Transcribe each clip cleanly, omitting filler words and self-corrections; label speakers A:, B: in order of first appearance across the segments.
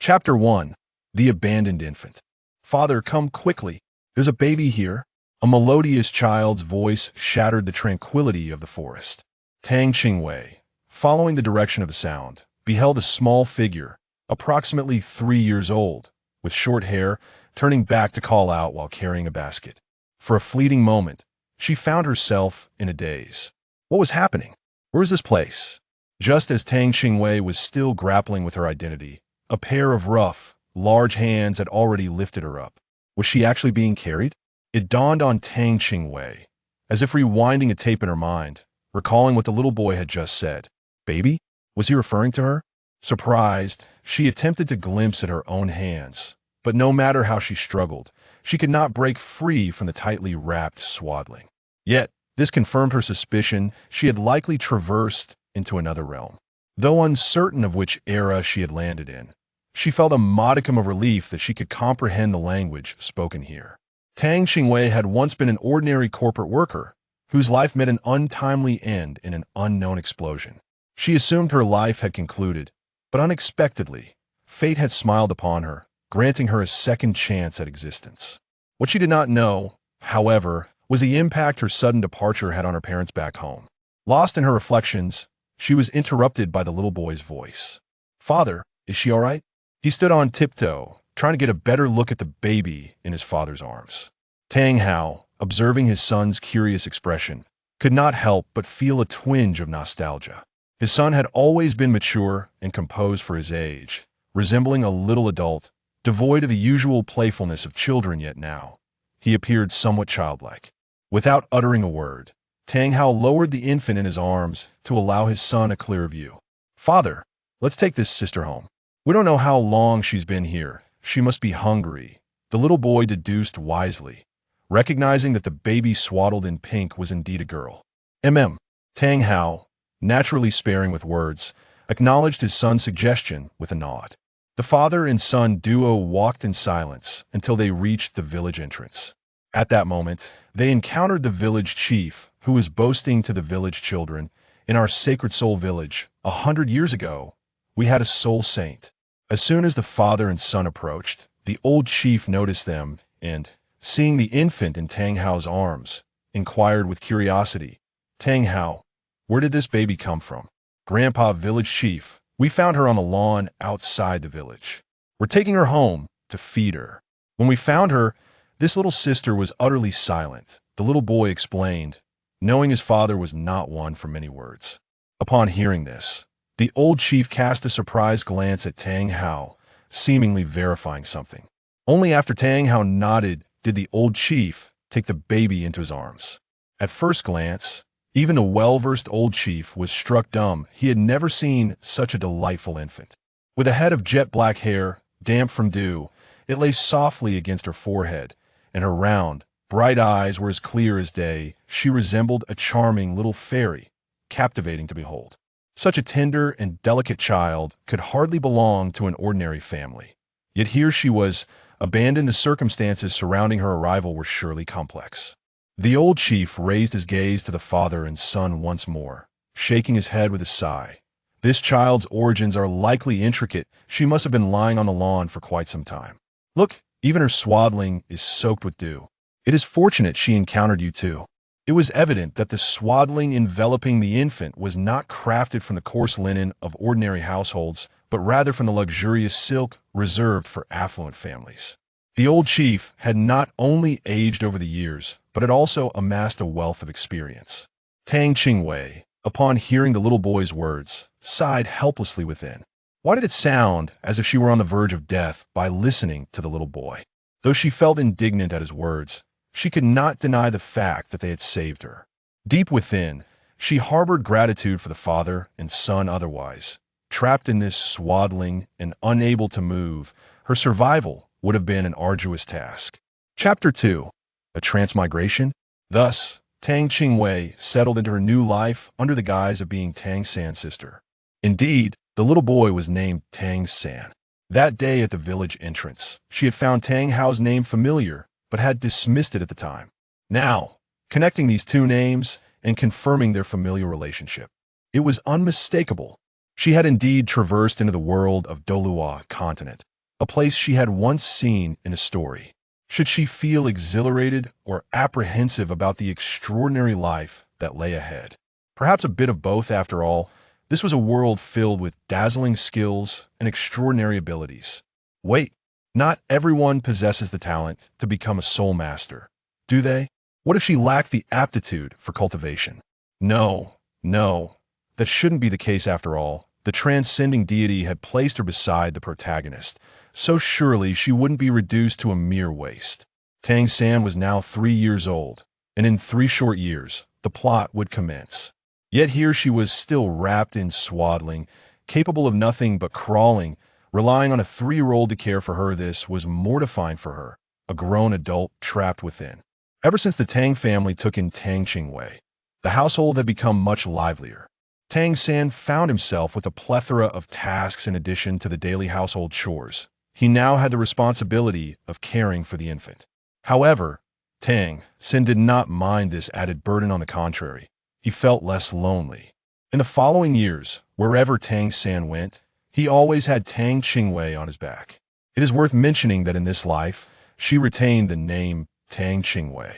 A: Chapter 1. The Abandoned Infant. Father, come quickly. There's a baby here. A melodious child's voice shattered the tranquility of the forest. Tang Qingwei, following the direction of the sound, beheld a small figure, approximately 3 years old, with short hair, turning back to call out while carrying a basket. For a fleeting moment, she found herself in a daze. What was happening? Where is this place? Just as Tang Qingwei was still grappling with her identity, a pair of rough, large hands had already lifted her up. Was she actually being carried? It dawned on Tang Qingwei, as if rewinding a tape in her mind, recalling what the little boy had just said. Baby? Was he referring to her? Surprised, she attempted to glimpse at her own hands, but no matter how she struggled, she could not break free from the tightly wrapped swaddling. Yet, this confirmed her suspicion she had likely traversed into another realm. Though uncertain of which era she had landed in, she felt a modicum of relief that she could comprehend the language spoken here. Tang Qingwei had once been an ordinary corporate worker, whose life met an untimely end in an unknown explosion. She assumed her life had concluded, but unexpectedly, fate had smiled upon her, granting her a second chance at existence. What she did not know, however, was the impact her sudden departure had on her parents back home. Lost in her reflections, she was interrupted by the little boy's voice. Father, is she all right? He stood on tiptoe, trying to get a better look at the baby in his father's arms. Tang Hao, observing his son's curious expression, could not help but feel a twinge of nostalgia. His son had always been mature and composed for his age, resembling a little adult, devoid of the usual playfulness of children, yet now he appeared somewhat childlike. Without uttering a word, Tang Hao lowered the infant in his arms to allow his son a clear view. Father, let's take this sister home. We don't know how long she's been here. She must be hungry, the little boy deduced wisely, recognizing that the baby swaddled in pink was indeed a girl. Tang Hao, naturally sparing with words, acknowledged his son's suggestion with a nod. The father and son duo walked in silence until they reached the village entrance. At that moment, they encountered the village chief, who was boasting to the village children, "In our sacred soul village, 100 years ago, we had a soul saint." As soon as the father and son approached, the old chief noticed them and, seeing the infant in Tang Hao's arms, inquired with curiosity, "Tang Hao, where did this baby come from?" "Grandpa, village chief, we found her on the lawn outside the village. We're taking her home to feed her." When we found her, this little sister was utterly silent, the little boy explained, knowing his father was not one for many words. Upon hearing this, the old chief cast a surprised glance at Tang Hao, seemingly verifying something. Only after Tang Hao nodded did the old chief take the baby into his arms. At first glance, even the well-versed old chief was struck dumb. He had never seen such a delightful infant. With a head of jet-black hair, damp from dew, it lay softly against her forehead, and her round, bright eyes were as clear as day. She resembled a charming little fairy, captivating to behold. Such a tender and delicate child could hardly belong to an ordinary family. Yet here she was, abandoned. The circumstances surrounding her arrival were surely complex. The old chief raised his gaze to the father and son once more, shaking his head with a sigh. This child's origins are likely intricate. She must have been lying on the lawn for quite some time. Look, even her swaddling is soaked with dew. It is fortunate she encountered you too. It was evident that the swaddling enveloping the infant was not crafted from the coarse linen of ordinary households, but rather from the luxurious silk reserved for affluent families. The old chief had not only aged over the years, but had also amassed a wealth of experience. Tang Qingwei, upon hearing the little boy's words, sighed helplessly within. Why did it sound as if she were on the verge of death by listening to the little boy? Though she felt indignant at his words, she could not deny the fact that they had saved her. Deep within, she harbored gratitude for the father and son. Otherwise, trapped in this swaddling and unable to move, her survival would have been an arduous task. Chapter 2. A Transmigration. Thus, Tang Qingwei settled into her new life under the guise of being Tang San's sister. Indeed, the little boy was named Tang San. That day at the village entrance, she had found Tang Hao's name familiar, but had dismissed it at the time. Now, connecting these two names and confirming their familial relationship, it was unmistakable. She had indeed traversed into the world of Douluo continent. a place she had once seen in a story. Should she feel exhilarated or apprehensive about the extraordinary life that lay ahead? Perhaps a bit of both after all. This was a world filled with dazzling skills and extraordinary abilities. Wait, not everyone possesses the talent to become a soul master, do they? What if she lacked the aptitude for cultivation? No, no, that shouldn't be the case after all. The transcending deity had placed her beside the protagonist, so surely she wouldn't be reduced to a mere waste. Tang San was now 3 years old, and in 3 short years, the plot would commence. Yet here she was still wrapped in swaddling, capable of nothing but crawling, relying on a 3-year-old to care for her. This was mortifying for her, a grown adult trapped within. Ever since the Tang family took in Tang Qingwei, the household had become much livelier. Tang San found himself with a plethora of tasks in addition to the daily household chores. He now had the responsibility of caring for the infant. However, Tang San did not mind this added burden. On the contrary, he felt less lonely. In the following years, wherever Tang San went, he always had Tang Qingwei on his back. It is worth mentioning that in this life, she retained the name Tang Qingwei.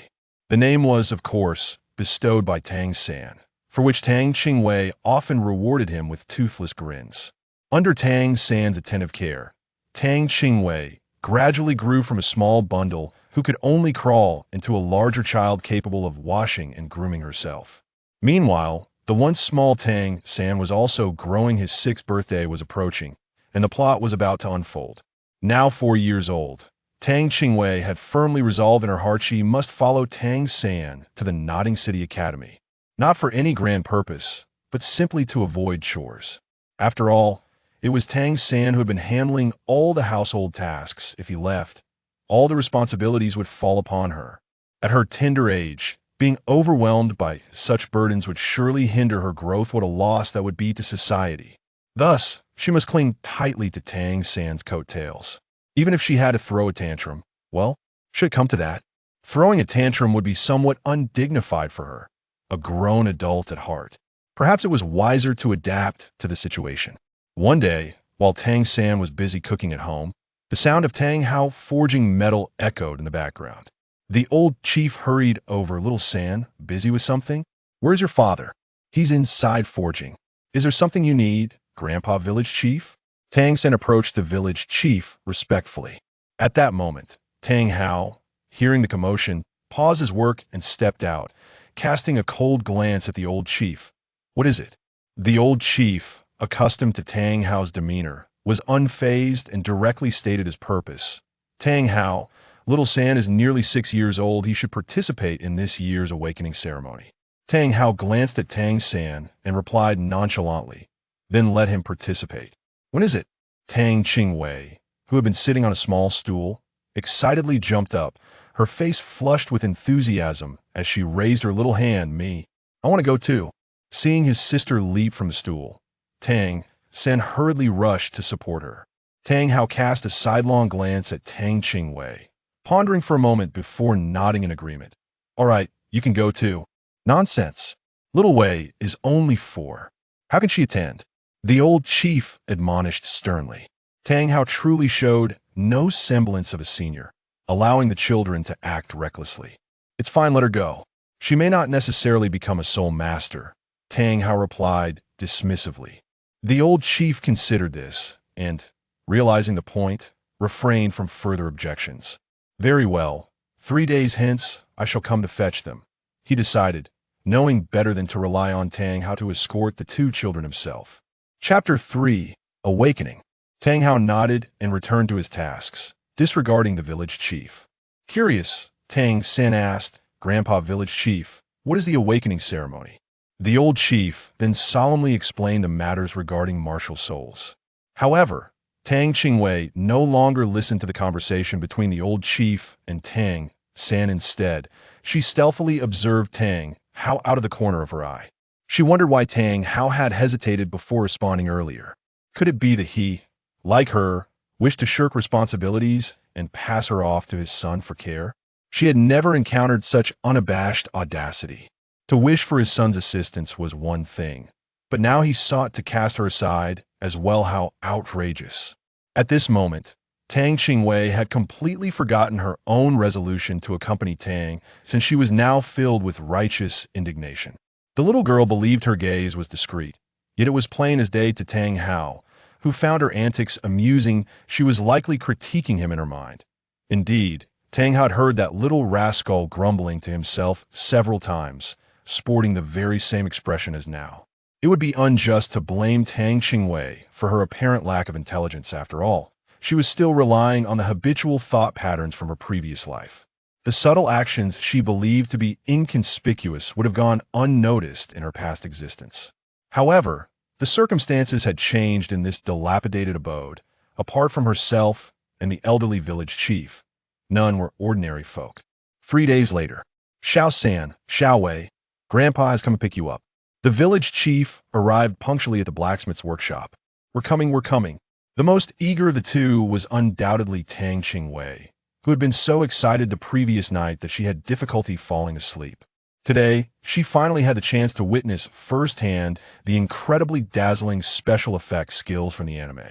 A: The name was, of course, bestowed by Tang San, for which Tang Qingwei often rewarded him with toothless grins. Under Tang San's attentive care, Tang Qingwei gradually grew from a small bundle who could only crawl into a larger child capable of washing and grooming herself. Meanwhile, the once small Tang San was also growing. His 6th birthday was approaching, and the plot was about to unfold. Now 4 years old, Tang Qingwei had firmly resolved in her heart she must follow Tang San to the Nodding City Academy, not for any grand purpose, but simply to avoid chores. After all, it was Tang San who had been handling all the household tasks. If he left, all the responsibilities would fall upon her. At her tender age, being overwhelmed by such burdens would surely hinder her growth. What a loss that would be to society. Thus, she must cling tightly to Tang San's coattails. Even if she had to throw a tantrum, well, should it come to that, throwing a tantrum would be somewhat undignified for her, a grown adult at heart. Perhaps it was wiser to adapt to the situation. One day, while Tang San was busy cooking at home, the sound of Tang Hao forging metal echoed in the background. The old chief hurried over. Little San, busy with something? Where's your father? He's inside forging. Is there something you need, Grandpa Village Chief? Tang San approached the village chief respectfully. At that moment, Tang Hao, hearing the commotion, paused his work and stepped out, casting a cold glance at the old chief. What is it? The old chief, accustomed to Tang Hao's demeanor, was unfazed and directly stated his purpose. Tang Hao, little San is nearly 6 years old. He should participate in this year's awakening ceremony. Tang Hao glanced at Tang San and replied nonchalantly, then let him participate. When is it? Tang Qingwei, who had been sitting on a small stool, excitedly jumped up, her face flushed with enthusiasm as she raised her little hand. Me. I want to go too. Seeing his sister leap from the stool, Tang San hurriedly rushed to support her. Tang Hao cast a sidelong glance at Tang Qingwei, pondering for a moment before nodding in agreement. All right, you can go too. Nonsense. Little Wei is only 4. How can she attend? The old chief admonished sternly. Tang Hao truly showed no semblance of a senior, allowing the children to act recklessly. It's fine, let her go. She may not necessarily become a soul master, Tang Hao replied dismissively. The old chief considered this and, realizing the point, refrained from further objections. Very well, 3 days hence I shall come to fetch them, he decided, knowing better than to rely on Tang Hao to escort the 2 children himself. Chapter 3. Awakening. Tang Hao nodded and returned to his tasks, disregarding the village chief. Curious, Tang San asked, Grandpa Village Chief, what is the awakening ceremony? The old chief then solemnly explained the matters regarding martial souls. However, Tang Qingwei no longer listened to the conversation between the old chief and Tang San. Instead, she stealthily observed Tang Hao out of the corner of her eye. She wondered why Tang Hao had hesitated before responding earlier. Could it be that he, like her, wished to shirk responsibilities and pass her off to his son for care? She had never encountered such unabashed audacity. To wish for his son's assistance was one thing, but now he sought to cast her aside as well. How outrageous. At this moment, Tang Qingwei had completely forgotten her own resolution to accompany Tang, since she was now filled with righteous indignation. The little girl believed her gaze was discreet, yet it was plain as day to Tang Hao, who found her antics amusing. She was likely critiquing him in her mind. Indeed, Tang had heard that little rascal grumbling to himself several times, sporting the very same expression as now. It would be unjust to blame Tang Qingwei for her apparent lack of intelligence after all. She was still relying on the habitual thought patterns from her previous life. The subtle actions she believed to be inconspicuous would have gone unnoticed in her past existence. However, the circumstances had changed in this dilapidated abode. Apart from herself and the elderly village chief, none were ordinary folk. 3 days later, Xiao San, Xiao Wei, Grandpa has come to pick you up. The village chief arrived punctually at the blacksmith's workshop. We're coming, we're coming. The most eager of the two was undoubtedly Tang Qingwei, who had been so excited the previous night that she had difficulty falling asleep. Today, she finally had the chance to witness firsthand the incredibly dazzling special effects skills from the anime.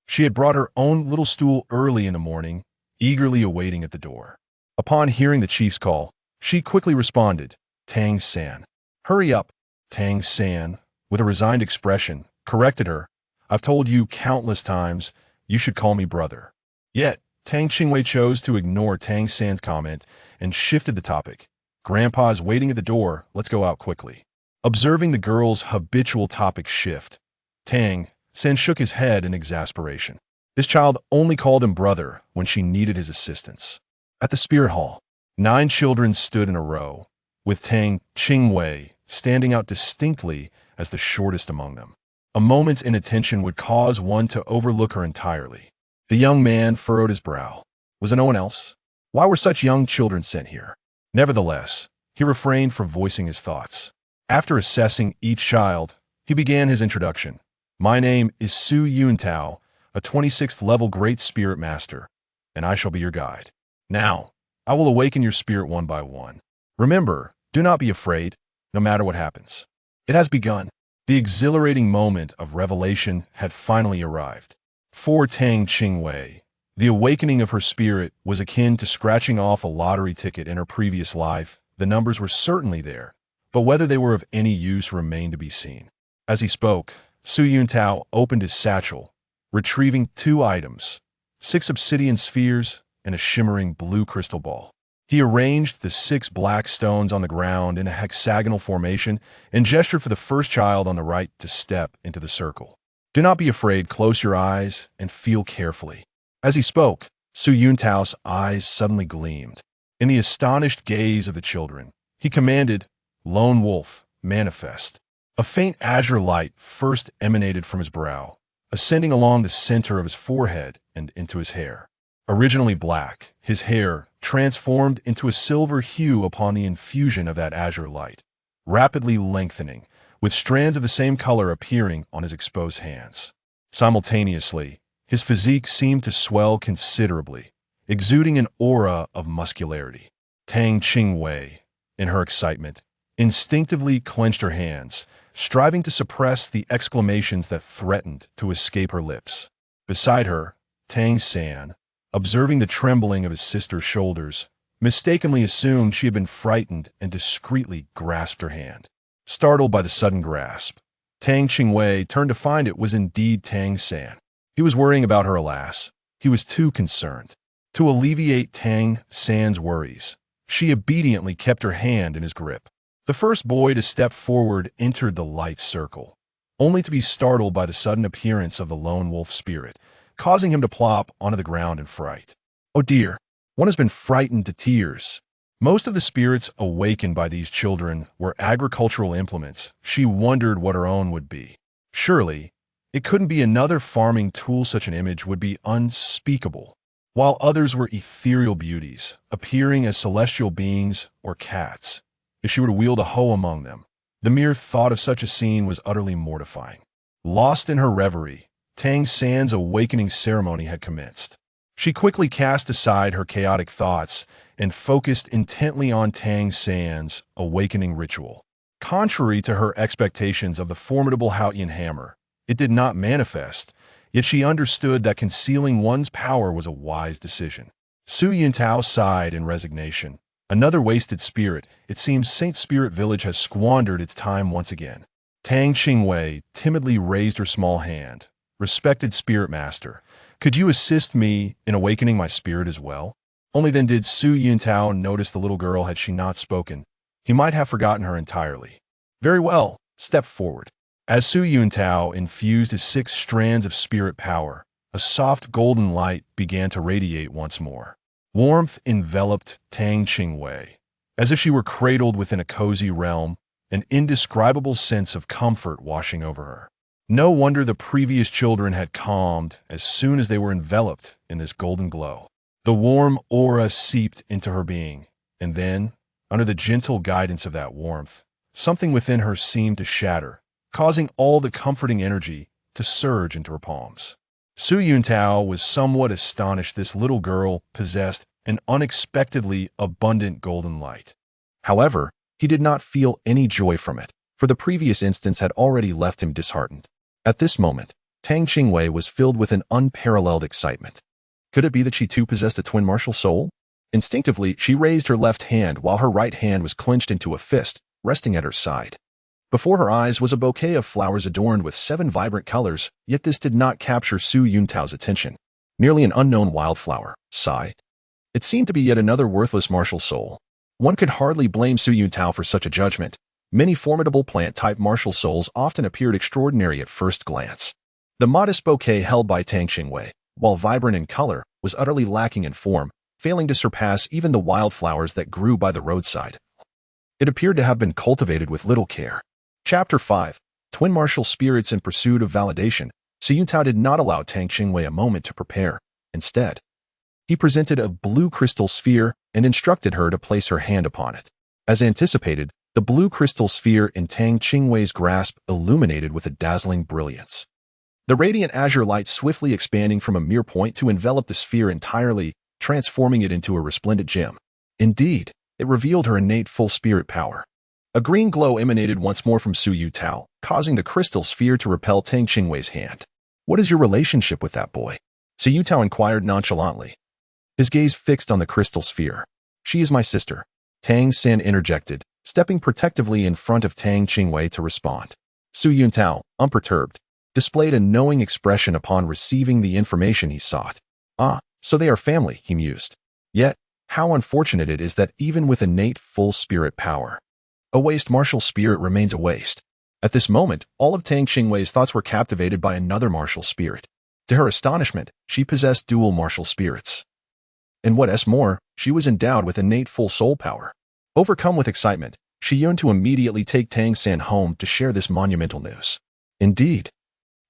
A: She had brought her own little stool early in the morning, eagerly awaiting at the door. Upon hearing the chief's call, she quickly responded, Tang San. Hurry up. Tang San, with a resigned expression, corrected her. I've told you countless times, you should call me brother. Yet, Tang Qingwei chose to ignore Tang San's comment and shifted the topic. Grandpa is waiting at the door, let's go out quickly. Observing the girl's habitual topic shift, Tang San shook his head in exasperation. This child only called him brother when she needed his assistance. At the spirit hall, 9 children stood in a row, with Tang Qingwei standing out distinctly as the shortest among them. A moment's inattention would cause one to overlook her entirely. The young man furrowed his brow. Was it no one else? Why were such young children sent here? Nevertheless, he refrained from voicing his thoughts. After assessing each child, he began his introduction. My name is Su Yuntao, a 26th level Great Spirit Master, and I shall be your guide. Now, I will awaken your spirit one by one. Remember, do not be afraid, no matter what happens. It has begun. The exhilarating moment of revelation had finally arrived. For Tang Qingwei, the awakening of her spirit was akin to scratching off a lottery ticket in her previous life. The numbers were certainly there, but whether they were of any use remained to be seen. As he spoke, Su Yuntao opened his satchel, retrieving 2 items, 6 obsidian spheres and a shimmering blue crystal ball. He arranged the 6 black stones on the ground in a hexagonal formation and gestured for the first child on the right to step into the circle. Do not be afraid, close your eyes and feel carefully. As he spoke, Su Yuntao's eyes suddenly gleamed. In the astonished gaze of the children, he commanded, Lone Wolf, manifest. A faint azure light first emanated from his brow, ascending along the center of his forehead and into his hair. Originally black, his hair transformed into a silver hue upon the infusion of that azure light, rapidly lengthening, with strands of the same color appearing on his exposed hands. Simultaneously, his physique seemed to swell considerably, exuding an aura of muscularity. Tang Qingwei, in her excitement, instinctively clenched her hands, striving to suppress the exclamations that threatened to escape her lips. Beside her, Tang San, observing the trembling of his sister's shoulders, mistakenly assumed she had been frightened and discreetly grasped her hand. Startled by the sudden grasp, Tang Qingwei turned to find it was indeed Tang San. He was worrying about her, alas. He was too concerned. To alleviate Tang San's worries, she obediently kept her hand in his grip. The first boy to step forward entered the light circle, only to be startled by the sudden appearance of the lone wolf spirit, causing him to plop onto the ground in fright. Oh dear, one has been frightened to tears. Most of the spirits awakened by these children were agricultural implements. She wondered what her own would be. Surely, it couldn't be another farming tool. Such an image would be unspeakable. While others were ethereal beauties, appearing as celestial beings or cats. If she were to wield a hoe among them, the mere thought of such a scene was utterly mortifying. Lost in her reverie, Tang San's awakening ceremony had commenced. She quickly cast aside her chaotic thoughts and focused intently on Tang San's awakening ritual. Contrary to her expectations of the formidable Haotian Hammer, it did not manifest. Yet she understood that concealing one's power was a wise decision. Su Yuntao sighed in resignation. Another wasted spirit. It seems Saint Spirit Village has squandered its time once again. Tang Qingwei timidly raised her small hand. Respected Spirit Master, could you assist me in awakening my spirit as well? Only then did Su Yuntao notice the little girl. Had she not spoken, he might have forgotten her entirely. Very well, step forward. As Su Yuntao infused his 6 strands of spirit power, a soft golden light began to radiate once more. Warmth enveloped Tang Qingwei, as if she were cradled within a cozy realm, an indescribable sense of comfort washing over her. No wonder the previous children had calmed as soon as they were enveloped in this golden glow. The warm aura seeped into her being, and then, under the gentle guidance of that warmth, something within her seemed to shatter, causing all the comforting energy to surge into her palms. Su Yuntao was somewhat astonished. This little girl possessed an unexpectedly abundant golden light. However, he did not feel any joy from it, for the previous instance had already left him disheartened. At this moment, Tang Qingwei was filled with an unparalleled excitement. Could it be that she too possessed a twin martial soul? Instinctively, she raised her left hand while her right hand was clenched into a fist, resting at her side. Before her eyes was a bouquet of flowers adorned with 7 vibrant colors, yet this did not capture Su Yuntao's attention. Merely an unknown wildflower. Sigh. It seemed to be yet another worthless martial soul. One could hardly blame Su Yuntao for such a judgment. Many formidable plant-type martial souls often appeared extraordinary at first glance. The modest bouquet held by Tang Qingwei, while vibrant in color, was utterly lacking in form, failing to surpass even the wildflowers that grew by the roadside. It appeared to have been cultivated with little care. Chapter 5. Twin Martial Spirits in Pursuit of Validation. Su Yuntao did not allow Tang Qingwei a moment to prepare. Instead, he presented a blue crystal sphere and instructed her to place her hand upon it. As anticipated, the blue crystal sphere in Tang Qingwei's grasp illuminated with a dazzling brilliance. The radiant azure light swiftly expanding from a mere point to envelop the sphere entirely, transforming it into a resplendent gem. Indeed, it revealed her innate full spirit power. A green glow emanated once more from Su Yuntao, causing the crystal sphere to repel Tang Qingwei's hand. What is your relationship with that boy? Su Yuntao inquired nonchalantly. His gaze fixed on the crystal sphere. She is my sister, Tang San interjected, stepping protectively in front of Tang Qingwei to respond. Su Yuntao, unperturbed, displayed a knowing expression upon receiving the information he sought. Ah, so they are family, he mused. Yet, how unfortunate it is that even with innate full spirit power, a waste martial spirit remains a waste. At this moment, all of Tang Qingwei's thoughts were captivated by another martial spirit. To her astonishment, she possessed dual martial spirits. And what more, she was endowed with innate full soul power. Overcome with excitement, she yearned to immediately take Tang San home to share this monumental news. Indeed,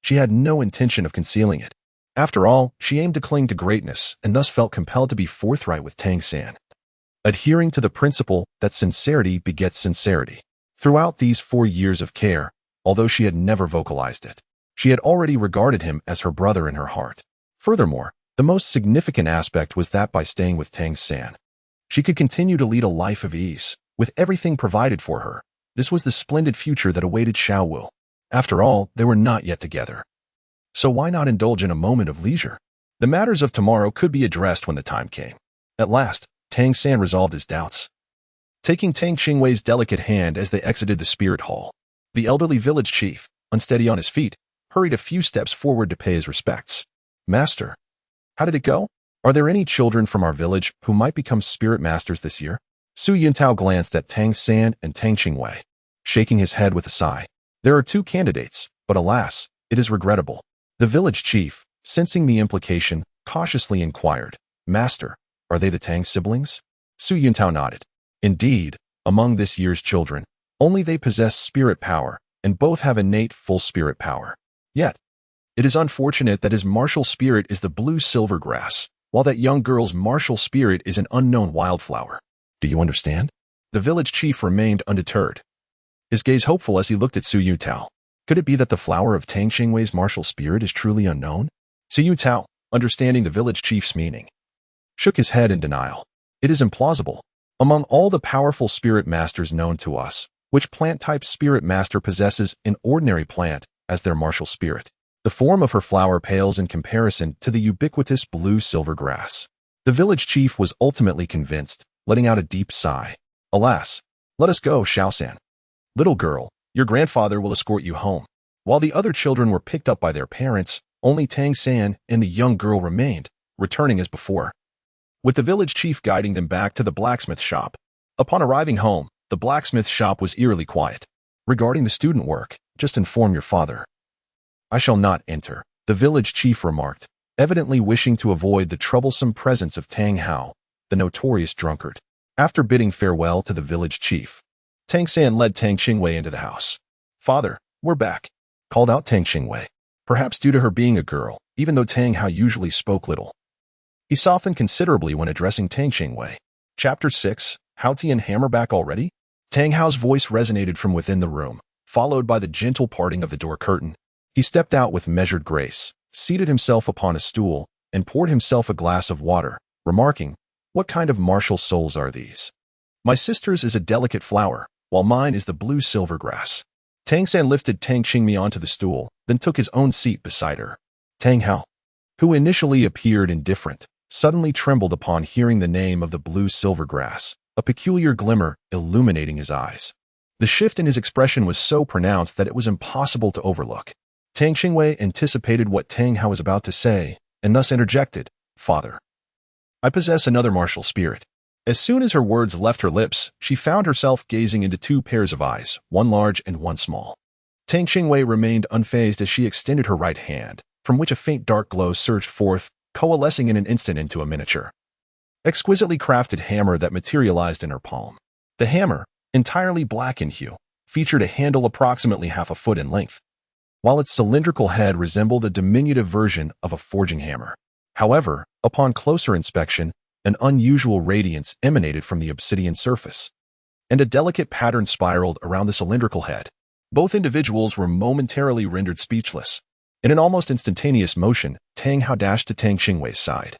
A: she had no intention of concealing it. After all, she aimed to cling to greatness and thus felt compelled to be forthright with Tang San, adhering to the principle that sincerity begets sincerity. Throughout these 4 years of care, although she had never vocalized it, she had already regarded him as her brother in her heart. Furthermore, the most significant aspect was that by staying with Tang San, she could continue to lead a life of ease, with everything provided for her. This was the splendid future that awaited Xiaowu. After all, they were not yet together. So why not indulge in a moment of leisure? The matters of tomorrow could be addressed when the time came. At last, Tang San resolved his doubts. Taking Tang Qingwei's delicate hand as they exited the spirit hall, the elderly village chief, unsteady on his feet, hurried a few steps forward to pay his respects. Master, how did it go? Are there any children from our village who might become spirit masters this year? Su Yuntao glanced at Tang San and Tang Qingwei, shaking his head with a sigh. There are 2 candidates, but alas, it is regrettable. The village chief, sensing the implication, cautiously inquired, Master, are they the Tang siblings? Su Yuntao nodded. Indeed, among this year's children, only they possess spirit power, and both have innate full spirit power. Yet, it is unfortunate that his martial spirit is the blue silver grass, while that young girl's martial spirit is an unknown wildflower. Do you understand? The village chief remained undeterred, his gaze hopeful as he looked at Su Yuntao. Could it be that the flower of Tang Qingwei's martial spirit is truly unknown? Su Yuntao, understanding the village chief's meaning, shook his head in denial. It is implausible. Among all the powerful spirit masters known to us, which plant-type spirit master possesses an ordinary plant as their martial spirit? The form of her flower pales in comparison to the ubiquitous blue-silver grass. The village chief was ultimately convinced, letting out a deep sigh. Alas, let us go, San. Little girl, your grandfather will escort you home. While the other children were picked up by their parents, only Tang San and the young girl remained, returning as before, with the village chief guiding them back to the blacksmith shop. Upon arriving home, the blacksmith shop was eerily quiet. Regarding the student work, just inform your father. I shall not enter, the village chief remarked, evidently wishing to avoid the troublesome presence of Tang Hao, the notorious drunkard. After bidding farewell to the village chief, Tang San led Tang Qingwei into the house. Father, we're back, called out Tang Qingwei, perhaps due to her being a girl, even though Tang Hao usually spoke little. He softened considerably when addressing Tang Qingwei. Chapter 6, Haotian Hammer back already? Tang Hao's voice resonated from within the room, followed by the gentle parting of the door curtain. He stepped out with measured grace, seated himself upon a stool, and poured himself a glass of water, remarking, "What kind of martial souls are these? My sister's is a delicate flower, while mine is the blue-silver grass." Tang San lifted Tang Qingmei onto the stool, then took his own seat beside her. Tang Hao, who initially appeared indifferent, suddenly trembled upon hearing the name of the blue-silver grass, a peculiar glimmer illuminating his eyes. The shift in his expression was so pronounced that it was impossible to overlook. Tang Qingwei anticipated what Tang Hao was about to say, and thus interjected, "Father, I possess another martial spirit." As soon as her words left her lips, she found herself gazing into two pairs of eyes, one large and one small. Tang Qingwei remained unfazed as she extended her right hand, from which a faint dark glow surged forth, coalescing in an instant into a miniature, exquisitely crafted hammer that materialized in her palm. The hammer, entirely black in hue, featured a handle approximately half a foot in length, while its cylindrical head resembled a diminutive version of a forging hammer. However, upon closer inspection, an unusual radiance emanated from the obsidian surface, and a delicate pattern spiraled around the cylindrical head. Both individuals were momentarily rendered speechless. In an almost instantaneous motion, Tang Hao dashed to Tang Qingwei's side,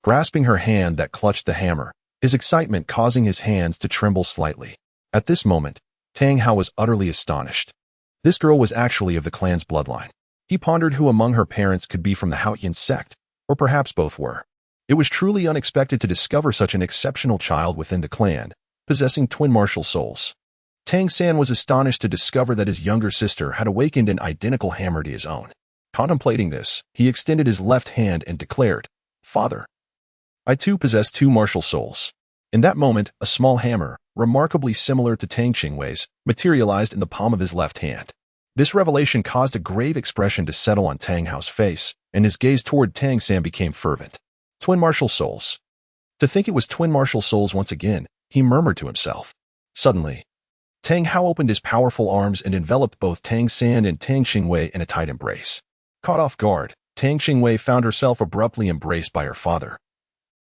A: grasping her hand that clutched the hammer, his excitement causing his hands to tremble slightly. At this moment, Tang Hao was utterly astonished. This girl was actually of the clan's bloodline. He pondered who among her parents could be from the Haotian sect, or perhaps both were. It was truly unexpected to discover such an exceptional child within the clan, possessing twin martial souls. Tang San was astonished to discover that his younger sister had awakened an identical hammer to his own. Contemplating this, he extended his left hand and declared, "Father, I too possess two martial souls." In that moment, a small hammer, remarkably similar to Tang Qingwei's, materialized in the palm of his left hand. This revelation caused a grave expression to settle on Tang Hao's face, and his gaze toward Tang San became fervent. Twin martial souls. To think it was twin martial souls once again, he murmured to himself. Suddenly, Tang Hao opened his powerful arms and enveloped both Tang San and Tang Qingwei in a tight embrace. Caught off guard, Tang Qingwei found herself abruptly embraced by her father.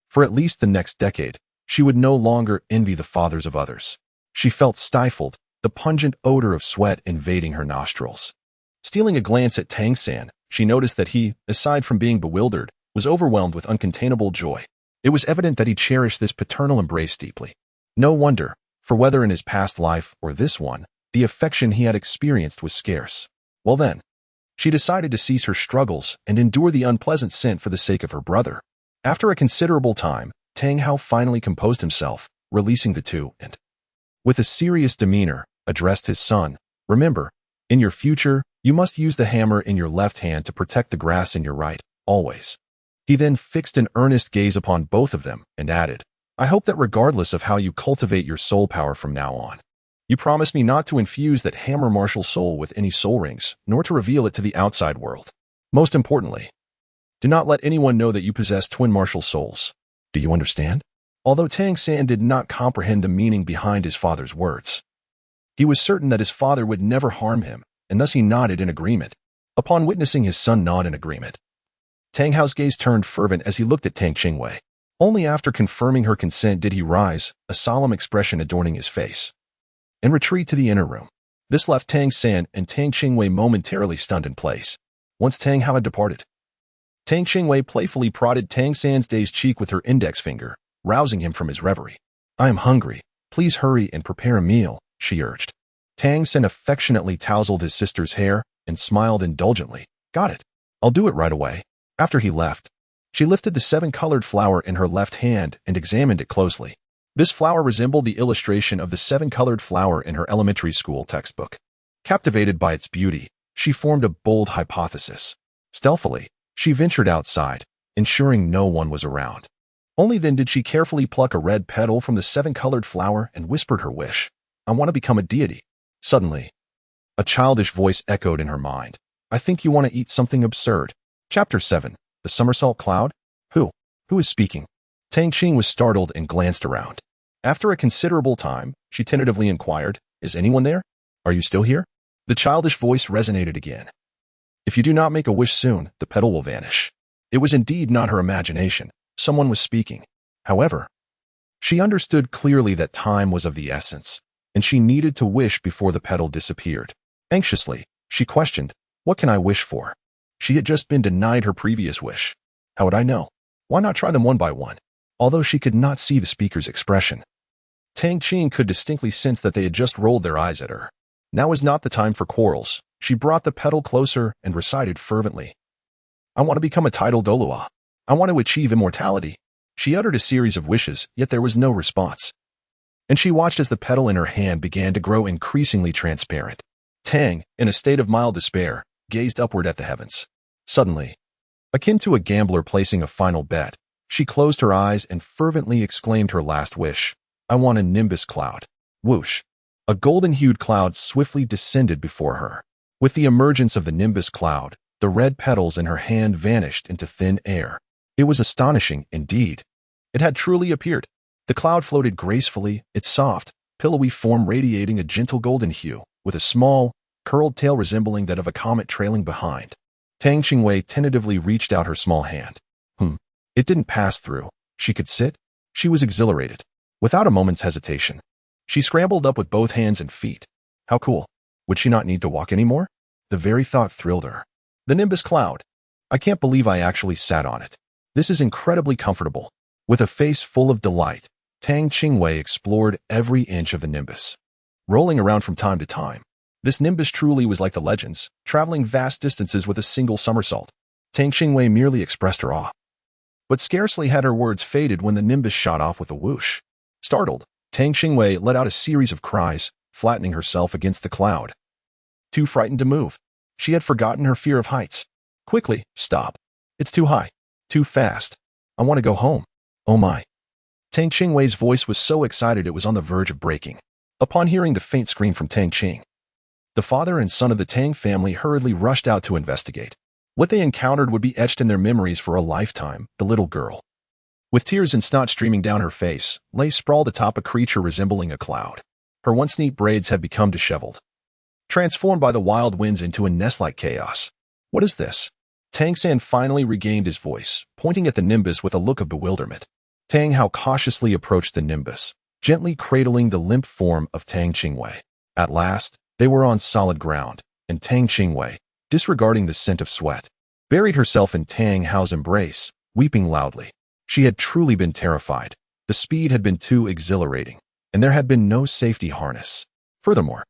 A: For at least the next decade, she would no longer envy the fathers of others. She felt stifled, the pungent odor of sweat invading her nostrils. Stealing a glance at Tang San, she noticed that he, aside from being bewildered, was overwhelmed with uncontainable joy. It was evident that he cherished this paternal embrace deeply. No wonder, for whether in his past life or this one, the affection he had experienced was scarce. Well then, she decided to cease her struggles and endure the unpleasant scent for the sake of her brother. After a considerable time, Tang Hao finally composed himself, releasing the two, and, with a serious demeanor, addressed his son, "Remember, in your future, you must use the hammer in your left hand to protect the grass in your right, always." He then fixed an earnest gaze upon both of them and added, "I hope that regardless of how you cultivate your soul power from now on, you promise me not to infuse that hammer martial soul with any soul rings, nor to reveal it to the outside world. Most importantly, do not let anyone know that you possess twin martial souls. Do you understand?" Although Tang San did not comprehend the meaning behind his father's words, he was certain that his father would never harm him, and thus he nodded in agreement. Upon witnessing his son nod in agreement, Tang Hao's gaze turned fervent as he looked at Tang Qingwei. Only after confirming her consent did he rise, a solemn expression adorning his face, and retreat to the inner room. This left Tang San and Tang Qingwei momentarily stunned in place. Once Tang Hao had departed, Tang Qingwei playfully prodded Tang San's dazed cheek with her index finger, rousing him from his reverie. "I am hungry. Please hurry and prepare a meal," she urged. Tang San affectionately tousled his sister's hair and smiled indulgently. "Got it." I'll do it right away. After he left, she lifted the seven-colored flower in her left hand and examined it closely. This flower resembled the illustration of the seven-colored flower in her elementary school textbook. Captivated by its beauty, she formed a bold hypothesis. Stealthily, she ventured outside, ensuring no one was around. Only then did she carefully pluck a red petal from the seven-colored flower and whispered her wish. I want to become a deity. Suddenly, a childish voice echoed in her mind. I think you want to eat something absurd. Chapter 7. The Somersault Cloud? Who is speaking? Tang Qing was startled and glanced around. After a considerable time, she tentatively inquired, Is anyone there? Are you still here? The childish voice resonated again. If you do not make a wish soon, the petal will vanish. It was indeed not her imagination. Someone was speaking. However, she understood clearly that time was of the essence, and she needed to wish before the petal disappeared. Anxiously, she questioned, What can I wish for? She had just been denied her previous wish. How would I know? Why not try them one by one? Although she could not see the speaker's expression, Tang Qing could distinctly sense that they had just rolled their eyes at her. Now is not the time for quarrels. She brought the petal closer and recited fervently. I want to become a titled Douluo. I want to achieve immortality. She uttered a series of wishes, yet there was no response. And she watched as the petal in her hand began to grow increasingly transparent. Tang, in a state of mild despair, gazed upward at the heavens. Suddenly, akin to a gambler placing a final bet, she closed her eyes and fervently exclaimed her last wish. I want a nimbus cloud. Whoosh! A golden-hued cloud swiftly descended before her. With the emergence of the nimbus cloud, the red petals in her hand vanished into thin air. It was astonishing indeed. It had truly appeared. The cloud floated gracefully, its soft, pillowy form radiating a gentle golden hue, with a small, curled tail resembling that of a comet trailing behind. Tang Qingwei tentatively reached out her small hand. It didn't pass through. She could sit. She was exhilarated. Without a moment's hesitation, she scrambled up with both hands and feet. How cool. Would she not need to walk anymore? The very thought thrilled her. The nimbus cloud. I can't believe I actually sat on it. This is incredibly comfortable. With a face full of delight, Tang Qingwei explored every inch of the nimbus. Rolling around from time to time, this nimbus truly was like the legends, traveling vast distances with a single somersault. Tang Qingwei merely expressed her awe. But scarcely had her words faded when the nimbus shot off with a whoosh. Startled, Tang Qingwei let out a series of cries, flattening herself against the cloud. Too frightened to move. She had forgotten her fear of heights. Quickly, stop. It's too high. Too fast. I want to go home. Oh my. Tang Qingwei's voice was so excited it was on the verge of breaking. Upon hearing the faint scream from Tang Qing, the father and son of the Tang family hurriedly rushed out to investigate. What they encountered would be etched in their memories for a lifetime. The little girl, with tears and snot streaming down her face, lay sprawled atop a creature resembling a cloud. Her once neat braids had become disheveled, transformed by the wild winds into a nest-like chaos. What is this? Tang San finally regained his voice, pointing at the nimbus with a look of bewilderment. Tang Hao cautiously approached the nimbus, gently cradling the limp form of Tang Qingwei. At last, they were on solid ground, and Tang Qingwei, disregarding the scent of sweat, buried herself in Tang Hao's embrace, weeping loudly. She had truly been terrified. The speed had been too exhilarating, and there had been no safety harness. Furthermore,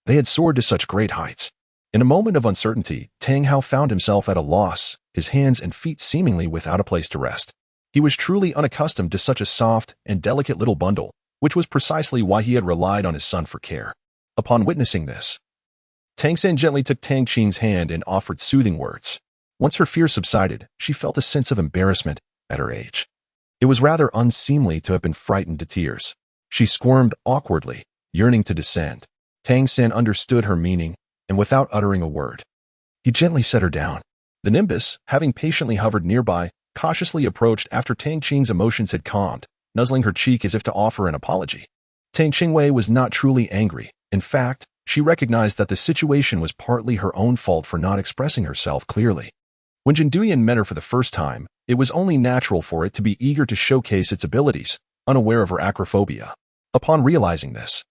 A: they had soared to such great heights. In a moment of uncertainty, Tang Hao found himself at a loss, his hands and feet seemingly without a place to rest. He was truly unaccustomed to such a soft and delicate little bundle, which was precisely why he had relied on his son for care. Upon witnessing this, Tang San gently took Tang Qing's hand and offered soothing words. Once her fear subsided, she felt a sense of embarrassment at her age. It was rather unseemly to have been frightened to tears. She squirmed awkwardly, yearning to descend. Tang San understood her meaning, and without uttering a word, he gently set her down. The nimbus, having patiently hovered nearby, cautiously approached after Tang Qing's emotions had calmed, nuzzling her cheek as if to offer an apology. Tang Qingwei was not truly angry. In fact, she recognized that the situation was partly her own fault for not expressing herself clearly. When Jinduyan met her for the first time, it was only natural for it to be eager to showcase its abilities, unaware of her acrophobia. Upon realizing this,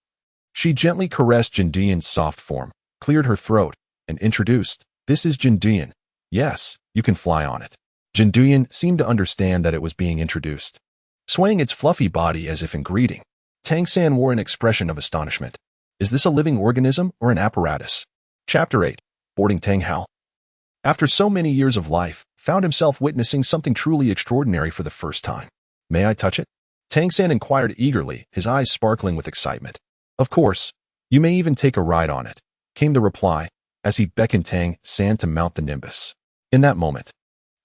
A: she gently caressed Jinduyan's soft form, cleared her throat, and introduced, "This is Jinduyan. Yes, you can fly on it." Jinduyan seemed to understand that it was being introduced. Swaying its fluffy body as if in greeting, Tang San wore an expression of astonishment. Is this a living organism or an apparatus? Chapter 8. Boarding Tang Hao. after so many years of life, found himself witnessing something truly extraordinary for the first time. May I touch it? Tang San inquired eagerly, his eyes sparkling with excitement. Of course. You may even take a ride on it, came the reply, as he beckoned Tang San to mount the nimbus. In that moment,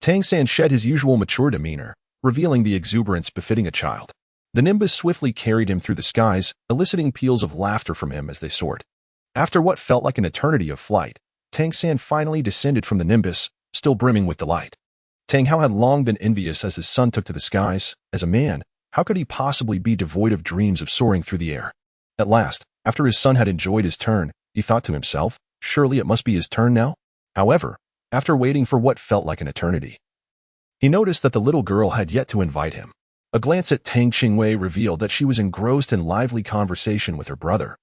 A: Tang San shed his usual mature demeanor, revealing the exuberance befitting a child. The nimbus swiftly carried him through the skies, eliciting peals of laughter from him as they soared. After what felt like an eternity of flight, Tang San finally descended from the nimbus, still brimming with delight. Tang Hao had long been envious as his son took to the skies. As a man, how could he possibly be devoid of dreams of soaring through the air? At last, after his son had enjoyed his turn, he thought to himself, surely it must be his turn now? However, after waiting for what felt like an eternity, he noticed that the little girl had yet to invite him. A glance at Tang Qingwei revealed that she was engrossed in lively conversation with her brother.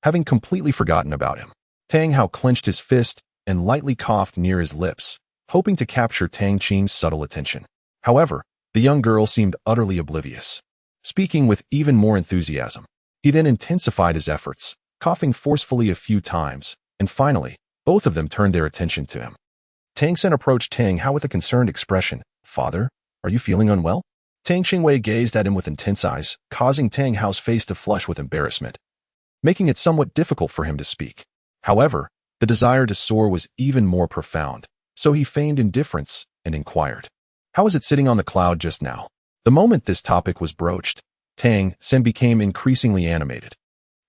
A: Having completely forgotten about him, Tang Hao clenched his fist and lightly coughed near his lips, hoping to capture Tang Qing's subtle attention. However, the young girl seemed utterly oblivious. Speaking with even more enthusiasm, he then intensified his efforts, coughing forcefully a few times, and finally, both of them turned their attention to him. Tang San approached Tang Hao with a concerned expression. Father, are you feeling unwell? Tang Qingwei gazed at him with intense eyes, causing Tang Hao's face to flush with embarrassment, making it somewhat difficult for him to speak. However, the desire to soar was even more profound, so he feigned indifference and inquired, how is it sitting on the cloud just now? The moment this topic was broached, Tang San became increasingly animated,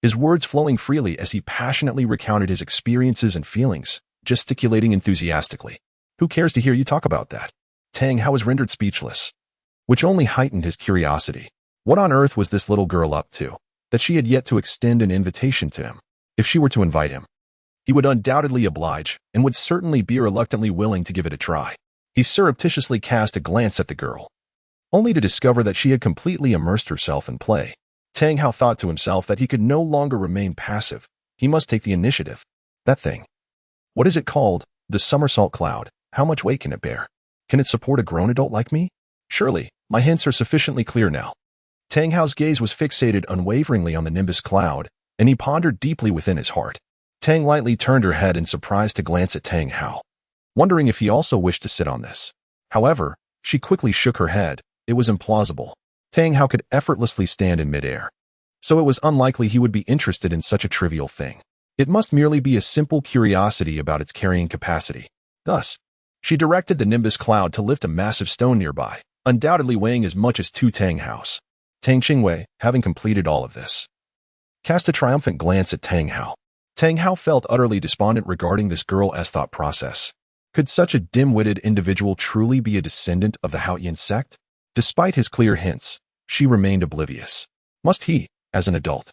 A: his words flowing freely as he passionately recounted his experiences and feelings, gesticulating enthusiastically. Who cares to hear you talk about that? Tang Hao was rendered speechless, which only heightened his curiosity. What on earth was this little girl up to, that she had yet to extend an invitation to him? If she were to invite him, he would undoubtedly oblige, and would certainly be reluctantly willing to give it a try. He surreptitiously cast a glance at the girl, only to discover that she had completely immersed herself in play. Tang Hao thought to himself that he could no longer remain passive. He must take the initiative. That thing. What is it called? The somersault cloud. How much weight can it bear? Can it support a grown adult like me? Surely, my hints are sufficiently clear now. Tang Hao's gaze was fixated unwaveringly on the nimbus cloud, and he pondered deeply within his heart. Tang lightly turned her head in surprise to glance at Tang Hao, wondering if he also wished to sit on this. However, she quickly shook her head. It was implausible. Tang Hao could effortlessly stand in midair, so it was unlikely he would be interested in such a trivial thing. It must merely be a simple curiosity about its carrying capacity. Thus, she directed the nimbus cloud to lift a massive stone nearby, undoubtedly weighing as much as 2 Tang Haos. Tang Qingwei, having completed all of this, cast a triumphant glance at Tang Hao. Tang Hao felt utterly despondent regarding this girl's thought process. Could such a dim-witted individual truly be a descendant of the Haotian sect? Despite his clear hints, she remained oblivious. Must he, as an adult,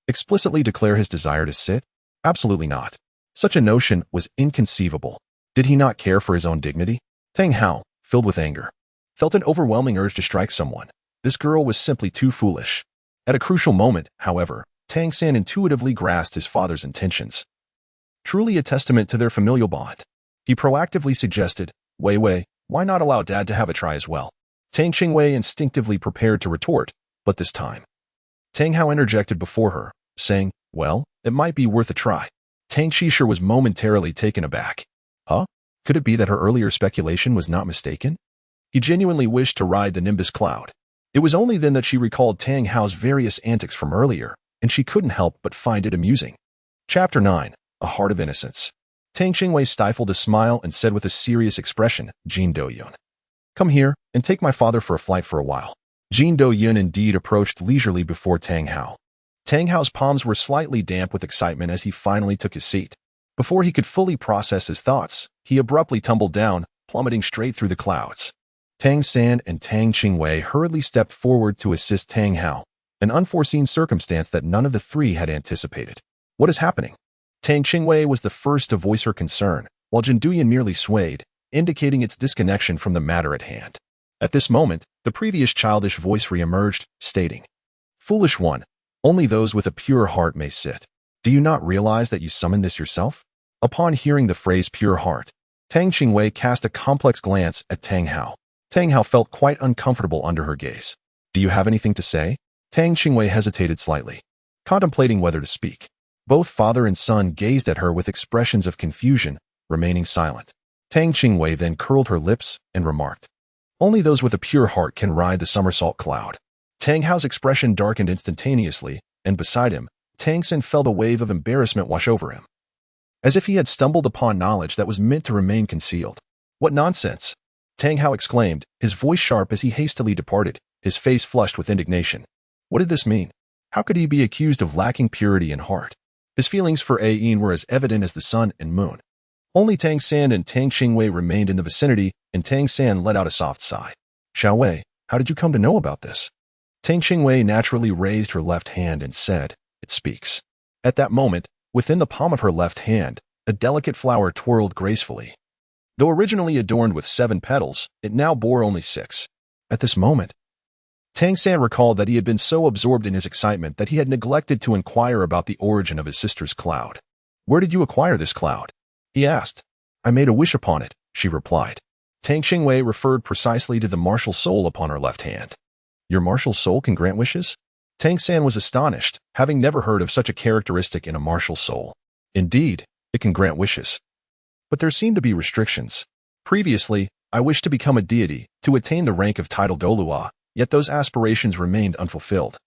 A: explicitly declare his desire to sit? Absolutely not. Such a notion was inconceivable. Did he not care for his own dignity? Tang Hao, filled with anger, felt an overwhelming urge to strike someone. This girl was simply too foolish. At a crucial moment, however, Tang San intuitively grasped his father's intentions, truly a testament to their familial bond. He proactively suggested, Wei, why not allow Dad to have a try as well? Tang Qingwei instinctively prepared to retort, but this time, Tang Hao interjected before her, saying, well, it might be worth a try. Tang Qisher was momentarily taken aback. Huh? Could it be that her earlier speculation was not mistaken? He genuinely wished to ride the nimbus cloud. It was only then that she recalled Tang Hao's various antics from earlier, and she couldn't help but find it amusing. Chapter 9. A Heart of Innocence. Tang Qingwei stifled a smile and said with a serious expression, Jin Do-yun, come here and take my father for a flight for a while. Jin Do-yun indeed approached leisurely before Tang Hao. Tang Hao's palms were slightly damp with excitement as he finally took his seat. Before he could fully process his thoughts, he abruptly tumbled down, plummeting straight through the clouds. Tang San and Tang Qingwei hurriedly stepped forward to assist Tang Hao, an unforeseen circumstance that none of the three had anticipated. What is happening? Tang Qingwei was the first to voice her concern, while Jin Do-yun merely swayed, indicating its disconnection from the matter at hand. At this moment, the previous childish voice re-emerged, stating, foolish one, only those with a pure heart may sit. Do you not realize that you summoned this yourself? Upon hearing the phrase pure heart, Tang Qingwei cast a complex glance at Tang Hao. Tang Hao felt quite uncomfortable under her gaze. Do you have anything to say? Tang Qingwei hesitated slightly, contemplating whether to speak. Both father and son gazed at her with expressions of confusion, remaining silent. Tang Qingwei then curled her lips and remarked, "Only those with a pure heart can ride the somersault cloud." Tang Hao's expression darkened instantaneously, and beside him, Tang San felt a wave of embarrassment wash over him, as if he had stumbled upon knowledge that was meant to remain concealed. "What nonsense!" Tang Hao exclaimed, his voice sharp as he hastily departed, his face flushed with indignation. What did this mean? How could he be accused of lacking purity in heart? His feelings for Ayin were as evident as the sun and moon. Only Tang San and Tang Qingwei remained in the vicinity, and Tang San let out a soft sigh. "Xiao Wei, how did you come to know about this?" Tang Qingwei naturally raised her left hand and said, "It speaks." At that moment, within the palm of her left hand, a delicate flower twirled gracefully. Though originally adorned with 7 petals, it now bore only 6. At this moment, Tang San recalled that he had been so absorbed in his excitement that he had neglected to inquire about the origin of his sister's cloud. "Where did you acquire this cloud?" he asked. "I made a wish upon it," she replied. Tang Qingwei referred precisely to the martial soul upon her left hand. "Your martial soul can grant wishes?" Tang San was astonished, having never heard of such a characteristic in a martial soul. "Indeed, it can grant wishes. But there seem to be restrictions. Previously, I wished to become a deity, to attain the rank of title Douluo, yet those aspirations remained unfulfilled,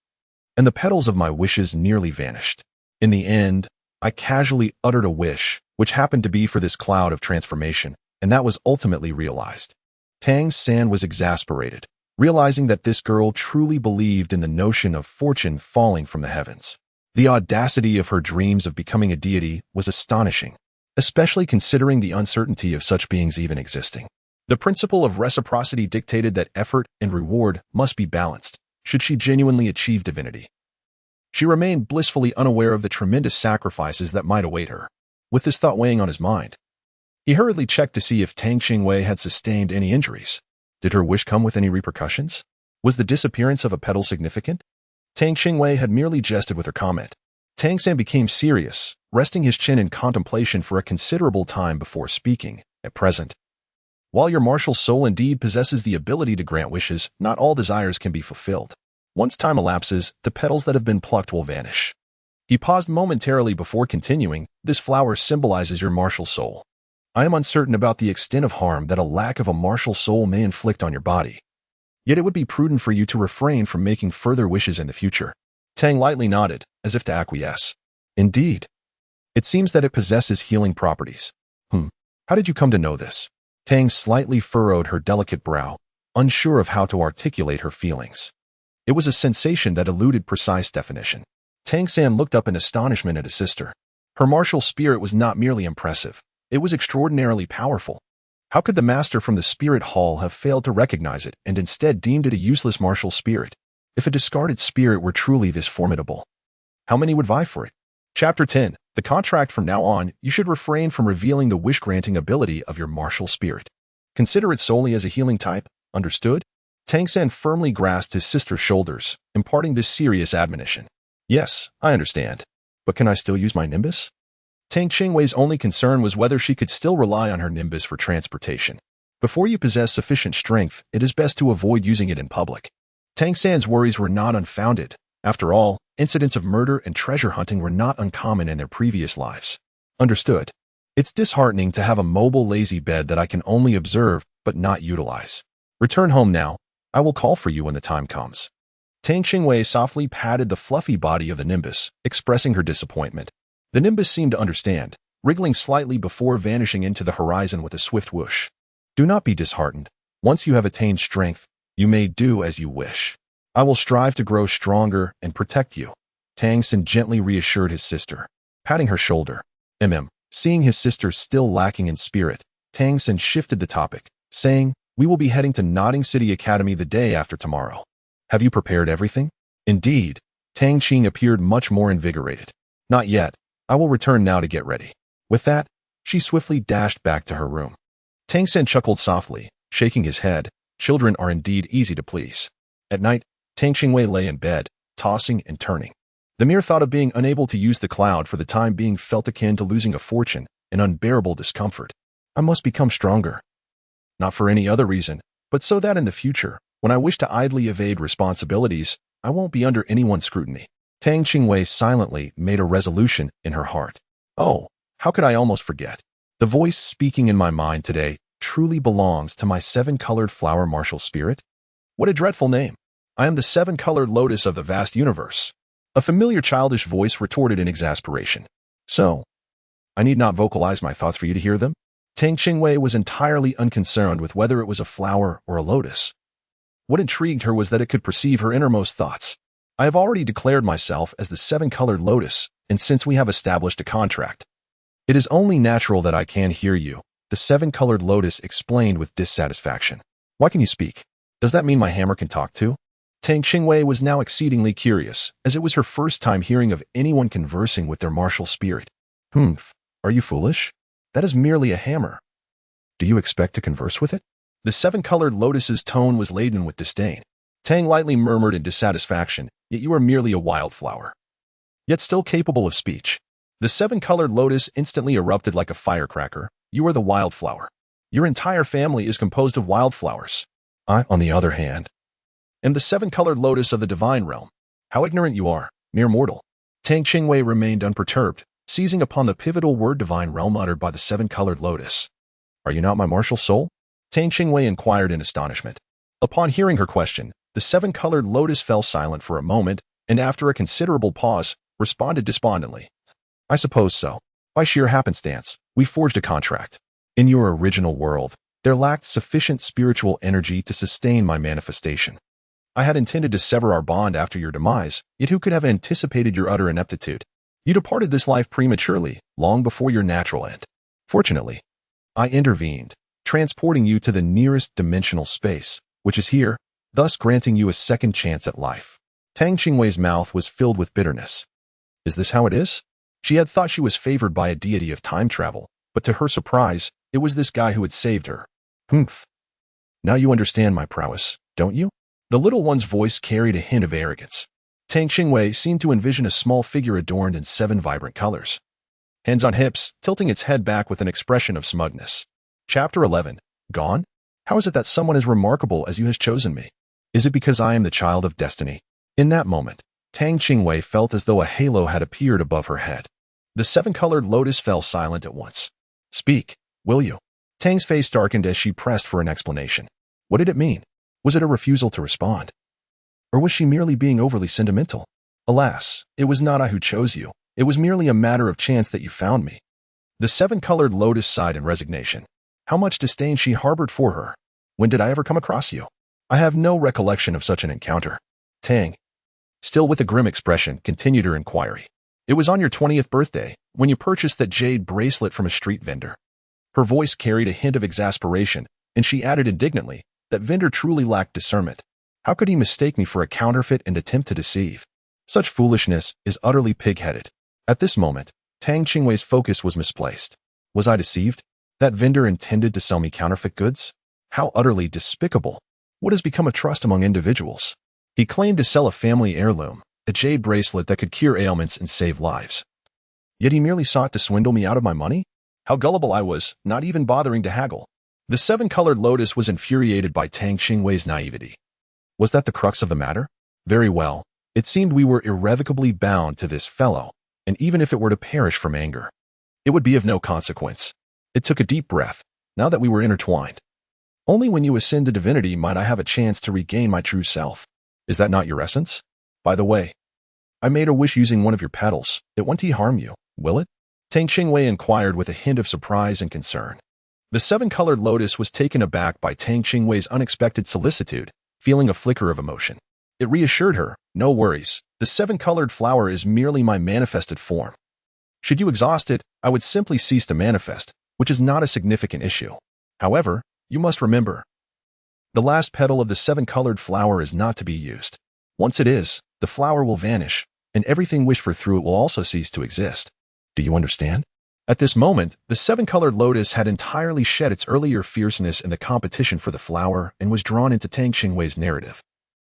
A: and the petals of my wishes nearly vanished. In the end, I casually uttered a wish, which happened to be for this cloud of transformation, and that was ultimately realized." Tang San was exasperated, realizing that this girl truly believed in the notion of fortune falling from the heavens. The audacity of her dreams of becoming a deity was astonishing, especially considering the uncertainty of such beings even existing. The principle of reciprocity dictated that effort and reward must be balanced, should she genuinely achieve divinity. She remained blissfully unaware of the tremendous sacrifices that might await her. With this thought weighing on his mind, he hurriedly checked to see if Tang Qingwei had sustained any injuries. Did her wish come with any repercussions? Was the disappearance of a petal significant? Tang Qingwei had merely jested with her comment. Tang San became serious, resting his chin in contemplation for a considerable time before speaking. "At present, while your martial soul indeed possesses the ability to grant wishes, not all desires can be fulfilled. Once time elapses, the petals that have been plucked will vanish." He paused momentarily before continuing, "This flower symbolizes your martial soul. I am uncertain about the extent of harm that a lack of a martial soul may inflict on your body. Yet it would be prudent for you to refrain from making further wishes in the future." Tang lightly nodded, as if to acquiesce. "Indeed. It seems that it possesses healing properties." How did you come to know this?" Tang slightly furrowed her delicate brow, unsure of how to articulate her feelings. It was a sensation that eluded precise definition. Tang San looked up in astonishment at his sister. Her martial spirit was not merely impressive, it was extraordinarily powerful. How could the master from the spirit hall have failed to recognize it and instead deemed it a useless martial spirit? If a discarded spirit were truly this formidable, how many would vie for it? Chapter 10. The contract. From now on, you should refrain from revealing the wish-granting ability of your martial spirit. Consider it solely as a healing type, understood? Tang San firmly grasped his sister's shoulders, imparting this serious admonition. "Yes, I understand. But can I still use my nimbus?" Tang Qingwei's only concern was whether she could still rely on her nimbus for transportation. Before you possess sufficient strength, it is best to avoid using it in public. Tang San's worries were not unfounded. After all, incidents of murder and treasure hunting were not uncommon in their previous lives. "Understood. It's disheartening to have a mobile lazy bed that I can only observe but not utilize. Return home now. I will call for you when the time comes." Tang Qingwei softly patted the fluffy body of the nimbus, expressing her disappointment. The nimbus seemed to understand, wriggling slightly before vanishing into the horizon with a swift whoosh. "Do not be disheartened. Once you have attained strength, you may do as you wish. I will strive to grow stronger and protect you." Tang San gently reassured his sister, patting her shoulder. Seeing his sister still lacking in spirit, Tang San shifted the topic, saying, "We will be heading to Nodding City Academy the day after tomorrow. Have you prepared everything?" "Indeed." Tang Qing appeared much more invigorated. "Not yet. I will return now to get ready." With that, she swiftly dashed back to her room. Tang San chuckled softly, shaking his head. Children are indeed easy to please. At night, Tang Qingwei lay in bed, tossing and turning. The mere thought of being unable to use the cloud for the time being felt akin to losing a fortune, an unbearable discomfort. "I must become stronger. Not for any other reason, but so that in the future, when I wish to idly evade responsibilities, I won't be under anyone's scrutiny." Tang Qingwei silently made a resolution in her heart. "Oh, how could I almost forget? The voice speaking in my mind today truly belongs to my seven-colored flower martial spirit? What a dreadful name. I am the seven-colored lotus of the vast universe. A familiar childish voice retorted in exasperation. So, I need not vocalize my thoughts for you to hear them? Tang Qingwei was entirely unconcerned with whether it was a flower or a lotus. What intrigued her was that it could perceive her innermost thoughts. I have already declared myself as the seven-colored lotus, and since we have established a contract, it is only natural that I can hear you, the seven-colored lotus explained with dissatisfaction. Why can you speak? Does that mean my hammer can talk too? Tang Qingwei was now exceedingly curious, as it was her first time hearing of anyone conversing with their martial spirit. Are you foolish? That is merely a hammer. Do you expect to converse with it? The seven-colored lotus's tone was laden with disdain. Tang lightly murmured in dissatisfaction, yet you are merely a wildflower. Yet still capable of speech. The seven-colored lotus instantly erupted like a firecracker. You are the wildflower. Your entire family is composed of wildflowers. I, on the other hand, am the seven-colored lotus of the divine realm. How ignorant you are, mere mortal. Tang Qingwei remained unperturbed, seizing upon the pivotal word divine realm uttered by the seven-colored lotus. Are you not my martial soul? Tang Qingwei inquired in astonishment. Upon hearing her question, the seven-colored lotus fell silent for a moment, and after a considerable pause, responded despondently. I suppose so. By sheer happenstance, we forged a contract. In your original world, there lacked sufficient spiritual energy to sustain my manifestation. I had intended to sever our bond after your demise, yet who could have anticipated your utter ineptitude? You departed this life prematurely, long before your natural end. Fortunately, I intervened, transporting you to the nearest dimensional space, which is here, thus granting you a second chance at life. Tang Qingwei's mouth was filled with bitterness. Is this how it is? She had thought she was favored by a deity of time travel, but to her surprise, it was this guy who had saved her. Now you understand my prowess, don't you? The little one's voice carried a hint of arrogance. Tang Qingwei seemed to envision a small figure adorned in 7 vibrant colors. Hands on hips, tilting its head back with an expression of smugness. Chapter 11. Gone? How is it that someone as remarkable as you has chosen me? Is it because I am the child of destiny? In that moment, Tang Qingwei felt as though a halo had appeared above her head. The seven-colored lotus fell silent at once. Speak, will you? Tang's face darkened as she pressed for an explanation. What did it mean? Was it a refusal to respond? Or was she merely being overly sentimental? Alas, it was not I who chose you. It was merely a matter of chance that you found me. The seven-colored lotus sighed in resignation. How much disdain she harbored for her. When did I ever come across you? I have no recollection of such an encounter. Tang, still with a grim expression, continued her inquiry. It was on your 20th birthday, when you purchased that jade bracelet from a street vendor. Her voice carried a hint of exasperation, and she added indignantly, that vendor truly lacked discernment. How could he mistake me for a counterfeit and attempt to deceive? Such foolishness is utterly pig-headed. At this moment, Tang Qingwei's focus was misplaced. Was I deceived? That vendor intended to sell me counterfeit goods? How utterly despicable. What has become of trust among individuals? He claimed to sell a family heirloom, a jade bracelet that could cure ailments and save lives. Yet he merely sought to swindle me out of my money? How gullible I was, not even bothering to haggle. The seven-colored lotus was infuriated by Tang Qingwei's naivety. Was that the crux of the matter? Very well. It seemed we were irrevocably bound to this fellow, and even if it were to perish from anger, it would be of no consequence. It took a deep breath, now that we were intertwined. Only when you ascend to divinity might I have a chance to regain my true self. Is that not your essence? By the way, I made a wish using one of your petals. It won't harm you, will it? Tang Qingwei inquired with a hint of surprise and concern. The seven-colored lotus was taken aback by Tang Qingwei's unexpected solicitude, feeling a flicker of emotion. It reassured her, no worries, the seven-colored flower is merely my manifested form. Should you exhaust it, I would simply cease to manifest, which is not a significant issue. However, you must remember, the last petal of the seven-colored flower is not to be used. Once it is, the flower will vanish, and everything wished for through it will also cease to exist. Do you understand? At this moment, the seven-colored lotus had entirely shed its earlier fierceness in the competition for the flower and was drawn into Tang Qingwei's narrative.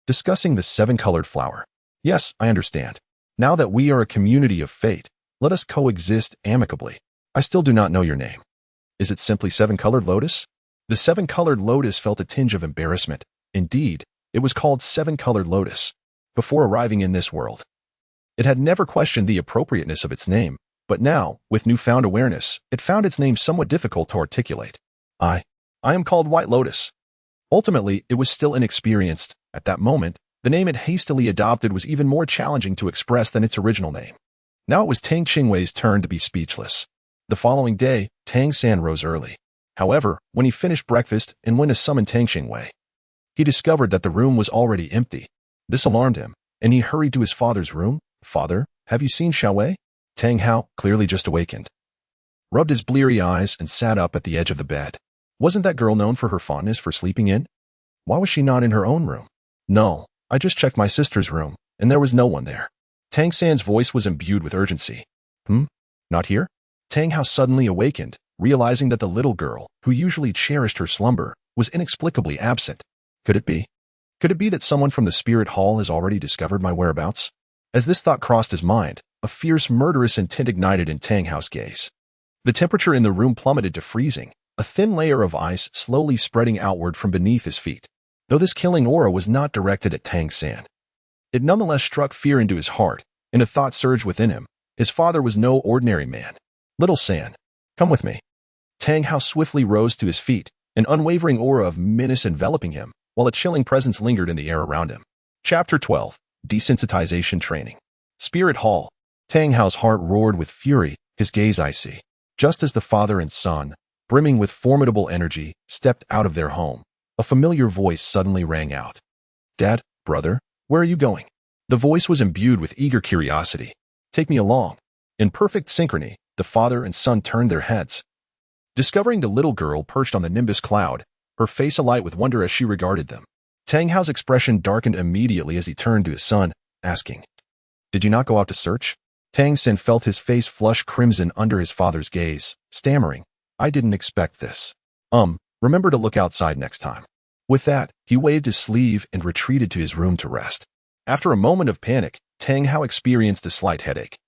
A: Discussing the seven-colored flower. Yes, I understand. Now that we are a community of fate, let us coexist amicably. I still do not know your name. Is it simply seven-colored lotus? The seven-colored lotus felt a tinge of embarrassment. Indeed, it was called seven-colored lotus. Before arriving in this world, it had never questioned the appropriateness of its name, But now, with newfound awareness, it found its name somewhat difficult to articulate. I am called White Lotus. Ultimately, it was still inexperienced. At that moment, the name it hastily adopted was even more challenging to express than its original name. Now it was Tang Qingwei's turn to be speechless. The following day, Tang San rose early. However, when he finished breakfast and went to summon Tang Qingwei, he discovered that the room was already empty. This alarmed him, and he hurried to his father's room. "Father, have you seen Xiaowei?" Tang Hao, clearly just awakened, rubbed his bleary eyes and sat up at the edge of the bed. Wasn't that girl known for her fondness for sleeping in? Why was she not in her own room? No, I just checked my sister's room, and there was no one there. Tang San's voice was imbued with urgency. Not here? Tang Hao suddenly awakened, realizing that the little girl, who usually cherished her slumber, was inexplicably absent. Could it be? Could it be that someone from the spirit hall has already discovered my whereabouts? As this thought crossed his mind, a fierce, murderous intent ignited in Tang Hao's gaze. The temperature in the room plummeted to freezing, a thin layer of ice slowly spreading outward from beneath his feet. Though this killing aura was not directed at Tang San, it nonetheless struck fear into his heart, and a thought surged within him. His father was no ordinary man. "Little San, come with me." Tang Hao swiftly rose to his feet, an unwavering aura of menace enveloping him, while a chilling presence lingered in the air around him. Chapter 12. Desensitization Training. Spirit Hall. Tang Hao's heart roared with fury, his gaze icy. Just as the father and son, brimming with formidable energy, stepped out of their home, a familiar voice suddenly rang out. "Dad, brother, where are you going?" The voice was imbued with eager curiosity. "Take me along." In perfect synchrony, the father and son turned their heads, discovering the little girl perched on the nimbus cloud, her face alight with wonder as she regarded them. Tang Hao's expression darkened immediately as he turned to his son, asking, "Did you not go out to search?" Tang San felt his face flush crimson under his father's gaze, stammering, "I didn't expect this. Remember to look outside next time." With that, he waved his sleeve and retreated to his room to rest. After a moment of panic, Tang Hao experienced a slight headache.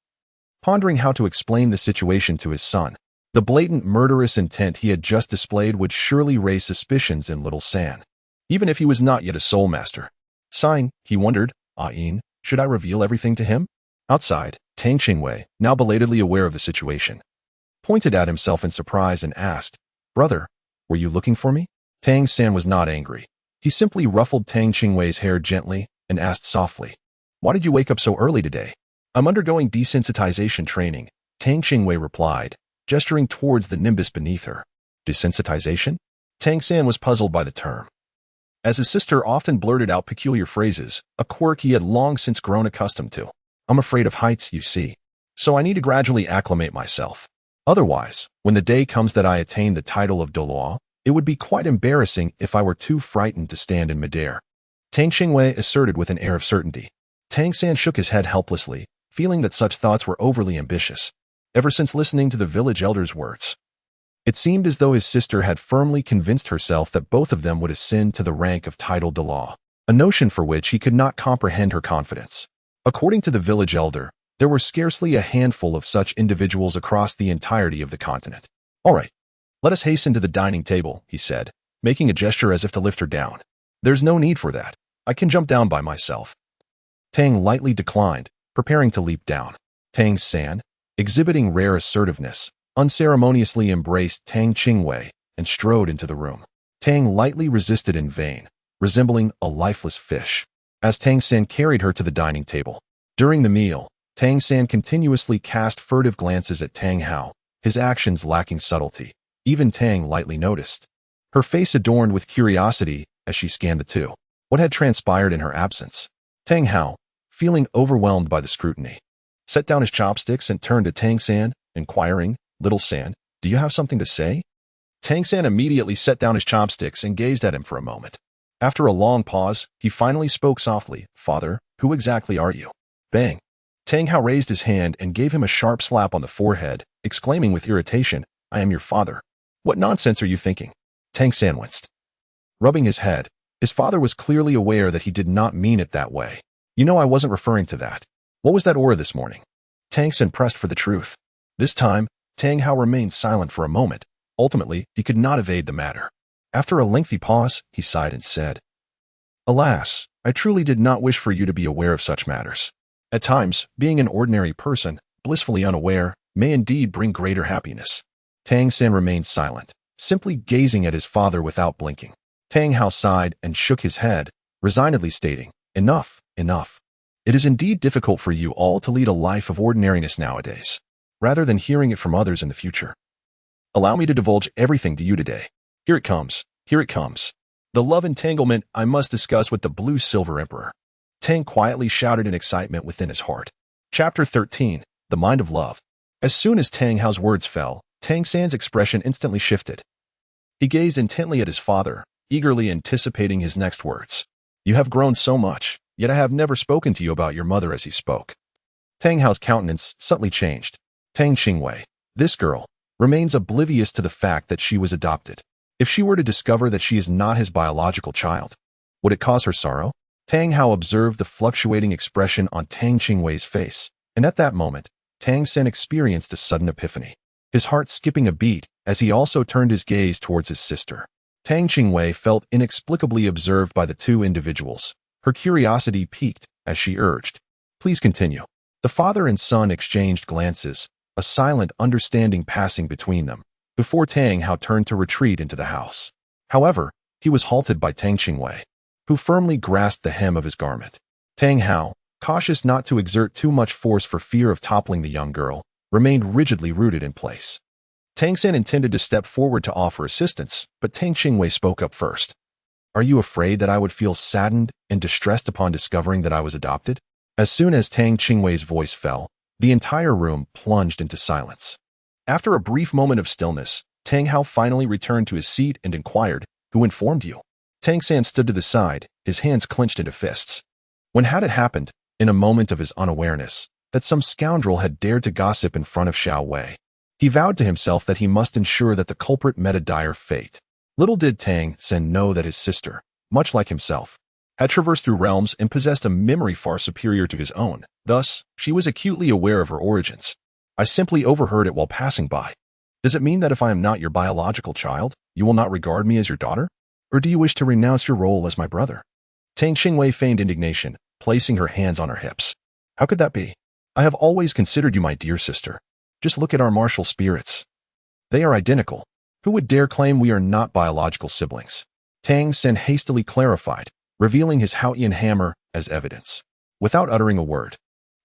A: Pondering how to explain the situation to his son, the blatant murderous intent he had just displayed would surely raise suspicions in little San, even if he was not yet a soul master. Sighing, he wondered, should I reveal everything to him? Outside, Tang Qingwei, now belatedly aware of the situation, pointed at himself in surprise and asked, "Brother, were you looking for me?" Tang San was not angry. He simply ruffled Tang Qingwei's hair gently and asked softly, "Why did you wake up so early today?" "I'm undergoing desensitization training," Tang Qingwei replied, gesturing towards the nimbus beneath her. Desensitization? Tang San was puzzled by the term, as his sister often blurted out peculiar phrases, a quirk he had long since grown accustomed to. "I'm afraid of heights, you see, so I need to gradually acclimate myself. Otherwise, when the day comes that I attain the title of Douluo, it would be quite embarrassing if I were too frightened to stand in midair," Tang Qingwei asserted with an air of certainty. Tang San shook his head helplessly, feeling that such thoughts were overly ambitious. Ever since listening to the village elder's words, it seemed as though his sister had firmly convinced herself that both of them would ascend to the rank of titled Douluo, a notion for which he could not comprehend her confidence. According to the village elder, there were scarcely a handful of such individuals across the entirety of the continent. "All right, let us hasten to the dining table," he said, making a gesture as if to lift her down. "There's no need for that. I can jump down by myself." Tang lightly declined, preparing to leap down. Tang San, exhibiting rare assertiveness, unceremoniously embraced Tang Qingwei and strode into the room. Tang lightly resisted in vain, resembling a lifeless fish, as Tang San carried her to the dining table. During the meal, Tang San continuously cast furtive glances at Tang Hao, his actions lacking subtlety. Even Tang lightly noticed, her face adorned with curiosity as she scanned the two. What had transpired in her absence? Tang Hao, feeling overwhelmed by the scrutiny, set down his chopsticks and turned to Tang San, inquiring, "Little San, do you have something to say?" Tang San immediately set down his chopsticks and gazed at him for a moment. After a long pause, he finally spoke softly, "Father, who exactly are you?" Bang! Tang Hao raised his hand and gave him a sharp slap on the forehead, exclaiming with irritation, "I am your father. What nonsense are you thinking?" Tang San winced, rubbing his head. His father was clearly aware that he did not mean it that way. "You know I wasn't referring to that. What was that aura this morning?" Tang San pressed for the truth. This time, Tang Hao remained silent for a moment. Ultimately, he could not evade the matter. After a lengthy pause, he sighed and said, "Alas, I truly did not wish for you to be aware of such matters. At times, being an ordinary person, blissfully unaware, may indeed bring greater happiness. Tang San remained silent, simply gazing at his father without blinking. Tang Hao sighed and shook his head, resignedly stating, "Enough, enough. It is indeed difficult for you all to lead a life of ordinariness nowadays, rather than hearing it from others in the future. Allow me to divulge everything to you today. Here it comes, here it comes. The love entanglement I must discuss with the blue-silver emperor." Tang quietly shouted in excitement within his heart. Chapter 13, The Mind of Love. As soon as Tang Hao's words fell, Tang San's expression instantly shifted. He gazed intently at his father, eagerly anticipating his next words. "You have grown so much, yet I have never spoken to you about your mother," as he spoke. Tang Hao's countenance subtly changed. Tang Qingwei, this girl, remains oblivious to the fact that she was adopted. If she were to discover that she is not his biological child, would it cause her sorrow? Tang Hao observed the fluctuating expression on Tang Qingwei's face, and at that moment, Tang San experienced a sudden epiphany, his heart skipping a beat as he also turned his gaze towards his sister. Tang Qingwei felt inexplicably observed by the two individuals. Her curiosity piqued as she urged, "Please continue." The father and son exchanged glances, a silent understanding passing between them, before Tang Hao turned to retreat into the house. However, he was halted by Tang Qingwei, who firmly grasped the hem of his garment. Tang Hao, cautious not to exert too much force for fear of toppling the young girl, remained rigidly rooted in place. Tang San intended to step forward to offer assistance, but Tang Qingwei spoke up first. "Are you afraid that I would feel saddened and distressed upon discovering that I was adopted?" As soon as Tang Qingwei's voice fell, the entire room plunged into silence. After a brief moment of stillness, Tang Hao finally returned to his seat and inquired, "Who informed you?" Tang San stood to the side, his hands clenched into fists. When had it happened, in a moment of his unawareness, that some scoundrel had dared to gossip in front of Xiao Wei? He vowed to himself that he must ensure that the culprit met a dire fate. Little did Tang San know that his sister, much like himself, had traversed through realms and possessed a memory far superior to his own. Thus, she was acutely aware of her origins. "I simply overheard it while passing by. Does it mean that if I am not your biological child, you will not regard me as your daughter? Or do you wish to renounce your role as my brother?" Tang Qingwei feigned indignation, placing her hands on her hips. "How could that be? I have always considered you my dear sister. Just look at our martial spirits. They are identical. Who would dare claim we are not biological siblings?" Tang San hastily clarified, revealing his Haotian Hammer as evidence. Without uttering a word,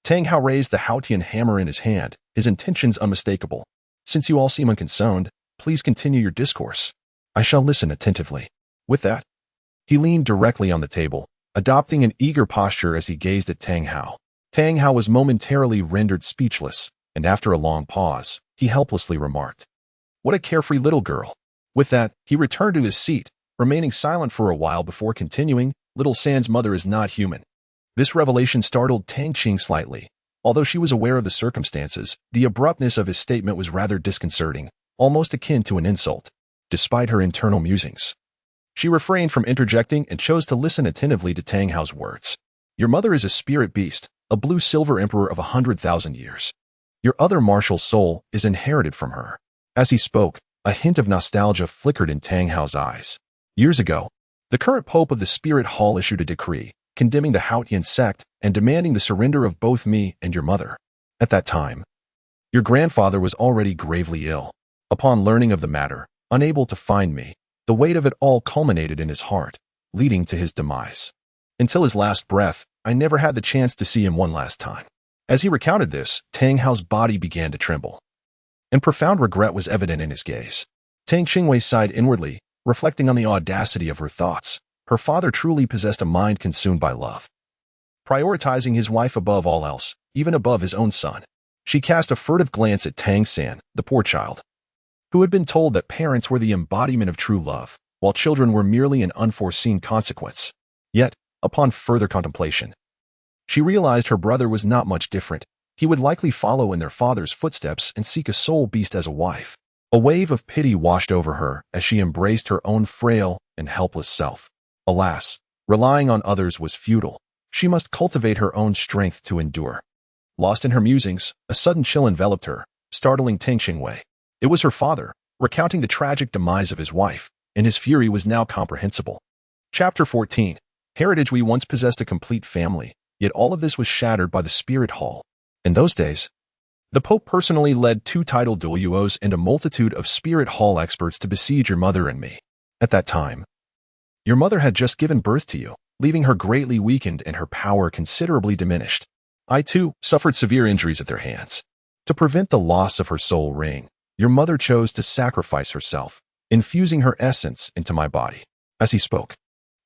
A: Tang Hao raised the Haotian Hammer in his hand, his intentions unmistakable. "Since you all seem unconcerned, please continue your discourse. I shall listen attentively." With that, he leaned directly on the table, adopting an eager posture as he gazed at Tang Hao. Tang Hao was momentarily rendered speechless, and after a long pause, he helplessly remarked, "What a carefree little girl." With that, he returned to his seat, remaining silent for a while before continuing, "Little San's mother is not human." This revelation startled Tang Qing slightly. Although she was aware of the circumstances, the abruptness of his statement was rather disconcerting, almost akin to an insult. Despite her internal musings, she refrained from interjecting and chose to listen attentively to Tang Hao's words. "Your mother is a spirit beast, a blue-silver emperor of 100,000 years. Your other martial soul is inherited from her." As he spoke, a hint of nostalgia flickered in Tang Hao's eyes. Years ago, the current pope of the Spirit Hall issued a decree, condemning the Haotian sect and demanding the surrender of both me and your mother. At that time, your grandfather was already gravely ill. Upon learning of the matter, unable to find me, the weight of it all culminated in his heart, leading to his demise. Until his last breath, I never had the chance to see him one last time. As he recounted this, Tang Hao's body began to tremble, and profound regret was evident in his gaze. Tang Qingwei sighed inwardly, reflecting on the audacity of her thoughts. Her father truly possessed a mind consumed by love, prioritizing his wife above all else, even above his own son. She cast a furtive glance at Tang San, the poor child, who had been told that parents were the embodiment of true love, while children were merely an unforeseen consequence. Yet, upon further contemplation, she realized her brother was not much different. He would likely follow in their father's footsteps and seek a soul beast as a wife. A wave of pity washed over her as she embraced her own frail and helpless self. Alas, relying on others was futile. She must cultivate her own strength to endure. Lost in her musings, a sudden chill enveloped her, startling Tang Qingwei. It was her father, recounting the tragic demise of his wife, and his fury was now comprehensible. Chapter 14. Heritage. We once possessed a complete family, yet all of this was shattered by the Spirit Hall. In those days, The Pope personally led 2 titled Douluos and a multitude of spirit hall experts to besiege your mother and me. At that time, your mother had just given birth to you, leaving her greatly weakened and her power considerably diminished. I, too, suffered severe injuries at their hands. To prevent the loss of her soul ring, your mother chose to sacrifice herself, infusing her essence into my body. As he spoke,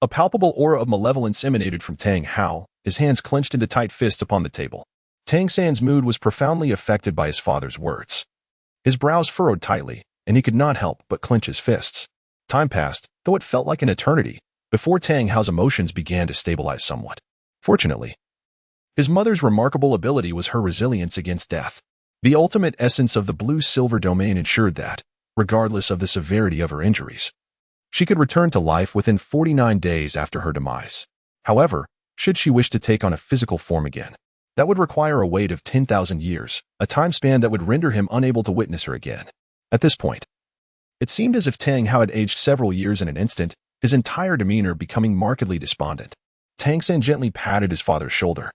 A: a palpable aura of malevolence emanated from Tang Hao, his hands clenched into tight fists upon the table. Tang San's mood was profoundly affected by his father's words. His brows furrowed tightly, and he could not help but clench his fists. Time passed, though it felt like an eternity, before Tang Hao's emotions began to stabilize somewhat. Fortunately, his mother's remarkable ability was her resilience against death. The ultimate essence of the blue-silver domain ensured that, regardless of the severity of her injuries, she could return to life within 49 days after her demise. However, should she wish to take on a physical form again, that would require a wait of 10,000 years, a time span that would render him unable to witness her again. At this point, it seemed as if Tang Hao had aged several years in an instant, his entire demeanor becoming markedly despondent. Tang San gently patted his father's shoulder,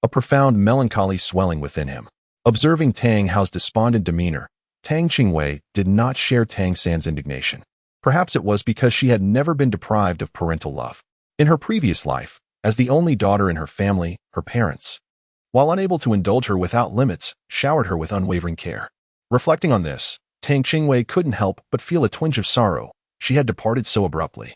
A: a profound melancholy swelling within him. Observing Tang Hao's despondent demeanor, Tang Qingwei did not share Tang San's indignation. Perhaps it was because she had never been deprived of parental love. In her previous life, as the only daughter in her family, her parents, while unable to indulge her without limits, showered her with unwavering care. Reflecting on this, Tang Qingwei couldn't help but feel a twinge of sorrow. She had departed so abruptly,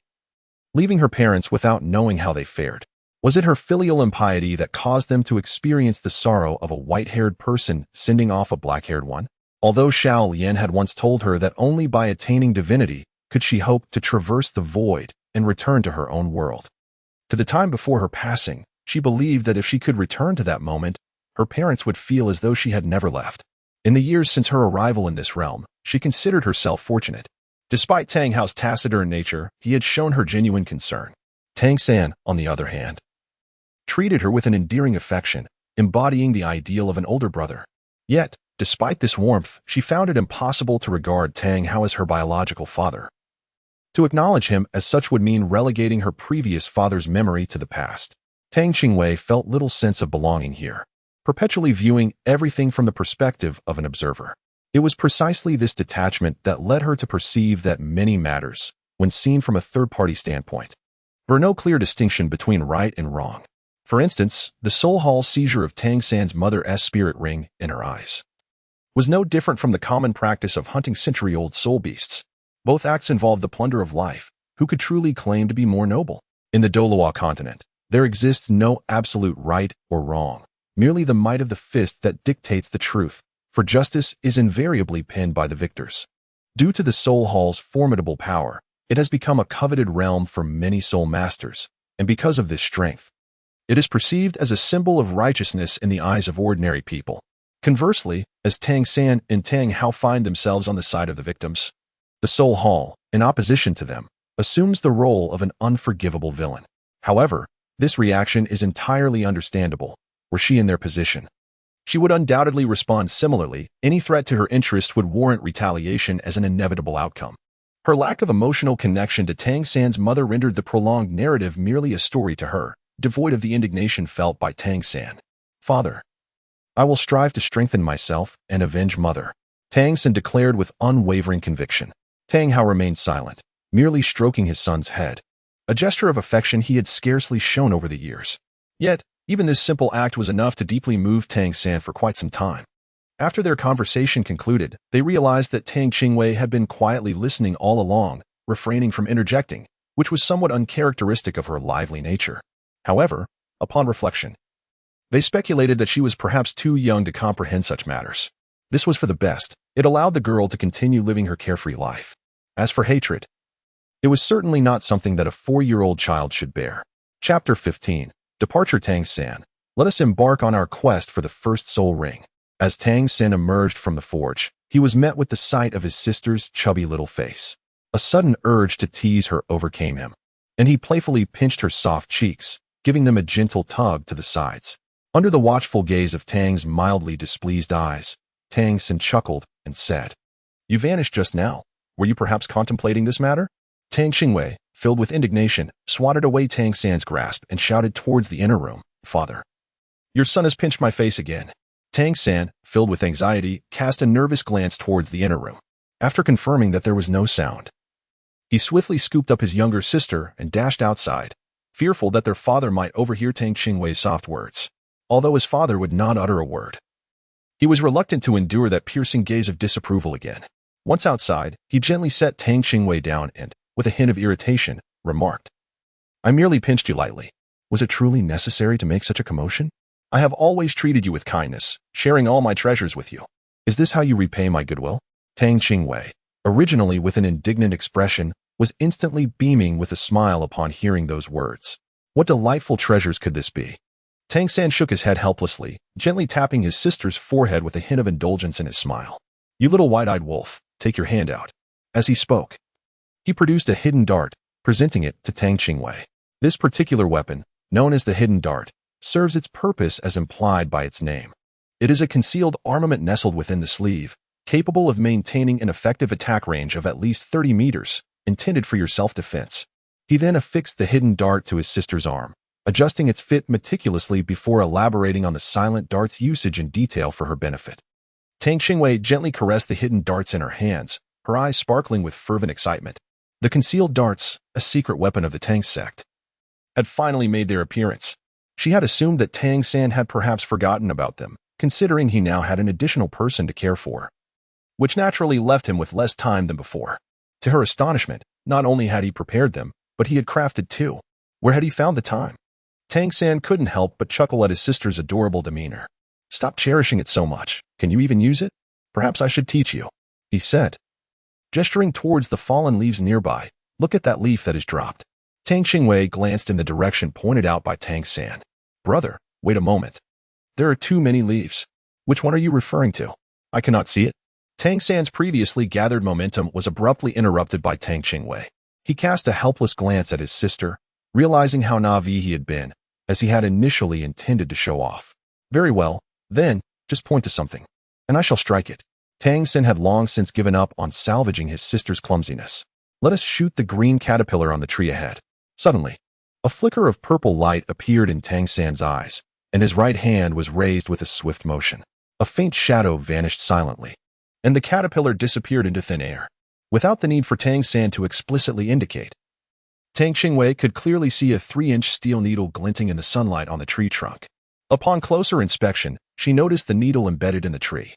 A: leaving her parents without knowing how they fared. Was it her filial impiety that caused them to experience the sorrow of a white-haired person sending off a black-haired one? Although Xiao Lian had once told her that only by attaining divinity could she hope to traverse the void and return to her own world. To the time before her passing, she believed that if she could return to that moment, her parents would feel as though she had never left. In the years since her arrival in this realm, she considered herself fortunate. Despite Tang Hao's taciturn nature, he had shown her genuine concern. Tang San, on the other hand, treated her with an endearing affection, embodying the ideal of an older brother. Yet, despite this warmth, she found it impossible to regard Tang Hao as her biological father. To acknowledge him as such would mean relegating her previous father's memory to the past. Tang Qingwei felt little sense of belonging here, perpetually viewing everything from the perspective of an observer. It was precisely this detachment that led her to perceive that many matters, when seen from a third-party standpoint, were no clear distinction between right and wrong. For instance, the soul hall seizure of Tang San's mother's spirit ring in her eyes was no different from the common practice of hunting century-old soul beasts. Both acts involved the plunder of life. Who could truly claim to be more noble? In the Douluo continent, there exists no absolute right or wrong, merely the might of the fist that dictates the truth, for justice is invariably pinned by the victors. Due to the soul hall's formidable power, it has become a coveted realm for many soul masters, and because of this strength, it is perceived as a symbol of righteousness in the eyes of ordinary people. Conversely, as Tang San and Tang Hao find themselves on the side of the victims, the Soul Hall, in opposition to them, assumes the role of an unforgivable villain. However, this reaction is entirely understandable. Were she in their position, she would undoubtedly respond similarly. Any threat to her interest would warrant retaliation as an inevitable outcome. Her lack of emotional connection to Tang San's mother rendered the prolonged narrative merely a story to her, devoid of the indignation felt by Tang San. Father, I will strive to strengthen myself and avenge mother, Tang San declared with unwavering conviction. Tang Hao remained silent, merely stroking his son's head, a gesture of affection he had scarcely shown over the years. Yet, even this simple act was enough to deeply move Tang San for quite some time. After their conversation concluded, they realized that Tang Qingwei had been quietly listening all along, refraining from interjecting, which was somewhat uncharacteristic of her lively nature. However, upon reflection, they speculated that she was perhaps too young to comprehend such matters. This was for the best. It allowed the girl to continue living her carefree life. As for hatred, it was certainly not something that a 4-year-old child should bear. Chapter 15. Departure. Tang San. Let us embark on our quest for the first soul ring. As Tang San emerged from the forge, he was met with the sight of his sister's chubby little face. A sudden urge to tease her overcame him, and he playfully pinched her soft cheeks, giving them a gentle tug to the sides. Under the watchful gaze of Tang's mildly displeased eyes, Tang San chuckled and said, "You vanished just now. Were you perhaps contemplating this matter?" Tang Qingwei, filled with indignation, swatted away Tang San's grasp and shouted towards the inner room, "Father, your son has pinched my face again. Tang San, filled with anxiety, cast a nervous glance towards the inner room. After confirming that there was no sound, he swiftly scooped up his younger sister and dashed outside, fearful that their father might overhear Tang Qingwei's soft words. Although his father would not utter a word, he was reluctant to endure that piercing gaze of disapproval again. Once outside, he gently set Tang Qingwei down and, with a hint of irritation, remarked, "I merely pinched you lightly. Was it truly necessary to make such a commotion? I have always treated you with kindness, sharing all my treasures with you. Is this how you repay my goodwill?" Tang Qingwei, originally with an indignant expression, was instantly beaming with a smile upon hearing those words. What delightful treasures could this be? Tang San shook his head helplessly, gently tapping his sister's forehead with a hint of indulgence in his smile. "You little wide-eyed wolf, take your hand out." As he spoke, he produced a hidden dart, presenting it to Tang Qingwei. This particular weapon, known as the hidden dart, serves its purpose as implied by its name. It is a concealed armament nestled within the sleeve, capable of maintaining an effective attack range of at least 30 meters, intended for your self-defense. He then affixed the hidden dart to his sister's arm, adjusting its fit meticulously before elaborating on the silent dart's usage in detail for her benefit. Tang Qingwei gently caressed the hidden darts in her hands, her eyes sparkling with fervent excitement. The concealed darts, a secret weapon of the Tang sect, had finally made their appearance. She had assumed that Tang San had perhaps forgotten about them, considering he now had an additional person to care for, which naturally left him with less time than before. To her astonishment, not only had he prepared them, but he had crafted two. Where had he found the time? Tang San couldn't help but chuckle at his sister's adorable demeanor. "Stop cherishing it so much. Can you even use it? Perhaps I should teach you," he said. Gesturing towards the fallen leaves nearby, "Look at that leaf that is dropped." Tang Qingwei glanced in the direction pointed out by Tang San. "Brother, wait a moment. There are too many leaves. Which one are you referring to? I cannot see it." Tang San's previously gathered momentum was abruptly interrupted by Tang Qingwei. He cast a helpless glance at his sister, realizing how naive he had been, as he had initially intended to show off. "Very well, then, just point to something, and I shall strike it." Tang San had long since given up on salvaging his sister's clumsiness. "Let us shoot the green caterpillar on the tree ahead." Suddenly, a flicker of purple light appeared in Tang San's eyes, and his right hand was raised with a swift motion. A faint shadow vanished silently, and the caterpillar disappeared into thin air, without the need for Tang San to explicitly indicate. Tang Qingwei could clearly see a 3-inch steel needle glinting in the sunlight on the tree trunk. Upon closer inspection, she noticed the needle embedded in the tree,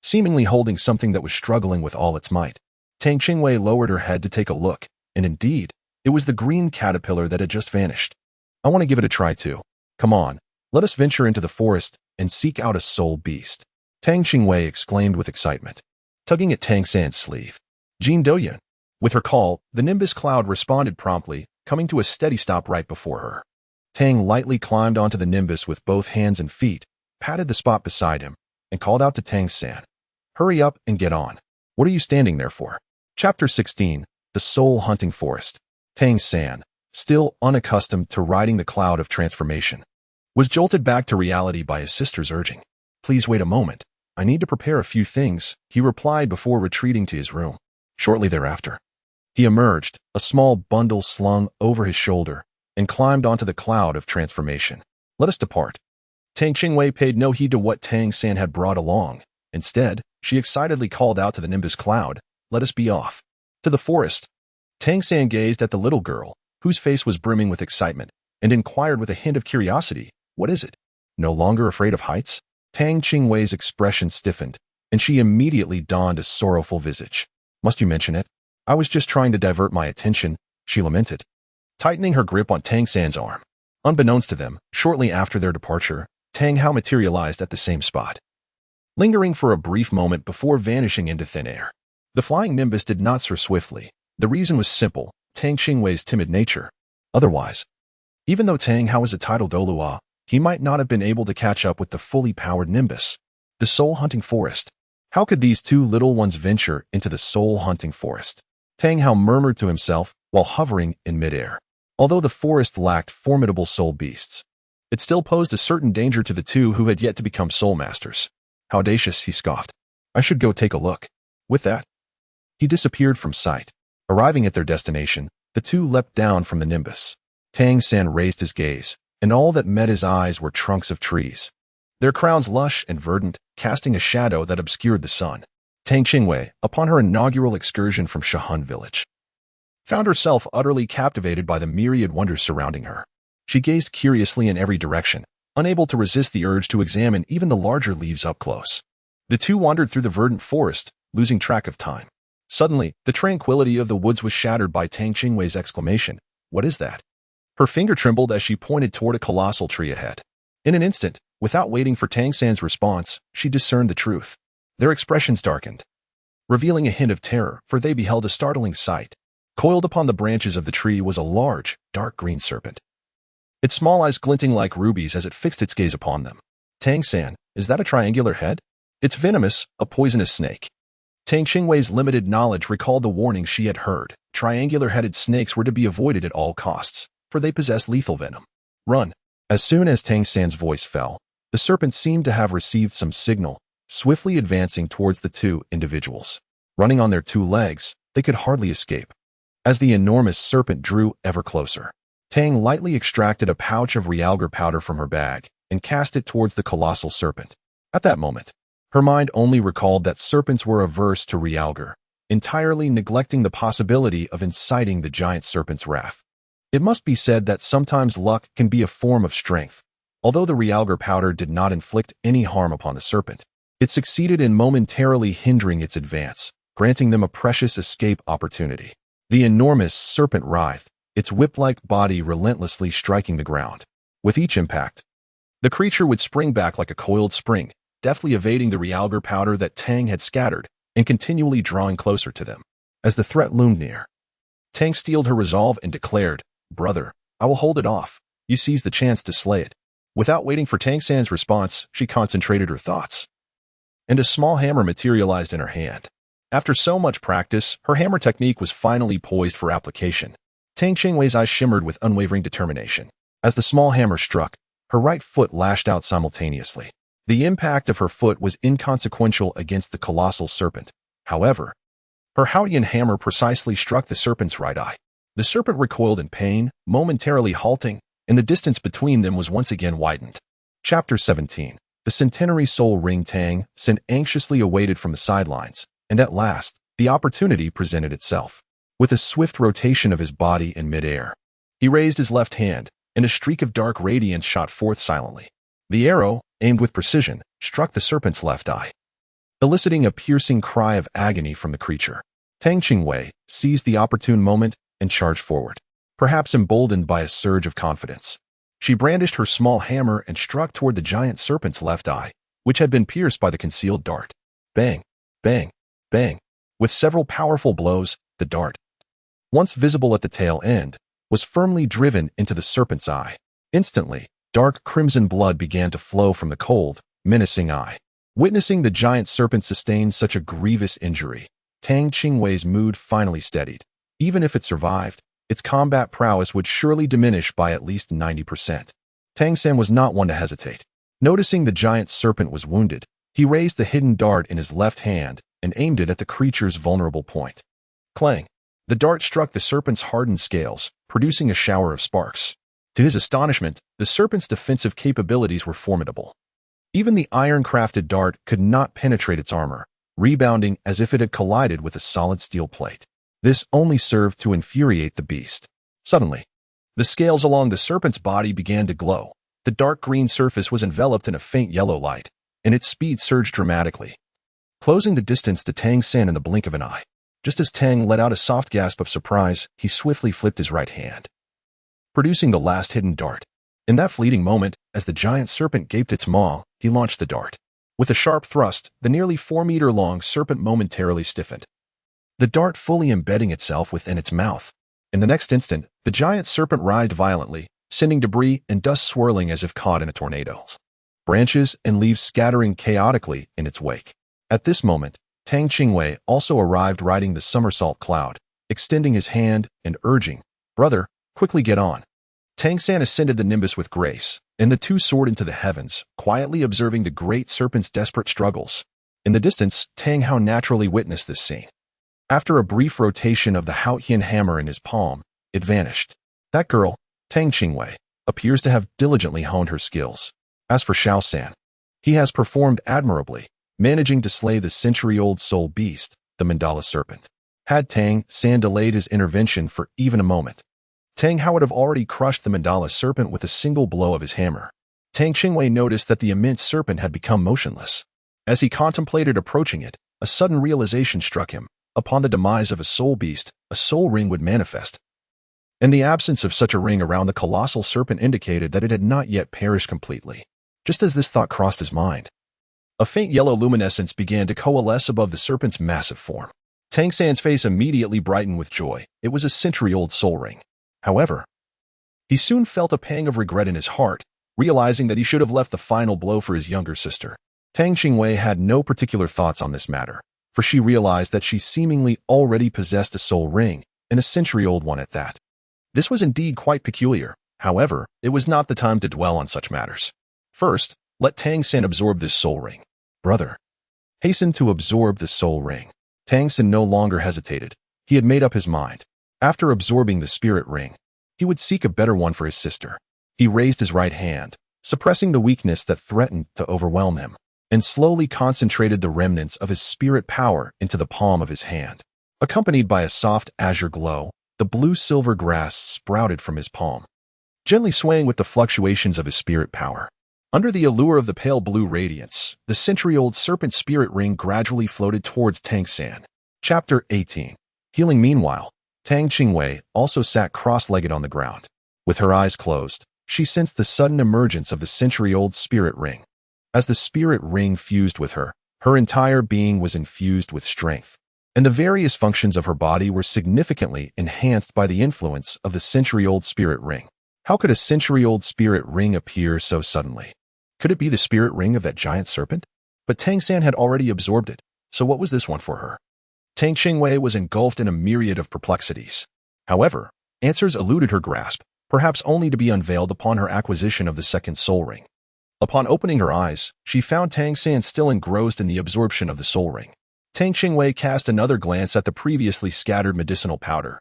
A: seemingly holding something that was struggling with all its might. Tang Qingwei lowered her head to take a look, and indeed, it was the green caterpillar that had just vanished. "I want to give it a try too. Come on, let us venture into the forest and seek out a soul beast," Tang Qingwei exclaimed with excitement, tugging at Tang San's sleeve. "Jin Doyan." With her call, the nimbus cloud responded promptly, coming to a steady stop right before her. Tang lightly climbed onto the nimbus with both hands and feet, patted the spot beside him, and called out to Tang San, "Hurry up and get on. What are you standing there for?" Chapter 16, The Soul-Hunting Forest. Tang San, still unaccustomed to riding the cloud of transformation, was jolted back to reality by his sister's urging. "Please wait a moment. I need to prepare a few things," he replied before retreating to his room. Shortly thereafter, he emerged, a small bundle slung over his shoulder, and climbed onto the cloud of transformation. "Let us depart." Tang Qingwei paid no heed to what Tang San had brought along. Instead, she excitedly called out to the nimbus cloud, "Let us be off." To the forest. Tang San gazed at the little girl, whose face was brimming with excitement, and inquired with a hint of curiosity, "What is it? No longer afraid of heights?" Tang Qingwei's expression stiffened, and she immediately donned a sorrowful visage. "Must you mention it? I was just trying to divert my attention," she lamented, tightening her grip on Tang San's arm. Unbeknownst to them, shortly after their departure, Tang Hao materialized at the same spot, lingering for a brief moment before vanishing into thin air. The flying nimbus did not soar swiftly. The reason was simple, Tang Qingwei's timid nature. Otherwise, even though Tang Hao was a titled Douluo, he might not have been able to catch up with the fully powered nimbus. The soul-hunting forest. How could these two little ones venture into the soul-hunting forest? Tang Hao murmured to himself while hovering in midair. Although the forest lacked formidable soul beasts, it still posed a certain danger to the two who had yet to become soul masters. "How audacious," he scoffed. "I should go take a look." With that, he disappeared from sight. Arriving at their destination, the two leapt down from the nimbus. Tang San raised his gaze, and all that met his eyes were trunks of trees. their crowns lush and verdant, casting a shadow that obscured the sun. Tang Qingwei, upon her inaugural excursion from Shahan village, found herself utterly captivated by the myriad wonders surrounding her. She gazed curiously in every direction, unable to resist the urge to examine even the larger leaves up close. The two wandered through the verdant forest, losing track of time. Suddenly, the tranquility of the woods was shattered by Tang Qingwei's exclamation, "What is that?" Her finger trembled as she pointed toward a colossal tree ahead. In an instant, without waiting for Tang San's response, she discerned the truth. Their expressions darkened, revealing a hint of terror, for they beheld a startling sight. Coiled upon the branches of the tree was a large, dark green serpent, its small eyes glinting like rubies as it fixed its gaze upon them. "Tang San, is that a triangular head? It's venomous, a poisonous snake." Tang Qingwei's limited knowledge recalled the warnings she had heard. Triangular-headed snakes were to be avoided at all costs, for they possess lethal venom. "Run." As soon as Tang San's voice fell, the serpent seemed to have received some signal, swiftly advancing towards the two individuals. Running on their two legs, they could hardly escape. As the enormous serpent drew ever closer, Tang lightly extracted a pouch of realgar powder from her bag and cast it towards the colossal serpent. At that moment, her mind only recalled that serpents were averse to realgar, entirely neglecting the possibility of inciting the giant serpent's wrath. It must be said that sometimes luck can be a form of strength. Although the realgar powder did not inflict any harm upon the serpent, it succeeded in momentarily hindering its advance, granting them a precious escape opportunity. The enormous serpent writhed, its whip-like body relentlessly striking the ground. With each impact, the creature would spring back like a coiled spring, deftly evading the realgar powder that Tang had scattered and continually drawing closer to them. As the threat loomed near, Tang steeled her resolve and declared, "Brother, I will hold it off. You seized the chance to slay it." Without waiting for Tang San's response, she concentrated her thoughts, and a small hammer materialized in her hand. After so much practice, her hammer technique was finally poised for application. Tang Qingwei's eyes shimmered with unwavering determination. As the small hammer struck, her right foot lashed out simultaneously. The impact of her foot was inconsequential against the colossal serpent. However, her Haotian hammer precisely struck the serpent's right eye. The serpent recoiled in pain, momentarily halting, and the distance between them was once again widened. Chapter 17. The centenary soul ring. Tang San anxiously awaited from the sidelines, and at last, the opportunity presented itself. With a swift rotation of his body in midair, he raised his left hand, and a streak of dark radiance shot forth silently. The arrow, aimed with precision, struck the serpent's left eye, eliciting a piercing cry of agony from the creature. Tang Qingwei seized the opportune moment and charged forward, perhaps emboldened by a surge of confidence. She brandished her small hammer and struck toward the giant serpent's left eye, which had been pierced by the concealed dart. Bang, bang, bang. With several powerful blows, the dart, once visible at the tail end, was firmly driven into the serpent's eye. Instantly, dark crimson blood began to flow from the cold, menacing eye. Witnessing the giant serpent sustain such a grievous injury, Tang Qingwei's mood finally steadied. Even if it survived, its combat prowess would surely diminish by at least 90%. Tang San was not one to hesitate. Noticing the giant serpent was wounded, he raised the hidden dart in his left hand and aimed it at the creature's vulnerable point. Clang! The dart struck the serpent's hardened scales, producing a shower of sparks. To his astonishment, the serpent's defensive capabilities were formidable. Even the iron-crafted dart could not penetrate its armor, rebounding as if it had collided with a solid steel plate. This only served to infuriate the beast. Suddenly, the scales along the serpent's body began to glow. The dark green surface was enveloped in a faint yellow light, and its speed surged dramatically, closing the distance to Tang San in the blink of an eye. Just as Tang let out a soft gasp of surprise, he swiftly flipped his right hand, producing the last hidden dart. In that fleeting moment, as the giant serpent gaped its maw, he launched the dart. With a sharp thrust, the nearly 4-meter-long serpent momentarily stiffened, the dart fully embedding itself within its mouth. In the next instant, the giant serpent writhed violently, sending debris and dust swirling as if caught in a tornado, branches and leaves scattering chaotically in its wake. At this moment, Tang Qingwei also arrived riding the somersault cloud, extending his hand and urging, "Brother, quickly get on." Tang San ascended the nimbus with grace, and the two soared into the heavens, quietly observing the great serpent's desperate struggles. In the distance, Tang Hao naturally witnessed this scene. After a brief rotation of the Haotian hammer in his palm, it vanished. That girl, Tang Qingwei, appears to have diligently honed her skills. As for Xiao San, He has performed admirably, managing to slay the century-old soul beast, the mandala serpent. Had Tang San delayed his intervention for even a moment, Tang Hao would have already crushed the mandala serpent with a single blow of his hammer. Tang Qingwei noticed that the immense serpent had become motionless. As he contemplated approaching it, a sudden realization struck him. Upon the demise of a soul beast, a soul ring would manifest. And the absence of such a ring around the colossal serpent indicated that it had not yet perished completely. Just as this thought crossed his mind, a faint yellow luminescence began to coalesce above the serpent's massive form. Tang San's face immediately brightened with joy. It was a century-old soul ring. However, he soon felt a pang of regret in his heart, realizing that he should have left the final blow for his younger sister. Tang Qingwei had no particular thoughts on this matter, for she realized that she seemingly already possessed a soul ring, and a century-old one at that. This was indeed quite peculiar. However, it was not the time to dwell on such matters. First, let Tang San absorb this soul ring. Brother, hasten to absorb the soul ring. Tang San no longer hesitated. He had made up his mind. After absorbing the spirit ring, he would seek a better one for his sister. He raised his right hand, suppressing the weakness that threatened to overwhelm him, and slowly concentrated the remnants of his spirit power into the palm of his hand. Accompanied by a soft azure glow, the blue-silver grass sprouted from his palm, gently swaying with the fluctuations of his spirit power. Under the allure of the pale blue radiance, the century-old serpent spirit ring gradually floated towards Tang San. Chapter 18. Healing. Meanwhile, Tang Qingwei also sat cross-legged on the ground. With her eyes closed, she sensed the sudden emergence of the century-old spirit ring. As the spirit ring fused with her, her entire being was infused with strength, and the various functions of her body were significantly enhanced by the influence of the century-old spirit ring. How could a century-old spirit ring appear so suddenly? Could it be the spirit ring of that giant serpent? But Tang San had already absorbed it, so what was this one for her? Tang Qingwei was engulfed in a myriad of perplexities. However, answers eluded her grasp, perhaps only to be unveiled upon her acquisition of the second soul ring. Upon opening her eyes, she found Tang San still engrossed in the absorption of the soul ring. Tang Qingwei cast another glance at the previously scattered medicinal powder,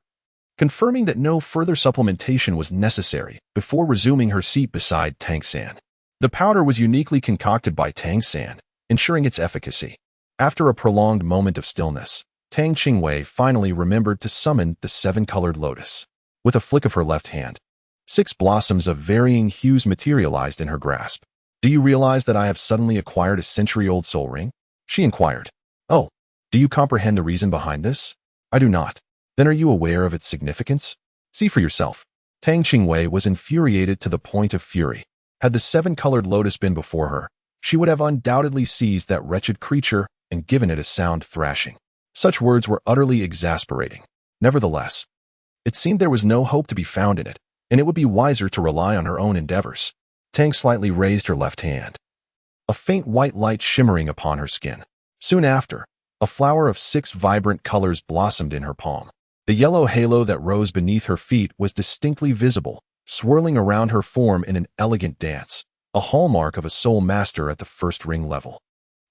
A: confirming that no further supplementation was necessary before resuming her seat beside Tang San. The powder was uniquely concocted by Tang San, ensuring its efficacy. After a prolonged moment of stillness, Tang Qingwei finally remembered to summon the seven-colored lotus. With a flick of her left hand, 6 blossoms of varying hues materialized in her grasp. Do you realize that I have suddenly acquired a century-old soul ring? She inquired. Oh, do you comprehend the reason behind this? I do not. Then are you aware of its significance? See for yourself. Tang Qingwei was infuriated to the point of fury. Had the 7-colored lotus been before her, she would have undoubtedly seized that wretched creature and given it a sound thrashing. Such words were utterly exasperating. Nevertheless, it seemed there was no hope to be found in it, and it would be wiser to rely on her own endeavors. Tang slightly raised her left hand, a faint white light shimmering upon her skin. Soon after, a flower of 6 vibrant colors blossomed in her palm. The yellow halo that rose beneath her feet was distinctly visible, swirling around her form in an elegant dance, a hallmark of a soul master at the first ring level.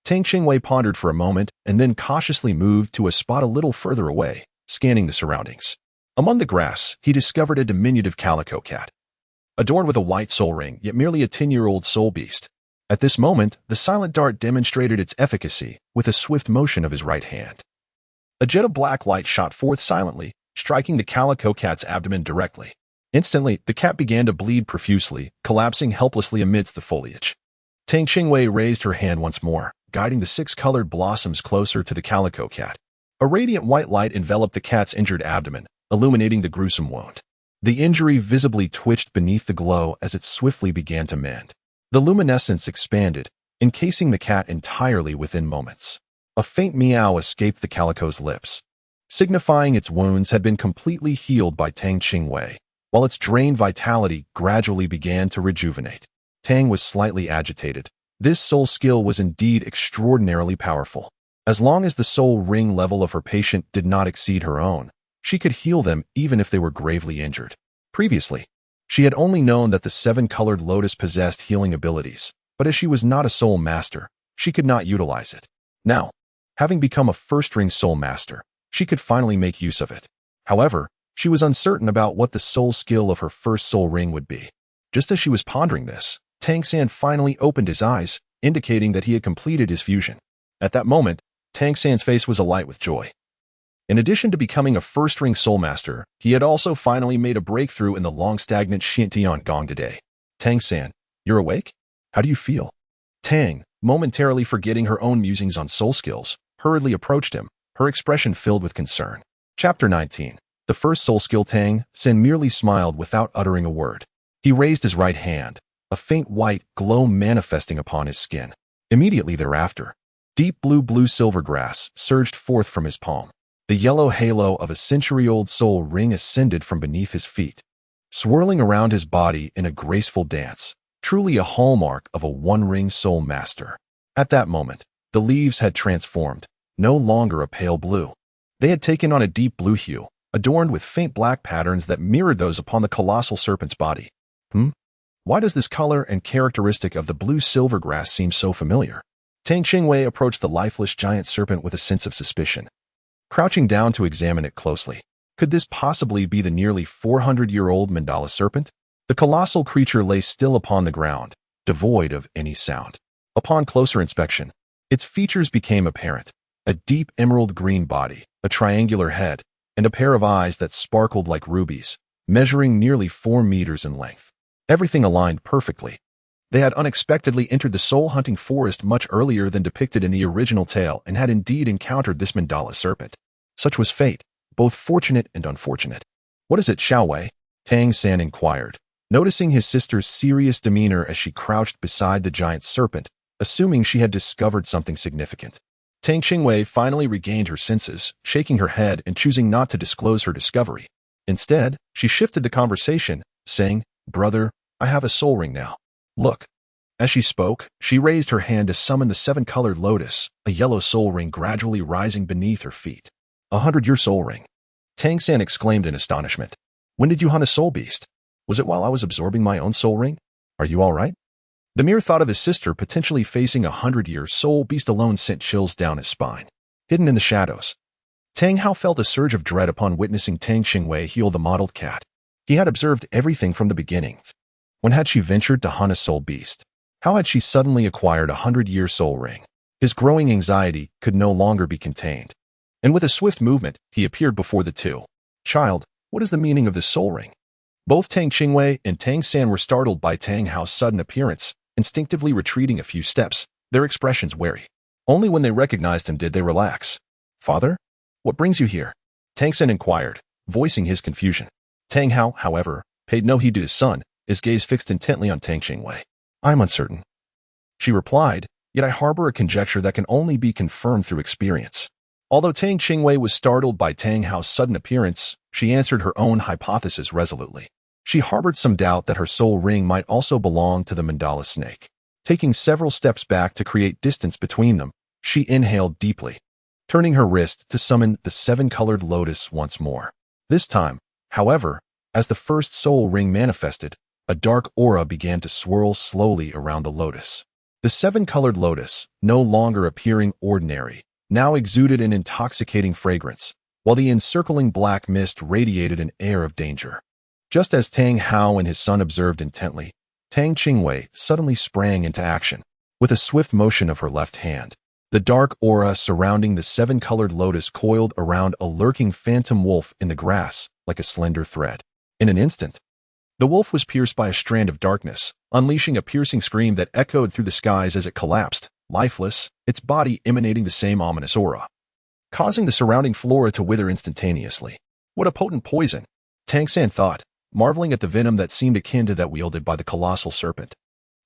A: Tang Qingwei pondered for a moment and then cautiously moved to a spot a little further away, scanning the surroundings. Among the grass, he discovered a diminutive calico cat, adorned with a white soul ring, yet merely a 10-year-old soul beast. At this moment, the silent dart demonstrated its efficacy with a swift motion of his right hand. A jet of black light shot forth silently, striking the calico cat's abdomen directly. Instantly, the cat began to bleed profusely, collapsing helplessly amidst the foliage. Tang Qingwei raised her hand once more, guiding the 6-colored blossoms closer to the calico cat. A radiant white light enveloped the cat's injured abdomen, illuminating the gruesome wound. The injury visibly twitched beneath the glow as it swiftly began to mend. The luminescence expanded, encasing the cat entirely within moments. A faint meow escaped the calico's lips, signifying its wounds had been completely healed by Tang Qingwei, while its drained vitality gradually began to rejuvenate. Tang was slightly agitated. This soul skill was indeed extraordinarily powerful. As long as the soul ring level of her patient did not exceed her own, she could heal them even if they were gravely injured. Previously, she had only known that the 7-colored lotus possessed healing abilities, but as she was not a soul master, she could not utilize it. Now, having become a first-ring soul master, she could finally make use of it. However, she was uncertain about what the soul skill of her first soul ring would be. Just as she was pondering this, Tang San finally opened his eyes, indicating that he had completed his fusion. At that moment, Tang San's face was alight with joy. In addition to becoming a first-ring soul master, he had also finally made a breakthrough in the long-stagnant Xintian Gong today. Tang San, you're awake? How do you feel? Tang, momentarily forgetting her own musings on soul skills, hurriedly approached him, her expression filled with concern. Chapter 19. The first soul skill. Tang San merely smiled without uttering a word. He raised his right hand, a faint white glow manifesting upon his skin. Immediately thereafter, deep blue silver grass surged forth from his palm. The yellow halo of a century-old soul ring ascended from beneath his feet, swirling around his body in a graceful dance, truly a hallmark of a one-ring soul master. At that moment, the leaves had transformed, no longer a pale blue. They had taken on a deep blue hue, adorned with faint black patterns that mirrored those upon the colossal serpent's body. Why does this color and characteristic of the blue-silver grass seem so familiar? Tang Qingwei approached the lifeless giant serpent with a sense of suspicion. Crouching down to examine it closely, could this possibly be the nearly 400-year-old mandala serpent? The colossal creature lay still upon the ground, devoid of any sound. Upon closer inspection, its features became apparent: a deep emerald green body, a triangular head, and a pair of eyes that sparkled like rubies, measuring nearly 4 meters in length. Everything aligned perfectly. They had unexpectedly entered the soul-hunting forest much earlier than depicted in the original tale and had indeed encountered this mandala serpent. Such was fate, both fortunate and unfortunate. What is it, Xiaowei? Tang San inquired, noticing his sister's serious demeanor as she crouched beside the giant serpent, assuming she had discovered something significant. Tang Qingwei finally regained her senses, shaking her head and choosing not to disclose her discovery. Instead, she shifted the conversation, saying, "Brother, I have a soul ring now. Look." As she spoke, she raised her hand to summon the 7-colored lotus, a yellow soul ring gradually rising beneath her feet. 100-year soul ring. Tang San exclaimed in astonishment. When did you hunt a soul beast? Was it while I was absorbing my own soul ring? Are you all right? The mere thought of his sister potentially facing a 100-year soul beast alone sent chills down his spine. Hidden in the shadows, Tang Hao felt a surge of dread upon witnessing Tang Qingwei heal the mottled cat. He had observed everything from the beginning. When had she ventured to hunt a soul beast? How had she suddenly acquired a 100-year soul ring? His growing anxiety could no longer be contained. And with a swift movement, he appeared before the two. Child, what is the meaning of this soul ring? Both Tang Qingwei and Tang San were startled by Tang Hao's sudden appearance, instinctively retreating a few steps, their expressions wary. Only when they recognized him did they relax. Father? What brings you here? Tang San inquired, voicing his confusion. Tang Hao, however, paid no heed to his son, his gaze fixed intently on Tang Qingwei. I am uncertain, she replied, yet I harbor a conjecture that can only be confirmed through experience. Although Tang Qingwei was startled by Tang Hao's sudden appearance, she answered her own hypothesis resolutely. She harbored some doubt that her soul ring might also belong to the mandala snake. Taking several steps back to create distance between them, she inhaled deeply, turning her wrist to summon the 7-colored lotus once more. This time, however, as the first soul ring manifested, a dark aura began to swirl slowly around the lotus. The 7-colored lotus, no longer appearing ordinary, now exuded an intoxicating fragrance, while the encircling black mist radiated an air of danger. Just as Tang Hao and his son observed intently, Tang Qingwei suddenly sprang into action. With a swift motion of her left hand, the dark aura surrounding the 7-colored lotus coiled around a lurking phantom wolf in the grass like a slender thread. In an instant, the wolf was pierced by a strand of darkness, unleashing a piercing scream that echoed through the skies as it collapsed, lifeless, its body emanating the same ominous aura, causing the surrounding flora to wither instantaneously. What a potent poison, Tang San thought, marveling at the venom that seemed akin to that wielded by the colossal serpent.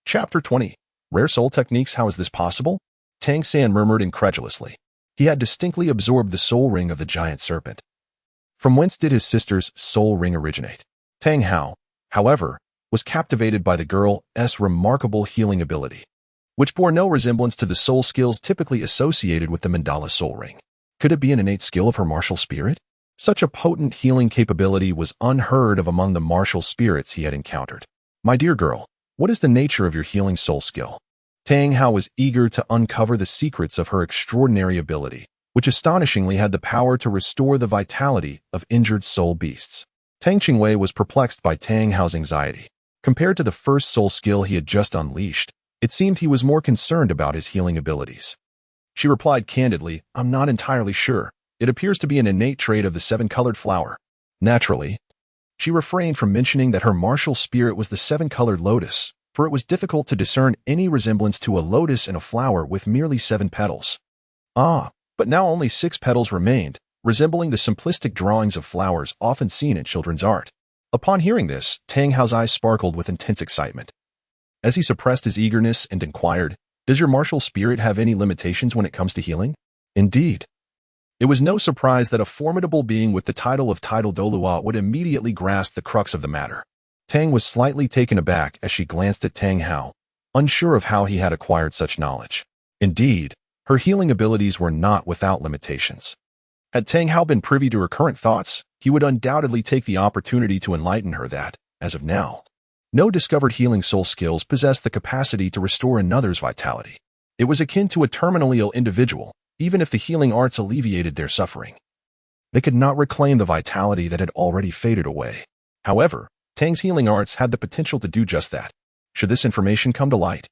A: Chapter 20. Rare soul techniques. How is this possible? Tang San murmured incredulously. He had distinctly absorbed the soul ring of the giant serpent. From whence did his sister's soul ring originate? Tang Hao, however, was captivated by the girl's remarkable healing ability, which bore no resemblance to the soul skills typically associated with the mandala soul ring. Could it be an innate skill of her martial spirit? Such a potent healing capability was unheard of among the martial spirits he had encountered. My dear girl, what is the nature of your healing soul skill? Tang Hao was eager to uncover the secrets of her extraordinary ability, which astonishingly had the power to restore the vitality of injured soul beasts. Tang Qingwei was perplexed by Tang Hao's anxiety. Compared to the first soul skill he had just unleashed, It seemed he was more concerned about his healing abilities. She replied candidly, "I'm not entirely sure. It appears to be an innate trait of the seven-colored flower." Naturally, she refrained from mentioning that her martial spirit was the seven-colored lotus, for it was difficult to discern any resemblance to a lotus in a flower with merely 7 petals. But now only 6 petals remained, resembling the simplistic drawings of flowers often seen in children's art. Upon hearing this, Tang Hao's eyes sparkled with intense excitement. As he suppressed his eagerness and inquired, "Does your martial spirit have any limitations when it comes to healing?" Indeed. It was no surprise that a formidable being with the title of Douluo would immediately grasp the crux of the matter. Tang was slightly taken aback as she glanced at Tang Hao, unsure of how he had acquired such knowledge. Indeed, her healing abilities were not without limitations. Had Tang Hao been privy to her current thoughts, he would undoubtedly take the opportunity to enlighten her that, as of now, no discovered healing soul skills possessed the capacity to restore another's vitality. It was akin to a terminally ill individual, even if the healing arts alleviated their suffering. They could not reclaim the vitality that had already faded away. However, Tang's healing arts had the potential to do just that. Should this information come to light,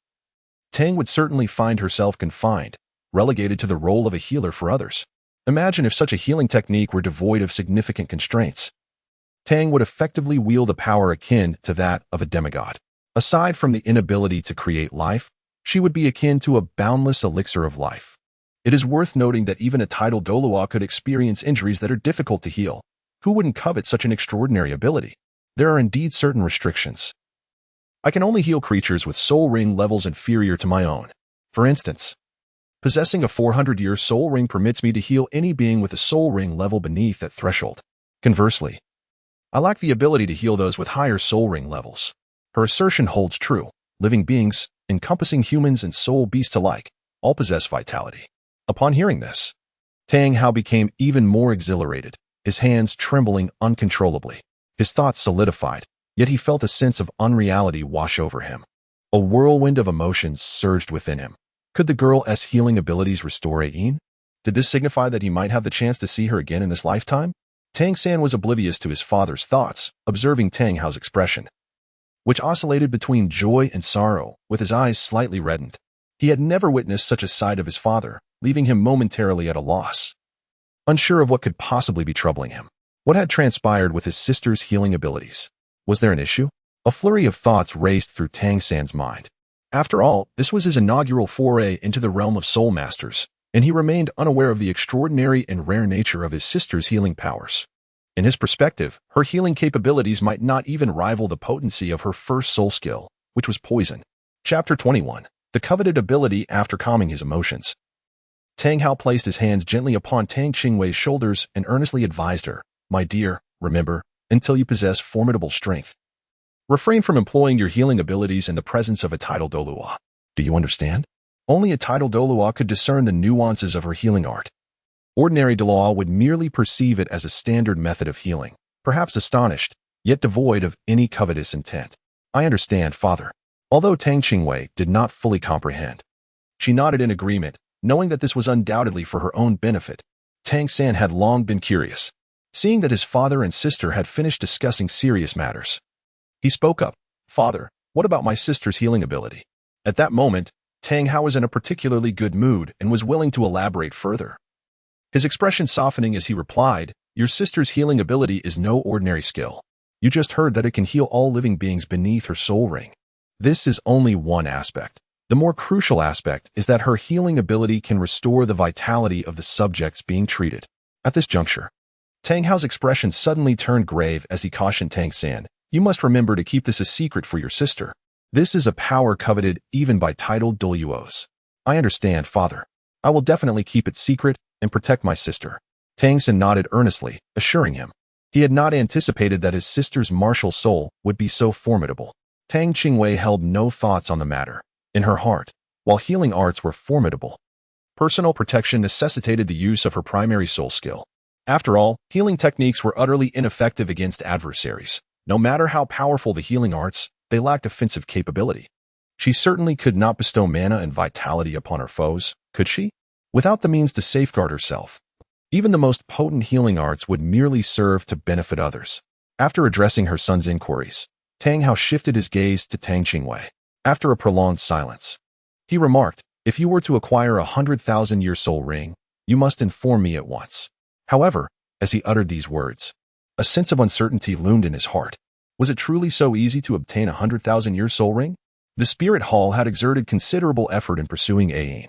A: Tang would certainly find herself confined, relegated to the role of a healer for others. Imagine if such a healing technique were devoid of significant constraints. Tang would effectively wield a power akin to that of a demigod. Aside from the inability to create life, she would be akin to a boundless elixir of life. It is worth noting that even a titled Douluo could experience injuries that are difficult to heal. Who wouldn't covet such an extraordinary ability? There are indeed certain restrictions. I can only heal creatures with soul ring levels inferior to my own. For instance, possessing a 400-year soul ring permits me to heal any being with a soul ring level beneath that threshold. Conversely, I lack the ability to heal those with higher soul ring levels. Her assertion holds true. Living beings, encompassing humans and soul beasts alike, all possess vitality. Upon hearing this, Tang Hao became even more exhilarated, his hands trembling uncontrollably. His thoughts solidified, yet he felt a sense of unreality wash over him. A whirlwind of emotions surged within him. Could the girl's healing abilities restore Ain? Did this signify that he might have the chance to see her again in this lifetime? Tang San was oblivious to his father's thoughts, observing Tang Hao's expression, which oscillated between joy and sorrow, with his eyes slightly reddened. He had never witnessed such a side of his father, leaving him momentarily at a loss, unsure of what could possibly be troubling him. What had transpired with his sister's healing abilities? Was there an issue? A flurry of thoughts raced through Tang San's mind. After all, this was his inaugural foray into the realm of soul masters, and he remained unaware of the extraordinary and rare nature of his sister's healing powers. In his perspective, her healing capabilities might not even rival the potency of her first soul skill, which was poison. Chapter 21. The coveted ability after calming his emotions. Tang Hao placed his hands gently upon Tang Qingwei's shoulders and earnestly advised her, "My dear, remember, until you possess formidable strength, refrain from employing your healing abilities in the presence of a titled Douluo. Do you understand?" Only a titled Douluo could discern the nuances of her healing art. Ordinary Douluo would merely perceive it as a standard method of healing, perhaps astonished, yet devoid of any covetous intent. "I understand, father." Although Tang Qingwei did not fully comprehend, she nodded in agreement, knowing that this was undoubtedly for her own benefit. Tang San had long been curious, seeing that his father and sister had finished discussing serious matters. He spoke up, "Father, what about my sister's healing ability?" At that moment, Tang Hao was in a particularly good mood and was willing to elaborate further. His expression softening as he replied, "Your sister's healing ability is no ordinary skill. You just heard that it can heal all living beings beneath her soul ring. This is only one aspect. The more crucial aspect is that her healing ability can restore the vitality of the subjects being treated." At this juncture, Tang Hao's expression suddenly turned grave as he cautioned Tang San, "You must remember to keep this a secret for your sister. This is a power coveted even by titled Douluos." "I understand, father. I will definitely keep it secret and protect my sister." Tang San nodded earnestly, assuring him. He had not anticipated that his sister's martial soul would be so formidable. Tang Qingwei held no thoughts on the matter. In her heart, while healing arts were formidable, personal protection necessitated the use of her primary soul skill. After all, healing techniques were utterly ineffective against adversaries. No matter how powerful the healing arts, they lacked offensive capability. She certainly could not bestow mana and vitality upon her foes, could she? Without the means to safeguard herself, even the most potent healing arts would merely serve to benefit others. After addressing her son's inquiries, Tang Hao shifted his gaze to Tang Qingwei. After a prolonged silence, he remarked, "If you were to acquire a 100,000-year soul ring, you must inform me at once." However, as he uttered these words, a sense of uncertainty loomed in his heart. Was it truly so easy to obtain a 100,000-year soul ring? The spirit hall had exerted considerable effort in pursuing Ayin,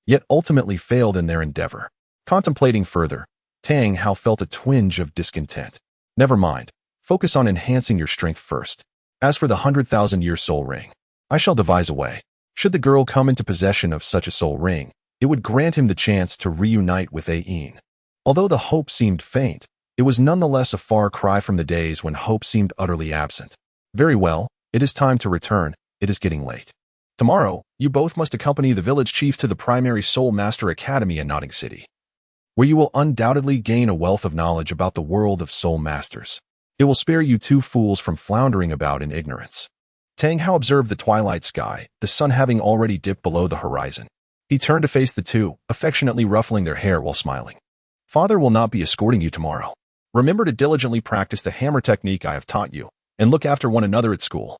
A: yet ultimately failed in their endeavor. Contemplating further, Tang Hao felt a twinge of discontent. Never mind. Focus on enhancing your strength first. As for the 100,000-year soul ring, I shall devise a way. Should the girl come into possession of such a soul ring, it would grant him the chance to reunite with Ayin. Although the hope seemed faint, it was nonetheless a far cry from the days when hope seemed utterly absent. Very well, it is time to return. It is getting late. Tomorrow, you both must accompany the village chief to the primary Soul Master Academy in Notting City, where you will undoubtedly gain a wealth of knowledge about the world of soul masters. It will spare you two fools from floundering about in ignorance. Tang Hao observed the twilight sky, the sun having already dipped below the horizon. He turned to face the two, affectionately ruffling their hair while smiling. Father will not be escorting you tomorrow. Remember to diligently practice the hammer technique I have taught you, and look after one another at school.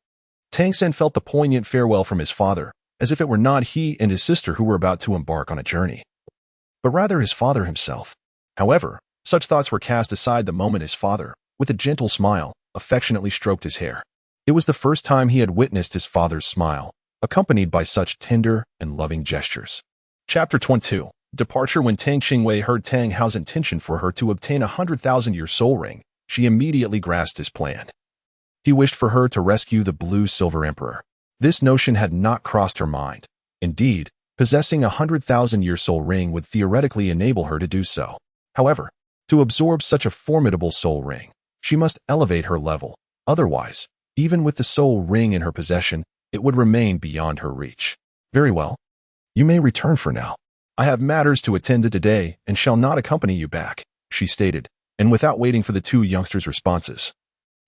A: Tang San felt the poignant farewell from his father, as if it were not he and his sister who were about to embark on a journey, but rather his father himself. However, such thoughts were cast aside the moment his father, with a gentle smile, affectionately stroked his hair. It was the first time he had witnessed his father's smile, accompanied by such tender and loving gestures. Chapter 22. Departure. When Tang Qingwei heard Tang Hao's intention for her to obtain a 100,000-year soul ring, she immediately grasped his plan. He wished for her to rescue the blue-silver emperor. This notion had not crossed her mind. Indeed, possessing a 100,000-year soul ring would theoretically enable her to do so. However, to absorb such a formidable soul ring, she must elevate her level. Otherwise, even with the soul ring in her possession, it would remain beyond her reach. Very well. You may return for now. I have matters to attend to today and shall not accompany you back, she stated, and without waiting for the two youngsters' responses,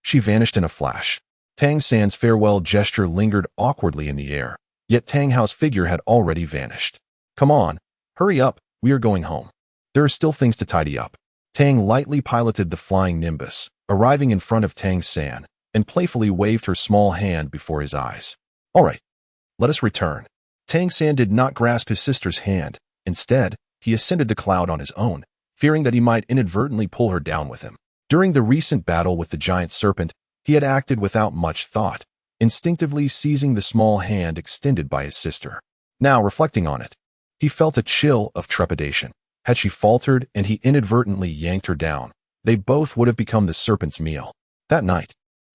A: she vanished in a flash. Tang San's farewell gesture lingered awkwardly in the air, yet Tang Hao's figure had already vanished. Come on, hurry up, we are going home. There are still things to tidy up. Tang lightly piloted the flying nimbus, arriving in front of Tang San, and playfully waved her small hand before his eyes. All right, let us return. Tang San did not grasp his sister's hand. Instead, he ascended the cloud on his own, fearing that he might inadvertently pull her down with him. During the recent battle with the giant serpent, he had acted without much thought, instinctively seizing the small hand extended by his sister. Now, reflecting on it, he felt a chill of trepidation. Had she faltered and he inadvertently yanked her down, they both would have become the serpent's meal. That night,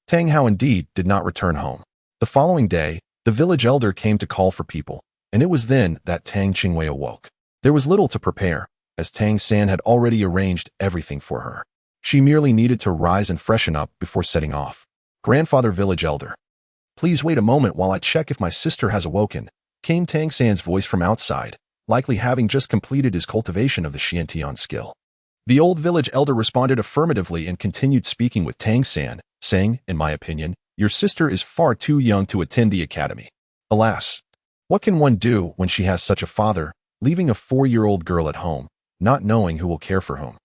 A: Tang Hao indeed did not return home. The following day, the village elder came to call for people, and it was then that Tang Qingwei awoke. There was little to prepare, as Tang San had already arranged everything for her. She merely needed to rise and freshen up before setting off. Grandfather village elder. Please wait a moment while I check if my sister has awoken, came Tang San's voice from outside, likely having just completed his cultivation of the Xiantian skill. The old village elder responded affirmatively and continued speaking with Tang San, saying, in my opinion, your sister is far too young to attend the academy. Alas, what can one do when she has such a father, leaving a 4-year-old girl at home, not knowing who will care for whom?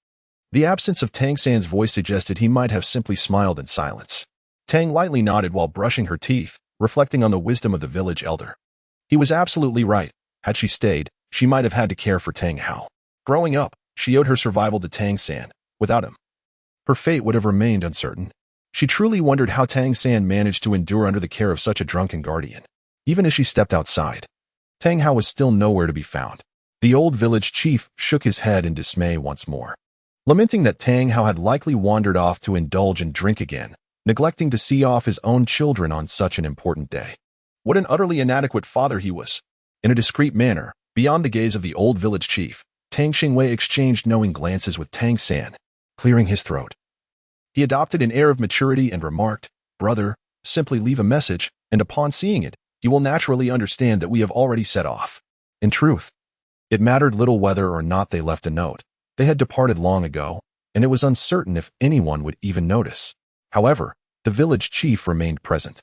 A: The absence of Tang San's voice suggested he might have simply smiled in silence. Tang lightly nodded while brushing her teeth, reflecting on the wisdom of the village elder. He was absolutely right. Had she stayed, she might have had to care for Tang Hao. Growing up, she owed her survival to Tang San. Without him, her fate would have remained uncertain. She truly wondered how Tang San managed to endure under the care of such a drunken guardian. Even as she stepped outside, Tang Hao was still nowhere to be found. The old village chief shook his head in dismay once more, lamenting that Tang Hao had likely wandered off to indulge and drink again, neglecting to see off his own children on such an important day. What an utterly inadequate father he was. In a discreet manner, beyond the gaze of the old village chief, Tang Qingwei exchanged knowing glances with Tang San, clearing his throat. He adopted an air of maturity and remarked, Brother, simply leave a message, and upon seeing it, you will naturally understand that we have already set off. In truth, it mattered little whether or not they left a note. They had departed long ago, and it was uncertain if anyone would even notice. However, the village chief remained present,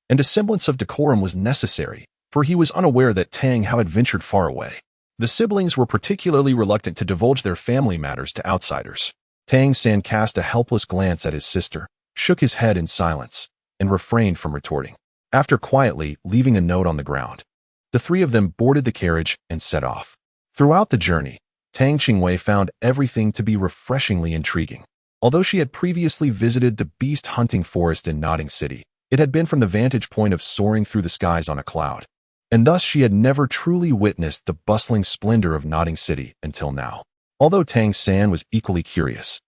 A: and a semblance of decorum was necessary, for he was unaware that Tang Hao had ventured far away. The siblings were particularly reluctant to divulge their family matters to outsiders. Tang San cast a helpless glance at his sister, shook his head in silence, and refrained from retorting. after quietly leaving a note on the ground. The three of them boarded the carriage and set off. Throughout the journey, Tang Qingwei found everything to be refreshingly intriguing. Although she had previously visited the beast-hunting forest in Notting City, it had been from the vantage point of soaring through the skies on a cloud, and thus she had never truly witnessed the bustling splendor of Notting City until now. Although Tang San was equally curious,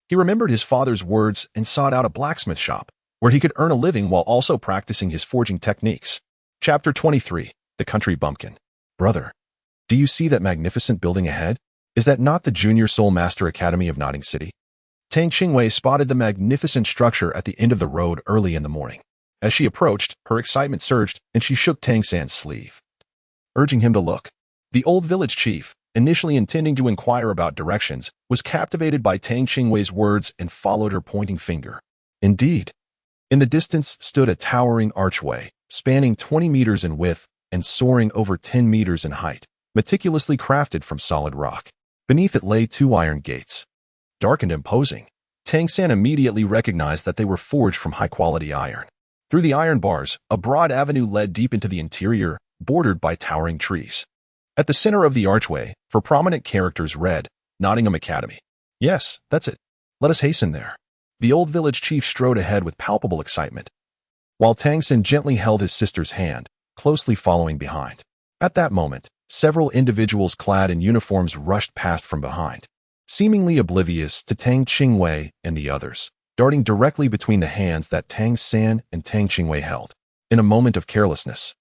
A: he remembered his father's words and sought out a blacksmith shop, where he could earn a living while also practicing his forging techniques. Chapter 23. The Country Bumpkin. Brother, do you see that magnificent building ahead? Is that not the Junior Soul Master Academy of Notting City? Tang Qingwei spotted the magnificent structure at the end of the road early in the morning. As she approached, her excitement surged, and she shook Tang San's sleeve, urging him to look. The old village chief, initially intending to inquire about directions, was captivated by Tang Qingwei's words and followed her pointing finger. Indeed, in the distance stood a towering archway, spanning 20 meters in width and soaring over 10 meters in height, meticulously crafted from solid rock. Beneath it lay 2 iron gates. Dark and imposing, Tang San immediately recognized that they were forged from high-quality iron. Through the iron bars, a broad avenue led deep into the interior, bordered by towering trees. At the center of the archway, for prominent characters read, Nottingham Academy. Yes, that's it. Let us hasten there. The old village chief strode ahead with palpable excitement, while Tang San gently held his sister's hand, closely following behind. At that moment, several individuals clad in uniforms rushed past from behind, seemingly oblivious to Tang Qingwei and the others, darting directly between the hands that Tang San and Tang Qingwei held. In a moment of carelessness,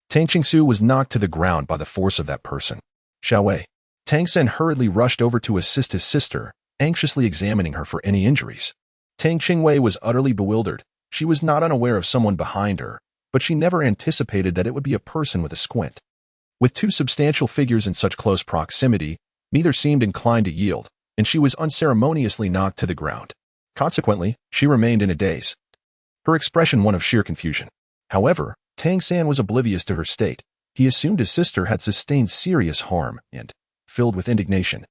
A: Tang Qingsu was knocked to the ground by the force of that person. Xiaowei. Tang San hurriedly rushed over to assist his sister, anxiously examining her for any injuries. Tang Qingwei was utterly bewildered. She was not unaware of someone behind her, but she never anticipated that it would be a person with a squint. With 2 substantial figures in such close proximity, neither seemed inclined to yield, and she was unceremoniously knocked to the ground. Consequently, she remained in a daze, her expression one of sheer confusion. However, Tang San was oblivious to her state. He assumed his sister had sustained serious harm and, filled with indignation,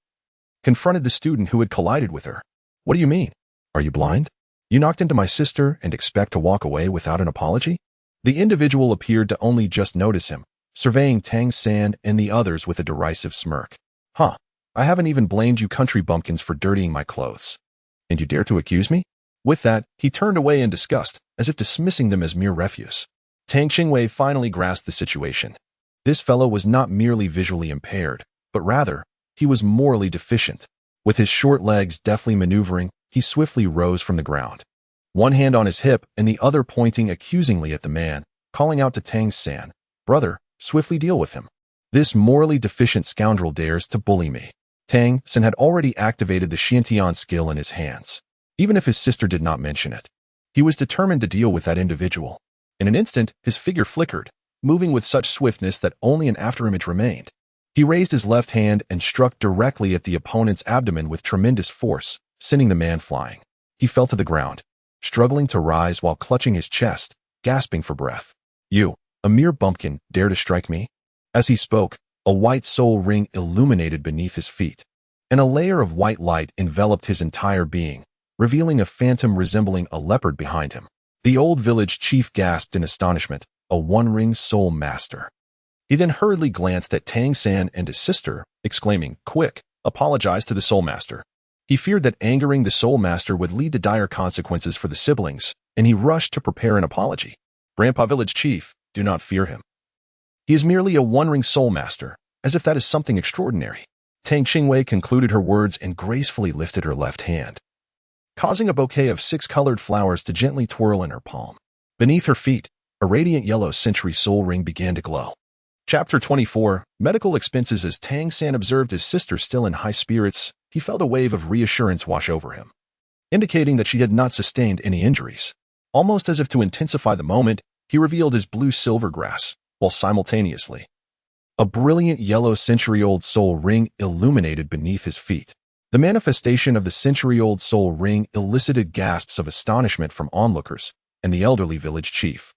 A: confronted the student who had collided with her. What do you mean? Are you blind? You knocked into my sister and expect to walk away without an apology? The individual appeared to only just notice him, surveying Tang San and the others with a derisive smirk. Huh, I haven't even blamed you country bumpkins for dirtying my clothes. And you dare to accuse me? With that, he turned away in disgust, as if dismissing them as mere refuse. Tang Qingwei finally grasped the situation. This fellow was not merely visually impaired, but rather, he was morally deficient. With his short legs deftly maneuvering, he swiftly rose from the ground, one hand on his hip and the other pointing accusingly at the man, calling out to Tang San, "Brother, swiftly deal with him. This morally deficient scoundrel dares to bully me." Tang San had already activated the Xiantian skill in his hands, even if his sister did not mention it. He was determined to deal with that individual. In an instant, his figure flickered, moving with such swiftness that only an afterimage remained. He raised his left hand and struck directly at the opponent's abdomen with tremendous force, sending the man flying. He fell to the ground, struggling to rise while clutching his chest, gasping for breath. "You, a mere bumpkin, dare to strike me?" As he spoke, a white soul ring illuminated beneath his feet, and a layer of white light enveloped his entire being, revealing a phantom resembling a leopard behind him. The old village chief gasped in astonishment, a one-ring soul master. He then hurriedly glanced at Tang San and his sister, exclaiming, "Quick, apologize to the soul master." He feared that angering the soul master would lead to dire consequences for the siblings, and he rushed to prepare an apology. "Grandpa village chief, do not fear him. He is merely a one-ring soul master, as if that is something extraordinary." Tang Qingwei concluded her words and gracefully lifted her left hand, causing a bouquet of 6 colored flowers to gently twirl in her palm. Beneath her feet, a radiant yellow century soul ring began to glow. Chapter 24. Medical expenses. As Tang San observed his sister still in high spirits, he felt a wave of reassurance wash over him, indicating that she had not sustained any injuries. Almost as if to intensify the moment, he revealed his blue-silver grass, while simultaneously, a brilliant yellow century-old soul ring illuminated beneath his feet. The manifestation of the century-old soul ring elicited gasps of astonishment from onlookers, and the elderly village chief,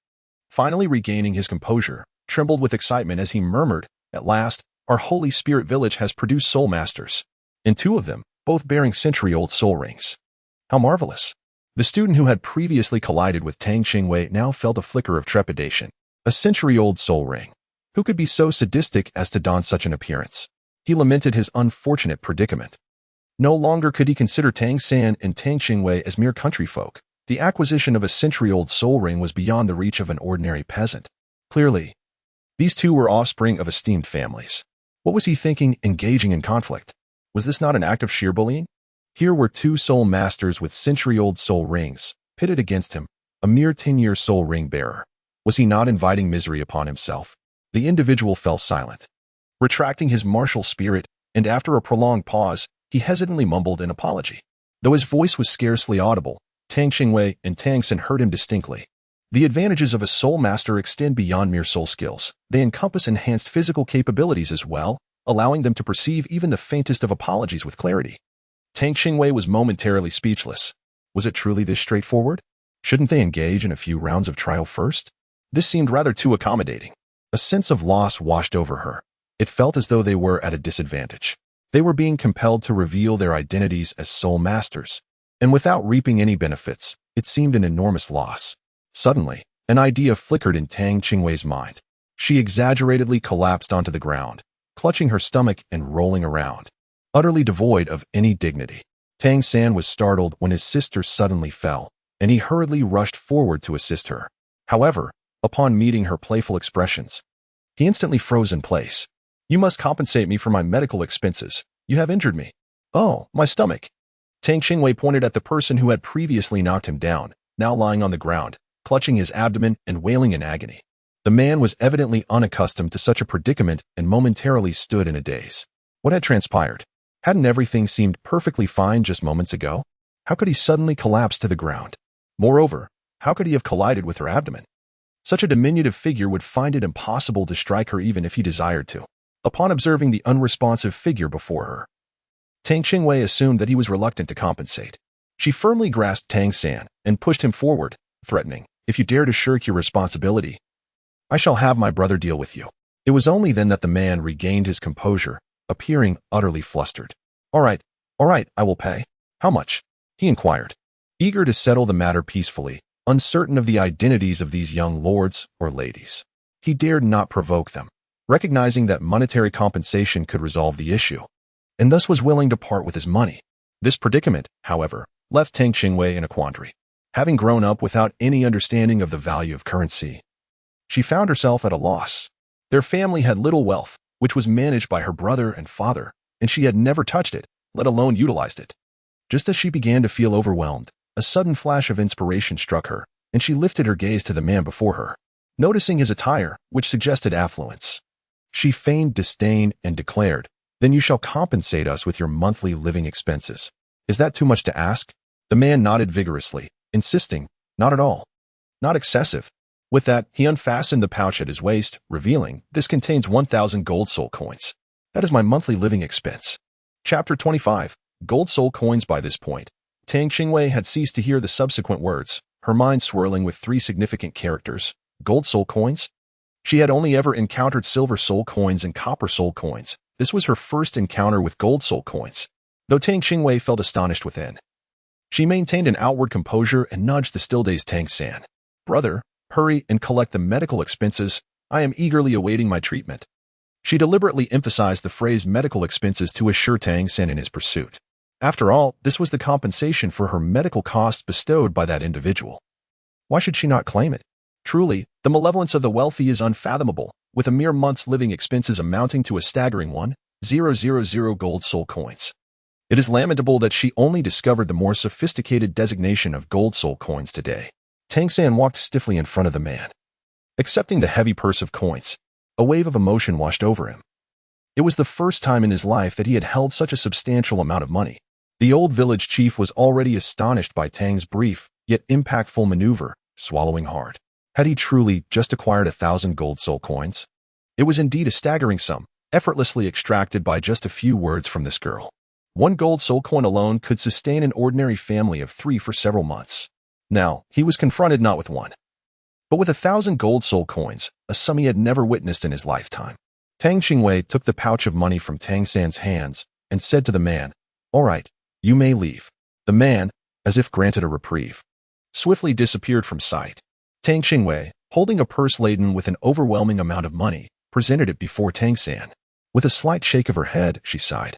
A: finally regaining his composure, trembled with excitement as he murmured, "At last, our Holy Spirit village has produced soul masters, and 2 of them, both bearing century-old soul rings. How marvelous!" The student who had previously collided with Tang Qingwei now felt a flicker of trepidation. A century-old soul ring. Who could be so sadistic as to don such an appearance? He lamented his unfortunate predicament. No longer could he consider Tang San and Tang Qingwei as mere country folk. The acquisition of a century-old soul ring was beyond the reach of an ordinary peasant. Clearly, these two were offspring of esteemed families. What was he thinking, engaging in conflict? Was this not an act of sheer bullying? Here were two soul masters with century-old soul rings, pitted against him, a mere 10-year soul ring bearer. Was he not inviting misery upon himself? The individual fell silent, retracting his martial spirit, and after a prolonged pause, he hesitantly mumbled an apology. Though his voice was scarcely audible, Tang Qingwei and Tang San heard him distinctly. The advantages of a soul master extend beyond mere soul skills. They encompass enhanced physical capabilities as well, allowing them to perceive even the faintest of apologies with clarity. Tang Qingwei was momentarily speechless. Was it truly this straightforward? Shouldn't they engage in a few rounds of trial first? This seemed rather too accommodating. A sense of loss washed over her. It felt as though they were at a disadvantage. They were being compelled to reveal their identities as soul masters, and without reaping any benefits, it seemed an enormous loss. Suddenly, an idea flickered in Tang Qingwei's mind. She exaggeratedly collapsed onto the ground, clutching her stomach and rolling around, utterly devoid of any dignity. Tang San was startled when his sister suddenly fell, and he hurriedly rushed forward to assist her. However, upon meeting her playful expressions, he instantly froze in place. "You must compensate me for my medical expenses. You have injured me." "Oh, my stomach." Tang Qingwei pointed at the person who had previously knocked him down, now lying on the ground, clutching his abdomen and wailing in agony. The man was evidently unaccustomed to such a predicament and momentarily stood in a daze. What had transpired? Hadn't everything seemed perfectly fine just moments ago? How could he suddenly collapse to the ground? Moreover, how could he have collided with her abdomen? Such a diminutive figure would find it impossible to strike her even if he desired to. Upon observing the unresponsive figure before her, Tang Qingwei assumed that he was reluctant to compensate. She firmly grasped Tang San and pushed him forward, threatening, "If you dare to shirk your responsibility, I shall have my brother deal with you." It was only then that the man regained his composure, appearing utterly flustered. All right, I will pay." "How much?" he inquired, eager to settle the matter peacefully, uncertain of the identities of these young lords or ladies. He dared not provoke them, recognizing that monetary compensation could resolve the issue, and thus was willing to part with his money. This predicament, however, left Tang Qingwei in a quandary. Having grown up without any understanding of the value of currency, she found herself at a loss. Their family had little wealth, which was managed by her brother and father, and she had never touched it, let alone utilized it. Just as she began to feel overwhelmed, a sudden flash of inspiration struck her, and she lifted her gaze to the man before her. Noticing his attire, which suggested affluence, she feigned disdain and declared, "Then you shall compensate us with your monthly living expenses. Is that too much to ask?" The man nodded vigorously, insisting, "Not at all. Not excessive." With that, he unfastened the pouch at his waist, revealing, "This contains 1,000 gold soul coins. That is my monthly living expense." Chapter 25. Gold soul coins. By this point, Tang Qingwei had ceased to hear the subsequent words, her mind swirling with three significant characters. Gold soul coins? She had only ever encountered silver soul coins and copper soul coins. This was her first encounter with gold soul coins. Though Tang Qingwei felt astonished within, she maintained an outward composure and nudged the still-dazed Tang San. "Brother, hurry and collect the medical expenses. I am eagerly awaiting my treatment." She deliberately emphasized the phrase medical expenses to assure Tang San in his pursuit. After all, this was the compensation for her medical costs bestowed by that individual. Why should she not claim it? Truly, the malevolence of the wealthy is unfathomable, with a mere month's living expenses amounting to a staggering 1,000 gold soul coins. It is lamentable that she only discovered the more sophisticated designation of gold soul coins today. Tang San walked stiffly in front of the man, accepting the heavy purse of coins. A wave of emotion washed over him. It was the first time in his life that he had held such a substantial amount of money. The old village chief was already astonished by Tang's brief, yet impactful maneuver, swallowing hard. Had he truly just acquired 1,000 gold soul coins? It was indeed a staggering sum, effortlessly extracted by just a few words from this girl. One gold soul coin alone could sustain an ordinary family of 3 for several months. Now, he was confronted not with one, but with 1,000 gold soul coins, a sum he had never witnessed in his lifetime. Tang Qingwei took the pouch of money from Tang San's hands and said to the man, "All right, you may leave." The man, as if granted a reprieve, swiftly disappeared from sight. Tang Qingwei, holding a purse laden with an overwhelming amount of money, presented it before Tang San. With a slight shake of her head, she sighed.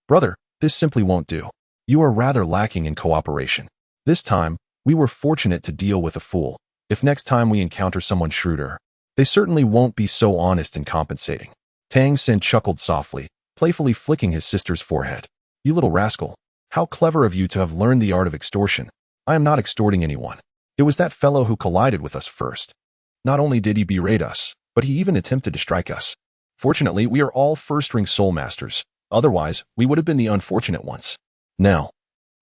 A: Brother, this simply won't do. You are rather lacking in cooperation. This time, we were fortunate to deal with a fool. If next time we encounter someone shrewder, they certainly won't be so honest in compensating. Tang San chuckled softly, playfully flicking his sister's forehead. You little rascal. How clever of you to have learned the art of extortion. I am not extorting anyone. It was that fellow who collided with us first. Not only did he berate us, but he even attempted to strike us. Fortunately, we are all first-ring soul masters. Otherwise, we would have been the unfortunate ones. Now,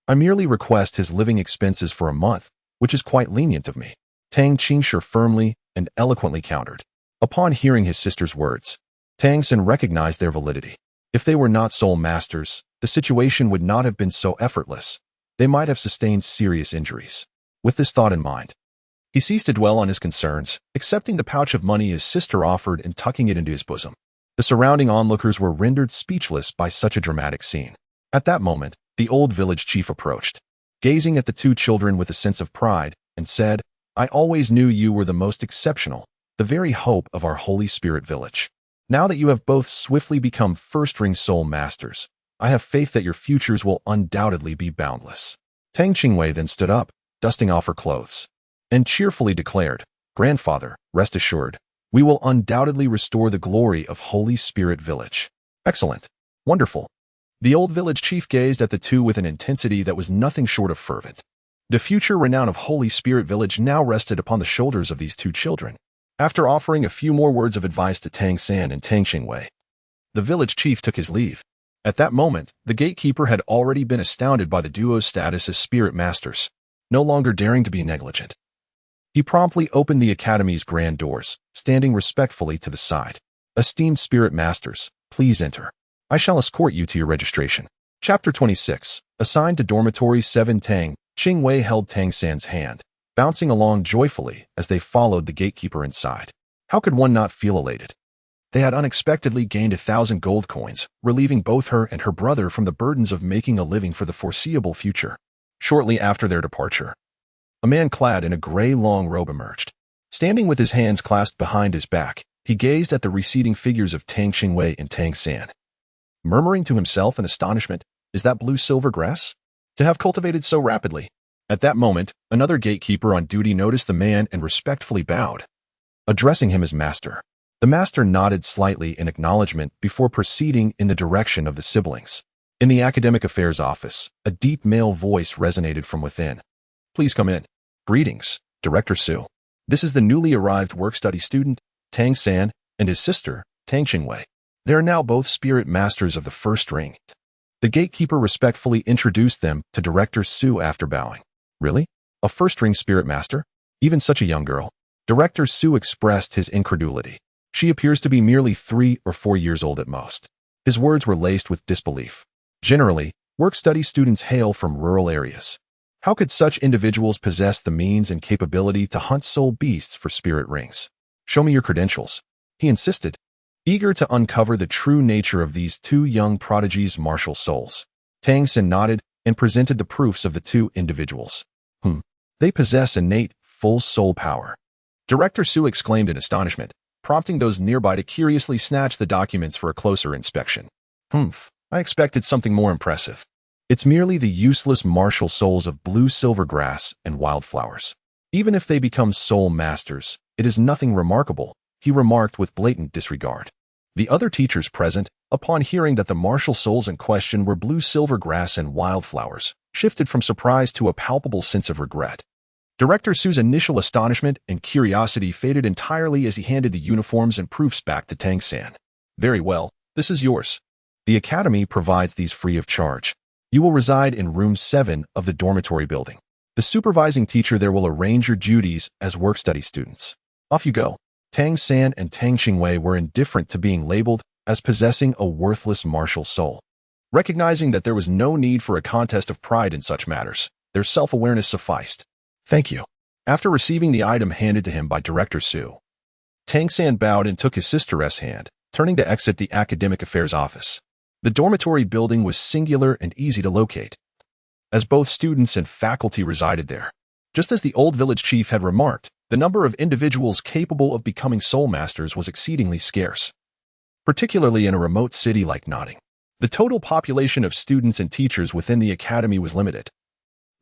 A: I merely request his living expenses for a month, which is quite lenient of me. Tang Qingwei firmly and eloquently countered. Upon hearing his sister's words, Tang San recognized their validity. If they were not soul masters, the situation would not have been so effortless. They might have sustained serious injuries. With this thought in mind, he ceased to dwell on his concerns, accepting the pouch of money his sister offered and tucking it into his bosom. The surrounding onlookers were rendered speechless by such a dramatic scene. At that moment, the old village chief approached, gazing at the two children with a sense of pride, and said, I always knew you were the most exceptional, the very hope of our Holy Spirit village. Now that you have both swiftly become first-ring soul masters, I have faith that your futures will undoubtedly be boundless. Tang Qingwei then stood up, dusting off her clothes, and cheerfully declared, Grandfather, rest assured, we will undoubtedly restore the glory of Holy Spirit Village. Excellent. Wonderful. The old village chief gazed at the two with an intensity that was nothing short of fervent. The future renown of Holy Spirit Village now rested upon the shoulders of these two children. After offering a few more words of advice to Tang San and Tang Qingwei, the village chief took his leave. At that moment, the gatekeeper had already been astounded by the duo's status as spirit masters, no longer daring to be negligent. He promptly opened the academy's grand doors, standing respectfully to the side. Esteemed spirit masters, please enter. I shall escort you to your registration. Chapter 26. Assigned to Dormitory 7. Tang Qingwei held Tang San's hand, bouncing along joyfully as they followed the gatekeeper inside. How could one not feel elated? They had unexpectedly gained 1,000 gold coins, relieving both her and her brother from the burdens of making a living for the foreseeable future. Shortly after their departure, a man clad in a gray long robe emerged. Standing with his hands clasped behind his back, he gazed at the receding figures of Tang Qingwei and Tang San, murmuring to himself in astonishment, is that blue-silver grass? To have cultivated so rapidly. At that moment, another gatekeeper on duty noticed the man and respectfully bowed, addressing him as master. The master nodded slightly in acknowledgement before proceeding in the direction of the siblings. In the academic affairs office, a deep male voice resonated from within. Please come in. Greetings, Director Su. This is the newly arrived work-study student, Tang San, and his sister, Tang Qingwei. They are now both spirit masters of the first ring. The gatekeeper respectfully introduced them to Director Su after bowing. Really? A first-ring spirit master? Even such a young girl? Director Su expressed his incredulity. She appears to be merely 3 or 4 years old at most. His words were laced with disbelief. Generally, work-study students hail from rural areas. How could such individuals possess the means and capability to hunt soul beasts for spirit rings? Show me your credentials, he insisted, eager to uncover the true nature of these two young prodigies' martial souls. Tang San nodded and presented the proofs of the two individuals. They possess innate, full soul power. Director Su exclaimed in astonishment, prompting those nearby to curiously snatch the documents for a closer inspection. I expected something more impressive. It's merely the useless martial souls of blue-silver grass and wildflowers. Even if they become soul masters, it is nothing remarkable, he remarked with blatant disregard. The other teachers present, upon hearing that the martial souls in question were blue-silver grass and wildflowers, shifted from surprise to a palpable sense of regret. Director Su's initial astonishment and curiosity faded entirely as he handed the uniforms and proofs back to Tang San. Very well, this is yours. The academy provides these free of charge. You will reside in room 7 of the dormitory building. The supervising teacher there will arrange your duties as work-study students. Off you go. Tang San and Tang Qingwei were indifferent to being labeled as possessing a worthless martial soul. Recognizing that there was no need for a contest of pride in such matters, their self-awareness sufficed. Thank you. After receiving the item handed to him by Director Su, Tang San bowed and took his sister's hand, turning to exit the academic affairs office. The dormitory building was singular and easy to locate, as both students and faculty resided there. Just as the old village chief had remarked, the number of individuals capable of becoming soul masters was exceedingly scarce, particularly in a remote city like Notting. The total population of students and teachers within the academy was limited.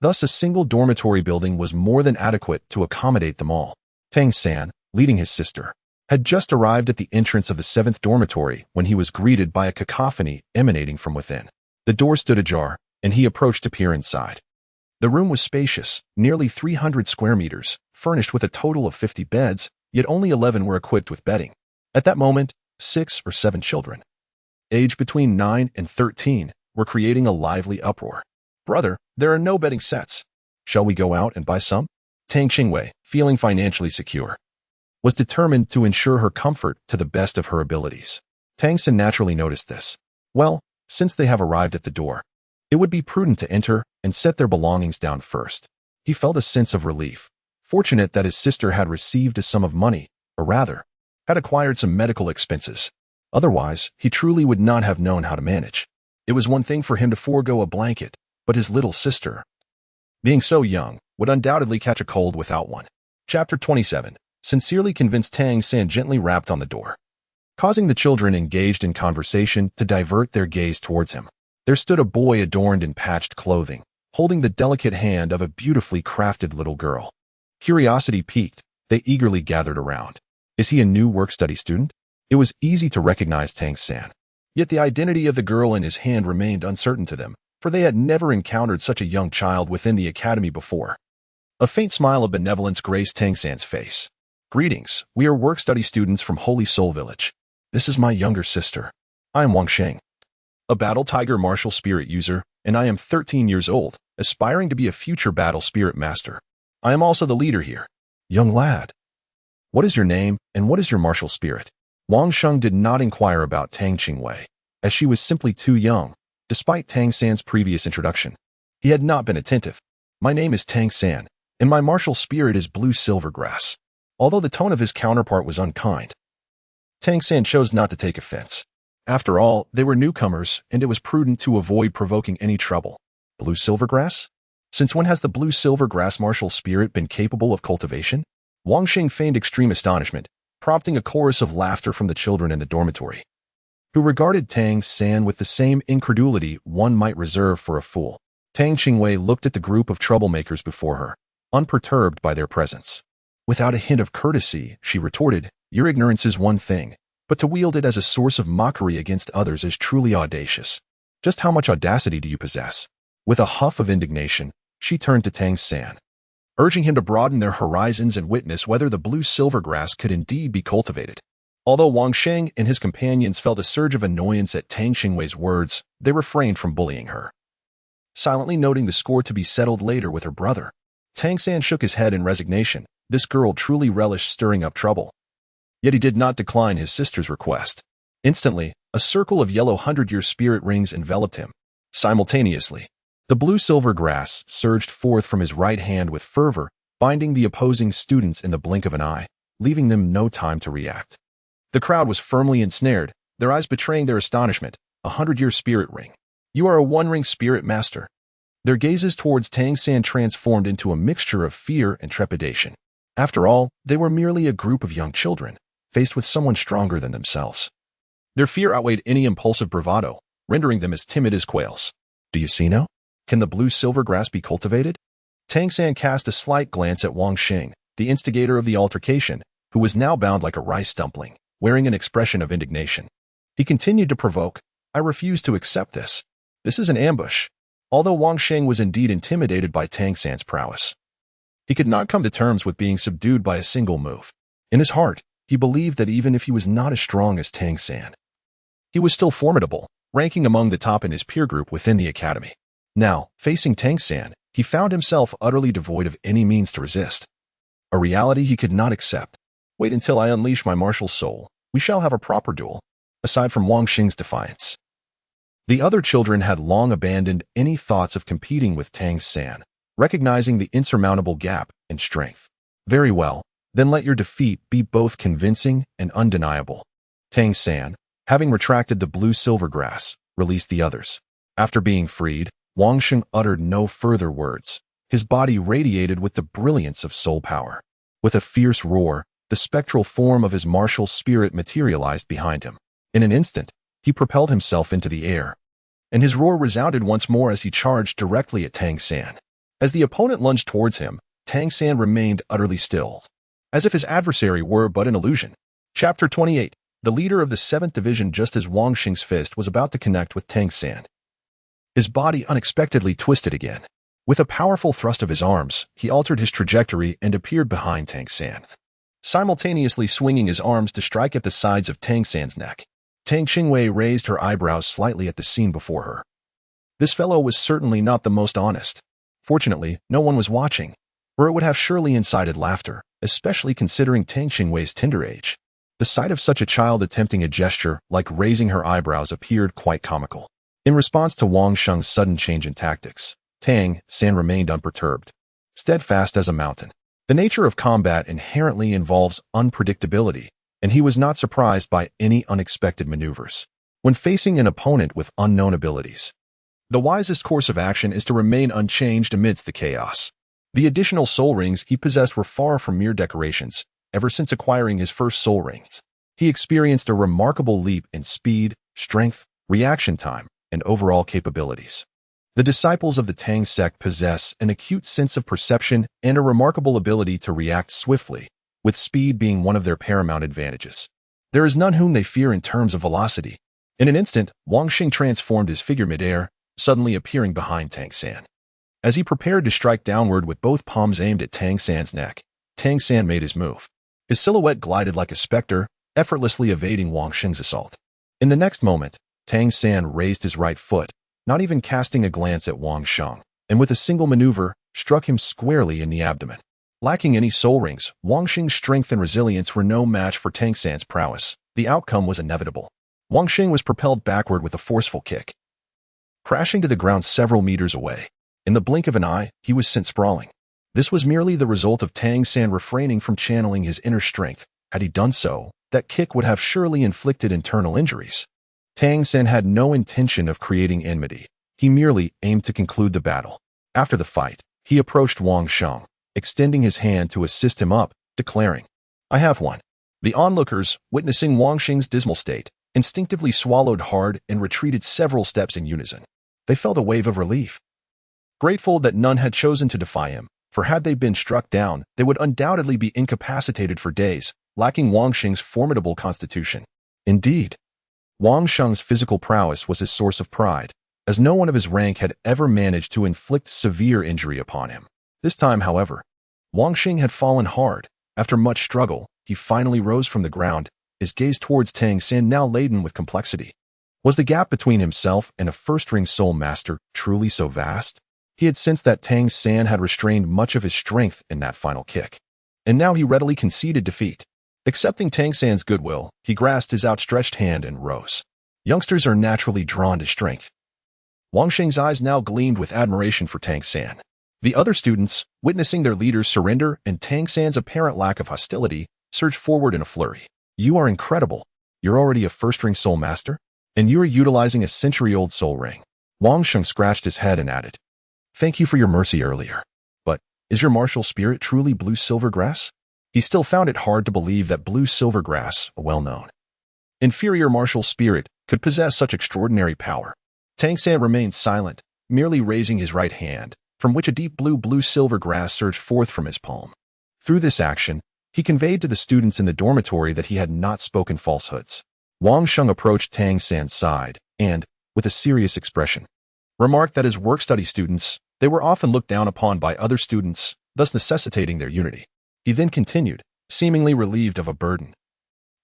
A: Thus, a single dormitory building was more than adequate to accommodate them all. Tang San, leading his sister, had just arrived at the entrance of the 7th dormitory when he was greeted by a cacophony emanating from within. The door stood ajar, and he approached to peer inside. The room was spacious, nearly 300 square meters, furnished with a total of 50 beds, yet only 11 were equipped with bedding. At that moment, 6 or 7 children, aged between 9 and 13, were creating a lively uproar. "Brother, there are no bedding sets. Shall we go out and buy some?" Tang Qingwei, feeling financially secure, was determined to ensure her comfort to the best of her abilities. Tang San naturally noticed this. Well, since they have arrived at the door, it would be prudent to enter and set their belongings down first. He felt a sense of relief, fortunate that his sister had received a sum of money, or rather, had acquired some medical expenses. Otherwise, he truly would not have known how to manage. It was one thing for him to forego a blanket, but his little sister, being so young, would undoubtedly catch a cold without one. Chapter 27. Sincerely convinced, Tang San gently rapped on the door, causing the children engaged in conversation to divert their gaze towards him. There stood a boy adorned in patched clothing, holding the delicate hand of a beautifully crafted little girl. Curiosity piqued, they eagerly gathered around. Is he a new work-study student? It was easy to recognize Tang San. Yet the identity of the girl in his hand remained uncertain to them, for they had never encountered such a young child within the academy before. A faint smile of benevolence graced Tang San's face. "Greetings, we are work-study students from Holy Soul Village. This is my younger sister. I am Wang Sheng, a Battle Tiger martial spirit user, and I am 13 years old, aspiring to be a future battle spirit master. I am also the leader here." "Young lad, what is your name and what is your martial spirit?" Wang Sheng did not inquire about Tang Qingwei, as she was simply too young, despite Tang San's previous introduction. He had not been attentive. "My name is Tang San, and my martial spirit is blue silvergrass." Although the tone of his counterpart was unkind, Tang San chose not to take offense. After all, they were newcomers, and it was prudent to avoid provoking any trouble. "Blue silvergrass? Since when has the blue silvergrass martial spirit been capable of cultivation?" Wang Sheng feigned extreme astonishment, prompting a chorus of laughter from the children in the dormitory, who regarded Tang San with the same incredulity one might reserve for a fool. Tang Qingwei looked at the group of troublemakers before her, unperturbed by their presence. Without a hint of courtesy, she retorted, "Your ignorance is one thing, but to wield it as a source of mockery against others is truly audacious. Just how much audacity do you possess?" With a huff of indignation, she turned to Tang San, urging him to broaden their horizons and witness whether the blue silvergrass could indeed be cultivated. Although Wang Sheng and his companions felt a surge of annoyance at Tang Qingwei's words, they refrained from bullying her, silently noting the score to be settled later with her brother. Tang San shook his head in resignation. This girl truly relished stirring up trouble. Yet he did not decline his sister's request. Instantly, a circle of yellow 100-year spirit rings enveloped him. Simultaneously, the blue silver grass surged forth from his right hand with fervor, binding the opposing students in the blink of an eye, leaving them no time to react. The crowd was firmly ensnared, their eyes betraying their astonishment. "A 100-year spirit ring. You are a one-ring spirit master." Their gazes towards Tang San transformed into a mixture of fear and trepidation. After all, they were merely a group of young children, faced with someone stronger than themselves. Their fear outweighed any impulsive bravado, rendering them as timid as quails. "Do you see now? Can the blue silver grass be cultivated?" Tang San cast a slight glance at Wang Sheng, the instigator of the altercation, who was now bound like a rice dumpling, wearing an expression of indignation. He continued to provoke, "I refuse to accept this. This is an ambush." Although Wang Sheng was indeed intimidated by Tang San's prowess, he could not come to terms with being subdued by a single move. In his heart, he believed that even if he was not as strong as Tang San, he was still formidable, ranking among the top in his peer group within the academy. Now, facing Tang San, he found himself utterly devoid of any means to resist. A reality he could not accept. "Wait until I unleash my martial soul. We shall have a proper duel." Aside from Wang Sheng's defiance, the other children had long abandoned any thoughts of competing with Tang San, recognizing the insurmountable gap in strength. "Very well, then let your defeat be both convincing and undeniable." Tang San, having retracted the blue silver grass, released the others. After being freed, Wang Sheng uttered no further words. His body radiated with the brilliance of soul power. With a fierce roar, the spectral form of his martial spirit materialized behind him. In an instant, he propelled himself into the air, and his roar resounded once more as he charged directly at Tang San. As the opponent lunged towards him, Tang San remained utterly still, as if his adversary were but an illusion. Chapter 28. The leader of the 7th Division. Just as Wang Xing's fist was about to connect with Tang San, his body unexpectedly twisted again. With a powerful thrust of his arms, he altered his trajectory and appeared behind Tang San, simultaneously swinging his arms to strike at the sides of Tang San's neck. Tang Qingwei raised her eyebrows slightly at the scene before her. This fellow was certainly not the most honest. Fortunately, no one was watching, or it would have surely incited laughter, especially considering Tang Qingwei's tender age. The sight of such a child attempting a gesture like raising her eyebrows appeared quite comical. In response to Wang Xing's sudden change in tactics, Tang San remained unperturbed, steadfast as a mountain. The nature of combat inherently involves unpredictability, and he was not surprised by any unexpected maneuvers. When facing an opponent with unknown abilities, the wisest course of action is to remain unchanged amidst the chaos. The additional soul rings he possessed were far from mere decorations. Ever since acquiring his first soul rings, he experienced a remarkable leap in speed, strength, reaction time, and overall capabilities. The disciples of the Tang sect possess an acute sense of perception and a remarkable ability to react swiftly, with speed being one of their paramount advantages. There is none whom they fear in terms of velocity. In an instant, Wang Xing transformed his figure midair, suddenly appearing behind Tang San. As he prepared to strike downward with both palms aimed at Tang San's neck, Tang San made his move. His silhouette glided like a specter, effortlessly evading Wang Xing's assault. In the next moment, Tang San raised his right foot, not even casting a glance at Wang Xing, and with a single maneuver, struck him squarely in the abdomen. Lacking any soul rings, Wang Xing's strength and resilience were no match for Tang San's prowess. The outcome was inevitable. Wang Xing was propelled backward with a forceful kick, crashing to the ground several meters away. In the blink of an eye, he was sent sprawling. This was merely the result of Tang San refraining from channeling his inner strength. Had he done so, that kick would have surely inflicted internal injuries. Tang San had no intention of creating enmity. He merely aimed to conclude the battle. After the fight, he approached Wang Xing, extending his hand to assist him up, declaring, "I have won." The onlookers, witnessing Wang Xing's dismal state, instinctively swallowed hard and retreated several steps in unison. They felt a wave of relief, grateful that none had chosen to defy him, for had they been struck down, they would undoubtedly be incapacitated for days, lacking Wang Xing's formidable constitution. Indeed, Wang Xing's physical prowess was his source of pride, as no one of his rank had ever managed to inflict severe injury upon him. This time, however, Wang Xing had fallen hard. After much struggle, he finally rose from the ground, his gaze towards Tang San now laden with complexity. Was the gap between himself and a first-ring soul master truly so vast? He had sensed that Tang San had restrained much of his strength in that final kick, and now he readily conceded defeat. Accepting Tang San's goodwill, he grasped his outstretched hand and rose. Youngsters are naturally drawn to strength. Wang Xing's eyes now gleamed with admiration for Tang San. The other students, witnessing their leader's surrender and Tang San's apparent lack of hostility, surged forward in a flurry. "You are incredible. You're already a first-ring soul master? And you are utilizing a century-old soul ring." Wang Xing scratched his head and added, "Thank you for your mercy earlier. But is your martial spirit truly blue silver grass?" He still found it hard to believe that blue silver grass, a well-known inferior martial spirit, could possess such extraordinary power. Tang San remained silent, merely raising his right hand, from which a deep blue silver grass surged forth from his palm. Through this action, he conveyed to the students in the dormitory that he had not spoken falsehoods. Wang Xing approached Tang San's side and, with a serious expression, remarked that as work-study students, they were often looked down upon by other students, thus necessitating their unity. He then continued, seemingly relieved of a burden,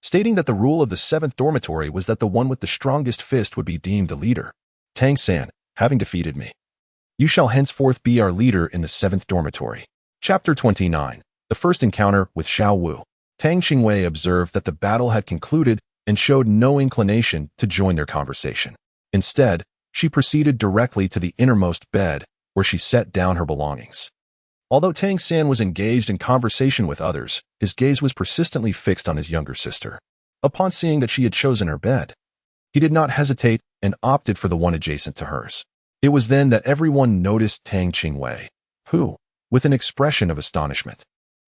A: stating that the rule of the 7th dormitory was that the one with the strongest fist would be deemed the leader. "Tang San, having defeated me, you shall henceforth be our leader in the 7th dormitory." Chapter 29. The first encounter with Xiao Wu. Tang Qingwei observed that the battle had concluded and showed no inclination to join their conversation. Instead, she proceeded directly to the innermost bed, where she set down her belongings. Although Tang San was engaged in conversation with others, his gaze was persistently fixed on his younger sister. Upon seeing that she had chosen her bed, he did not hesitate and opted for the one adjacent to hers. It was then that everyone noticed Tang Qingwei, who, with an expression of astonishment,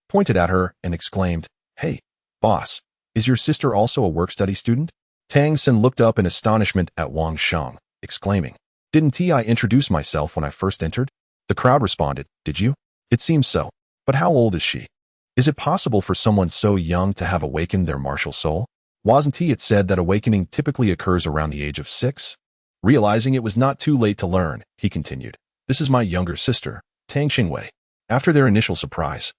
A: pointed at her and exclaimed, "Hey, boss, is your sister also a work-study student?" Tang San looked up in astonishment at Wang Sheng, exclaiming, "Didn't I introduce myself when I first entered?" The crowd responded, "Did you? It seems so. But how old is she? Is it possible for someone so young to have awakened their martial soul? Wasn't it said that awakening typically occurs around the age of 6? Realizing it was not too late to learn, he continued, "This is my younger sister, Tang Qingwei." After their initial surprise,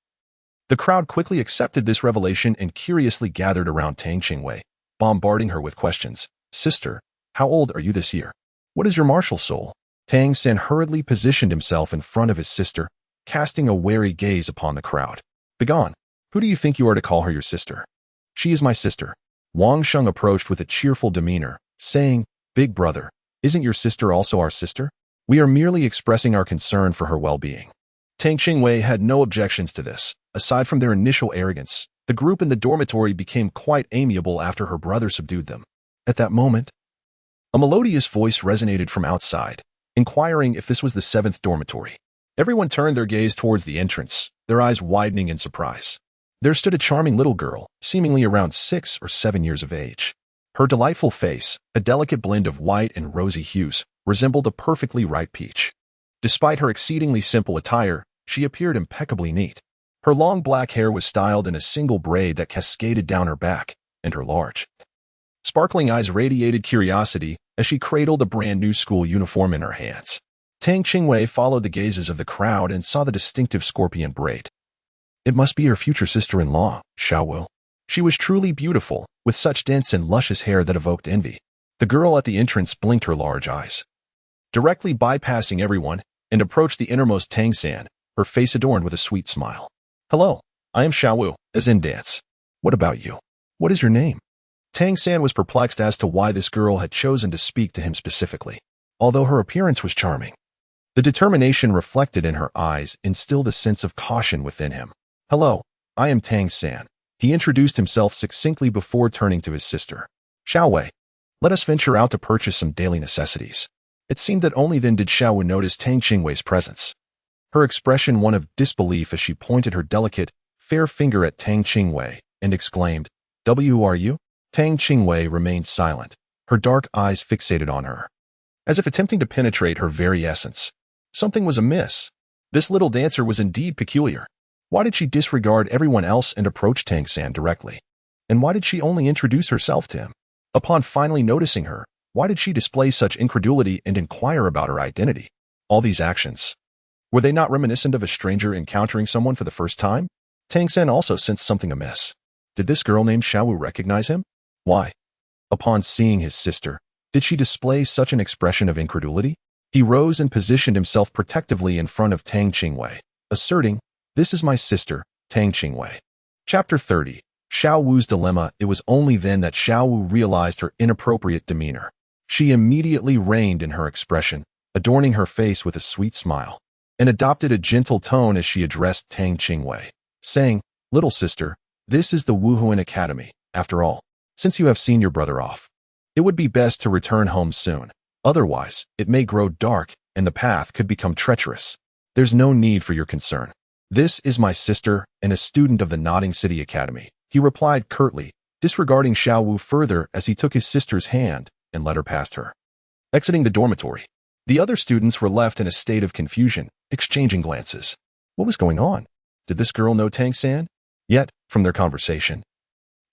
A: the crowd quickly accepted this revelation and curiously gathered around Tang Qingwei, bombarding her with questions. "Sister, how old are you this year? What is your martial soul?" Tang San hurriedly positioned himself in front of his sister, casting a wary gaze upon the crowd. "Begone! Who do you think you are to call her your sister?" "She is my sister." Wang Sheng approached with a cheerful demeanor, saying, "Big brother, isn't your sister also our sister? We are merely expressing our concern for her well-being." Tang Qingwei had no objections to this. Aside from their initial arrogance, the group in the dormitory became quite amiable after her brother subdued them. At that moment, a melodious voice resonated from outside, inquiring if this was the 7th dormitory. Everyone turned their gaze towards the entrance, their eyes widening in surprise. There stood a charming little girl, seemingly around 6 or 7 years of age. Her delightful face, a delicate blend of white and rosy hues, resembled a perfectly ripe peach. Despite her exceedingly simple attire, she appeared impeccably neat. Her long black hair was styled in a single braid that cascaded down her back, and her large, sparkling eyes radiated curiosity as she cradled a brand-new school uniform in her hands. Tang Qingwei followed the gazes of the crowd and saw the distinctive scorpion braid. It must be her future sister-in-law, Xiaowu. She was truly beautiful, with such dense and luscious hair that evoked envy. The girl at the entrance blinked her large eyes, directly bypassing everyone, and approached the innermost Tang San, her face adorned with a sweet smile. "Hello, I am Xiaowu, as in dance. What about you? What is your name?" Tang San was perplexed as to why this girl had chosen to speak to him specifically. Although her appearance was charming, the determination reflected in her eyes instilled a sense of caution within him. "Hello, I am Tang San." He introduced himself succinctly before turning to his sister. "Xiaowei, let us venture out to purchase some daily necessities." It seemed that only then did Xiaowu notice Tang Qingwei's presence. Her expression one of disbelief as she pointed her delicate, fair finger at Tang Qingwei and exclaimed, "Who are you?" Tang Qingwei remained silent, her dark eyes fixated on her, as if attempting to penetrate her very essence. Something was amiss. This little dancer was indeed peculiar. Why did she disregard everyone else and approach Tang San directly? And why did she only introduce herself to him? Upon finally noticing her, why did she display such incredulity and inquire about her identity? All these actions, were they not reminiscent of a stranger encountering someone for the first time? Tang San also sensed something amiss. Did this girl named Xiaowu recognize him? Why, upon seeing his sister, did she display such an expression of incredulity? He rose and positioned himself protectively in front of Tang Qingwei, asserting, "This is my sister, Tang Qingwei." Chapter 30. Xiaowu's Dilemma. It was only then that Xiaowu realized her inappropriate demeanor. She immediately reined in her expression, adorning her face with a sweet smile, and adopted a gentle tone as she addressed Tang Qingwei, saying, "Little sister, this is the Wuhuan Academy. After all, since you have seen your brother off, it would be best to return home soon. Otherwise, it may grow dark and the path could become treacherous. There's no need for your concern. This is my sister and a student of the Nodding City Academy," he replied curtly, disregarding Xiaowu further as he took his sister's hand and led her past her. Exiting the dormitory, the other students were left in a state of confusion, exchanging glances. What was going on? Did this girl know Tang San? Yet, from their conversation,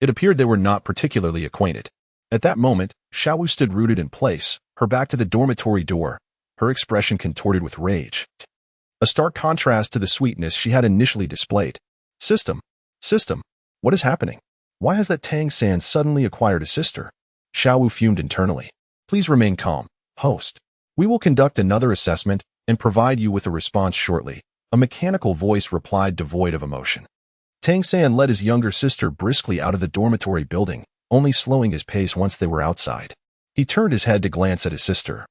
A: it appeared they were not particularly acquainted. At that moment, Xiaowu stood rooted in place, her back to the dormitory door, her expression contorted with rage. A stark contrast to the sweetness she had initially displayed. System, what is happening? Why has that Tang San suddenly acquired a sister? Xiaowu fumed internally. Please remain calm, host. We will conduct another assessment and provide you with a response shortly. A mechanical voice replied devoid of emotion. Tang San led his younger sister briskly out of the dormitory building, only slowing his pace once they were outside. He turned his head to glance at his sister,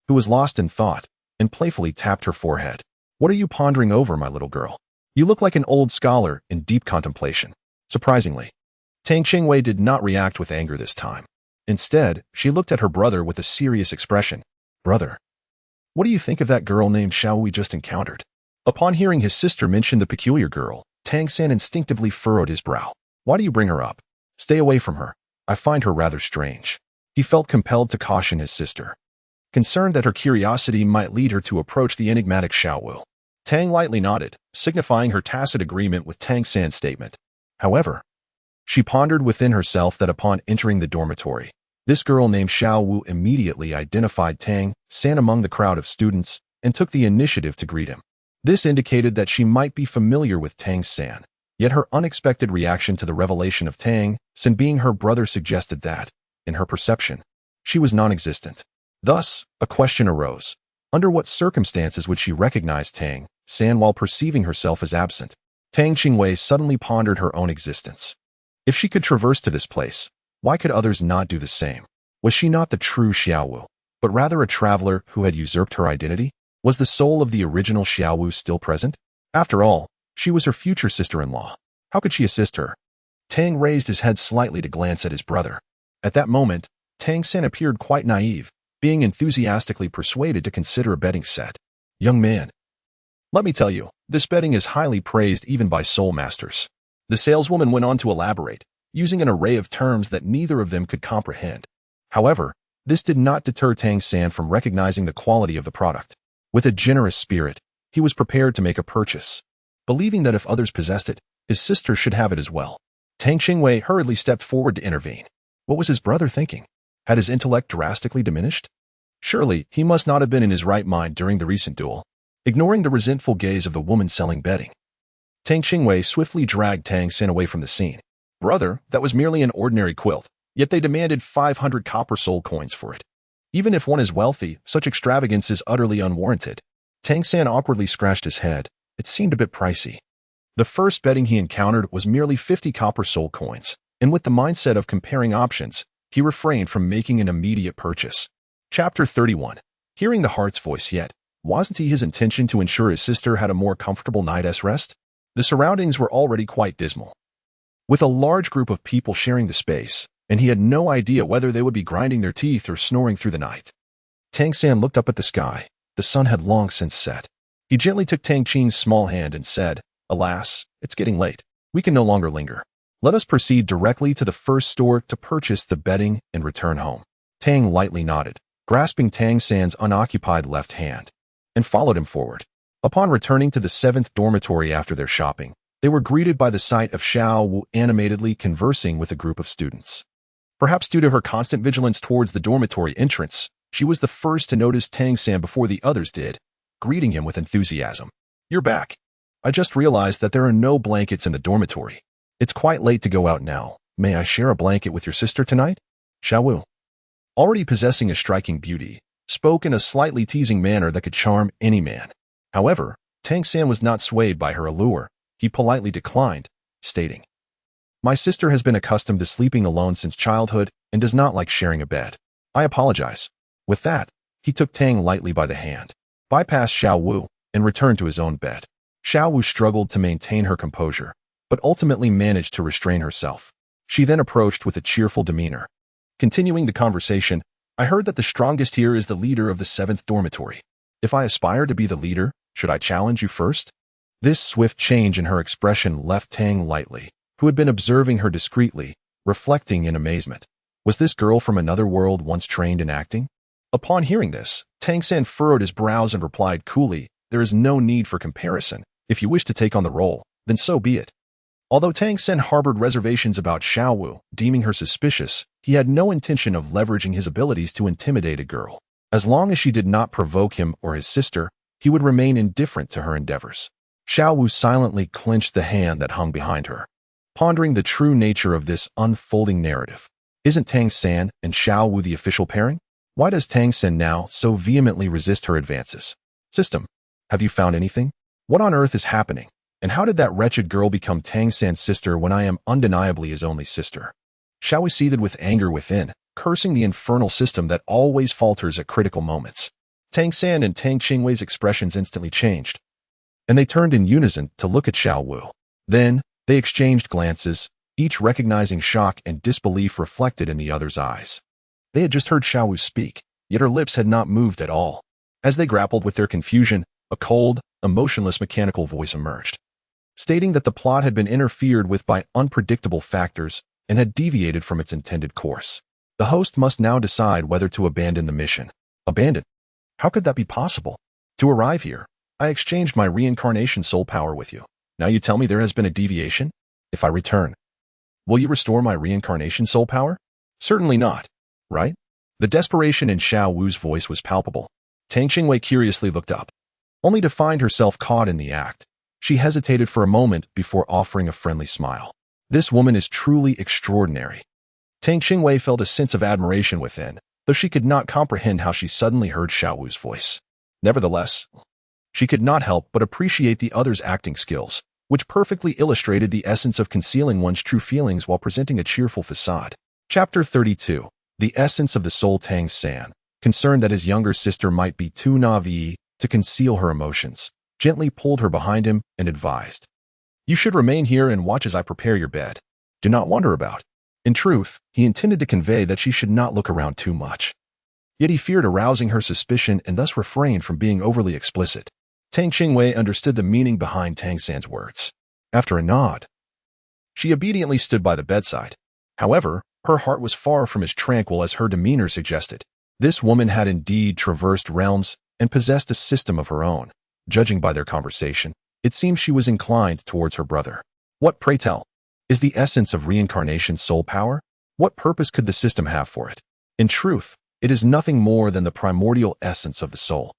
A: who was lost in thought, and playfully tapped her forehead. What are you pondering over, my little girl? You look like an old scholar in deep contemplation. Surprisingly, Tang Qingwei did not react with anger this time. Instead, she looked at her brother with a serious expression. Brother, what do you think of that girl named Xiao we just encountered? Upon hearing his sister mention the peculiar girl, Tang San instinctively furrowed his brow. Why do you bring her up? Stay away from her. I find her rather strange. He felt compelled to caution his sister, concerned that her curiosity might lead her to approach the enigmatic Xiaowu. Tang lightly nodded, signifying her tacit agreement with Tang San's statement. However, she pondered within herself that upon entering the dormitory, this girl named Xiaowu immediately identified Tang San among the crowd of students and took the initiative to greet him. This indicated that she might be familiar with Tang San, yet her unexpected reaction to the revelation of Tang San being her brother suggested that, in her perception, she was non-existent. Thus, a question arose. Under what circumstances would she recognize Tang San while perceiving herself as absent? Tang Qingwei suddenly pondered her own existence. If she could traverse to this place, why could others not do the same? Was she not the true Xiaowu, but rather a traveler who had usurped her identity? Was the soul of the original Xiaowu still present? After all, she was her future sister-in-law. How could she assist her? Tang raised his head slightly to glance at his brother. At that moment, Tang San appeared quite naive, being enthusiastically persuaded to consider a betting set. Young man, let me tell you, this betting is highly praised even by soul masters. The saleswoman went on to elaborate, using an array of terms that neither of them could comprehend. However, this did not deter Tang San from recognizing the quality of the product. With a generous spirit, he was prepared to make a purchase, believing that if others possessed it, his sister should have it as well. Tang Qingwei hurriedly stepped forward to intervene. What was his brother thinking? Had his intellect drastically diminished? Surely, he must not have been in his right mind during the recent duel. Ignoring the resentful gaze of the woman selling bedding, Tang Qingwei swiftly dragged Tang San away from the scene. Brother, that was merely an ordinary quilt, yet they demanded 500 copper soul coins for it. Even if one is wealthy, such extravagance is utterly unwarranted. Tang San awkwardly scratched his head. It seemed a bit pricey. The first betting he encountered was merely 50 copper soul coins, and with the mindset of comparing options, he refrained from making an immediate purchase. Chapter 31. Hearing the heart's voice yet, wasn't he his intention to ensure his sister had a more comfortable night's rest? The surroundings were already quite dismal, with a large group of people sharing the space, and he had no idea whether they would be grinding their teeth or snoring through the night. Tang San looked up at the sky. The sun had long since set. He gently took Tang Qing's small hand and said, Alas, it's getting late. We can no longer linger. Let us proceed directly to the first store to purchase the bedding and return home. Tang lightly nodded, grasping Tang San's unoccupied left hand, and followed him forward. Upon returning to the 7th dormitory after their shopping, they were greeted by the sight of Xiaowu animatedly conversing with a group of students. Perhaps due to her constant vigilance towards the dormitory entrance, she was the first to notice Tang San before the others did, greeting him with enthusiasm. You're back. I just realized that there are no blankets in the dormitory. It's quite late to go out now. May I share a blanket with your sister tonight? Xiaowu, already possessing a striking beauty, spoke in a slightly teasing manner that could charm any man. However, Tang San was not swayed by her allure. He politely declined, stating, My sister has been accustomed to sleeping alone since childhood and does not like sharing a bed. I apologize. With that, he took Tang lightly by the hand, bypassed Xiaowu, and returned to his own bed. Xiaowu struggled to maintain her composure, but ultimately managed to restrain herself. She then approached with a cheerful demeanor. Continuing the conversation, I heard that the strongest here is the leader of the 7th dormitory. If I aspire to be the leader, should I challenge you first? This swift change in her expression left Tang lightly, who had been observing her discreetly, reflecting in amazement. Was this girl from another world once trained in acting? Upon hearing this, Tang San furrowed his brows and replied coolly, There is no need for comparison. If you wish to take on the role, then so be it. Although Tang San harbored reservations about Xiaowu, deeming her suspicious, he had no intention of leveraging his abilities to intimidate a girl. As long as she did not provoke him or his sister, he would remain indifferent to her endeavors. Xiaowu silently clenched the hand that hung behind her, pondering the true nature of this unfolding narrative. Isn't Tang San and Xiaowu the official pairing? Why does Tang San now so vehemently resist her advances? System, have you found anything? What on earth is happening? And how did that wretched girl become Tang San's sister when I am undeniably his only sister? Xiaowu seethed with anger within, cursing the infernal system that always falters at critical moments. Tang San and Tang Qingwei's expressions instantly changed, and they turned in unison to look at Xiaowu. Then, they exchanged glances, each recognizing shock and disbelief reflected in the other's eyes. They had just heard Xiaowu speak, yet her lips had not moved at all. As they grappled with their confusion, a cold, a motionless mechanical voice emerged, stating that the plot had been interfered with by unpredictable factors and had deviated from its intended course. The host must now decide whether to abandon the mission. Abandon? How could that be possible? To arrive here, I exchanged my reincarnation soul power with you. Now you tell me there has been a deviation? If I return, will you restore my reincarnation soul power? Certainly not, right? The desperation in Xiao Wu's voice was palpable. Tang Qingwei curiously looked up, only to find herself caught in the act. She hesitated for a moment before offering a friendly smile. This woman is truly extraordinary. Tang Qingwei felt a sense of admiration within, though she could not comprehend how she suddenly heard Xiao Wu's voice. Nevertheless, she could not help but appreciate the other's acting skills, which perfectly illustrated the essence of concealing one's true feelings while presenting a cheerful facade. Chapter 32. The essence of the soul. Tang San, concerned that his younger sister might be too naive to conceal her emotions, gently pulled her behind him and advised, "You should remain here and watch as I prepare your bed. Do not wander about." In truth, he intended to convey that she should not look around too much. Yet he feared arousing her suspicion and thus refrained from being overly explicit. Tang Qingwei understood the meaning behind Tang San's words. After a nod, she obediently stood by the bedside. However, her heart was far from as tranquil as her demeanor suggested. This woman had indeed traversed realms and possessed a system of her own. Judging by their conversation, it seemed she was inclined towards her brother. What, pray tell, is the essence of reincarnation soul power? What purpose could the system have for it? In truth, it is nothing more than the primordial essence of the soul.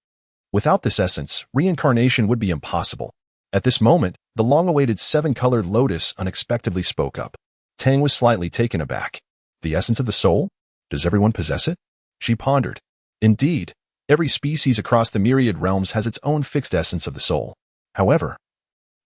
A: Without this essence, reincarnation would be impossible. At this moment, the long-awaited seven-colored lotus unexpectedly spoke up. Tang was slightly taken aback. The essence of the soul? Does everyone possess it? She pondered. Indeed, every species across the myriad realms has its own fixed essence of the soul. However,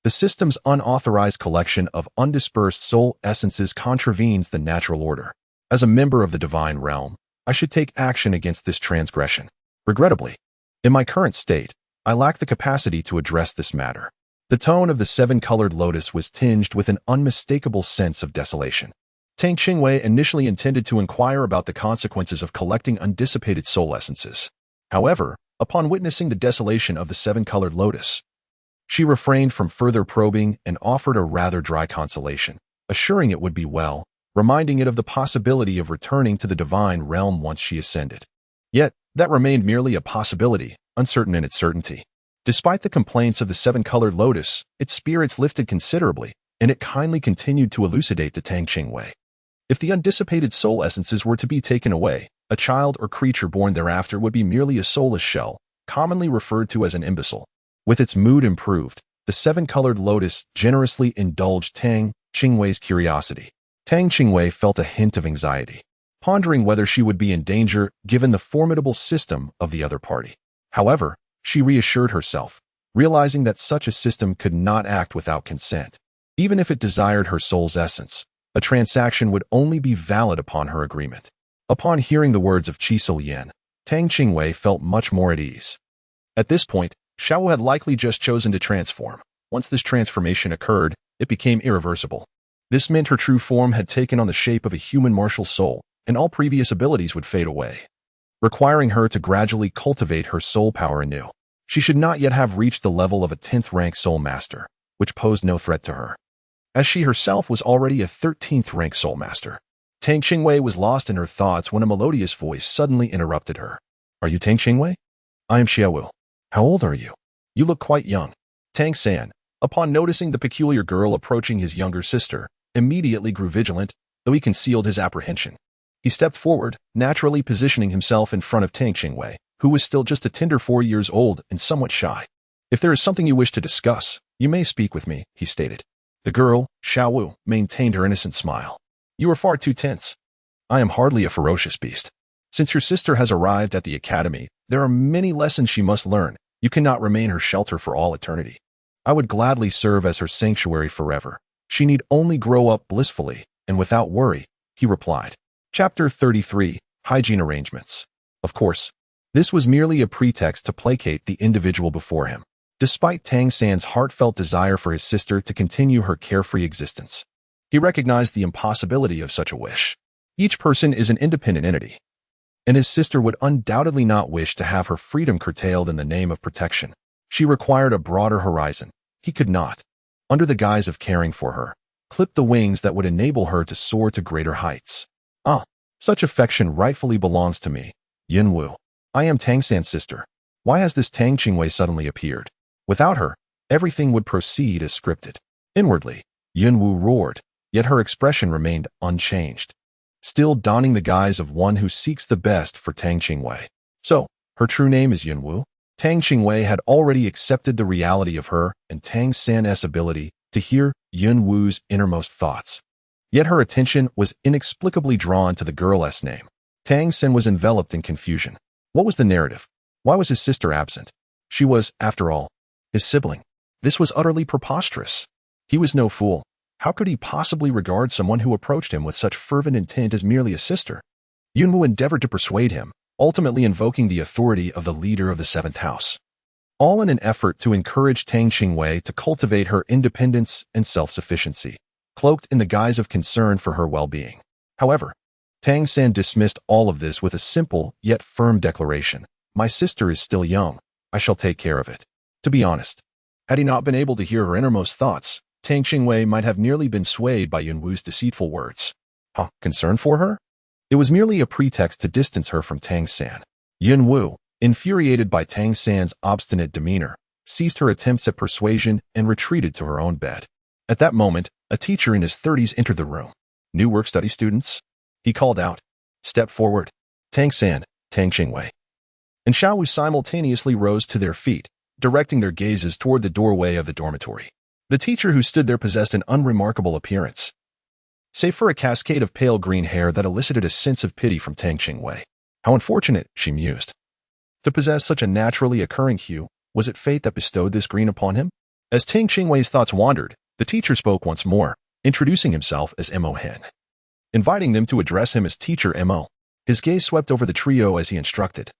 A: the system's unauthorized collection of undispersed soul essences contravenes the natural order. As a member of the divine realm, I should take action against this transgression. Regrettably, in my current state, I lack the capacity to address this matter. The tone of the seven-colored lotus was tinged with an unmistakable sense of desolation. Tang Qingwei initially intended to inquire about the consequences of collecting undissipated soul essences. However, upon witnessing the desolation of the seven-colored lotus, she refrained from further probing and offered a rather dry consolation, assuring it would be well, reminding it of the possibility of returning to the divine realm once she ascended. Yet, that remained merely a possibility, uncertain in its certainty. Despite the complaints of the seven-colored lotus, its spirits lifted considerably, and it kindly continued to elucidate to Tang Qingwei. If the undissipated soul essences were to be taken away, a child or creature born thereafter would be merely a soulless shell, commonly referred to as an imbecile. With its mood improved, the seven-colored lotus generously indulged Tang Qingwei's curiosity. Tang Qingwei felt a hint of anxiety, pondering whether she would be in danger given the formidable system of the other party. However, she reassured herself, realizing that such a system could not act without consent. Even if it desired her soul's essence, a transaction would only be valid upon her agreement. Upon hearing the words of Qi Yan, Tang Qingwei felt much more at ease. At this point, Xiao had likely just chosen to transform. Once this transformation occurred, it became irreversible. This meant her true form had taken on the shape of a human martial soul, and all previous abilities would fade away, requiring her to gradually cultivate her soul power anew. She should not yet have reached the level of a 10th-rank soul master, which posed no threat to her, as she herself was already a 13th-rank soul master. Tang Qingwei was lost in her thoughts when a melodious voice suddenly interrupted her. "Are you Tang Qingwei? I am Xiaowu. How old are you? You look quite young." Tang San, upon noticing the peculiar girl approaching his younger sister, immediately grew vigilant, though he concealed his apprehension. He stepped forward, naturally positioning himself in front of Tang Qingwei, who was still just a tender 4 years old and somewhat shy. "If there is something you wish to discuss, you may speak with me," he stated. The girl, Xiaowu, maintained her innocent smile. "You are far too tense. I am hardly a ferocious beast. Since your sister has arrived at the academy, there are many lessons she must learn. You cannot remain her shelter for all eternity. I would gladly serve as her sanctuary forever. She need only grow up blissfully and without worry," he replied. Chapter 33. Hygiene Arrangements. Of course, this was merely a pretext to placate the individual before him. Despite Tang San's heartfelt desire for his sister to continue her carefree existence, he recognized the impossibility of such a wish. Each person is an independent entity, and his sister would undoubtedly not wish to have her freedom curtailed in the name of protection. She required a broader horizon. He could not, under the guise of caring for her, clip the wings that would enable her to soar to greater heights. Ah, such affection rightfully belongs to me, Yunwu. I am Tang San's sister. Why has this Tang Qingwei suddenly appeared? Without her, everything would proceed as scripted. Inwardly, Yunwu roared, yet her expression remained unchanged, still donning the guise of one who seeks the best for Tang Qingwei. So, her true name is Yunwu? Tang Qingwei had already accepted the reality of her and Tang San's ability to hear Yunwu's innermost thoughts. Yet her attention was inexplicably drawn to the girl's name. Tang San was enveloped in confusion. What was the narrative? Why was his sister absent? She was, after all, his sibling. This was utterly preposterous. He was no fool. How could he possibly regard someone who approached him with such fervent intent as merely a sister? Yunwu endeavored to persuade him, ultimately invoking the authority of the leader of the seventh house, all in an effort to encourage Tang Qingwei to cultivate her independence and self-sufficiency, cloaked in the guise of concern for her well-being. However, Tang San dismissed all of this with a simple yet firm declaration. My sister is still young. I shall take care of it. To be honest, had he not been able to hear her innermost thoughts, Tang Qingwei might have nearly been swayed by Yunwu's deceitful words. Concern for her? It was merely a pretext to distance her from Tang San. Yunwu, infuriated by Tang San's obstinate demeanor, ceased her attempts at persuasion and retreated to her own bed. At that moment, a teacher in his 30s entered the room. New work-study students? He called out. Step forward. Tang San, Tang Qingwei. And Xiaowu simultaneously rose to their feet, directing their gazes toward the doorway of the dormitory. The teacher who stood there possessed an unremarkable appearance, save for a cascade of pale green hair that elicited a sense of pity from Tang Qingwei. How unfortunate, she mused. To possess such a naturally occurring hue, was it fate that bestowed this green upon him? As Tang Qingwei's thoughts wandered, the teacher spoke once more, introducing himself as Mo Hen, inviting them to address him as Teacher Mo. His gaze swept over the trio as he instructed.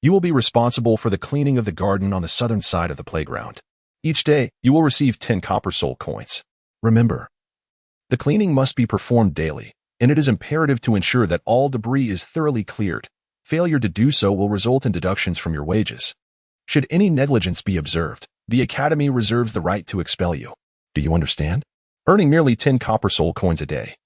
A: You will be responsible for the cleaning of the garden on the southern side of the playground. Each day, you will receive 10 copper soul coins. Remember, the cleaning must be performed daily, and it is imperative to ensure that all debris is thoroughly cleared. Failure to do so will result in deductions from your wages. Should any negligence be observed, the Academy reserves the right to expel you. Do you understand? Earning merely 10 copper soul coins a day,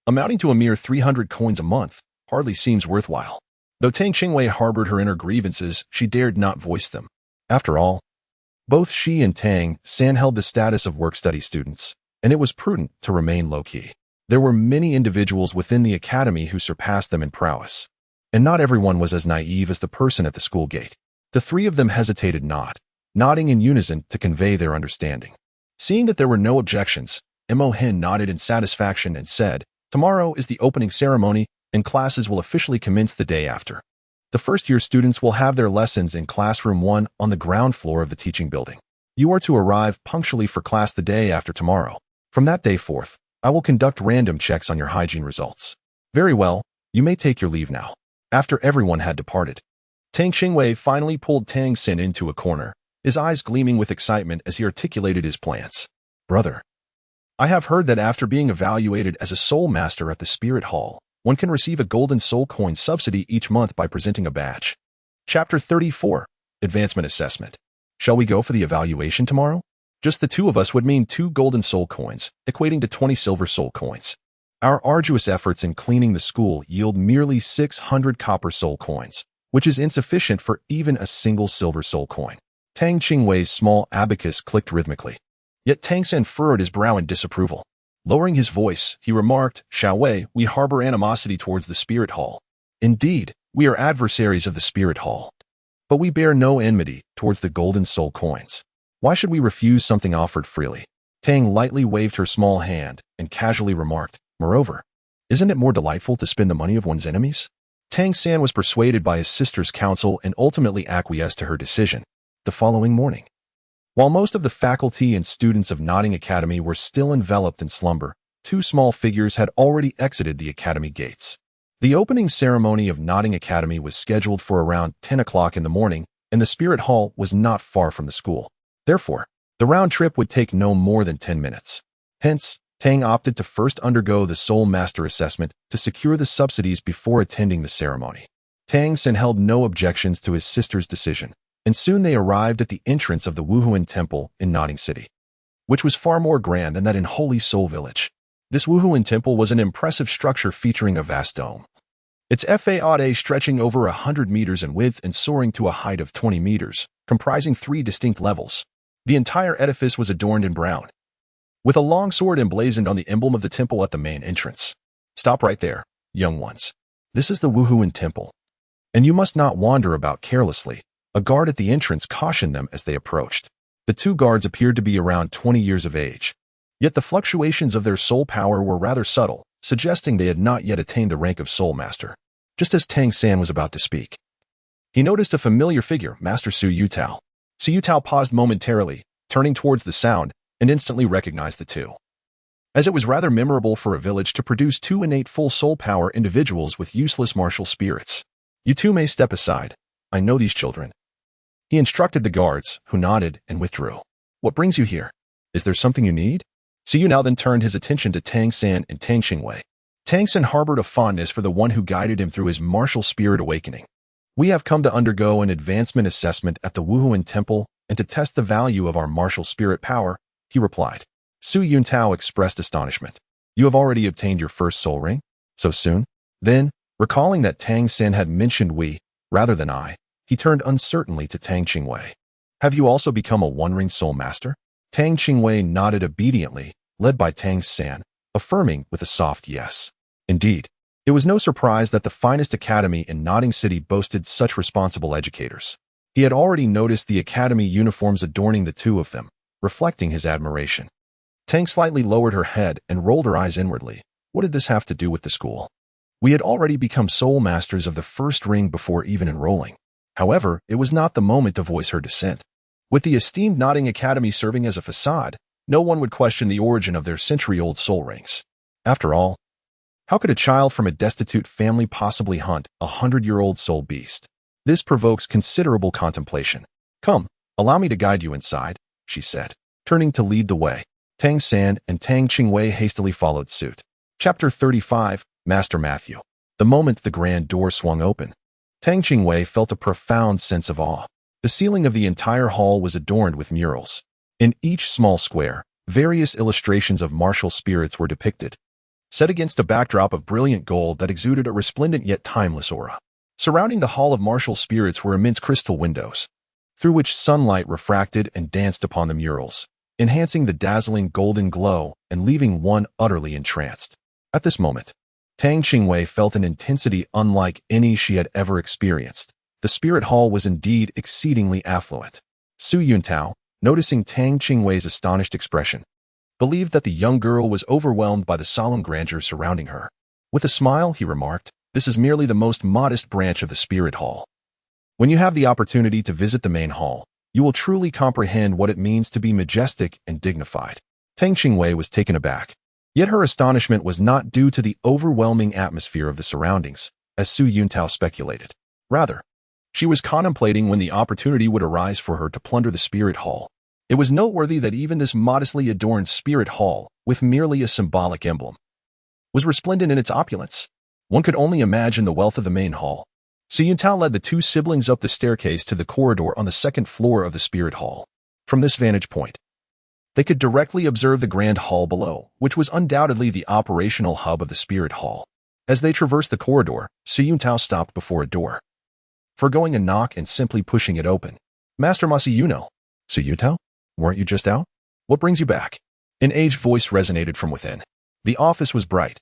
A: amounting to a mere 300 coins a month, hardly seems worthwhile. Though Tang Qingwei harbored her inner grievances, she dared not voice them. After all, both she and Tang San held the status of work-study students, and it was prudent to remain low-key. There were many individuals within the academy who surpassed them in prowess, and not everyone was as naive as the person at the school gate. The three of them hesitated not, nodding in unison to convey their understanding. Seeing that there were no objections, Mo Hen nodded in satisfaction and said, Tomorrow is the opening ceremony, and classes will officially commence the day after. The first-year students will have their lessons in Classroom 1 on the ground floor of the teaching building. You are to arrive punctually for class the day after tomorrow. From that day forth, I will conduct random checks on your hygiene results. Very well, you may take your leave now. After everyone had departed, Tang Qingwei finally pulled Tang San into a corner, his eyes gleaming with excitement as he articulated his plans. Brother, I have heard that after being evaluated as a soul master at the Spirit Hall, one can receive a golden soul coin subsidy each month by presenting a badge. Chapter 34, Advancement Assessment. Shall we go for the evaluation tomorrow? Just the two of us would mean 2 golden soul coins, equating to 20 silver soul coins. Our arduous efforts in cleaning the school yield merely 600 copper soul coins, which is insufficient for even a single silver soul coin. Tang Qingwei's small abacus clicked rhythmically. Yet Tang San furrowed his brow in disapproval. Lowering his voice, he remarked, Xiaowei, we harbor animosity towards the Spirit Hall. Indeed, we are adversaries of the Spirit Hall. But we bear no enmity towards the golden soul coins. Why should we refuse something offered freely? Tang lightly waved her small hand and casually remarked, Moreover, isn't it more delightful to spend the money of one's enemies? Tang San was persuaded by his sister's counsel and ultimately acquiesced to her decision. The following morning, while most of the faculty and students of Nodding Academy were still enveloped in slumber, 2 small figures had already exited the academy gates. The opening ceremony of Nodding Academy was scheduled for around 10 o'clock in the morning, and the Spirit Hall was not far from the school. Therefore, the round trip would take no more than 10 minutes. Hence, Tang opted to first undergo the Soul Master assessment to secure the subsidies before attending the ceremony. Tang San held no objections to his sister's decision, and soon they arrived at the entrance of the Wuhuan Temple in Nodding City, which was far more grand than that in Holy Soul Village. This Wuhuan Temple was an impressive structure featuring a vast dome. Its facade stretching over 100 meters in width and soaring to a height of 20 meters, comprising 3 distinct levels. The entire edifice was adorned in brown, with a long sword emblazoned on the emblem of the temple at the main entrance. Stop right there, young ones. This is the Wuhuan Temple, and you must not wander about carelessly. A guard at the entrance cautioned them as they approached. The 2 guards appeared to be around 20 years of age, yet the fluctuations of their soul power were rather subtle, suggesting they had not yet attained the rank of Soul Master. Just as Tang San was about to speak, he noticed a familiar figure, Master Su Yutao. Su Yutao paused momentarily, turning towards the sound, and instantly recognized the 2. As it was rather memorable for a village to produce 2 innate full soul power individuals with useless martial spirits. You 2 may step aside. I know these children. He instructed the guards, who nodded and withdrew. What brings you here? Is there something you need? Su Yutao then turned his attention to Tang San and Tang Qingwei. Tang San harbored a fondness for the one who guided him through his martial spirit awakening. We have come to undergo an advancement assessment at the Wuhuan Temple and to test the value of our martial spirit power, he replied. Su Yutao expressed astonishment. You have already obtained your first soul ring? So soon? Then, recalling that Tang San had mentioned we, rather than I, he turned uncertainly to Tang Qingwei. Have you also become a one-ring soul master? Tang Qingwei nodded obediently, led by Tang San, affirming with a soft yes. Indeed, it was no surprise that the finest academy in Nodding City boasted such responsible educators. He had already noticed the academy uniforms adorning the 2 of them, reflecting his admiration. Tang slightly lowered her head and rolled her eyes inwardly. What did this have to do with the school? We had already become soul masters of the first ring before even enrolling. However, it was not the moment to voice her dissent. With the esteemed Nodding Academy serving as a facade, no one would question the origin of their century-old soul rings. After all, how could a child from a destitute family possibly hunt a 100-year-old soul beast? This provokes considerable contemplation. Come, allow me to guide you inside, she said, turning to lead the way. Tang San and Tang Qingwei hastily followed suit. Chapter 35, Master Matthew. The moment the grand door swung open, Tang Qingwei felt a profound sense of awe. The ceiling of the entire hall was adorned with murals. In each small square, various illustrations of martial spirits were depicted, set against a backdrop of brilliant gold that exuded a resplendent yet timeless aura. Surrounding the hall of martial spirits were immense crystal windows, through which sunlight refracted and danced upon the murals, enhancing the dazzling golden glow and leaving one utterly entranced. At this moment, Tang Qingwei felt an intensity unlike any she had ever experienced. The spirit hall was indeed exceedingly affluent. Su Yutao, noticing Tang Qingwei's astonished expression, believed that the young girl was overwhelmed by the solemn grandeur surrounding her. With a smile, he remarked, "This is merely the most modest branch of the spirit hall. When you have the opportunity to visit the main hall, you will truly comprehend what it means to be majestic and dignified." Tang Qingwei was taken aback. Yet her astonishment was not due to the overwhelming atmosphere of the surroundings, as Su Yutao speculated. Rather, she was contemplating when the opportunity would arise for her to plunder the spirit hall. It was noteworthy that even this modestly adorned spirit hall, with merely a symbolic emblem, was resplendent in its opulence. One could only imagine the wealth of the main hall. Su Yutao led the 2 siblings up the staircase to the corridor on the 2nd floor of the spirit hall. From this vantage point, they could directly observe the grand hall below, which was undoubtedly the operational hub of the spirit hall. As they traversed the corridor, Su Yutao stopped before a door, forgoing a knock and simply pushing it open. "Master Masayuno." "Su Yutao? Weren't you just out? What brings you back?" An aged voice resonated from within. The office was bright,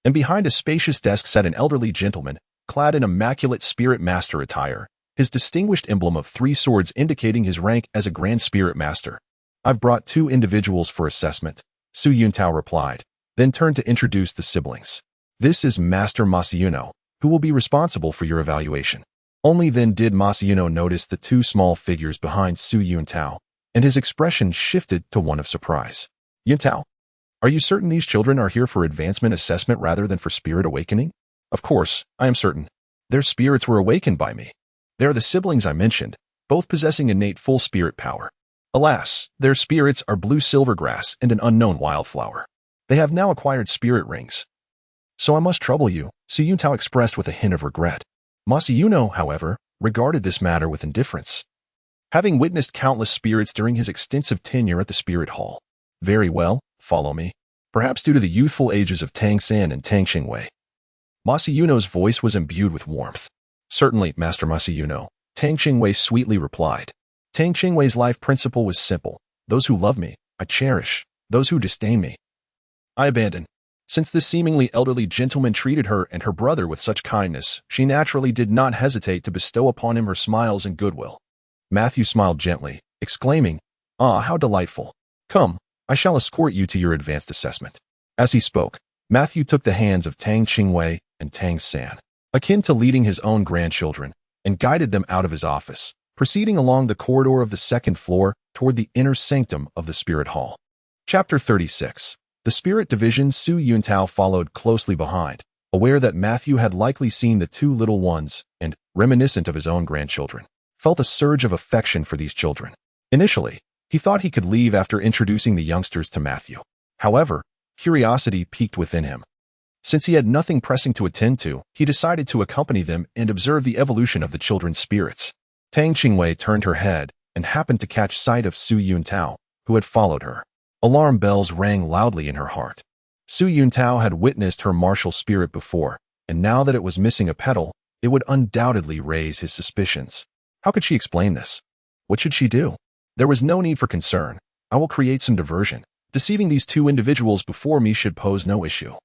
A: and behind a spacious desk sat an elderly gentleman, clad in immaculate spirit master attire, his distinguished emblem of 3 swords indicating his rank as a grand spirit master. "I've brought 2 individuals for assessment," Su Yutao replied, then turned to introduce the siblings. "This is Master Masayuno, who will be responsible for your evaluation." Only then did Masayuno notice the 2 small figures behind Su Yutao, and his expression shifted to one of surprise. "Yutao, are you certain these children are here for advancement assessment rather than for spirit awakening?" "Of course, I am certain. Their spirits were awakened by me. They are the siblings I mentioned, both possessing innate full spirit power. Alas, their spirits are blue silvergrass and an unknown wildflower. They have now acquired spirit rings. So I must trouble you," Su Yutao expressed with a hint of regret. Masayuno, however, regarded this matter with indifference. having witnessed countless spirits during his extensive tenure at the Spirit Hall. Very well, follow me. Perhaps due to the youthful ages of Tang San and Tang Qingwei. Masayuno's voice was imbued with warmth. Certainly, Master Masayuno, Tang Qingwei sweetly replied. Tang Qingwei's life principle was simple. Those who love me, I cherish. Those who disdain me, I abandon. Since this seemingly elderly gentleman treated her and her brother with such kindness, she naturally did not hesitate to bestow upon him her smiles and goodwill. Matthew smiled gently, exclaiming, "Ah, how delightful. Come, I shall escort you to your advanced assessment." As he spoke, Matthew took the hands of Tang Qingwei and Tang San, akin to leading his own grandchildren, and guided them out of his office, proceeding along the corridor of the second floor toward the inner sanctum of the Spirit Hall. Chapter 36. The Spirit Division. Su Yuntao followed closely behind, aware that Matthew had likely seen the two little ones and, reminiscent of his own grandchildren, felt a surge of affection for these children. Initially, he thought he could leave after introducing the youngsters to Matthew. However, curiosity piqued within him. Since he had nothing pressing to attend to, he decided to accompany them and observe the evolution of the children's spirits. Tang Qingwei turned her head and happened to catch sight of Su Yuntao, who had followed her. Alarm bells rang loudly in her heart. Su Yuntao had witnessed her martial spirit before, and now that it was missing a petal, it would undoubtedly raise his suspicions. How could she explain this? What should she do? There was no need for concern. I will create some diversion. Deceiving these two individuals before me should pose no issue.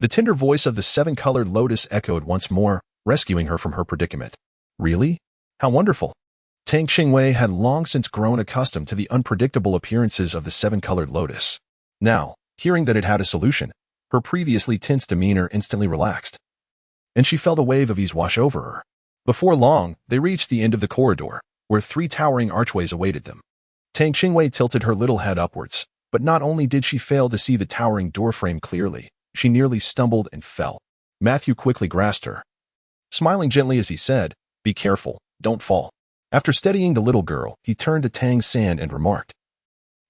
A: The tender voice of the seven-colored lotus echoed once more, rescuing her from her predicament. Really? How wonderful! Tang Qingwei had long since grown accustomed to the unpredictable appearances of the seven-colored lotus. Now, hearing that it had a solution, her previously tense demeanor instantly relaxed, and she felt a wave of ease wash over her. Before long, they reached the end of the corridor, where three towering archways awaited them. Tang Qingwei tilted her little head upwards, but not only did she fail to see the towering doorframe clearly, she nearly stumbled and fell. Matthew quickly grasped her, smiling gently as he said, "Be careful, don't fall." After steadying the little girl, he turned to Tang San and remarked,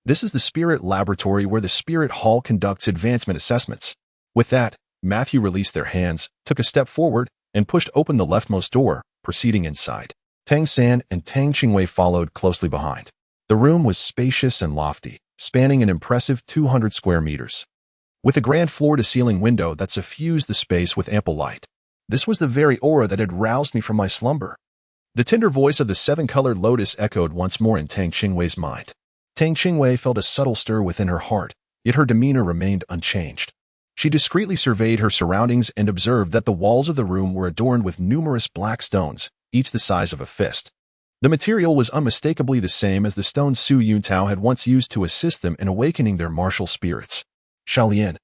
A: "This is the Spirit Laboratory where the Spirit Hall conducts advancement assessments." With that, Matthew released their hands, took a step forward, and pushed open the leftmost door, proceeding inside. Tang San and Tang Qingwei followed closely behind. The room was spacious and lofty, spanning an impressive 200 square meters, with a grand floor-to-ceiling window that suffused the space with ample light. This was the very aura that had roused me from my slumber. The tender voice of the seven-colored lotus echoed once more in Tang Qingwei's mind. Tang Qingwei felt a subtle stir within her heart, yet her demeanor remained unchanged. She discreetly surveyed her surroundings and observed that the walls of the room were adorned with numerous black stones, each the size of a fist. The material was unmistakably the same as the stones Su Yuntao had once used to assist them in awakening their martial spirits. "Xiaolian,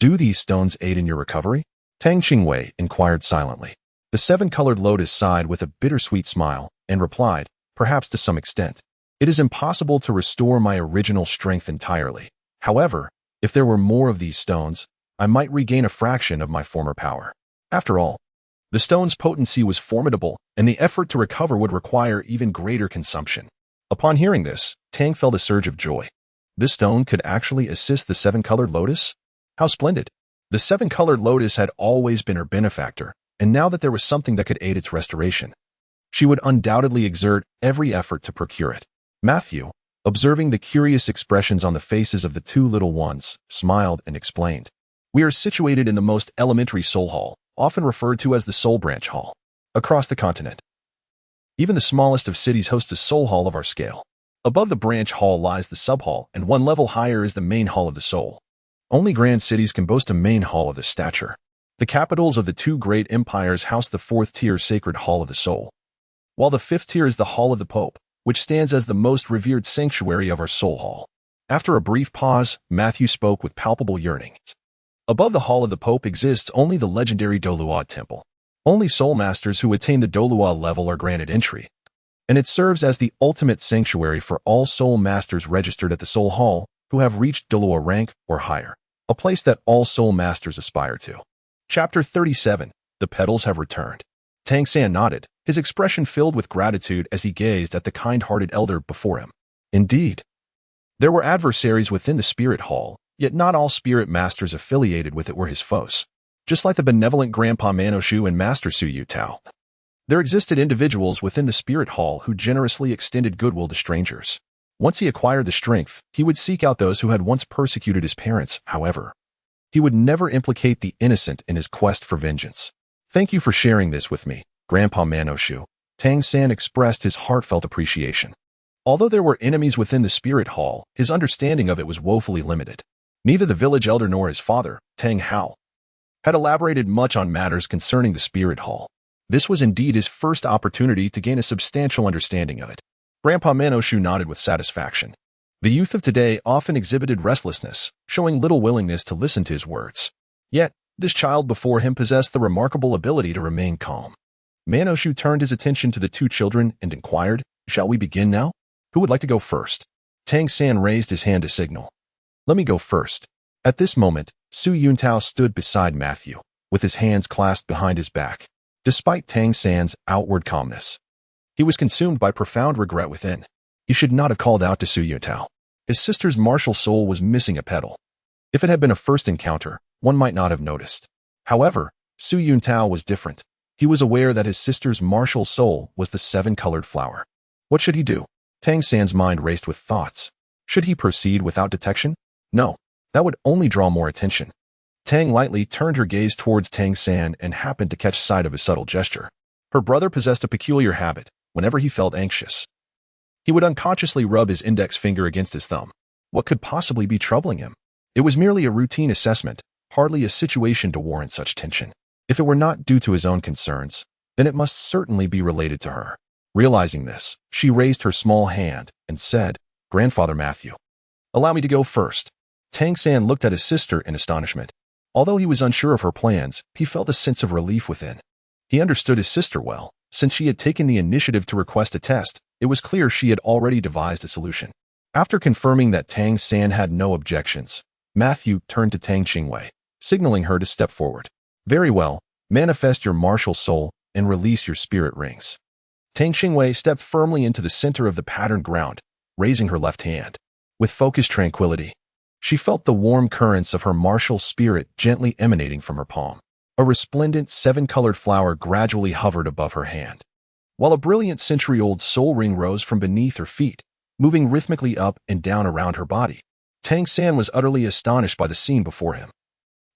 A: do these stones aid in your recovery?" Tang Qingwei inquired silently. The seven-colored lotus sighed with a bittersweet smile and replied, "Perhaps to some extent. It is impossible to restore my original strength entirely. However, if there were more of these stones, I might regain a fraction of my former power." After all, the stone's potency was formidable, and the effort to recover would require even greater consumption. Upon hearing this, Tang felt a surge of joy. This stone could actually assist the seven-colored lotus? How splendid! The seven-colored lotus had always been her benefactor, and now that there was something that could aid its restoration, she would undoubtedly exert every effort to procure it. Matthew, observing the curious expressions on the faces of the two little ones, smiled and explained, "We are situated in the most elementary soul hall, often referred to as the Soul Branch Hall, across the continent. Even the smallest of cities hosts a soul hall of our scale. Above the branch hall lies the sub-hall, and one level higher is the main hall of the soul. Only grand cities can boast a main hall of this stature. The capitals of the two great empires house the fourth-tier sacred hall of the soul, while the fifth tier is the hall of the Pope, which stands as the most revered sanctuary of our soul hall." After a brief pause, Matthew spoke with palpable yearning. "Above the hall of the Pope exists only the legendary Douluo temple. Only soul masters who attain the Douluo level are granted entry, and it serves as the ultimate sanctuary for all soul masters registered at the soul hall who have reached Douluo rank or higher, a place that all soul masters aspire to." Chapter 37. The petals have returned. Tang San nodded, his expression filled with gratitude as he gazed at the kind-hearted elder before him. Indeed, there were adversaries within the Spirit Hall, yet not all spirit masters affiliated with it were his foes. Just like the benevolent Grandpa Manoshu and Master Su Yutao, There existed individuals within the spirit hall who generously extended goodwill to strangers. Once he acquired the strength, he would seek out those who had once persecuted his parents, however. He would never implicate the innocent in his quest for vengeance. Thank you for sharing this with me, Grandpa Manoshu. Tang San expressed his heartfelt appreciation. Although there were enemies within the spirit hall, his understanding of it was woefully limited. Neither the village elder nor his father, Tang Hao, had elaborated much on matters concerning the spirit hall. This was indeed his first opportunity to gain a substantial understanding of it. Grandpa Manoshu nodded with satisfaction. The youth of today often exhibited restlessness, showing little willingness to listen to his words. Yet, this child before him possessed the remarkable ability to remain calm. Manoshu turned his attention to the two children and inquired, "Shall we begin now? Who would like to go first?" Tang San raised his hand to signal. "Let me go first." At this moment, Su Yuntao stood beside Matthew, with his hands clasped behind his back. Despite Tang San's outward calmness, he was consumed by profound regret within. He should not have called out to Su Yuntao. His sister's martial soul was missing a petal. If it had been a first encounter, one might not have noticed. However, Su Yuntao was different. He was aware that his sister's martial soul was the seven-colored flower. What should he do? Tang San's mind raced with thoughts. Should he proceed without detection? No, that would only draw more attention. Tang lightly turned her gaze towards Tang San and happened to catch sight of his subtle gesture. Her brother possessed a peculiar habit. Whenever he felt anxious, he would unconsciously rub his index finger against his thumb. What could possibly be troubling him? It was merely a routine assessment, hardly a situation to warrant such tension. If it were not due to his own concerns, then it must certainly be related to her. Realizing this, she raised her small hand and said, "Grandfather Matthew, allow me to go first." Tang San looked at his sister in astonishment. Although he was unsure of her plans, he felt a sense of relief within. He understood his sister well. Since she had taken the initiative to request a test, it was clear she had already devised a solution. After confirming that Tang San had no objections, Matthew turned to Tang Qingwei, signaling her to step forward. "Very well, manifest your martial soul and release your spirit rings." Tang Qingwei stepped firmly into the center of the patterned ground, raising her left hand. With focused tranquility, she felt the warm currents of her martial spirit gently emanating from her palm. A resplendent seven-colored flower gradually hovered above her hand, while a brilliant century-old soul ring rose from beneath her feet, moving rhythmically up and down around her body. Tang San was utterly astonished by the scene before him.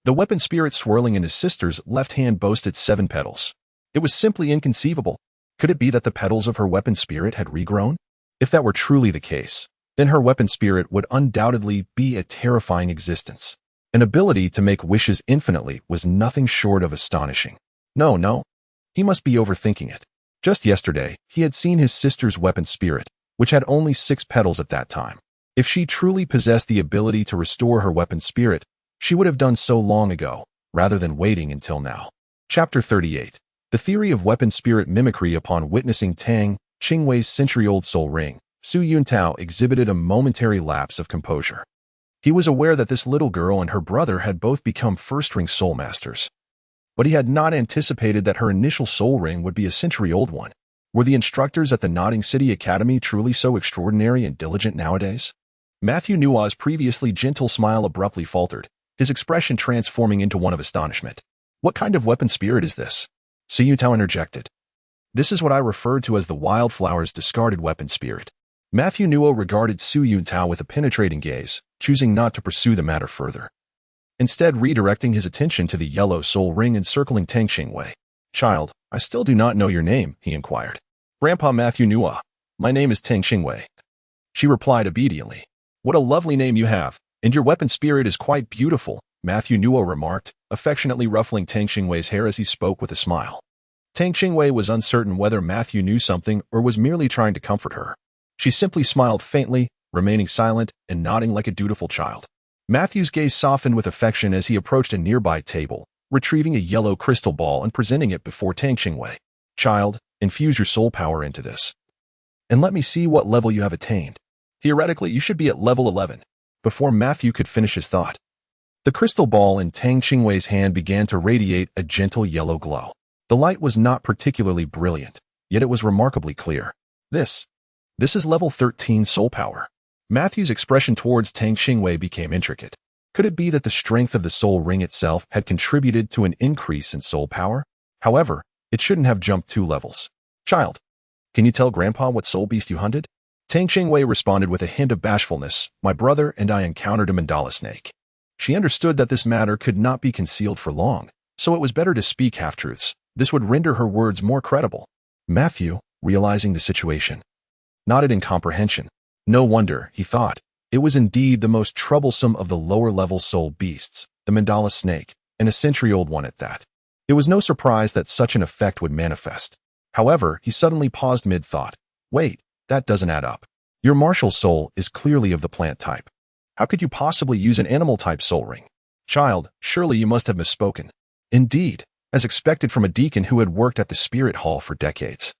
A: The weapon spirit swirling in his sister's left hand boasted 7 petals. It was simply inconceivable. Could it be that the petals of her weapon spirit had regrown? If that were truly the case, then her weapon spirit would undoubtedly be a terrifying existence. An ability to make wishes infinitely was nothing short of astonishing. No, he must be overthinking it. Just yesterday, he had seen his sister's weapon spirit, which had only 6 petals at that time. If she truly possessed the ability to restore her weapon spirit, she would have done so long ago, rather than waiting until now. Chapter 38. The Theory of Weapon Spirit Mimicry. Upon witnessing Tang Qingwei's century-old soul ring, Su Yuntao exhibited a momentary lapse of composure. He was aware that this little girl and her brother had both become first-ring soul masters. But he had not anticipated that her initial soul ring would be a century-old one. Were the instructors at the Nodding City Academy truly so extraordinary and diligent nowadays? Matthew Nua's previously gentle smile abruptly faltered, his expression transforming into one of astonishment. "What kind of weapon spirit is this?" Su Yuntao interjected. "This is what I referred to as the wildflower's discarded weapon spirit." Matthew Nuo regarded Su Yuntao with a penetrating gaze, choosing not to pursue the matter further. Instead, redirecting his attention to the yellow soul ring encircling Tang Qingwei. "Child, I still do not know your name," he inquired. "Grandpa Matthew Nuo. My name is Tang Qingwei." She replied obediently. "What a lovely name you have, and your weapon spirit is quite beautiful," Matthew Nuo remarked, affectionately ruffling Tang Qingwei's hair as he spoke with a smile. Tang Qingwei was uncertain whether Matthew knew something or was merely trying to comfort her. She simply smiled faintly, remaining silent and nodding like a dutiful child. Matthew's gaze softened with affection as he approached a nearby table, retrieving a yellow crystal ball and presenting it before Tang Qingwei. "Child, infuse your soul power into this, and let me see what level you have attained. Theoretically, you should be at level 11. Before Matthew could finish his thought, the crystal ball in Tang Qingwei's hand began to radiate a gentle yellow glow. The light was not particularly brilliant, yet it was remarkably clear. This is level 13 soul power." Matthew's expression towards Tang Qingwei became intricate. Could it be that the strength of the soul ring itself had contributed to an increase in soul power? However, It shouldn't have jumped 2 levels. Child, can you tell Grandpa what soul beast you hunted? Tang Qingwei responded with a hint of bashfulness. My brother and I encountered a mandala snake. She understood that this matter could not be concealed for long, so it was better to speak half-truths. This would render her words more credible. Matthew, realizing the situation, nodded in comprehension. No wonder, he thought. It was indeed the most troublesome of the lower-level soul beasts, the mandala snake, and a century-old one at that. It was no surprise that such an effect would manifest. However, he suddenly paused mid-thought. Wait, that doesn't add up. Your martial soul is clearly of the plant type. How could you possibly use an animal-type soul ring? Child, surely you must have misspoken. Indeed, as expected from a deacon who had worked at the spirit hall for decades.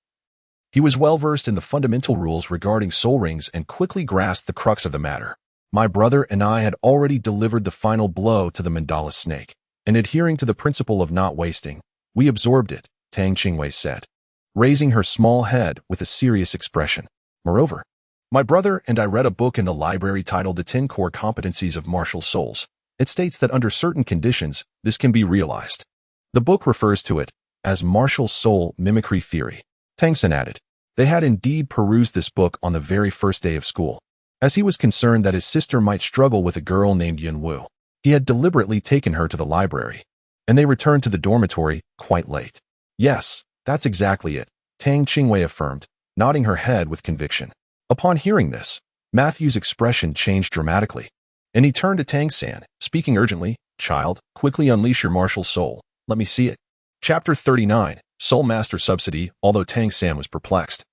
A: He was well-versed in the fundamental rules regarding soul rings and quickly grasped the crux of the matter. My brother and I had already delivered the final blow to the mandala snake, and adhering to the principle of not wasting, we absorbed it, Tang Qingwei said, raising her small head with a serious expression. Moreover, my brother and I read a book in the library titled The 10 Core Competencies of Martial Souls. It states that under certain conditions, this can be realized. The book refers to it as martial soul mimicry theory. Tang San added. They had indeed perused this book on the very first day of school. As he was concerned that his sister might struggle with a girl named Yun Wu, he had deliberately taken her to the library, and they returned to the dormitory quite late. Yes, that's exactly it, Tang Qingwei affirmed, nodding her head with conviction. Upon hearing this, Matthew's expression changed dramatically, and he turned to Tang San, speaking urgently. Child, quickly unleash your martial soul. Let me see it. Chapter 39, Soul Master Subsidy. Although Tang San was perplexed,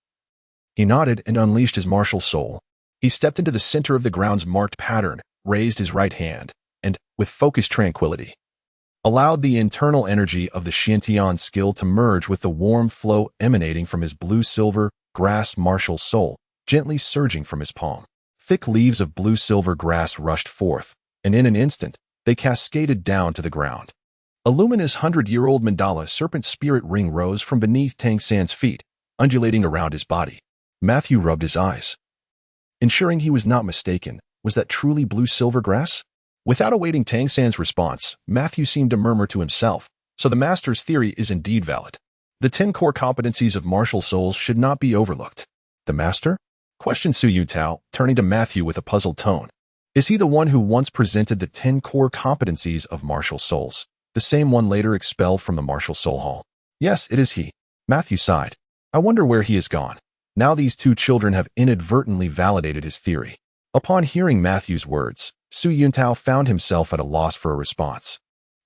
A: he nodded and unleashed his martial soul. He stepped into the center of the ground's marked pattern, raised his right hand, and, with focused tranquility, allowed the internal energy of the Xiantian skill to merge with the warm flow emanating from his blue-silver grass martial soul, gently surging from his palm. Thick leaves of blue-silver grass rushed forth, and in an instant, they cascaded down to the ground. A luminous 100-year-old mandala serpent spirit ring rose from beneath Tang San's feet, undulating around his body. Matthew rubbed his eyes, ensuring he was not mistaken. Was that truly blue-silver grass? Without awaiting Tang San's response, Matthew seemed to murmur to himself, so the master's theory is indeed valid. The 10 core competencies of martial souls should not be overlooked. The master? Questioned Su Yutao, turning to Matthew with a puzzled tone. Is he the one who once presented the 10 core competencies of martial souls, the same one later expelled from the martial soul hall? Yes, it is he. Matthew sighed. I wonder where he has gone. Now these two children have inadvertently validated his theory. Upon hearing Matthew's words, Su Yutao found himself at a loss for a response,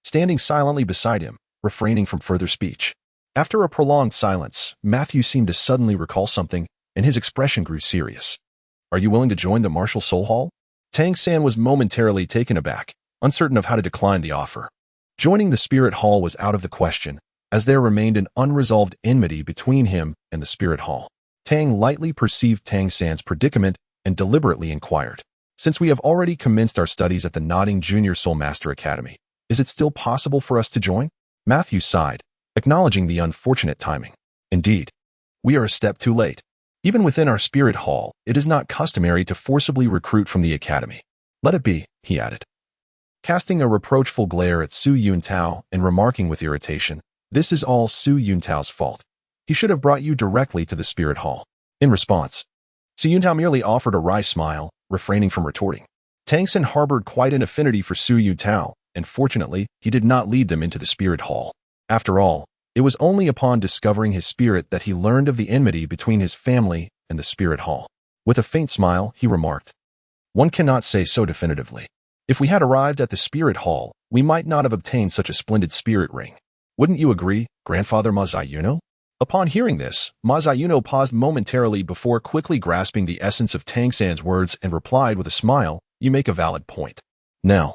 A: standing silently beside him, refraining from further speech. After a prolonged silence, Matthew seemed to suddenly recall something, and his expression grew serious. Are you willing to join the martial soul hall? Tang San was momentarily taken aback, uncertain of how to decline the offer. Joining the spirit hall was out of the question, as there remained an unresolved enmity between him and the spirit hall. Tang lightly perceived Tang San's predicament and deliberately inquired. Since we have already commenced our studies at the Nodding Junior Soul Master Academy, is it still possible for us to join? Matthew sighed, acknowledging the unfortunate timing. Indeed, we are a step too late. Even within our spirit hall, it is not customary to forcibly recruit from the academy. Let it be, he added, casting a reproachful glare at Su Yutao and remarking with irritation, this is all Su Yuntao's fault. He should have brought you directly to the spirit hall. In response, Su Yutao merely offered a wry smile, refraining from retorting. Tang San harbored quite an affinity for Su Yutao, and fortunately, he did not lead them into the spirit hall. After all, it was only upon discovering his spirit that he learned of the enmity between his family and the spirit hall. With a faint smile, he remarked, one cannot say so definitively. If we had arrived at the spirit hall, we might not have obtained such a splendid spirit ring. Wouldn't you agree, Grandfather Mazayuno? Upon hearing this, Mazayuno paused momentarily before quickly grasping the essence of Tang San's words and replied with a smile, you make a valid point. Now,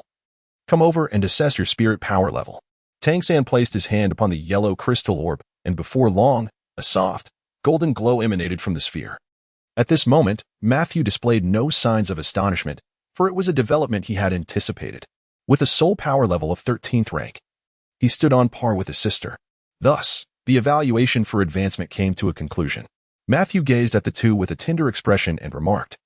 A: come over and assess your spirit power level. Tang San placed his hand upon the yellow crystal orb, and before long, a soft, golden glow emanated from the sphere. At this moment, Matthew displayed no signs of astonishment, for it was a development he had anticipated. With a soul power level of 13th rank, he stood on par with his sister. Thus, the evaluation for advancement came to a conclusion. Matthew gazed at the two with a tender expression and remarked,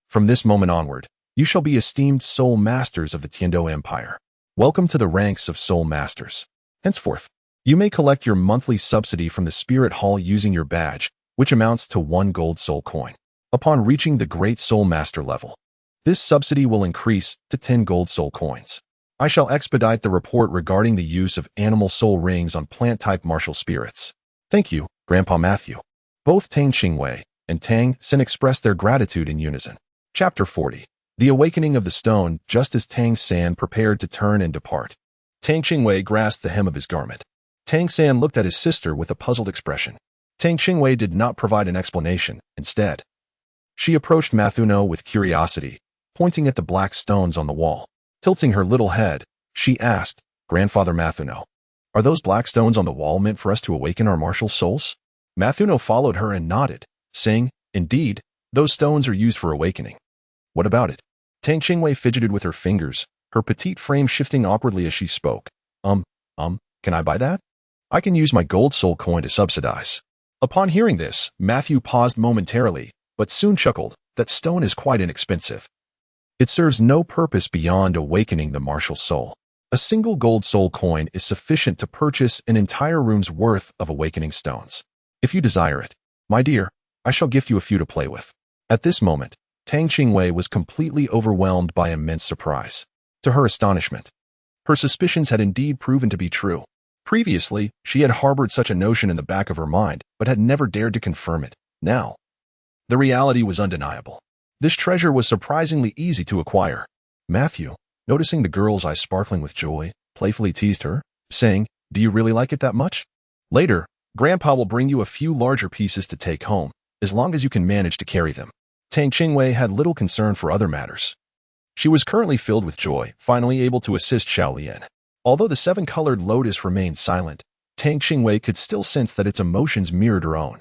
A: from this moment onward, you shall be esteemed soul masters of the Tiando Empire. Welcome to the ranks of soul masters. Henceforth, You may collect your monthly subsidy from the Spirit Hall using your badge, which amounts to 1 gold soul coin. Upon reaching the Great Soul Master level, this subsidy will increase to 10 gold soul coins. I shall expedite the report regarding the use of animal soul rings on plant-type martial spirits. Thank you, Grandpa Matthew. Both Tang Qingwei and Tang San expressed their gratitude in unison. Chapter 40. The Awakening of the Stone. Just as Tang San prepared to turn and depart, Tang Qingwei grasped the hem of his garment. Tang San looked at his sister with a puzzled expression. Tang Qingwei did not provide an explanation. Instead, she approached Mathuno with curiosity, pointing at the black stones on the wall. Tilting her little head, she asked, Grandfather Mathuno, are those black stones on the wall meant for us to awaken our martial souls? Mathuno followed her and nodded, saying, Indeed, those stones are used for awakening. What about it? Tang Qingwei fidgeted with her fingers, her petite frame shifting awkwardly as she spoke. Can I buy that? I can use my gold soul coin to subsidize. Upon hearing this, Matthew paused momentarily, but soon chuckled. That stone is quite inexpensive. It serves no purpose beyond awakening the martial soul. A single gold soul coin is sufficient to purchase an entire room's worth of awakening stones. If you desire it, my dear, I shall gift you a few to play with. At this moment, Tang Qingwei was completely overwhelmed by immense surprise. To her astonishment, her suspicions had indeed proven to be true. Previously, she had harbored such a notion in the back of her mind, but had never dared to confirm it. Now, the reality was undeniable. This treasure was surprisingly easy to acquire. Matthew, noticing the girl's eyes sparkling with joy, playfully teased her, saying, Do you really like it that much? Later, Grandpa will bring you a few larger pieces to take home, as long as you can manage to carry them. Tang Qingwei had little concern for other matters. She was currently filled with joy, finally able to assist Xiaolian. Although the 7-colored lotus remained silent, Tang Qingwei could still sense that its emotions mirrored her own.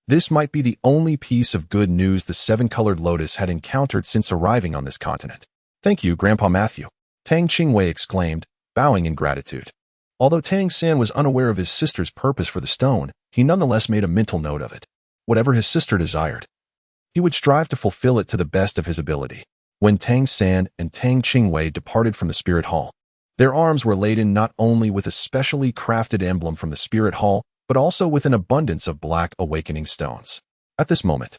A: This might be the only piece of good news the 7-colored lotus had encountered since arriving on this continent. Thank you, Grandpa Matthew, Tang Qingwei exclaimed, bowing in gratitude. Although Tang San was unaware of his sister's purpose for the stone, he nonetheless made a mental note of it. Whatever his sister desired, he would strive to fulfill it to the best of his ability. When Tang San and Tang Qingwei departed from the Spirit Hall, their arms were laden not only with a specially crafted emblem from the Spirit Hall, but also with an abundance of black awakening stones. At this moment,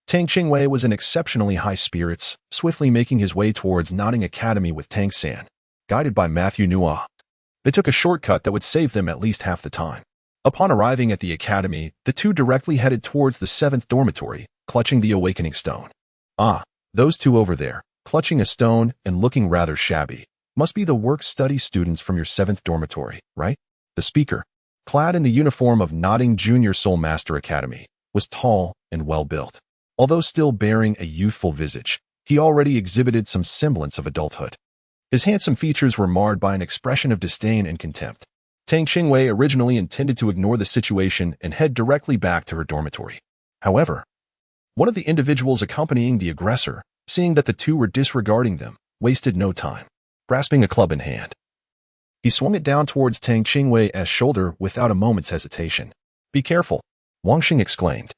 A: Tang Qingwei was in exceptionally high spirits, swiftly making his way towards Nodding Academy with Tang San, guided by Matthew Nua. They took a shortcut that would save them at least half the time. Upon arriving at the academy, the two directly headed towards the 7th dormitory, clutching the awakening stone. Ah, those two over there, clutching a stone and looking rather shabby, must be the work-study students from your 7th dormitory, right? The speaker, clad in the uniform of Nodding Junior Soul Master Academy, was tall and well-built. Although still bearing a youthful visage, he already exhibited some semblance of adulthood. His handsome features were marred by an expression of disdain and contempt. Tang Qingwei originally intended to ignore the situation and head directly back to her dormitory. However, one of the individuals accompanying the aggressor, seeing that the two were disregarding them, wasted no time. Grasping a club in hand, he swung it down towards Tang Qingwei's shoulder without a moment's hesitation. Be careful, Wang Xing exclaimed.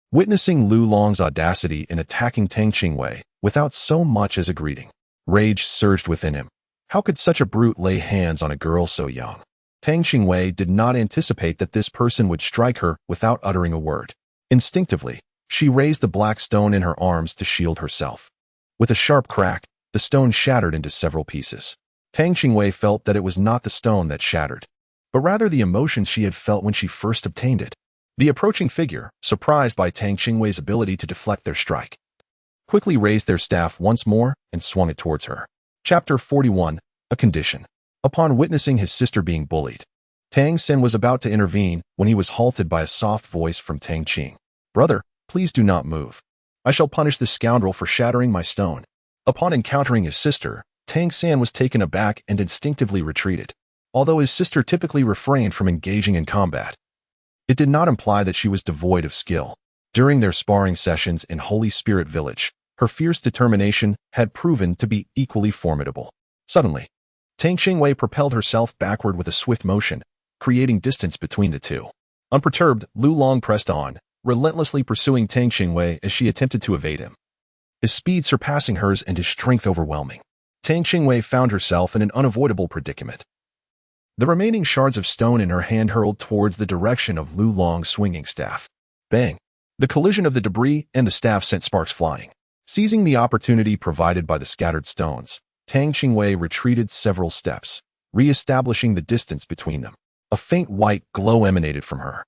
A: Witnessing Lu Long's audacity in attacking Tang Qingwei without so much as a greeting, rage surged within him. How could such a brute lay hands on a girl so young? Tang Qingwei did not anticipate that this person would strike her without uttering a word. Instinctively, she raised the black stone in her arms to shield herself. With a sharp crack, the stone shattered into several pieces. Tang Qingwei felt that it was not the stone that shattered, but rather the emotions she had felt when she first obtained it. The approaching figure, surprised by Tang Qingwei's ability to deflect their strike, quickly raised their staff once more and swung it towards her. Chapter 41. A Condition. Upon witnessing his sister being bullied, Tang San was about to intervene when he was halted by a soft voice from Tang Qing. Brother, please do not move. I shall punish this scoundrel for shattering my stone. Upon encountering his sister, Tang San was taken aback and instinctively retreated. Although his sister typically refrained from engaging in combat, it did not imply that she was devoid of skill. During their sparring sessions in Holy Spirit Village, her fierce determination had proven to be equally formidable. Suddenly, Tang Qingwei propelled herself backward with a swift motion, creating distance between the two. Unperturbed, Lu Long pressed on, relentlessly pursuing Tang Qingwei as she attempted to evade him, his speed surpassing hers and his strength overwhelming. Tang Qingwei found herself in an unavoidable predicament. the remaining shards of stone in her hand hurled towards the direction of Lu Long's swinging staff. Bang! The collision of the debris and the staff sent sparks flying. Seizing the opportunity provided by the scattered stones, Tang Qingwei retreated several steps, re-establishing the distance between them. A faint white glow emanated from her,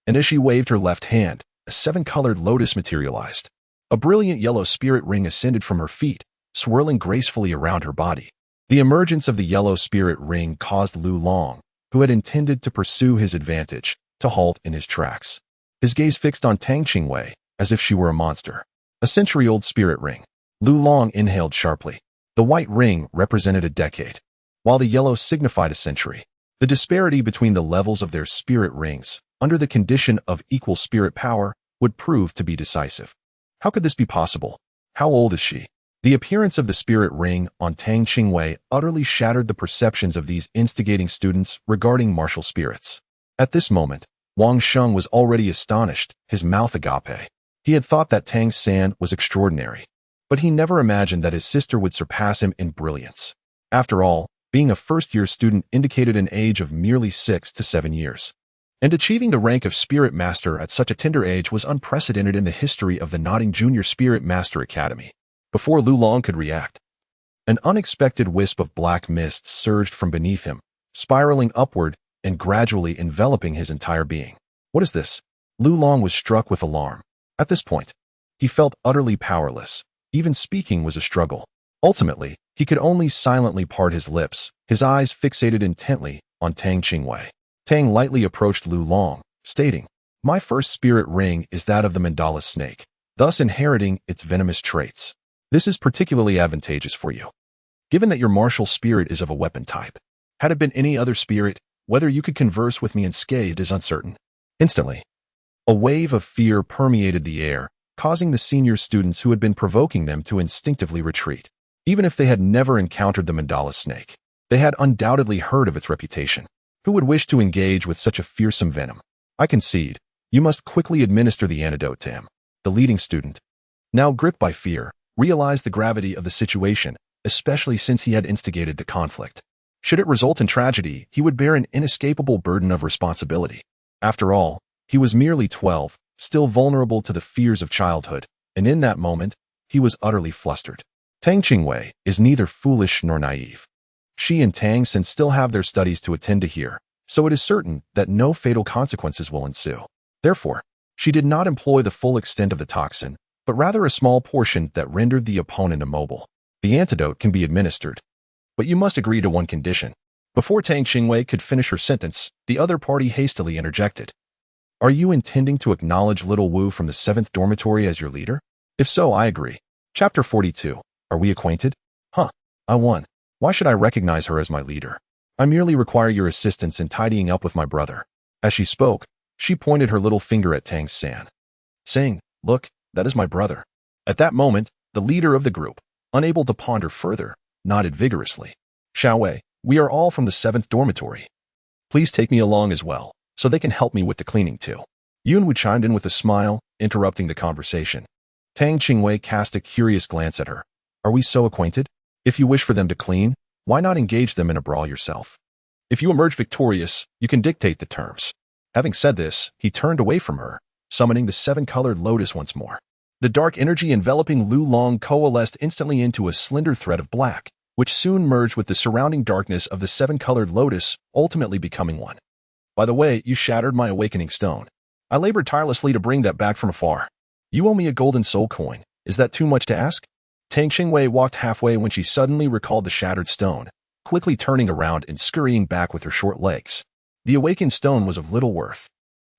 A: and as she waved her left hand, a seven-colored lotus materialized. A brilliant yellow spirit ring ascended from her feet, swirling gracefully around her body. The emergence of the yellow spirit ring caused Lu Long, who had intended to pursue his advantage, to halt in his tracks. His gaze fixed on Tang Qingwei, as if she were a monster. A century-old spirit ring. Lu Long inhaled sharply. The white ring represented a decade, while the yellow signified a century. The disparity between the levels of their spirit rings, under the condition of equal spirit power, would prove to be decisive. How could this be possible? How old is she? The appearance of the spirit ring on Tang Qingwei utterly shattered the perceptions of these instigating students regarding martial spirits. At this moment, Wang Sheng was already astonished, his mouth agape. He had thought that Tang San was extraordinary, but he never imagined that his sister would surpass him in brilliance. After all, being a first-year student indicated an age of merely 6 to 7 years. And achieving the rank of Spirit Master at such a tender age was unprecedented in the history of the Notting Junior Spirit Master Academy. Before Lu Long could react, an unexpected wisp of black mist surged from beneath him, spiraling upward and gradually enveloping his entire being. What is this? Lu Long was struck with alarm. At this point, he felt utterly powerless. Even speaking was a struggle. Ultimately, he could only silently part his lips, his eyes fixated intently on Tang Qingwei. Tang lightly approached Lu Long, stating, "My first spirit ring is that of the mandala snake, thus inheriting its venomous traits. This is particularly advantageous for you, given that your martial spirit is of a weapon type. Had it been any other spirit, whether you could converse with me unscathed is uncertain." Instantly, a wave of fear permeated the air, causing the senior students who had been provoking them to instinctively retreat. Even if they had never encountered the mandala snake, they had undoubtedly heard of its reputation. Who would wish to engage with such a fearsome venom? I concede, you must quickly administer the antidote to him. The leading student, now gripped by fear, realized the gravity of the situation, especially since he had instigated the conflict. Should it result in tragedy, he would bear an inescapable burden of responsibility. After all, he was merely 12, still vulnerable to the fears of childhood, and in that moment, he was utterly flustered. Tang Qingwei is neither foolish nor naive. She and Tang San still have their studies to attend to here, so it is certain that no fatal consequences will ensue. Therefore, she did not employ the full extent of the toxin, but rather a small portion that rendered the opponent immobile. The antidote can be administered, but you must agree to one condition. Before Tang Qingwei could finish her sentence, the other party hastily interjected. Are you intending to acknowledge little Wu from the 7th dormitory as your leader? If so, I agree. Chapter 42. Are we acquainted? Huh. I won. Why should I recognize her as my leader? I merely require your assistance in tidying up with my brother. As she spoke, she pointed her little finger at Tang San, saying, "Look, that is my brother." At that moment, the leader of the group, unable to ponder further, nodded vigorously. "Xiaowei, we are all from the 7th dormitory. Please take me along as well, so they can help me with the cleaning too." Yunwu chimed in with a smile, interrupting the conversation. Tang Qingwei cast a curious glance at her. "Are we so acquainted? If you wish for them to clean, why not engage them in a brawl yourself? If you emerge victorious, you can dictate the terms." Having said this, he turned away from her, summoning the 7-colored lotus once more. The dark energy enveloping Lu Long coalesced instantly into a slender thread of black, which soon merged with the surrounding darkness of the 7-colored lotus, ultimately becoming one. "By the way, you shattered my awakening stone. I labored tirelessly to bring that back from afar. You owe me a golden soul coin. Is that too much to ask?" Tang Qingwei walked halfway when she suddenly recalled the shattered stone, quickly turning around and scurrying back with her short legs. The awakened stone was of little worth.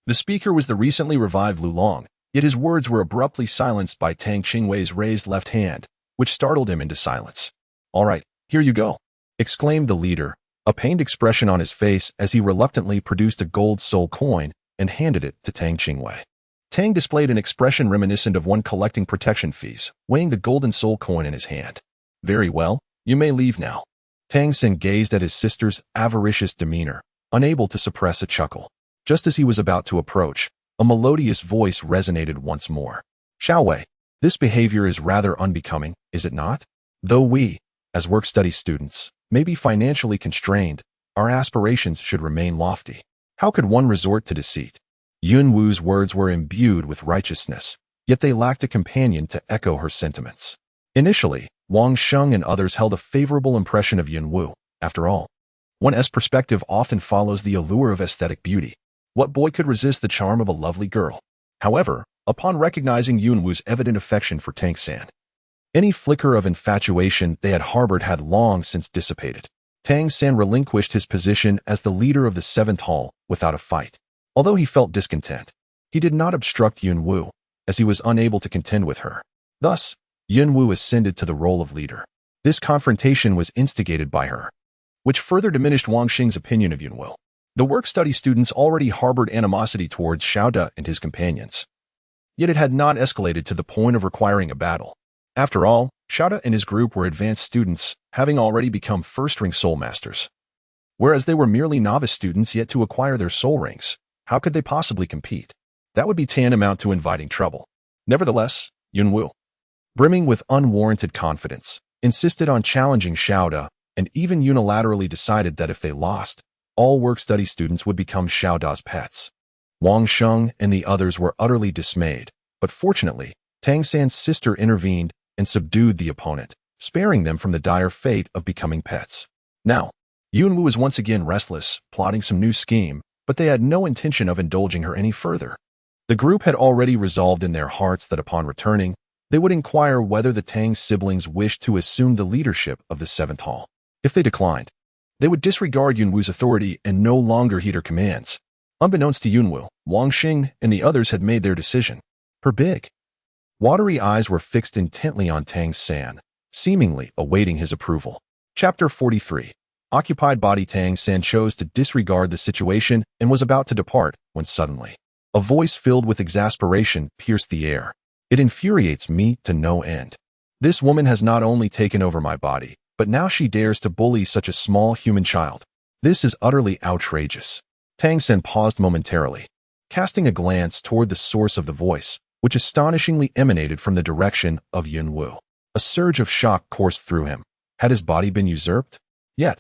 A: The speaker was the recently revived Lu Long, yet his words were abruptly silenced by Tang Qingwei's raised left hand, which startled him into silence. "All right, here you go," exclaimed the leader, a pained expression on his face as he reluctantly produced a gold soul coin and handed it to Tang Qingwei. Tang displayed an expression reminiscent of one collecting protection fees, weighing the golden soul coin in his hand. "Very well, you may leave now." Tang San gazed at his sister's avaricious demeanor, unable to suppress a chuckle. Just as he was about to approach, a melodious voice resonated once more. "Xiaowei, this behavior is rather unbecoming, is it not? Though we, as work-study students, may be financially constrained, our aspirations should remain lofty. How could one resort to deceit? Yun Wu's words were imbued with righteousness, yet they lacked a companion to echo her sentiments. Initially, Wang Sheng and others held a favorable impression of Yun Wu. After all, one's perspective often follows the allure of aesthetic beauty. What boy could resist the charm of a lovely girl? However, upon recognizing Yun Wu's evident affection for Tang San, any flicker of infatuation they had harbored had long since dissipated. Tang San relinquished his position as the leader of the 7th Hall without a fight. Although he felt discontent, he did not obstruct Yun Wu, as he was unable to contend with her. Thus, Yun Wu ascended to the role of leader. This confrontation was instigated by her, which further diminished Wang Xing's opinion of Yun Wu. The work-study students already harbored animosity towards Xiao De and his companions. Yet it had not escalated to the point of requiring a battle. After all, Xiao De and his group were advanced students, having already become first-ring soul masters. Whereas they were merely novice students yet to acquire their soul rings. How could they possibly compete? That would be tantamount to inviting trouble. Nevertheless, Yun Wu, brimming with unwarranted confidence, insisted on challenging Xiao De, and even unilaterally decided that if they lost, all work-study students would become Xiao De's pets. Wang Sheng and the others were utterly dismayed, but fortunately, Tang San's sister intervened and subdued the opponent, sparing them from the dire fate of becoming pets. Now, Yun Wu was once again restless, plotting some new scheme, but they had no intention of indulging her any further. The group had already resolved in their hearts that upon returning, they would inquire whether the Tang siblings wished to assume the leadership of the 7th Hall. If they declined, they would disregard Yun Wu's authority and no longer heed her commands. Unbeknownst to Yun Wu, Wang Xing and the others had made their decision. Her big, watery eyes were fixed intently on Tang San, seemingly awaiting his approval. Chapter 43. Occupied body. Tang San chose to disregard the situation and was about to depart when suddenly, a voice filled with exasperation pierced the air. It infuriates me to no end. This woman has not only taken over my body, but now she dares to bully such a small human child. This is utterly outrageous. Tang San paused momentarily, casting a glance toward the source of the voice, which astonishingly emanated from the direction of Yun Wu. A surge of shock coursed through him. Had his body been usurped? Yet,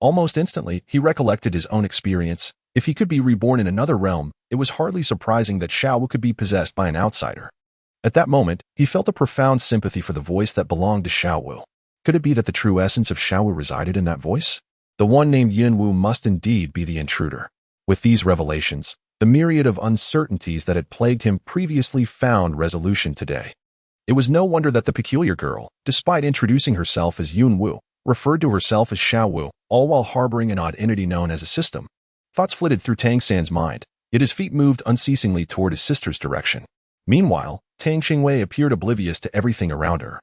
A: almost instantly, he recollected his own experience. If he could be reborn in another realm, it was hardly surprising that Xiao Wu could be possessed by an outsider. At that moment, he felt a profound sympathy for the voice that belonged to Xiao Wu. Could it be that the true essence of Xiao Wu resided in that voice? The one named Yun Wu must indeed be the intruder. With these revelations, the myriad of uncertainties that had plagued him previously found resolution today. It was no wonder that the peculiar girl, despite introducing herself as Yun Wu, referred to herself as Xiao Wu, all while harboring an odd entity known as a system. Thoughts flitted through Tang San's mind, yet his feet moved unceasingly toward his sister's direction. Meanwhile, Tang Qingwei appeared oblivious to everything around her,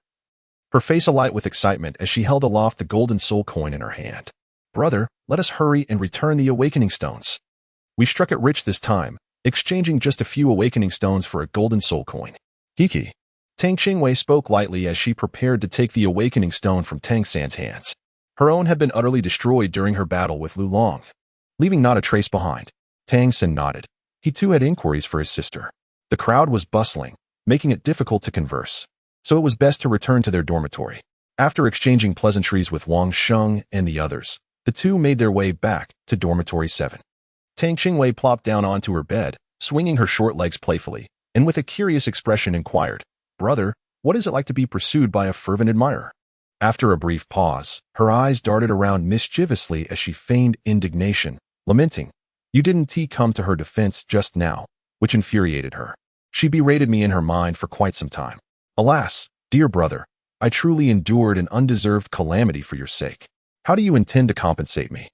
A: her face alight with excitement as she held aloft the golden soul coin in her hand. Brother, let us hurry and return the awakening stones. We struck it rich this time, exchanging just a few awakening stones for a golden soul coin. Hiki. Tang Qingwei spoke lightly as she prepared to take the awakening stone from Tang San's hands. Her own had been utterly destroyed during her battle with Lu Long, leaving not a trace behind. Tang San nodded. He too had inquiries for his sister. The crowd was bustling, making it difficult to converse, so it was best to return to their dormitory. After exchanging pleasantries with Wang Sheng and the others, the two made their way back to dormitory 7. Tang Qingwei plopped down onto her bed, swinging her short legs playfully, and with a curious expression inquired, Brother, what is it like to be pursued by a fervent admirer? After a brief pause, her eyes darted around mischievously as she feigned indignation, lamenting, You didn't come to her defense just now, which infuriated her. She berated me in her mind for quite some time. Alas, dear brother, I truly endured an undeserved calamity for your sake. How do you intend to compensate me?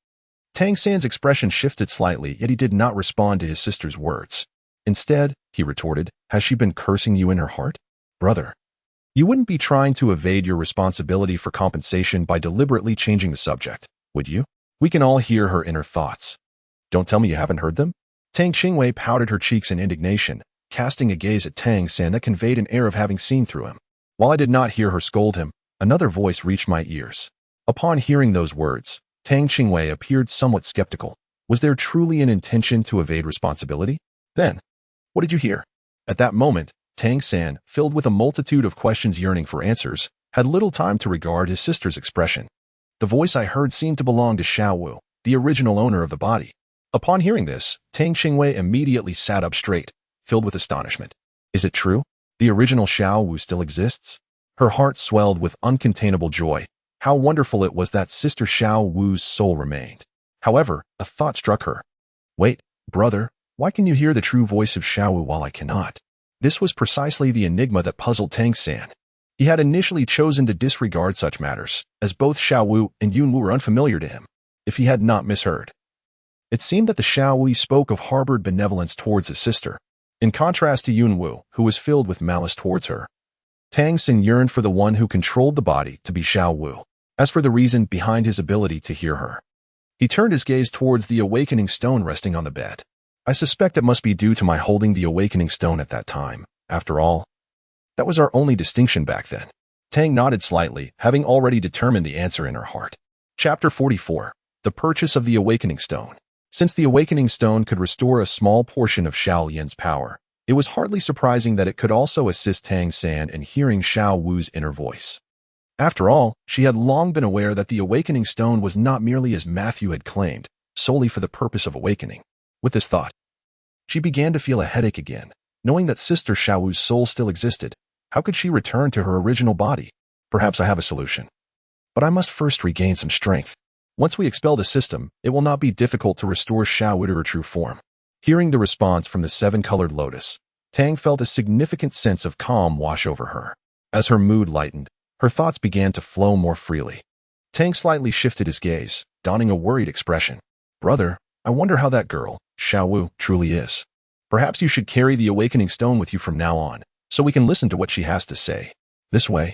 A: Tang San's expression shifted slightly, yet he did not respond to his sister's words. Instead, he retorted, Has she been cursing you in her heart? Brother, you wouldn't be trying to evade your responsibility for compensation by deliberately changing the subject, would you? We can all hear her inner thoughts. Don't tell me you haven't heard them? Tang Qingwei powdered her cheeks in indignation, casting a gaze at Tang San that conveyed an air of having seen through him. While I did not hear her scold him, another voice reached my ears. Upon hearing those words, Tang Qingwei appeared somewhat skeptical. Was there truly an intention to evade responsibility? Then, what did you hear? At that moment, Tang San, filled with a multitude of questions yearning for answers, had little time to regard his sister's expression. The voice I heard seemed to belong to Xiao Wu, the original owner of the body. Upon hearing this, Tang Qingwei immediately sat up straight, filled with astonishment. Is it true? The original Xiao Wu still exists? Her heart swelled with uncontainable joy. How wonderful it was that Sister Xiao Wu's soul remained. However, a thought struck her. Wait, brother, why can you hear the true voice of Xiao Wu while I cannot? This was precisely the enigma that puzzled Tang San. He had initially chosen to disregard such matters, as both Xiao Wu and Yun Wu were unfamiliar to him, if he had not misheard. It seemed that the Xiao Wu spoke of harbored benevolence towards his sister, in contrast to Yun Wu, who was filled with malice towards her. Tang San yearned for the one who controlled the body to be Xiao Wu. As for the reason behind his ability to hear her, he turned his gaze towards the awakening stone resting on the bed. I suspect it must be due to my holding the awakening stone at that time. After all, that was our only distinction back then. Tang nodded slightly, having already determined the answer in her heart. Chapter 44. The Purchase of the Awakening Stone. Since the awakening stone could restore a small portion of Xiao Yan's power, it was hardly surprising that it could also assist Tang San in hearing Xiao Wu's inner voice. After all, she had long been aware that the awakening stone was not merely as Matthew had claimed, solely for the purpose of awakening. With this thought, she began to feel a headache again. Knowing that Sister Xiao Wu's soul still existed, how could she return to her original body? Perhaps I have a solution. But I must first regain some strength. Once we expel the system, it will not be difficult to restore Xiao Wu to her true form. Hearing the response from the seven-colored lotus, Tang felt a significant sense of calm wash over her. As her mood lightened, her thoughts began to flow more freely. Tang slightly shifted his gaze, donning a worried expression. Brother, I wonder how that girl, Xiao Wu, truly is. Perhaps you should carry the awakening stone with you from now on, so we can listen to what she has to say. This way,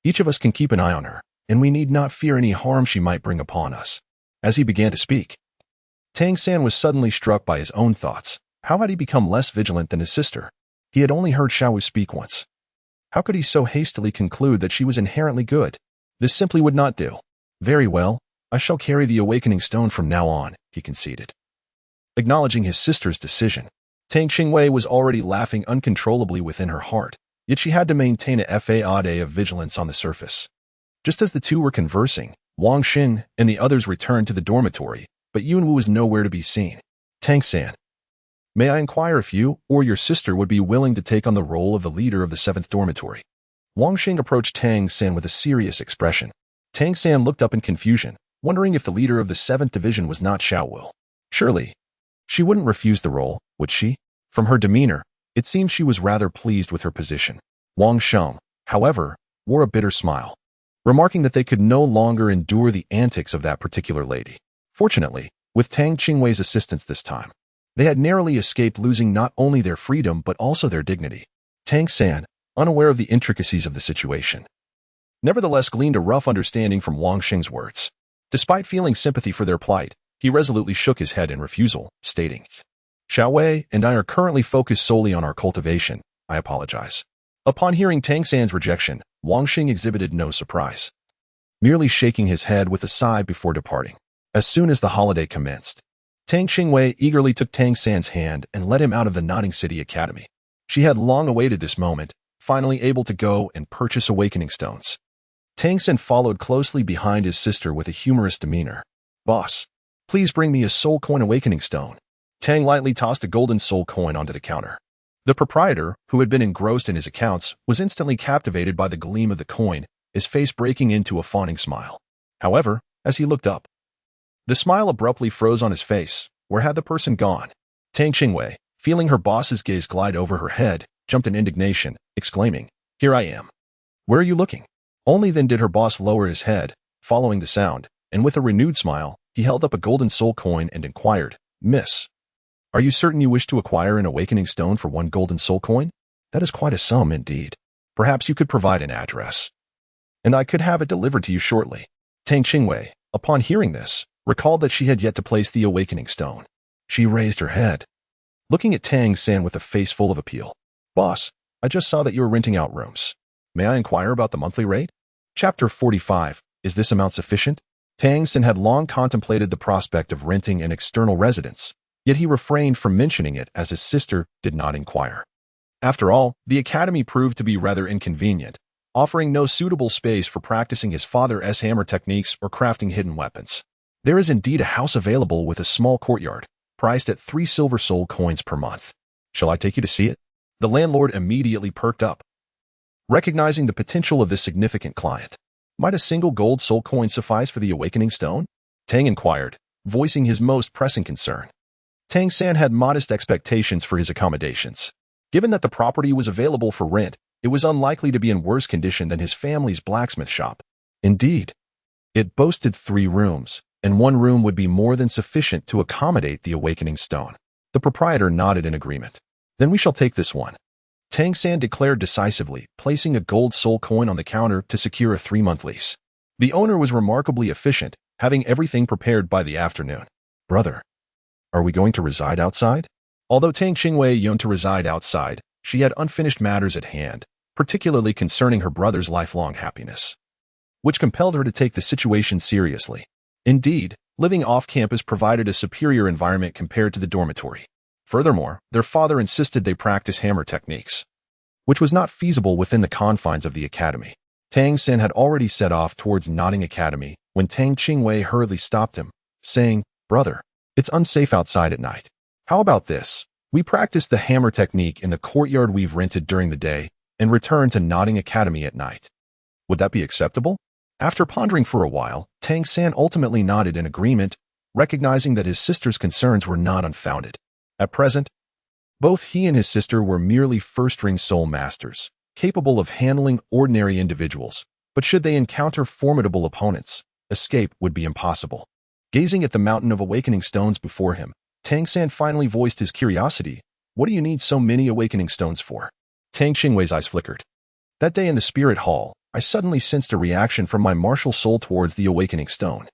A: each of us can keep an eye on her, and we need not fear any harm she might bring upon us. As he began to speak, Tang San was suddenly struck by his own thoughts. How had he become less vigilant than his sister? He had only heard Xiao Wu speak once. How could he so hastily conclude that she was inherently good? This simply would not do. Very well, I shall carry the awakening stone from now on, he conceded. Acknowledging his sister's decision, Tang Qingwei was already laughing uncontrollably within her heart, yet she had to maintain a facade of vigilance on the surface. Just as the two were conversing, Wang Xin and the others returned to the dormitory, but Yun Wu was nowhere to be seen. Tang San, may I inquire if you or your sister would be willing to take on the role of the leader of the 7th dormitory? Wang Xin approached Tang San with a serious expression. Tang San looked up in confusion, wondering if the leader of the 7th division was not Xiao Wu. Surely, she wouldn't refuse the role, would she? From her demeanor, it seemed she was rather pleased with her position. Wang Sheng, however, wore a bitter smile, remarking that they could no longer endure the antics of that particular lady. Fortunately, with Tang Qingwei's assistance this time, they had narrowly escaped losing not only their freedom but also their dignity. Tang San, unaware of the intricacies of the situation, nevertheless gleaned a rough understanding from Wang Xing's words. Despite feeling sympathy for their plight, he resolutely shook his head in refusal, stating, Xiao Wei and I are currently focused solely on our cultivation. I apologize. Upon hearing Tang San's rejection, Wang Xing exhibited no surprise, merely shaking his head with a sigh before departing. As soon as the holiday commenced, Tang Qingwei eagerly took Tang San's hand and led him out of the Nodding City Academy. She had long awaited this moment, finally able to go and purchase awakening stones. Tang San followed closely behind his sister with a humorous demeanor. Boss, please bring me a soul coin awakening stone. Tang lightly tossed a golden soul coin onto the counter. The proprietor, who had been engrossed in his accounts, was instantly captivated by the gleam of the coin, his face breaking into a fawning smile. However, as he looked up, the smile abruptly froze on his face. Where had the person gone? Tang Qingwei, feeling her boss's gaze glide over her head, jumped in indignation, exclaiming, Here I am. Where are you looking? Only then did her boss lower his head, following the sound, and with a renewed smile, he held up a golden soul coin and inquired, Miss, are you certain you wish to acquire an awakening stone for 1 golden soul coin? That is quite a sum indeed. Perhaps you could provide an address, and I could have it delivered to you shortly. Tang Qingwei, upon hearing this, recalled that she had yet to place the awakening stone. She raised her head, looking at Tang San with a face full of appeal. Boss, I just saw that you were renting out rooms. May I inquire about the monthly rate? Chapter 45. Is this amount sufficient? Tang San had long contemplated the prospect of renting an external residence, yet he refrained from mentioning it as his sister did not inquire. After all, the academy proved to be rather inconvenient, offering no suitable space for practicing his father's hammer techniques or crafting hidden weapons. There is indeed a house available with a small courtyard, priced at 3 silver soul coins per month. Shall I take you to see it? The landlord immediately perked up, recognizing the potential of this significant client. Might a single gold soul coin suffice for the awakening stone? Tang inquired, voicing his most pressing concern. Tang San had modest expectations for his accommodations. Given that the property was available for rent, it was unlikely to be in worse condition than his family's blacksmith shop. Indeed, it boasted 3 rooms, and 1 room would be more than sufficient to accommodate the awakening stone. The proprietor nodded in agreement. Then we shall take this one, Tang San declared decisively, placing a gold soul coin on the counter to secure a 3-month lease. The owner was remarkably efficient, having everything prepared by the afternoon. Brother, are we going to reside outside? Although Tang Qingwei yearned to reside outside, she had unfinished matters at hand, particularly concerning her brother's lifelong happiness, which compelled her to take the situation seriously. Indeed, living off-campus provided a superior environment compared to the dormitory. Furthermore, their father insisted they practice hammer techniques, which was not feasible within the confines of the academy. Tang San had already set off towards Nodding Academy when Tang Qingwei hurriedly stopped him, saying, "Brother, it's unsafe outside at night. How about this? We practice the hammer technique in the courtyard we've rented during the day and return to Nodding Academy at night. Would that be acceptable?" After pondering for a while, Tang San ultimately nodded in agreement, recognizing that his sister's concerns were not unfounded. At present, both he and his sister were merely first-ring soul masters, capable of handling ordinary individuals, but should they encounter formidable opponents, escape would be impossible. Gazing at the mountain of awakening stones before him, Tang San finally voiced his curiosity. "What do you need so many awakening stones for?" Tang Qingwei's eyes flickered. "That day in the spirit hall, I suddenly sensed a reaction from my martial soul towards the awakening stone,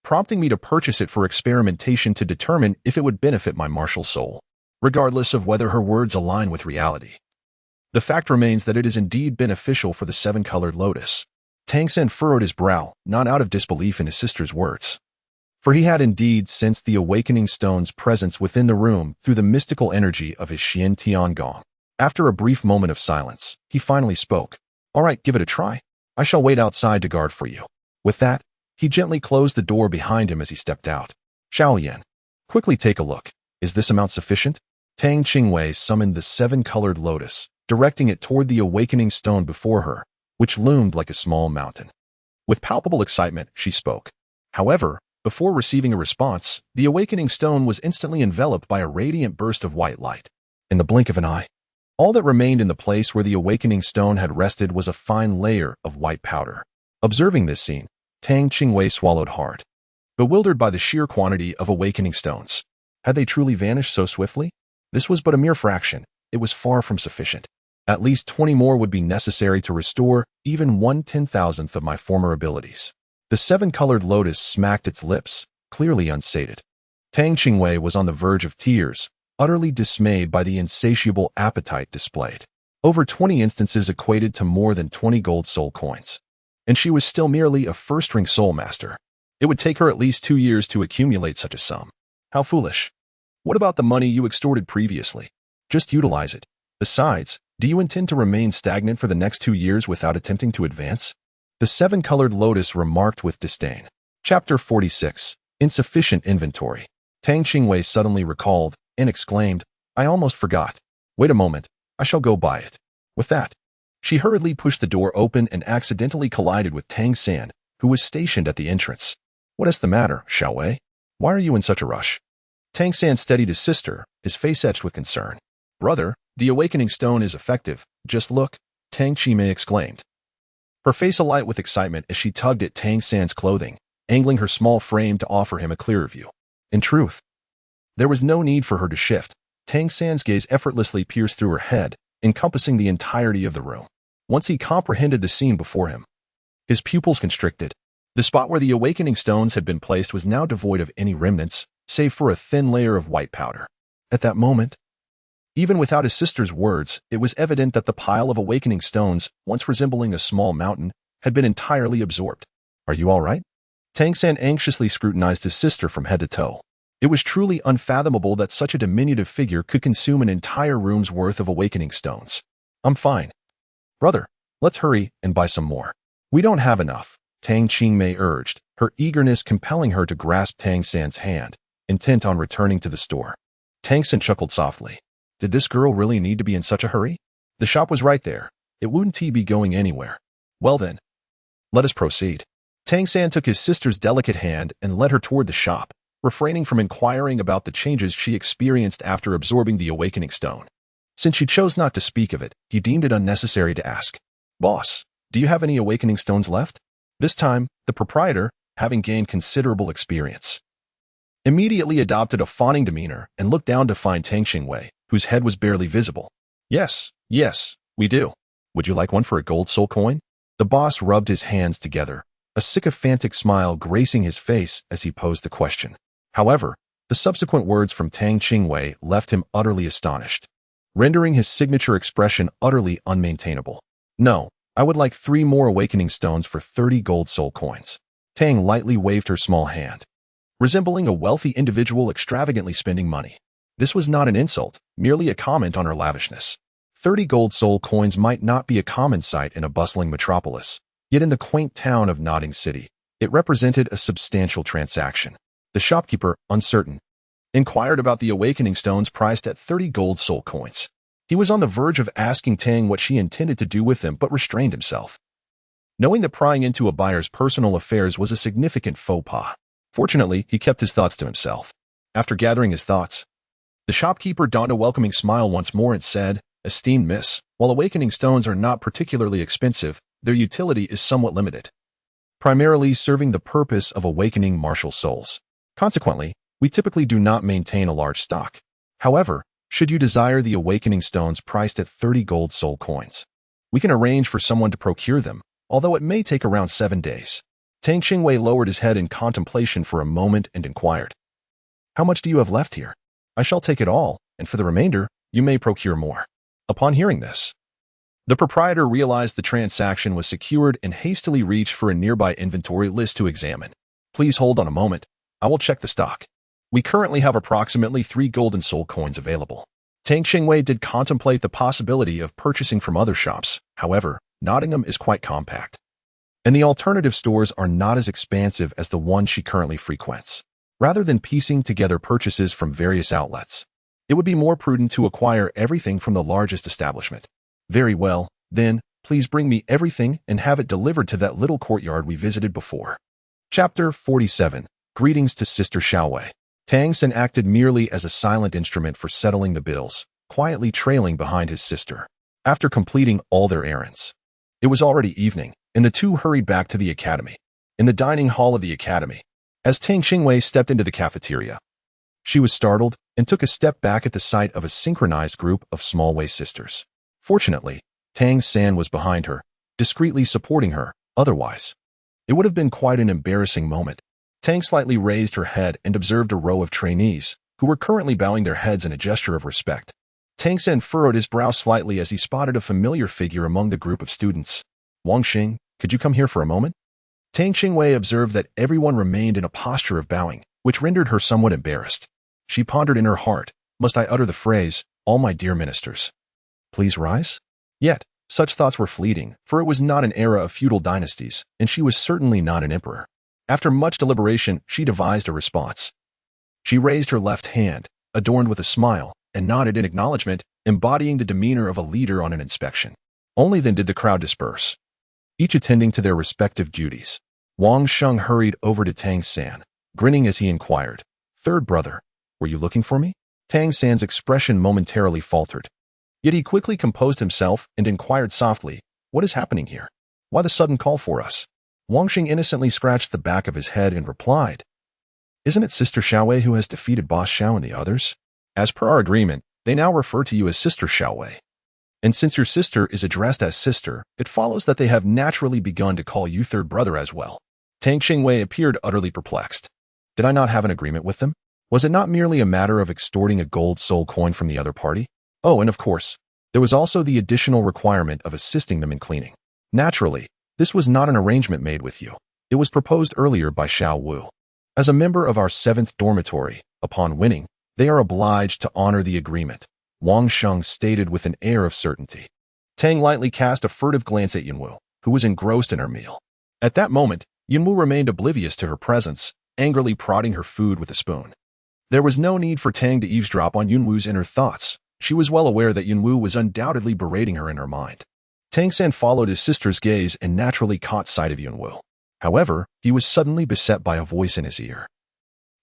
A: prompting me to purchase it for experimentation to determine if it would benefit my martial soul, regardless of whether her words align with reality. The fact remains that it is indeed beneficial for the 7-colored lotus." Tang San furrowed his brow, not out of disbelief in his sister's words, for he had indeed sensed the awakening stone's presence within the room through the mystical energy of his Xian Tian Gong. After a brief moment of silence, he finally spoke. "All right, give it a try. I shall wait outside to guard for you." With that, he gently closed the door behind him as he stepped out. "Xiaoyan, quickly take a look. Is this amount sufficient?" Tang Qingwei summoned the 7-colored lotus, directing it toward the awakening stone before her, which loomed like a small mountain. With palpable excitement, she spoke. However, before receiving a response, the awakening stone was instantly enveloped by a radiant burst of white light. In the blink of an eye, all that remained in the place where the awakening stone had rested was a fine layer of white powder. Observing this scene, Tang Qingwei swallowed hard, bewildered by the sheer quantity of awakening stones. Had they truly vanished so swiftly? This was but a mere fraction. It was far from sufficient. At least 20 more would be necessary to restore even 1/10,000th of my former abilities. The 7-colored lotus smacked its lips, clearly unsated. Tang Qingwei was on the verge of tears, utterly dismayed by the insatiable appetite displayed. Over 20 instances equated to more than 20 gold soul coins, and she was still merely a first-ring soul master. It would take her at least 2 years to accumulate such a sum. How foolish. What about the money you extorted previously? Just utilize it. Besides, do you intend to remain stagnant for the next 2 years without attempting to advance? The 7-colored lotus remarked with disdain. Chapter 46. Insufficient Inventory. Tang Qingwei suddenly recalled and exclaimed, "I almost forgot. Wait a moment, I shall go buy it." With that, she hurriedly pushed the door open and accidentally collided with Tang San, who was stationed at the entrance. "What is the matter, Xiaowei? Why are you in such a rush?" Tang San steadied his sister, his face etched with concern. "Brother, the awakening stone is effective. Just look," Tang Qingwei exclaimed, her face alight with excitement as she tugged at Tang San's clothing, angling her small frame to offer him a clearer view. In truth, there was no need for her to shift. Tang San's gaze effortlessly pierced through her head, encompassing the entirety of the room. Once he comprehended the scene before him, his pupils constricted. The spot where the awakening stones had been placed was now devoid of any remnants, save for a thin layer of white powder. At that moment, even without his sister's words, it was evident that the pile of awakening stones, once resembling a small mountain, had been entirely absorbed. "Are you all right?" Tang San anxiously scrutinized his sister from head to toe. It was truly unfathomable that such a diminutive figure could consume an entire room's worth of awakening stones. "I'm fine. Brother, let's hurry and buy some more." "We don't have enough," Tang Qingwei urged, her eagerness compelling her to grasp Tang San's hand, intent on returning to the store. Tang San chuckled softly. Did this girl really need to be in such a hurry? The shop was right there. It wouldn't be going anywhere. Well then, let us proceed. Tang San took his sister's delicate hand and led her toward the shop, refraining from inquiring about the changes she experienced after absorbing the awakening stone. Since she chose not to speak of it, he deemed it unnecessary to ask. Boss, do you have any awakening stones left? This time, the proprietor, having gained considerable experience, immediately adopted a fawning demeanor and looked down to find Tang Qingwei, whose head was barely visible. Yes, we do. Would you like one for a gold soul coin? The boss rubbed his hands together, a sycophantic smile gracing his face as he posed the question. However, the subsequent words from Tang Qingwei left him utterly astonished, rendering his signature expression utterly unmaintainable. No, I would like 3 more awakening stones for 30 gold soul coins. Tang lightly waved her small hand, resembling a wealthy individual extravagantly spending money. This was not an insult, merely a comment on her lavishness. 30 gold soul coins might not be a common sight in a bustling metropolis, yet in the quaint town of Nodding City, it represented a substantial transaction. The shopkeeper, uncertain, inquired about the awakening stones priced at 30 gold soul coins. He was on the verge of asking Tang what she intended to do with them but restrained himself, knowing that prying into a buyer's personal affairs was a significant faux pas. Fortunately, he kept his thoughts to himself. After gathering his thoughts, the shopkeeper donned a welcoming smile once more and said, Esteemed miss, while awakening stones are not particularly expensive, their utility is somewhat limited, primarily serving the purpose of awakening martial souls. Consequently, we typically do not maintain a large stock. However, should you desire the awakening stones priced at 30 gold soul coins, we can arrange for someone to procure them, although it may take around 7 days. Tang Qingwei lowered his head in contemplation for a moment and inquired, How much do you have left here? I shall take it all, and for the remainder, you may procure more. Upon hearing this, the proprietor realized the transaction was secured and hastily reached for a nearby inventory list to examine. Please hold on a moment. I will check the stock. We currently have approximately 3 golden soul coins available. Tang Qingwei did contemplate the possibility of purchasing from other shops. However, Nottingham is quite compact, and the alternative stores are not as expansive as the one she currently frequents. Rather than piecing together purchases from various outlets, it would be more prudent to acquire everything from the largest establishment. Very well, then, please bring me everything and have it delivered to that little courtyard we visited before. Chapter 47. Greetings to Sister Xiaowei. Tang San acted merely as a silent instrument for settling the bills, quietly trailing behind his sister. After completing all their errands, it was already evening, and the two hurried back to the academy. In the dining hall of the academy, as Tang Qingwei stepped into the cafeteria, she was startled and took a step back at the sight of a synchronized group of small Wei sisters. Fortunately, Tang San was behind her, discreetly supporting her. Otherwise, it would have been quite an embarrassing moment. Tang slightly raised her head and observed a row of trainees, who were currently bowing their heads in a gesture of respect. Tang San furrowed his brow slightly as he spotted a familiar figure among the group of students. Wang Xing, could you come here for a moment? Tang Qingwei observed that everyone remained in a posture of bowing, which rendered her somewhat embarrassed. She pondered in her heart, must I utter the phrase, all my dear ministers, please rise? Yet, such thoughts were fleeting, for it was not an era of feudal dynasties, and she was certainly not an emperor. After much deliberation, she devised a response. She raised her left hand, adorned with a smile, and nodded in acknowledgement, embodying the demeanor of a leader on an inspection. Only then did the crowd disperse, each attending to their respective duties. Wang Sheng hurried over to Tang San, grinning as he inquired, Third brother, were you looking for me? Tang San's expression momentarily faltered. Yet he quickly composed himself and inquired softly, What is happening here? Why the sudden call for us? Wang Xing innocently scratched the back of his head and replied, Isn't it Sister Xiaowei who has defeated Boss Xiao and the others? As per our agreement, they now refer to you as Sister Xiaowei. And since your sister is addressed as sister, it follows that they have naturally begun to call you third brother as well. Tang Qingwei appeared utterly perplexed. Did I not have an agreement with them? Was it not merely a matter of extorting a gold soul coin from the other party? Oh, and of course, there was also the additional requirement of assisting them in cleaning. Naturally, this was not an arrangement made with you. It was proposed earlier by Xiao Wu. As a member of our 7th dormitory, upon winning, they are obliged to honor the agreement, Wang Sheng stated with an air of certainty. Tang lightly cast a furtive glance at Yunwu, who was engrossed in her meal. At that moment, Yunwu remained oblivious to her presence, angrily prodding her food with a spoon. There was no need for Tang to eavesdrop on Yunwu's inner thoughts. She was well aware that Yunwu was undoubtedly berating her in her mind. Tang San followed his sister's gaze and naturally caught sight of Yunwu. However, he was suddenly beset by a voice in his ear.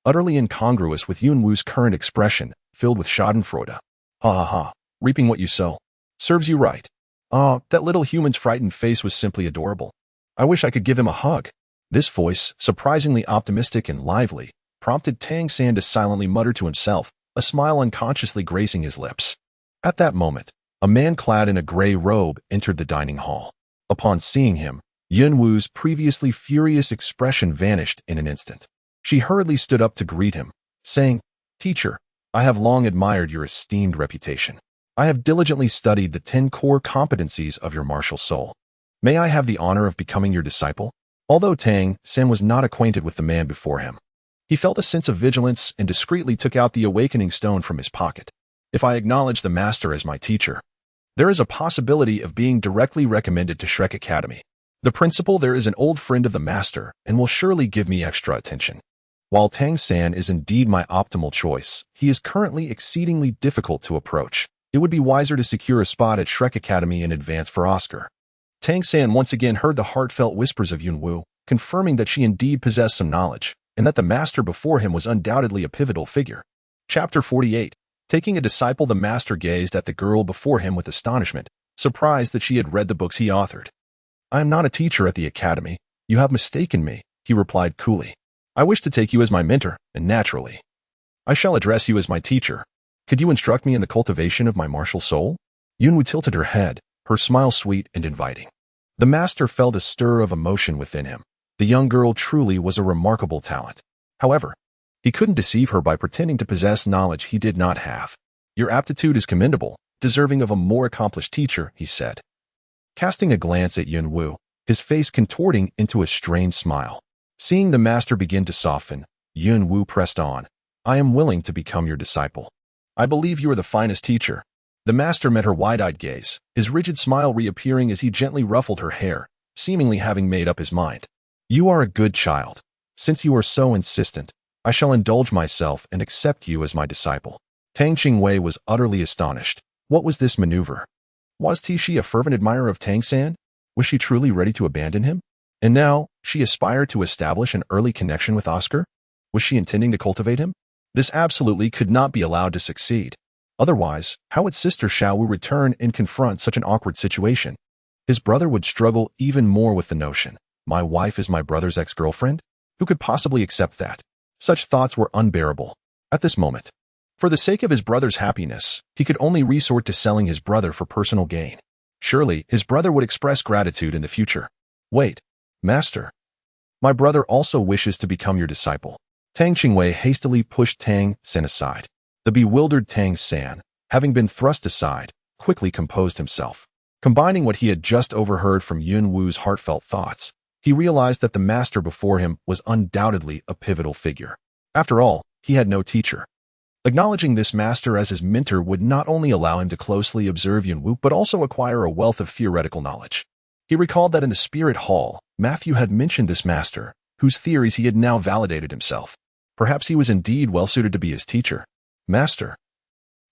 A: Utterly incongruous with Yunwu's current expression, filled with schadenfreude. Ha ha ha, reaping what you sow. Serves you right. Ah, that little human's frightened face was simply adorable. I wish I could give him a hug. This voice, surprisingly optimistic and lively, prompted Tang San to silently mutter to himself, a smile unconsciously gracing his lips. At that moment, a man clad in a gray robe entered the dining hall. Upon seeing him, Yunwu's previously furious expression vanished in an instant. She hurriedly stood up to greet him, saying, "Teacher, I have long admired your esteemed reputation. I have diligently studied the 10 core competencies of your martial soul. May I have the honor of becoming your disciple?" Although Tang San was not acquainted with the man before him, he felt a sense of vigilance and discreetly took out the awakening stone from his pocket. If I acknowledge the master as my teacher, there is a possibility of being directly recommended to Shrek Academy. The principal there is an old friend of the master and will surely give me extra attention. While Tang San is indeed my optimal choice, he is currently exceedingly difficult to approach. It would be wiser to secure a spot at Shrek Academy in advance for Oscar. Tang San once again heard the heartfelt whispers of Yunwu, confirming that she indeed possessed some knowledge, and that the master before him was undoubtedly a pivotal figure. Chapter 48. Taking a disciple, the master gazed at the girl before him with astonishment, surprised that she had read the books he authored. "I am not a teacher at the academy. You have mistaken me," he replied coolly. "I wish to take you as my mentor, and naturally, I shall address you as my teacher. Could you instruct me in the cultivation of my martial soul?" Yunwu tilted her head, her smile sweet and inviting. The master felt a stir of emotion within him. The young girl truly was a remarkable talent. However, he couldn't deceive her by pretending to possess knowledge he did not have. "Your aptitude is commendable, deserving of a more accomplished teacher," he said. Casting a glance at Yunwu, his face contorting into a strained smile. Seeing the master begin to soften, Yunwu pressed on. "I am willing to become your disciple. I believe you are the finest teacher." The master met her wide-eyed gaze, his rigid smile reappearing as he gently ruffled her hair, seemingly having made up his mind. "You are a good child. Since you are so insistent, I shall indulge myself and accept you as my disciple." Tang Qingwei was utterly astonished. What was this maneuver? Was she a fervent admirer of Tang San? Was she truly ready to abandon him? And now, she aspired to establish an early connection with Oscar? Was she intending to cultivate him? This absolutely could not be allowed to succeed. Otherwise, how would Sister Xiaowu return and confront such an awkward situation? His brother would struggle even more with the notion. My wife is my brother's ex-girlfriend? Who could possibly accept that? Such thoughts were unbearable. At this moment, for the sake of his brother's happiness, he could only resort to selling his brother for personal gain. Surely, his brother would express gratitude in the future. "Wait, master. My brother also wishes to become your disciple." Tang Qingwei hastily pushed Tang San aside. The bewildered Tang San, having been thrust aside, quickly composed himself. Combining what he had just overheard from Yunwu's heartfelt thoughts, he realized that the master before him was undoubtedly a pivotal figure. After all, he had no teacher. Acknowledging this master as his mentor would not only allow him to closely observe Yunwu but also acquire a wealth of theoretical knowledge. He recalled that in the Spirit Hall, Matthew had mentioned this master, whose theories he had now validated himself. Perhaps he was indeed well-suited to be his teacher. "Master,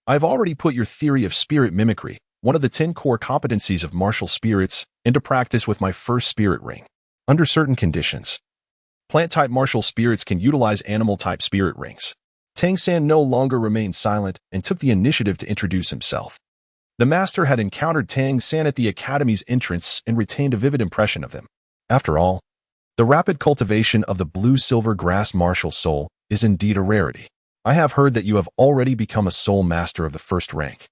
A: I've already put your theory of spirit mimicry, one of the 10 core competencies of martial spirits, into practice with my first spirit ring. Under certain conditions, plant-type martial spirits can utilize animal-type spirit rings." Tang San no longer remained silent and took the initiative to introduce himself. The master had encountered Tang San at the academy's entrance and retained a vivid impression of him. After all, the rapid cultivation of the blue-silver grass martial soul is indeed a rarity. "I have heard that you have already become a soul master of the first rank.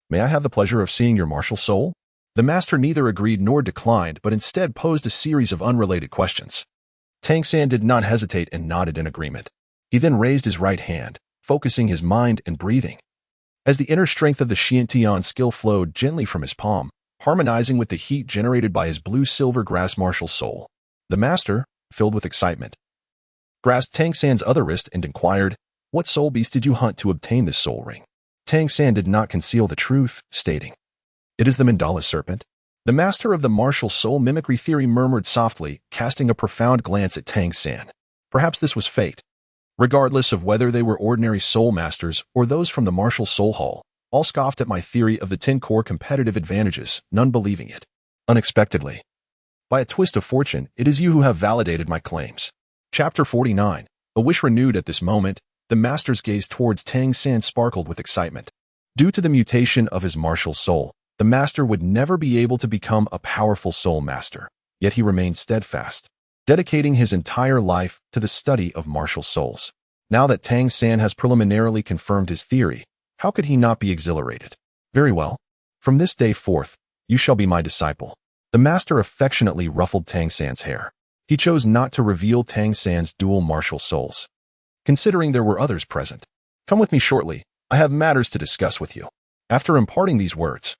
A: May I have the pleasure of seeing your martial soul?" The master neither agreed nor declined, but instead posed a series of unrelated questions. Tang San did not hesitate and nodded in agreement. He then raised his right hand, focusing his mind and breathing. As the inner strength of the Xiantian skill flowed gently from his palm, harmonizing with the heat generated by his blue-silver grass martial soul, the master, filled with excitement, grasped Tang San's other wrist and inquired, "What soul beast did you hunt to obtain this soul ring?" Tang San did not conceal the truth, stating, "It is the mandala serpent." The master of the martial soul mimicry theory murmured softly, casting a profound glance at Tang San. Perhaps this was fate. Regardless of whether they were ordinary soul masters or those from the martial soul hall, all scoffed at my theory of the 10 core competitive advantages, none believing it. Unexpectedly, by a twist of fortune, it is you who have validated my claims. Chapter 49. A wish renewed at this moment, the master's gaze towards Tang San sparkled with excitement. Due to the mutation of his martial soul, the master would never be able to become a powerful soul master, yet he remained steadfast, dedicating his entire life to the study of martial souls. Now that Tang San has preliminarily confirmed his theory, how could he not be exhilarated? Very well. From this day forth, you shall be my disciple. The master affectionately ruffled Tang San's hair. He chose not to reveal Tang San's dual martial souls, considering there were others present. Come with me shortly. I have matters to discuss with you. After imparting these words,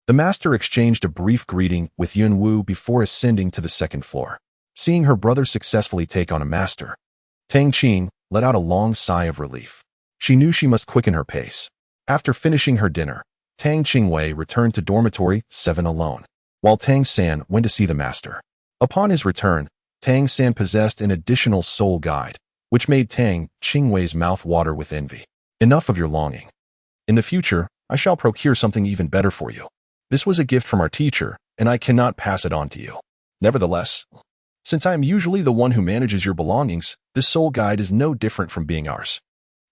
A: the master exchanged a brief greeting with Yun Wu before ascending to the second floor. Seeing her brother successfully take on a master, Tang Qing let out a long sigh of relief. She knew she must quicken her pace. After finishing her dinner, Tang Qingwei returned to dormitory 7 alone, while Tang San went to see the master. Upon his return, Tang San possessed an additional soul guide, which made Tang Qingwei's mouth water with envy. Enough of your longing. In the future, I shall procure something even better for you. This was a gift from our teacher, and I cannot pass it on to you. Nevertheless, since I am usually the one who manages your belongings, this soul guide is no different from being ours.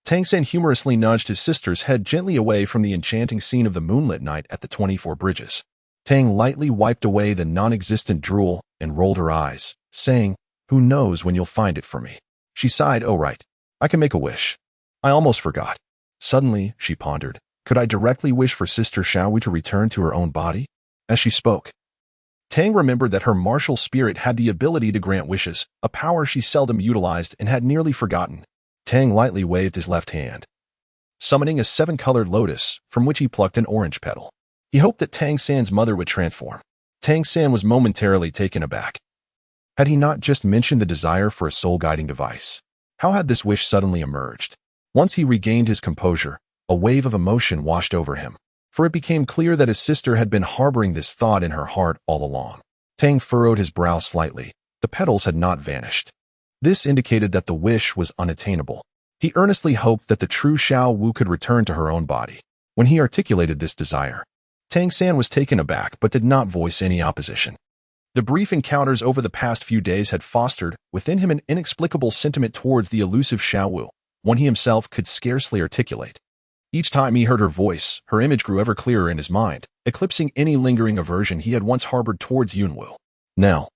A: Tang San humorously nudged his sister's head gently away from the enchanting scene of the moonlit night at the 24 bridges. Tang lightly wiped away the non-existent drool and rolled her eyes, saying, "Who knows when you'll find it for me?" She sighed, "Oh right, I can make a wish. I almost forgot." Suddenly, she pondered, could I directly wish for Sister Xiaowu to return to her own body? As she spoke, Tang remembered that her martial spirit had the ability to grant wishes, a power she seldom utilized and had nearly forgotten. Tang lightly waved his left hand, summoning a 7-colored lotus, from which he plucked an orange petal. He hoped that Tang San's mother would transform. Tang San was momentarily taken aback. Had he not just mentioned the desire for a soul-guiding device? How had this wish suddenly emerged? Once he regained his composure, a wave of emotion washed over him, for it became clear that his sister had been harboring this thought in her heart all along. Tang furrowed his brow slightly. The petals had not vanished. This indicated that the wish was unattainable. He earnestly hoped that the true Xiao Wu could return to her own body. When he articulated this desire, Tang San was taken aback but did not voice any opposition. The brief encounters over the past few days had fostered within him an inexplicable sentiment towards the elusive Xiao Wu, one he himself could scarcely articulate. Each time he heard her voice, her image grew ever clearer in his mind, eclipsing any lingering aversion he had once harbored towards Yun Wu. Now,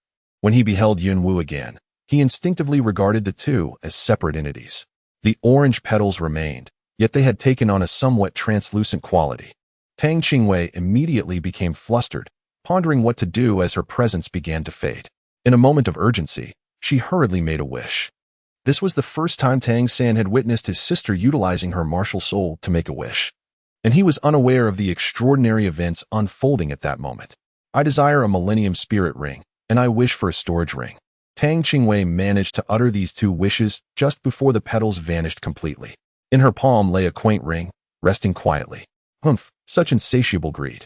A: when he beheld Yun Wu again, he instinctively regarded the two as separate entities. The orange petals remained, yet they had taken on a somewhat translucent quality. Tang Qingwei immediately became flustered, pondering what to do as her presence began to fade. In a moment of urgency, she hurriedly made a wish. This was the first time Tang San had witnessed his sister utilizing her martial soul to make a wish, and he was unaware of the extraordinary events unfolding at that moment. I desire a Millennium Spirit Ring, and I wish for a storage ring. Tang Qingwei managed to utter these two wishes just before the petals vanished completely. In her palm lay a quaint ring, resting quietly. Humph, such insatiable greed.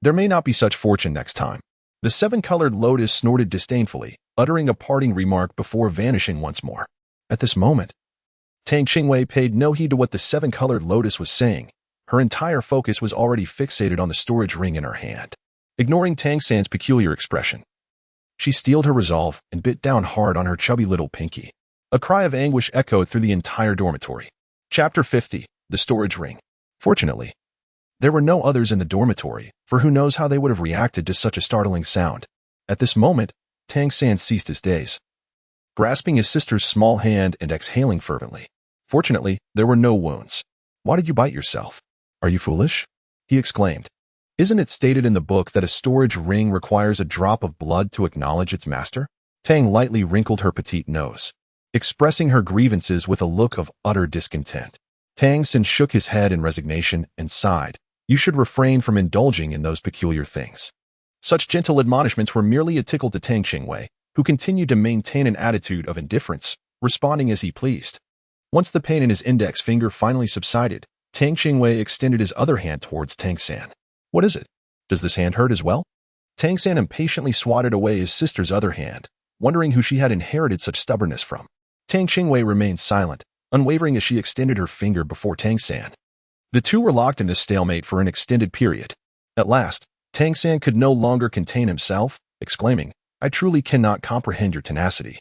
A: There may not be such fortune next time. The 7-colored lotus snorted disdainfully, uttering a parting remark before vanishing once more. At this moment, Tang Qingwei paid no heed to what the 7-colored lotus was saying. Her entire focus was already fixated on the storage ring in her hand. Ignoring Tang San's peculiar expression, she steeled her resolve and bit down hard on her chubby little pinky. A cry of anguish echoed through the entire dormitory. Chapter 50. The Storage Ring. Fortunately, there were no others in the dormitory, for who knows how they would have reacted to such a startling sound. At this moment, Tang San ceased his daze, grasping his sister's small hand and exhaling fervently. Fortunately, there were no wounds. "Why did you bite yourself? Are you foolish?" he exclaimed. "Isn't it stated in the book that a storage ring requires a drop of blood to acknowledge its master?" Tang lightly wrinkled her petite nose, expressing her grievances with a look of utter discontent. Tang San shook his head in resignation and sighed. "You should refrain from indulging in those peculiar things." Such gentle admonishments were merely a tickle to Tang Qingwei, who continued to maintain an attitude of indifference, responding as he pleased. Once the pain in his index finger finally subsided, Tang Qingwei extended his other hand towards Tang San. "What is it? Does this hand hurt as well?" Tang San impatiently swatted away his sister's other hand, wondering who she had inherited such stubbornness from. Tang Qingwei remained silent, unwavering as she extended her finger before Tang San. The two were locked in this stalemate for an extended period. At last, Tang San could no longer contain himself, exclaiming, "I truly cannot comprehend your tenacity.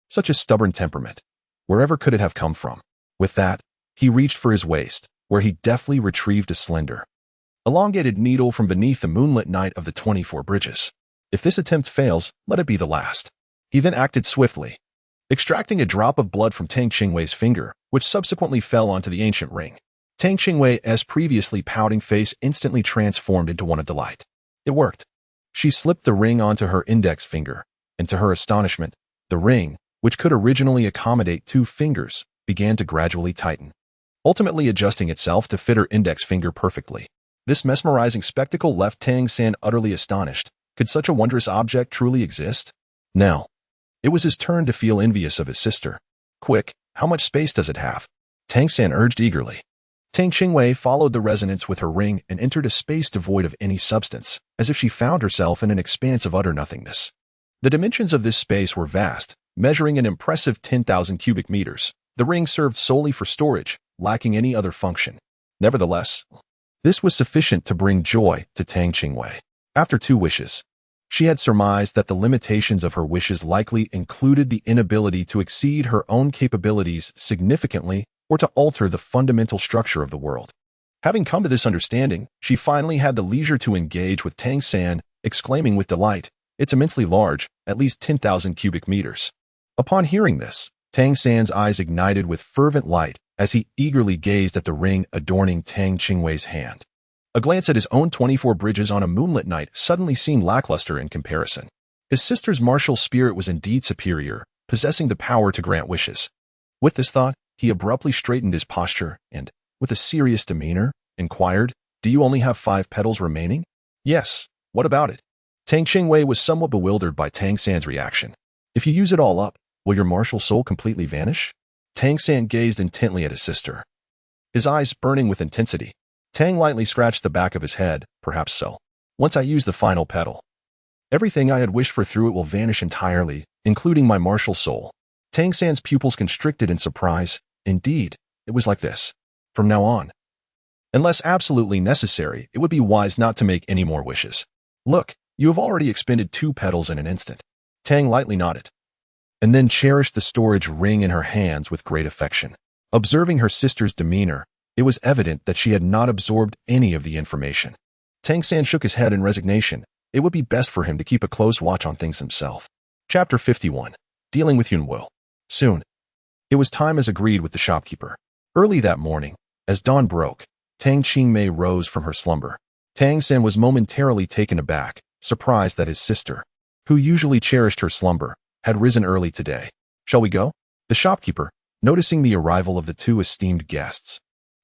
A: Such a stubborn temperament. Wherever could it have come from?" With that, he reached for his waist, where he deftly retrieved a slender, elongated needle from beneath the moonlit night of the 24 bridges. If this attempt fails, let it be the last. He then acted swiftly, extracting a drop of blood from Tang Qingwei's finger, which subsequently fell onto the ancient ring. Tang Qingwei's previously pouting face instantly transformed into one of delight. It worked. She slipped the ring onto her index finger, and to her astonishment, the ring, which could originally accommodate 2 fingers, began to gradually tighten, ultimately adjusting itself to fit her index finger perfectly. This mesmerizing spectacle left Tang San utterly astonished. Could such a wondrous object truly exist? Now, it was his turn to feel envious of his sister. "Quick, how much space does it have?" Tang San urged eagerly. Tang Qingwei followed the resonance with her ring and entered a space devoid of any substance, as if she found herself in an expanse of utter nothingness. The dimensions of this space were vast, measuring an impressive 10,000 cubic meters. The ring served solely for storage, lacking any other function. Nevertheless, this was sufficient to bring joy to Tang Qingwei. After 2 wishes, she had surmised that the limitations of her wishes likely included the inability to exceed her own capabilities significantly or to alter the fundamental structure of the world. Having come to this understanding, she finally had the leisure to engage with Tang San, exclaiming with delight, "It's immensely large, at least 10,000 cubic meters." Upon hearing this, Tang San's eyes ignited with fervent light as he eagerly gazed at the ring adorning Tang Qingwei's hand. A glance at his own 24 bridges on a moonlit night suddenly seemed lackluster in comparison. His sister's martial spirit was indeed superior, possessing the power to grant wishes. With this thought, he abruptly straightened his posture and, with a serious demeanor, inquired, "Do you only have 5 petals remaining?" "Yes. What about it?" Tang Qingwei was somewhat bewildered by Tang San's reaction. "If you use it all up, will your martial soul completely vanish?" Tang San gazed intently at his sister, his eyes burning with intensity. Tang lightly scratched the back of his head, "Perhaps so. Once I use the final petal, everything I had wished for through it will vanish entirely, including my martial soul." Tang San's pupils constricted in surprise. Indeed, it was like this. From now on, unless absolutely necessary, it would be wise not to make any more wishes. "Look, you have already expended 2 petals in an instant." Tang lightly nodded, and then cherished the storage ring in her hands with great affection. Observing her sister's demeanor, it was evident that she had not absorbed any of the information. Tang San shook his head in resignation. It would be best for him to keep a close watch on things himself. Chapter 51. Dealing with Yunwu. Soon, it was time as agreed with the shopkeeper. Early that morning, as dawn broke, Tang Qingwei rose from her slumber. Tang San was momentarily taken aback, surprised that his sister, who usually cherished her slumber, had risen early today. "Shall we go?" The shopkeeper, noticing the arrival of the 2 esteemed guests,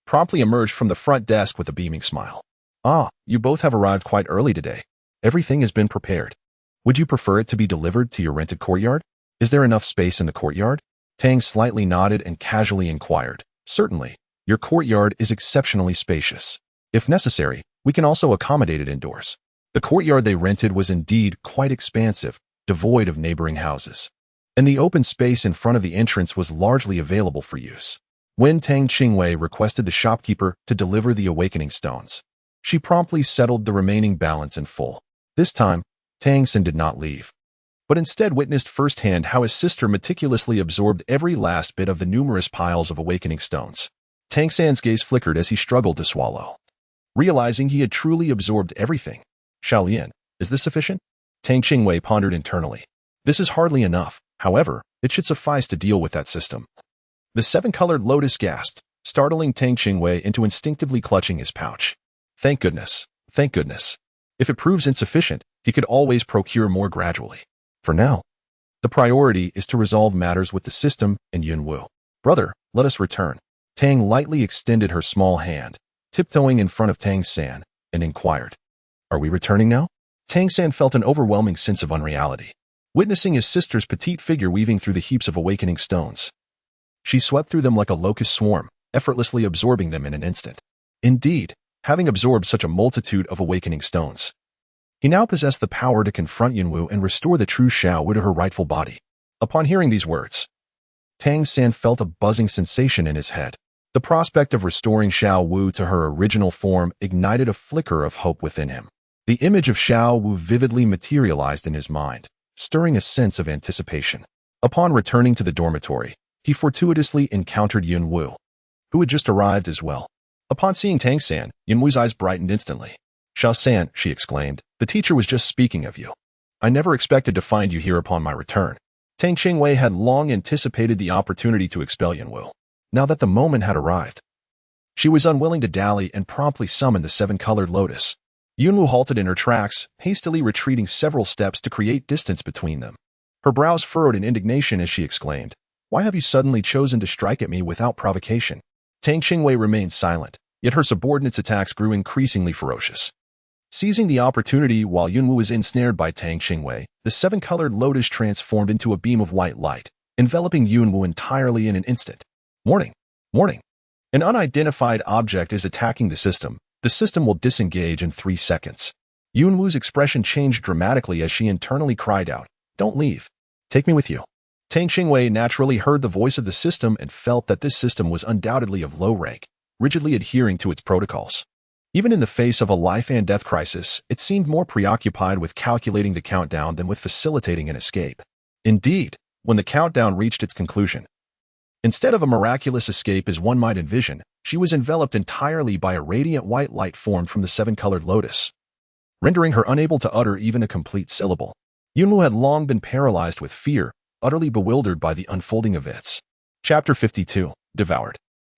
A: promptly emerged from the front desk with a beaming smile. "Ah, you both have arrived quite early today. Everything has been prepared. Would you prefer it to be delivered to your rented courtyard? Is there enough space in the courtyard?" Tang slightly nodded and casually inquired. "Certainly. Your courtyard is exceptionally spacious. If necessary, we can also accommodate it indoors." The courtyard they rented was indeed quite expansive, devoid of neighboring houses, and the open space in front of the entrance was largely available for use. When Tang Qingwei requested the shopkeeper to deliver the awakening stones, she promptly settled the remaining balance in full. This time, Tang San did not leave, but instead witnessed firsthand how his sister meticulously absorbed every last bit of the numerous piles of awakening stones. Tang San's gaze flickered as he struggled to swallow, realizing he had truly absorbed everything. "Xiaolian, is this sufficient?" Tang Qingwei pondered internally. "This is hardly enough. However, it should suffice to deal with that system." The 7-colored lotus gasped, startling Tang Qingwei into instinctively clutching his pouch. Thank goodness. Thank goodness. If it proves insufficient, he could always procure more gradually. For now, the priority is to resolve matters with the system and Yunwu. "Brother, let us return." Tang lightly extended her small hand, tiptoeing in front of Tang San, and inquired, "Are we returning now?" Tang San felt an overwhelming sense of unreality, witnessing his sister's petite figure weaving through the heaps of awakening stones. She swept through them like a locust swarm, effortlessly absorbing them in an instant. Indeed, having absorbed such a multitude of awakening stones, He now possessed the power to confront Yunwu and restore the true Xiaowu to her rightful body. Upon hearing these words, Tang San felt a buzzing sensation in his head. The prospect of restoring Xiaowu to her original form ignited a flicker of hope within him. The image of Xiaowu vividly materialized in his mind, stirring a sense of anticipation. Upon returning to the dormitory, he fortuitously encountered Yunwu, who had just arrived as well. Upon seeing Tang San, Yunwu's eyes brightened instantly. "Xiao San," she exclaimed, "the teacher was just speaking of you. I never expected to find you here upon my return." Tang Qingwei had long anticipated the opportunity to expel Yunwu. Now that the moment had arrived, she was unwilling to dally and promptly summoned the seven-colored lotus. Yunwu halted in her tracks, hastily retreating several steps to create distance between them. Her brows furrowed in indignation as she exclaimed, "Why have you suddenly chosen to strike at me without provocation?" Tang Qingwei remained silent, yet her subordinate's attacks grew increasingly ferocious. Seizing the opportunity while Yunwu was ensnared by Tang Qingwei, the seven-colored lotus transformed into a beam of white light, enveloping Yunwu entirely in an instant. "Warning! Warning! An unidentified object is attacking the system. The system will disengage in 3 seconds." Yunwu's expression changed dramatically as she internally cried out, "Don't leave. Take me with you." Tang Qingwei naturally heard the voice of the system and felt that this system was undoubtedly of low rank, rigidly adhering to its protocols. Even in the face of a life-and-death crisis, it seemed more preoccupied with calculating the countdown than with facilitating an escape. Indeed, when the countdown reached its conclusion, instead of a miraculous escape as one might envision, she was enveloped entirely by a radiant white light formed from the seven-colored lotus, rendering her unable to utter even a complete syllable. Yunwu had long been paralyzed with fear, utterly bewildered by the unfolding events. Chapter 52. Devoured.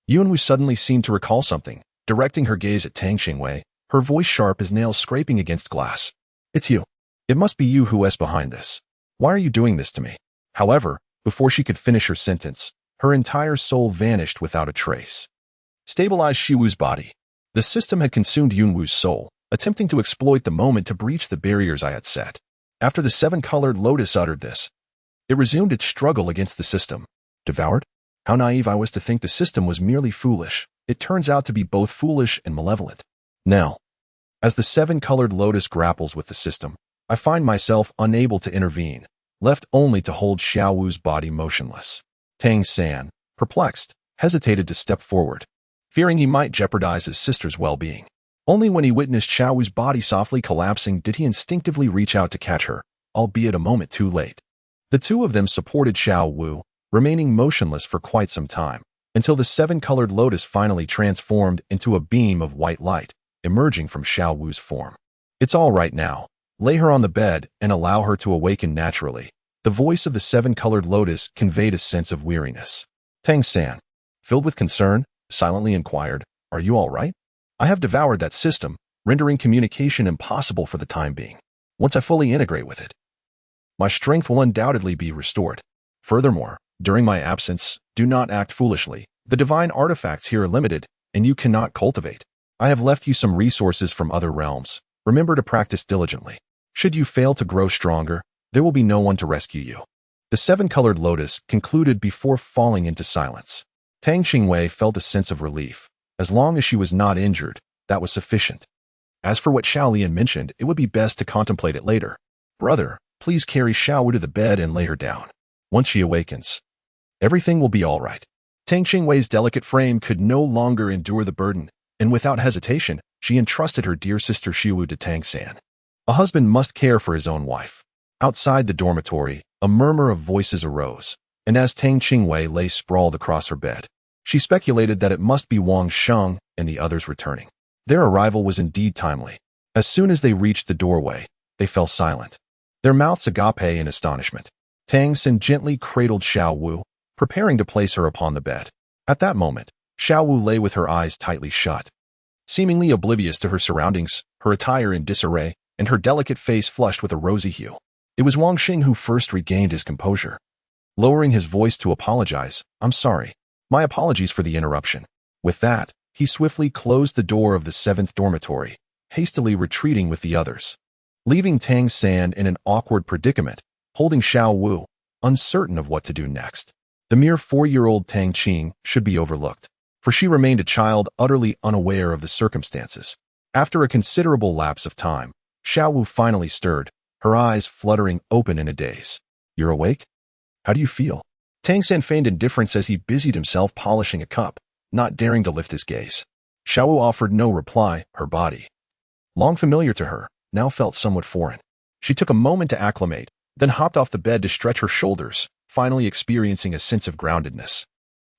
A: Yunwu suddenly seemed to recall something, directing her gaze at Tang Qingwei, her voice sharp as nails scraping against glass. "It's you. It must be you who is behind this. Why are you doing this to me?" However, before she could finish her sentence, her entire soul vanished without a trace. Stabilized Shiwu's body. The system had consumed Yunwu's soul, attempting to exploit the moment to breach the barriers I had set. After the seven-colored lotus uttered this, it resumed its struggle against the system. Devoured? How naive I was to think the system was merely foolish. It turns out to be both foolish and malevolent. Now, as the seven-colored lotus grapples with the system, I find myself unable to intervene, left only to hold Xiaowu's body motionless. Tang San, perplexed, hesitated to step forward, fearing he might jeopardize his sister's well-being. Only when he witnessed Xiaowu's body softly collapsing did he instinctively reach out to catch her, albeit a moment too late. The two of them supported Xiaowu, remaining motionless for quite some time, until the seven-colored lotus finally transformed into a beam of white light, emerging from Xiaowu's form. "It's all right now. Lay her on the bed and allow her to awaken naturally." The voice of the seven-colored lotus conveyed a sense of weariness. Tang San, filled with concern, silently inquired, "Are you all right?" "I have devoured that system, rendering communication impossible for the time being. Once I fully integrate with it, my strength will undoubtedly be restored. Furthermore, during my absence, do not act foolishly. The divine artifacts here are limited, and you cannot cultivate. I have left you some resources from other realms. Remember to practice diligently. Should you fail to grow stronger, there will be no one to rescue you." The seven-colored lotus concluded before falling into silence. Tang Qingwei felt a sense of relief. As long as she was not injured, that was sufficient. As for what Xiaolian mentioned, it would be best to contemplate it later. "Brother, please carry Xiaowu to the bed and lay her down. Once she awakens, everything will be all right." Tang Qingwei's delicate frame could no longer endure the burden, and without hesitation, she entrusted her dear sister Shiwu to Tang San. A husband must care for his own wife. Outside the dormitory, a murmur of voices arose, and as Tang Qingwei lay sprawled across her bed, she speculated that it must be Wang Sheng and the others returning. Their arrival was indeed timely. As soon as they reached the doorway, they fell silent, their mouths agape in astonishment. Tang San gently cradled Xiaowu, preparing to place her upon the bed. At that moment, Xiaowu lay with her eyes tightly shut, seemingly oblivious to her surroundings, her attire in disarray, and her delicate face flushed with a rosy hue. It was Wang Xing who first regained his composure. Lowering his voice to apologize, "I'm sorry. My apologies for the interruption." With that, he swiftly closed the door of the 7th dormitory, hastily retreating with the others, leaving Tang San in an awkward predicament, holding Xiaowu, uncertain of what to do next. The mere 4-year-old Tang Qing should be overlooked, for she remained a child utterly unaware of the circumstances. After a considerable lapse of time, Xiao Wu finally stirred, her eyes fluttering open in a daze. "You're awake? How do you feel?" Tang San feigned indifference as he busied himself polishing a cup, not daring to lift his gaze. Xiao Wu offered no reply. Her body, long familiar to her, now felt somewhat foreign. She took a moment to acclimate, then hopped off the bed to stretch her shoulders, finally experiencing a sense of groundedness.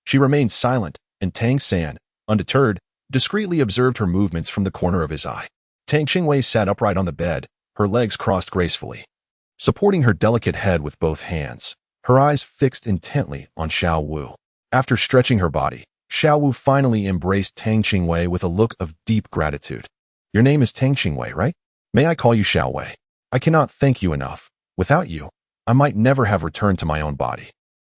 A: She remained silent, and Tang San, undeterred, discreetly observed her movements from the corner of his eye. Tang Qingwei sat upright on the bed, her legs crossed gracefully, supporting her delicate head with both hands, her eyes fixed intently on Xiao Wu. After stretching her body, Xiao Wu finally embraced Tang Qingwei with a look of deep gratitude. "Your name is Tang Qingwei, right? May I call you Xiao Wei? I cannot thank you enough. Without you, I might never have returned to my own body."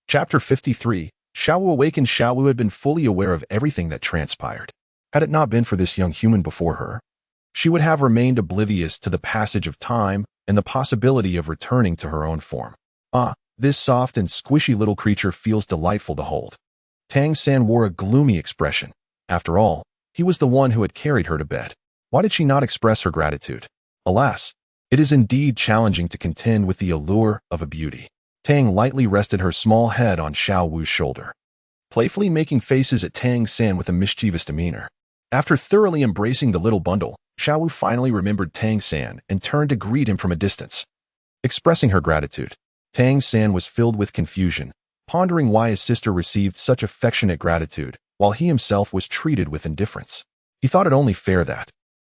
A: Chapter 53. Xiao Wu awakened. Xiao Wu had been fully aware of everything that transpired. Had it not been for this young human before her, she would have remained oblivious to the passage of time and the possibility of returning to her own form. Ah, this soft and squishy little creature feels delightful to hold. Tang San wore a gloomy expression. After all, he was the one who had carried her to bed. Why did she not express her gratitude? Alas, it is indeed challenging to contend with the allure of a beauty. Tang lightly rested her small head on Xiao Wu's shoulder, playfully making faces at Tang San with a mischievous demeanor. After thoroughly embracing the little bundle, Xiao Wu finally remembered Tang San and turned to greet him from a distance. Expressing her gratitude, Tang San was filled with confusion, pondering why his sister received such affectionate gratitude while he himself was treated with indifference. He thought it only fair that,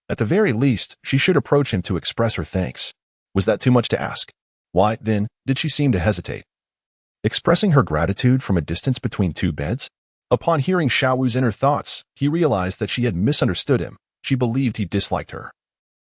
A: at the very least, she should approach him to express her thanks. Was that too much to ask? Why, then, did she seem to hesitate? Expressing her gratitude from a distance between two beds? Upon hearing Xiao Wu's inner thoughts, he realized that she had misunderstood him. She believed he disliked her,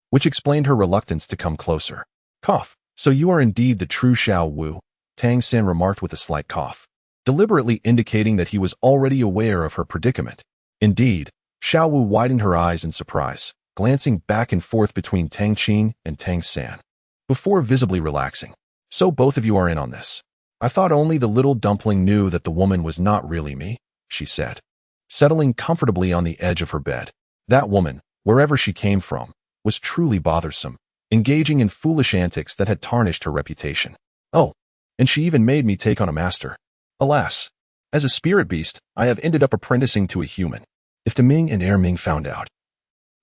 A: which explained her reluctance to come closer. Cough. "So you are indeed the true Xiao Wu," Tang San remarked with a slight cough, deliberately indicating that he was already aware of her predicament. Indeed, Xiao Wu widened her eyes in surprise, glancing back and forth between Tang Qing and Tang San, before visibly relaxing. "So both of you are in on this. I thought only the little dumpling knew that the woman was not really me," she said, settling comfortably on the edge of her bed. That woman, wherever she came from, was truly bothersome, engaging in foolish antics that had tarnished her reputation. Oh, and she even made me take on a master. Alas, as a spirit beast, I have ended up apprenticing to a human. If the Ming and Air Ming found out,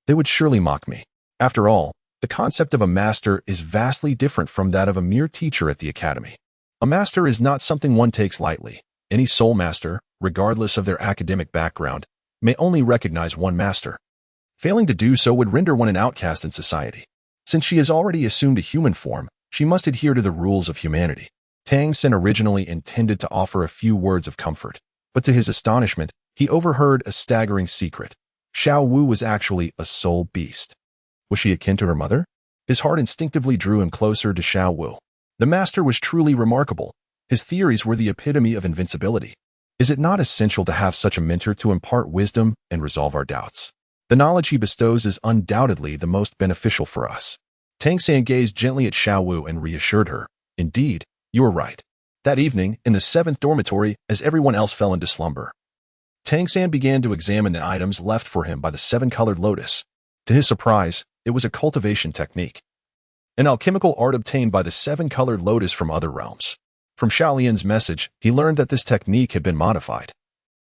A: they would surely mock me. After all, the concept of a master is vastly different from that of a mere teacher at the academy. A master is not something one takes lightly. Any soul master, regardless of their academic background, may only recognize one master. Failing to do so would render one an outcast in society. Since she has already assumed a human form, she must adhere to the rules of humanity. Tang San originally intended to offer a few words of comfort, but to his astonishment, he overheard a staggering secret. Xiao Wu was actually a soul beast. Was she akin to her mother? His heart instinctively drew him closer to Xiao Wu. The master was truly remarkable. His theories were the epitome of invincibility. Is it not essential to have such a mentor to impart wisdom and resolve our doubts? The knowledge he bestows is undoubtedly the most beneficial for us. Tang San gazed gently at Xiao Wu and reassured her. Indeed, you are right. That evening, in the 7th dormitory, as everyone else fell into slumber, Tang San began to examine the items left for him by the 7-colored lotus. To his surprise, it was a cultivation technique, an alchemical art obtained by the 7-colored lotus from other realms. From Shaolian's message, he learned that this technique had been modified.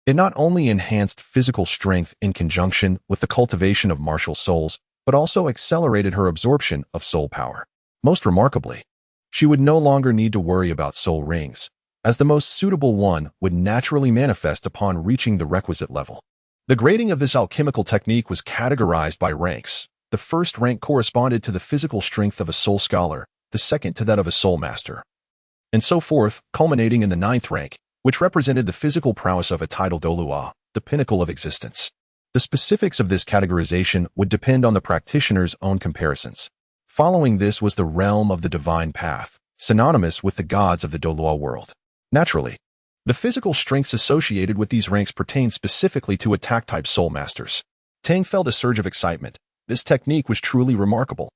A: It not only enhanced physical strength in conjunction with the cultivation of martial souls, but also accelerated her absorption of soul power. Most remarkably, she would no longer need to worry about soul rings, as the most suitable one would naturally manifest upon reaching the requisite level. The grading of this alchemical technique was categorized by ranks. The first rank corresponded to the physical strength of a soul scholar, the second to that of a soul master, and so forth, culminating in the 9th rank, which represented the physical prowess of a title Douluo, the pinnacle of existence. The specifics of this categorization would depend on the practitioner's own comparisons. Following this was the realm of the divine path, synonymous with the gods of the Douluo world. Naturally, the physical strengths associated with these ranks pertained specifically to attack-type soul masters. Tang felt a surge of excitement. This technique was truly remarkable.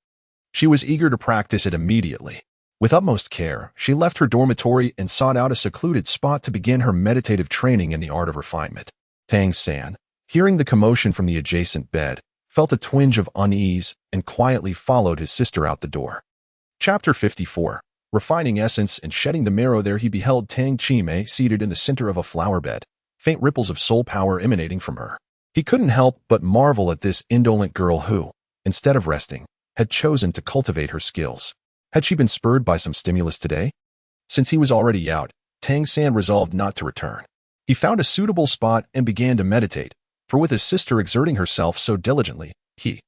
A: She was eager to practice it immediately. With utmost care, she left her dormitory and sought out a secluded spot to begin her meditative training in the art of refinement. Tang San, hearing the commotion from the adjacent bed, felt a twinge of unease, and quietly followed his sister out the door. Chapter 54. Refining essence and shedding the marrow. There he beheld Tang Qingwei seated in the center of a flower bed, faint ripples of soul power emanating from her. He couldn't help but marvel at this indolent girl who, instead of resting, had chosen to cultivate her skills. Had she been spurred by some stimulus today? Since he was already out, Tang San resolved not to return. He found a suitable spot and began to meditate, for with his sister exerting herself so diligently, he,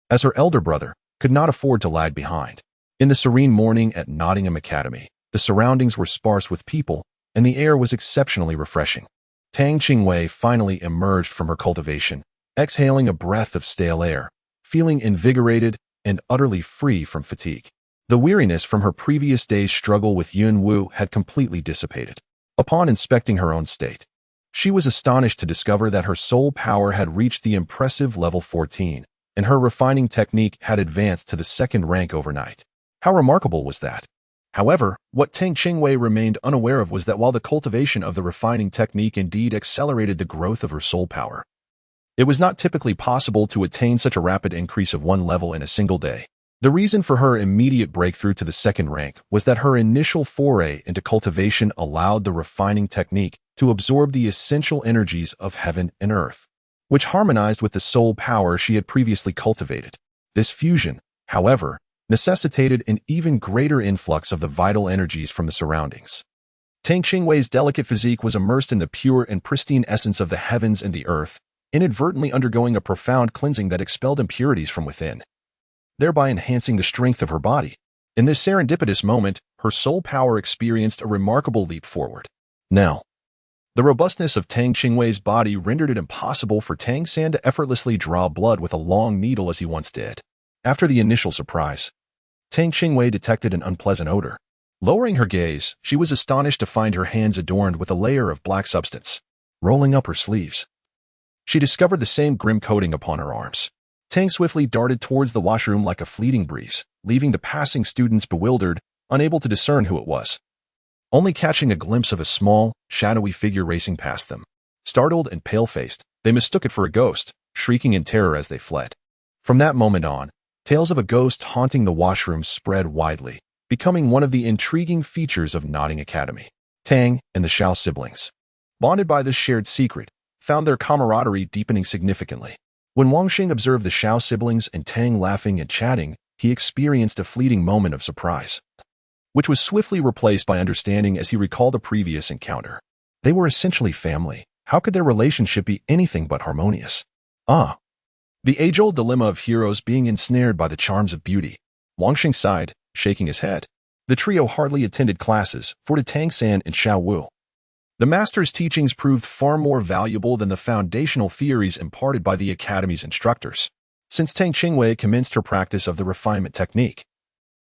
A: as her elder brother, could not afford to lag behind. In the serene morning at Nottingham Academy, the surroundings were sparse with people, and the air was exceptionally refreshing. Tang Qingwei finally emerged from her cultivation, exhaling a breath of stale air, feeling invigorated and utterly free from fatigue. The weariness from her previous day's struggle with Yun Wu had completely dissipated. Upon inspecting her own state, she was astonished to discover that her soul power had reached the impressive level 14, and her refining technique had advanced to the second rank overnight. How remarkable was that? However, what Tang Qingwei remained unaware of was that while the cultivation of the refining technique indeed accelerated the growth of her soul power, it was not typically possible to attain such a rapid increase of one level in a single day. The reason for her immediate breakthrough to the second rank was that her initial foray into cultivation allowed the refining technique to absorb the essential energies of heaven and earth, which harmonized with the soul power she had previously cultivated. This fusion, however, necessitated an even greater influx of the vital energies from the surroundings. Tang Qingwei's delicate physique was immersed in the pure and pristine essence of the heavens and the earth, inadvertently undergoing a profound cleansing that expelled impurities from within, thereby enhancing the strength of her body. In this serendipitous moment, her soul power experienced a remarkable leap forward. Now, the robustness of Tang Qingwei's body rendered it impossible for Tang San to effortlessly draw blood with a long needle as he once did. After the initial surprise, Tang Qingwei detected an unpleasant odor. Lowering her gaze, she was astonished to find her hands adorned with a layer of black substance. Rolling up her sleeves, she discovered the same grim coating upon her arms. Tang swiftly darted towards the washroom like a fleeting breeze, leaving the passing students bewildered, unable to discern who it was. Only catching a glimpse of a small, shadowy figure racing past them. Startled and pale-faced, they mistook it for a ghost, shrieking in terror as they fled. From that moment on, tales of a ghost haunting the washroom spread widely, becoming one of the intriguing features of Nottingham Academy. Tang and the Xiao siblings, bonded by this shared secret, found their camaraderie deepening significantly. When Wangxing observed the Xiao siblings and Tang laughing and chatting, he experienced a fleeting moment of surprise, which was swiftly replaced by understanding as he recalled a previous encounter. They were essentially family. How could their relationship be anything but harmonious? The age-old dilemma of heroes being ensnared by the charms of beauty. Wangxing sighed, shaking his head. The trio hardly attended classes, for to Tang San and Xiao Wu, the master's teachings proved far more valuable than the foundational theories imparted by the academy's instructors. Since Tang Qingwei commenced her practice of the refinement technique,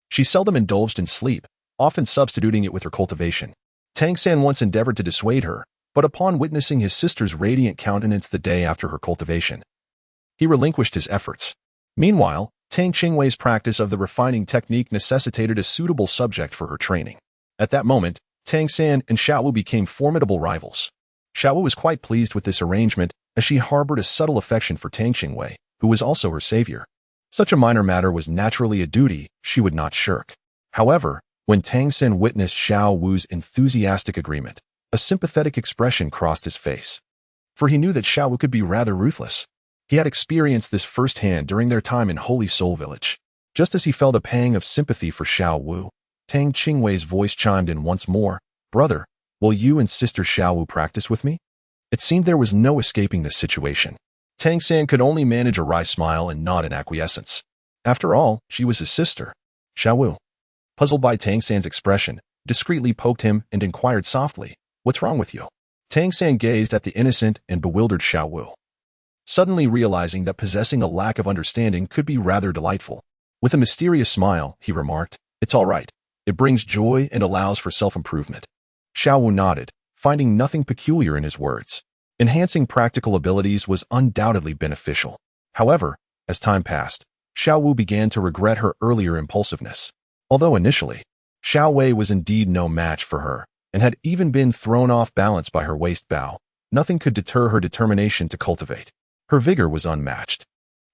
A: she seldom indulged in sleep, often substituting it with her cultivation. Tang San once endeavored to dissuade her, but upon witnessing his sister's radiant countenance the day after her cultivation, he relinquished his efforts. Meanwhile, Tang Qingwei's practice of the refining technique necessitated a suitable subject for her training. At that moment, Tang San and Xiao Wu became formidable rivals. Xiao Wu was quite pleased with this arrangement, as she harbored a subtle affection for Tang Qingwei, who was also her savior. Such a minor matter was naturally a duty she would not shirk. However, when Tang San witnessed Xiao Wu's enthusiastic agreement, a sympathetic expression crossed his face, for he knew that Xiao Wu could be rather ruthless. He had experienced this firsthand during their time in Holy Soul Village. Just as he felt a pang of sympathy for Xiao Wu, Tang Qingwei's voice chimed in once more. "Brother, will you and Sister Xiao Wu practice with me?" It seemed there was no escaping this situation. Tang San could only manage a wry smile and nod in acquiescence. After all, she was his sister. Xiao Wu, puzzled by Tang San's expression, discreetly poked him and inquired softly, "What's wrong with you?" Tang San gazed at the innocent and bewildered Xiao Wu, suddenly realizing that possessing a lack of understanding could be rather delightful. With a mysterious smile, he remarked, "It's all right. It brings joy and allows for self-improvement." Xiao Wu nodded, finding nothing peculiar in his words. Enhancing practical abilities was undoubtedly beneficial. However, as time passed, Xiao Wu began to regret her earlier impulsiveness. Although initially, Xiao Wei was indeed no match for her, and had even been thrown off balance by her waist bow, nothing could deter her determination to cultivate. Her vigor was unmatched.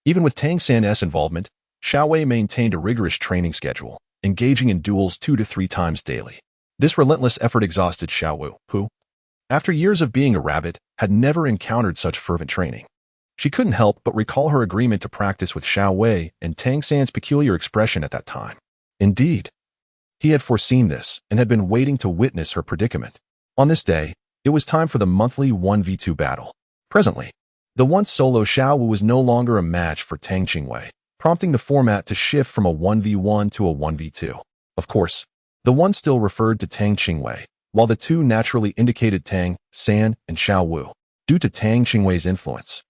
A: Even with Tang San's involvement, Xiaowei maintained a rigorous training schedule, engaging in duels 2 to 3 times daily. This relentless effort exhausted Xiaowu, who, after years of being a rabbit, had never encountered such fervent training. She couldn't help but recall her agreement to practice with Xiaowei and Tang San's peculiar expression at that time. Indeed, he had foreseen this and had been waiting to witness her predicament. On this day, it was time for the monthly 1v2 battle. Presently, the once solo Xiaowu was no longer a match for Tang Qingwei, prompting the format to shift from a 1v1 to a 1v2. Of course, the one still referred to Tang Qingwei, while the two naturally indicated Tang San and Xiaowu, due to Tang Qingwei's influence.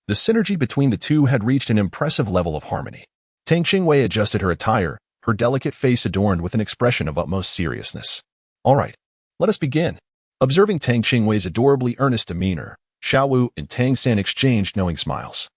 A: The synergy between the two had reached an impressive level of harmony. Tang Qingwei adjusted her attire, her delicate face adorned with an expression of utmost seriousness. All right, let us begin. Observing Tang Qingwei's adorably earnest demeanor, Xiaowu and Tang San exchanged knowing smiles.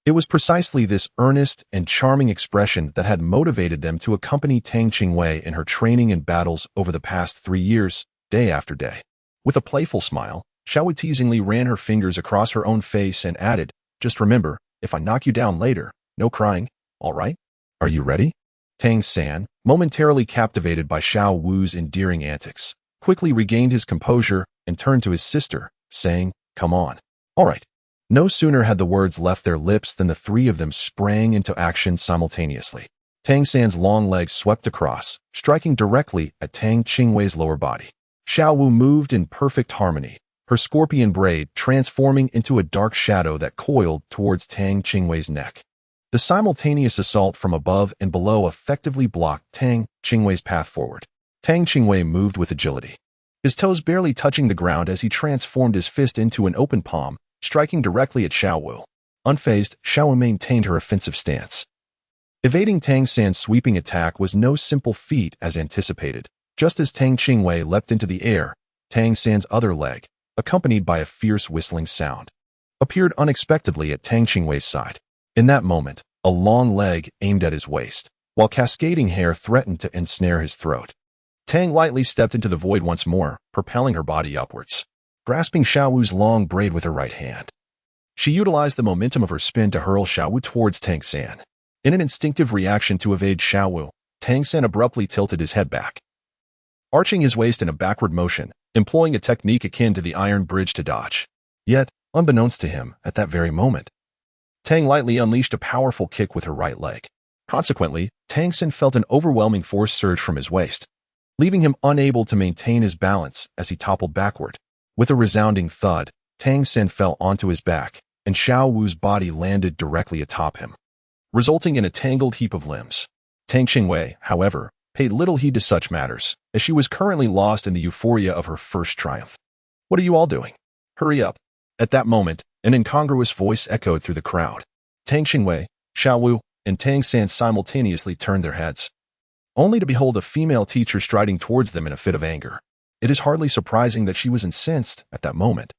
A: It was precisely this earnest and charming expression that had motivated them to accompany Tang Qingwei in her training and battles over the past 3 years, day after day. With a playful smile, Xiaowu teasingly ran her fingers across her own face and added, "Just remember, if I knock you down later, no crying, all right? Are you ready?" Tang San, momentarily captivated by Xiaowu's endearing antics, quickly regained his composure and turned to his sister, saying, "Come on." All right. No sooner had the words left their lips than the three of them sprang into action simultaneously. Tang San's long legs swept across, striking directly at Tang Qingwei's lower body. Xiaowu moved in perfect harmony, her scorpion braid transforming into a dark shadow that coiled towards Tang Qingwei's neck. The simultaneous assault from above and below effectively blocked Tang Qingwei's path forward. Tang Qingwei moved with agility, his toes barely touching the ground as he transformed his fist into an open palm, striking directly at Xiaowu. Unfazed, Xiaowu maintained her offensive stance. Evading Tang San's sweeping attack was no simple feat as anticipated. Just as Tang Qingwei leapt into the air, Tang San's other leg, accompanied by a fierce whistling sound, appeared unexpectedly at Tang Qingwei's side. In that moment, a long leg aimed at his waist, while cascading hair threatened to ensnare his throat. Tang lightly stepped into the void once more, propelling her body upwards, grasping Xiaowu's long braid with her right hand. She utilized the momentum of her spin to hurl Xiaowu towards Tang San. In an instinctive reaction to evade Xiaowu, Tang San abruptly tilted his head back, arching his waist in a backward motion, employing a technique akin to the iron bridge to dodge. Yet, unbeknownst to him, at that very moment, Tang lightly unleashed a powerful kick with her right leg. Consequently, Tang San felt an overwhelming force surge from his waist, leaving him unable to maintain his balance as he toppled backward. With a resounding thud, Tang San fell onto his back, and Xiaowu's body landed directly atop him, resulting in a tangled heap of limbs. Tang Qingwei, however, paid little heed to such matters, as she was currently lost in the euphoria of her first triumph. "What are you all doing? Hurry up." At that moment, an incongruous voice echoed through the crowd. Tang Qingwei, Xiaowu, and Tang San simultaneously turned their heads, only to behold a female teacher striding towards them in a fit of anger. It is hardly surprising that she was incensed at that moment.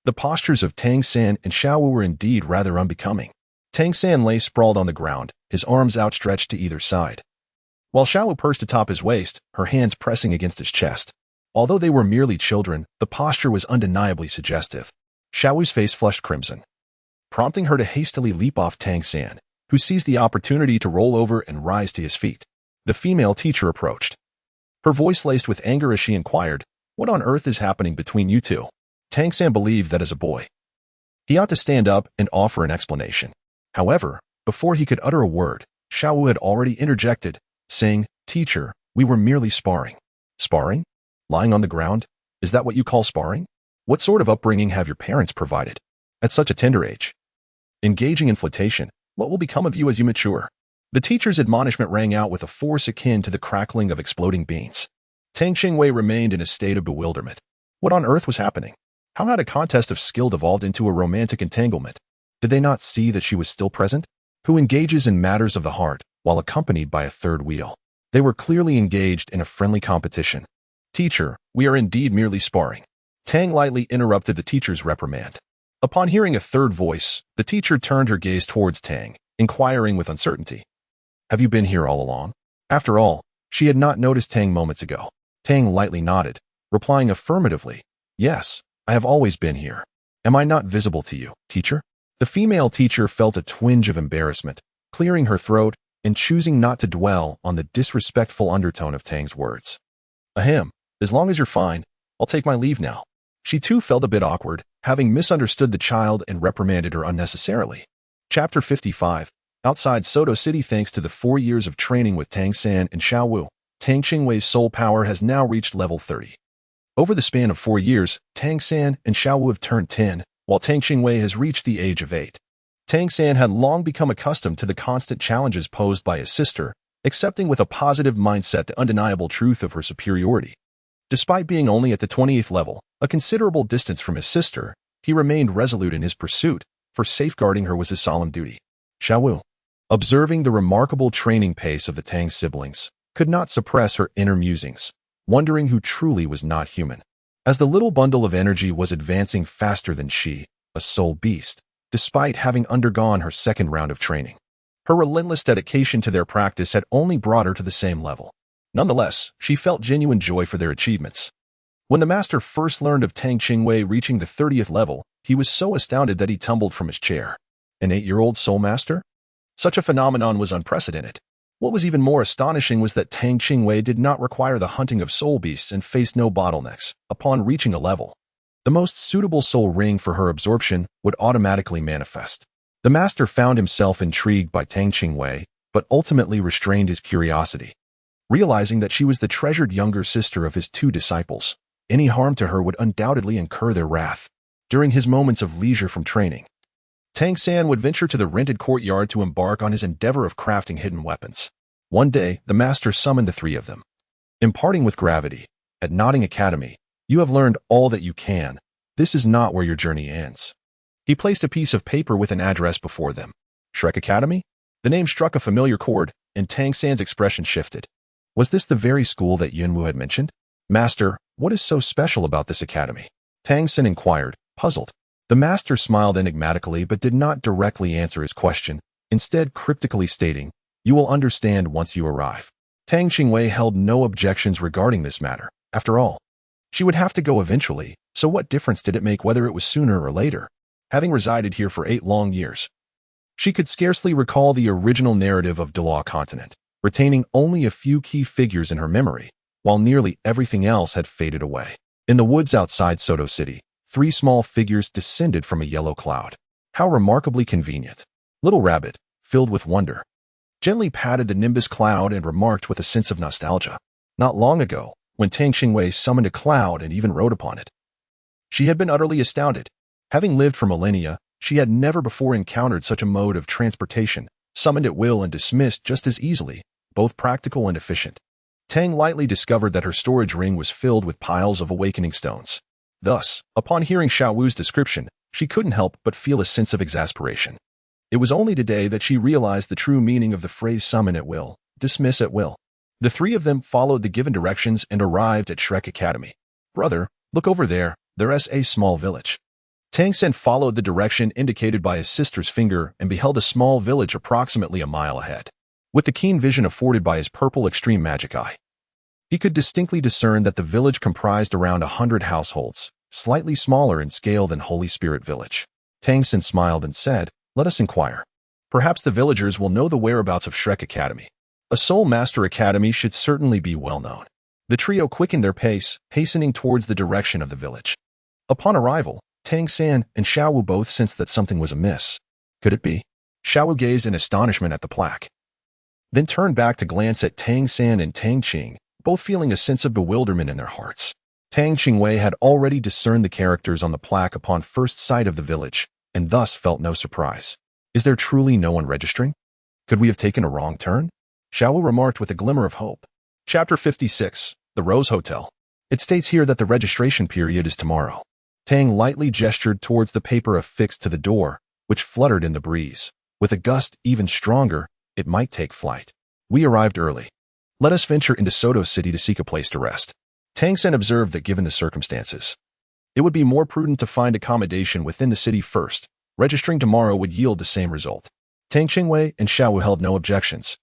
A: The postures of Tang San and Xiaowu were indeed rather unbecoming. Tang San lay sprawled on the ground, his arms outstretched to either side, while Xiaowu pursed atop his waist, her hands pressing against his chest. Although they were merely children, the posture was undeniably suggestive. Xiaowu's face flushed crimson, prompting her to hastily leap off Tang San, who seized the opportunity to roll over and rise to his feet. The female teacher approached, her voice laced with anger as she inquired, "What on earth is happening between you two?" Tang San believed that as a boy, he ought to stand up and offer an explanation. However, before he could utter a word, Xiaowu had already interjected, saying, "Teacher, we were merely sparring." "Sparring? Lying on the ground? Is that what you call sparring? What sort of upbringing have your parents provided? At such a tender age, engaging in flirtation, what will become of you as you mature?" The teacher's admonishment rang out with a force akin to the crackling of exploding beans. Tang Qingwei remained in a state of bewilderment. What on earth was happening? How had a contest of skill devolved into a romantic entanglement? Did they not see that she was still present? Who engages in matters of the heart, while accompanied by a third wheel? They were clearly engaged in a friendly competition. "Teacher, we are indeed merely sparring." Tang lightly interrupted the teacher's reprimand. Upon hearing a third voice, the teacher turned her gaze towards Tang, inquiring with uncertainty, "Have you been here all along?" After all, she had not noticed Tang moments ago. Tang lightly nodded, replying affirmatively, "Yes, I have always been here. Am I not visible to you, teacher?" The female teacher felt a twinge of embarrassment, clearing her throat and choosing not to dwell on the disrespectful undertone of Tang's words. Ahem, as long as you're fine, I'll take my leave now. She too felt a bit awkward, having misunderstood the child and reprimanded her unnecessarily. Chapter 55. Outside Soto City. Thanks to the 4 years of training with Tang San and Xiaowu, Tang Qingwei's soul power has now reached level 30. Over the span of 4 years, Tang San and Xiaowu have turned 10, while Tang Qingwei has reached the age of 8. Tang San had long become accustomed to the constant challenges posed by his sister, accepting with a positive mindset the undeniable truth of her superiority. Despite being only at the 28th level, a considerable distance from his sister, he remained resolute in his pursuit, for safeguarding her was his solemn duty. Xiaowu, observing the remarkable training pace of the Tang siblings, could not suppress her inner musings, wondering who truly was not human. As the little bundle of energy was advancing faster than she, a soul beast, despite having undergone her second round of training. Her relentless dedication to their practice had only brought her to the same level. Nonetheless, she felt genuine joy for their achievements. When the master first learned of Tang Qingwei reaching the 30th level, he was so astounded that he tumbled from his chair. An 8-year-old soul master? Such a phenomenon was unprecedented. What was even more astonishing was that Tang Qingwei did not require the hunting of soul beasts and faced no bottlenecks upon reaching a level. The most suitable soul ring for her absorption would automatically manifest. The master found himself intrigued by Tang Qingwei, but ultimately restrained his curiosity. Realizing that she was the treasured younger sister of his 2 disciples, any harm to her would undoubtedly incur their wrath. During his moments of leisure from training, Tang San would venture to the rented courtyard to embark on his endeavor of crafting hidden weapons. One day, the master summoned the 3 of them. Imparting with gravity, at Nodding Academy, you have learned all that you can. This is not where your journey ends. He placed a piece of paper with an address before them. Shrek Academy? The name struck a familiar chord, and Tang San's expression shifted. Was this the very school that Yunwu had mentioned? Master, what is so special about this academy? Tang San inquired, puzzled. The master smiled enigmatically but did not directly answer his question, instead cryptically stating, you will understand once you arrive. Tang Qingwei held no objections regarding this matter. After all, she would have to go eventually, so what difference did it make whether it was sooner or later? Having resided here for 8 long years, she could scarcely recall the original narrative of Douluo continent, retaining only a few key figures in her memory, while nearly everything else had faded away. In the woods outside Soto City, 3 small figures descended from a yellow cloud. How remarkably convenient. Little Rabbit, filled with wonder, gently patted the nimbus cloud and remarked with a sense of nostalgia. Not long ago, when Tang Qingwei summoned a cloud and even rode upon it, she had been utterly astounded. Having lived for millennia, she had never before encountered such a mode of transportation, summoned at will and dismissed just as easily, both practical and efficient. Tang lightly discovered that her storage ring was filled with piles of awakening stones. Thus, upon hearing Xiaowu's description, she couldn't help but feel a sense of exasperation. It was only today that she realized the true meaning of the phrase summon at will, dismiss at will. The 3 of them followed the given directions and arrived at Shrek Academy. Brother, look over there, there's a small village. Tang San followed the direction indicated by his sister's finger and beheld a small village approximately a mile ahead. With the keen vision afforded by his purple extreme magic eye, he could distinctly discern that the village comprised around 100 households, slightly smaller in scale than Holy Spirit Village. Tang San smiled and said, let us inquire. Perhaps the villagers will know the whereabouts of Shrek Academy. A Soul Master Academy should certainly be well known. The trio quickened their pace, hastening towards the direction of the village. Upon arrival, Tang San and Xiaowu both sensed that something was amiss. Could it be? Xiaowu gazed in astonishment at the plaque, then turned back to glance at Tang San and Tang Qing, both feeling a sense of bewilderment in their hearts. Tang Qingwei had already discerned the characters on the plaque upon first sight of the village, and thus felt no surprise. Is there truly no one registering? Could we have taken a wrong turn? Xiaowu remarked with a glimmer of hope. Chapter 56. The Rose Hotel. It states here that the registration period is tomorrow. Tang lightly gestured towards the paper affixed to the door, which fluttered in the breeze. With a gust even stronger, it might take flight. We arrived early. Let us venture into Soto City to seek a place to rest. Tang San observed that given the circumstances, it would be more prudent to find accommodation within the city first. Registering tomorrow would yield the same result. Tang Qingwei and Xiaowu held no objections.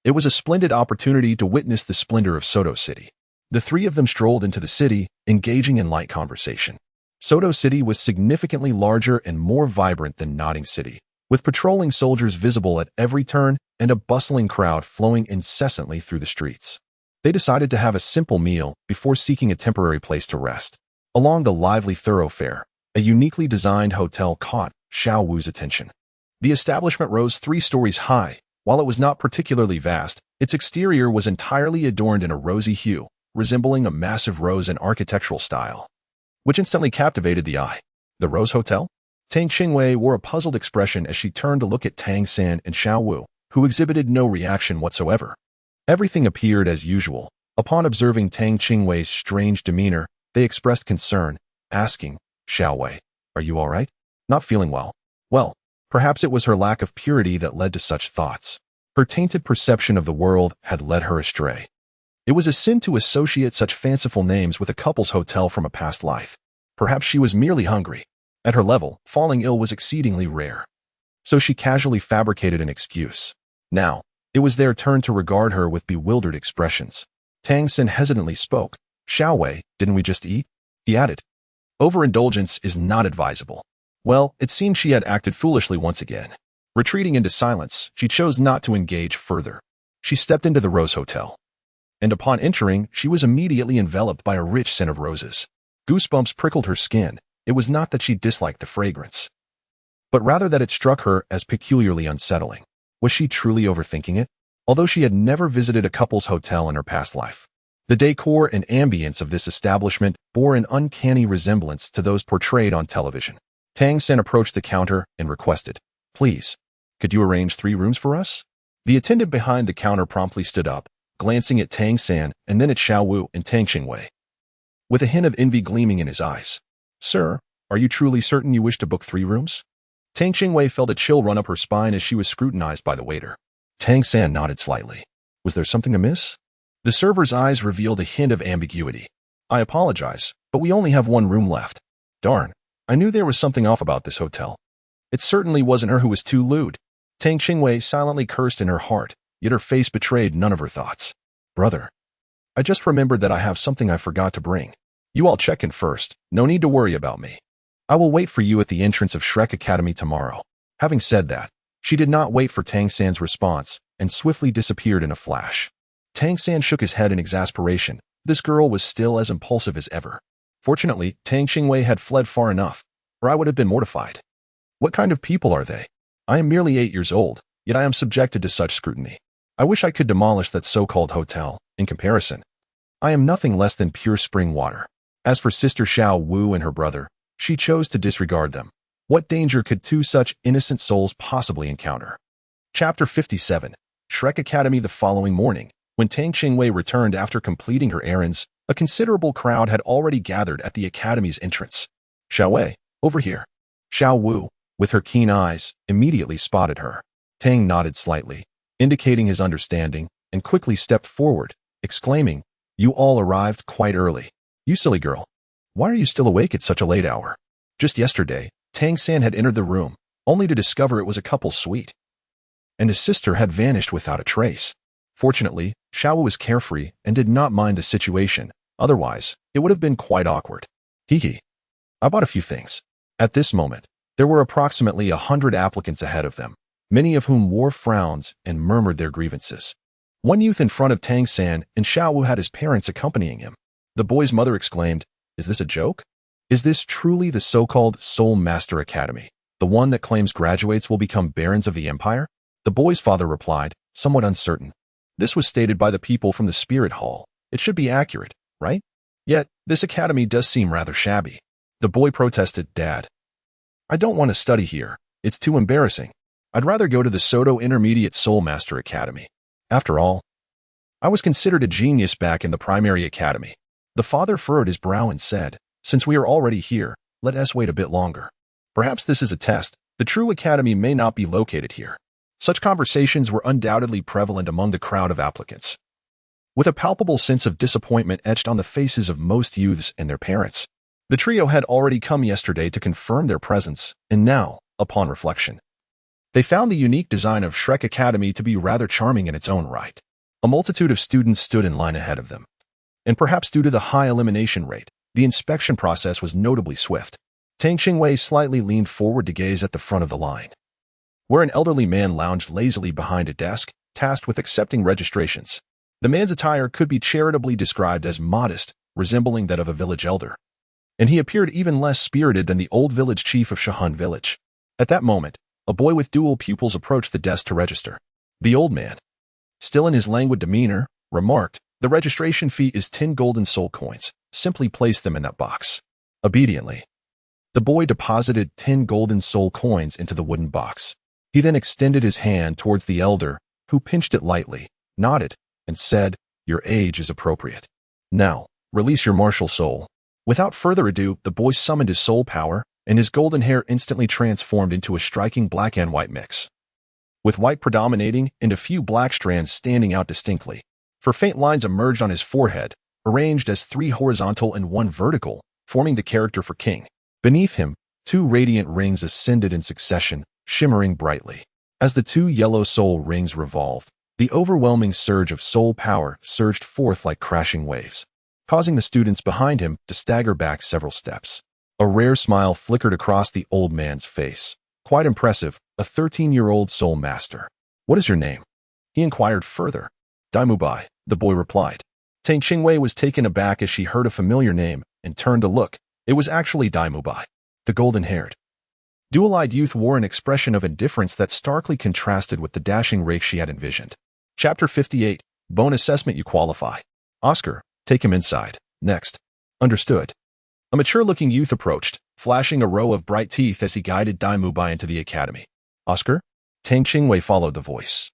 A: It was a splendid opportunity to witness the splendor of Soto City. The 3 of them strolled into the city, engaging in light conversation. Soto City was significantly larger and more vibrant than Notting City, with patrolling soldiers visible at every turn and a bustling crowd flowing incessantly through the streets. They decided to have a simple meal before seeking a temporary place to rest. Along the lively thoroughfare, a uniquely designed hotel caught Xiao Wu's attention. The establishment rose 3 stories high. While it was not particularly vast, its exterior was entirely adorned in a rosy hue, resembling a massive rose in architectural style, which instantly captivated the eye. The Rose Hotel? Tang Qingwei wore a puzzled expression as she turned to look at Tang San and Xiao Wu, who exhibited no reaction whatsoever. Everything appeared as usual. Upon observing Tang Qingwei's strange demeanor, they expressed concern, asking, "Xiao Wei, are you all right? Not feeling well?" Well, perhaps it was her lack of purity that led to such thoughts. Her tainted perception of the world had led her astray. It was a sin to associate such fanciful names with a couple's hotel from a past life. Perhaps she was merely hungry. At her level, falling ill was exceedingly rare. So she casually fabricated an excuse. Now, it was their turn to regard her with bewildered expressions. Tang San hesitantly spoke. "Xiao Wei, didn't we just eat?" He added. Overindulgence is not advisable. Well, it seemed she had acted foolishly once again. Retreating into silence, she chose not to engage further. She stepped into the Rose Hotel. And upon entering, she was immediately enveloped by a rich scent of roses. Goosebumps prickled her skin. It was not that she disliked the fragrance, but rather that it struck her as peculiarly unsettling. Was she truly overthinking it? Although she had never visited a couple's hotel in her past life, the decor and ambience of this establishment bore an uncanny resemblance to those portrayed on television. Tang San approached the counter and requested, "Please, could you arrange 3 rooms for us?" The attendant behind the counter promptly stood up, glancing at Tang San and then at Xiao Wu and Tang Qingwei, with a hint of envy gleaming in his eyes. "Sir, are you truly certain you wish to book 3 rooms?" Tang Qingwei felt a chill run up her spine as she was scrutinized by the waiter. Tang San nodded slightly. Was there something amiss? The server's eyes revealed a hint of ambiguity. "I apologize, but we only have 1 room left." Darn, I knew there was something off about this hotel. It certainly wasn't her who was too lewd. Tang Qingwei silently cursed in her heart, yet her face betrayed none of her thoughts. "Brother, I just remembered that I have something I forgot to bring. You all check in first, no need to worry about me. I will wait for you at the entrance of Shrek Academy tomorrow." Having said that, she did not wait for Tang San's response and swiftly disappeared in a flash. Tang San shook his head in exasperation. This girl was still as impulsive as ever. Fortunately, Tang Qingwei had fled far enough, or I would have been mortified. What kind of people are they? I am merely 8 years old, yet I am subjected to such scrutiny. I wish I could demolish that so-called hotel. In comparison, I am nothing less than pure spring water. As for Sister Xiao Wu and her brother, she chose to disregard them. What danger could 2 such innocent souls possibly encounter? Chapter 57. Shrek Academy. The following morning, when Tang Qingwei returned after completing her errands, a considerable crowd had already gathered at the academy's entrance. "Xiao Wei, over here." Xiao Wu, with her keen eyes, immediately spotted her. Tang nodded slightly, indicating his understanding, and quickly stepped forward, exclaiming, "You all arrived quite early. You silly girl. Why are you still awake at such a late hour?" Just yesterday, Tang San had entered the room, only to discover it was a couple's suite, and his sister had vanished without a trace. Fortunately, Xiao was carefree and did not mind the situation. Otherwise, it would have been quite awkward. "Hee. I bought a few things." At this moment, there were approximately 100 applicants ahead of them, many of whom wore frowns and murmured their grievances. One youth in front of Tang San and Xiao had his parents accompanying him. The boy's mother exclaimed, "Is this a joke? Is this truly the so-called Soul Master Academy, the one that claims graduates will become barons of the empire?" The boy's father replied, somewhat uncertain. "This was stated by the people from the Spirit Hall. It should be accurate, right? Yet, this academy does seem rather shabby." The boy protested, "Dad, I don't want to study here. It's too embarrassing. I'd rather go to the Soto Intermediate Soul Master Academy. After all, I was considered a genius back in the primary academy." The father furrowed his brow and said, "Since we are already here, let us wait a bit longer. Perhaps this is a test. The true academy may not be located here." Such conversations were undoubtedly prevalent among the crowd of applicants, with a palpable sense of disappointment etched on the faces of most youths and their parents. The trio had already come yesterday to confirm their presence, and now, upon reflection, they found the unique design of Shrek Academy to be rather charming in its own right. A multitude of students stood in line ahead of them, and perhaps due to the high elimination rate, The inspection process was notably swift. Tang Qingwei slightly leaned forward to gaze at the front of the line, where an elderly man lounged lazily behind a desk, tasked with accepting registrations. The man's attire could be charitably described as modest, resembling that of a village elder, and he appeared even less spirited than the old village chief of Shahan village. At that moment, a boy with dual pupils approached the desk to register. The old man, still in his languid demeanor, remarked, "The registration fee is 10 golden soul coins. Simply place them in that box." Obediently, the boy deposited 10 golden soul coins into the wooden box. He then extended his hand towards the elder, who pinched it lightly, nodded, and said, "Your age is appropriate. Now, release your martial soul." Without further ado, the boy summoned his soul power, and his golden hair instantly transformed into a striking black and white mix, with white predominating and a few black strands standing out distinctly. For faint lines emerged on his forehead, arranged as 3 horizontal and 1 vertical, forming the character for king. Beneath him, 2 radiant rings ascended in succession, shimmering brightly. As the 2 yellow soul rings revolved, the overwhelming surge of soul power surged forth like crashing waves, causing the students behind him to stagger back several steps. A rare smile flickered across the old man's face. "Quite impressive, a 13-year-old soul master. What is your name?" he inquired further. "Daimubai," the boy replied. Tang Qingwei was taken aback as she heard a familiar name and turned to look. It was actually Daimubai. The golden-haired, dual-eyed youth wore an expression of indifference that starkly contrasted with the dashing rake she had envisioned. Chapter 58, Bone Assessment. You qualify. Oscar, take him inside. Next. Understood. A mature-looking youth approached, flashing a row of bright teeth as he guided Daimubai into the academy. Oscar? Tang Qingwei followed the voice,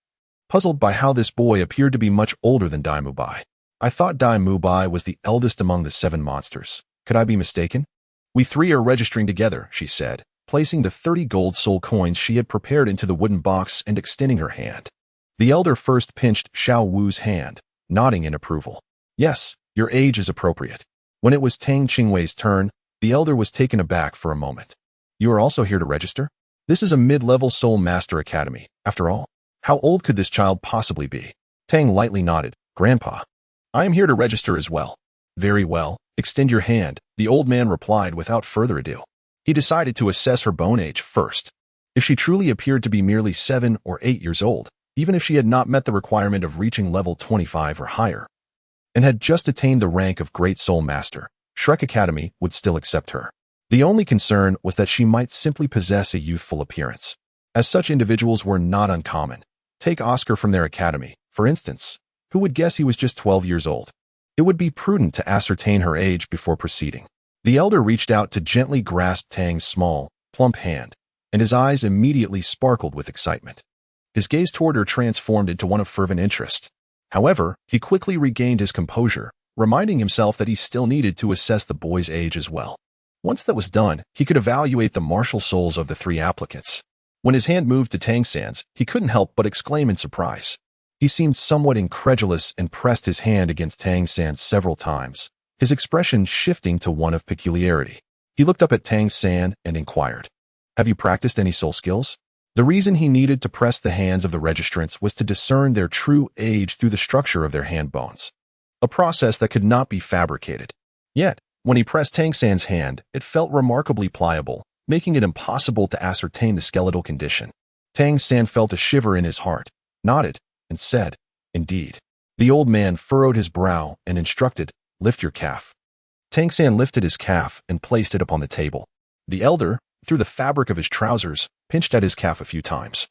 A: puzzled by how this boy appeared to be much older than Daimubai. "I thought Daimubai was the eldest among the 7 monsters. Could I be mistaken?" "We 3 are registering together," she said, placing the 30 gold soul coins she had prepared into the wooden box and extending her hand. The elder first pinched Xiao Wu's hand, nodding in approval. "Yes, your age is appropriate." When it was Tang Qingwei's turn, the elder was taken aback for a moment. "You are also here to register? This is a mid-level Soul Master Academy, after all. How old could this child possibly be?" Tang lightly nodded. "Grandpa, I am here to register as well." "Very well, extend your hand," the old man replied without further ado. He decided to assess her bone age first. If she truly appeared to be merely 7 or 8 years old, even if she had not met the requirement of reaching level 25 or higher, and had just attained the rank of Great Soul Master, Shrek Academy would still accept her. The only concern was that she might simply possess a youthful appearance, as such individuals were not uncommon. Take Oscar from their academy, for instance. Who would guess he was just 12 years old? It would be prudent to ascertain her age before proceeding. The elder reached out to gently grasp Tang's small, plump hand, and his eyes immediately sparkled with excitement. His gaze toward her transformed into one of fervent interest. However, he quickly regained his composure, reminding himself that he still needed to assess the boy's age as well. Once that was done, he could evaluate the martial souls of the 3 applicants. When his hand moved to Tang San's, he couldn't help but exclaim in surprise. He seemed somewhat incredulous and pressed his hand against Tang San several times, his expression shifting to one of peculiarity. He looked up at Tang San and inquired, "Have you practiced any soul skills?" The reason he needed to press the hands of the registrants was to discern their true age through the structure of their hand bones, a process that could not be fabricated. Yet, when he pressed Tang San's hand, it felt remarkably pliable, making it impossible to ascertain the skeletal condition. Tang San felt a shiver in his heart, nodded, and said, "Indeed." The old man furrowed his brow and instructed, "Lift your calf." Tang San lifted his calf and placed it upon the table. The elder, through the fabric of his trousers, pinched at his calf a few times,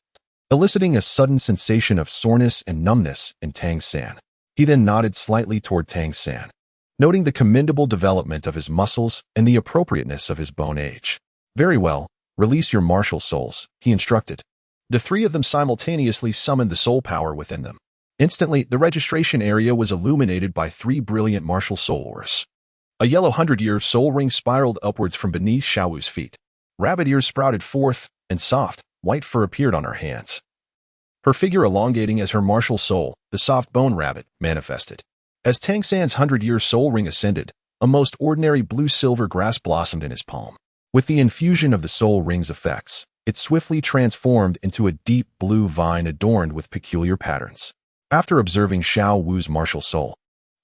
A: eliciting a sudden sensation of soreness and numbness in Tang San. He then nodded slightly toward Tang San, noting the commendable development of his muscles and the appropriateness of his bone age. "Very well, release your martial souls," he instructed. The 3 of them simultaneously summoned the soul power within them. Instantly, the registration area was illuminated by 3 brilliant martial soul auras. A yellow 100-year soul ring spiraled upwards from beneath Xiaowu's feet. Rabbit ears sprouted forth, and soft, white fur appeared on her hands. Her figure elongating as her martial soul, the soft bone rabbit, manifested. As Tang San's 100-year soul ring ascended, a most ordinary blue-silver grass blossomed in his palm. With the infusion of the soul ring's effects, it swiftly transformed into a deep blue vine adorned with peculiar patterns. After observing Xiao Wu's martial soul,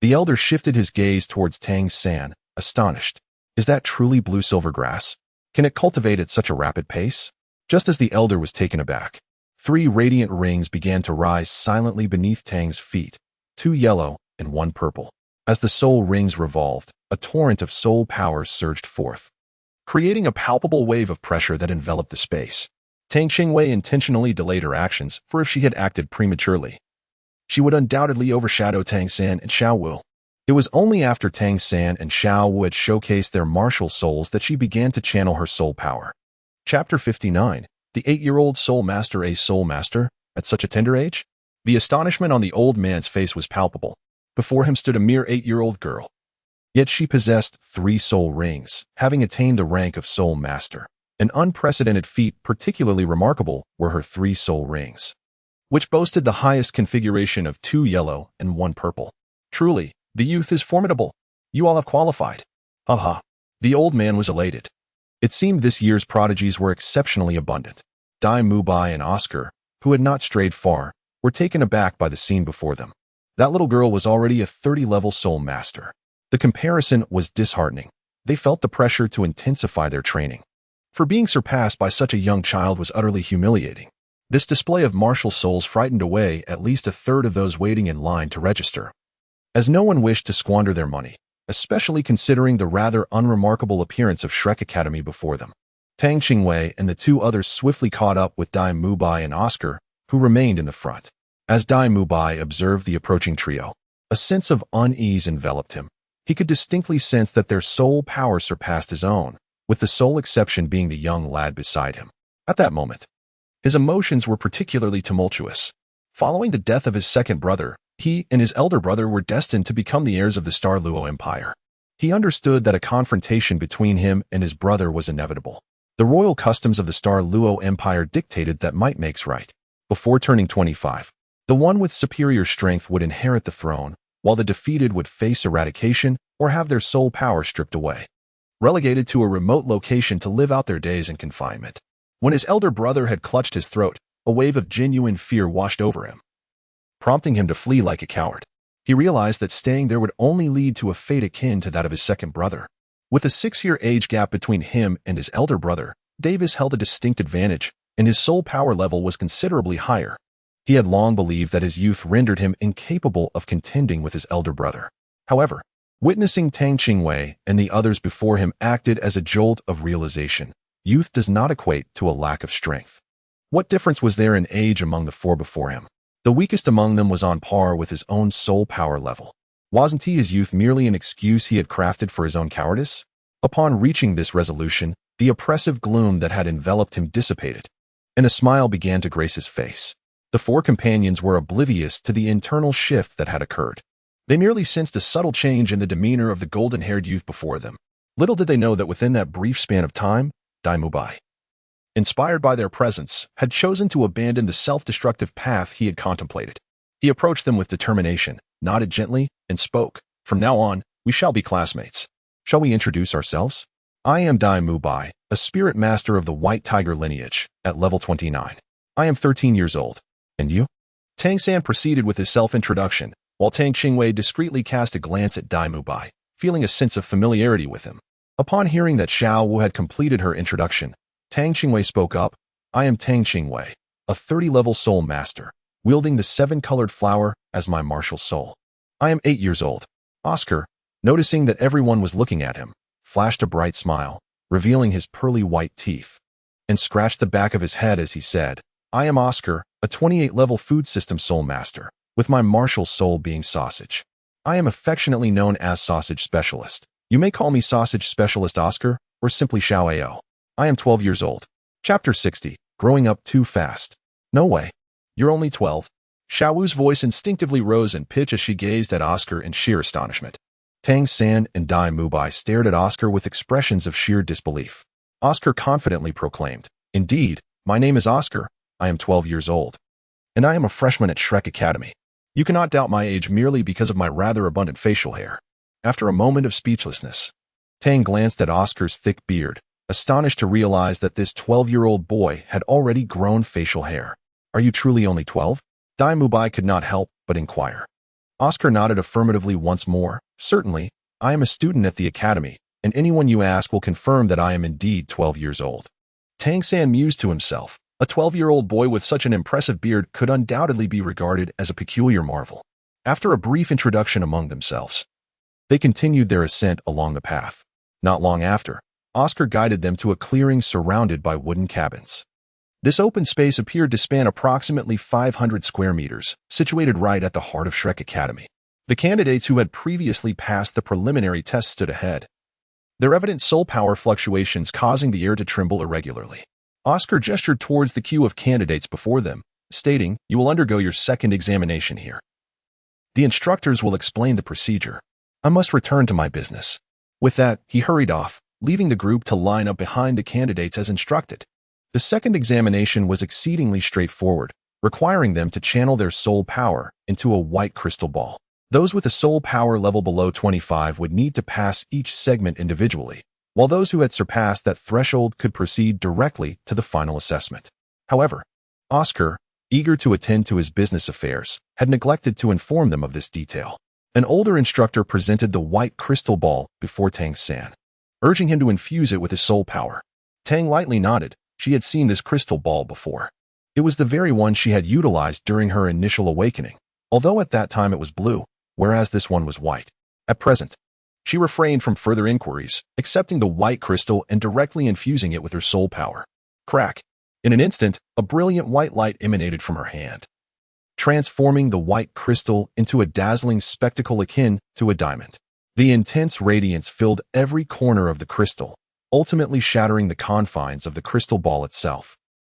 A: the elder shifted his gaze towards Tang San, astonished. Is that truly blue silver grass? Can it cultivate at such a rapid pace? Just as the elder was taken aback, 3 radiant rings began to rise silently beneath Tang's feet, 2 yellow and 1 purple. As the soul rings revolved, a torrent of soul power surged forth, creating a palpable wave of pressure that enveloped the space. Tang Qingwei intentionally delayed her actions, for if she had acted prematurely, she would undoubtedly overshadow Tang San and Xiao Wu. It was only after Tang San and Xiao Wu had showcased their martial souls that she began to channel her soul power. Chapter 59. The 8-year-old soul master, a soul master, at such a tender age? The astonishment on the old man's face was palpable. Before him stood a mere 8-year-old girl. Yet she possessed 3 soul rings, having attained the rank of soul master. An unprecedented feat. Particularly remarkable were her 3 soul rings, which boasted the highest configuration of 2 yellow and 1 purple. Truly, the youth is formidable. You all have qualified. Haha. The old man was elated. It seemed this year's prodigies were exceptionally abundant. Dai Mubai and Oscar, who had not strayed far, were taken aback by the scene before them. That little girl was already a 30-level soul master. The comparison was disheartening. They felt the pressure to intensify their training. For being surpassed by such a young child was utterly humiliating. This display of martial souls frightened away at least a third of those waiting in line to register, as no one wished to squander their money, especially considering the rather unremarkable appearance of Shrek Academy before them. Tang Qingwei and the 2 others swiftly caught up with Dai Mubai and Oscar, who remained in the front. As Dai Mubai observed the approaching trio, a sense of unease enveloped him. He could distinctly sense that their soul power surpassed his own, with the sole exception being the young lad beside him. At that moment, his emotions were particularly tumultuous. Following the death of his second brother, he and his elder brother were destined to become the heirs of the Douluo Empire. He understood that a confrontation between him and his brother was inevitable. The royal customs of the Douluo Empire dictated that might makes right. Before turning 25, the one with superior strength would inherit the throne, while the defeated would face eradication or have their soul power stripped away, relegated to a remote location to live out their days in confinement. When his elder brother had clutched his throat, a wave of genuine fear washed over him, prompting him to flee like a coward. He realized that staying there would only lead to a fate akin to that of his second brother. With a 6-year age gap between him and his elder brother, Davis held a distinct advantage, and his soul power level was considerably higher. He had long believed that his youth rendered him incapable of contending with his elder brother. However, witnessing Tang Qingwei and the others before him acted as a jolt of realization. Youth does not equate to a lack of strength. What difference was there in age among the 4 before him? The weakest among them was on par with his own soul power level. Wasn't his youth merely an excuse he had crafted for his own cowardice? Upon reaching this resolution, the oppressive gloom that had enveloped him dissipated, and a smile began to grace his face. The 4 companions were oblivious to the internal shift that had occurred. They merely sensed a subtle change in the demeanor of the golden-haired youth before them. Little did they know that within that brief span of time, Dai Mubai, inspired by their presence, had chosen to abandon the self-destructive path he had contemplated. He approached them with determination, nodded gently, and spoke. From now on, we shall be classmates. Shall we introduce ourselves? I am Dai Mubai, a spirit master of the White Tiger lineage, at level 29. I am 13 years old. And you? Tang San proceeded with his self-introduction, while Tang Qingwei discreetly cast a glance at Dai Mubai, feeling a sense of familiarity with him. Upon hearing that Xiao Wu had completed her introduction, Tang Qingwei spoke up. I am Tang Qingwei, a 30-level soul master, wielding the 7-colored flower as my martial soul. I am 8 years old. Oscar, noticing that everyone was looking at him, flashed a bright smile, revealing his pearly white teeth, and scratched the back of his head as he said, I am Oscar, a 28-level food system soul master, with my martial soul being Sausage. I am affectionately known as Sausage Specialist. You may call me Sausage Specialist Oscar, or simply Xiao Ao. I am 12 years old. Chapter 60. Growing up too fast. No way. You're only 12. Xiao Wu's voice instinctively rose in pitch as she gazed at Oscar in sheer astonishment. Tang San and Dai Mubai stared at Oscar with expressions of sheer disbelief. Oscar confidently proclaimed, Indeed, my name is Oscar. I am 12 years old. And I am a freshman at Shrek Academy. You cannot doubt my age merely because of my rather abundant facial hair. After a moment of speechlessness, Tang glanced at Oscar's thick beard, astonished to realize that this 12-year-old boy had already grown facial hair. Are you truly only 12? Dai Mubai could not help but inquire. Oscar nodded affirmatively once more. Certainly, I am a student at the academy, and anyone you ask will confirm that I am indeed 12 years old. Tang San mused to himself. A 12-year-old boy with such an impressive beard could undoubtedly be regarded as a peculiar marvel. After a brief introduction among themselves, they continued their ascent along the path. Not long after, Oscar guided them to a clearing surrounded by wooden cabins. This open space appeared to span approximately 500 square meters, situated right at the heart of Shrek Academy. The candidates who had previously passed the preliminary test stood ahead, their evident soul power fluctuations causing the air to tremble irregularly. Oscar gestured towards the queue of candidates before them, stating, "You will undergo your second examination here. The instructors will explain the procedure. I must return to my business." With that, he hurried off, leaving the group to line up behind the candidates as instructed. The second examination was exceedingly straightforward, requiring them to channel their soul power into a white crystal ball. Those with a soul power level below 25 would need to pass each segment individually, while those who had surpassed that threshold could proceed directly to the final assessment. However, Oscar, eager to attend to his business affairs, had neglected to inform them of this detail. An older instructor presented the white crystal ball before Tang San, urging him to infuse it with his soul power. Tang lightly nodded. She had seen this crystal ball before. It was the very one she had utilized during her initial awakening, although at that time it was blue, whereas this one was white. At present, she refrained from further inquiries, accepting the white crystal and directly infusing it with her soul power. Crack! In an instant, a brilliant white light emanated from her hand, transforming the white crystal into a dazzling spectacle akin to a diamond. The intense radiance filled every corner of the crystal, ultimately shattering the confines of the crystal ball itself.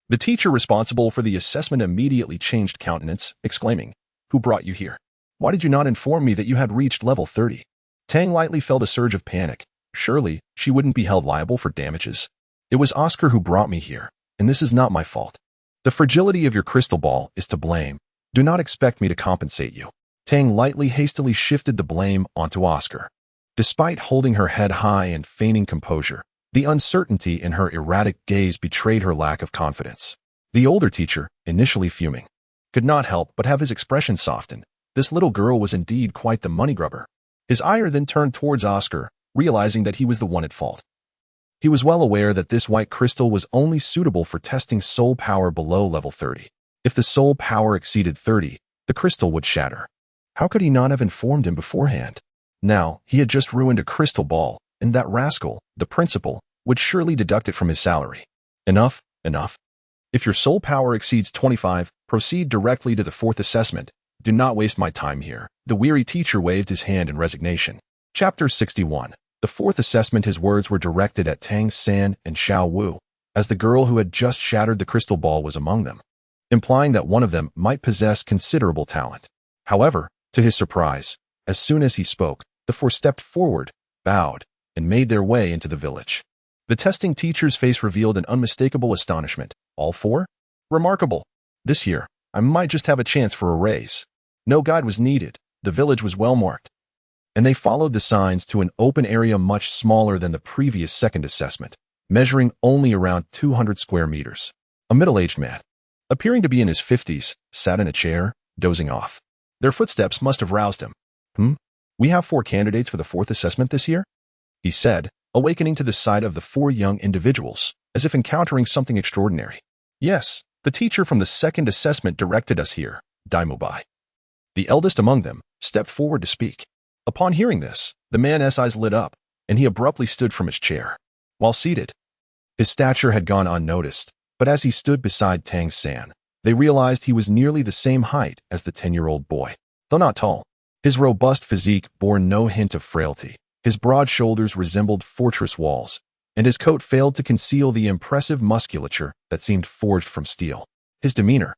A: The teacher responsible for the assessment immediately changed countenance, exclaiming, "Who brought you here? Why did you not inform me that you had reached level 30? Tang lightly felt a surge of panic. Surely, she wouldn't be held liable for damages. It was Oscar who brought me here, and this is not my fault. The fragility of your crystal ball is to blame. Do not expect me to compensate you." Tang lightly hastily shifted the blame onto Oscar. Despite holding her head high and feigning composure, the uncertainty in her erratic gaze betrayed her lack of confidence. The older teacher, initially fuming, could not help but have his expression soften. This little girl was indeed quite the money grubber. His ire then turned towards Oscar, realizing that he was the one at fault. He was well aware that this white crystal was only suitable for testing soul power below level 30. If the soul power exceeded 30, the crystal would shatter. How could he not have informed him beforehand? Now, he had just ruined a crystal ball, and that rascal, the principal, would surely deduct it from his salary. Enough, enough. If your soul power exceeds 25, proceed directly to the fourth assessment. Do not waste my time here. The weary teacher waved his hand in resignation. Chapter 61. The fourth assessment. His words were directed at Tang San and Xiao Wu, as the girl who had just shattered the crystal ball was among them, implying that one of them might possess considerable talent. However, to his surprise, as soon as he spoke, the four stepped forward, bowed, and made their way into the village. The testing teacher's face revealed an unmistakable astonishment. All four? Remarkable. This year, I might just have a chance for a raise. No guide was needed. The village was well marked, and they followed the signs to an open area much smaller than the previous second assessment, measuring only around 200 square meters. A middle-aged man, appearing to be in his 50s, sat in a chair, dozing off. Their footsteps must have roused him. We have 4 candidates for the fourth assessment this year?" he said, awakening to the sight of the 4 young individuals, as if encountering something extraordinary. "Yes, the teacher from the second assessment directed us here, Daimubai." The eldest among them stepped forward to speak. Upon hearing this, the man's eyes lit up, and he abruptly stood from his chair. While seated, his stature had gone unnoticed, but as he stood beside Tang San, they realized he was nearly the same height as the 10-year-old boy. Though not tall, his robust physique bore no hint of frailty. His broad shoulders resembled fortress walls, and his coat failed to conceal the impressive musculature that seemed forged from steel. His demeanor,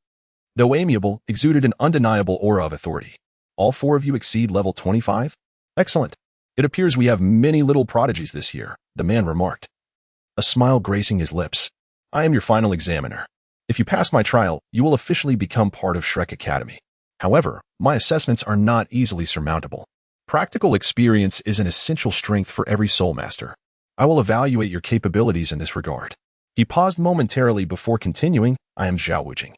A: though amiable, exuded an undeniable aura of authority. "All 4 of you exceed level 25? Excellent. It appears we have many little prodigies this year," the man remarked, a smile gracing his lips. "I am your final examiner. If you pass my trial, you will officially become part of Shrek Academy. However, my assessments are not easily surmountable. Practical experience is an essential strength for every soul master. I will evaluate your capabilities in this regard." He paused momentarily before continuing. "I am Zhao Wujing,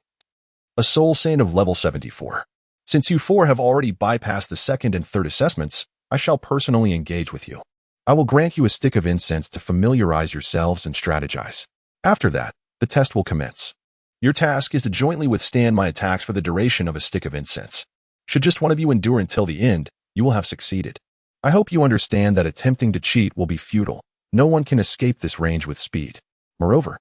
A: a soul saint of level 74. Since you 4 have already bypassed the second and third assessments, I shall personally engage with you. I will grant you a stick of incense to familiarize yourselves and strategize. After that, the test will commence. Your task is to jointly withstand my attacks for the duration of a stick of incense. Should just one of you endure until the end, you will have succeeded. I hope you understand that attempting to cheat will be futile. No one can escape this range with speed. Moreover,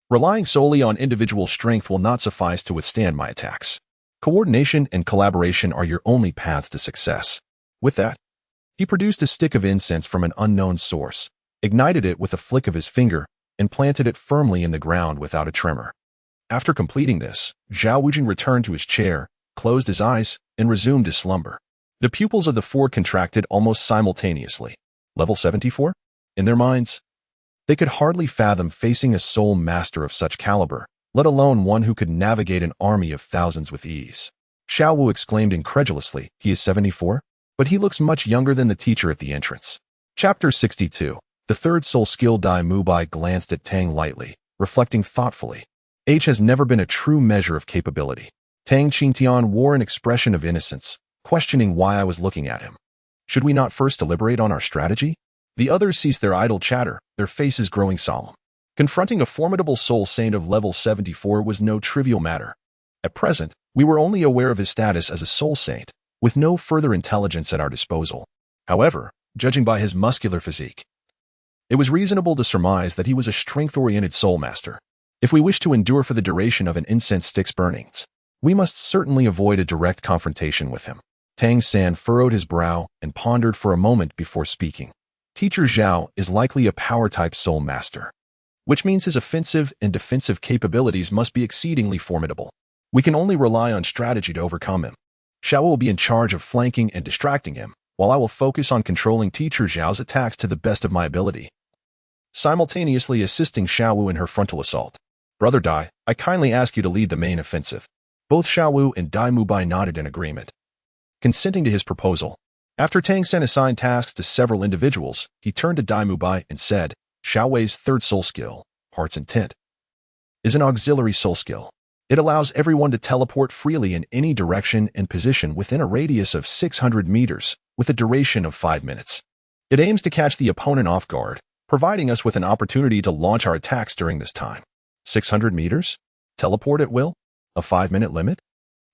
A: relying solely on individual strength will not suffice to withstand my attacks. Coordination and collaboration are your only paths to success. With that, he produced a stick of incense from an unknown source, ignited it with a flick of his finger, and planted it firmly in the ground without a tremor. After completing this, Zhao Wujing returned to his chair, closed his eyes, and resumed his slumber. The pupils of the four contracted almost simultaneously. Level 74? In their minds, they could hardly fathom facing a soul master of such caliber, let alone one who could navigate an army of thousands with ease. Xiao Wu exclaimed incredulously, "He is 74? But he looks much younger than the teacher at the entrance." Chapter 62. The third soul skill. Dai Mubai glanced at Tang lightly, reflecting thoughtfully. Age has never been a true measure of capability. Tang Qingtian wore an expression of innocence, questioning why I was looking at him. Should we not first deliberate on our strategy? The others ceased their idle chatter, their faces growing solemn. Confronting a formidable soul saint of level 74 was no trivial matter. At present, we were only aware of his status as a soul saint, with no further intelligence at our disposal. However, judging by his muscular physique, it was reasonable to surmise that he was a strength-oriented soul master. If we wish to endure for the duration of an incense stick's burnings, we must certainly avoid a direct confrontation with him. Tang San furrowed his brow and pondered for a moment before speaking. Teacher Zhao is likely a power-type soul master, which means his offensive and defensive capabilities must be exceedingly formidable. We can only rely on strategy to overcome him. Xiao will be in charge of flanking and distracting him, while I will focus on controlling Teacher Zhao's attacks to the best of my ability, simultaneously assisting Xiao Wu in her frontal assault. Brother Dai, I kindly ask you to lead the main offensive. Both Xiao Wu and Dai Mubai nodded in agreement, consenting to his proposal. After Tang San assigned tasks to several individuals, he turned to Dai Mubai and said, Xiao Wei's third soul skill, Heart's Intent, is an auxiliary soul skill. It allows everyone to teleport freely in any direction and position within a radius of 600 meters, with a duration of 5 minutes. It aims to catch the opponent off guard, providing us with an opportunity to launch our attacks during this time. 600 meters? Teleport at will? A 5-minute limit?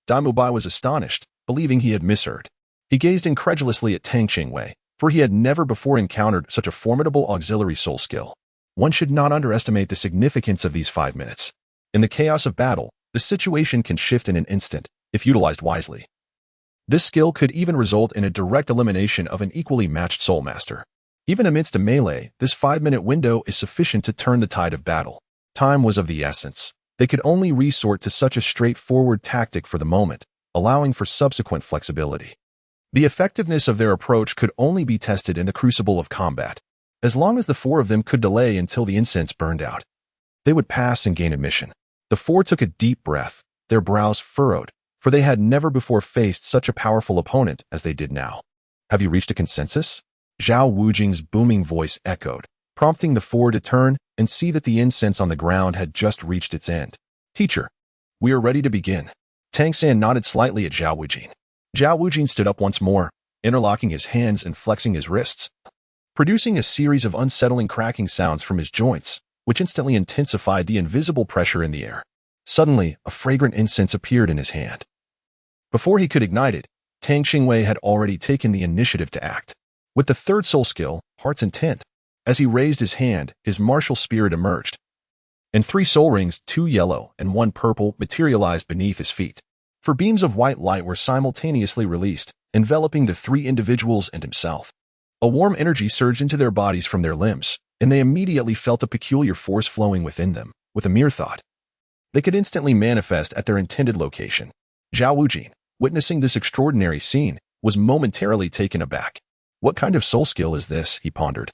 A: Dai Mubai was astonished, believing he had misheard. He gazed incredulously at Tang Qingwei, for he had never before encountered such a formidable auxiliary soul skill. One should not underestimate the significance of these 5 minutes. In the chaos of battle, the situation can shift in an instant, if utilized wisely. This skill could even result in a direct elimination of an equally matched soul master. Even amidst a melee, this 5-minute window is sufficient to turn the tide of battle. Time was of the essence. They could only resort to such a straightforward tactic for the moment, allowing for subsequent flexibility. The effectiveness of their approach could only be tested in the crucible of combat. As long as the four of them could delay until the incense burned out, they would pass and gain admission. The four took a deep breath, their brows furrowed, for they had never before faced such a powerful opponent as they did now. Have you reached a consensus? Zhao Wujing's booming voice echoed, prompting the four to turn and see that the incense on the ground had just reached its end. Teacher, we are ready to begin. Tang San nodded slightly at Zhao Wujing. Zhao Wujing stood up once more, interlocking his hands and flexing his wrists, producing a series of unsettling cracking sounds from his joints, which instantly intensified the invisible pressure in the air. Suddenly, a fragrant incense appeared in his hand. Before he could ignite it, Tang Qingwei had already taken the initiative to act. With the third soul skill, Heart's Intent, as he raised his hand, his martial spirit emerged, and 3 soul rings, 2 yellow and 1 purple, materialized beneath his feet. For beams of white light were simultaneously released, enveloping the 3 individuals and himself. A warm energy surged into their bodies from their limbs, and they immediately felt a peculiar force flowing within them. With a mere thought, they could instantly manifest at their intended location. Zhao Wujing, witnessing this extraordinary scene, was momentarily taken aback. What kind of soul skill is this, he pondered,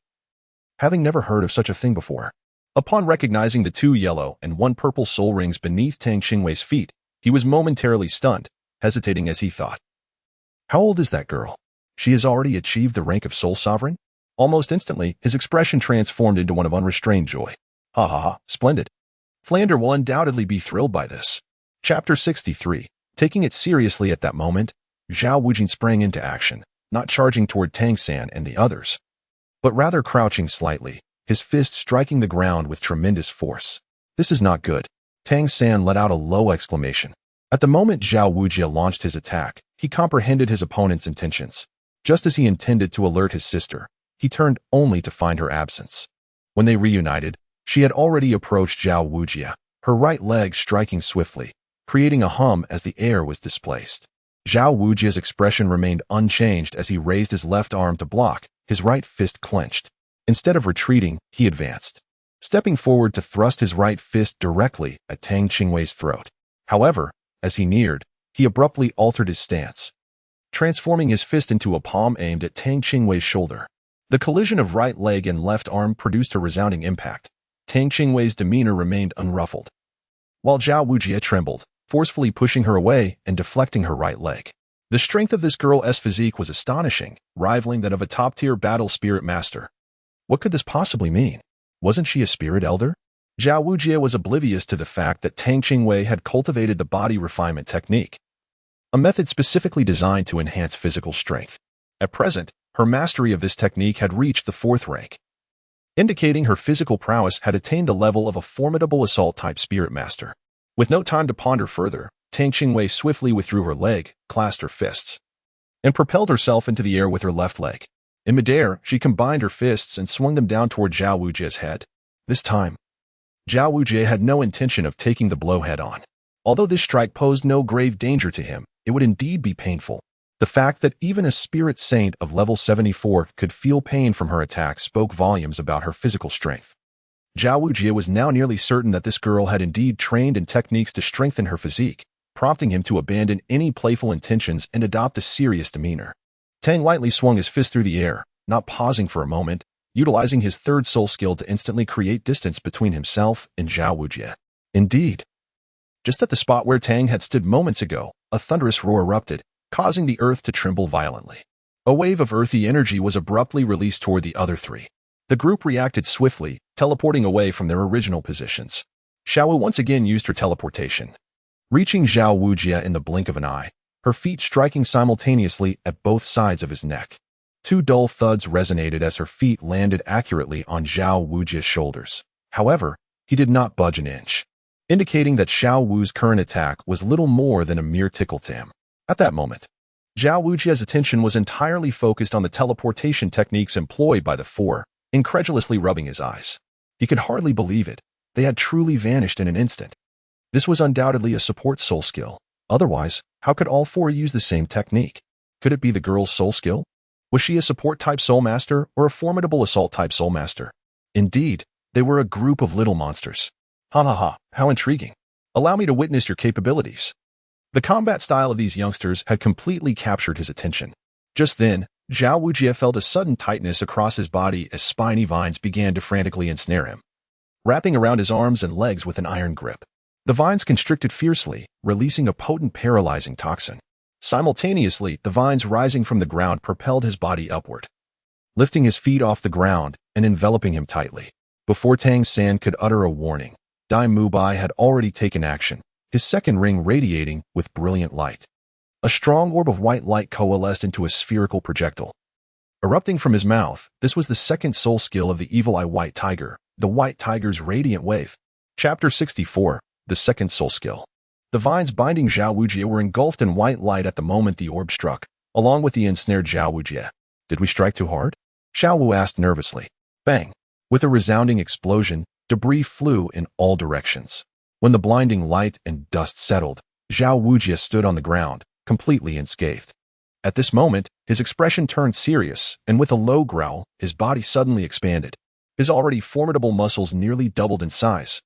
A: having never heard of such a thing before. Upon recognizing the 2 yellow and 1 purple soul rings beneath Tang Qingwei's feet, he was momentarily stunned, hesitating as he thought. How old is that girl? She has already achieved the rank of soul sovereign? Almost instantly, his expression transformed into one of unrestrained joy. Ha ha ha, splendid. Flander will undoubtedly be thrilled by this. Chapter 63. Taking it seriously at that moment, Zhao Wujing sprang into action. not charging toward Tang San and the others, but rather crouching slightly, his fist striking the ground with tremendous force. This is not good. Tang San let out a low exclamation. At the moment Zhao Wujie launched his attack, he comprehended his opponent's intentions. Just as he intended to alert his sister, he turned only to find her absence. When they reunited, she had already approached Zhao Wujie, her right leg striking swiftly, creating a hum as the air was displaced. Zhao Wujie's expression remained unchanged as he raised his left arm to block, his right fist clenched. Instead of retreating, he advanced, stepping forward to thrust his right fist directly at Tang Qingwei's throat. However, as he neared, he abruptly altered his stance, transforming his fist into a palm aimed at Tang Qingwei's shoulder. The collision of right leg and left arm produced a resounding impact. Tang Qingwei's demeanor remained unruffled, while Zhao Wujie trembled, forcefully pushing her away and deflecting her right leg. The strength of this girl's physique was astonishing, rivaling that of a top-tier battle spirit master. What could this possibly mean? Wasn't she a spirit elder? Zhao Wujie was oblivious to the fact that Tang Qingwei had cultivated the body refinement technique, a method specifically designed to enhance physical strength. At present, her mastery of this technique had reached the 4th rank, indicating her physical prowess had attained the level of a formidable assault-type spirit master. With no time to ponder further, Tang Qingwei swiftly withdrew her leg, clasped her fists, and propelled herself into the air with her left leg. In midair, she combined her fists and swung them down toward Zhao Wujie's head. This time, Zhao Wujie had no intention of taking the blow head-on. Although this strike posed no grave danger to him, it would indeed be painful. The fact that even a spirit saint of level 74 could feel pain from her attack spoke volumes about her physical strength. Zhao Wujie was now nearly certain that this girl had indeed trained in techniques to strengthen her physique, prompting him to abandon any playful intentions and adopt a serious demeanor. Tang lightly swung his fist through the air, not pausing for a moment, utilizing his 3rd soul skill to instantly create distance between himself and Zhao Wujie. Indeed, just at the spot where Tang had stood moments ago, a thunderous roar erupted, causing the earth to tremble violently. A wave of earthy energy was abruptly released toward the other three. The group reacted swiftly, teleporting away from their original positions. Xiao once again used her teleportation, reaching Zhao Wujie in the blink of an eye, her feet striking simultaneously at both sides of his neck. 2 dull thuds resonated as her feet landed accurately on Zhao Wujie's shoulders. However, he did not budge an inch, indicating that Xiao Wu's current attack was little more than a mere tickle to him. At that moment, Zhao Wujie's attention was entirely focused on the teleportation techniques employed by the 4, incredulously rubbing his eyes. He could hardly believe it. They had truly vanished in an instant. This was undoubtedly a support soul skill. Otherwise, how could all 4 use the same technique? Could it be the girl's soul skill? Was she a support-type soul master or a formidable assault-type soul master? Indeed, they were a group of little monsters. Ha ha ha, how intriguing. Allow me to witness your capabilities. The combat style of these youngsters had completely captured his attention. Just then, Zhao Wujie felt a sudden tightness across his body as spiny vines began to frantically ensnare him, wrapping around his arms and legs with an iron grip. The vines constricted fiercely, releasing a potent paralyzing toxin. Simultaneously, the vines rising from the ground propelled his body upward, lifting his feet off the ground and enveloping him tightly. Before Tang San could utter a warning, Dai Mubai had already taken action, his 2nd ring radiating with brilliant light. A strong orb of white light coalesced into a spherical projectile. Erupting from his mouth, this was the 2nd soul skill of the Evil Eye White Tiger, the White Tiger's Radiant Wave. Chapter 64, the 2nd soul skill. The vines binding Zhao Wujie were engulfed in white light at the moment the orb struck, along with the ensnared Zhao Wujie. Did we strike too hard? Xiao Wu asked nervously. Bang! With a resounding explosion, debris flew in all directions. When the blinding light and dust settled, Zhao Wujie stood on the ground, completely unscathed. At this moment, his expression turned serious, and with a low growl, his body suddenly expanded. His already formidable muscles nearly doubled in size,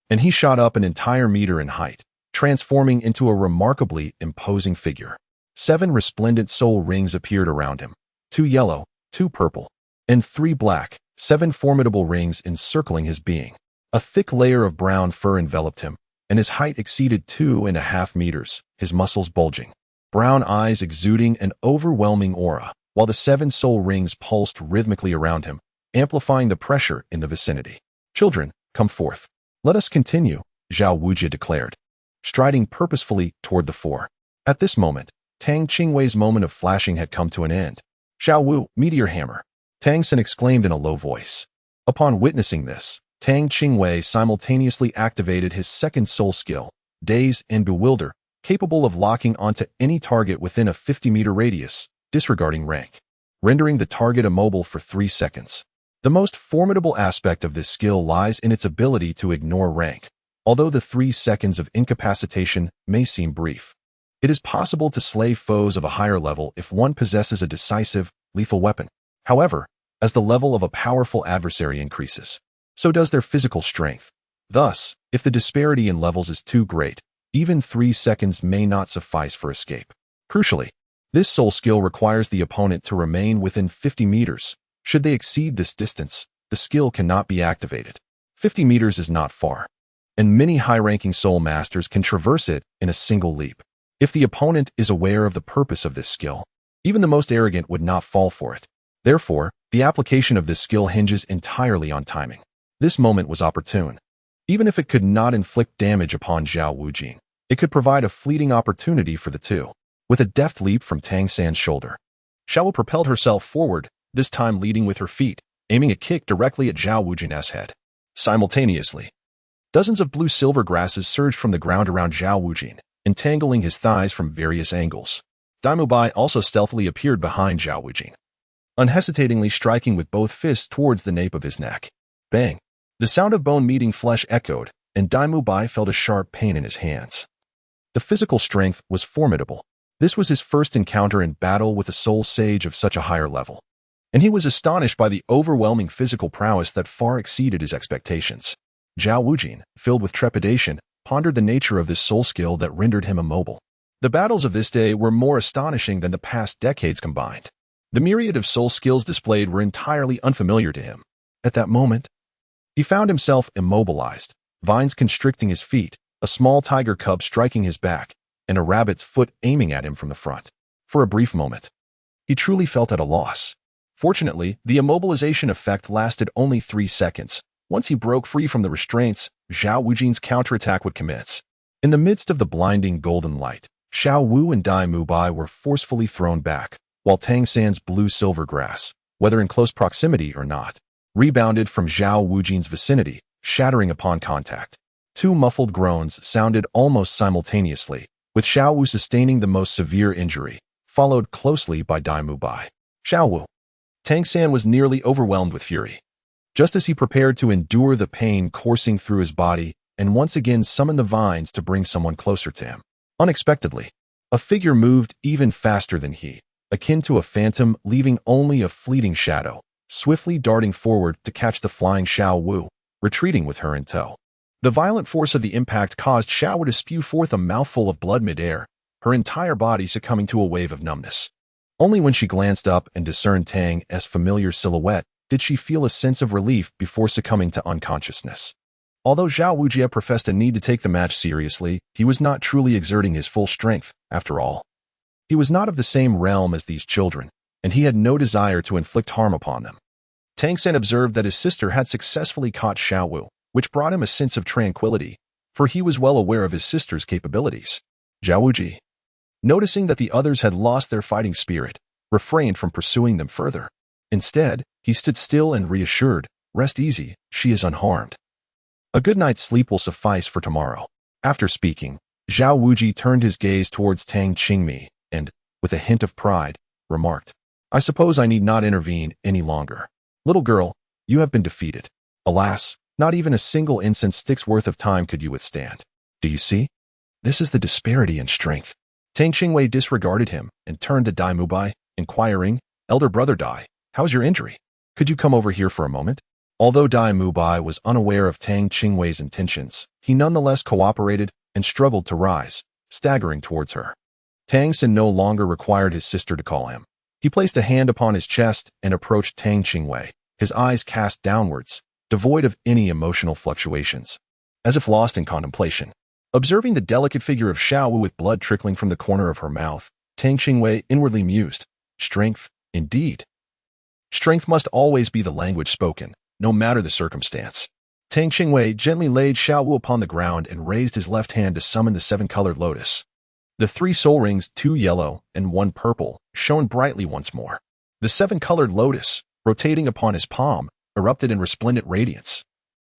A: and he shot up an entire meter in height, transforming into a remarkably imposing figure. 7 resplendent soul rings appeared around him, 2 yellow, 2 purple, and 3 black, 7 formidable rings encircling his being. A thick layer of brown fur enveloped him, and his height exceeded 2.5 meters, his muscles bulging, brown eyes exuding an overwhelming aura, while the 7 soul rings pulsed rhythmically around him, amplifying the pressure in the vicinity. Children, come forth. Let us continue, Zhao Wujie declared, striding purposefully toward the 4. At this moment, Tang Qingwei's moment of flashing had come to an end. "Xiao Wu, meteor hammer!" Tang San exclaimed in a low voice. Upon witnessing this, Tang Qingwei simultaneously activated his second soul skill, daze and bewilder, capable of locking onto any target within a 50-meter radius, disregarding rank, rendering the target immobile for 3 seconds. The most formidable aspect of this skill lies in its ability to ignore rank. Although the 3 seconds of incapacitation may seem brief, it is possible to slay foes of a higher level if one possesses a decisive, lethal weapon. However, as the level of a powerful adversary increases, so does their physical strength. Thus, if the disparity in levels is too great, even 3 seconds may not suffice for escape. Crucially, this soul skill requires the opponent to remain within 50 meters. Should they exceed this distance, the skill cannot be activated. 50 meters is not far, and many high-ranking soul masters can traverse it in a single leap. If the opponent is aware of the purpose of this skill, even the most arrogant would not fall for it. Therefore, the application of this skill hinges entirely on timing. This moment was opportune. Even if it could not inflict damage upon Zhao Wujing, it could provide a fleeting opportunity for the two. With a deft leap from Tang San's shoulder, Xiao Wu propelled herself forward, this time leading with her feet, aiming a kick directly at Zhao Wujing's head. Simultaneously, dozens of blue-silver grasses surged from the ground around Zhao Wujing, entangling his thighs from various angles. Daimu Bai also stealthily appeared behind Zhao Wujing, unhesitatingly striking with both fists towards the nape of his neck. Bang! The sound of bone meeting flesh echoed, and Daimu Bai felt a sharp pain in his hands. The physical strength was formidable. This was his first encounter in battle with a soul sage of such a higher level, and he was astonished by the overwhelming physical prowess that far exceeded his expectations. Zhao Wujing, filled with trepidation, pondered the nature of this soul skill that rendered him immobile. The battles of this day were more astonishing than the past decades combined. The myriad of soul skills displayed were entirely unfamiliar to him. At that moment, he found himself immobilized, vines constricting his feet, a small tiger cub striking his back, and a rabbit's foot aiming at him from the front. For a brief moment, he truly felt at a loss. Fortunately, the immobilization effect lasted only 3 seconds. Once he broke free from the restraints, Zhao Wujing's counterattack would commence. In the midst of the blinding golden light, Xiao Wu and Daimu Bai were forcefully thrown back, while Tang San's blue-silver grass, whether in close proximity or not, rebounded from Zhao Wujing's vicinity, shattering upon contact. 2 muffled groans sounded almost simultaneously, with Xiao Wu sustaining the most severe injury, followed closely by Daimu Bai. Xiao Wu. Tang San was nearly overwhelmed with fury. Just as he prepared to endure the pain coursing through his body and once again summon the vines to bring someone closer to him, unexpectedly, a figure moved even faster than he, akin to a phantom leaving only a fleeting shadow, swiftly darting forward to catch the flying Xiao Wu, retreating with her in tow. The violent force of the impact caused Xiao Wu to spew forth a mouthful of blood midair, her entire body succumbing to a wave of numbness. Only when she glanced up and discerned Tang's familiar silhouette did she feel a sense of relief before succumbing to unconsciousness. Although Zhao Wujie professed a need to take the match seriously, he was not truly exerting his full strength, after all. He was not of the same realm as these children, and he had no desire to inflict harm upon them. Tang San observed that his sister had successfully caught Xiao Wu, which brought him a sense of tranquility, for he was well aware of his sister's capabilities. Zhao Wujie, noticing that the others had lost their fighting spirit, refrained from pursuing them further. Instead, he stood still and reassured, "Rest easy, she is unharmed. A good night's sleep will suffice for tomorrow." After speaking, Zhao Wujie turned his gaze towards Tang Qingwei and, with a hint of pride, remarked, "I suppose I need not intervene any longer. Little girl, you have been defeated. Alas, not even a single incense stick's worth of time could you withstand. Do you see? This is the disparity in strength." Tang Qingwei disregarded him and turned to Daimu Bai, inquiring, "Elder brother Dai, how's your injury? Could you come over here for a moment?" Although Daimu Bai was unaware of Tang Qingwei's intentions, he nonetheless cooperated and struggled to rise, staggering towards her. Tang San no longer required his sister to call him. He placed a hand upon his chest and approached Tang Qingwei, his eyes cast downwards, devoid of any emotional fluctuations, as if lost in contemplation. Observing the delicate figure of Xiao Wu with blood trickling from the corner of her mouth, Tang Qingwei inwardly mused, "Strength, indeed. Strength must always be the language spoken, no matter the circumstance." Tang Qingwei gently laid Xiao Wu upon the ground and raised his left hand to summon the 7-colored lotus. The 3 soul rings, 2 yellow and 1 purple, shone brightly once more. The 7-colored lotus, rotating upon his palm, erupted in resplendent radiance,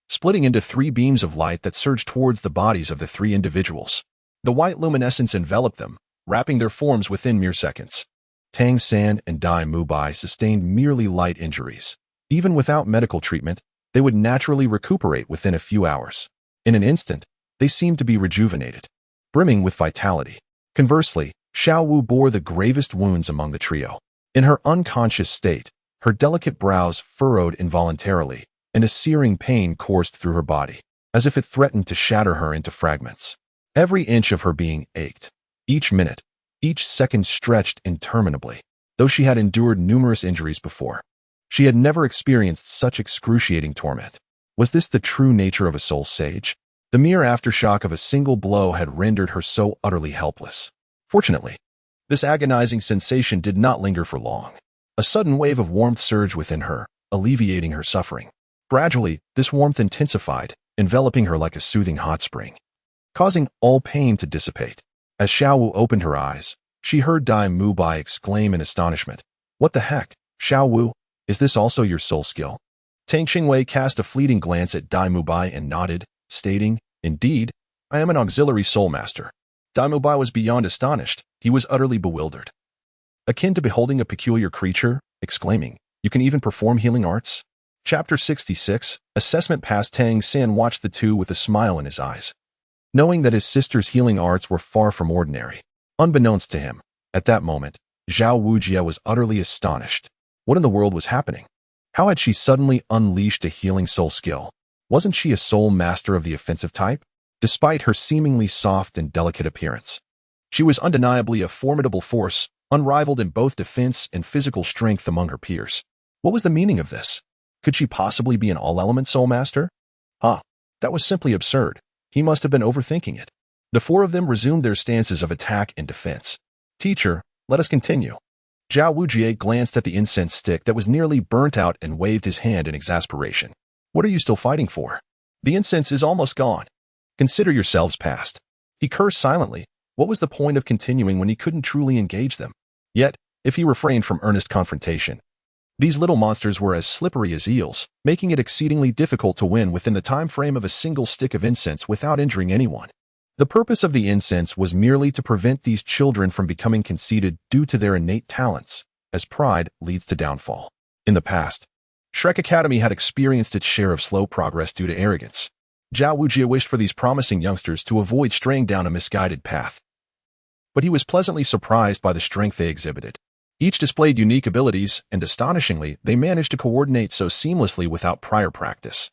A: splitting into 3 beams of light that surged towards the bodies of the 3 individuals. The white luminescence enveloped them, wrapping their forms within mere seconds. Tang San and Dai Mubai sustained merely light injuries. Even without medical treatment, they would naturally recuperate within a few hours. In an instant, they seemed to be rejuvenated, brimming with vitality. Conversely, Xiao Wu bore the gravest wounds among the trio. In her unconscious state, her delicate brows furrowed involuntarily, and a searing pain coursed through her body, as if it threatened to shatter her into fragments. Every inch of her being ached. Each minute, each second stretched interminably. Though she had endured numerous injuries before, she had never experienced such excruciating torment. Was this the true nature of a soul sage? The mere aftershock of a single blow had rendered her so utterly helpless. Fortunately, this agonizing sensation did not linger for long. A sudden wave of warmth surged within her, alleviating her suffering. Gradually, this warmth intensified, enveloping her like a soothing hot spring, causing all pain to dissipate. As Xiao Wu opened her eyes, she heard Dai Mubai exclaim in astonishment, "What the heck, Xiao Wu? Is this also your soul skill?" Tang Qingwei cast a fleeting glance at Dai Mubai and nodded, stating, "Indeed, I am an auxiliary soul master." Dai Mubai was beyond astonished. He was utterly bewildered. Akin to beholding a peculiar creature, exclaiming, "You can even perform healing arts?" Chapter 66, Assessment Pass. Tang San watched the two with a smile in his eyes, knowing that his sister's healing arts were far from ordinary. Unbeknownst to him, at that moment, Zhao Wujie was utterly astonished. What in the world was happening? How had she suddenly unleashed a healing soul skill? Wasn't she a soul master of the offensive type? Despite her seemingly soft and delicate appearance, she was undeniably a formidable force, unrivaled in both defense and physical strength among her peers. What was the meaning of this? Could she possibly be an all-element soul master? That was simply absurd. He must have been overthinking it. The 4 of them resumed their stances of attack and defense. "Teacher, let us continue." Zhao Wujie glanced at the incense stick that was nearly burnt out and waved his hand in exasperation. "What are you still fighting for? The incense is almost gone. Consider yourselves past." He cursed silently. What was the point of continuing when he couldn't truly engage them? Yet, if he refrained from earnest confrontation, these little monsters were as slippery as eels, making it exceedingly difficult to win within the time frame of a single stick of incense without injuring anyone. The purpose of the incense was merely to prevent these children from becoming conceited due to their innate talents, as pride leads to downfall. In the past, Shrek Academy had experienced its share of slow progress due to arrogance. Zhao Wujie wished for these promising youngsters to avoid straying down a misguided path, but he was pleasantly surprised by the strength they exhibited. Each displayed unique abilities, and astonishingly, they managed to coordinate so seamlessly without prior practice.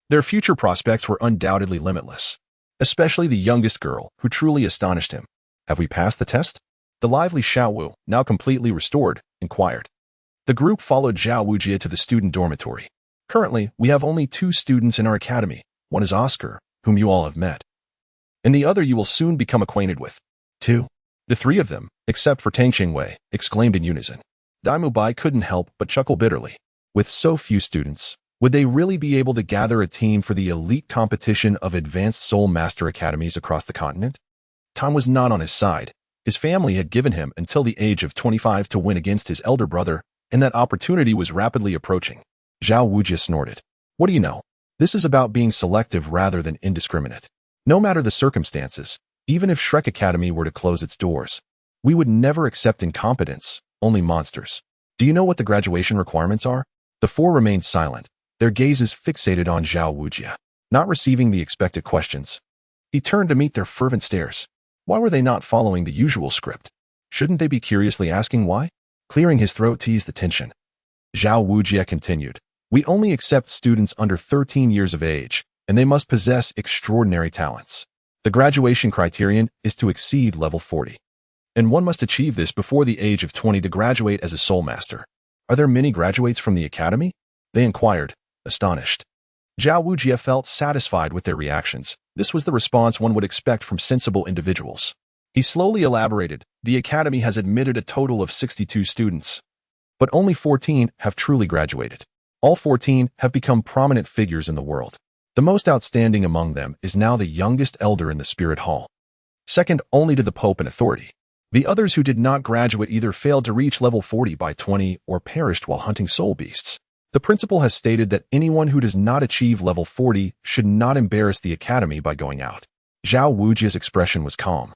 A: Their future prospects were undoubtedly limitless, especially the youngest girl, who truly astonished him. "Have we passed the test?" The lively Xiao Wu, now completely restored, inquired. The group followed Zhao Wujie to the student dormitory. "Currently, we have only 2 students in our academy. One is Oscar, whom you all have met, and the other you will soon become acquainted with." 2. The 3 of them, except for Tang Qingwei, exclaimed in unison. Dai Mubai couldn't help but chuckle bitterly. With so few students, would they really be able to gather a team for the elite competition of advanced soul master academies across the continent? Time was not on his side. His family had given him until the age of 25 to win against his elder brother, and that opportunity was rapidly approaching. Zhao Wujie snorted. "What do you know? This is about being selective rather than indiscriminate. No matter the circumstances, even if Shrek Academy were to close its doors, we would never accept incompetence, only monsters. Do you know what the graduation requirements are?" The 4 remained silent, their gazes fixated on Zhao Wujie. Not receiving the expected questions, he turned to meet their fervent stares. Why were they not following the usual script? Shouldn't they be curiously asking why? Clearing his throat teased the tension. Zhao Wujie continued, "We only accept students under 13 years of age, and they must possess extraordinary talents. The graduation criterion is to exceed level 40, and one must achieve this before the age of 20 to graduate as a soul master." "Are there many graduates from the academy?" they inquired, astonished. Zhao Wujie felt satisfied with their reactions. This was the response one would expect from sensible individuals. He slowly elaborated, "The academy has admitted a total of 62 students, but only 14 have truly graduated. All 14 have become prominent figures in the world. The most outstanding among them is now the youngest elder in the Spirit Hall. second only to the Pope in authority. The others who did not graduate either failed to reach level 40 by 20 or perished while hunting soul beasts. The principal has stated that anyone who does not achieve level 40 should not embarrass the academy by going out. Zhao Wujia's expression was calm,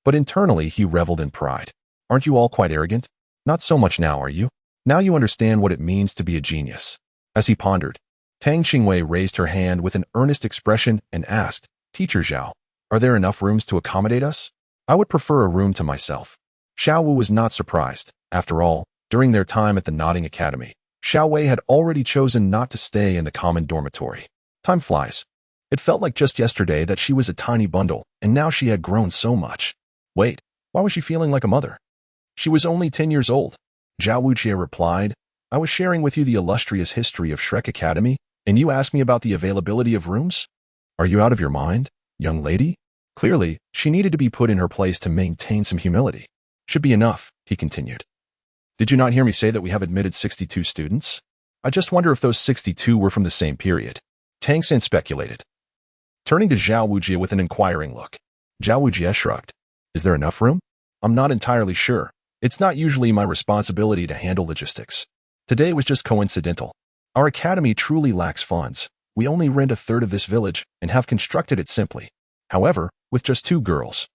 A: but internally he reveled in pride. Aren't you all quite arrogant? Not so much now, are you? Now you understand what it means to be a genius. As he pondered, Tang Qingwei raised her hand with an earnest expression and asked, Teacher Zhao, are there enough rooms to accommodate us? I would prefer a room to myself. Xiao Wu was not surprised. After all, during their time at the Nodding Academy, Xiao Wei had already chosen not to stay in the common dormitory. Time flies. It felt like just yesterday that she was a tiny bundle, and now she had grown so much. Wait, why was she feeling like a mother? She was only 10 years old. Zhao Wuqie replied, I was sharing with you the illustrious history of Shrek Academy, and you asked me about the availability of rooms? Are you out of your mind, young lady? Clearly, she needed to be put in her place to maintain some humility. Should be enough, he continued. Did you not hear me say that we have admitted 62 students? I just wonder if those 62 were from the same period. Tang San speculated, turning to Zhao Wujie with an inquiring look. Zhao Wujie shrugged. Is there enough room? I'm not entirely sure. It's not usually my responsibility to handle logistics. Today was just coincidental. Our academy truly lacks funds. We only rent a third of this village and have constructed it simply. However, with just 2 girls,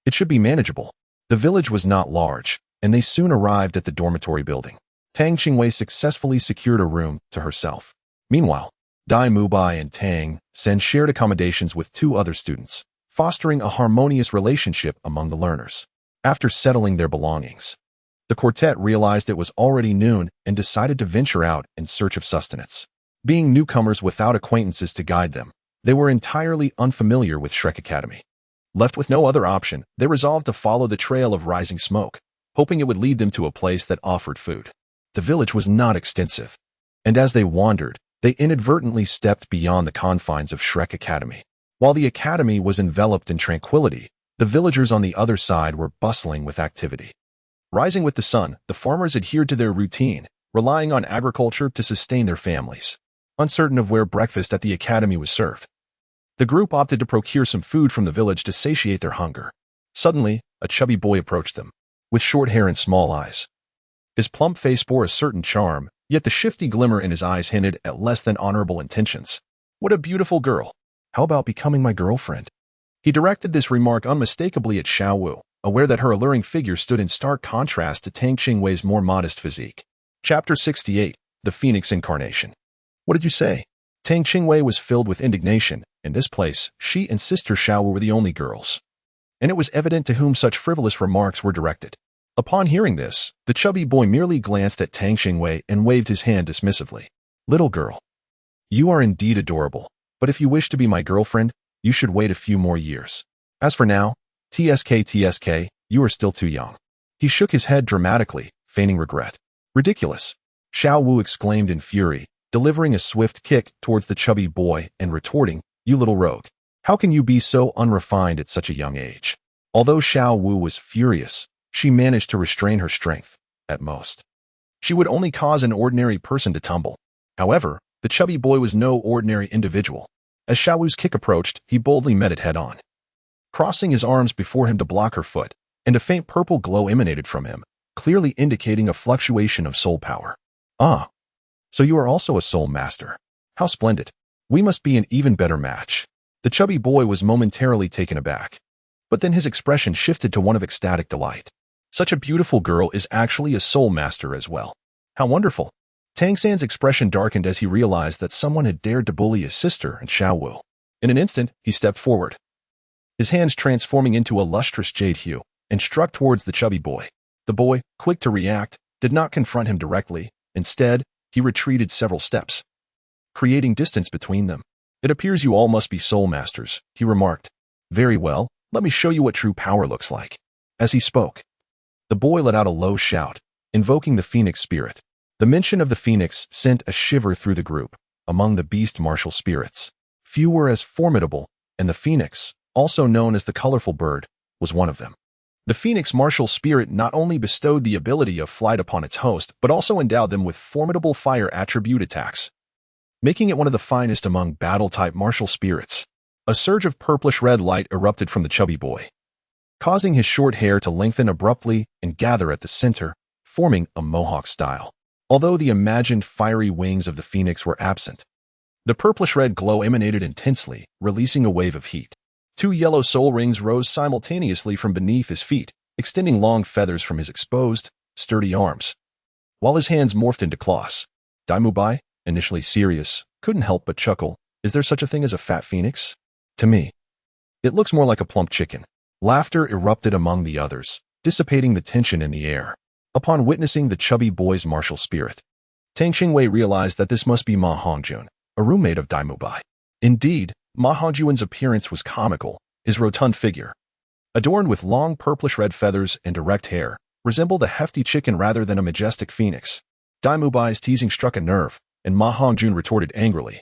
A: it should be manageable. The village was not large, and they soon arrived at the dormitory building. Tang Qingwei successfully secured a room to herself. Meanwhile, Dai Mubai and Tang San shared accommodations with 2 other students, fostering a harmonious relationship among the learners. After settling their belongings, the quartet realized it was already noon and decided to venture out in search of sustenance. Being newcomers without acquaintances to guide them, they were entirely unfamiliar with Shrek Academy. Left with no other option, they resolved to follow the trail of rising smoke, hoping it would lead them to a place that offered food. The village was not extensive, and as they wandered, they inadvertently stepped beyond the confines of Shrek Academy. While the academy was enveloped in tranquility, the villagers on the other side were bustling with activity. Rising with the sun, the farmers adhered to their routine, relying on agriculture to sustain their families. Uncertain of where breakfast at the academy was served, the group opted to procure some food from the village to satiate their hunger. Suddenly, a chubby boy approached them, with short hair and small eyes. His plump face bore a certain charm, yet the shifty glimmer in his eyes hinted at less than honorable intentions. What a beautiful girl! How about becoming my girlfriend? He directed this remark unmistakably at Xiao Wu, aware that her alluring figure stood in stark contrast to Tang Qingwei's more modest physique. Chapter 68, The Phoenix Incarnation. What did you say? Tang Qingwei was filled with indignation. In this place, she and Sister Xiao Wu were the only girls, and it was evident to whom such frivolous remarks were directed. Upon hearing this, the chubby boy merely glanced at Tang Qingwei and waved his hand dismissively. Little girl, you are indeed adorable, but if you wish to be my girlfriend, you should wait a few more years. As for now, TSK, you are still too young. He shook his head dramatically, feigning regret. Ridiculous! Xiao Wu exclaimed in fury, delivering a swift kick towards the chubby boy and retorting, You little rogue, how can you be so unrefined at such a young age? Although Xiao Wu was furious, she managed to restrain her strength. At most, she would only cause an ordinary person to tumble. However, the chubby boy was no ordinary individual. As Xiao Wu's kick approached, he boldly met it head-on, crossing his arms before him to block her foot, and a faint purple glow emanated from him, clearly indicating a fluctuation of soul power. Ah, so you are also a soul master. How splendid. We must be an even better match. The chubby boy was momentarily taken aback, but then his expression shifted to one of ecstatic delight. Such a beautiful girl is actually a soul master as well. How wonderful. Tang San's expression darkened as he realized that someone had dared to bully his sister and Xiao Wu. In an instant, he stepped forward, his hands transforming into a lustrous jade hue, and struck towards the chubby boy. The boy, quick to react, did not confront him directly. Instead, he retreated several steps, creating distance between them. It appears you all must be soul masters, he remarked. Very well, let me show you what true power looks like. As he spoke, the boy let out a low shout, invoking the phoenix spirit. The mention of the phoenix sent a shiver through the group. Among the beast martial spirits, few were as formidable, and the phoenix, also known as the colorful bird, was one of them. The phoenix martial spirit not only bestowed the ability of flight upon its host, but also endowed them with formidable fire attribute attacks, making it one of the finest among battle-type martial spirits. A surge of purplish-red light erupted from the chubby boy, causing his short hair to lengthen abruptly and gather at the center, forming a mohawk style. Although the imagined fiery wings of the phoenix were absent, the purplish-red glow emanated intensely, releasing a wave of heat. 2 yellow soul rings rose simultaneously from beneath his feet, extending long feathers from his exposed, sturdy arms, while his hands morphed into claws. Daimubai, initially serious, couldn't help but chuckle. Is there such a thing as a fat phoenix? To me, it looks more like a plump chicken. Laughter erupted among the others, dissipating the tension in the air. Upon witnessing the chubby boy's martial spirit, Tang Qingwei realized that this must be Ma Hongjun, a roommate of Daimubai. Indeed, Ma Hongjun's appearance was comical. His rotund figure, adorned with long purplish-red feathers and erect hair, resembled a hefty chicken rather than a majestic phoenix. Daimubai's teasing struck a nerve, and Ma Hongjun retorted angrily.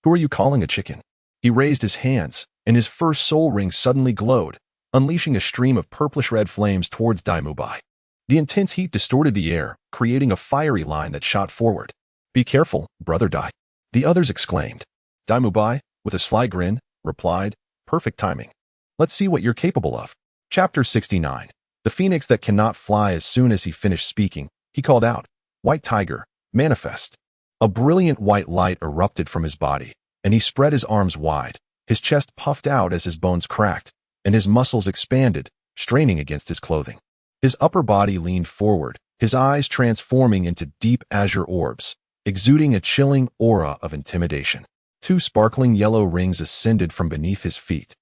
A: Who are you calling a chicken? He raised his hands, and his first soul ring suddenly glowed, unleashing a stream of purplish-red flames towards Daimubai. The intense heat distorted the air, creating a fiery line that shot forward. Be careful, brother Dai, the others exclaimed. Daimubai, with a sly grin, replied, perfect timing. Let's see what you're capable of. Chapter 69. The phoenix that cannot fly. As soon as he finished speaking, he called out, White Tiger, manifest. A brilliant white light erupted from his body, and he spread his arms wide. His chest puffed out as his bones cracked, and his muscles expanded, straining against his clothing. His upper body leaned forward, his eyes transforming into deep azure orbs, exuding a chilling aura of intimidation. 2 sparkling yellow rings ascended from beneath his feet,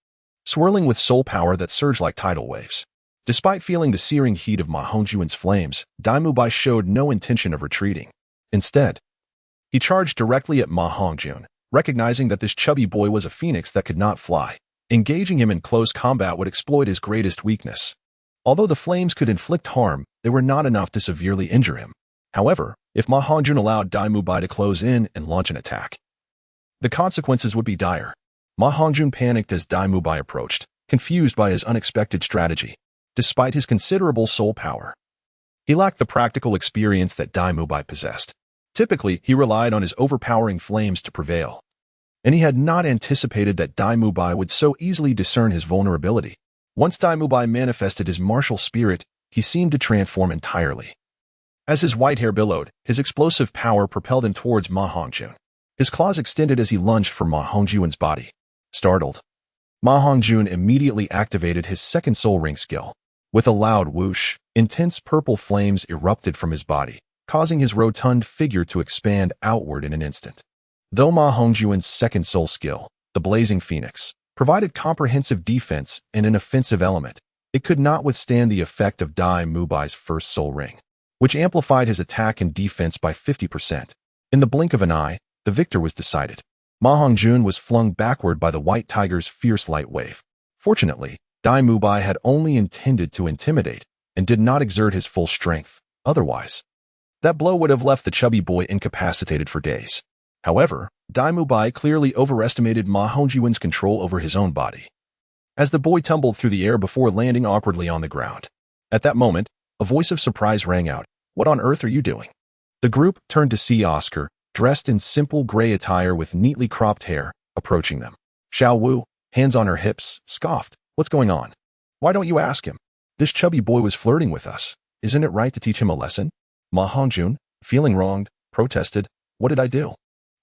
A: swirling with soul power that surged like tidal waves. Despite feeling the searing heat of Ma Hongjun's flames, Daimubai showed no intention of retreating. Instead, he charged directly at Ma Hongjun, recognizing that this chubby boy was a phoenix that could not fly. Engaging him in close combat would exploit his greatest weakness. Although the flames could inflict harm, they were not enough to severely injure him. However, if Ma Hongjun allowed Daimubai to close in and launch an attack, the consequences would be dire. Ma Hongjun panicked as Daimubai approached, confused by his unexpected strategy. Despite his considerable soul power, he lacked the practical experience that Daimubai possessed. Typically, he relied on his overpowering flames to prevail, and he had not anticipated that Daimubai would so easily discern his vulnerability. Once Daimubai manifested his martial spirit, he seemed to transform entirely. As his white hair billowed, his explosive power propelled him towards Ma Hongjun. His claws extended as he lunged for Ma Hongjun's body. Startled, Ma Hongjun immediately activated his second soul ring skill. With a loud whoosh, intense purple flames erupted from his body, causing his rotund figure to expand outward in an instant. Though Ma Hongjun's second soul skill, the Blazing Phoenix, provided comprehensive defense and an offensive element, it could not withstand the effect of Daimubai's first soul ring, which amplified his attack and defense by 50%. In the blink of an eye, the victor was decided. Ma Hongjun was flung backward by the White Tiger's fierce light wave. Fortunately, Daimubai had only intended to intimidate and did not exert his full strength. Otherwise, that blow would have left the chubby boy incapacitated for days. However, Daimubai clearly overestimated Ma Hongjun's control over his own body, as the boy tumbled through the air before landing awkwardly on the ground. At that moment, a voice of surprise rang out. What on earth are you doing? The group turned to see Oscar, dressed in simple gray attire with neatly cropped hair, approaching them. Xiao Wu, hands on her hips, scoffed. What's going on? Why don't you ask him? This chubby boy was flirting with us. Isn't it right to teach him a lesson? Ma Hongjun, feeling wronged, protested. What did I do?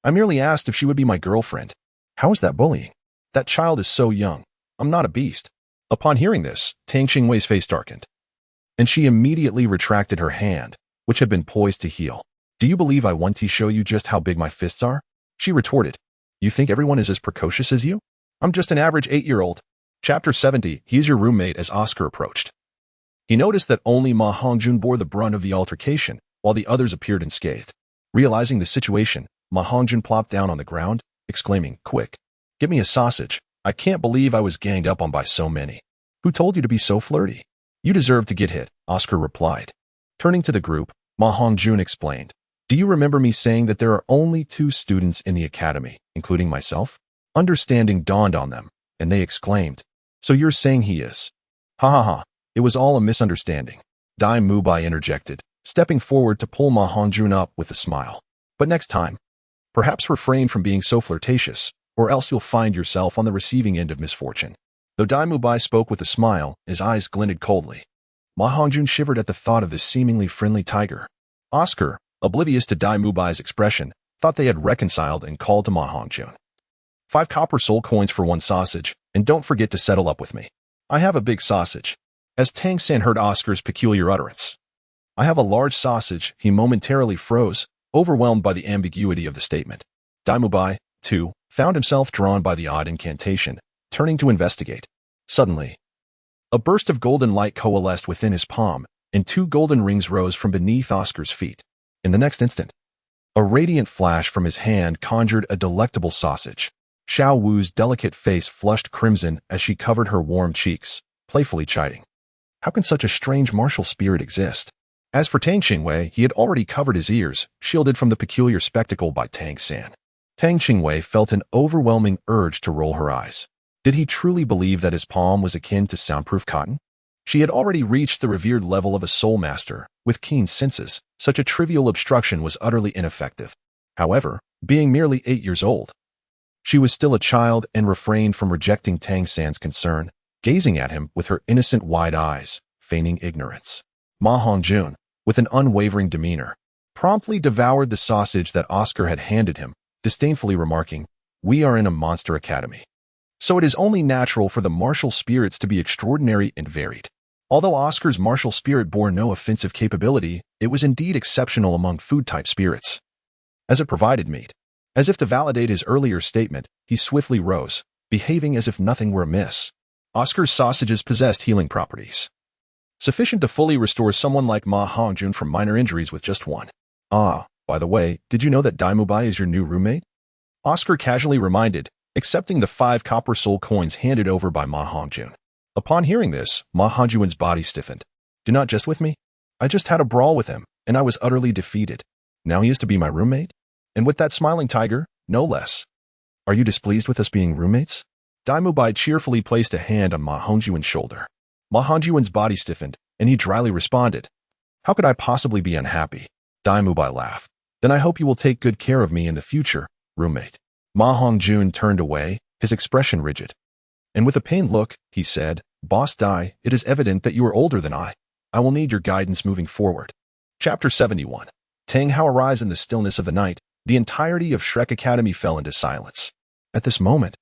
A: I merely asked if she would be my girlfriend. How is that bullying? That child is so young. I'm not a beast. Upon hearing this, Tang Qingwei's face darkened, and she immediately retracted her hand, which had been poised to heal. Do you believe I want to show you just how big my fists are? She retorted. You think everyone is as precocious as you? I'm just an average 8-year-old. Chapter 70. He's your roommate. As Oscar approached, he noticed that only Ma Hongjun bore the brunt of the altercation, while the others appeared unscathed. Realizing the situation, Ma Hongjun plopped down on the ground, exclaiming, Quick, get me a sausage. I can't believe I was ganged up on by so many. Who told you to be so flirty? You deserve to get hit, Oscar replied. Turning to the group, Ma Hongjun explained. Do you remember me saying that there are only 2 students in the academy, including myself? Understanding dawned on them, and they exclaimed, So you're saying he is? Ha ha ha, it was all a misunderstanding. Daimubai interjected, stepping forward to pull Ma Hongjun up with a smile. But next time, perhaps refrain from being so flirtatious, or else you'll find yourself on the receiving end of misfortune. Though Dai Mubai spoke with a smile, his eyes glinted coldly. Ma Hongjun shivered at the thought of this seemingly friendly tiger. Oscar, oblivious to Dai Mubai's expression, thought they had reconciled and called to Ma Hongjun. 5 copper soul coins for 1 sausage, and don't forget to settle up with me. I have a big sausage. As Tang San heard Oscar's peculiar utterance. I have a large sausage, he momentarily froze, overwhelmed by the ambiguity of the statement. Dai Mubai, too, found himself drawn by the odd incantation, turning to investigate. Suddenly, a burst of golden light coalesced within his palm, and 2 golden rings rose from beneath Oscar's feet. In the next instant, a radiant flash from his hand conjured a delectable sausage. Xiao Wu's delicate face flushed crimson as she covered her warm cheeks, playfully chiding. How can such a strange martial spirit exist? As for Tang Qingwei, he had already covered his ears, shielded from the peculiar spectacle by Tang San. Tang Qingwei felt an overwhelming urge to roll her eyes. Did he truly believe that his palm was akin to soundproof cotton? She had already reached the revered level of a soul master. With keen senses, such a trivial obstruction was utterly ineffective. However, being merely 8 years old, she was still a child and refrained from rejecting Tang San's concern, gazing at him with her innocent wide eyes, feigning ignorance. Ma Hongjun, with an unwavering demeanor, promptly devoured the sausage that Oscar had handed him, disdainfully remarking, "We are in a monster academy. So it is only natural for the martial spirits to be extraordinary and varied." Although Oscar's martial spirit bore no offensive capability, it was indeed exceptional among food-type spirits, as it provided meat. As if to validate his earlier statement, he swiftly rose, behaving as if nothing were amiss. Oscar's sausages possessed healing properties, sufficient to fully restore someone like Ma Hongjun from minor injuries with just 1. Ah, by the way, did you know that Dai Mubai is your new roommate? Oscar casually reminded, accepting the 5 copper soul coins handed over by Ma Hongjun. Upon hearing this, Ma Hongjun's body stiffened. Do not jest with me? I just had a brawl with him, and I was utterly defeated. Now he is to be my roommate? And with that smiling tiger, no less. Are you displeased with us being roommates? Dai Mubai cheerfully placed a hand on Ma Hongjun's shoulder. Ma Hongjun's body stiffened, and he dryly responded, "How could I possibly be unhappy?" Dai Mubai laughed. "Then I hope you will take good care of me in the future, roommate." Ma Hongjun turned away, his expression rigid. And with a pained look, he said, "Boss Dai, it is evident that you are older than I. I will need your guidance moving forward." Chapter 71. Tang Hao arrives in the stillness of the night. The entirety of Shrek Academy fell into silence. At this moment,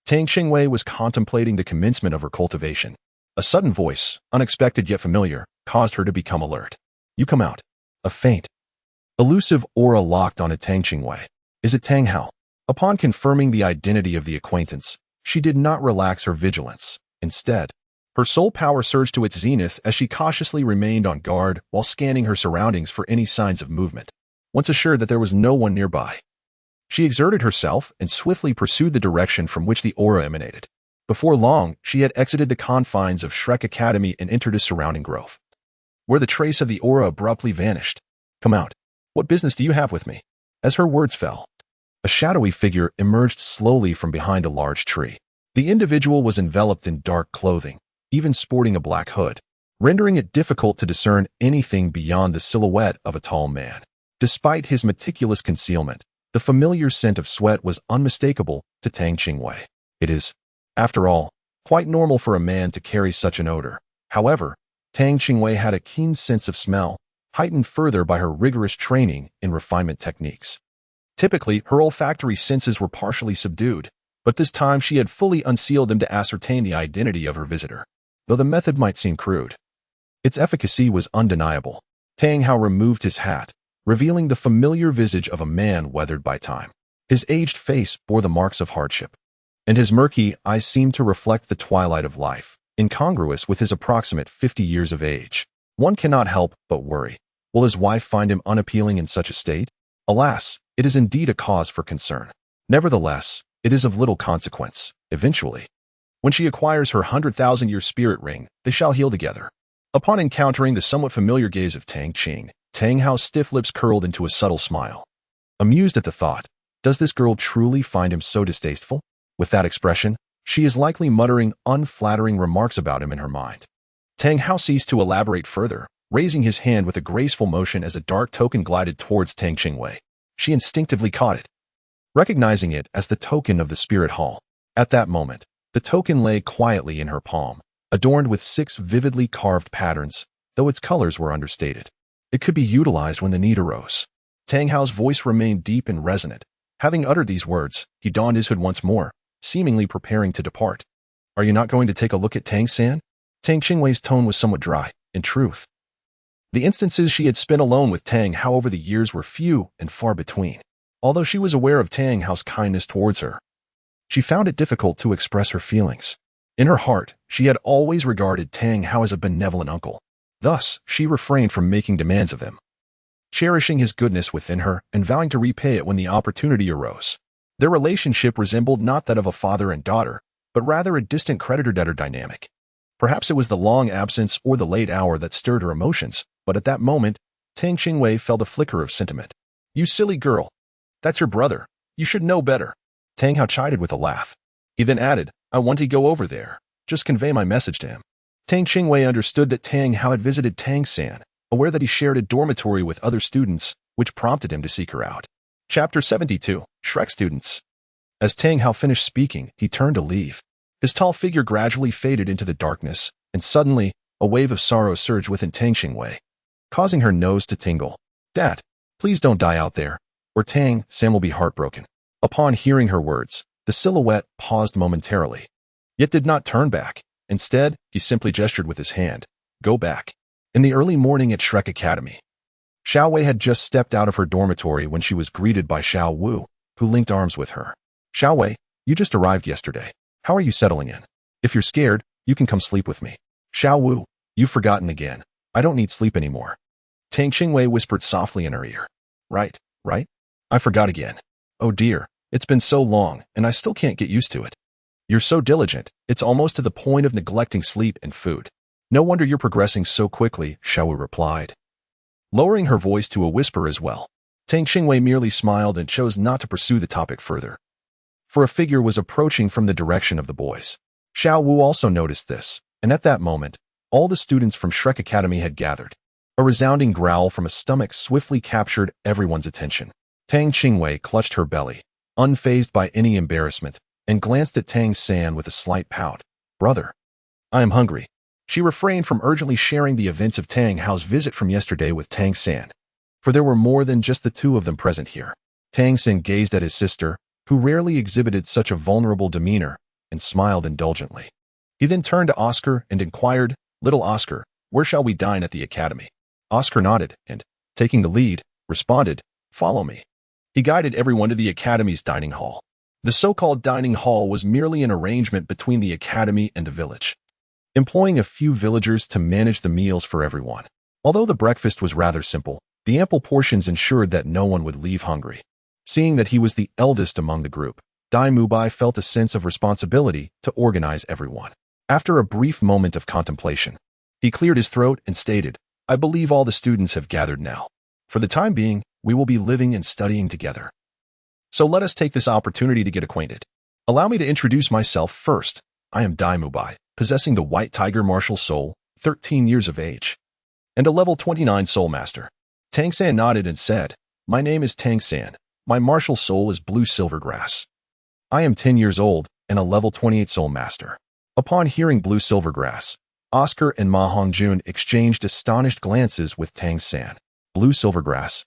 A: Tang Qingwei was contemplating the commencement of her cultivation. A sudden voice, unexpected yet familiar, caused her to become alert. "You come out." A faint, elusive aura locked onto Tang Qingwei. "Is it Tang Hao?" Upon confirming the identity of the acquaintance, she did not relax her vigilance. Instead, her soul power surged to its zenith as she cautiously remained on guard while scanning her surroundings for any signs of movement. Once assured that there was no one nearby, she exerted herself and swiftly pursued the direction from which the aura emanated. Before long, she had exited the confines of Shrek Academy and entered a surrounding grove, where the trace of the aura abruptly vanished. "Come out. What business do you have with me?" As her words fell, a shadowy figure emerged slowly from behind a large tree. The individual was enveloped in dark clothing, even sporting a black hood, rendering it difficult to discern anything beyond the silhouette of a tall man. Despite his meticulous concealment, the familiar scent of sweat was unmistakable to Tang Qingwei. It is, after all, quite normal for a man to carry such an odor. However, Tang Qingwei had a keen sense of smell, heightened further by her rigorous training in refinement techniques. Typically, her olfactory senses were partially subdued, but this time she had fully unsealed them to ascertain the identity of her visitor. Though the method might seem crude, its efficacy was undeniable. Tang Hao removed his hat, revealing the familiar visage of a man weathered by time. His aged face bore the marks of hardship, and his murky eyes seemed to reflect the twilight of life, incongruous with his approximate 50 years of age. One cannot help but worry. Will his wife find him unappealing in such a state? Alas, it is indeed a cause for concern. Nevertheless, it is of little consequence. Eventually, when she acquires her 100,000-year spirit ring, they shall heal together. Upon encountering the somewhat familiar gaze of Tang Qing, Tang Hao's stiff lips curled into a subtle smile. Amused at the thought, does this girl truly find him so distasteful? With that expression, she is likely muttering unflattering remarks about him in her mind. Tang Hao ceased to elaborate further, raising his hand with a graceful motion as a dark token glided towards Tang Qingwei. She instinctively caught it, recognizing it as the token of the spirit hall. At that moment, the The token lay quietly in her palm, adorned with 6 vividly carved patterns, though its colors were understated. It could be utilized when the need arose. Tang Hao's voice remained deep and resonant. Having uttered these words, he donned his hood once more, seemingly preparing to depart. Are you not going to take a look at Tang San? Tang Qingwei's tone was somewhat dry, in truth. The instances she had spent alone with Tang Hao over the years were few and far between. Although she was aware of Tang Hao's kindness towards her, she found it difficult to express her feelings. In her heart, she had always regarded Tang Hao as a benevolent uncle. Thus, she refrained from making demands of him, cherishing his goodness within her and vowing to repay it when the opportunity arose. Their relationship resembled not that of a father and daughter, but rather a distant creditor-debtor dynamic. Perhaps it was the long absence or the late hour that stirred her emotions, but at that moment, Tang Qingwei felt a flicker of sentiment. You silly girl. That's your brother. You should know better. Tang Hao chided with a laugh. He then added, I want to go over there. Just convey my message to him. Tang Qingwei understood that Tang Hao had visited Tang San, aware that he shared a dormitory with other students, which prompted him to seek her out. Chapter 72, Shrek Students. As Tang Hao finished speaking, he turned to leave. His tall figure gradually faded into the darkness, and suddenly, a wave of sorrow surged within Tang Qingwei, causing her nose to tingle. Dad, please don't die out there, or Tang San will be heartbroken. Upon hearing her words, the silhouette paused momentarily, yet did not turn back. Instead, he simply gestured with his hand. Go back. In the early morning at Shrek Academy, Xiao Wei had just stepped out of her dormitory when she was greeted by Xiao Wu, who linked arms with her. Xiao Wei, you just arrived yesterday. How are you settling in? If you're scared, you can come sleep with me. Xiao Wu, you've forgotten again. I don't need sleep anymore. Tang Qingwei whispered softly in her ear. Right? I forgot again. Oh dear, it's been so long, and I still can't get used to it. You're so diligent, it's almost to the point of neglecting sleep and food. No wonder you're progressing so quickly, Xiao Wu replied, lowering her voice to a whisper as well. Tang Qingwei merely smiled and chose not to pursue the topic further, for a figure was approaching from the direction of the boys. Xiao Wu also noticed this, and at that moment, all the students from Shrek Academy had gathered. A resounding growl from a stomach swiftly captured everyone's attention. Tang Qingwei clutched her belly, unfazed by any embarrassment, and glanced at Tang San with a slight pout. Brother, I am hungry. She refrained from urgently sharing the events of Tang Hao's visit from yesterday with Tang San, for there were more than just the two of them present here. Tang San gazed at his sister, who rarely exhibited such a vulnerable demeanor, and smiled indulgently. He then turned to Oscar and inquired, Little Oscar, where shall we dine at the academy? Oscar nodded and, taking the lead, responded, Follow me. He guided everyone to the academy's dining hall. The so-called dining hall was merely an arrangement between the academy and the village, employing a few villagers to manage the meals for everyone. Although the breakfast was rather simple, the ample portions ensured that no one would leave hungry. Seeing that he was the eldest among the group, Dai Mubai felt a sense of responsibility to organize everyone. After a brief moment of contemplation, he cleared his throat and stated, I believe all the students have gathered now. For the time being, we will be living and studying together. So let us take this opportunity to get acquainted. Allow me to introduce myself first. I am Dai Mubai, possessing the White Tiger Martial Soul, 13 years of age, and a level 29 Soul Master. Tang San nodded and said, My name is Tang San. My martial soul is Blue Silvergrass. I am 10 years old and a level 28 Soul Master. Upon hearing Blue Silvergrass, Oscar and Ma Hongjun exchanged astonished glances with Tang San. Blue Silvergrass?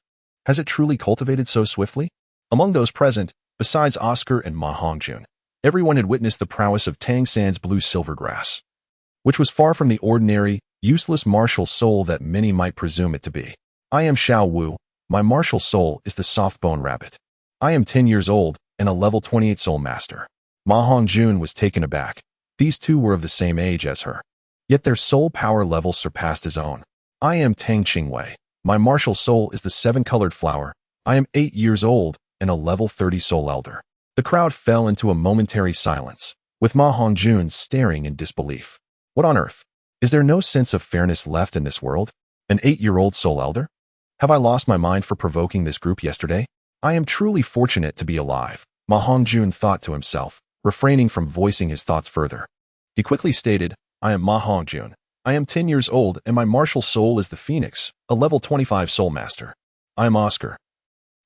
A: Has it truly cultivated so swiftly? Among those present, besides Oscar and Ma Hongjun, everyone had witnessed the prowess of Tang San's Blue Silvergrass, which was far from the ordinary, useless martial soul that many might presume it to be. I am Xiao Wu. My martial soul is the Softbone Rabbit. I am 10 years old and a level 28 Soul Master. Ma Hongjun was taken aback. These two were of the same age as her, yet their soul power levels surpassed his own. I am Tang Qingwei. My martial soul is the 7-colored flower. I am 8 years old and a level 30 Soul Elder. The crowd fell into a momentary silence, with Ma Hongjun staring in disbelief. What on earth? Is there no sense of fairness left in this world? An 8-year-old Soul Elder? Have I lost my mind for provoking this group yesterday? I am truly fortunate to be alive, Ma Hongjun thought to himself, refraining from voicing his thoughts further. He quickly stated, I am Ma Hongjun. I am 10 years old and my martial soul is the Phoenix, a level 25 Soul Master. I am Oscar.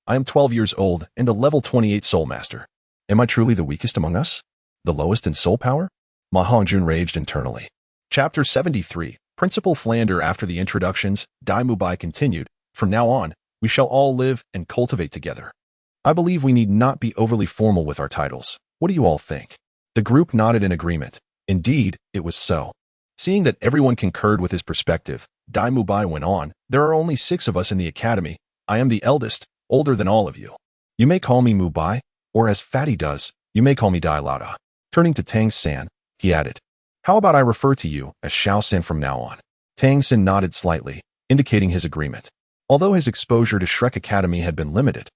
A: I am 12 years old and a level 28 Soul Master. Am I truly the weakest among us? The lowest in soul power? Ma Hongjun raged internally. Chapter 73. Principal Flander. After the introductions, Dai Mubai continued, "From now on, we shall all live and cultivate together. I believe we need not be overly formal with our titles. What do you all think?" The group nodded in agreement. Indeed, it was so. Seeing that everyone concurred with his perspective, Dai Mubai went on, "There are only 6 of us in the academy. I am the eldest, older than all of you. You may call me Mubai, or as Fatty does, you may call me Dai Lauda." Turning to Tang San, he added, "How about I refer to you as Xiao San from now on?" Tang San nodded slightly, indicating his agreement. Although his exposure to Shrek Academy had been limited,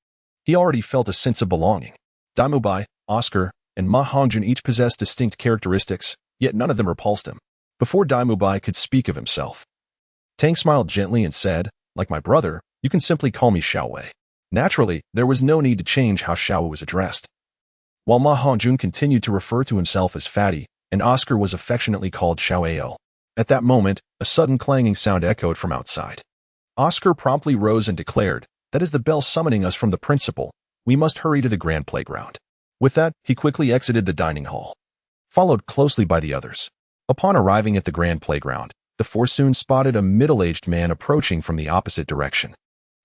A: he already felt a sense of belonging. Dai Mubai, Oscar, and Ma Hongjun each possessed distinct characteristics, yet none of them repulsed him. Before Dai Mubai could speak of himself, Tang smiled gently and said, "Like my brother, you can simply call me Xiaowei." Naturally, there was no need to change how Xiaowei was addressed. While Ma Hongjun continued to refer to himself as Fatty, and Oscar was affectionately called Xiaoao. At that moment, a sudden clanging sound echoed from outside. Oscar promptly rose and declared, "That is the bell summoning us from the principal. We must hurry to the grand playground." With that, he quickly exited the dining hall, followed closely by the others. Upon arriving at the grand playground, the 4 soon spotted a middle-aged man approaching from the opposite direction.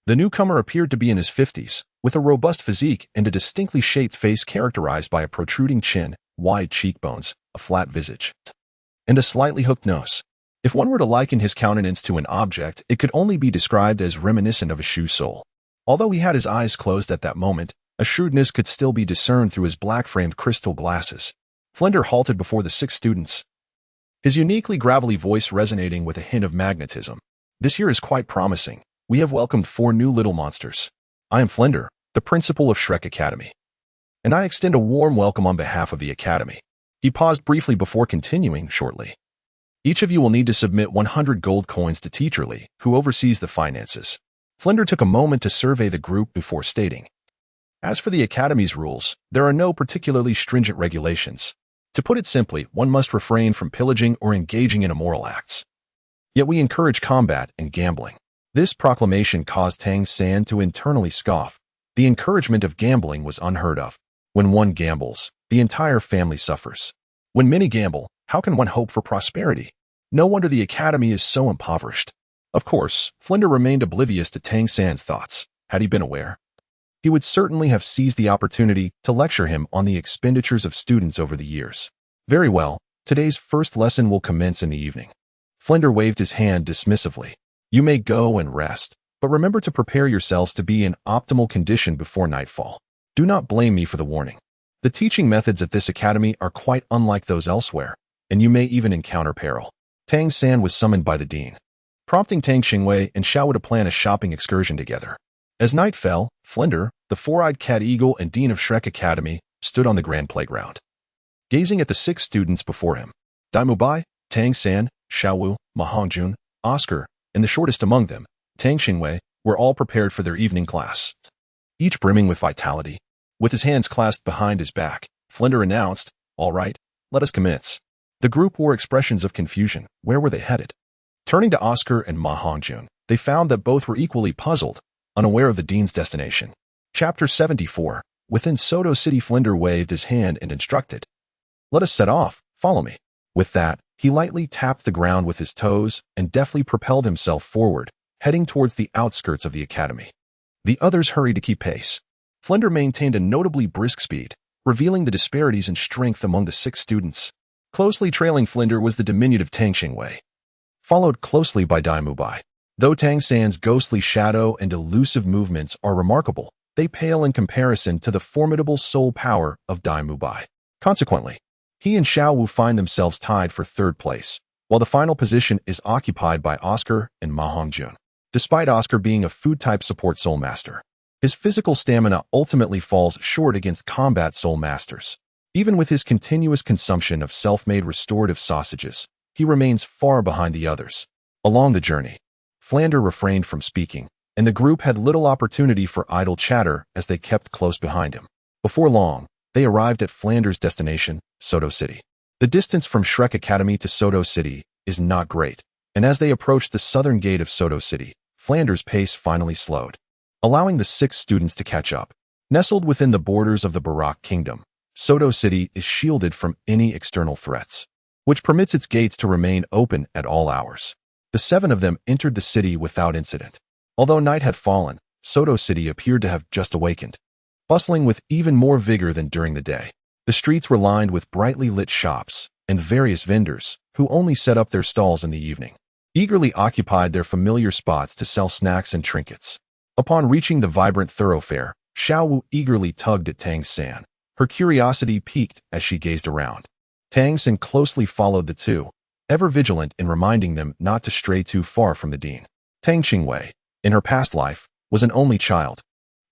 A: The newcomer appeared to be in his 50s, with a robust physique and a distinctly shaped face characterized by a protruding chin, wide cheekbones, a flat visage, and a slightly hooked nose. If one were to liken his countenance to an object, it could only be described as reminiscent of a shoe sole. Although he had his eyes closed at that moment, a shrewdness could still be discerned through his black-framed crystal glasses. Flinder halted before the 6 students, his uniquely gravelly voice resonating with a hint of magnetism. "This year is quite promising. We have welcomed 4 new little monsters. I am Flinder, the principal of Shrek Academy, and I extend a warm welcome on behalf of the Academy." He paused briefly before continuing shortly. "Each of you will need to submit 100 gold coins to Teacher Lee, who oversees the finances." Flinder took a moment to survey the group before stating, "As for the Academy's rules, there are no particularly stringent regulations. To put it simply, one must refrain from pillaging or engaging in immoral acts. Yet we encourage combat and gambling." This proclamation caused Tang San to internally scoff. The encouragement of gambling was unheard of. When one gambles, the entire family suffers. When many gamble, how can one hope for prosperity? No wonder the Academy is so impoverished. Of course, Flinder remained oblivious to Tang San's thoughts. Had he been aware, he would certainly have seized the opportunity to lecture him on the expenditures of students over the years. "Very well, today's first lesson will commence in the evening." Flinder waved his hand dismissively. "You may go and rest, but remember to prepare yourselves to be in optimal condition before nightfall. Do not blame me for the warning. The teaching methods at this academy are quite unlike those elsewhere, and you may even encounter peril." Tang San was summoned by the dean, prompting Tang Qingwei and Xiao to plan a shopping excursion together. As night fell, Flinder, the 4-eyed cat eagle and dean of Shrek Academy, stood on the grand playground, gazing at the 6 students before him. Dai Mubai, Tang San, Xiaowu, Ma Hongjun, Oscar, and the shortest among them, Tang Qingwei, were all prepared for their evening class, each brimming with vitality. With his hands clasped behind his back, Flinder announced, "All right, let us commence." The group wore expressions of confusion. Where were they headed? Turning to Oscar and Ma Hongjun, they found that both were equally puzzled, unaware of the dean's destination. Chapter 74. Within Soto City, Flinder waved his hand and instructed, "Let us set off. Follow me." With that, he lightly tapped the ground with his toes and deftly propelled himself forward, heading towards the outskirts of the academy. The others hurried to keep pace. Flinder maintained a notably brisk speed, revealing the disparities in strength among the 6 students. Closely trailing Flinder was the diminutive Tang Qingwei, followed closely by Dai Mubai. Though Tang San's ghostly shadow and elusive movements are remarkable, they pale in comparison to the formidable soul power of Dai Mubai. Consequently, he and Xiao Wu find themselves tied for 3rd place, while the final position is occupied by Oscar and Ma Hongjun. Despite Oscar being a food-type support soul master, his physical stamina ultimately falls short against combat soul masters. Even with his continuous consumption of self-made restorative sausages, he remains far behind the others. Along the journey, Flinder refrained from speaking, and the group had little opportunity for idle chatter as they kept close behind him. Before long, they arrived at Flinder's destination, Soto City. The distance from Shrek Academy to Soto City is not great, and as they approached the southern gate of Soto City, Flinder's pace finally slowed, allowing the 6 students to catch up. Nestled within the borders of the Barak Kingdom, Soto City is shielded from any external threats. which permits its gates to remain open at all hours. The 7 of them entered the city without incident. Although night had fallen, Soto City appeared to have just awakened, bustling with even more vigor than during the day. The streets were lined with brightly lit shops and various vendors who only set up their stalls in the evening, eagerly occupied their familiar spots to sell snacks and trinkets. Upon reaching the vibrant thoroughfare, Xiao Wu eagerly tugged at Tang San. Her curiosity piqued as she gazed around. Tang San closely followed the two, ever vigilant in reminding them not to stray too far from the dean. Tang Qingwei, in her past life, was an only child,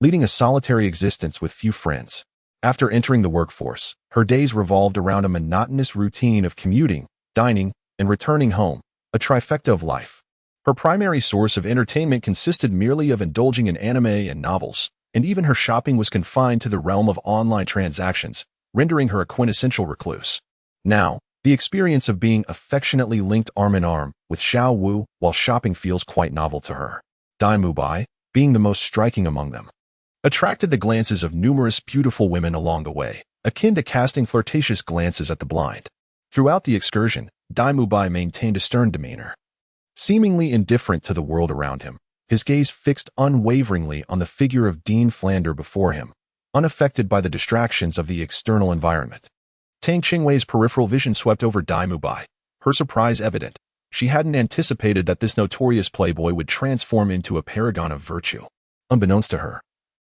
A: leading a solitary existence with few friends. After entering the workforce, her days revolved around a monotonous routine of commuting, dining, and returning home, a trifecta of life. Her primary source of entertainment consisted merely of indulging in anime and novels, and even her shopping was confined to the realm of online transactions, rendering her a quintessential recluse. Now, the experience of being affectionately linked arm in arm with Xiao Wu while shopping feels quite novel to her. Dai Mubai, being the most striking among them, attracted the glances of numerous beautiful women along the way, akin to casting flirtatious glances at the blind. Throughout the excursion, Dai Mubai maintained a stern demeanor, seemingly indifferent to the world around him, his gaze fixed unwaveringly on the figure of Dean Flander before him, unaffected by the distractions of the external environment. Tang Qingwei's peripheral vision swept over Dai Mubai, her surprise evident. She hadn't anticipated that this notorious playboy would transform into a paragon of virtue. Unbeknownst to her,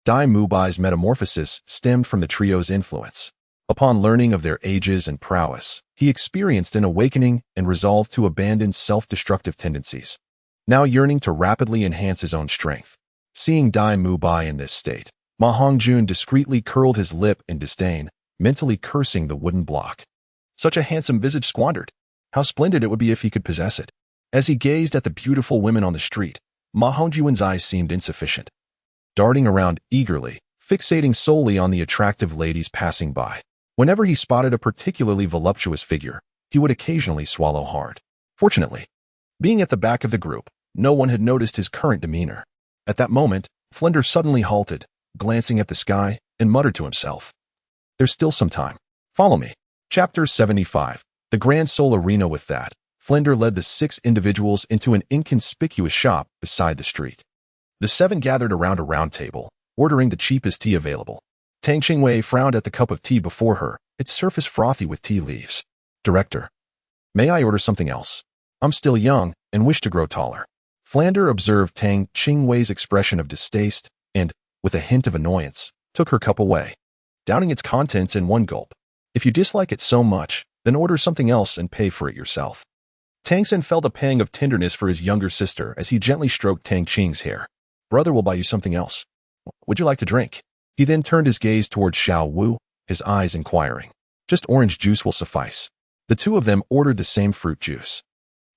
A: Dai Mubai's metamorphosis stemmed from the trio's influence. Upon learning of their ages and prowess, he experienced an awakening and resolved to abandon self-destructive tendencies, now yearning to rapidly enhance his own strength. Seeing Dai Mubai in this state, Ma Hongjun discreetly curled his lip in disdain, mentally cursing the wooden block. Such a handsome visage squandered. How splendid it would be if he could possess it. As he gazed at the beautiful women on the street, Ma Hongjun's eyes seemed insufficient, darting around eagerly, fixating solely on the attractive ladies passing by. Whenever he spotted a particularly voluptuous figure, he would occasionally swallow hard. Fortunately, being at the back of the group, no one had noticed his current demeanor. At that moment, Flinder suddenly halted, glancing at the sky, and muttered to himself, "There's still some time. Follow me." Chapter 75. The Grand Soul Arena. With that, Flinder led the 6 individuals into an inconspicuous shop beside the street. The 7 gathered around a round table, ordering the cheapest tea available. Tang Qingwei frowned at the cup of tea before her, its surface frothy with tea leaves. "Director, may I order something else? I'm still young and wish to grow taller." Flander observed Tang Qingwei's expression of distaste and, with a hint of annoyance, took her cup away, downing its contents in one gulp. "If you dislike it so much, then order something else and pay for it yourself." Tang San felt a pang of tenderness for his younger sister as he gently stroked Tang Qing's hair. "Brother will buy you something else. Would you like to drink?" He then turned his gaze towards Xiao Wu, his eyes inquiring. "Just orange juice will suffice." The 2 of them ordered the same fruit juice.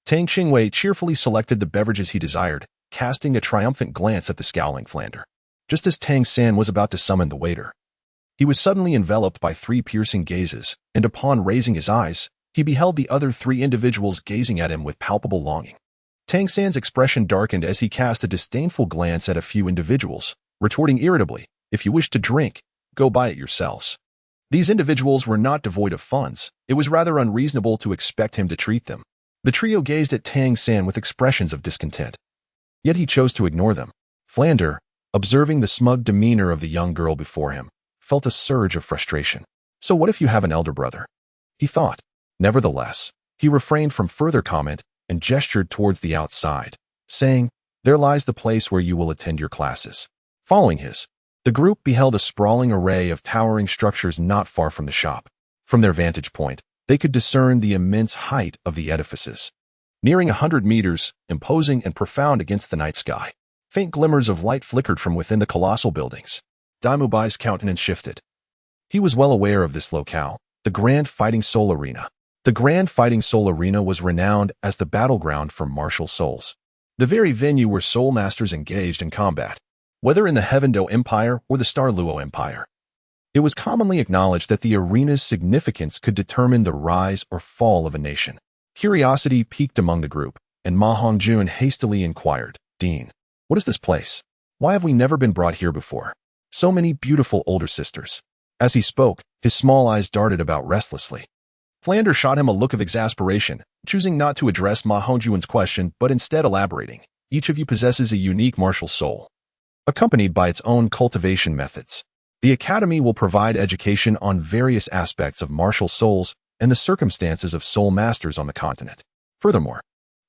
A: Tang Qingwei cheerfully selected the beverages he desired, casting a triumphant glance at the scowling Flander. Just as Tang San was about to summon the waiter, he was suddenly enveloped by 3 piercing gazes, and upon raising his eyes, he beheld the other 3 individuals gazing at him with palpable longing. Tang San's expression darkened as he cast a disdainful glance at a few individuals, retorting irritably, "If you wish to drink, go buy it yourselves." These individuals were not devoid of funds. It was rather unreasonable to expect him to treat them. The trio gazed at Tang San with expressions of discontent. Yet he chose to ignore them. Flander, observing the smug demeanor of the young girl before him, felt a surge of frustration. "So what if you have an elder brother?" he thought. Nevertheless, he refrained from further comment and gestured towards the outside, saying, "There lies the place where you will attend your classes." Following the group beheld a sprawling array of towering structures not far from the shop. From their vantage point, they could discern the immense height of the edifices, nearing 100 meters, imposing and profound against the night sky. Faint glimmers of light flickered from within the colossal buildings. Dai Mubai's countenance shifted. He was well aware of this locale, the Grand Fighting Soul Arena. The Grand Fighting Soul Arena was renowned as the battleground for martial souls, the very venue where soul masters engaged in combat, whether in the Heavendo Empire or the Douluo Empire. It was commonly acknowledged that the arena's significance could determine the rise or fall of a nation. Curiosity piqued among the group, and Ma Hongjun hastily inquired, "Dean, what is this place? Why have we never been brought here before? So many beautiful older sisters." As he spoke, his small eyes darted about restlessly. Flander shot him a look of exasperation, choosing not to address Ma Hongjuan's question but instead elaborating. Each of you possesses a unique martial soul, accompanied by its own cultivation methods. The Academy will provide education on various aspects of martial souls and the circumstances of soul masters on the continent. Furthermore,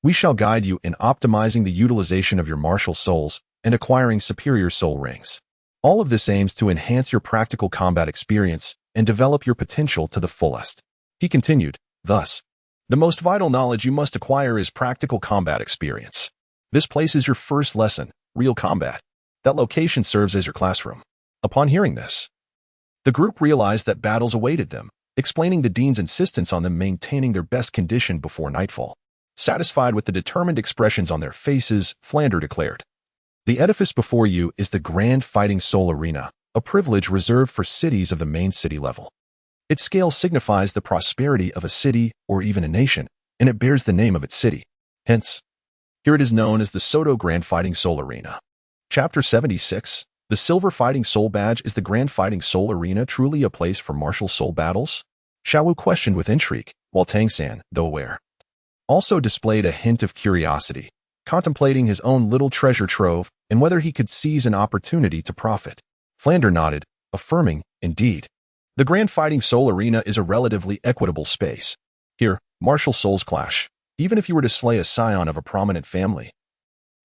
A: we shall guide you in optimizing the utilization of your martial souls and acquiring superior soul rings. All of this aims to enhance your practical combat experience and develop your potential to the fullest. He continued, thus, the most vital knowledge you must acquire is practical combat experience. This place is your first lesson, real combat. That location serves as your classroom. Upon hearing this, the group realized that battles awaited them, explaining the dean's insistence on them maintaining their best condition before nightfall. Satisfied with the determined expressions on their faces, Flander declared, the edifice before you is the Grand Fighting Soul Arena, a privilege reserved for cities of the main city level. Its scale signifies the prosperity of a city or even a nation, and it bears the name of its city. Hence, here it is known as the Soto Grand Fighting Soul Arena. Chapter 76. The Silver Fighting Soul Badge. Is the Grand Fighting Soul Arena truly a place for martial soul battles? Xiaowu questioned with intrigue, while Tang San, though aware, also displayed a hint of curiosity, contemplating his own little treasure trove and whether he could seize an opportunity to profit. Flander nodded, affirming, indeed. The Grand Fighting Soul Arena is a relatively equitable space. Here, martial souls clash. Even if you were to slay a scion of a prominent family,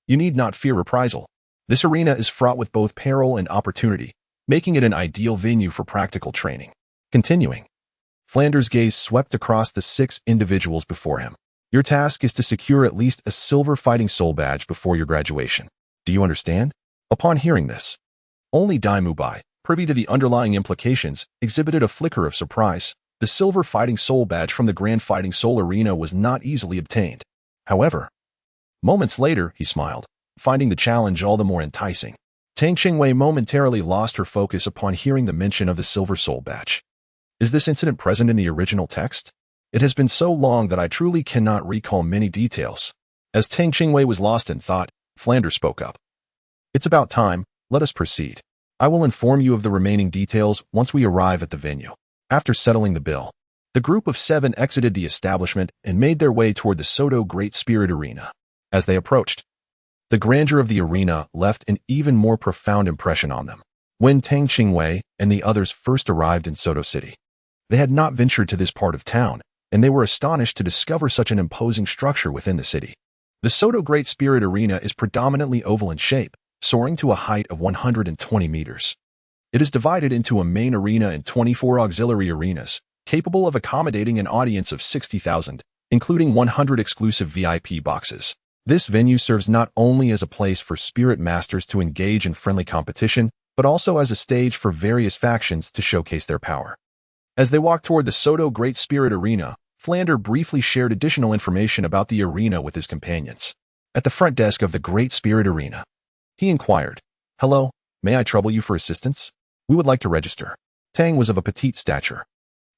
A: you need not fear reprisal. This arena is fraught with both peril and opportunity, making it an ideal venue for practical training. Continuing, Flander's gaze swept across the 6 individuals before him. Your task is to secure at least a Silver Fighting Soul Badge before your graduation. Do you understand? Upon hearing this, only Daimu Bai, privy to the underlying implications, exhibited a flicker of surprise. The Silver Fighting Soul Badge from the Grand Fighting Soul Arena was not easily obtained. However, moments later, he smiled, finding the challenge all the more enticing. Tang Qingwei momentarily lost her focus upon hearing the mention of the Silver Soul Badge. Is this incident present in the original text? It has been so long that I truly cannot recall many details. As Tang Qingwei was lost in thought, Flander spoke up. It's about time, let us proceed. I will inform you of the remaining details once we arrive at the venue. After settling the bill, the group of 7 exited the establishment and made their way toward the Soto Great Spirit Arena. As they approached, the grandeur of the arena left an even more profound impression on them. When Tang Qingwei and the others first arrived in Soto City, they had not ventured to this part of town, and they were astonished to discover such an imposing structure within the city. The Soto Great Spirit Arena is predominantly oval in shape, soaring to a height of 120 meters. It is divided into a main arena and 24 auxiliary arenas, capable of accommodating an audience of 60,000, including 100 exclusive VIP boxes. This venue serves not only as a place for spirit masters to engage in friendly competition, but also as a stage for various factions to showcase their power. As they walked toward the Soto Great Spirit Arena, Flander briefly shared additional information about the arena with his companions. At the front desk of the Great Spirit Arena, he inquired, "Hello, may I trouble you for assistance? We would like to register." Tang was of a petite stature,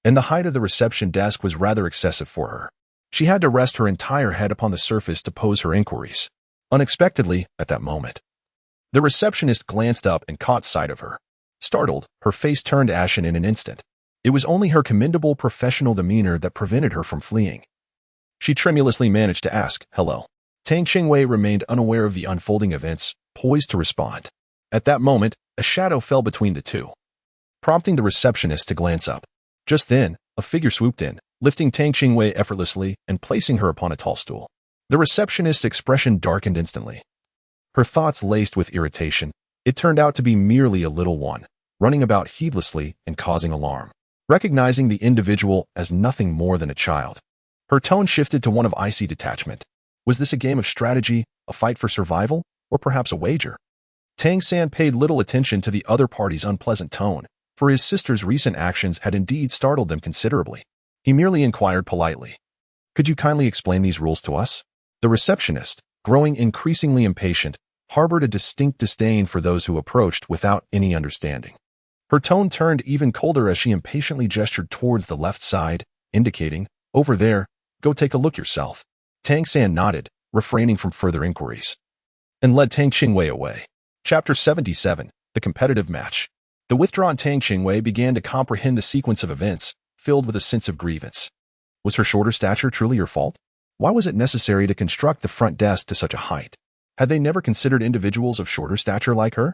A: and the height of the reception desk was rather excessive for her. She had to rest her entire head upon the surface to pose her inquiries. Unexpectedly, at that moment, the receptionist glanced up and caught sight of her. Startled, her face turned ashen in an instant. It was only her commendable professional demeanor that prevented her from fleeing. She tremulously managed to ask, "Hello." Tang Qingwei remained unaware of the unfolding events, poised to respond. At that moment, a shadow fell between the two, prompting the receptionist to glance up. Just then, a figure swooped in, lifting Tang Qingwei effortlessly and placing her upon a tall stool. The receptionist's expression darkened instantly. Her thoughts laced with irritation. It turned out to be merely a little one, running about heedlessly and causing alarm. Recognizing the individual as nothing more than a child, her tone shifted to one of icy detachment. Was this a game of strategy, a fight for survival, or perhaps a wager? Tang San paid little attention to the other party's unpleasant tone, for his sister's recent actions had indeed startled them considerably. He merely inquired politely, "Could you kindly explain these rules to us?" The receptionist, growing increasingly impatient, harbored a distinct disdain for those who approached without any understanding. Her tone turned even colder as she impatiently gestured towards the left side, indicating, "Over there, go take a look yourself." Tang San nodded, refraining from further inquiries, and led Tang Qingwei away. Chapter 77. The Competitive Match. The withdrawn Tang Qingwei began to comprehend the sequence of events, filled with a sense of grievance. Was her shorter stature truly your fault? Why was it necessary to construct the front desk to such a height? Had they never considered individuals of shorter stature like her?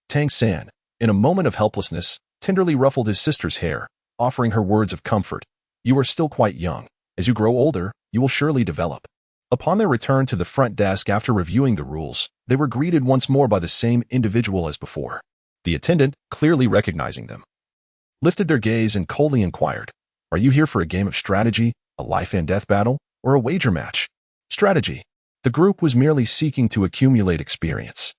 A: Tang San, in a moment of helplessness, tenderly ruffled his sister's hair, offering her words of comfort. You are still quite young. As you grow older, you will surely develop. Upon their return to the front desk after reviewing the rules, they were greeted once more by the same individual as before. The attendant, clearly recognizing them, lifted their gaze and coldly inquired, "Are you here for a game of strategy, a life and death battle, or a wager match?" Strategy. The group was merely seeking to accumulate experience,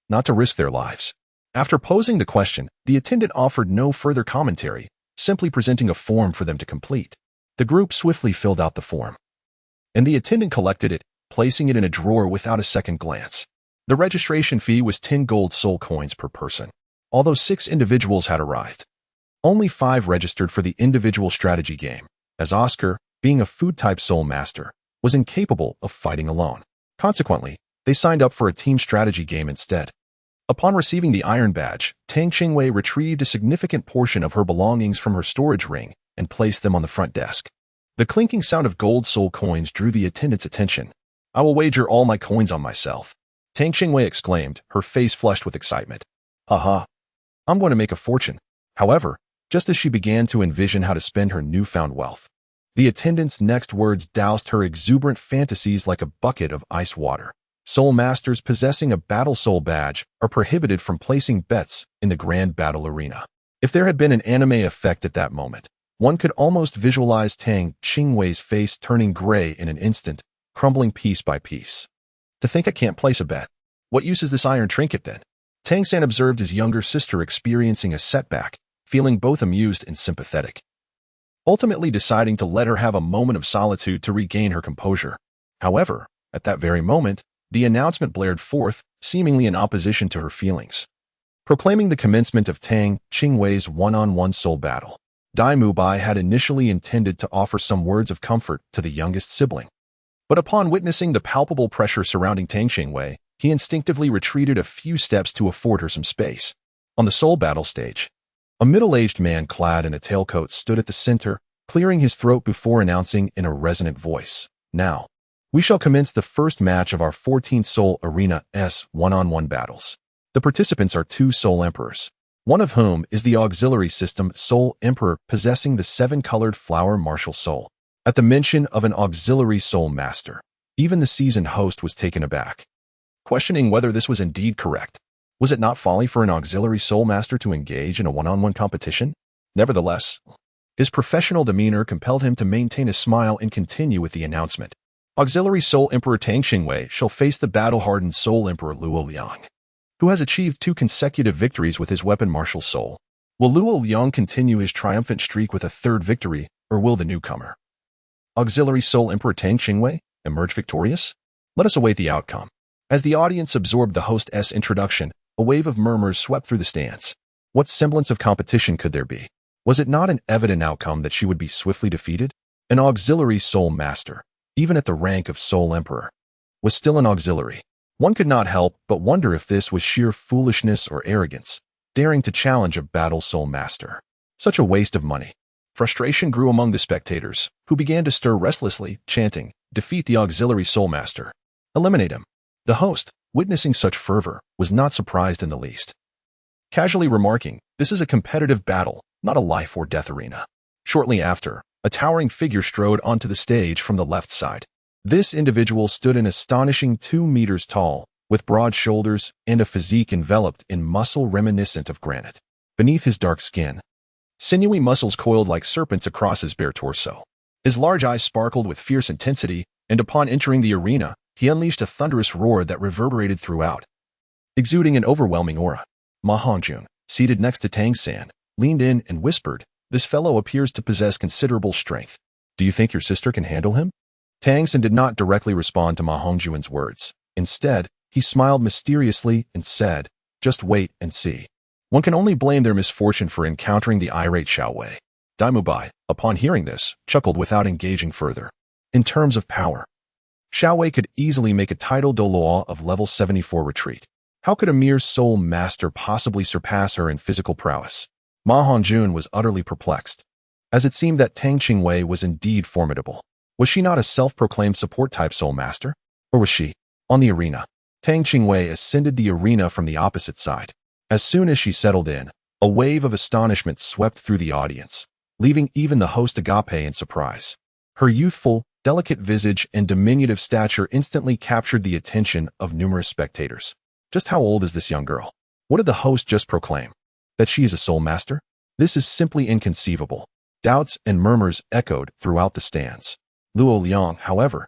A: not to risk their lives. After posing the question, the attendant offered no further commentary, simply presenting a form for them to complete. The group swiftly filled out the form, and the attendant collected it, placing it in a drawer without a second glance. The registration fee was 10 gold soul coins per person. Although 6 individuals had arrived, only 5 registered for the individual strategy game, as Oscar, being a food-type soul master, was incapable of fighting alone. Consequently, they signed up for a team strategy game instead. Upon receiving the iron badge, Tang Qingwei retrieved a significant portion of her belongings from her storage ring and placed them on the front desk. The clinking sound of gold soul coins drew the attendant's attention. "I will wager all my coins on myself," Tang Qingwei exclaimed, her face flushed with excitement. "Haha, I'm going to make a fortune." However, just as she began to envision how to spend her newfound wealth, the attendant's next words doused her exuberant fantasies like a bucket of ice water. Soul masters possessing a battle soul badge are prohibited from placing bets in the grand battle arena. If there had been an anime effect at that moment, one could almost visualize Tang Qingwei's face turning gray in an instant, crumbling piece by piece. "To think I can't place a bet. What use is this iron trinket then?" Tang San observed his younger sister experiencing a setback, feeling both amused and sympathetic, ultimately deciding to let her have a moment of solitude to regain her composure. However, at that very moment, the announcement blared forth, seemingly in opposition to her feelings, proclaiming the commencement of Tang Qingwei's one-on-one soul battle. Dai Mubai had initially intended to offer some words of comfort to the youngest sibling, but upon witnessing the palpable pressure surrounding Tang Qingwei, he instinctively retreated a few steps to afford her some space. On the soul battle stage, a middle-aged man clad in a tailcoat stood at the center, clearing his throat before announcing in a resonant voice, "Now, we shall commence the first match of our 14th Soul Arena S one-on-one battles. The participants are 2 Soul Emperors, one of whom is the auxiliary system Soul Emperor possessing the 7-colored flower martial soul." At the mention of an auxiliary soul master, even the seasoned host was taken aback, questioning whether this was indeed correct. Was it not folly for an auxiliary soul master to engage in a one-on-one competition? Nevertheless, his professional demeanor compelled him to maintain a smile and continue with the announcement. Auxiliary Soul Emperor Tang Qingwei shall face the battle-hardened Soul Emperor Luo Liang, who has achieved 2 consecutive victories with his weapon martial soul. Will Luo Liang continue his triumphant streak with a 3rd victory, or will the newcomer, Auxiliary Soul Emperor Tang Qingwei, emerge victorious? Let us await the outcome. As the audience absorbed the hostess' introduction, a wave of murmurs swept through the stands. What semblance of competition could there be? Was it not an evident outcome that she would be swiftly defeated? An auxiliary soul master, even at the rank of Soul Emperor, was still an auxiliary. One could not help but wonder if this was sheer foolishness or arrogance, daring to challenge a battle soul master. Such a waste of money. Frustration grew among the spectators, who began to stir restlessly, chanting, "Defeat the auxiliary soul master. Eliminate him." The host, witnessing such fervor, was not surprised in the least, casually remarking, "This is a competitive battle, not a life or death arena." Shortly after, a towering figure strode onto the stage from the left side. This individual stood an astonishing 2 meters tall, with broad shoulders and a physique enveloped in muscle reminiscent of granite. Beneath his dark skin, sinewy muscles coiled like serpents across his bare torso. His large eyes sparkled with fierce intensity, and upon entering the arena, he unleashed a thunderous roar that reverberated throughout, exuding an overwhelming aura. Ma Hongjun, seated next to Tang San, leaned in and whispered, "This fellow appears to possess considerable strength. Do you think your sister can handle him?" Tang San did not directly respond to Ma Hongjun's words. Instead, he smiled mysteriously and said, "Just wait and see." One can only blame their misfortune for encountering the irate Xiaowei. Daimubai, upon hearing this, chuckled without engaging further. In terms of power, Xiaowei could easily make a tidal Douluo of level 74 retreat. How could a mere soul master possibly surpass her in physical prowess? Ma Hongjun was utterly perplexed. as it seemed that Tang Qingwei was indeed formidable. Was she not a self-proclaimed support-type soul master? Or was she? On the arena, Tang Qingwei ascended the arena from the opposite side. As soon as she settled in, a wave of astonishment swept through the audience, leaving even the host agape in surprise. Her youthful, delicate visage and diminutive stature instantly captured the attention of numerous spectators. Just how old is this young girl? What did the host just proclaim? That she is a soul master? This is simply inconceivable. Doubts and murmurs echoed throughout the stands. Luo Liang, however,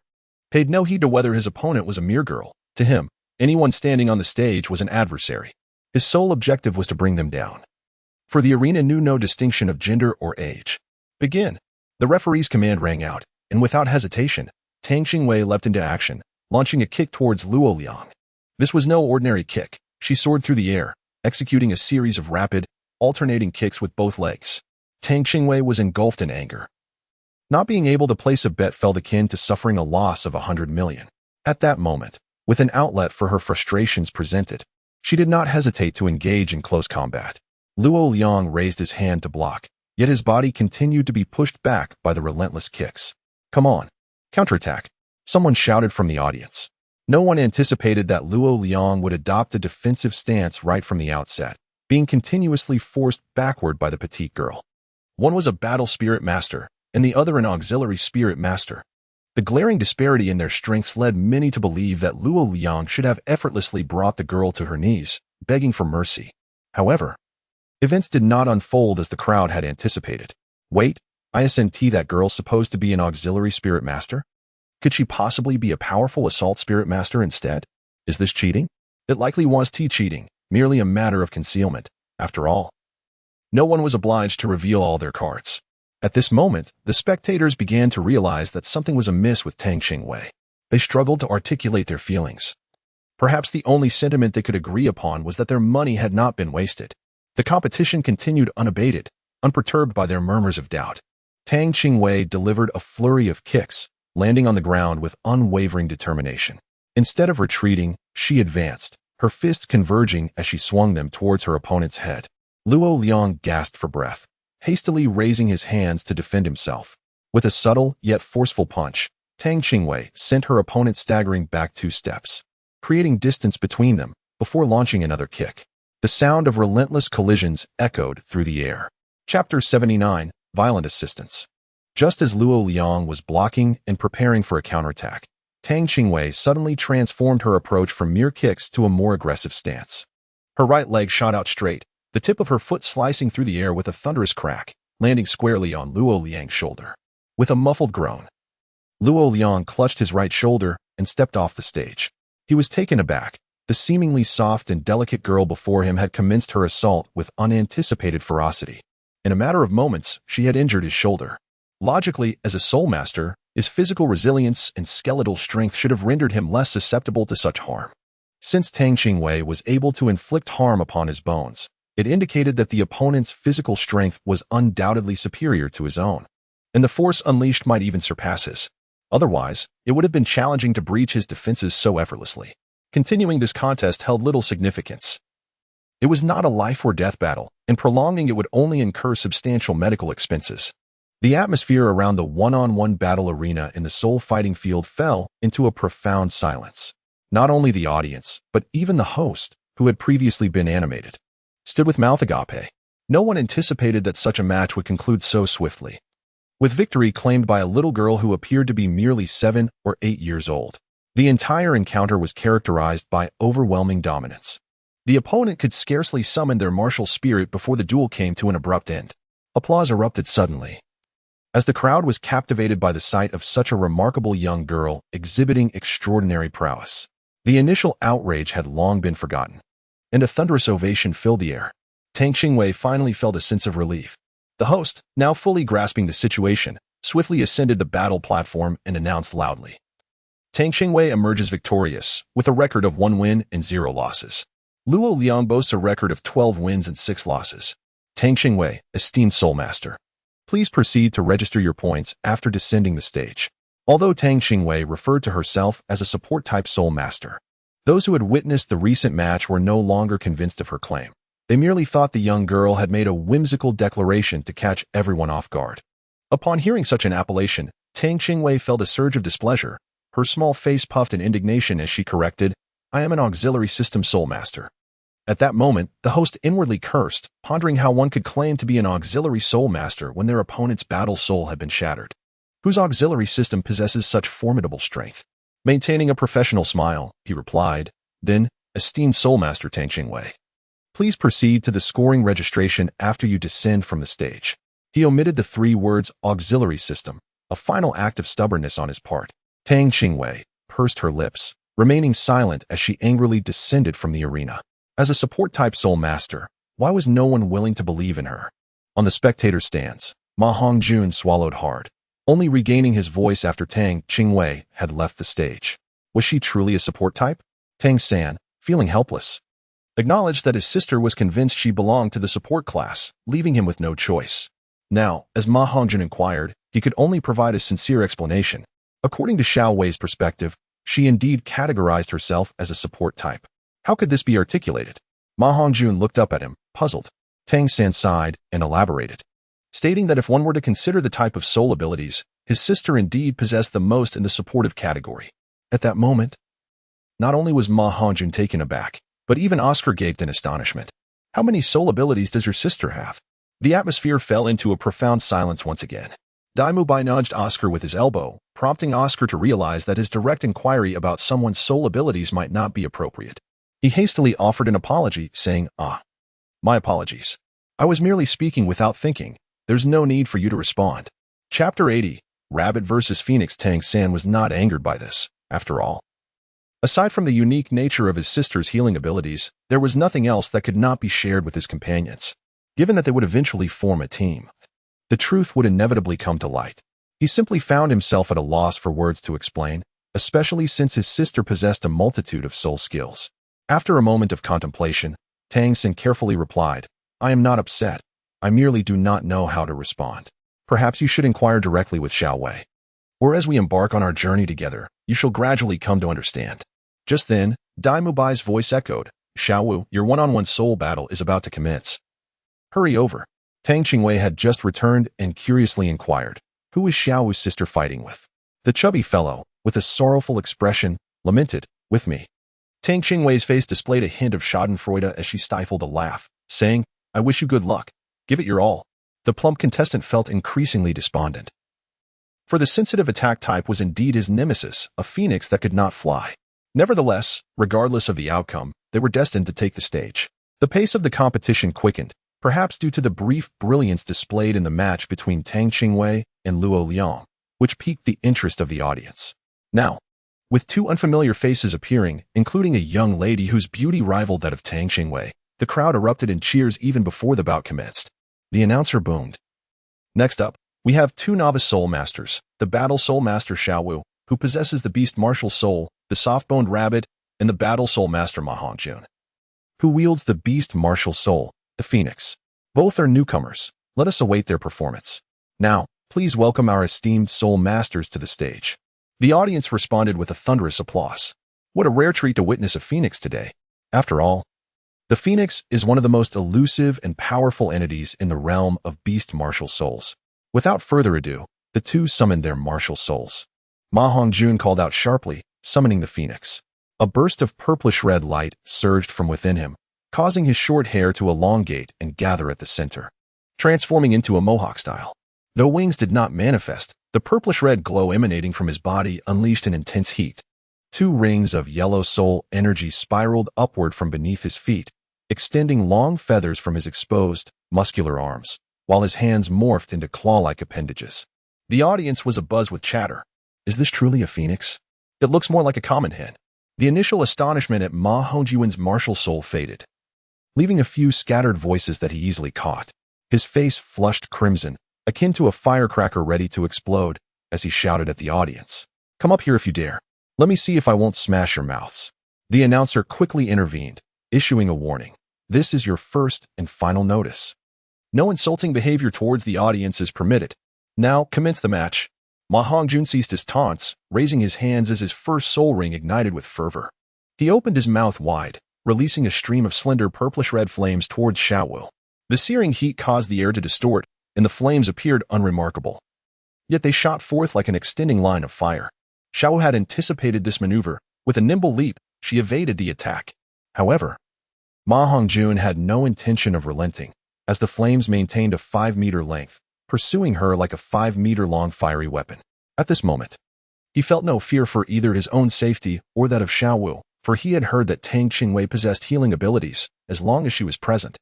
A: paid no heed to whether his opponent was a mere girl. To him, anyone standing on the stage was an adversary. His sole objective was to bring them down. For the arena knew no distinction of gender or age. Begin. The referee's command rang out, and without hesitation, Tang Qingwei leapt into action, launching a kick towards Luo Liang. This was no ordinary kick. She soared through the air, executing a series of rapid, alternating kicks with both legs. Tang Qingwei was engulfed in anger. Not being able to place a bet felt akin to suffering a loss of 100 million. At that moment, with an outlet for her frustrations presented, she did not hesitate to engage in close combat. Luo Liang raised his hand to block, yet his body continued to be pushed back by the relentless kicks. Come on, counterattack, someone shouted from the audience. No one anticipated that Luo Liang would adopt a defensive stance right from the outset, being continuously forced backward by the petite girl. One was a battle spirit master, and the other an auxiliary spirit master. The glaring disparity in their strengths led many to believe that Luo Liang should have effortlessly brought the girl to her knees, begging for mercy. However, events did not unfold as the crowd had anticipated. Wait, isn't that girl supposed to be an auxiliary spirit master? Could she possibly be a powerful assault spirit master instead? Is this cheating? It likely was cheating, merely a matter of concealment. After all, no one was obliged to reveal all their cards. At this moment, the spectators began to realize that something was amiss with Tang Qingwei. They struggled to articulate their feelings. Perhaps the only sentiment they could agree upon was that their money had not been wasted. The competition continued unabated, unperturbed by their murmurs of doubt. Tang Qingwei delivered a flurry of kicks, landing on the ground with unwavering determination. Instead of retreating, she advanced, her fists converging as she swung them towards her opponent's head. Luo Liang gasped for breath, hastily raising his hands to defend himself. With a subtle yet forceful punch, Tang Qingwei sent her opponent staggering back 2 steps, creating distance between them before launching another kick. The sound of relentless collisions echoed through the air. Chapter 79, Violent Assistance. Just as Luo Liang was blocking and preparing for a counterattack, Tang Qingwei suddenly transformed her approach from mere kicks to a more aggressive stance. Her right leg shot out straight, the tip of her foot slicing through the air with a thunderous crack, landing squarely on Luo Liang's shoulder. With a muffled groan, Luo Liang clutched his right shoulder and stepped off the stage. He was taken aback. The seemingly soft and delicate girl before him had commenced her assault with unanticipated ferocity. In a matter of moments, she had injured his shoulder. Logically, as a soul master, his physical resilience and skeletal strength should have rendered him less susceptible to such harm. Since Tang Qingwei was able to inflict harm upon his bones, it indicated that the opponent's physical strength was undoubtedly superior to his own, and the force unleashed might even surpass his. Otherwise, it would have been challenging to breach his defenses so effortlessly. Continuing this contest held little significance. It was not a life-or-death battle, and prolonging it would only incur substantial medical expenses. The atmosphere around the one-on-one battle arena in the soul fighting field fell into a profound silence. Not only the audience, but even the host, who had previously been animated, stood with mouth agape. No one anticipated that such a match would conclude so swiftly, with victory claimed by a little girl who appeared to be merely 7 or 8 years old. The entire encounter was characterized by overwhelming dominance. The opponent could scarcely summon their martial spirit before the duel came to an abrupt end. Applause erupted suddenly, as the crowd was captivated by the sight of such a remarkable young girl exhibiting extraordinary prowess. The initial outrage had long been forgotten, and a thunderous ovation filled the air. Tang Qingwei finally felt a sense of relief. The host, now fully grasping the situation, swiftly ascended the battle platform and announced loudly, Tang Qingwei emerges victorious, with a record of 1 win and 0 losses. Luo Liang boasts a record of 12 wins and 6 losses. Tang Qingwei, esteemed soul master. Please proceed to register your points after descending the stage. Although Tang Qingwei referred to herself as a support-type soul master, those who had witnessed the recent match were no longer convinced of her claim. They merely thought the young girl had made a whimsical declaration to catch everyone off guard. Upon hearing such an appellation, Tang Qingwei felt a surge of displeasure. Her small face puffed in indignation as she corrected, "I am an auxiliary system soul master." At that moment, the host inwardly cursed, pondering how one could claim to be an auxiliary soul master when their opponent's battle soul had been shattered. Whose auxiliary system possesses such formidable strength? Maintaining a professional smile, he replied, "Then, esteemed soul master Tang Qingwei, please proceed to the scoring registration after you descend from the stage." He omitted the 3 words auxiliary system, a final act of stubbornness on his part. Tang Qingwei pursed her lips, remaining silent as she angrily descended from the arena. As a support-type soul master, why was no one willing to believe in her? On the spectator stands, Ma Hongjun swallowed hard, only regaining his voice after Tang Qingwei had left the stage. Was she truly a support type? Tang San, feeling helpless, acknowledged that his sister was convinced she belonged to the support class, leaving him with no choice. Now, as Ma Hongjun inquired, he could only provide a sincere explanation. According to Xiao Wei's perspective, she indeed categorized herself as a support type. How could this be articulated? Ma Hongjun looked up at him, puzzled. Tang San sighed and elaborated, stating that if one were to consider the type of soul abilities, his sister indeed possessed the most in the supportive category. At that moment, not only was Ma Hongjun taken aback, but even Oscar gaped in astonishment. "How many soul abilities does your sister have?" The atmosphere fell into a profound silence once again. Daimubai nudged Oscar with his elbow, prompting Oscar to realize that his direct inquiry about someone's soul abilities might not be appropriate. He hastily offered an apology, saying, "My apologies. I was merely speaking without thinking. There's no need for you to respond." Chapter 80, Rabbit vs. Phoenix. Tang San was not angered by this, after all. Aside from the unique nature of his sister's healing abilities, there was nothing else that could not be shared with his companions. Given that they would eventually form a team, the truth would inevitably come to light. He simply found himself at a loss for words to explain, especially since his sister possessed a multitude of soul skills. After a moment of contemplation, Tang San carefully replied, "I am not upset. I merely do not know how to respond. Perhaps you should inquire directly with Xiao Wei. Or as we embark on our journey together, you shall gradually come to understand." Just then, Daimubai's voice echoed, "Xiao Wu, your one-on-one soul battle is about to commence. Hurry over." Tang Qingwei had just returned and curiously inquired, "Who is Xiao Wu's sister fighting with?" The chubby fellow, with a sorrowful expression, lamented, "With me." Tang Qingwei's face displayed a hint of schadenfreude as she stifled a laugh, saying, "I wish you good luck. Give it your all." The plump contestant felt increasingly despondent. For the sensitive attack type was indeed his nemesis, a phoenix that could not fly. Nevertheless, regardless of the outcome, they were destined to take the stage. The pace of the competition quickened, perhaps due to the brief brilliance displayed in the match between Tang Qingwei and Luo Liang, which piqued the interest of the audience. Now, with 2 unfamiliar faces appearing, including a young lady whose beauty rivaled that of Tang Qingwei, the crowd erupted in cheers even before the bout commenced. The announcer boomed. Next up, we have 2 novice soul masters, the battle soul master Xiao Wu, who possesses the beast martial soul, the soft-boned rabbit, and the battle soul master Ma Hongjun, who wields the beast martial soul, the phoenix. Both are newcomers. Let us await their performance. Now, please welcome our esteemed soul masters to the stage. The audience responded with a thunderous applause. What a rare treat to witness a phoenix today. After all, the phoenix is one of the most elusive and powerful entities in the realm of beast martial souls. Without further ado, the 2 summoned their martial souls. Ma Hongjun called out sharply, summoning the phoenix. A burst of purplish-red light surged from within him, causing his short hair to elongate and gather at the center, transforming into a mohawk style. Though wings did not manifest, the purplish-red glow emanating from his body unleashed an intense heat. 2 rings of yellow soul energy spiraled upward from beneath his feet, extending long feathers from his exposed, muscular arms, while his hands morphed into claw-like appendages. The audience was abuzz with chatter. Is this truly a phoenix? It looks more like a common hen. The initial astonishment at Ma Hongjun's martial soul faded, leaving a few scattered voices that he easily caught. His face flushed crimson, akin to a firecracker ready to explode, as he shouted at the audience, "Come up here if you dare. Let me see if I won't smash your mouths." The announcer quickly intervened, issuing a warning. "This is your first and final notice. No insulting behavior towards the audience is permitted. Now commence the match." Ma Hongjun ceased his taunts, raising his hands as his first soul ring ignited with fervor. He opened his mouth wide, releasing a stream of slender purplish-red flames towards Xiao Wu. The searing heat caused the air to distort, and the flames appeared unremarkable. yet they shot forth like an extending line of fire. Xiao had anticipated this maneuver. With a nimble leap, she evaded the attack. However, Ma Hongjun had no intention of relenting, as the flames maintained a 5-meter length, pursuing her like a 5-meter-long fiery weapon. At this moment, he felt no fear for either his own safety or that of Xiaowu, for he had heard that Tang Qingwei possessed healing abilities as long as she was present.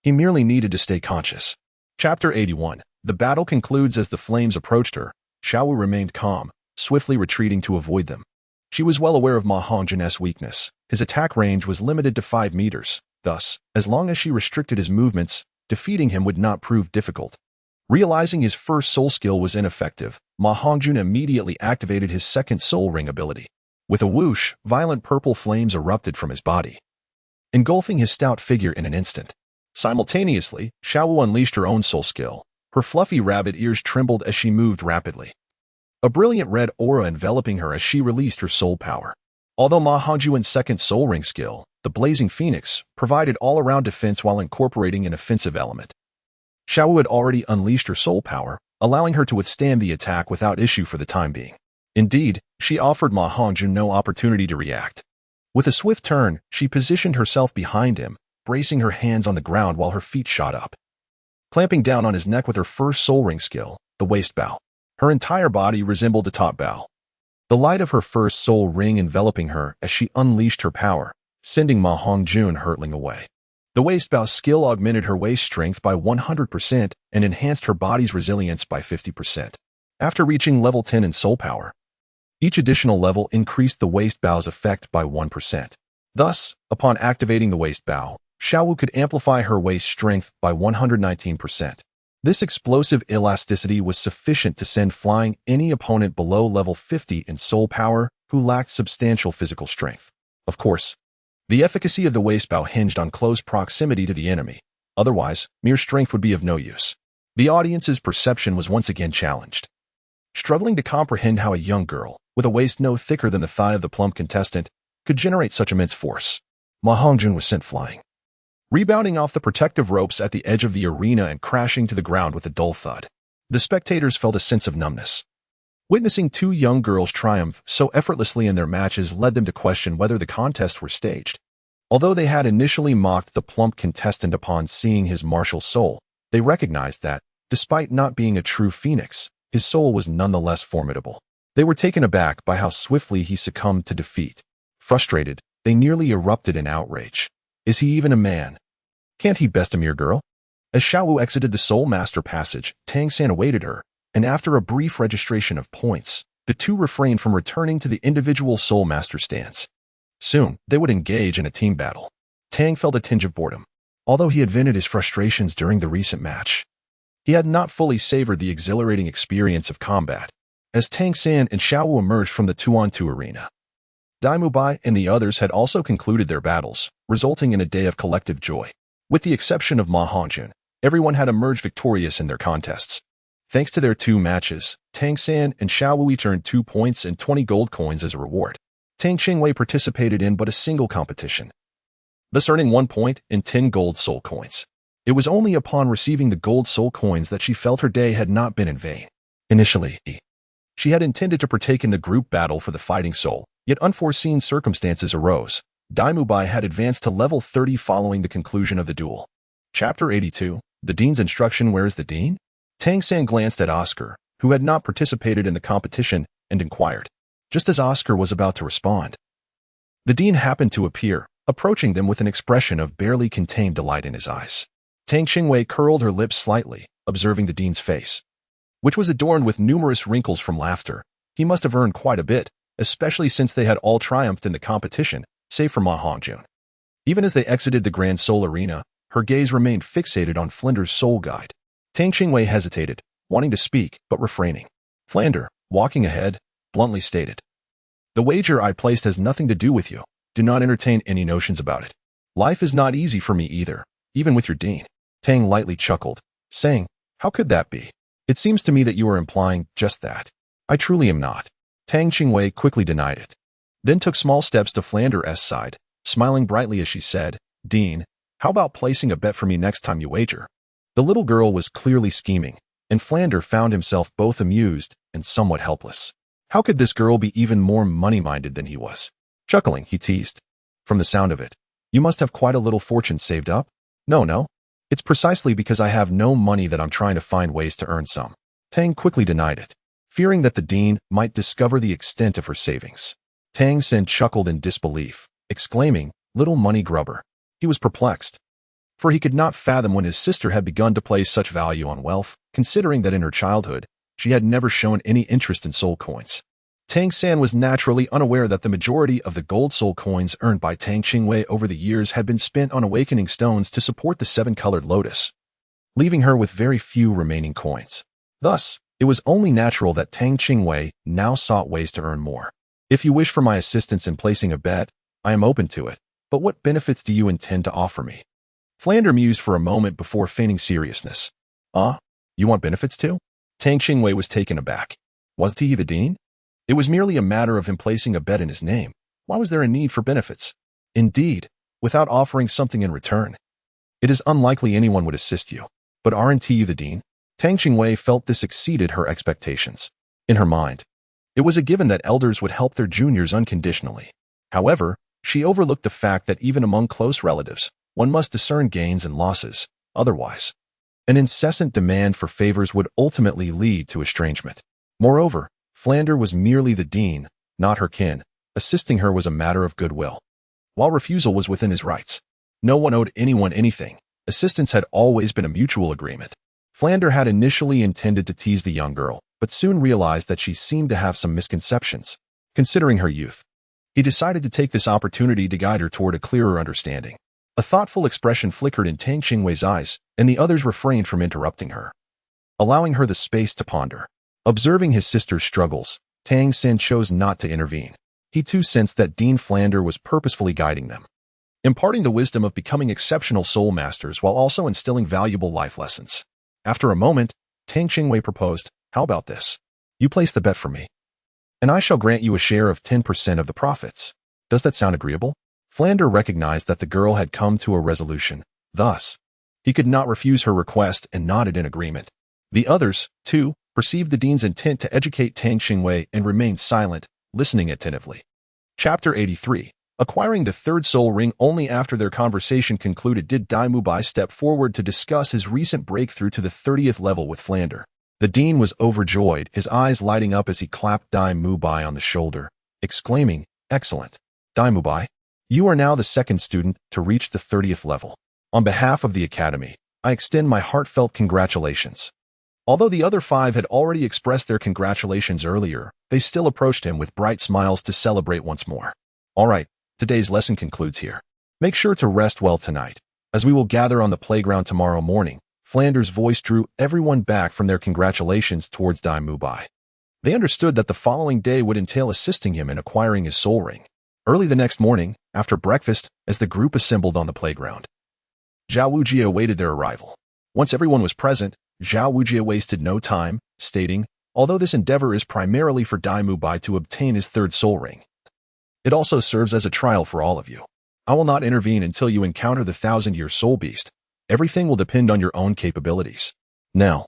A: He merely needed to stay conscious. Chapter 81. The battle concludes as the flames approached her. Xiaowu remained calm, swiftly retreating to avoid them. She was well aware of Ma Hongjun's weakness. His attack range was limited to 5 meters. Thus, as long as she restricted his movements, defeating him would not prove difficult. Realizing his first soul skill was ineffective, Ma Hongjun immediately activated his second soul ring ability. With a whoosh, violent purple flames erupted from his body, engulfing his stout figure in an instant. Simultaneously, Xiaowu unleashed her own soul skill. Her fluffy rabbit ears trembled as she moved rapidly, a brilliant red aura enveloping her as she released her soul power. Although Ma Hongjun's second soul ring skill, the Blazing Phoenix, provided all-around defense while incorporating an offensive element, Xiaowu had already unleashed her soul power, allowing her to withstand the attack without issue for the time being. Indeed, she offered Ma Hongjun no opportunity to react. With a swift turn, she positioned herself behind him, bracing her hands on the ground while her feet shot up, clamping down on his neck with her first soul ring skill, the waist bow. Her entire body resembled the top bow, the light of her first soul ring enveloping her as she unleashed her power, sending Ma Hongjun hurtling away. The waist bow skill augmented her waist strength by 100% and enhanced her body's resilience by 50%. After reaching level 10 in soul power, each additional level increased the waist bow's effect by 1%. Thus, upon activating the waist bow, Xiaowu could amplify her waist strength by 119%. This explosive elasticity was sufficient to send flying any opponent below level 50 in soul power who lacked substantial physical strength. Of course, the efficacy of the waist bow hinged on close proximity to the enemy. Otherwise, mere strength would be of no use. The audience's perception was once again challenged, struggling to comprehend how a young girl, with a waist no thicker than the thigh of the plump contestant, could generate such immense force. Ma Hongjun was sent flying, rebounding off the protective ropes at the edge of the arena and crashing to the ground with a dull thud. The spectators felt a sense of numbness. Witnessing two young girls triumph so effortlessly in their matches led them to question whether the contests were staged. Although they had initially mocked the plump contestant upon seeing his martial soul, they recognized that, despite not being a true phoenix, his soul was nonetheless formidable. They were taken aback by how swiftly he succumbed to defeat. Frustrated, they nearly erupted in outrage. Is he even a man? Can't he best a mere girl? As Xiaowu exited the Soul Master passage, Tang San awaited her, and after a brief registration of points, the two refrained from returning to the individual Soul Master stance. Soon, they would engage in a team battle. Tang felt a tinge of boredom. Although he had vented his frustrations during the recent match, he had not fully savored the exhilarating experience of combat. As Tang San and Xiaowu emerged from the 2-on-2 arena, Dai Bai and the others had also concluded their battles, resulting in a day of collective joy. With the exception of Ma Hongjun, everyone had emerged victorious in their contests. Thanks to their 2 matches, Tang San and Xiaowu each earned 2 points and 20 gold coins as a reward. Tang Qingwei participated in but a single competition, thus earning 1 point and 10 gold soul coins. It was only upon receiving the gold soul coins that she felt her day had not been in vain. Initially, she had intended to partake in the group battle for the fighting soul, yet unforeseen circumstances arose. Dai Bai had advanced to level 30 following the conclusion of the duel. Chapter 82. The Dean's Instruction. Where is the Dean? Tang San glanced at Oscar, who had not participated in the competition, and inquired. Just as Oscar was about to respond, the Dean happened to appear, approaching them with an expression of barely contained delight in his eyes. Tang Qingwei curled her lips slightly, observing the Dean's face, which was adorned with numerous wrinkles from laughter. He must have earned quite a bit, especially since they had all triumphed in the competition, save for Ma Hongjun. Even as they exited the Grand Soul Arena, her gaze remained fixated on Flinder's soul guide. Tang Qingwei hesitated, wanting to speak, but refraining. Flander, walking ahead, bluntly stated, "The wager I placed has nothing to do with you. Do not entertain any notions about it. Life is not easy for me either, even with your Dean." Tang lightly chuckled, saying, "How could that be? It seems to me that you are implying just that. I truly am not." Tang Qingwei quickly denied it, then took small steps to Flander's side, smiling brightly as she said, "Dean, how about placing a bet for me next time you wager?" The little girl was clearly scheming, and Flander found himself both amused and somewhat helpless. How could this girl be even more money-minded than he was? Chuckling, he teased. From the sound of it, you must have quite a little fortune saved up? No. It's precisely because I have no money that I'm trying to find ways to earn some. Tang quickly denied it, fearing that the dean might discover the extent of her savings. Tang San chuckled in disbelief, exclaiming, "Little money grubber." He was perplexed, for he could not fathom when his sister had begun to place such value on wealth, considering that in her childhood, she had never shown any interest in soul coins. Tang San was naturally unaware that the majority of the gold soul coins earned by Tang Qingwei over the years had been spent on awakening stones to support the seven-colored lotus, leaving her with very few remaining coins. Thus, it was only natural that Tang Qingwei now sought ways to earn more. If you wish for my assistance in placing a bet, I am open to it, but what benefits do you intend to offer me? Flander mused for a moment before feigning seriousness. You want benefits too? Tang Qingwei was taken aback. Was he the dean? It was merely a matter of him placing a bet in his name. Why was there a need for benefits? Indeed, without offering something in return. It is unlikely anyone would assist you. But aren't you the dean? Tang Qingwei felt this exceeded her expectations. In her mind, it was a given that elders would help their juniors unconditionally. However, she overlooked the fact that even among close relatives, one must discern gains and losses. Otherwise, an incessant demand for favors would ultimately lead to estrangement. Moreover, Flander was merely the dean, not her kin. Assisting her was a matter of goodwill, while refusal was within his rights. No one owed anyone anything. Assistance had always been a mutual agreement. Flander had initially intended to tease the young girl, but soon realized that she seemed to have some misconceptions. Considering her youth, he decided to take this opportunity to guide her toward a clearer understanding. A thoughtful expression flickered in Tang Qingwei's eyes, and the others refrained from interrupting her, allowing her the space to ponder. Observing his sister's struggles, Tang San chose not to intervene. He too sensed that Dean Flander was purposefully guiding them, imparting the wisdom of becoming exceptional soul masters while also instilling valuable life lessons. After a moment, Tang Qingwei proposed, "How about this? You place the bet for me, and I shall grant you a share of 10% of the profits. Does that sound agreeable?" Flander recognized that the girl had come to a resolution. Thus, he could not refuse her request and nodded in agreement. The others, too, perceived the dean's intent to educate Tang Qingwei and remained silent, listening attentively. Chapter 83. Acquiring the third soul ring. Only after their conversation concluded did Dai Mubai step forward to discuss his recent breakthrough to the 30th level with Flander. The dean was overjoyed, his eyes lighting up as he clapped Dai Mubai on the shoulder, exclaiming, "Excellent. Dai Mubai, you are now the second student to reach the 30th level. On behalf of the Academy, I extend my heartfelt congratulations." Although the other 5 had already expressed their congratulations earlier, they still approached him with bright smiles to celebrate once more. "All right, today's lesson concludes here. Make sure to rest well tonight, as we will gather on the playground tomorrow morning." Flander's voice drew everyone back from their congratulations towards Dai Mubai. They understood that the following day would entail assisting him in acquiring his soul ring. Early the next morning, after breakfast, as the group assembled on the playground, Zhao Wujie awaited their arrival. Once everyone was present, Zhao Wujie wasted no time, stating, "Although this endeavor is primarily for Dai Mubai to obtain his third soul ring, it also serves as a trial for all of you. I will not intervene until you encounter the 1,000-year soul beast. Everything will depend on your own capabilities. Now,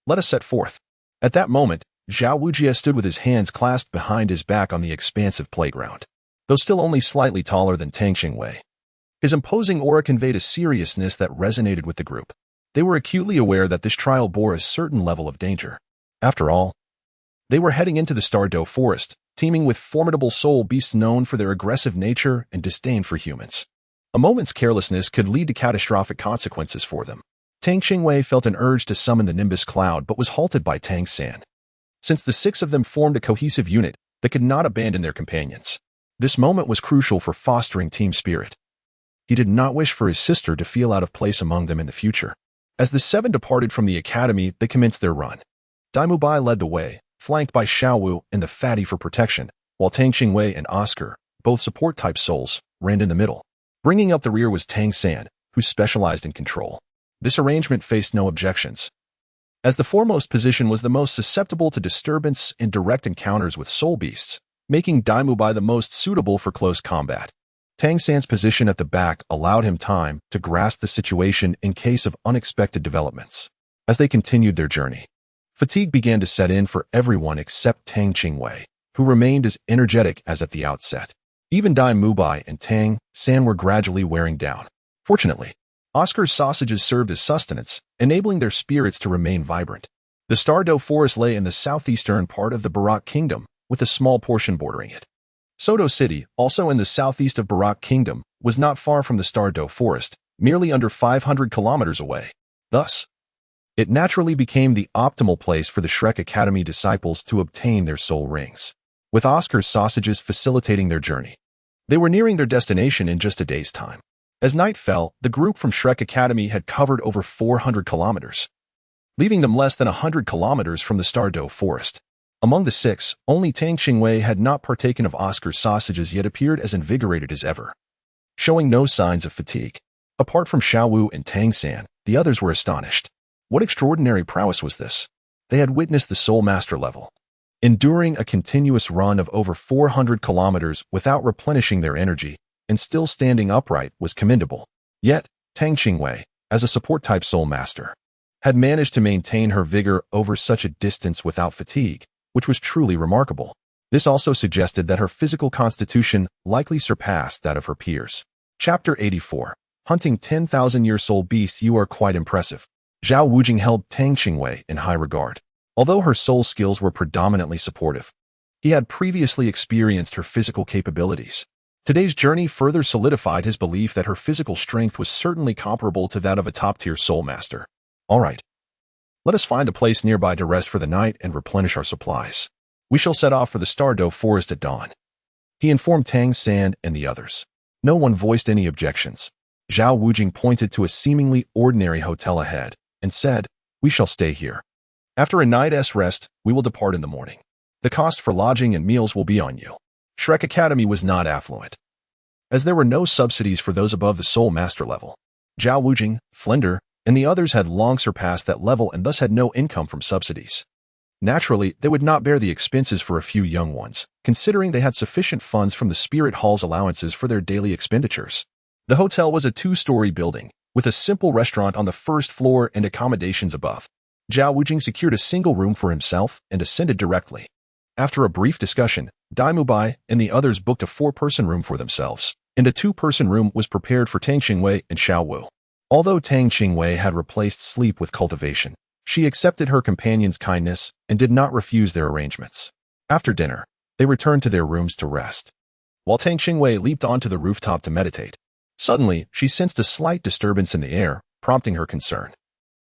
A: let us set forth." At that moment, Zhao Wujie stood with his hands clasped behind his back on the expansive playground. Though still only slightly taller than Tang Qingwei, his imposing aura conveyed a seriousness that resonated with the group. They were acutely aware that this trial bore a certain level of danger. After all, they were heading into the Stardow Forest, teeming with formidable soul beasts known for their aggressive nature and disdain for humans. A moment's carelessness could lead to catastrophic consequences for them. Tang Qingwei felt an urge to summon the Nimbus Cloud but was halted by Tang San. Since the 6 of them formed a cohesive unit, they could not abandon their companions. This moment was crucial for fostering team spirit. He did not wish for his sister to feel out of place among them in the future. As the 7 departed from the academy, they commenced their run. Dai Mubai led the way, flanked by Xiaowu and the Fatty for protection, while Tang Qingwei and Oscar, both support-type souls, ran in the middle. Bringing up the rear was Tang San, who specialized in control. This arrangement faced no objections, as the foremost position was the most susceptible to disturbance in direct encounters with soul beasts, making Dai Mubai the most suitable for close combat. Tang San's position at the back allowed him time to grasp the situation in case of unexpected developments. As they continued their journey, Fatigue began to set in for everyone except Tang Qingwei, who remained as energetic as at the outset. Even Dai Mubai and Tang San were gradually wearing down. Fortunately, Oscar's sausages served as sustenance, enabling their spirits to remain vibrant. The Stardo Forest lay in the southeastern part of the Barak Kingdom, with a small portion bordering it. Soto City, also in the southeast of Barak Kingdom, was not far from the Stardo Forest, merely under 500 kilometers away. Thus, it naturally became the optimal place for the Shrek Academy disciples to obtain their soul rings, with Oscar's sausages facilitating their journey. They were nearing their destination in just a day's time. As night fell, the group from Shrek Academy had covered over 400 kilometers, leaving them less than 100 kilometers from the Stardo Forest. Among the six, only Tang Qingwei had not partaken of Oscar's sausages yet appeared as invigorated as ever, showing no signs of fatigue. Apart from Xiaowu and Tang San, the others were astonished. What extraordinary prowess was this? They had witnessed the Soul Master level. Enduring a continuous run of over 400 kilometers without replenishing their energy and still standing upright was commendable. Yet, Tang Qingwei, as a support-type Soul Master, had managed to maintain her vigor over such a distance without fatigue, which was truly remarkable. This also suggested that her physical constitution likely surpassed that of her peers. Chapter 84. Hunting 10,000-year soul beasts. You are quite impressive. Zhao Wujing held Tang Qingwei in high regard. Although her soul skills were predominantly supportive, he had previously experienced her physical capabilities. Today's journey further solidified his belief that her physical strength was certainly comparable to that of a top-tier soul master. All right. Let us find a place nearby to rest for the night and replenish our supplies. We shall set off for the Stardo Forest at dawn. He informed Tang San and the others. No one voiced any objections. Zhao Wujing pointed to a seemingly ordinary hotel ahead and said, "We shall stay here. After a night's rest, we will depart in the morning. The cost for lodging and meals will be on you." Shrek Academy was not affluent, as there were no subsidies for those above the Soul Master level. Zhao Wujing, Flender, and the others had long surpassed that level and thus had no income from subsidies. Naturally, they would not bear the expenses for a few young ones, considering they had sufficient funds from the Spirit Hall's allowances for their daily expenditures. The hotel was a two-story building, with a simple restaurant on the first floor and accommodations above. Zhao Wujing secured a single room for himself and ascended directly. After a brief discussion, Dai Mubai and the others booked a 4-person room for themselves, and a 2-person room was prepared for Tang Qingwei and Xiaowu. Although Tang Qingwei had replaced sleep with cultivation, she accepted her companion's kindness and did not refuse their arrangements. After dinner, they returned to their rooms to rest, while Tang Qingwei leaped onto the rooftop to meditate. Suddenly, she sensed a slight disturbance in the air, prompting her concern.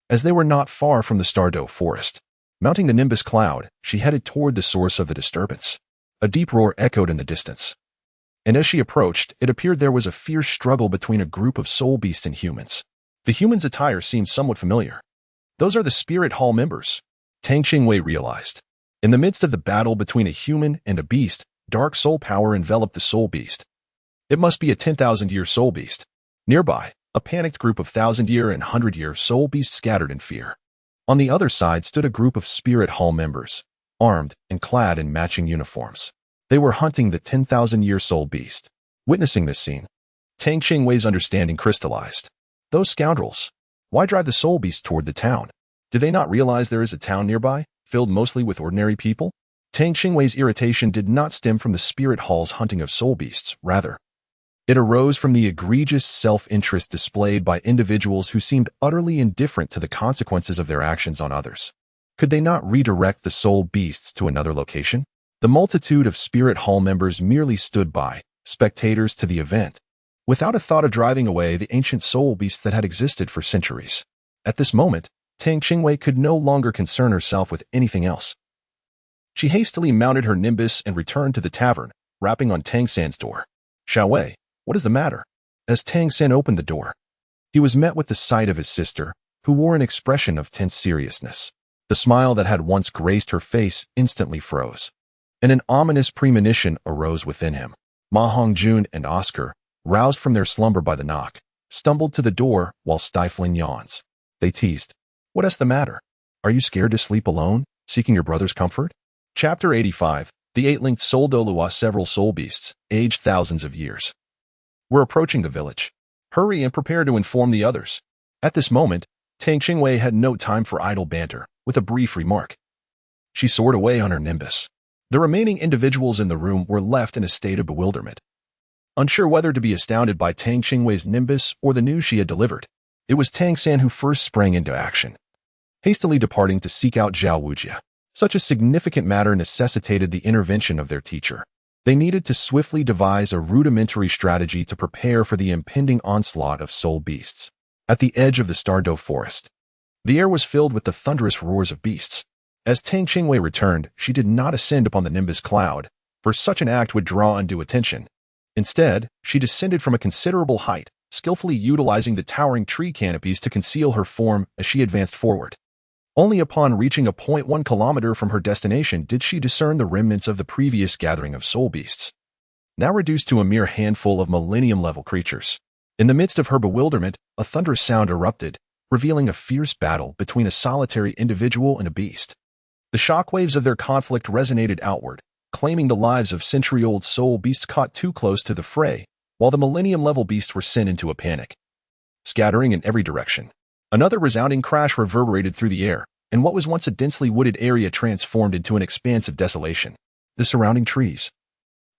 A: As they were not far from the Stardo Forest, mounting the Nimbus cloud, she headed toward the source of the disturbance. A deep roar echoed in the distance, and as she approached, it appeared there was a fierce struggle between a group of soul beasts and humans. The humans' attire seemed somewhat familiar. Those are the Spirit Hall members, Tang Qingwei realized. In the midst of the battle between a human and a beast, dark soul power enveloped the soul beast. It must be a 10,000-year soul beast. Nearby, a panicked group of 1,000-year and 100-year soul beasts scattered in fear. On the other side stood a group of Spirit Hall members, armed and clad in matching uniforms. They were hunting the 10,000-year soul beast. Witnessing this scene, Tang Qingwei's understanding crystallized. Those scoundrels. Why drive the soul beast toward the town? Do they not realize there is a town nearby, filled mostly with ordinary people? Tang Qingwei's irritation did not stem from the Spirit Hall's hunting of soul beasts, rather, it arose from the egregious self-interest displayed by individuals who seemed utterly indifferent to the consequences of their actions on others. Could they not redirect the soul beasts to another location? The multitude of Spirit Hall members merely stood by, spectators to the event, without a thought of driving away the ancient soul beasts that had existed for centuries. At this moment, Tang Qingwei could no longer concern herself with anything else. She hastily mounted her nimbus and returned to the tavern, rapping on Tang San's door. "Xiaowei, what is the matter?" As Tang San opened the door, he was met with the sight of his sister, who wore an expression of tense seriousness. The smile that had once graced her face instantly froze, and an ominous premonition arose within him. Ma Hongjun and Oscar, roused from their slumber by the knock, stumbled to the door while stifling yawns. They teased, "What is the matter? Are you scared to sleep alone, seeking your brother's comfort?" Chapter 85. The 8-linked soul Douluo. Several soul beasts, aged thousands of years, were approaching the village. Hurry and prepare to inform the others. At this moment, Tang Qingwei had no time for idle banter. With a brief remark, She soared away on her nimbus. The remaining individuals in the room were left in a state of bewilderment, unsure whether to be astounded by Tang Qingwei's nimbus or the news she had delivered. It was Tang San who first sprang into action, hastily departing to seek out Zhao Wujia. Such a significant matter necessitated the intervention of their teacher. They needed to swiftly devise a rudimentary strategy to prepare for the impending onslaught of soul beasts. At the edge of the Stardow forest, the air was filled with the thunderous roars of beasts. As Tang Qingwei returned, she did not ascend upon the nimbus cloud, for such an act would draw undue attention. Instead, she descended from a considerable height, skillfully utilizing the towering tree canopies to conceal her form as she advanced forward. Only upon reaching a 0.1 kilometer from her destination did she discern the remnants of the previous gathering of soul beasts, now reduced to a mere handful of millennium-level creatures. In the midst of her bewilderment, a thunderous sound erupted, revealing a fierce battle between a solitary individual and a beast. The shockwaves of their conflict resonated outward, claiming the lives of century-old soul beasts caught too close to the fray, while the millennium-level beasts were sent into a panic, scattering in every direction. Another resounding crash reverberated through the air, and what was once a densely wooded area transformed into an expanse of desolation. The surrounding trees,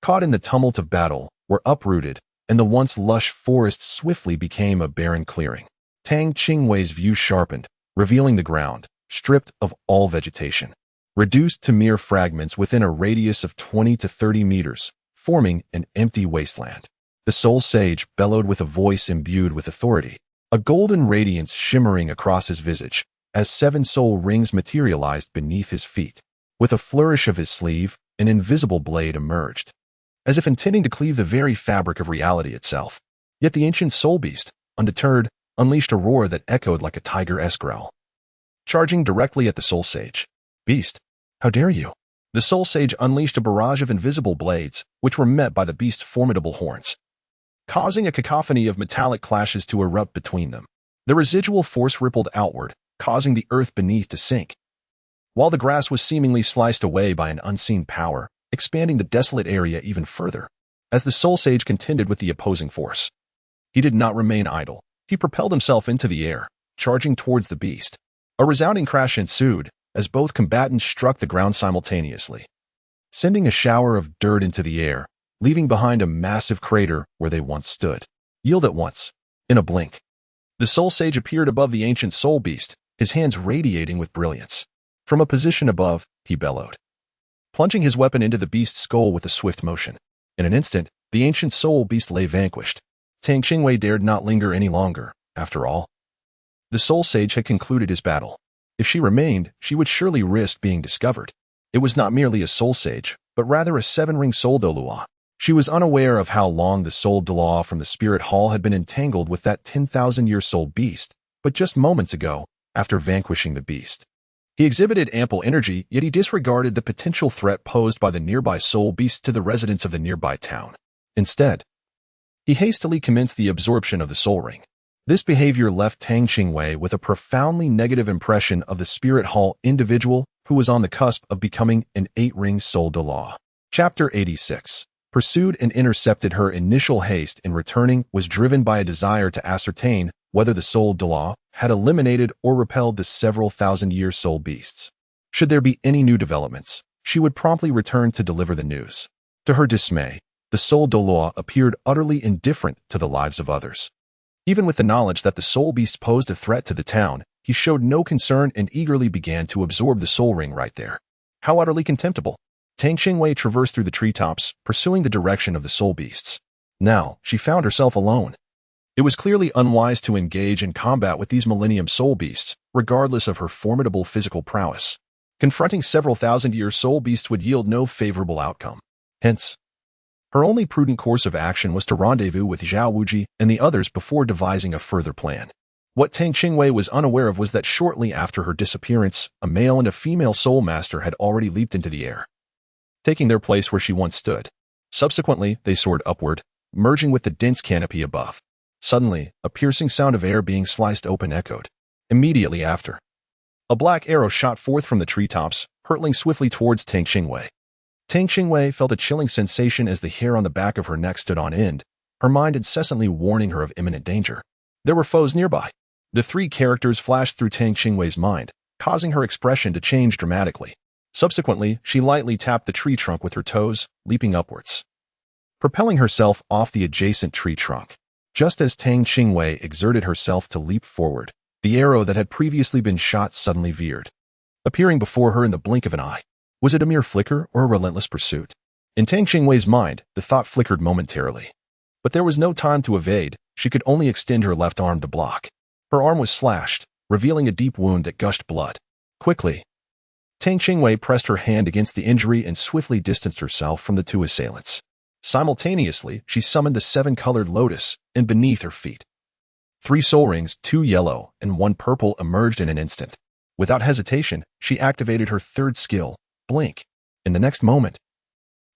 A: caught in the tumult of battle, were uprooted, and the once lush forest swiftly became a barren clearing. Tang Qingwei's view sharpened, revealing the ground, stripped of all vegetation, reduced to mere fragments within a radius of 20 to 30 meters, forming an empty wasteland. The soul sage bellowed with a voice imbued with authority, a golden radiance shimmering across his visage, as 7 soul rings materialized beneath his feet. With a flourish of his sleeve, an invisible blade emerged, as if intending to cleave the very fabric of reality itself. Yet the ancient soul beast, undeterred, unleashed a roar that echoed like a tiger-esque growl, charging directly at the soul sage. "Beast, how dare you?" The soul sage unleashed a barrage of invisible blades, which were met by the beast's formidable horns, causing a cacophony of metallic clashes to erupt between them. The residual force rippled outward, causing the earth beneath to sink, while the grass was seemingly sliced away by an unseen power, expanding the desolate area even further. As the soul sage contended with the opposing force, he did not remain idle. He propelled himself into the air, charging towards the beast. A resounding crash ensued, as both combatants struck the ground simultaneously, sending a shower of dirt into the air, leaving behind a massive crater where they once stood. Yield at once. In a blink, the soul sage appeared above the ancient soul beast, his hands radiating with brilliance. From a position above, he bellowed, plunging his weapon into the beast's skull with a swift motion. In an instant, the ancient soul beast lay vanquished. Tang Qingwei dared not linger any longer. After all, the soul sage had concluded his battle. If she remained, she would surely risk being discovered. It was not merely a soul sage, but rather a 7-ring soul Douluo. She was unaware of how long the soul Douluo from the spirit hall had been entangled with that 10,000-year soul beast, but just moments ago, after vanquishing the beast, he exhibited ample energy, yet he disregarded the potential threat posed by the nearby soul beast to the residents of the nearby town. Instead, he hastily commenced the absorption of the soul ring. This behavior left Tang Qingwei with a profoundly negative impression of the spirit hall individual who was on the cusp of becoming an 8-ring soul Douluo. Chapter 86. Pursued and intercepted. Her initial haste in returning was driven by a desire to ascertain whether the soul Douluo had eliminated or repelled the several thousand-year soul beasts. Should there be any new developments, she would promptly return to deliver the news. To her dismay, the soul Douluo appeared utterly indifferent to the lives of others. Even with the knowledge that the soul beast posed a threat to the town, he showed no concern and eagerly began to absorb the soul ring right there. How utterly contemptible! Tang Qingwei traversed through the treetops, pursuing the direction of the soul beasts. Now, she found herself alone. It was clearly unwise to engage in combat with these millennium soul beasts, regardless of her formidable physical prowess. Confronting several thousand-year soul beasts would yield no favorable outcome. Hence, her only prudent course of action was to rendezvous with Zhao Wujia and the others before devising a further plan. What Tang Qingwei was unaware of was that shortly after her disappearance, a male and a female soul master had already leaped into the air, taking their place where she once stood. Subsequently, they soared upward, merging with the dense canopy above. Suddenly, a piercing sound of air being sliced open echoed. Immediately after, a black arrow shot forth from the treetops, hurtling swiftly towards Tang Qingwei. Tang Qingwei felt a chilling sensation as the hair on the back of her neck stood on end, her mind incessantly warning her of imminent danger. There were foes nearby. The 3 characters flashed through Tang Qingwei's mind, causing her expression to change dramatically. Subsequently, she lightly tapped the tree trunk with her toes, leaping upwards, propelling herself off the adjacent tree trunk. Just as Tang Qingwei exerted herself to leap forward, the arrow that had previously been shot suddenly veered, appearing before her in the blink of an eye. Was it a mere flicker or a relentless pursuit? In Tang Qingwei's mind, the thought flickered momentarily. But there was no time to evade. She could only extend her left arm to block. Her arm was slashed, revealing a deep wound that gushed blood. Quickly, Tang Qingwei pressed her hand against the injury and swiftly distanced herself from the two assailants. Simultaneously, she summoned the seven-colored lotus, and beneath her feet, 3 soul rings, 2 yellow and 1 purple, emerged in an instant. Without hesitation, she activated her third skill, Blink. In the next moment,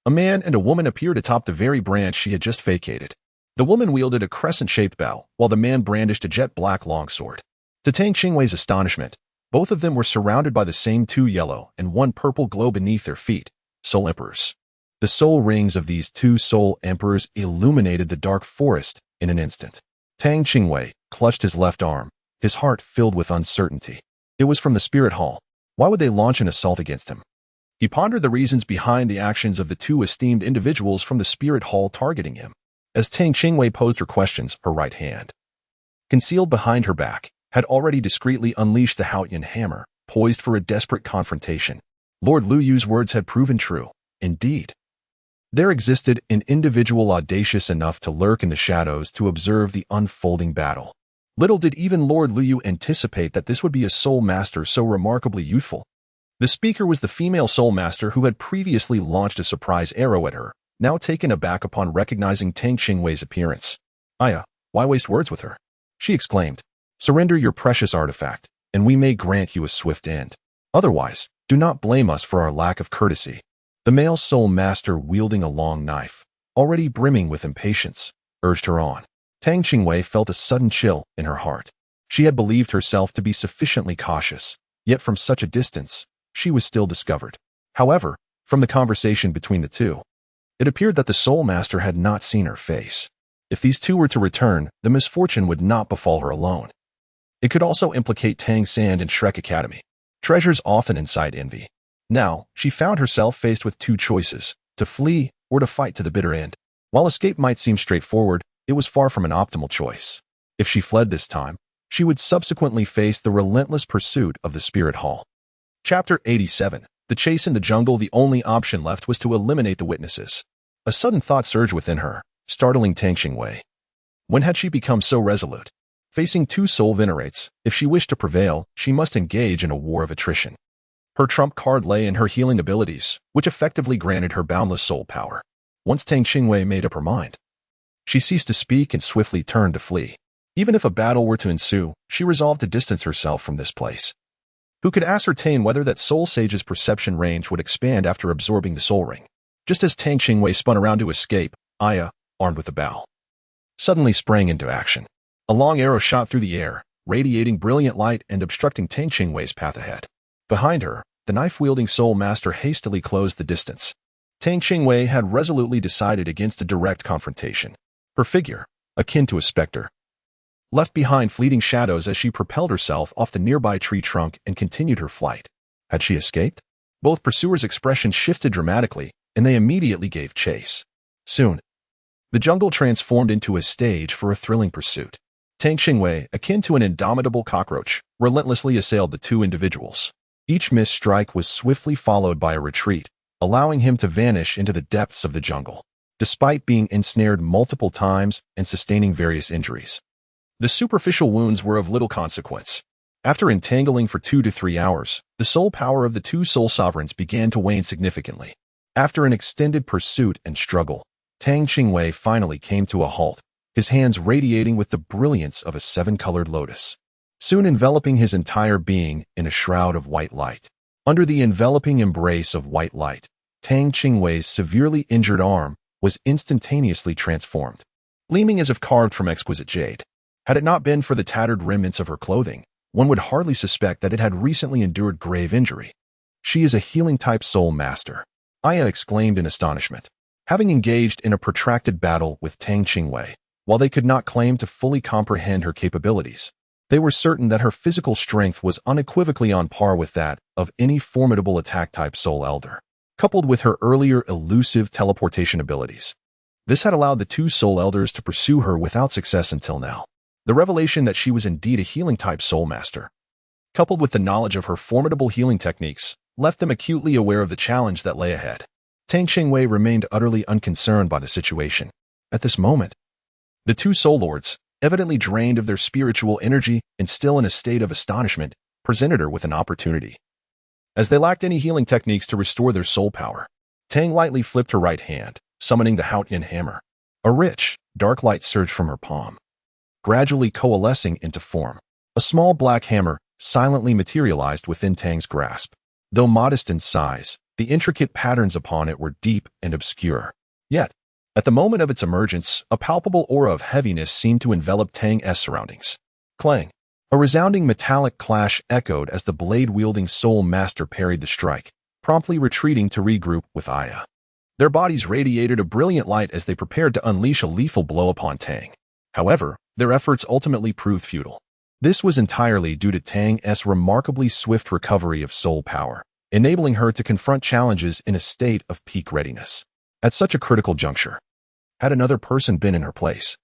A: a man and a woman appeared atop the very branch she had just vacated. The woman wielded a crescent-shaped bow, while the man brandished a jet-black longsword. To Tang Qingwei's astonishment, both of them were surrounded by the same 2 yellow and 1 purple glow beneath their feet, soul emperors. The soul rings of these 2 soul emperors illuminated the dark forest in an instant. Tang Qingwei clutched his left arm, his heart filled with uncertainty. It was from the spirit hall. Why would they launch an assault against him? He pondered the reasons behind the actions of the 2 esteemed individuals from the spirit hall targeting him. As Tang Qingwei posed her questions, her right hand, concealed behind her back, had already discreetly unleashed the Haotian Hammer, poised for a desperate confrontation. Lord Lu Yu's words had proven true. Indeed, there existed an individual audacious enough to lurk in the shadows to observe the unfolding battle. Little did even Lord Lu Yu anticipate that this would be a soul master so remarkably youthful. The speaker was the female soul master who had previously launched a surprise arrow at her, now taken aback upon recognizing Tang Qingwei's appearance. "Aya, why waste words with her?" she exclaimed. "Surrender your precious artifact, and we may grant you a swift end. Otherwise, do not blame us for our lack of courtesy." The male soul master, wielding a long knife, already brimming with impatience, urged her on. Tang Qingwei felt a sudden chill in her heart. She had believed herself to be sufficiently cautious, yet from such a distance, she was still discovered. However, from the conversation between the two, it appeared that the soul master had not seen her face. If these 2 were to return, the misfortune would not befall her alone. It could also implicate Tang San and Shrek Academy. Treasures often incite envy. Now, she found herself faced with 2 choices, to flee or to fight to the bitter end. While escape might seem straightforward, it was far from an optimal choice. If she fled this time, she would subsequently face the relentless pursuit of the Spirit Hall. Chapter 87. The Chase in the Jungle. The only option left was to eliminate the witnesses. A sudden thought surged within her, startling Tang Qingwei. When had she become so resolute? Facing 2 soul venerates, if she wished to prevail, she must engage in a war of attrition. Her trump card lay in her healing abilities, which effectively granted her boundless soul power. Once Tang Qingwei made up her mind, she ceased to speak and swiftly turned to flee. Even if a battle were to ensue, she resolved to distance herself from this place. Who could ascertain whether that soul sage's perception range would expand after absorbing the soul ring? Just as Tang Qingwei spun around to escape, Aya, armed with a bow, suddenly sprang into action. A long arrow shot through the air, radiating brilliant light and obstructing Tang Qingwei's path ahead. Behind her, the knife-wielding soul master hastily closed the distance. Tang Qingwei had resolutely decided against a direct confrontation. Her figure, akin to a specter, left behind fleeting shadows as she propelled herself off the nearby tree trunk and continued her flight. Had she escaped? Both pursuers' expressions shifted dramatically, and they immediately gave chase. Soon, the jungle transformed into a stage for a thrilling pursuit. Tang Qingwei, akin to an indomitable cockroach, relentlessly assailed the 2 individuals. Each missed strike was swiftly followed by a retreat, allowing him to vanish into the depths of the jungle. Despite being ensnared multiple times and sustaining various injuries, the superficial wounds were of little consequence. After entangling for 2 to 3 hours, the soul power of the 2 soul sovereigns began to wane significantly. After an extended pursuit and struggle, Tang Qingwei finally came to a halt, his hands radiating with the brilliance of a 7-colored lotus, soon enveloping his entire being in a shroud of white light. Under the enveloping embrace of white light, Tang Qingwei's severely injured arm was instantaneously transformed, gleaming as if carved from exquisite jade. Had it not been for the tattered remnants of her clothing, one would hardly suspect that it had recently endured grave injury. "She is a healing-type soul master," Aya exclaimed in astonishment. Having engaged in a protracted battle with Tang Qingwei, while they could not claim to fully comprehend her capabilities, They were certain that her physical strength was unequivocally on par with that of any formidable attack-type soul elder, coupled with her earlier elusive teleportation abilities. This had allowed the two soul elders to pursue her without success until now. The revelation that she was indeed a healing-type soul master, coupled with the knowledge of her formidable healing techniques, left them acutely aware of the challenge that lay ahead. Tang Qingwei remained utterly unconcerned by the situation. At this moment, the two soul lords, evidently drained of their spiritual energy and still in a state of astonishment, presented her with an opportunity. As they lacked any healing techniques to restore their soul power, Tang lightly flipped her right hand, summoning the Haotian Hammer. A rich, dark light surged from her palm, gradually coalescing into form. A small black hammer silently materialized within Tang's grasp. Though modest in size, the intricate patterns upon it were deep and obscure. Yet, at the moment of its emergence, a palpable aura of heaviness seemed to envelop Tang's surroundings. Clang! A resounding metallic clash echoed as the blade-wielding soul master parried the strike, promptly retreating to regroup with Aya. Their bodies radiated a brilliant light as they prepared to unleash a lethal blow upon Tang. However, their efforts ultimately proved futile. This was entirely due to Tang's remarkably swift recovery of soul power, enabling her to confront challenges in a state of peak readiness. At such a critical juncture, had another person been in her place,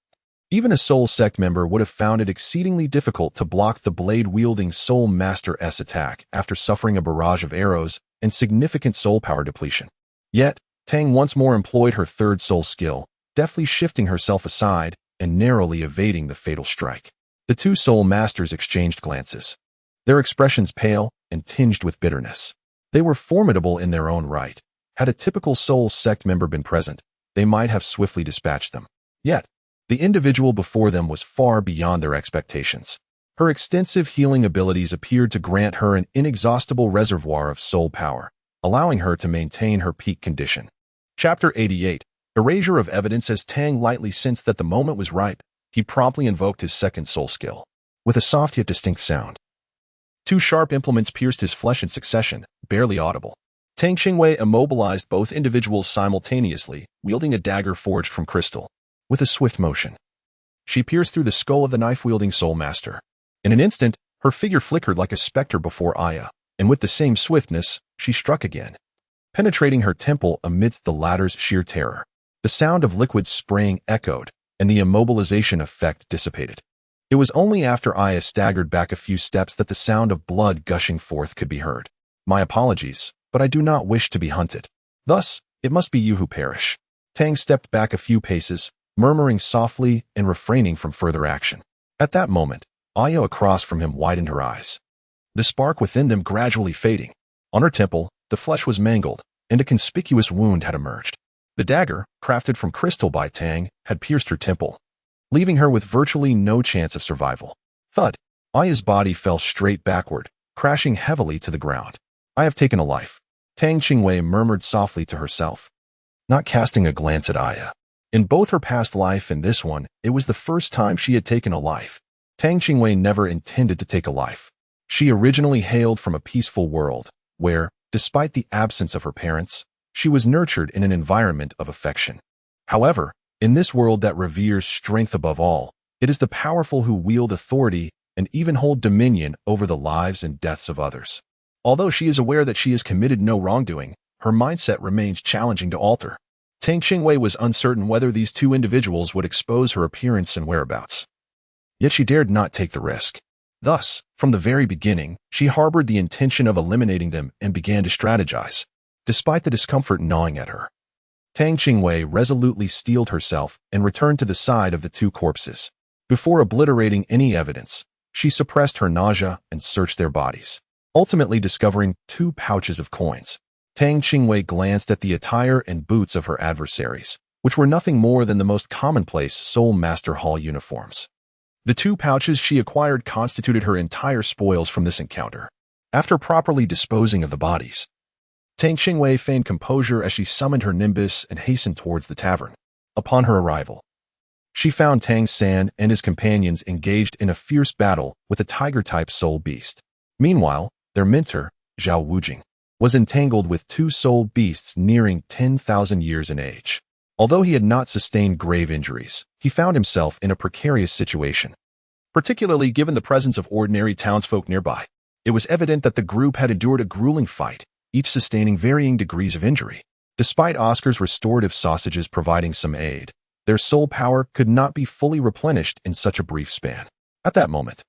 A: even a soul sect member would have found it exceedingly difficult to block the blade-wielding soul master's attack after suffering a barrage of arrows and significant soul power depletion. Yet, Tang once more employed her third soul skill, deftly shifting herself aside and narrowly evading the fatal strike. The two soul masters exchanged glances, their expressions pale and tinged with bitterness. They were formidable in their own right. Had a typical soul sect member been present, they might have swiftly dispatched them. Yet, the individual before them was far beyond their expectations. Her extensive healing abilities appeared to grant her an inexhaustible reservoir of soul power, allowing her to maintain her peak condition. Chapter 88. Erasure of evidence. As Tang lightly sensed that the moment was ripe, he promptly invoked his second soul skill. With a soft yet distinct sound, two sharp implements pierced his flesh in succession, barely audible. Tang Qingwei immobilized both individuals simultaneously, wielding a dagger forged from crystal. With a swift motion, she pierced through the skull of the knife-wielding soul master. In an instant, her figure flickered like a specter before Aya, and with the same swiftness, she struck again, penetrating her temple amidst the latter's sheer terror. The sound of liquid spraying echoed, and the immobilization effect dissipated. It was only after Aya staggered back a few steps that the sound of blood gushing forth could be heard. My apologies, but I do not wish to be hunted. Thus, it must be you who perish. Tang stepped back a few paces, murmuring softly and refraining from further action. At that moment, Aya across from him widened her eyes, the spark within them gradually fading. On her temple, the flesh was mangled, and a conspicuous wound had emerged. The dagger, crafted from crystal by Tang, had pierced her temple, leaving her with virtually no chance of survival. Thud! Aya's body fell straight backward, crashing heavily to the ground. I have taken a life, Tang Qingwei murmured softly to herself, not casting a glance at Aya. In both her past life and this one, it was the first time she had taken a life. Tang Qingwei never intended to take a life. She originally hailed from a peaceful world, where, despite the absence of her parents, she was nurtured in an environment of affection. However, in this world that reveres strength above all, it is the powerful who wield authority and even hold dominion over the lives and deaths of others. Although she is aware that she has committed no wrongdoing, her mindset remains challenging to alter. Tang Qingwei was uncertain whether these two individuals would expose her appearance and whereabouts. Yet she dared not take the risk. Thus, from the very beginning, she harbored the intention of eliminating them and began to strategize, despite the discomfort gnawing at her. Tang Qingwei resolutely steeled herself and returned to the side of the two corpses. Before obliterating any evidence, she suppressed her nausea and searched their bodies, ultimately discovering 2 pouches of coins. Tang Qingwei glanced at the attire and boots of her adversaries, which were nothing more than the most commonplace Soul Master Hall uniforms. The 2 pouches she acquired constituted her entire spoils from this encounter. After properly disposing of the bodies, Tang Qingwei feigned composure as she summoned her nimbus and hastened towards the tavern. Upon her arrival, she found Tang San and his companions engaged in a fierce battle with a tiger-type soul beast. Meanwhile, their mentor, Zhao Wujing, was entangled with 2 soul beasts nearing 10,000 years in age. Although he had not sustained grave injuries, he found himself in a precarious situation. particularly given the presence of ordinary townsfolk nearby. It was evident that the group had endured a grueling fight, each sustaining varying degrees of injury. Despite Oscar's restorative sausages providing some aid, their soul power could not be fully replenished in such a brief span. At that moment,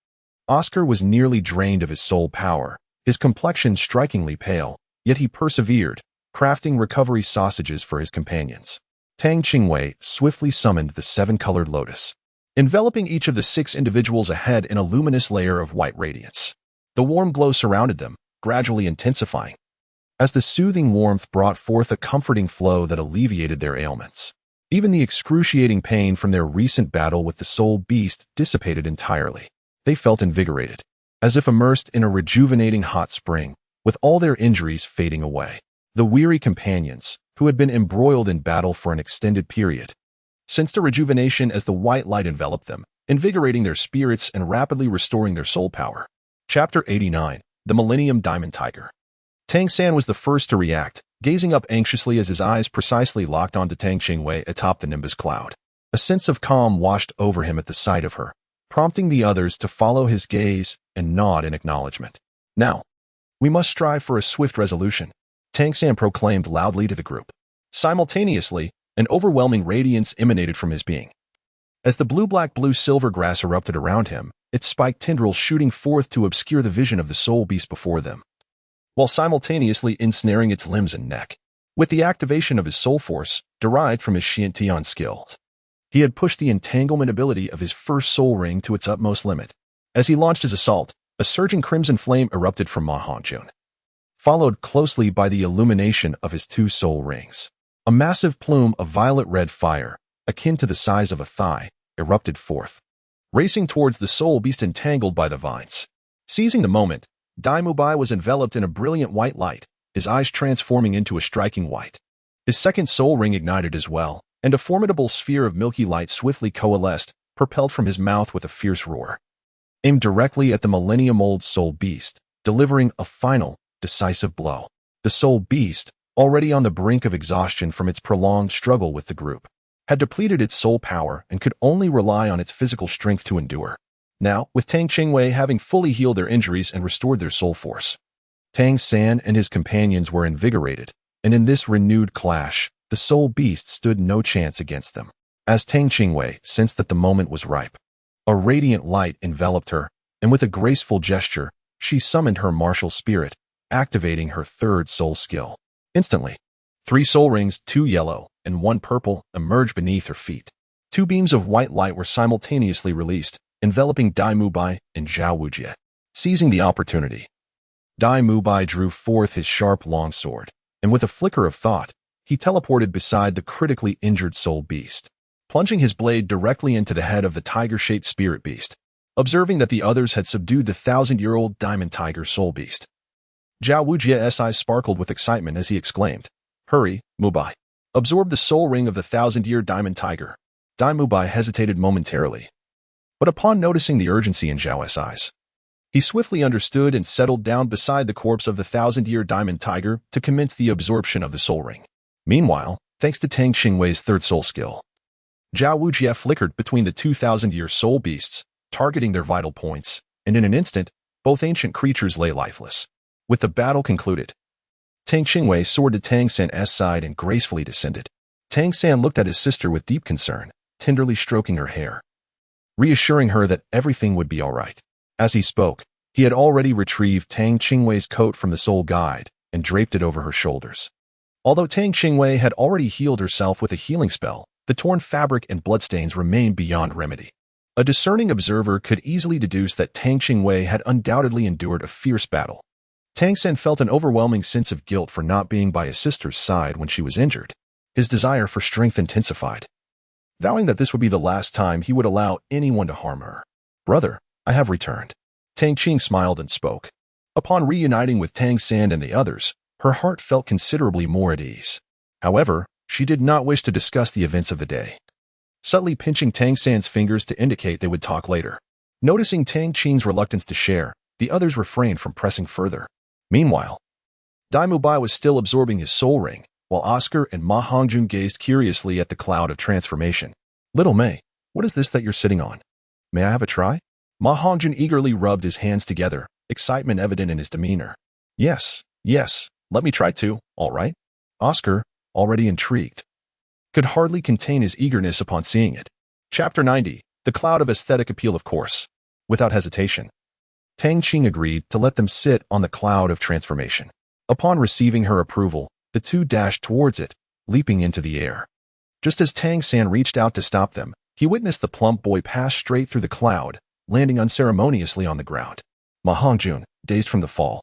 A: Oscar was nearly drained of his soul power, his complexion strikingly pale, yet he persevered, crafting recovery sausages for his companions. Tang Qingwei swiftly summoned the seven-colored lotus, enveloping each of the 6 individuals ahead in a luminous layer of white radiance. The warm glow surrounded them, gradually intensifying, as the soothing warmth brought forth a comforting flow that alleviated their ailments. Even the excruciating pain from their recent battle with the soul beast dissipated entirely. They felt invigorated, as if immersed in a rejuvenating hot spring, with all their injuries fading away. The weary companions, who had been embroiled in battle for an extended period, sensed a rejuvenation as the white light enveloped them, invigorating their spirits and rapidly restoring their soul power. Chapter 89. The Millennium Diamond Tiger. Tang San was the first to react, gazing up anxiously as his eyes precisely locked onto Tang Qingwei atop the nimbus cloud. A sense of calm washed over him at the sight of her, prompting the others to follow his gaze and nod in acknowledgement. Now, we must strive for a swift resolution, Tang San proclaimed loudly to the group. Simultaneously, an overwhelming radiance emanated from his being. As the blue-black-blue-silver grass erupted around him, its spiked tendrils shooting forth to obscure the vision of the soul beast before them, while simultaneously ensnaring its limbs and neck. With the activation of his soul force, derived from his Xiantian skill, he had pushed the entanglement ability of his first soul ring to its utmost limit. As he launched his assault, a surging crimson flame erupted from Ma Hongzhun, followed closely by the illumination of his 2 soul rings. A massive plume of violet-red fire, akin to the size of a thigh, erupted forth, racing towards the soul beast entangled by the vines. Seizing the moment, Dai Mubai was enveloped in a brilliant white light, his eyes transforming into a striking white. His second soul ring ignited as well, and a formidable sphere of milky light swiftly coalesced, propelled from his mouth with a fierce roar, aimed directly at the millennium-old soul beast, delivering a final, decisive blow. The soul beast, already on the brink of exhaustion from its prolonged struggle with the group, had depleted its soul power and could only rely on its physical strength to endure. Now, with Tang Qingwei having fully healed their injuries and restored their soul force, Tang San and his companions were invigorated, and in this renewed clash, the soul beast stood no chance against them. As Tang Qingwei sensed that the moment was ripe, a radiant light enveloped her, and with a graceful gesture, she summoned her martial spirit, activating her third soul skill. Instantly, 3 soul rings, 2 yellow and 1 purple, emerged beneath her feet. 2 beams of white light were simultaneously released, enveloping Dai Mubai and Zhao Wujie. Seizing the opportunity, Dai Mubai drew forth his sharp longsword, and with a flicker of thought, he teleported beside the critically injured soul beast, plunging his blade directly into the head of the tiger-shaped spirit beast. Observing that the others had subdued the 1,000-year-old diamond tiger soul beast, Zhao Wujie's eyes sparkled with excitement as he exclaimed, "Hurry, Mubai. Absorb the soul ring of the 1,000-year diamond tiger." Dai Mubai hesitated momentarily, but upon noticing the urgency in Zhao's eyes, he swiftly understood and settled down beside the corpse of the 1,000-year diamond tiger to commence the absorption of the soul ring. Meanwhile, thanks to Tang Qingwei's third soul skill, Zhao Wujie flickered between the 2,000-year soul beasts, targeting their vital points, and in an instant, both ancient creatures lay lifeless. With the battle concluded, Tang Qingwei soared to Tang San's side and gracefully descended. Tang San looked at his sister with deep concern, tenderly stroking her hair, reassuring her that everything would be all right. As he spoke, he had already retrieved Tang Qingwei's coat from the soul guide and draped it over her shoulders. Although Tang Qingwei had already healed herself with a healing spell, the torn fabric and bloodstains remained beyond remedy. A discerning observer could easily deduce that Tang Qingwei had undoubtedly endured a fierce battle. Tang San felt an overwhelming sense of guilt for not being by his sister's side when she was injured. His desire for strength intensified, vowing that this would be the last time he would allow anyone to harm her. "Brother, I have returned." Tang Qing smiled and spoke. Upon reuniting with Tang San and the others, her heart felt considerably more at ease. However, she did not wish to discuss the events of the day, subtly pinching Tang San's fingers to indicate they would talk later. Noticing Tang Qing's reluctance to share, the others refrained from pressing further. Meanwhile, Dai Mubai was still absorbing his soul ring, while Oscar and Ma Hongzhun gazed curiously at the cloud of transformation. "Little Mei, what is this that you're sitting on? May I have a try?" Ma Hongjun eagerly rubbed his hands together, excitement evident in his demeanor. Yes, yes, let me try to, all right? Oscar, already intrigued, could hardly contain his eagerness upon seeing it. Chapter 90, The Cloud of Aesthetic Appeal. Of course. Without hesitation, Tang Qing agreed to let them sit on the cloud of transformation. Upon receiving her approval, the two dashed towards it, leaping into the air. Just as Tang San reached out to stop them, he witnessed the plump boy pass straight through the cloud, landing unceremoniously on the ground. Ma Hongjun, dazed from the fall,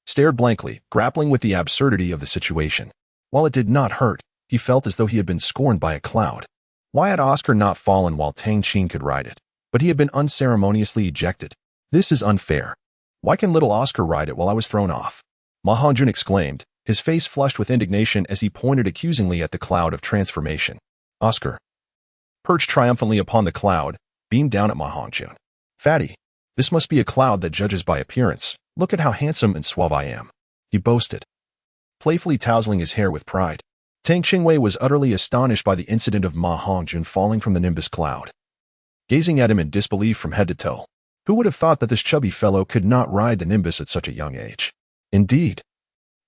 A: stared blankly, grappling with the absurdity of the situation. While it did not hurt, he felt as though he had been scorned by a cloud. Why had Oscar not fallen while Tang Qing could ride it? But he had been unceremoniously ejected. This is unfair. Why can little Oscar ride it while I was thrown off? Ma Hongjun exclaimed, his face flushed with indignation as he pointed accusingly at the cloud of transformation. Oscar, perched triumphantly upon the cloud, beamed down at Ma Hongjun. Fatty, this must be a cloud that judges by appearance. Look at how handsome and suave I am, he boasted, playfully tousling his hair with pride. Tang Qingwei was utterly astonished by the incident of Ma Hongjun falling from the nimbus cloud, gazing at him in disbelief from head to toe. Who would have thought that this chubby fellow could not ride the nimbus at such a young age? Indeed,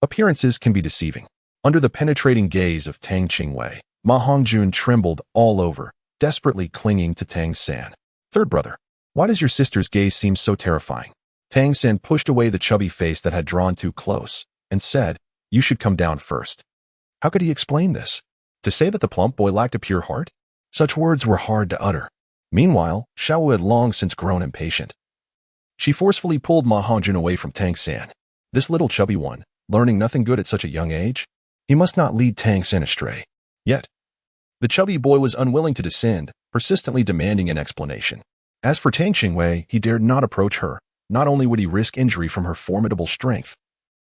A: appearances can be deceiving. Under the penetrating gaze of Tang Qingwei, Ma Hongjun trembled all over, desperately clinging to Tang San. Third brother, why does your sister's gaze seem so terrifying? Tang San pushed away the chubby face that had drawn too close, and said, You should come down first. How could he explain this? To say that the plump boy lacked a pure heart? Such words were hard to utter. Meanwhile, Xiaowu had long since grown impatient. She forcefully pulled Ma Hongjun away from Tang San. This little chubby one, learning nothing good at such a young age? He must not lead Tang San astray. Yet, the chubby boy was unwilling to descend, persistently demanding an explanation. As for Tang Qingwei, he dared not approach her. Not only would he risk injury from her formidable strength,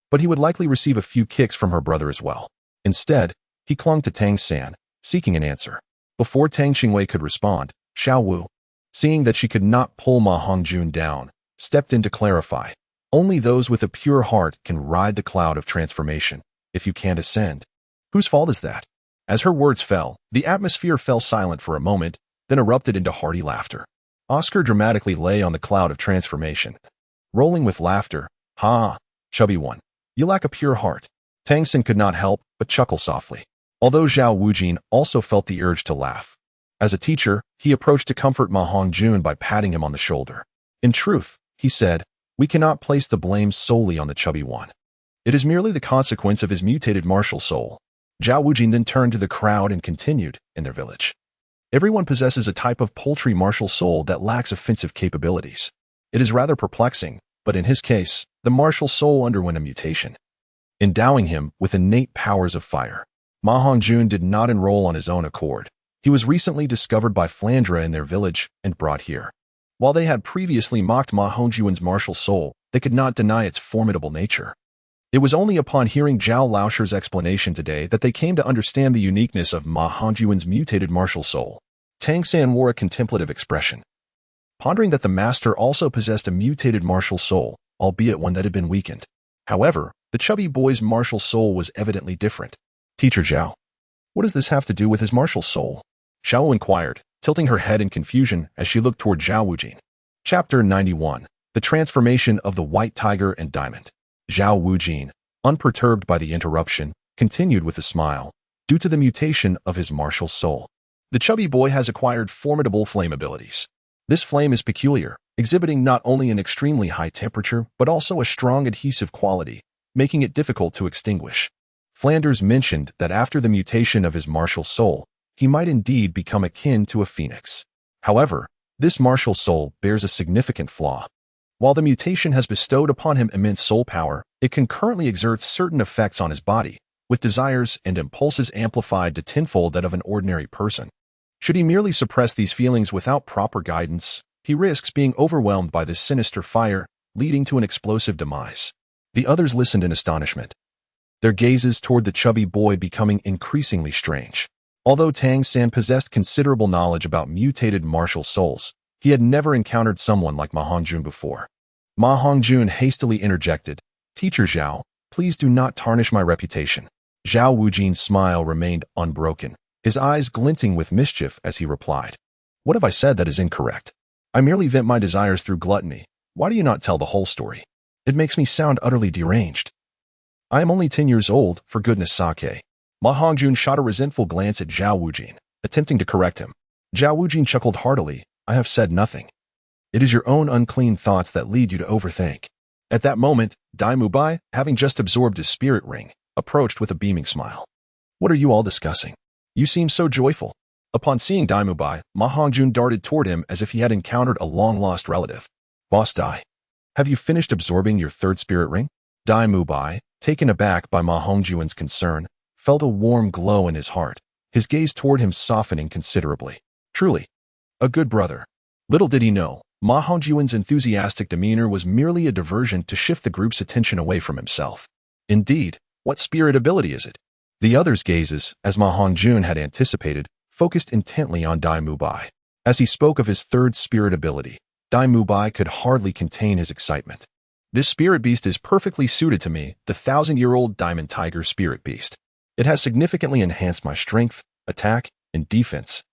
A: but he would likely receive a few kicks from her brother as well. Instead, he clung to Tang San, seeking an answer. Before Tang Qingwei could respond, Xiaowu, seeing that she could not pull Ma Hongjun down, stepped in to clarify. Only those with a pure heart can ride the cloud of transformation. If you can't ascend, whose fault is that? As her words fell, the atmosphere fell silent for a moment, then erupted into hearty laughter. Oscar dramatically lay on the cloud of transformation, rolling with laughter. Ha, chubby one, you lack a pure heart. Tang San could not help but chuckle softly, although Zhao Wujin also felt the urge to laugh. As a teacher, he approached to comfort Ma Hongjun by patting him on the shoulder. In truth, he said, we cannot place the blame solely on the chubby one. It is merely the consequence of his mutated martial soul. Zhao Wujin then turned to the crowd and continued, in their village, everyone possesses a type of paltry martial soul that lacks offensive capabilities. It is rather perplexing, but in his case, the martial soul underwent a mutation, endowing him with innate powers of fire. Ma Hongjun did not enroll on his own accord. He was recently discovered by Flandra in their village and brought here. While they had previously mocked Ma Hongjun's martial soul, they could not deny its formidable nature. It was only upon hearing Zhao Laosher's explanation today that they came to understand the uniqueness of Ma Hongjun's mutated martial soul. Tang San wore a contemplative expression, pondering that the master also possessed a mutated martial soul, albeit one that had been weakened. However, the chubby boy's martial soul was evidently different. Teacher Zhao, what does this have to do with his martial soul? Xiao inquired, tilting her head in confusion as she looked toward Zhao Wujin. Chapter 91, The Transformation of the White Tiger and Diamond. Zhao Wujin, unperturbed by the interruption, continued with a smile, due to the mutation of his martial soul. The chubby boy has acquired formidable flame abilities. This flame is peculiar, exhibiting not only an extremely high temperature, but also a strong adhesive quality, making it difficult to extinguish. Flanders mentioned that after the mutation of his martial soul, he might indeed become akin to a phoenix. However, this martial soul bears a significant flaw. While the mutation has bestowed upon him immense soul power, it concurrently exerts certain effects on his body, with desires and impulses amplified to tenfold that of an ordinary person. Should he merely suppress these feelings without proper guidance, he risks being overwhelmed by this sinister fire, leading to an explosive demise. The others listened in astonishment, their gazes toward the chubby boy becoming increasingly strange. Although Tang San possessed considerable knowledge about mutated martial souls, he had never encountered someone like Ma Hongjun before. Ma Hongjun hastily interjected, Teacher Zhao, please do not tarnish my reputation. Zhao Wujin's smile remained unbroken, his eyes glinting with mischief as he replied, What have I said that is incorrect? I merely vent my desires through gluttony. Why do you not tell the whole story? It makes me sound utterly deranged. I am only 10 years old, for goodness sake. Ma Hongjun shot a resentful glance at Zhao Wujin, attempting to correct him. Zhao Wujin chuckled heartily. I have said nothing. It is your own unclean thoughts that lead you to overthink. At that moment, Dai Mubai, having just absorbed his spirit ring, approached with a beaming smile. What are you all discussing? You seem so joyful. Upon seeing Dai Mubai, Ma Hongjun darted toward him as if he had encountered a long-lost relative. Boss Dai, have you finished absorbing your third spirit ring? Dai Mubai, taken aback by Ma Hongjun's concern, felt a warm glow in his heart, his gaze toward him softening considerably. Truly, a good brother. Little did he know, Ma Hongjun's enthusiastic demeanor was merely a diversion to shift the group's attention away from himself. Indeed, what spirit ability is it? The others' gazes, as Ma Hongjun had anticipated, focused intently on Dai Mubai. As he spoke of his third spirit ability, Dai Mubai could hardly contain his excitement. This spirit beast is perfectly suited to me, the 1,000-year-old diamond tiger spirit beast. It has significantly enhanced my strength, attack, and defense,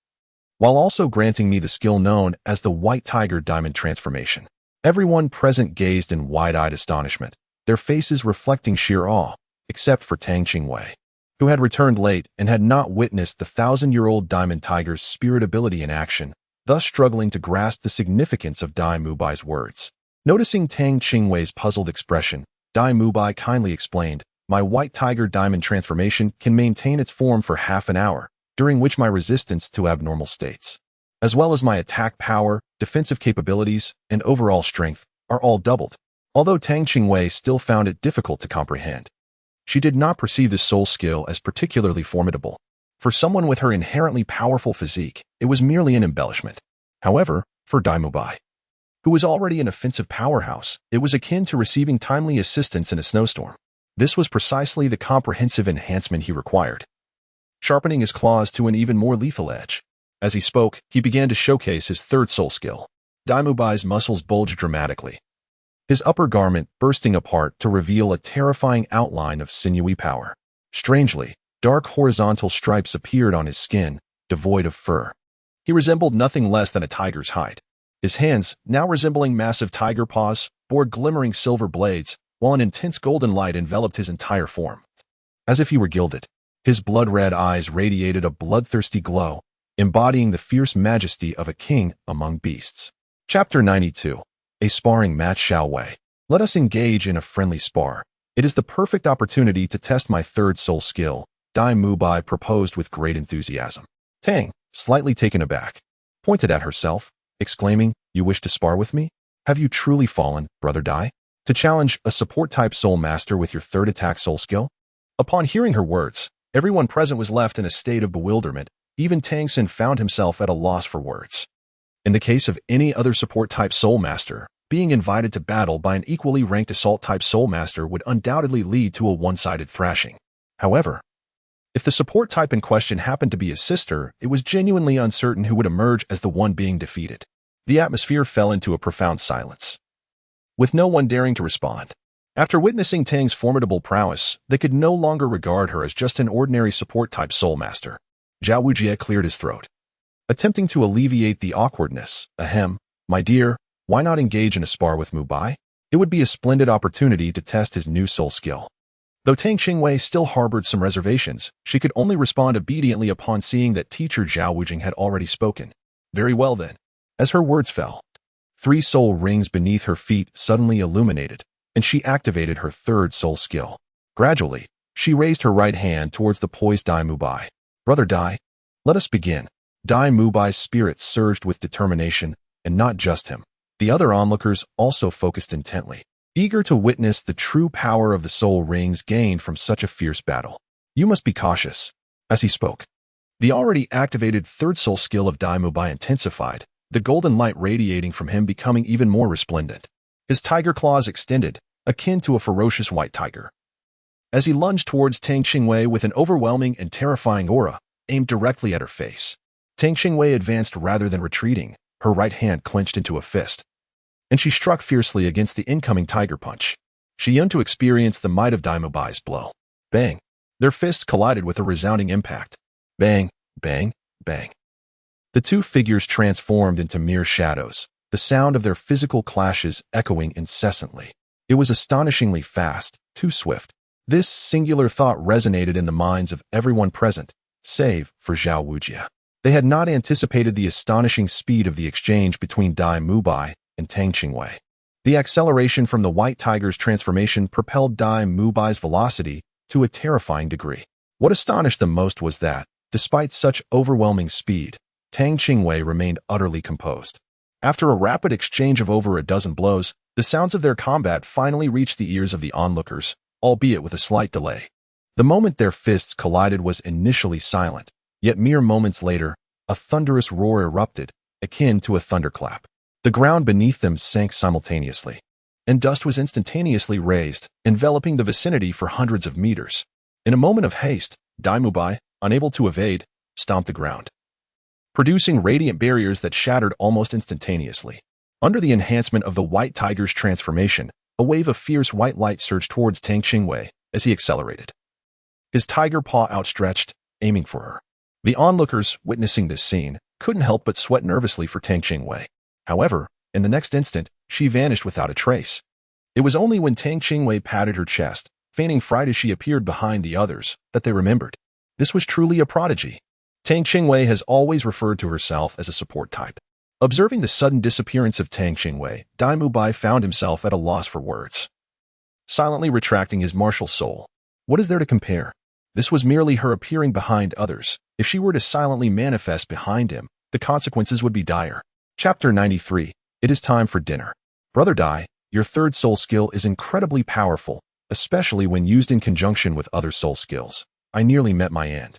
A: while also granting me the skill known as the white tiger diamond transformation. Everyone present gazed in wide-eyed astonishment, their faces reflecting sheer awe, except for Tang Qingwei, who had returned late and had not witnessed the 1,000-year-old diamond tiger's spirit ability in action, thus struggling to grasp the significance of Dai Mubai's words. Noticing Tang Qingwei's puzzled expression, Dai Mubai kindly explained, my white tiger diamond transformation can maintain its form for half an hour, during which my resistance to abnormal states, as well as my attack power, defensive capabilities, and overall strength, are all doubled. Although Tang Qingwei still found it difficult to comprehend, she did not perceive this soul skill as particularly formidable. For someone with her inherently powerful physique, it was merely an embellishment. However, for Dai Mubai, who was already an offensive powerhouse, it was akin to receiving timely assistance in a snowstorm. This was precisely the comprehensive enhancement he required, sharpening his claws to an even more lethal edge. As he spoke, he began to showcase his third soul skill. Dai Mubai's muscles bulged dramatically, his upper garment bursting apart to reveal a terrifying outline of sinewy power. Strangely, dark horizontal stripes appeared on his skin, devoid of fur. He resembled nothing less than a tiger's hide. His hands, now resembling massive tiger paws, bore glimmering silver blades, while an intense golden light enveloped his entire form. As if he were gilded, his blood-red eyes radiated a bloodthirsty glow, embodying the fierce majesty of a king among beasts. Chapter 92. A Sparring Match Xiao Wei. Let us engage in a friendly spar. It is the perfect opportunity to test my third soul skill, Dai Mubai proposed with great enthusiasm. Tang, slightly taken aback, pointed at herself, exclaiming, you wish to spar with me? Have you truly fallen, brother Dai? To challenge a support-type soul master with your third attack soul skill? Upon hearing her words, everyone present was left in a state of bewilderment. Even Tang San found himself at a loss for words. In the case of any other support-type soul master, being invited to battle by an equally ranked assault-type soul master would undoubtedly lead to a one-sided thrashing. However, if the support type in question happened to be his sister, it was genuinely uncertain who would emerge as the one being defeated. The atmosphere fell into a profound silence, with no one daring to respond. After witnessing Tang's formidable prowess, they could no longer regard her as just an ordinary support-type soul master. Zhao Wujie cleared his throat, attempting to alleviate the awkwardness. Ahem, my dear, why not engage in a spar with Mubai? It would be a splendid opportunity to test his new soul skill. Though Tang Qingwei still harbored some reservations, she could only respond obediently upon seeing that teacher Zhao Wujing had already spoken. Very well then. As her words fell, 3 soul rings beneath her feet suddenly illuminated, and she activated her third soul skill. Gradually, she raised her right hand towards the poised Dai Mubai. Brother Dai, let us begin. Dai Mubai's spirit surged with determination, and not just him. The other onlookers also focused intently, eager to witness the true power of the soul rings gained from such a fierce battle. You must be cautious. As he spoke, the already activated third soul skill of Dai Mubai intensified, the golden light radiating from him becoming even more resplendent. His tiger claws extended, akin to a ferocious white tiger. As he lunged towards Tang Qingwei with an overwhelming and terrifying aura, aimed directly at her face. Tang Qingwei advanced rather than retreating, her right hand clenched into a fist, and she struck fiercely against the incoming tiger punch. She yearned to experience the might of Dai Mubai's blow. Bang! Their fists collided with a resounding impact. Bang, bang, bang. The two figures transformed into mere shadows, the sound of their physical clashes echoing incessantly. It was astonishingly fast, too swift. This singular thought resonated in the minds of everyone present, save for Zhao Wujie. They had not anticipated the astonishing speed of the exchange between Dai Mubai and Tang Qingwei. The acceleration from the White Tiger's transformation propelled Dai Mubai's velocity to a terrifying degree. What astonished them most was that, despite such overwhelming speed, Tang Qingwei remained utterly composed. After a rapid exchange of over a dozen blows, the sounds of their combat finally reached the ears of the onlookers, albeit with a slight delay. The moment their fists collided was initially silent, yet mere moments later, a thunderous roar erupted, akin to a thunderclap. The ground beneath them sank simultaneously, and dust was instantaneously raised, enveloping the vicinity for hundreds of meters. In a moment of haste, Dai Mubai, unable to evade, stomped the ground, producing radiant barriers that shattered almost instantaneously. Under the enhancement of the White Tiger's transformation, a wave of fierce white light surged towards Tang Qingwei as he accelerated, his tiger paw outstretched, aiming for her. The onlookers, witnessing this scene, couldn't help but sweat nervously for Tang Qingwei. However, in the next instant, she vanished without a trace. It was only when Tang Qingwei patted her chest, feigning fright as she appeared behind the others, that they remembered. This was truly a prodigy. Tang Qingwei has always referred to herself as a support type. Observing the sudden disappearance of Tang Qingwei, Dai Mubai found himself at a loss for words. Silently retracting his martial soul. What is there to compare? This was merely her appearing behind others. If she were to silently manifest behind him, the consequences would be dire. Chapter 93. It is time for dinner. Brother Dai, your third soul skill is incredibly powerful, especially when used in conjunction with other soul skills. I nearly met my end.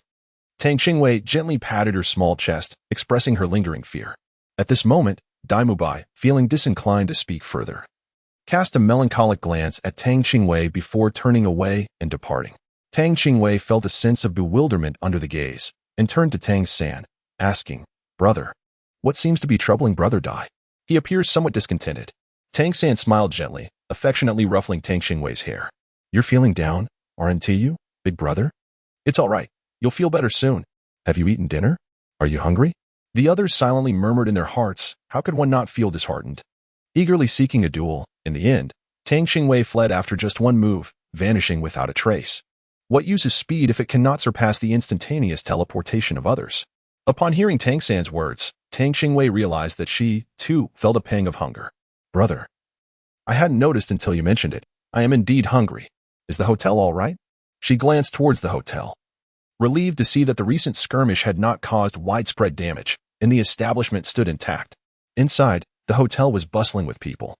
A: Tang Qingwei gently patted her small chest, expressing her lingering fear. At this moment, Dai Mubai, feeling disinclined to speak further, cast a melancholic glance at Tang Qingwei before turning away and departing. Tang Qingwei felt a sense of bewilderment under the gaze, and turned to Tang San, asking, Brother, what seems to be troubling Brother Dai? He appears somewhat discontented. Tang San smiled gently, affectionately ruffling Tang Qingwei's hair. You're feeling down, aren't you, big brother? It's all right. You'll feel better soon. Have you eaten dinner? Are you hungry? The others silently murmured in their hearts, how could one not feel disheartened? Eagerly seeking a duel, in the end, Tang Qingwei fled after just one move, vanishing without a trace. What use is speed if it cannot surpass the instantaneous teleportation of others? Upon hearing Tang San's words, Tang Qingwei realized that she, too, felt a pang of hunger. Brother, I hadn't noticed until you mentioned it. I am indeed hungry. Is the hotel all right? She glanced towards the hotel, relieved to see that the recent skirmish had not caused widespread damage, and the establishment stood intact. Inside, the hotel was bustling with people,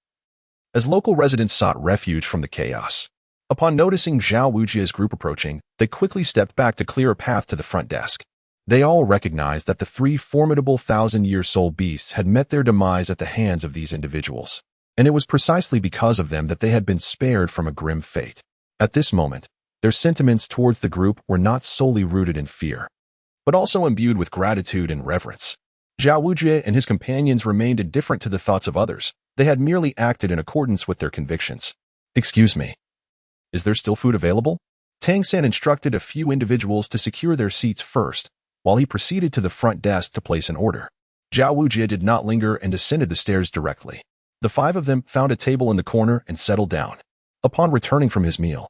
A: as local residents sought refuge from the chaos. Upon noticing Zhao Wujie's group approaching, they quickly stepped back to clear a path to the front desk. They all recognized that the three formidable thousand-year soul beasts had met their demise at the hands of these individuals, and it was precisely because of them that they had been spared from a grim fate. At this moment, their sentiments towards the group were not solely rooted in fear, but also imbued with gratitude and reverence. Zhao Wujie and his companions remained indifferent to the thoughts of others. They had merely acted in accordance with their convictions. Excuse me. Is there still food available? Tang San instructed a few individuals to secure their seats first, while he proceeded to the front desk to place an order. Zhao Wujie did not linger and descended the stairs directly. The five of them found a table in the corner and settled down. Upon returning from his meal,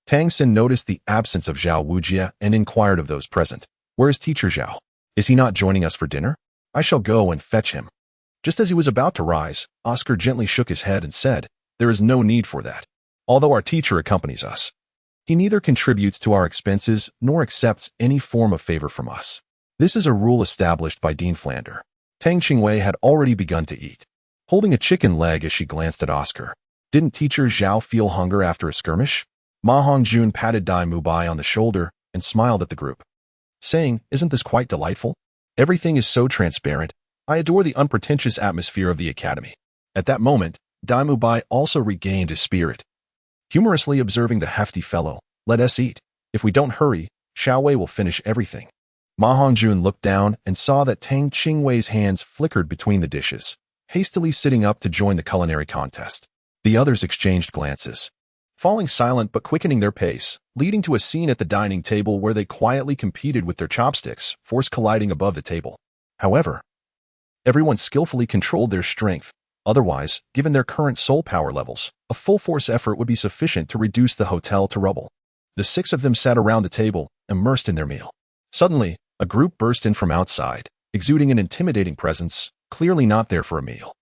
A: Tang San noticed the absence of Zhao Wujie and inquired of those present, Where is Teacher Zhao? Is he not joining us for dinner? I shall go and fetch him. Just as he was about to rise, Oscar gently shook his head and said, There is no need for that. Although our teacher accompanies us, he neither contributes to our expenses nor accepts any form of favor from us. This is a rule established by Dean Flander. Tang Qingwei had already begun to eat, holding a chicken leg as she glanced at Oscar. Didn't Teacher Zhao feel hunger after a skirmish? Ma Hongjun patted Dai Mubai on the shoulder and smiled at the group, saying, Isn't this quite delightful? Everything is so transparent. I adore the unpretentious atmosphere of the academy. At that moment, Dai Mubai also regained his spirit. Humorously observing the hefty fellow, Let us eat. If we don't hurry, Xiaowei will finish everything. Ma Hongjun looked down and saw that Tang Qingwei's hands flickered between the dishes, hastily sitting up to join the culinary contest. The others exchanged glances, falling silent but quickening their pace, leading to a scene at the dining table where they quietly competed with their chopsticks, force colliding above the table. However, Everyone skillfully controlled their strength. Otherwise, given their current soul power levels, a full-force effort would be sufficient to reduce the hotel to rubble. The 6 of them sat around the table, immersed in their meal. Suddenly, a group burst in from outside, exuding an intimidating presence, clearly not there for a meal.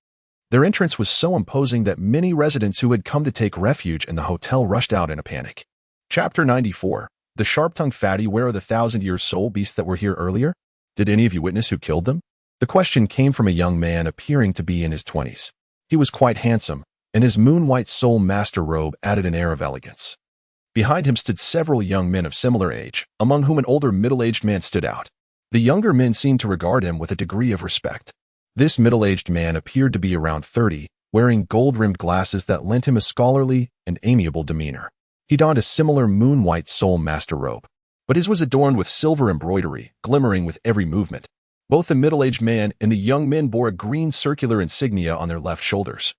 A: Their entrance was so imposing that many residents who had come to take refuge in the hotel rushed out in a panic. Chapter 94. The sharp-tongued fatty, where are the 1,000-year soul beasts that were here earlier? Did any of you witness who killed them? The question came from a young man appearing to be in his 20s. He was quite handsome, and his moon-white soul master robe added an air of elegance. Behind him stood several young men of similar age, among whom an older middle-aged man stood out. The younger men seemed to regard him with a degree of respect. This middle-aged man appeared to be around 30, wearing gold-rimmed glasses that lent him a scholarly and amiable demeanor. He donned a similar moon-white soul master robe, but his was adorned with silver embroidery, glimmering with every movement. Both the middle-aged man and the young men bore a green circular insignia on their left shoulders,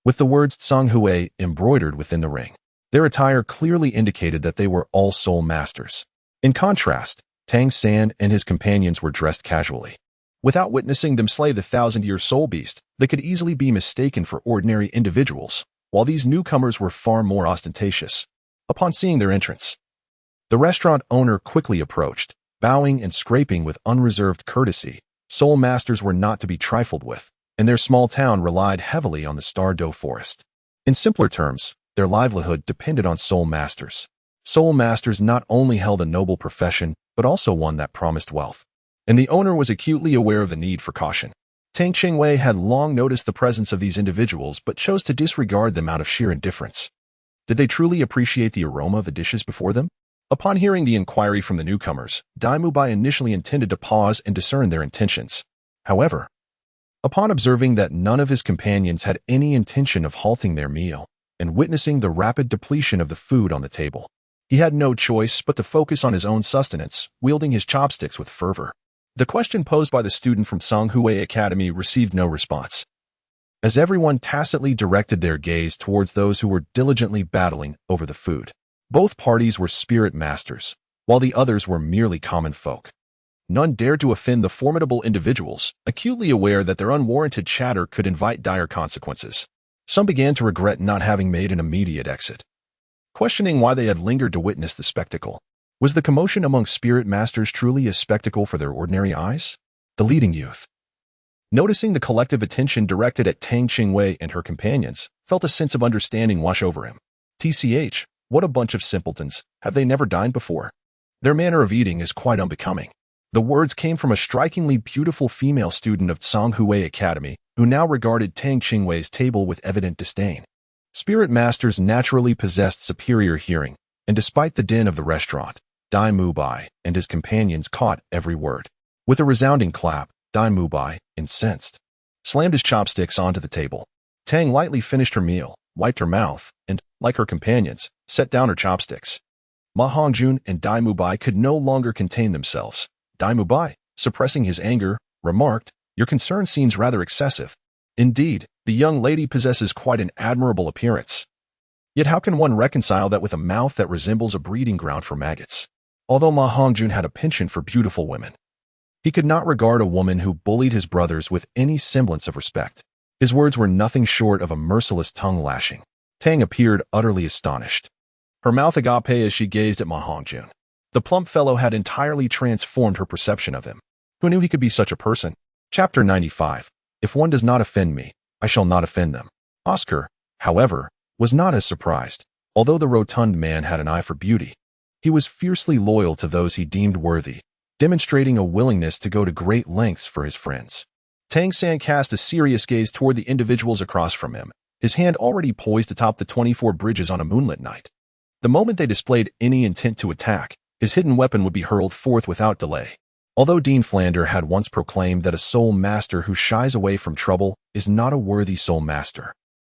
A: with the words Tang Qingwei embroidered within the ring. Their attire clearly indicated that they were all soul masters. In contrast, Tang San and his companions were dressed casually. Without witnessing them slay the 1,000-year soul beast, they could easily be mistaken for ordinary individuals, while these newcomers were far more ostentatious. Upon seeing their entrance, the restaurant owner quickly approached, bowing and scraping with unreserved courtesy. Soul masters were not to be trifled with, and their small town relied heavily on the star dough forest. In simpler terms, their livelihood depended on soul masters. Soul masters not only held a noble profession, but also one that promised wealth. And the owner was acutely aware of the need for caution. Tang Qingwei had long noticed the presence of these individuals, but chose to disregard them out of sheer indifference. Did they truly appreciate the aroma of the dishes before them? Upon hearing the inquiry from the newcomers, Douluo initially intended to pause and discern their intentions. However, upon observing that none of his companions had any intention of halting their meal, and witnessing the rapid depletion of the food on the table, he had no choice but to focus on his own sustenance, wielding his chopsticks with fervor. The question posed by the student from Tang Qingwei Academy received no response, as everyone tacitly directed their gaze towards those who were diligently battling over the food. Both parties were spirit masters, while the others were merely common folk. None dared to offend the formidable individuals, acutely aware that their unwarranted chatter could invite dire consequences. Some began to regret not having made an immediate exit, questioning why they had lingered to witness the spectacle. Was the commotion among spirit masters truly a spectacle for their ordinary eyes? The leading youth, noticing the collective attention directed at Tang Qingwei and her companions, felt a sense of understanding wash over him. TCH, what a bunch of simpletons. Have they never dined before? Their manner of eating is quite unbecoming. The words came from a strikingly beautiful female student of Tang Qingwei Academy, who now regarded Tang Qingwei's table with evident disdain. Spirit masters naturally possessed superior hearing, and despite the din of the restaurant, Douluo and his companions caught every word. With a resounding clap, Douluo, incensed, slammed his chopsticks onto the table. Tang lightly finished her meal, wiped her mouth, and, like her companions, set down her chopsticks. Ma Hongjun and Douluo could no longer contain themselves. Douluo, suppressing his anger, remarked, "Your concern seems rather excessive. Indeed, the young lady possesses quite an admirable appearance. Yet how can one reconcile that with a mouth that resembles a breeding ground for maggots?" Although Ma Hongjun had a penchant for beautiful women, he could not regard a woman who bullied his brothers with any semblance of respect. His words were nothing short of a merciless tongue lashing. Tang appeared utterly astonished, her mouth agape as she gazed at Ma Hongjun. The plump fellow had entirely transformed her perception of him. Who knew he could be such a person? Chapter 95. If one does not offend me, I shall not offend them. Oscar, however, was not as surprised. Although the rotund man had an eye for beauty, he was fiercely loyal to those he deemed worthy, demonstrating a willingness to go to great lengths for his friends. Tang San cast a serious gaze toward the individuals across from him, his hand already poised atop the 24 bridges on a moonlit night. The moment they displayed any intent to attack, his hidden weapon would be hurled forth without delay. Although Dean Flander had once proclaimed that a soul master who shies away from trouble is not a worthy soul master,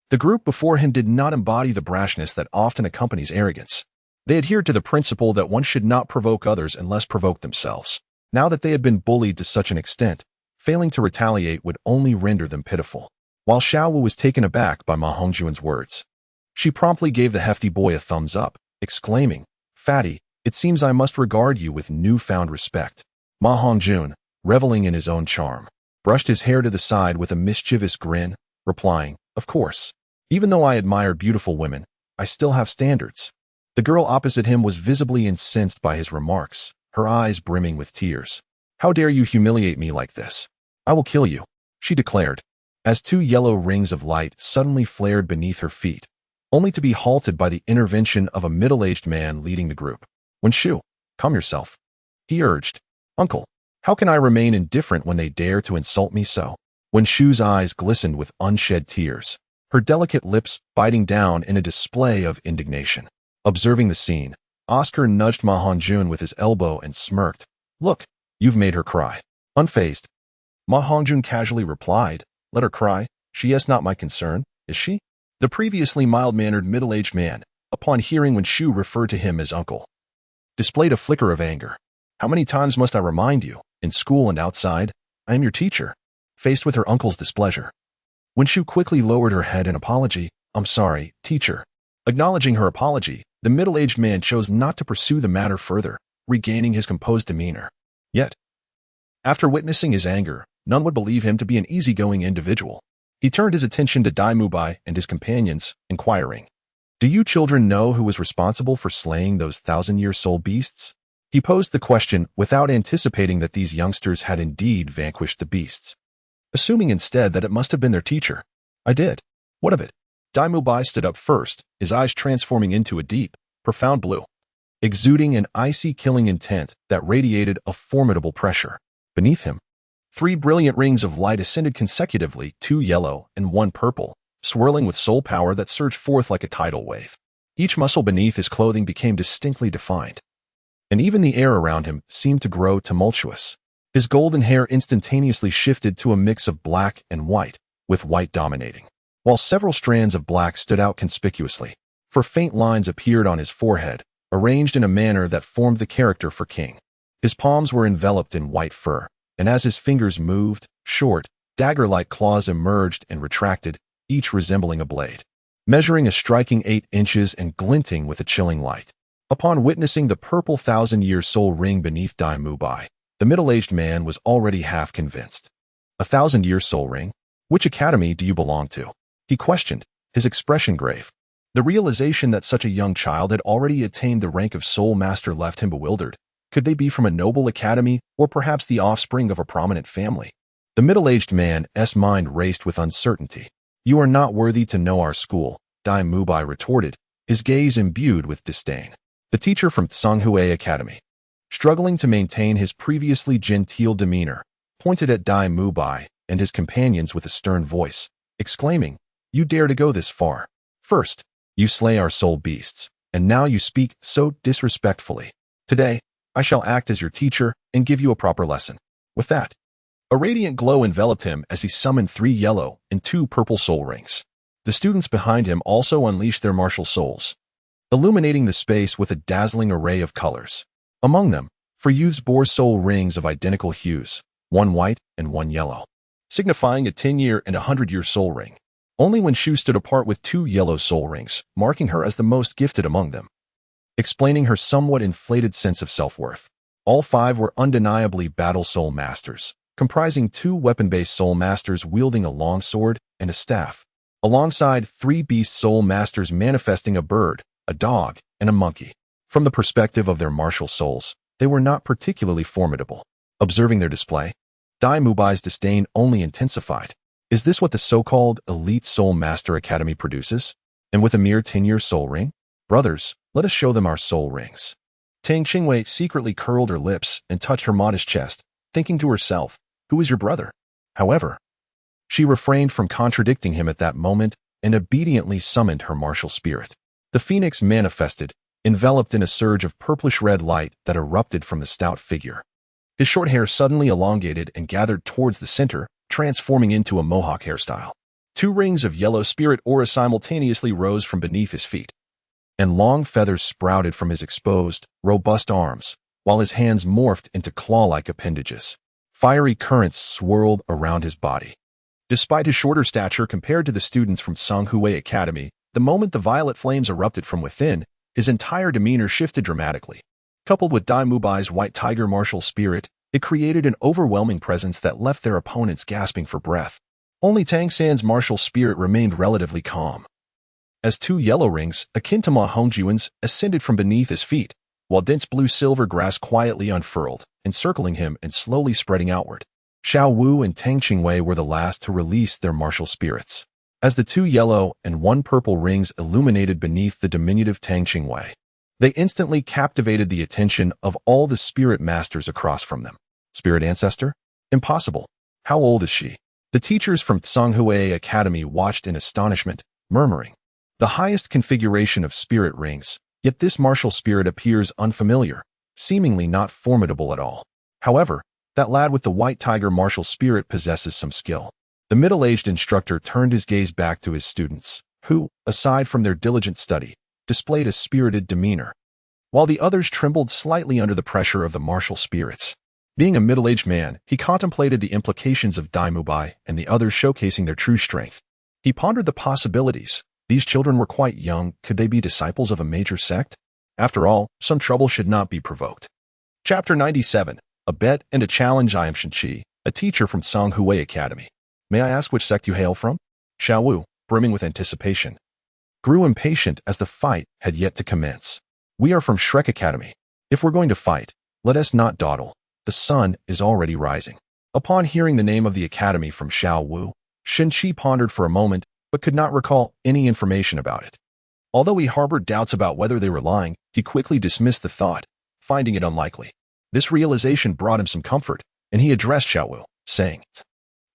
A: the group before him did not embody the brashness that often accompanies arrogance. They adhered to the principle that one should not provoke others unless provoked themselves. Now that they had been bullied to such an extent, failing to retaliate would only render them pitiful. While Xiaowu was taken aback by Ma Hongjun's words, she promptly gave the hefty boy a thumbs up, exclaiming, "Fatty, it seems I must regard you with newfound respect." Ma Hongjun, reveling in his own charm, brushed his hair to the side with a mischievous grin, replying, "Of course. Even though I admire beautiful women, I still have standards." The girl opposite him was visibly incensed by his remarks, her eyes brimming with tears. "How dare you humiliate me like this? I will kill you," she declared, as two yellow rings of light suddenly flared beneath her feet, only to be halted by the intervention of a middle-aged man leading the group. "Wenshu, calm yourself," he urged. "Uncle, how can I remain indifferent when they dare to insult me so?" Wenshu's eyes glistened with unshed tears, her delicate lips biting down in a display of indignation. Observing the scene, Oscar nudged Ma Hongjun with his elbow and smirked. "Look, you've made her cry." Unfazed, Ma Hongjun casually replied, "Let her cry. She is not my concern, is she?" The previously mild-mannered middle-aged man, upon hearing Wenshu refer to him as uncle, displayed a flicker of anger. "How many times must I remind you, in school and outside, I am your teacher?" Faced with her uncle's displeasure, Wenshu quickly lowered her head in apology. "I'm sorry, teacher." Acknowledging her apology, the middle-aged man chose not to pursue the matter further, regaining his composed demeanor. Yet, after witnessing his anger, none would believe him to be an easygoing individual. He turned his attention to Dai Mubai and his companions, inquiring, "Do you children know who was responsible for slaying those thousand-year-soul beasts?" He posed the question without anticipating that these youngsters had indeed vanquished the beasts, assuming instead that it must have been their teacher. "I did. What of it?" Dai Mubai stood up first, his eyes transforming into a deep, profound blue, exuding an icy killing intent that radiated a formidable pressure. Beneath him, 3 brilliant rings of light ascended consecutively, 2 yellow and 1 purple, swirling with soul power that surged forth like a tidal wave. Each muscle beneath his clothing became distinctly defined, and even the air around him seemed to grow tumultuous. His golden hair instantaneously shifted to a mix of black and white, with white dominating, while several strands of black stood out conspicuously, for faint lines appeared on his forehead, arranged in a manner that formed the character for king. His palms were enveloped in white fur, and as his fingers moved, short, dagger-like claws emerged and retracted, each resembling a blade, measuring a striking 8 inches and glinting with a chilling light. Upon witnessing the purple thousand-year soul ring beneath Dai Mubai, the middle-aged man was already half convinced. "A thousand-year soul ring? Which academy do you belong to?" he questioned, his expression grave. The realization that such a young child had already attained the rank of soul master left him bewildered. Could they be from a noble academy, or perhaps the offspring of a prominent family? The middle-aged man's mind raced with uncertainty. "You are not worthy to know our school," Dai Mubai retorted, his gaze imbued with disdain. The teacher from Tang Qingwei Academy, struggling to maintain his previously genteel demeanor, pointed at Dai Mubai and his companions with a stern voice, exclaiming, "You dare to go this far? First, you slay our soul beasts, and now you speak so disrespectfully. Today, I shall act as your teacher and give you a proper lesson." With that, a radiant glow enveloped him as he summoned 3 yellow and 2 purple soul rings. The students behind him also unleashed their martial souls, illuminating the space with a dazzling array of colors. Among them, for youths bore soul rings of identical hues, 1 white and 1 yellow, signifying a 10-year and a 100-year soul ring. Only Wenshu stood apart with 2 yellow soul rings, marking her as the most gifted among them, explaining her somewhat inflated sense of self-worth. All 5 were undeniably battle soul masters, comprising 2 weapon-based soul masters wielding a long sword and a staff, alongside 3 beast soul masters manifesting a bird, a dog, and a monkey. From the perspective of their martial souls, they were not particularly formidable. Observing their display, Dai Mubai's disdain only intensified. Is this what the so-called elite soul master academy produces? And with a mere 10-year soul ring? Brothers, let us show them our soul rings. Tang Qingwei secretly curled her lips and touched her modest chest, thinking to herself, who is your brother? However, she refrained from contradicting him at that moment and obediently summoned her martial spirit. The phoenix manifested, enveloped in a surge of purplish-red light that erupted from the stout figure. His short hair suddenly elongated and gathered towards the center, transforming into a mohawk hairstyle. 2 rings of yellow spirit aura simultaneously rose from beneath his feet, and long feathers sprouted from his exposed, robust arms, while his hands morphed into claw-like appendages. Fiery currents swirled around his body. Despite his shorter stature compared to the students from Tang Qingwei Academy, the moment the violet flames erupted from within, his entire demeanor shifted dramatically. Coupled with Dai Mubai's white tiger martial spirit, It created an overwhelming presence that left their opponents gasping for breath. Only Tang San's martial spirit remained relatively calm. As two yellow rings, akin to Ma Hongjuan's, ascended from beneath his feet, while dense blue-silver grass quietly unfurled, encircling him and slowly spreading outward. Xiao Wu and Tang Qingwei were the last to release their martial spirits. As the two yellow and one purple rings illuminated beneath the diminutive Tang Qingwei, they instantly captivated the attention of all the spirit masters across from them. Spirit ancestor? Impossible. How old is she? The teachers from Tsanghue Academy watched in astonishment, murmuring. The highest configuration of spirit rings, yet this martial spirit appears unfamiliar, seemingly not formidable at all. However, that lad with the white tiger martial spirit possesses some skill. The middle-aged instructor turned his gaze back to his students, who, aside from their diligent study, displayed a spirited demeanor, while the others trembled slightly under the pressure of the martial spirits. Being a middle-aged man, he contemplated the implications of Daimubai and the others showcasing their true strength. He pondered the possibilities. These children were quite young. Could they be disciples of a major sect? After all, some trouble should not be provoked. Chapter 97. A Bet and a Challenge. I am Shenqi, a teacher from Tsanghue Academy. May I ask which sect you hail from? Xiao Wu, brimming with anticipation, grew impatient as the fight had yet to commence. We are from Shrek Academy. If we're going to fight, let us not dawdle. The sun is already rising. Upon hearing the name of the academy from Xiao Wu, Shenqi pondered for a moment, but could not recall any information about it. Although he harbored doubts about whether they were lying, he quickly dismissed the thought, finding it unlikely. This realization brought him some comfort, and he addressed Xiao Wu, saying,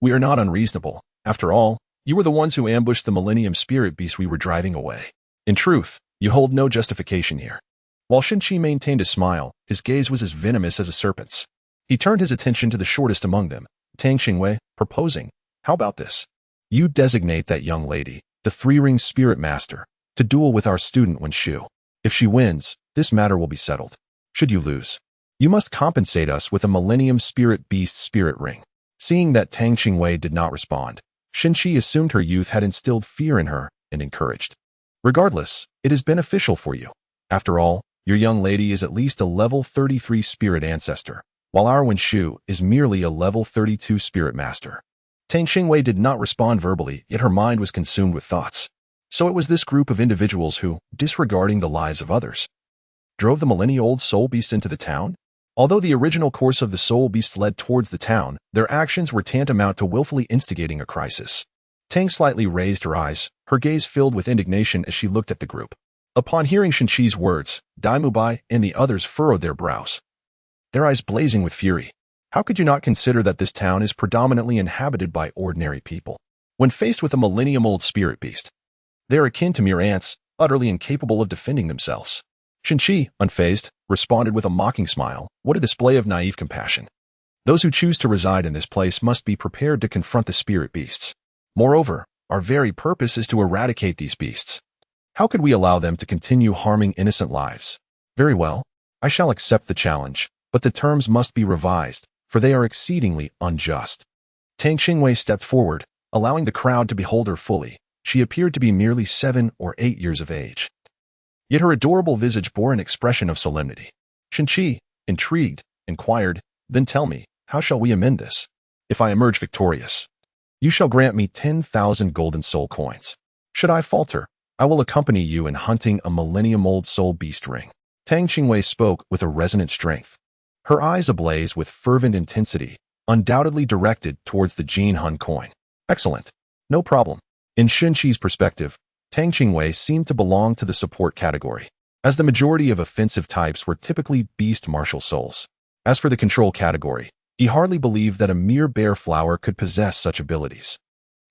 A: "We are not unreasonable. After all, you were the ones who ambushed the Millennium Spirit Beast we were driving away. In truth, you hold no justification here." While Shenqi maintained a smile, his gaze was as venomous as a serpent's. He turned his attention to the shortest among them, Tang Qingwei, proposing, "How about this? You designate that young lady, the three-ring spirit master, to duel with our student Wen Shu. If she wins, this matter will be settled. Should you lose, you must compensate us with a Millennium Spirit Beast spirit ring." Seeing that Tang Qingwei did not respond, Shenqi assumed her youth had instilled fear in her and encouraged. "Regardless, it is beneficial for you. After all, your young lady is at least a level 33 spirit ancestor, while our Wen Shu is merely a level 32 spirit master." Tang Qingwei did not respond verbally, yet her mind was consumed with thoughts. So it was this group of individuals who, disregarding the lives of others, drove the millennia-old soul beast into the town? Although the original course of the soul beasts led towards the town, their actions were tantamount to willfully instigating a crisis. Tang slightly raised her eyes, her gaze filled with indignation as she looked at the group. Upon hearing Shenqi's words, Daimubai and the others furrowed their brows, their eyes blazing with fury. How could you not consider that this town is predominantly inhabited by ordinary people? When faced with a millennium-old spirit beast, they are akin to mere ants, utterly incapable of defending themselves. Shenqi, unfazed, responded with a mocking smile. What a display of naive compassion. Those who choose to reside in this place must be prepared to confront the spirit beasts. Moreover, our very purpose is to eradicate these beasts. How could we allow them to continue harming innocent lives? Very well, I shall accept the challenge, but the terms must be revised, for they are exceedingly unjust. Tang Qingwei stepped forward, allowing the crowd to behold her fully. She appeared to be merely 7 or 8 years of age. Yet her adorable visage bore an expression of solemnity. Shenqi, intrigued, inquired, "Then tell me, how shall we amend this? If I emerge victorious, you shall grant me 10,000 golden soul coins. Should I falter, I will accompany you in hunting a millennium-old soul beast ring." Tang Qingwei spoke with a resonant strength, her eyes ablaze with fervent intensity, undoubtedly directed towards the Jin Hun coin. Excellent. No problem. In Shenqi's perspective, Tang Qingwei seemed to belong to the support category, as the majority of offensive types were typically beast martial souls. As for the control category, he hardly believed that a mere bear flower could possess such abilities.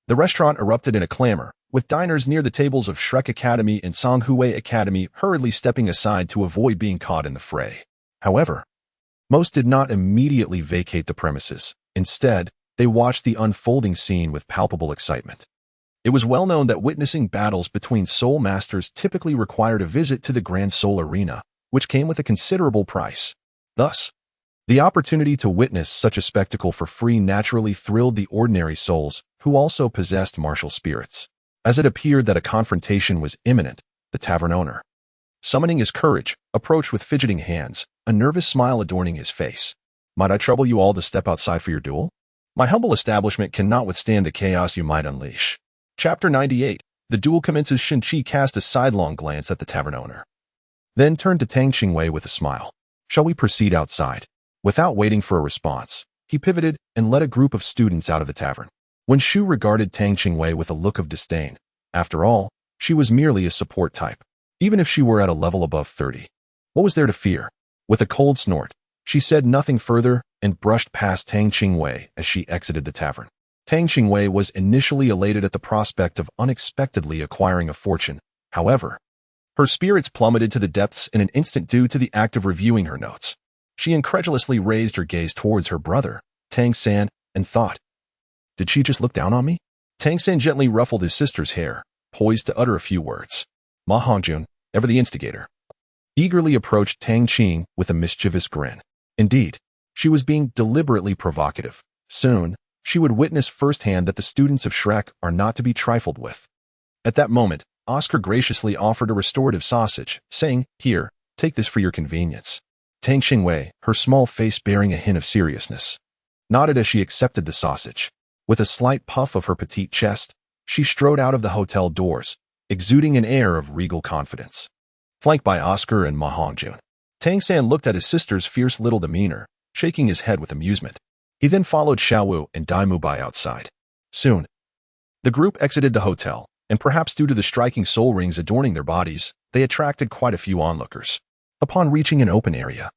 A: The restaurant erupted in a clamor, with diners near the tables of Shrek Academy and Tsanghue Academy hurriedly stepping aside to avoid being caught in the fray. However, most did not immediately vacate the premises. Instead, they watched the unfolding scene with palpable excitement. It was well known that witnessing battles between soul masters typically required a visit to the Grand Soul Arena, which came with a considerable price. Thus, the opportunity to witness such a spectacle for free naturally thrilled the ordinary souls, who also possessed martial spirits. As it appeared that a confrontation was imminent, the tavern owner, summoning his courage, approached with fidgeting hands, a nervous smile adorning his face. Might I trouble you all to step outside for your duel? My humble establishment cannot withstand the chaos you might unleash. Chapter 98. The duel commences. Shin-Chi cast a sidelong glance at the tavern owner, then turned to Tang Qingwei with a smile. Shall we proceed outside? Without waiting for a response, he pivoted and led a group of students out of the tavern. When Shu regarded Tang Qingwei with a look of disdain, after all, she was merely a support type. Even if she were at a level above 30, what was there to fear? With a cold snort, she said nothing further and brushed past Tang Qingwei as she exited the tavern. Tang Qingwei was initially elated at the prospect of unexpectedly acquiring a fortune. However, her spirits plummeted to the depths in an instant due to the act of reviewing her notes. She incredulously raised her gaze towards her brother, Tang San, and thought, "Did she just look down on me?" Tang San gently ruffled his sister's hair, poised to utter a few words. Ma Hongjun, ever the instigator, eagerly approached Tang Qing with a mischievous grin. Indeed, she was being deliberately provocative. Soon, she would witness firsthand that the students of Shrek are not to be trifled with. At that moment, Oscar graciously offered a restorative sausage, saying, "Here, take this for your convenience." Tang Qingwei, her small face bearing a hint of seriousness, nodded as she accepted the sausage. With a slight puff of her petite chest, she strode out of the hotel doors, exuding an air of regal confidence. Flanked by Oscar and Ma Hongjun, Tang San looked at his sister's fierce little demeanor, shaking his head with amusement. He then followed Xiaowu and Dai Mubai outside. Soon, the group exited the hotel, and perhaps due to the striking soul rings adorning their bodies, they attracted quite a few onlookers. Upon reaching an open area,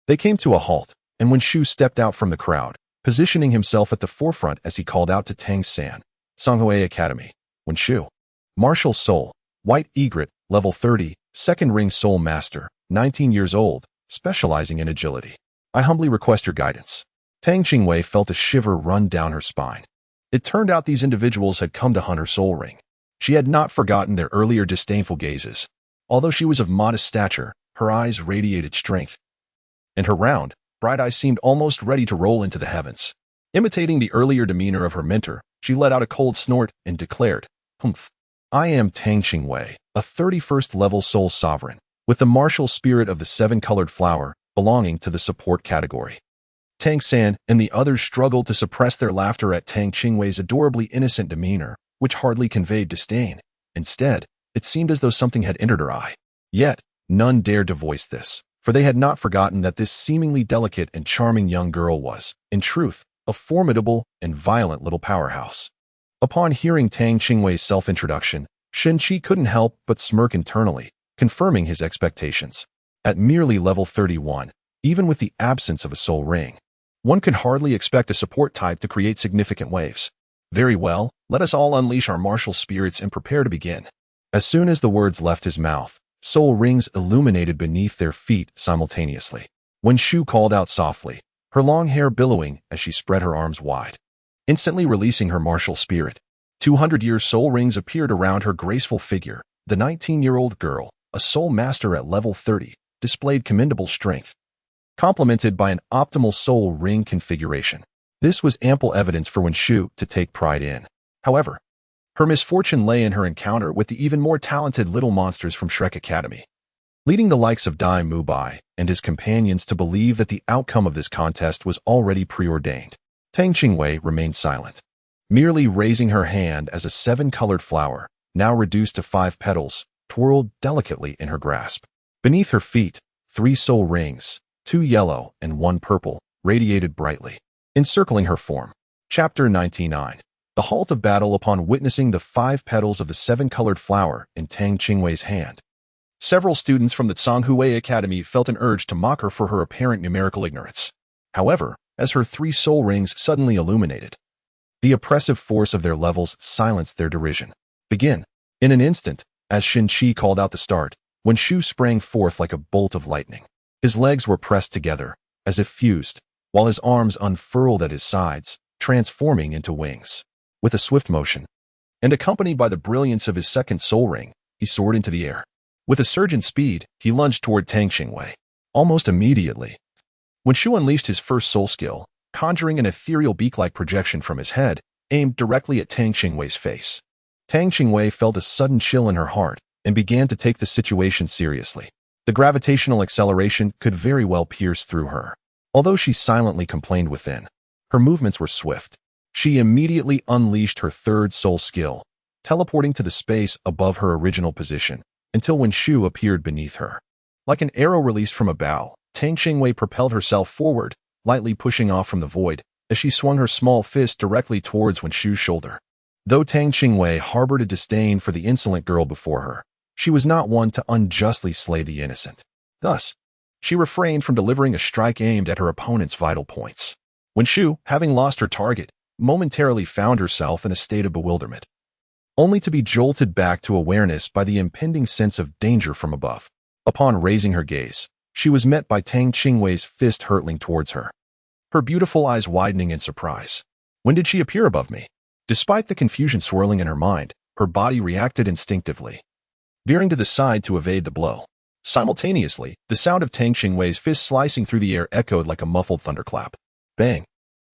A: they came to a halt, and when Shu stepped out from the crowd, positioning himself at the forefront as he called out to Tang San, Songhue Academy. When Shu, Martial Soul, White Egret, level 30, second ring soul master, 19 years old, specializing in agility. I humbly request your guidance. Tang Qingwei felt a shiver run down her spine. It turned out these individuals had come to hunt her soul ring. She had not forgotten their earlier disdainful gazes. Although she was of modest stature, her eyes radiated strength, and her round, bright eyes seemed almost ready to roll into the heavens. Imitating the earlier demeanor of her mentor, she let out a cold snort and declared, "Humph. I am Tang Qingwei, a 31st level soul sovereign, with the martial spirit of the seven-colored flower, belonging to the support category." Tang San and the others struggled to suppress their laughter at Tang Qingwei's adorably innocent demeanor, which hardly conveyed disdain. Instead, it seemed as though something had entered her eye. Yet, none dared to voice this, for they had not forgotten that this seemingly delicate and charming young girl was, in truth, a formidable and violent little powerhouse. Upon hearing Tang Qingwei's self-introduction, Shin-Chi couldn't help but smirk internally, confirming his expectations. At merely level 31, even with the absence of a soul ring, one could hardly expect a support type to create significant waves. Very well, let us all unleash our martial spirits and prepare to begin. As soon as the words left his mouth, soul rings illuminated beneath their feet simultaneously. When Shu called out softly, her long hair billowing as she spread her arms wide, instantly releasing her martial spirit, 200-year soul rings appeared around her graceful figure. The 19-year-old girl, a soul master at level 30, displayed commendable strength, complemented by an optimal soul ring configuration. This was ample evidence for Wen Shu to take pride in. However, her misfortune lay in her encounter with the even more talented little monsters from Shrek Academy, leading the likes of Dai Mubai and his companions to believe that the outcome of this contest was already preordained. Tang Qingwei remained silent, merely raising her hand as a seven-colored flower, now reduced to 5 petals, twirled delicately in her grasp. Beneath her feet, 3 soul rings, 2 yellow and 1 purple, radiated brightly, encircling her form. Chapter 99. The halt of battle upon witnessing the 5 petals of the 7-colored flower in Tang Qingwei's hand. Several students from the Songhue Academy felt an urge to mock her for her apparent numerical ignorance. However, as her 3 soul rings suddenly illuminated, the oppressive force of their levels silenced their derision. Begin. In an instant, as Shin-Chi called out the start, Wen Shu sprang forth like a bolt of lightning. His legs were pressed together, as if fused, while his arms unfurled at his sides, transforming into wings. With a swift motion, and accompanied by the brilliance of his second soul ring, he soared into the air. With a surge in speed, he lunged toward Tang Qingwei. Almost immediately, Wen Shu unleashed his first soul skill, conjuring an ethereal beak-like projection from his head, aimed directly at Tang Qingwei's face. Tang Qingwei felt a sudden chill in her heart and began to take the situation seriously. The gravitational acceleration could very well pierce through her. Although she silently complained within, her movements were swift. She immediately unleashed her third soul skill, teleporting to the space above her original position, until when Shu appeared beneath her. Like an arrow released from a bow, Tang Qingwei propelled herself forward, lightly pushing off from the void, as she swung her small fist directly towards Wen Shu's shoulder. Though Tang Qingwei harbored a disdain for the insolent girl before her, she was not one to unjustly slay the innocent. Thus, she refrained from delivering a strike aimed at her opponent's vital points. Wen Shu, having lost her target, momentarily found herself in a state of bewilderment, only to be jolted back to awareness by the impending sense of danger from above. Upon raising her gaze, she was met by Tang Qingwei's fist hurtling towards her, her beautiful eyes widening in surprise. When did she appear above me? Despite the confusion swirling in her mind, her body reacted instinctively, veering to the side to evade the blow. Simultaneously, the sound of Tang Qingwei's fist slicing through the air echoed like a muffled thunderclap. Bang!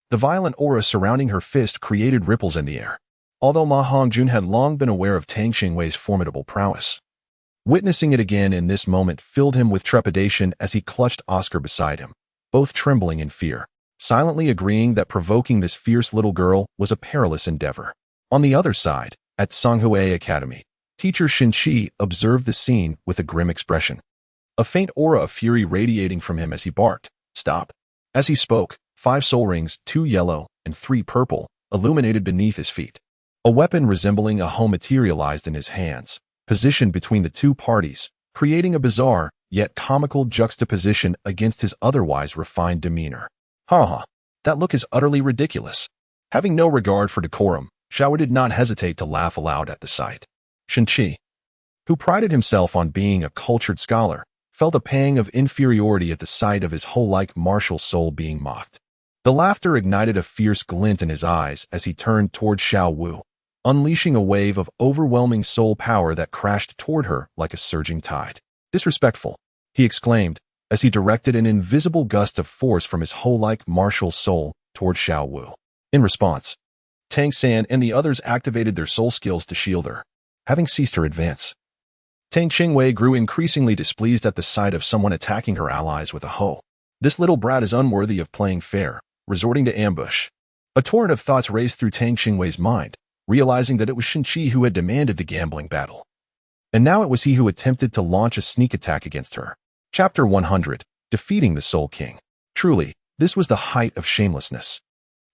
A: The violent aura surrounding her fist created ripples in the air. Although Ma Hongjun had long been aware of Tang Qingwei's formidable prowess, witnessing it again in this moment filled him with trepidation as he clutched Oscar beside him, both trembling in fear, silently agreeing that provoking this fierce little girl was a perilous endeavor. On the other side, at Songhue Academy, teacher Shinchi observed the scene with a grim expression, a faint aura of fury radiating from him as he barked, "Stop!" As he spoke, 5 soul rings, 2 yellow and 3 purple, illuminated beneath his feet. A weapon resembling a hoe materialized in his hands, positioned between the two parties, creating a bizarre, yet comical juxtaposition against his otherwise refined demeanor. Ha! That look is utterly ridiculous. Having no regard for decorum, Xiao did not hesitate to laugh aloud at the sight. Shinchi, who prided himself on being a cultured scholar, felt a pang of inferiority at the sight of his hoe-like martial soul being mocked. The laughter ignited a fierce glint in his eyes as he turned toward Xiao Wu, unleashing a wave of overwhelming soul power that crashed toward her like a surging tide. "Disrespectful," he exclaimed, as he directed an invisible gust of force from his hoe-like martial soul toward Xiao Wu. In response, Tang San and the others activated their soul skills to shield her, having ceased her advance. Tang Qingwei grew increasingly displeased at the sight of someone attacking her allies with a hoe. This little brat is unworthy of playing fair, resorting to ambush. A torrent of thoughts raced through Tang Qingwei's mind, realizing that it was Shinchi who had demanded the gambling battle. And now it was he who attempted to launch a sneak attack against her. Chapter 100, Defeating the Soul King. Truly, this was the height of shamelessness.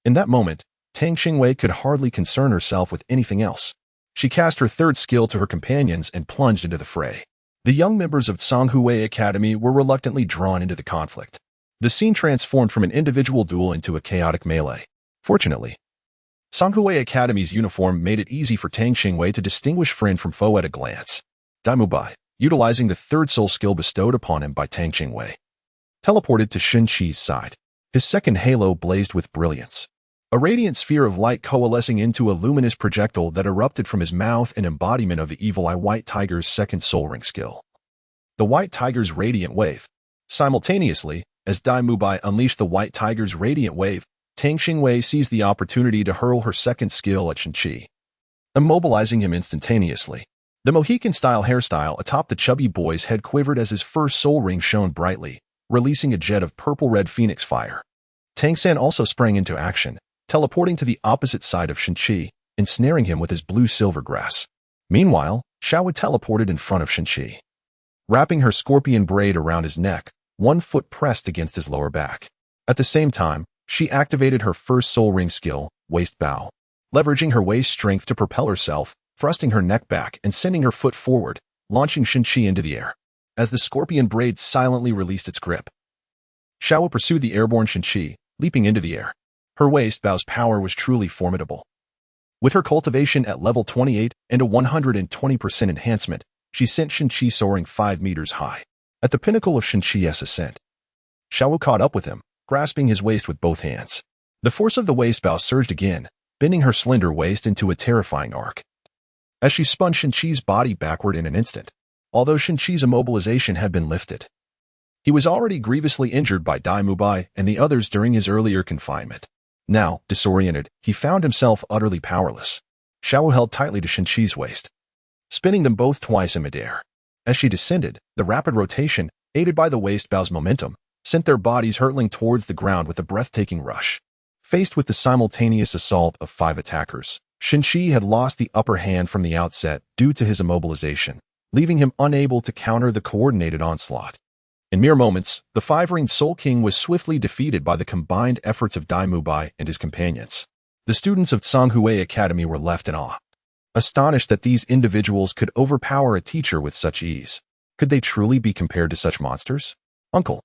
A: In that moment, Tang Qingwei could hardly concern herself with anything else. She cast her third skill to her companions and plunged into the fray. The young members of Songhue Academy were reluctantly drawn into the conflict. The scene transformed from an individual duel into a chaotic melee. Fortunately, Songhue Academy's uniform made it easy for Tang Qingwei to distinguish friend from foe at a glance. Daimubai, utilizing the third soul skill bestowed upon him by Tang Qingwei, teleported to Shinchi's side. His second halo blazed with brilliance, a radiant sphere of light coalescing into a luminous projectile that erupted from his mouth, an embodiment of the evil eye White Tiger's second soul ring skill. The White Tiger's radiant wave. Simultaneously, as Daimubai unleashed the White Tiger's radiant wave, Tang Qingwei seized the opportunity to hurl her second skill at Shinchi, immobilizing him instantaneously. The Mohican-style hairstyle atop the chubby boy's head quivered as his first soul ring shone brightly, releasing a jet of purple-red phoenix fire. Tang San also sprang into action, teleporting to the opposite side of Shinchi, ensnaring him with his blue-silver grass. Meanwhile, Xiao teleported in front of Shinchi, wrapping her scorpion braid around his neck, one foot pressed against his lower back. At the same time, she activated her first soul ring skill, Waist Bow, leveraging her waist strength to propel herself, thrusting her neck back and sending her foot forward, launching Shinchi into the air. As the scorpion braid silently released its grip, Xiao pursued the airborne Shinchi, leaping into the air. Her waist bow's power was truly formidable. With her cultivation at level 28 and a 120% enhancement, she sent Shinchi soaring 5 meters high. At the pinnacle of Shinchi's ascent, Xiao caught up with him, grasping his waist with both hands. The force of the waist bow surged again, bending her slender waist into a terrifying arc, as she spun Shinchi's body backward in an instant. Although Shinchi's immobilization had been lifted, he was already grievously injured by Daimubai and the others during his earlier confinement. Now, disoriented, he found himself utterly powerless. Xiao held tightly to Shinchi's waist, spinning them both twice in midair. As she descended, the rapid rotation, aided by the waist bow's momentum, sent their bodies hurtling towards the ground with a breathtaking rush. Faced with the simultaneous assault of 5 attackers, Shenqi had lost the upper hand from the outset due to his immobilization, leaving him unable to counter the coordinated onslaught. In mere moments, the 5-ringed Soul King was swiftly defeated by the combined efforts of Dai Mubai and his companions. The students of Tang Qingwei Academy were left in awe, astonished that these individuals could overpower a teacher with such ease. Could they truly be compared to such monsters? Uncle!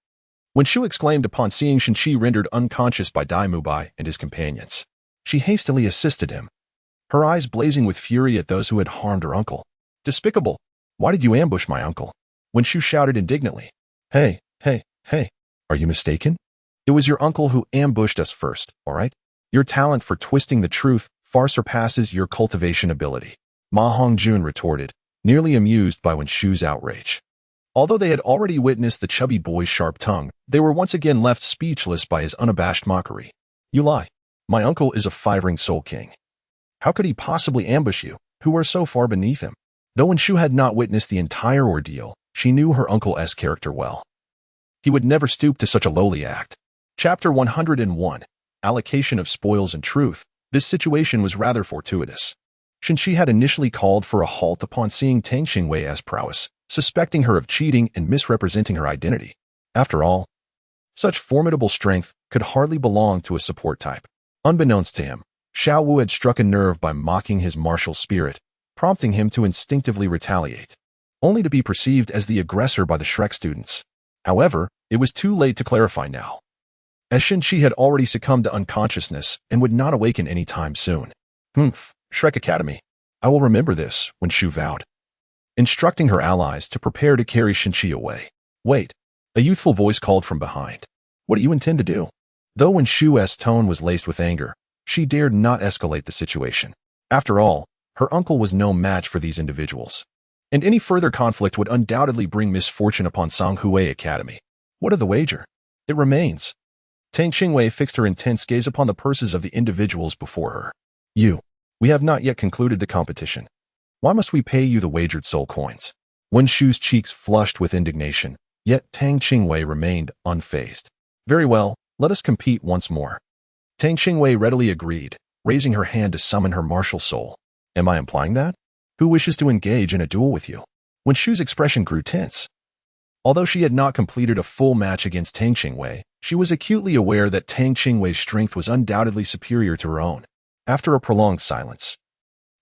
A: When Shu exclaimed upon seeing Shenqi rendered unconscious by Dai Mubai and his companions, she hastily assisted him, her eyes blazing with fury at those who had harmed her uncle. Despicable! Why did you ambush my uncle? When Shu shouted indignantly, Hey, are you mistaken? It was your uncle who ambushed us first, all right? Your talent for twisting the truth far surpasses your cultivation ability, Ma Hongjun retorted, nearly amused by Wen Shu's outrage. Although they had already witnessed the chubby boy's sharp tongue, they were once again left speechless by his unabashed mockery. You lie. My uncle is a 5-ringed Soul King. How could he possibly ambush you, who are so far beneath him? Though Wen Shu had not witnessed the entire ordeal, she knew her uncle's character well. He would never stoop to such a lowly act. Chapter 101. Allocation of Spoils and Truth. This situation was rather fortuitous. Shenqi had initially called for a halt upon seeing Tang Qingwei's prowess, suspecting her of cheating and misrepresenting her identity. After all, such formidable strength could hardly belong to a support type. Unbeknownst to him, Xiao Wu had struck a nerve by mocking his martial spirit, prompting him to instinctively retaliate, only to be perceived as the aggressor by the Shrek students. However, it was too late to clarify now, as Shenqi had already succumbed to unconsciousness and would not awaken any time soon. Shrek Academy. I will remember this, Wen Shu vowed, instructing her allies to prepare to carry Shenqi away. Wait, a youthful voice called from behind. What do you intend to do? Though Wen Shu's tone was laced with anger, she dared not escalate the situation. After all, her uncle was no match for these individuals, and any further conflict would undoubtedly bring misfortune upon Tang Qingwei Academy. What of the wager? It remains. Tang Qingwei fixed her intense gaze upon the purses of the individuals before her. We have not yet concluded the competition. Why must we pay you the wagered soul coins? Wen Shu's cheeks flushed with indignation, yet Tang Qingwei remained unfazed. Very well, let us compete once more. Tang Qingwei readily agreed, raising her hand to summon her martial soul. Am I implying that? Who wishes to engage in a duel with you? Wen Shu's expression grew tense. Although she had not completed a full match against Tang Qingwei, she was acutely aware that Tang Qingwei's strength was undoubtedly superior to her own. After a prolonged silence,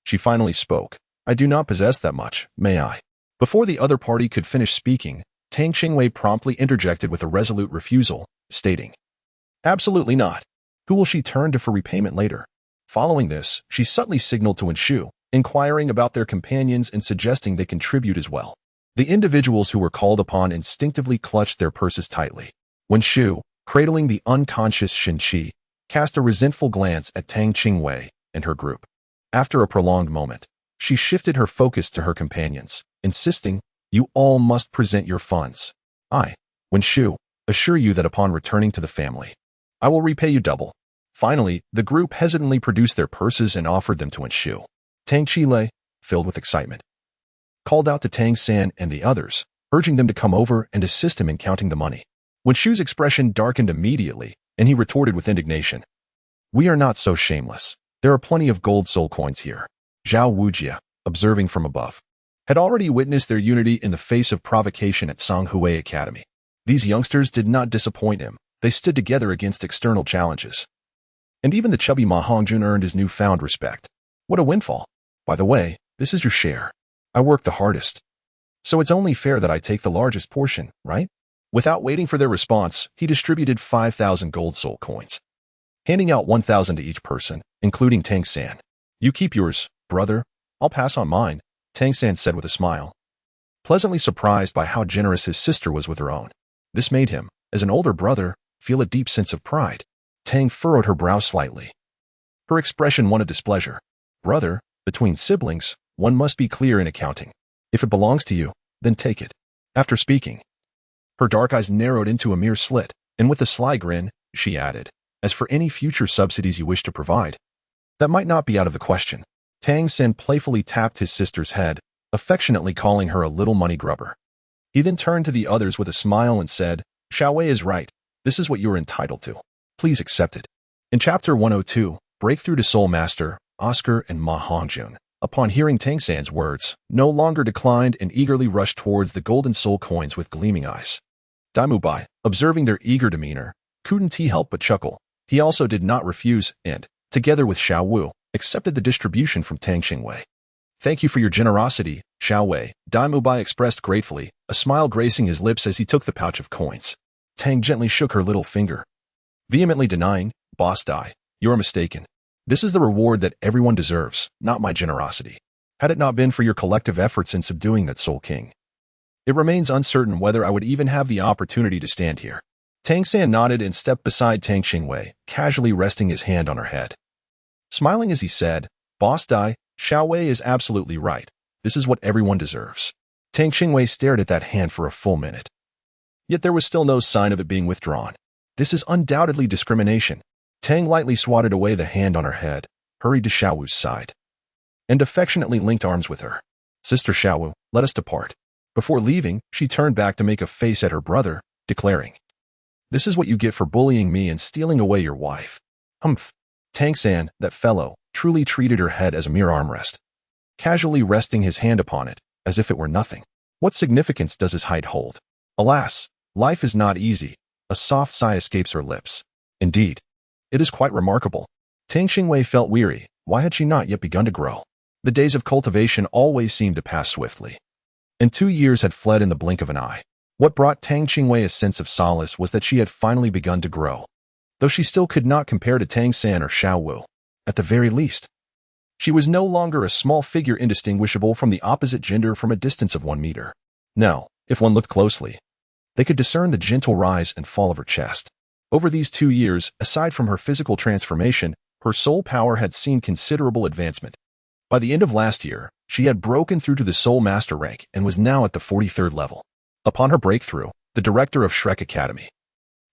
A: she finally spoke. I do not possess that much, may I? Before the other party could finish speaking, Tang Qingwei promptly interjected with a resolute refusal, stating, Absolutely not. Who will she turn to for repayment later? Following this, she subtly signaled to Wen Shu, inquiring about their companions and suggesting they contribute as well. The individuals who were called upon instinctively clutched their purses tightly. Wen Shu, cradling the unconscious Shenqi, cast a resentful glance at Tang Qingwei and her group. After a prolonged moment, she shifted her focus to her companions, insisting, You all must present your funds. I, Wen Shu, assure you that upon returning to the family, I will repay you double. Finally, the group hesitantly produced their purses and offered them to Wen Shu. Tang Qilei, filled with excitement, called out to Tang San and the others, urging them to come over and assist him in counting the money. Wen Shu's expression darkened immediately, and he retorted with indignation. We are not so shameless. There are plenty of gold soul coins here. Zhao Wujia, observing from above, had already witnessed their unity in the face of provocation at Tang Qingwei Academy. These youngsters did not disappoint him. They stood together against external challenges. And even the chubby Ma Hongjun earned his newfound respect. What a windfall. By the way, this is your share. I worked the hardest, so it's only fair that I take the largest portion, right? Without waiting for their response, he distributed 5,000 gold soul coins, handing out 1,000 to each person, including Tang San. You keep yours, brother. I'll pass on mine, Tang San said with a smile, pleasantly surprised by how generous his sister was with her own. This made him, as an older brother, feel a deep sense of pride. Tang furrowed her brow slightly. Her expression one of displeasure. Brother, between siblings, one must be clear in accounting. If it belongs to you, then take it. After speaking, her dark eyes narrowed into a mere slit, and with a sly grin, she added, As for any future subsidies you wish to provide, that might not be out of the question. Tang San playfully tapped his sister's head, affectionately calling her a little money grubber. He then turned to the others with a smile and said, Xiaowei is right. This is what you are entitled to. Please accept it. In Chapter 102, Breakthrough to Soul Master, Oscar and Ma Hongjun, upon hearing Tang San's words, no longer declined and eagerly rushed towards the golden soul coins with gleaming eyes. Dai Bai, observing their eager demeanor, couldn't he help but chuckle. He also did not refuse and, together with Xiao Wu, accepted the distribution from Tang Qingwei. Thank you for your generosity, Xiaowei, Dai Bai expressed gratefully, a smile gracing his lips as he took the pouch of coins. Tang gently shook her little finger, vehemently denying, Boss Dai, you're mistaken. This is the reward that everyone deserves, not my generosity. Had it not been for your collective efforts in subduing that Soul King, it remains uncertain whether I would even have the opportunity to stand here. Tang San nodded and stepped beside Tang Qingwei, casually resting his hand on her head. Smiling as he said, Boss Dai, Xiaowei is absolutely right. This is what everyone deserves. Tang Qingwei stared at that hand for a full minute. Yet there was still no sign of it being withdrawn. This is undoubtedly discrimination. Tang lightly swatted away the hand on her head, hurried to Xiaowu's side, and affectionately linked arms with her. Sister Xiaowu, let us depart. Before leaving, she turned back to make a face at her brother, declaring, This is what you get for bullying me and stealing away your wife. Humph. Tang San, that fellow, truly treated her head as a mere armrest, casually resting his hand upon it, as if it were nothing. What significance does his height hold? Alas, life is not easy. A soft sigh escapes her lips. Indeed, it is quite remarkable. Tang Qingwei felt weary. Why had she not yet begun to grow? The days of cultivation always seemed to pass swiftly, and 2 years had fled in the blink of an eye. What brought Tang Qingwei a sense of solace was that she had finally begun to grow, though she still could not compare to Tang San or Xiao Wu. At the very least, she was no longer a small figure indistinguishable from the opposite gender from a distance of 1 meter. No, if one looked closely, they could discern the gentle rise and fall of her chest. Over these 2 years, aside from her physical transformation, her soul power had seen considerable advancement. By the end of last year, she had broken through to the Soul Master rank and was now at the 43rd level. Upon her breakthrough, the director of Shrek Academy,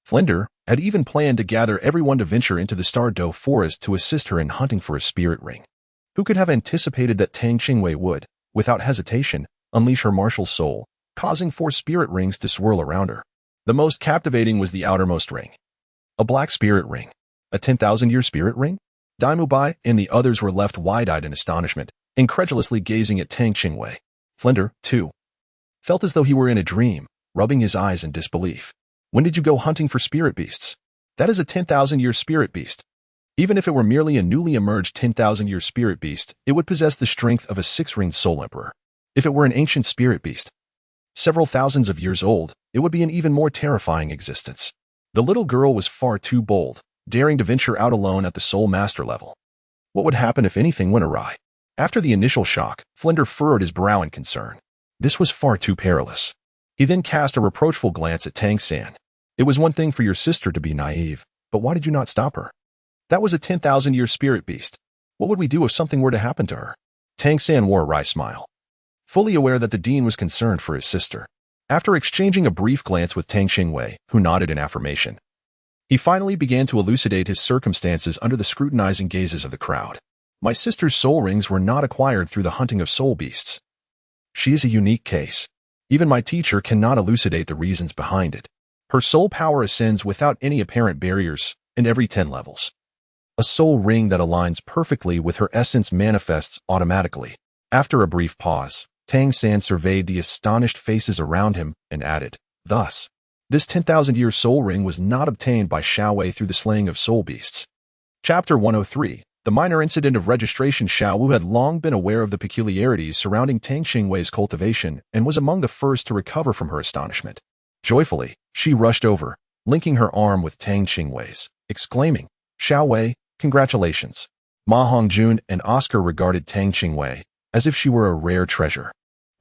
A: Flinder, had even planned to gather everyone to venture into the Star Doe forest to assist her in hunting for a spirit ring. Who could have anticipated that Tang Qingwei would, without hesitation, unleash her martial soul, causing 4 spirit rings to swirl around her? The most captivating was the outermost ring. A black spirit ring. A 10,000-year spirit ring? Dai Bai and the others were left wide-eyed in astonishment, incredulously gazing at Tang Qingwei. Flinder, too, felt as though he were in a dream, rubbing his eyes in disbelief. When did you go hunting for spirit beasts? That is a 10,000-year spirit beast. Even if it were merely a newly emerged 10,000-year spirit beast, it would possess the strength of a 6-ringed soul emperor. If it were an ancient spirit beast, several thousands of years old, it would be an even more terrifying existence. The little girl was far too bold, daring to venture out alone at the Soul Master level. What would happen if anything went awry? After the initial shock, Flinder furrowed his brow in concern. This was far too perilous. He then cast a reproachful glance at Tang San. It was one thing for your sister to be naive, but why did you not stop her? That was a 10,000-year spirit beast. What would we do if something were to happen to her? Tang San wore a wry smile, fully aware that the dean was concerned for his sister. After exchanging a brief glance with Tang Qingwei, who nodded in affirmation, he finally began to elucidate his circumstances under the scrutinizing gazes of the crowd. My sister's soul rings were not acquired through the hunting of soul beasts. She is a unique case. Even my teacher cannot elucidate the reasons behind it. Her soul power ascends without any apparent barriers, and every 10 levels. A soul ring that aligns perfectly with her essence manifests automatically. After a brief pause, Tang San surveyed the astonished faces around him and added, Thus, this 10,000-year soul ring was not obtained by Xiaowei through the slaying of soul beasts. Chapter 103. The minor incident of registration. Xiao Wu had long been aware of the peculiarities surrounding Tang Qingwei's cultivation and was among the first to recover from her astonishment. Joyfully, she rushed over, linking her arm with Tang Qingwei's, exclaiming, Xiaowei, congratulations. Ma Hongjun and Oscar regarded Tang Qingwei as if she were a rare treasure,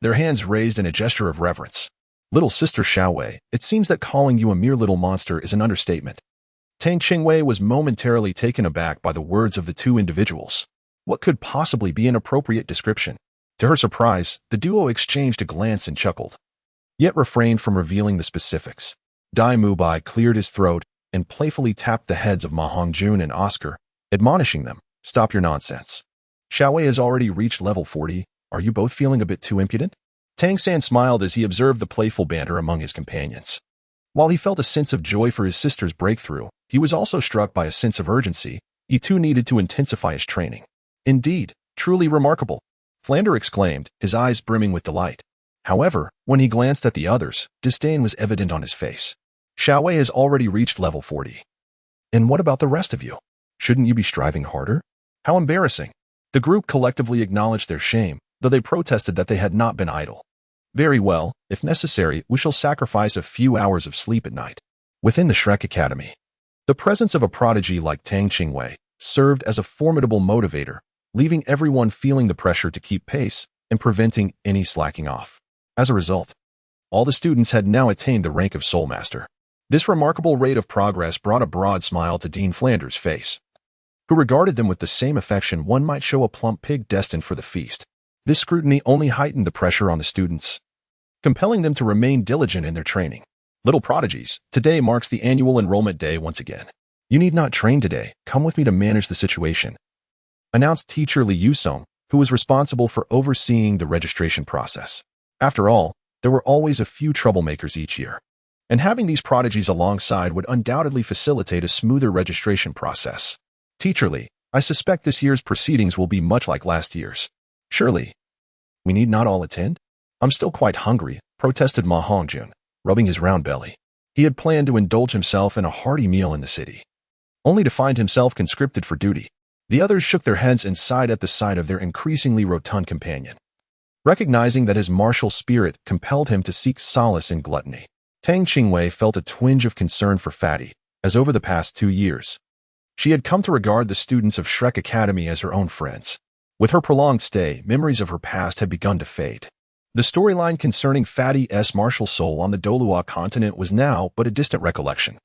A: their hands raised in a gesture of reverence. Little sister Xiaowei, it seems that calling you a mere little monster is an understatement. Tang Qingwei was momentarily taken aback by the words of the two individuals. What could possibly be an appropriate description? To her surprise, the duo exchanged a glance and chuckled, yet refrained from revealing the specifics. Dai Bai cleared his throat and playfully tapped the heads of Ma Hongjun and Oscar, admonishing them, Stop your nonsense. Xiaowei has already reached level 40. Are you both feeling a bit too impudent? Tang San smiled as he observed the playful banter among his companions. While he felt a sense of joy for his sister's breakthrough, he was also struck by a sense of urgency. He too needed to intensify his training. Indeed, truly remarkable, Flander exclaimed, his eyes brimming with delight. However, when he glanced at the others, disdain was evident on his face. Xiaowei has already reached level 40. And what about the rest of you? Shouldn't you be striving harder? How embarrassing. The group collectively acknowledged their shame, though they protested that they had not been idle. Very well, if necessary, we shall sacrifice a few hours of sleep at night. Within the Shrek Academy, the presence of a prodigy like Tang Qingwei served as a formidable motivator, leaving everyone feeling the pressure to keep pace and preventing any slacking off. As a result, all the students had now attained the rank of Soul Master. This remarkable rate of progress brought a broad smile to Dean Flanders' face, who regarded them with the same affection one might show a plump pig destined for the feast. This scrutiny only heightened the pressure on the students, compelling them to remain diligent in their training. Little prodigies, today marks the annual enrollment day once again. You need not train today, come with me to manage the situation, announced teacher Li Yusong, who was responsible for overseeing the registration process. After all, there were always a few troublemakers each year, and having these prodigies alongside would undoubtedly facilitate a smoother registration process. Teacher Li, I suspect this year's proceedings will be much like last year's. Surely, we need not all attend? I'm still quite hungry, protested Ma Hongjun, rubbing his round belly. He had planned to indulge himself in a hearty meal in the city, only to find himself conscripted for duty. The others shook their heads and sighed at the sight of their increasingly rotund companion, recognizing that his martial spirit compelled him to seek solace in gluttony. Tang Qingwei felt a twinge of concern for Fatty, as over the past 2 years, she had come to regard the students of Shrek Academy as her own friends. With her prolonged stay, memories of her past had begun to fade. The storyline concerning Fatty's martial soul on the Douluo continent was now but a distant recollection.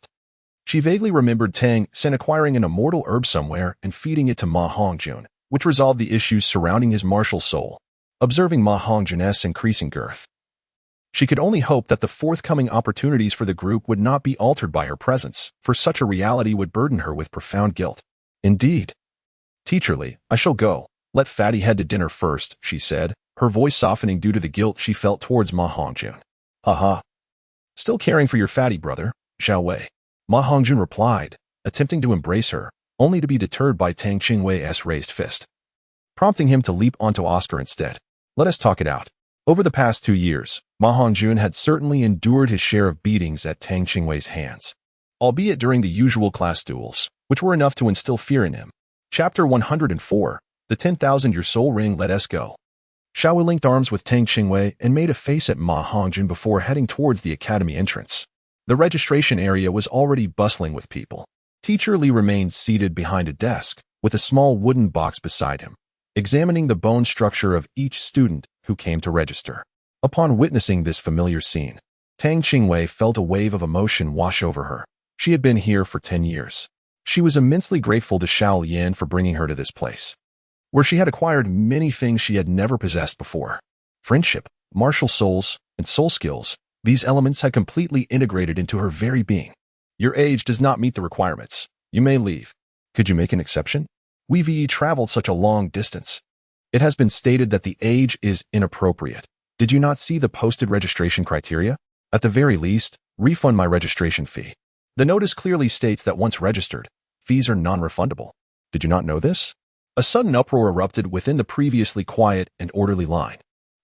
A: She vaguely remembered Tang San acquiring an immortal herb somewhere and feeding it to Ma Hongjun, which resolved the issues surrounding his martial soul. Observing Ma Hongjun's increasing girth, she could only hope that the forthcoming opportunities for the group would not be altered by her presence, for such a reality would burden her with profound guilt. Indeed. Teacher Li, I shall go. Let Fatty head to dinner first, she said, her voice softening due to the guilt she felt towards Ma Hongjun. Haha. Still caring for your Fatty brother, Xiaowei. Ma Hongjun replied, attempting to embrace her, only to be deterred by Tang Qingwei's raised fist, prompting him to leap onto Oscar instead. Let us talk it out. Over the past 2 years, Ma Hongjun had certainly endured his share of beatings at Tang Qingwei's hands, albeit during the usual class duels, which were enough to instill fear in him. Chapter 104, The 10,000-Year Soul Ring. Let us go. Xiaowei linked arms with Tang Qingwei and made a face at Ma Hongjun before heading towards the academy entrance. The registration area was already bustling with people. Teacher Li remained seated behind a desk, with a small wooden box beside him, examining the bone structure of each student who came to register. Upon witnessing this familiar scene, Tang Qingwei felt a wave of emotion wash over her. She had been here for 10 years. She was immensely grateful to Xiao Lian for bringing her to this place, where she had acquired many things she had never possessed before. Friendship, martial souls, and soul skills, these elements had completely integrated into her very being. Your age does not meet the requirements. You may leave. Could you make an exception? We've traveled such a long distance. It has been stated that the age is inappropriate. Did you not see the posted registration criteria? At the very least, refund my registration fee. The notice clearly states that once registered, fees are non-refundable. Did you not know this? A sudden uproar erupted within the previously quiet and orderly line.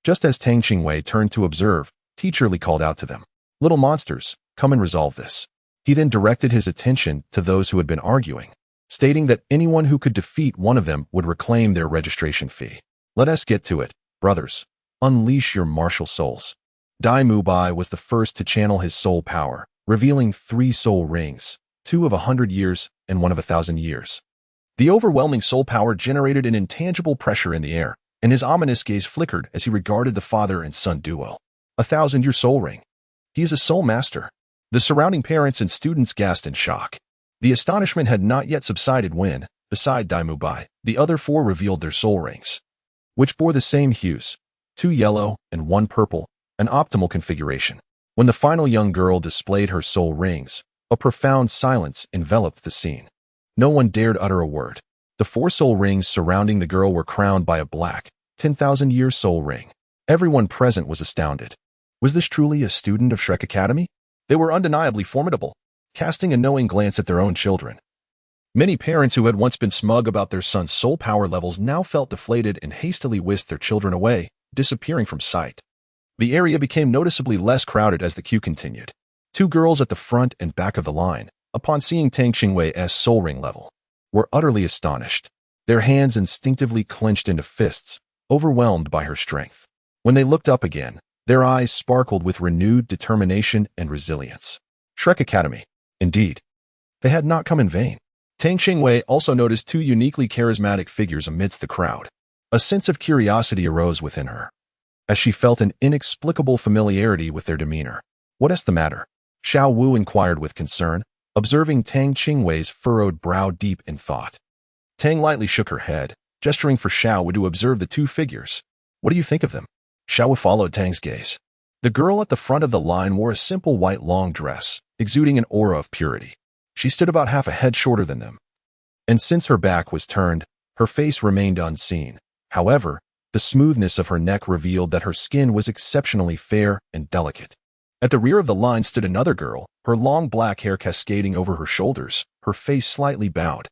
A: Just as Tang Qingwei turned to observe, Teacher Li called out to them, "Little monsters, come and resolve this." He then directed his attention to those who had been arguing, stating that anyone who could defeat one of them would reclaim their registration fee. Let us get to it, brothers. Unleash your martial souls. Dai Mubai was the first to channel his soul power, revealing 3 soul rings, 2 of 100 years and 1 of 1,000 years. The overwhelming soul power generated an intangible pressure in the air, and his ominous gaze flickered as he regarded the father and son duo. 1,000-year soul ring. He is a soul master. The surrounding parents and students gasped in shock. The astonishment had not yet subsided when, beside Dai Mubai, the other 4 revealed their soul rings, which bore the same hues, 2 yellow and 1 purple, an optimal configuration. When the final young girl displayed her soul rings, a profound silence enveloped the scene. No one dared utter a word. The 4 soul rings surrounding the girl were crowned by a black, 10,000-year soul ring. Everyone present was astounded. Was this truly a student of Shrek Academy? They were undeniably formidable, casting a knowing glance at their own children. Many parents who had once been smug about their son's soul power levels now felt deflated and hastily whisked their children away, disappearing from sight. The area became noticeably less crowded as the queue continued. Two girls at the front and back of the line, upon seeing Tang Qingwei's soul ring level, were utterly astonished. Their hands instinctively clenched into fists, overwhelmed by her strength. When they looked up again, their eyes sparkled with renewed determination and resilience. Shrek Academy. Indeed. They had not come in vain. Tang Qingwei also noticed two uniquely charismatic figures amidst the crowd. A sense of curiosity arose within her, as she felt an inexplicable familiarity with their demeanor. "What is the matter?" Xiao Wu inquired with concern, observing Tang Qingwei's furrowed brow deep in thought. Tang lightly shook her head, gesturing for Xiao Wu to observe the two figures. "What do you think of them?" Xiao Wu followed Tang's gaze. The girl at the front of the line wore a simple white long dress, exuding an aura of purity. She stood about half a head shorter than them, and since her back was turned, her face remained unseen. However, the smoothness of her neck revealed that her skin was exceptionally fair and delicate. At the rear of the line stood another girl, her long black hair cascading over her shoulders, her face slightly bowed.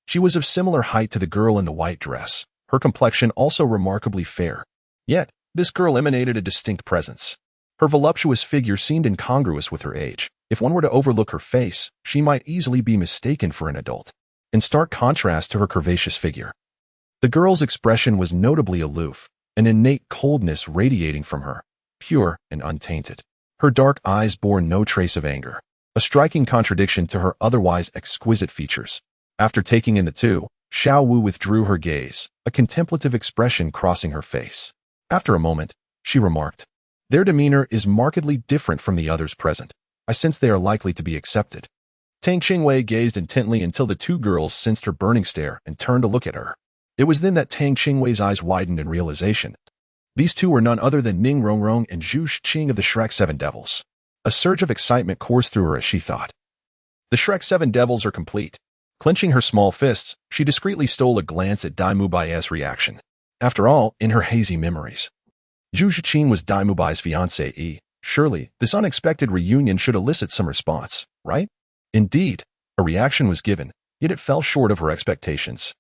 A: She was of similar height to the girl in the white dress, her complexion also remarkably fair. Yet, this girl emanated a distinct presence. Her voluptuous figure seemed incongruous with her age. If one were to overlook her face, she might easily be mistaken for an adult. In stark contrast to her curvaceous figure, the girl's expression was notably aloof, an innate coldness radiating from her, pure and untainted. Her dark eyes bore no trace of anger, a striking contradiction to her otherwise exquisite features. After taking in the two, Xiao Wu withdrew her gaze, a contemplative expression crossing her face. After a moment, she remarked, "Their demeanor is markedly different from the others present. I sense they are likely to be accepted." Tang Qingwei gazed intently until the two girls sensed her burning stare and turned to look at her. It was then that Tang Qingwei's eyes widened in realization. These two were none other than Ning Rongrong and Zhu Shiqing of the Shrek Seven Devils. A surge of excitement coursed through her as she thought. The Shrek Seven Devils are complete. Clenching her small fists, she discreetly stole a glance at Dai Mubai's reaction. After all, in her hazy memories, Zhu Shiqing was Dai Mubai's fiancée. Surely, this unexpected reunion should elicit some response, right? Indeed, a reaction was given, yet it fell short of her expectations.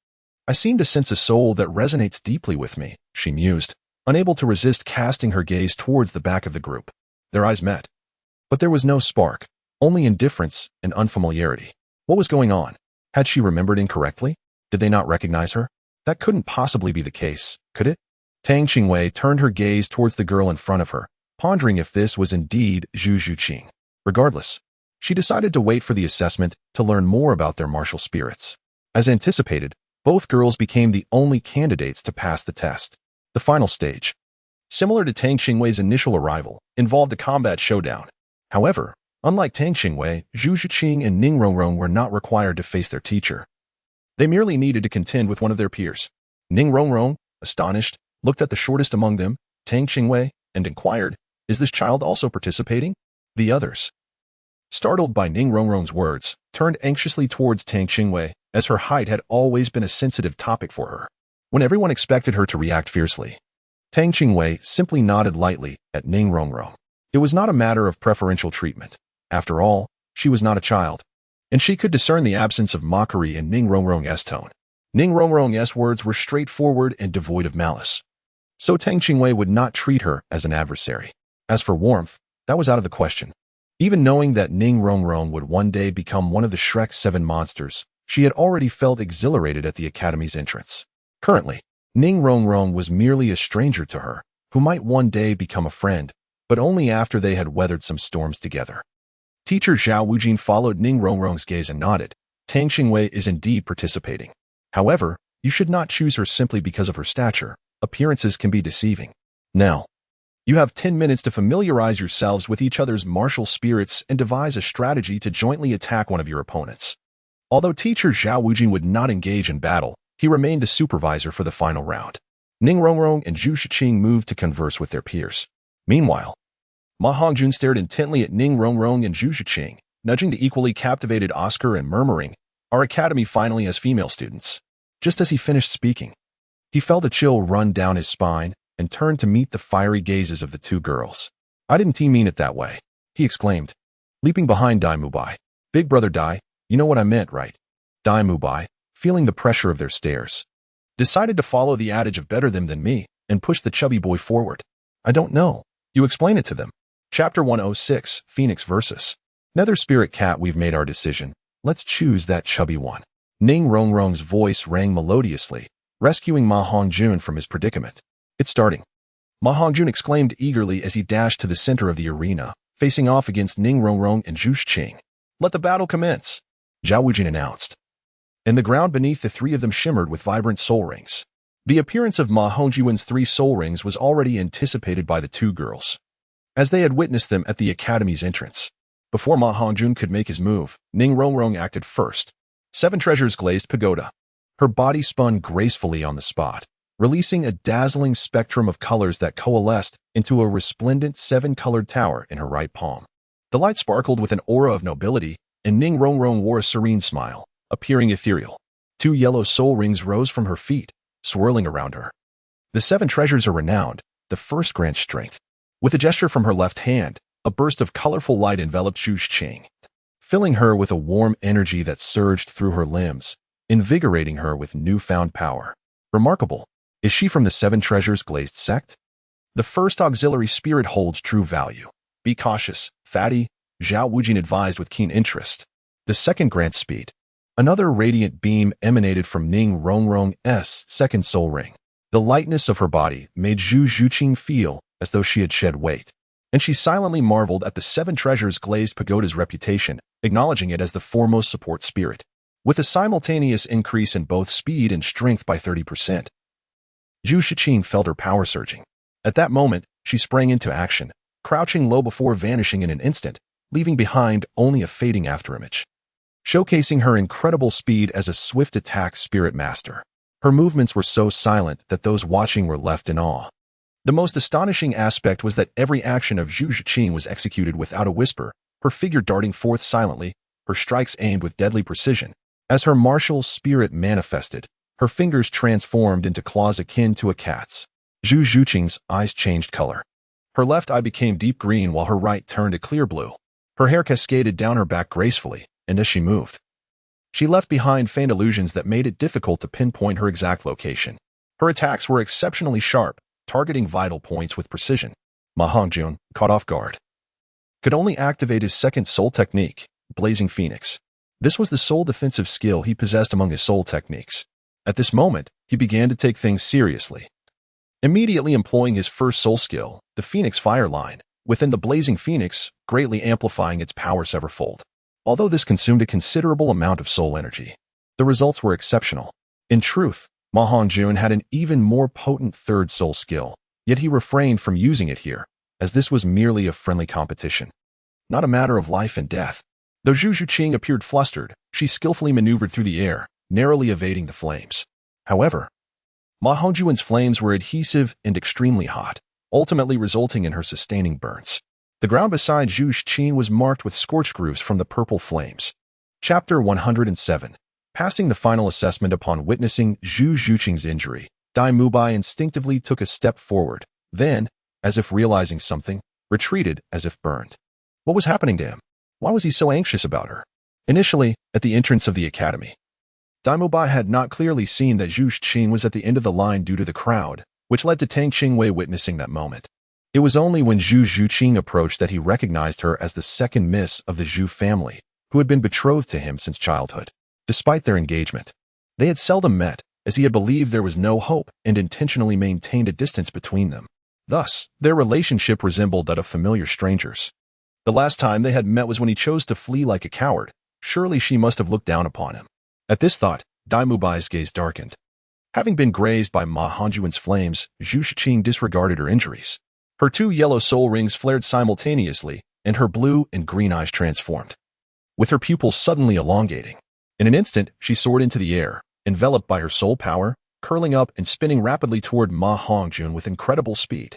A: "I seem to sense a soul that resonates deeply with me," she mused, unable to resist casting her gaze towards the back of the group. Their eyes met. But there was no spark, only indifference and unfamiliarity. What was going on? Had she remembered incorrectly? Did they not recognize her? That couldn't possibly be the case, could it? Tang Qingwei turned her gaze towards the girl in front of her, pondering if this was indeed Zhu Shiqing. Regardless, she decided to wait for the assessment to learn more about their martial spirits. As anticipated, both girls became the only candidates to pass the test. The final stage, similar to Tang Qingwei's initial arrival, involved a combat showdown. However, unlike Tang Qingwei, Zhu Shiqing and Ning Rongrong were not required to face their teacher. They merely needed to contend with one of their peers. Ning Rongrong, astonished, looked at the shortest among them, Tang Qingwei, and inquired, "Is this child also participating?" The others, startled by Ning Rongrong's words, turned anxiously towards Tang Qingwei, as her height had always been a sensitive topic for her. When everyone expected her to react fiercely, Tang Qingwei simply nodded lightly at Ning Rongrong. It was not a matter of preferential treatment. After all, she was not a child, and she could discern the absence of mockery in Ning Rongrong's tone. Ning Rongrong's words were straightforward and devoid of malice. So Tang Qingwei would not treat her as an adversary. As for warmth, that was out of the question. Even knowing that Ning Rongrong would one day become one of the Shrek Seven monsters, she had already felt exhilarated at the Academy's entrance. Currently, Ning Rongrong was merely a stranger to her, who might one day become a friend, but only after they had weathered some storms together. Teacher Zhao Wujin followed Ning Rongrong's gaze and nodded. Tang Qingwei is indeed participating. However, you should not choose her simply because of her stature. Appearances can be deceiving. Now, you have 10 minutes to familiarize yourselves with each other's martial spirits and devise a strategy to jointly attack one of your opponents. Although teacher Zhao Wujin would not engage in battle, he remained the supervisor for the final round. Ning Rongrong and Zhu Shiqing moved to converse with their peers. Meanwhile, Ma Hongjun stared intently at Ning Rongrong and Zhu Shiqing, nudging the equally captivated Oscar and murmuring, "Our academy finally has female students." Just as he finished speaking, he felt a chill run down his spine and turned to meet the fiery gazes of the two girls. "I didn't mean it that way," he exclaimed. leaping behind Dai Mubai. Big brother Dai, you know what I meant, right? Dai Mubai, feeling the pressure of their stares, decided to follow the adage of better them than me and push the chubby boy forward. I don't know. You explain it to them. Chapter 106, Phoenix versus Nether Spirit Cat. We've made our decision. Let's choose that chubby one. Ning Rongrong's voice rang melodiously, rescuing Ma Hongjun from his predicament. It's starting. Ma Hongjun exclaimed eagerly as he dashed to the center of the arena, facing off against Ning Rongrong and Zhu Qing. Let the battle commence, Zhao Wujin announced. And the ground beneath the three of them shimmered with vibrant soul rings. The appearance of Ma Hongjun's 3 soul rings was already anticipated by the 2 girls, as they had witnessed them at the academy's entrance. Before Ma Hongjun could make his move, Ning Rongrong acted first. 7 treasures glazed pagoda. Her body spun gracefully on the spot, releasing a dazzling spectrum of colors that coalesced into a resplendent 7-colored tower in her right palm. The light sparkled with an aura of nobility, and Ning Rongrong wore a serene smile, appearing ethereal. 2 yellow soul rings rose from her feet, swirling around her. The 7 treasures are renowned. The first grants strength. With a gesture from her left hand, a burst of colorful light enveloped Zhu Qing, filling her with a warm energy that surged through her limbs, invigorating her with newfound power. Remarkable. Is she from the 7 treasures glazed sect? The first auxiliary spirit holds true value. Be cautious, fatty, Zhao Wujin advised with keen interest. The second grants speed. Another radiant beam emanated from Ning Rongrong's second soul ring. The lightness of her body made Zhu Qing feel as though she had shed weight, and she silently marveled at the 7 treasures glazed pagoda's reputation, acknowledging it as the foremost support spirit. With a simultaneous increase in both speed and strength by 30%, Zhu Qing felt her power surging. At that moment, she sprang into action, crouching low before vanishing in an instant, leaving behind only a fading afterimage, showcasing her incredible speed as a swift attack spirit master. Her movements were so silent that those watching were left in awe. The most astonishing aspect was that every action of Zhu Qing was executed without a whisper, her figure darting forth silently, her strikes aimed with deadly precision. As her martial spirit manifested, her fingers transformed into claws akin to a cat's. Zhu Qing's eyes changed color. Her left eye became deep green while her right turned a clear blue. Her hair cascaded down her back gracefully, and as she moved, she left behind faint illusions that made it difficult to pinpoint her exact location. Her attacks were exceptionally sharp, targeting vital points with precision. Ma Hongjun, caught off guard, could only activate his second soul technique, Blazing Phoenix. This was the sole defensive skill he possessed among his soul techniques. At this moment, he began to take things seriously, immediately employing his first soul skill, the Phoenix Fire line, within the Blazing Phoenix, greatly amplifying its power severfold. Although this consumed a considerable amount of soul energy, the results were exceptional. In truth, Ma Hongjun had an even more potent third soul skill, yet he refrained from using it here, as this was merely a friendly competition, not a matter of life and death. Though Zhu Qing appeared flustered, she skillfully maneuvered through the air, narrowly evading the flames. However, Ma Hongjun's flames were adhesive and extremely hot, ultimately resulting in her sustaining burns. The ground beside Zhu Qing was marked with scorch grooves from the purple flames. Chapter 107. Passing the final assessment. Upon witnessing Zhu Qing's injury, Dai Mubai instinctively took a step forward, then, as if realizing something, retreated as if burned. What was happening to him? Why was he so anxious about her? Initially, at the entrance of the academy, Dai Mubai had not clearly seen that Zhu Qing was at the end of the line due to the crowd, which led to Tang Qingwei witnessing that moment. It was only when Zhu Qing approached that he recognized her as the second miss of the Zhu family, who had been betrothed to him since childhood. Despite their engagement, they had seldom met, as he had believed there was no hope and intentionally maintained a distance between them. Thus, their relationship resembled that of familiar strangers. The last time they had met was when he chose to flee like a coward. Surely she must have looked down upon him. At this thought, Dai Mubai's gaze darkened. Having been grazed by Ma Hongjun's flames, Zhu Qing disregarded her injuries. Her 2 yellow soul rings flared simultaneously, and her blue and green eyes transformed, with her pupils suddenly elongating. In an instant, she soared into the air, enveloped by her soul power, curling up and spinning rapidly toward Ma Hongjun with incredible speed.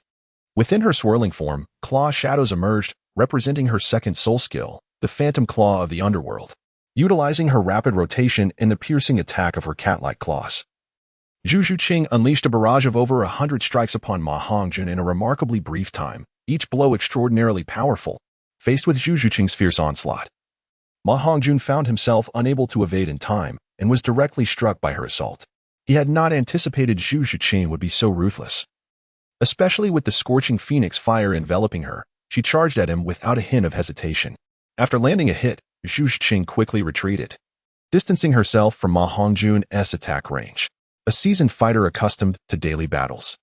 A: Within her swirling form, claw shadows emerged, representing her second soul skill, the Phantom Claw of the Underworld, utilizing her rapid rotation and the piercing attack of her cat-like claws. Zhu Qing unleashed a barrage of over 100 strikes upon Ma Hongjun in a remarkably brief time, each blow extraordinarily powerful. Faced with Zhu Zhuqing's fierce onslaught, Ma Hongjun found himself unable to evade in time and was directly struck by her assault. He had not anticipated Zhu Zhuqing would be so ruthless. Especially with the scorching phoenix fire enveloping her, she charged at him without a hint of hesitation. After landing a hit, Zhu Zhuqing quickly retreated, distancing herself from Ma Hongjun's attack range. A seasoned fighter accustomed to daily battles,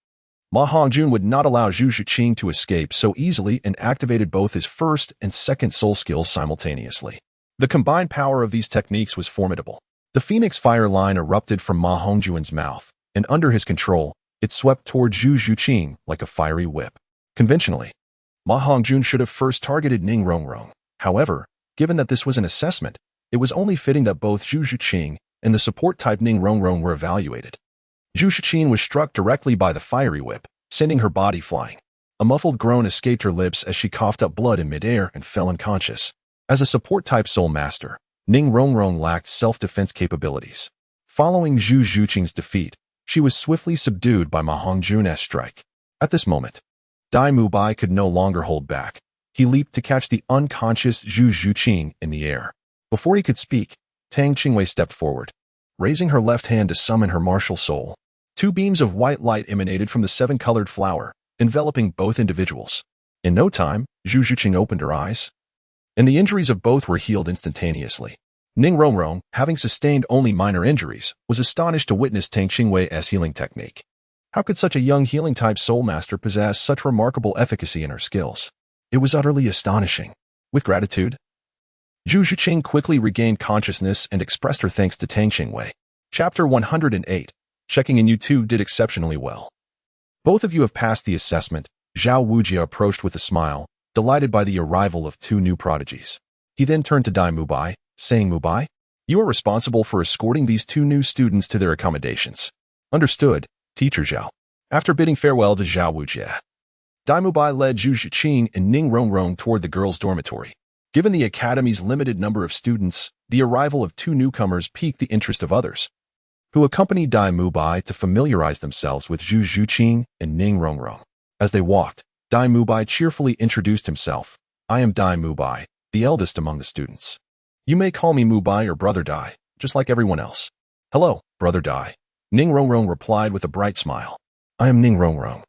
A: Ma Hongjun would not allow Zhu Zhuqing to escape so easily and activated both his first and second soul skills simultaneously. The combined power of these techniques was formidable. The phoenix fire line erupted from Ma Hongjun's mouth, and under his control, it swept toward Zhu Zhuqing like a fiery whip. Conventionally, Ma Hongjun should have first targeted Ning Rongrong. However, given that this was an assessment, it was only fitting that both Zhu Zhuqing and the support-type Ning Rongrong were evaluated. Zhu Zhuqing was struck directly by the fiery whip, sending her body flying. A muffled groan escaped her lips as she coughed up blood in midair and fell unconscious. As a support-type soul master, Ning Rongrong lacked self-defense capabilities. Following Zhu Zhuqing's defeat, she was swiftly subdued by Ma Hongjun's strike. At this moment, Dai Mubai could no longer hold back. He leaped to catch the unconscious Zhu Zhuqing in the air. Before he could speak, Tang Qingwei stepped forward, raising her left hand to summon her martial soul. Two beams of white light emanated from the seven-colored flower, enveloping both individuals. In no time, Zhu Zhuqing opened her eyes, and the injuries of both were healed instantaneously. Ning Rongrong, having sustained only minor injuries, was astonished to witness Tang Qingwei's healing technique. How could such a young healing-type soul master possess such remarkable efficacy in her skills? It was utterly astonishing. With gratitude, Zhu Zhuqing quickly regained consciousness and expressed her thanks to Tang Qingwei. Chapter 108. Checking in, you two did exceptionally well. Both of you have passed the assessment. Zhao Wujia approached with a smile, delighted by the arrival of two new prodigies. He then turned to Dai Mubai, saying, Mubai, you are responsible for escorting these two new students to their accommodations. Understood, Teacher Zhao. After bidding farewell to Zhao Wujia, Dai Mubai led Zhu Zhuqing and Ning Rongrong toward the girls' dormitory. Given the academy's limited number of students, the arrival of two newcomers piqued the interest of others, who accompanied Dai Mubai to familiarize themselves with Zhu Zhuqing and Ning Rongrong. As they walked, Dai Mubai cheerfully introduced himself. I am Dai Mubai, the eldest among the students. You may call me Mubai or Brother Dai, just like everyone else. Hello, Brother Dai. Ning Rongrong replied with a bright smile. I am Ning Rongrong.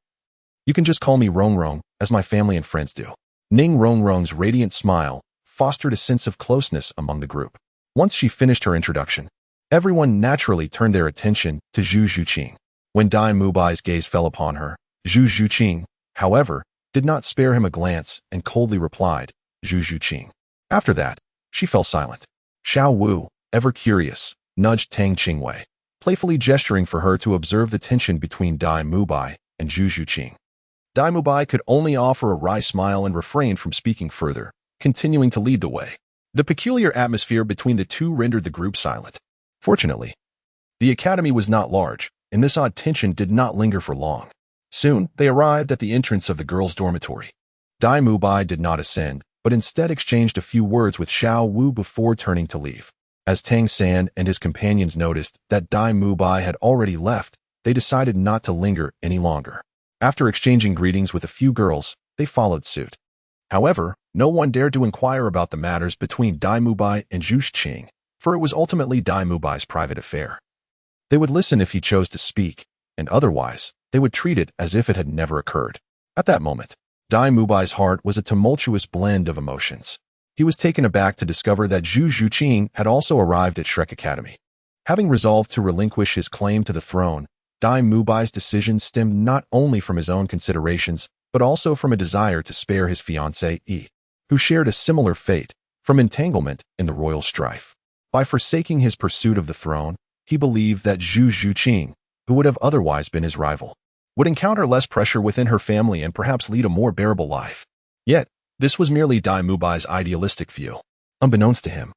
A: You can just call me Rongrong, as my family and friends do. Ning Rongrong's radiant smile fostered a sense of closeness among the group. Once she finished her introduction, everyone naturally turned their attention to Zhu Zhuqing. When Dai Mubai's gaze fell upon her, Zhu Zhuqing, however, did not spare him a glance and coldly replied, Zhu Zhuqing. After that, she fell silent. Xiao Wu, ever curious, nudged Tang Qingwei, playfully gesturing for her to observe the tension between Dai Mubai and Zhu Zhuqing. Dai Mubai could only offer a wry smile and refrained from speaking further, continuing to lead the way. The peculiar atmosphere between the two rendered the group silent. Fortunately, the academy was not large, and this odd tension did not linger for long. Soon, they arrived at the entrance of the girls' dormitory. Dai Mubai did not ascend, but instead exchanged a few words with Xiao Wu before turning to leave. As Tang San and his companions noticed that Dai Mubai had already left, they decided not to linger any longer. After exchanging greetings with a few girls, they followed suit. However, no one dared to inquire about the matters between Dai Mubai and Zhu Zhuqing, for it was ultimately Dai Mubai's private affair. They would listen if he chose to speak, and otherwise, they would treat it as if it had never occurred. At that moment, Dai Mubai's heart was a tumultuous blend of emotions. He was taken aback to discover that Zhu Zhuqing had also arrived at Shrek Academy. Having resolved to relinquish his claim to the throne, Dai Mubai's decision stemmed not only from his own considerations, but also from a desire to spare his fiancée Yi, who shared a similar fate, from entanglement in the royal strife. By forsaking his pursuit of the throne, he believed that Zhu Zhuqing, who would have otherwise been his rival, would encounter less pressure within her family and perhaps lead a more bearable life. Yet, this was merely Dai Mubai's idealistic view. Unbeknownst to him,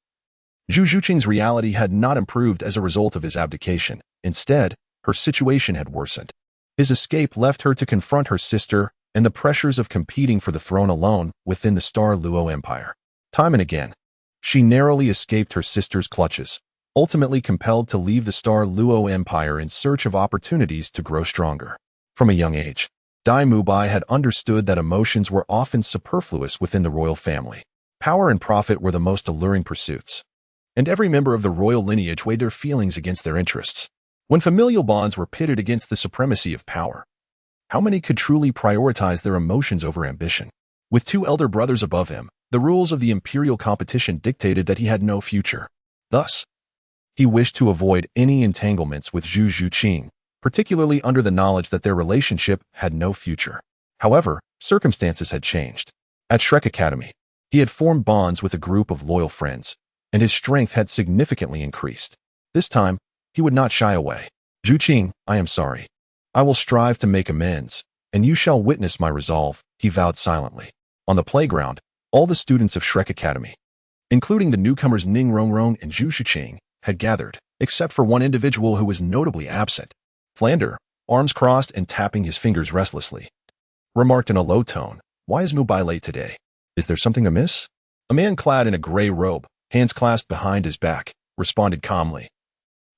A: Zhu Zhuqing's reality had not improved as a result of his abdication. Instead, her situation had worsened. His escape left her to confront her sister and the pressures of competing for the throne alone within the Star Luo Empire. Time and again, she narrowly escaped her sister's clutches, ultimately compelled to leave the Star Luo Empire in search of opportunities to grow stronger. From a young age, Dai Mubai had understood that emotions were often superfluous within the royal family. Power and profit were the most alluring pursuits, and every member of the royal lineage weighed their feelings against their interests. When familial bonds were pitted against the supremacy of power, how many could truly prioritize their emotions over ambition? With two elder brothers above him, the rules of the imperial competition dictated that he had no future. Thus, he wished to avoid any entanglements with Zhu Zhuqing, particularly under the knowledge that their relationship had no future. However, circumstances had changed. At Shrek Academy, he had formed bonds with a group of loyal friends, and his strength had significantly increased. This time, he would not shy away. Zhuqing, I am sorry. I will strive to make amends, and you shall witness my resolve, he vowed silently. On the playground, all the students of Shrek Academy, including the newcomers Ning Rongrong and Zhu Zhuqing, had gathered, except for one individual who was notably absent. Flander, arms crossed and tapping his fingers restlessly, remarked in a low tone, "Why is Mubai late today? Is there something amiss?" A man clad in a gray robe, hands clasped behind his back, responded calmly,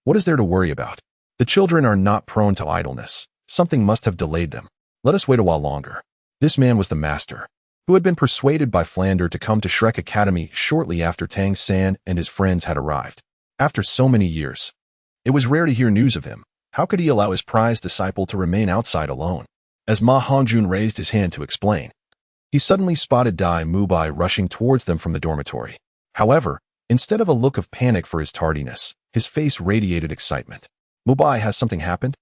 A: "What is there to worry about? The children are not prone to idleness. Something must have delayed them. Let us wait a while longer." This man was the master, who had been persuaded by Flander to come to Shrek Academy shortly after Tang San and his friends had arrived. After so many years, it was rare to hear news of him. How could he allow his prized disciple to remain outside alone? As Ma Hongjun raised his hand to explain, he suddenly spotted Dai Mubai rushing towards them from the dormitory. However, instead of a look of panic for his tardiness, his face radiated excitement. "Mubai, has something happened?"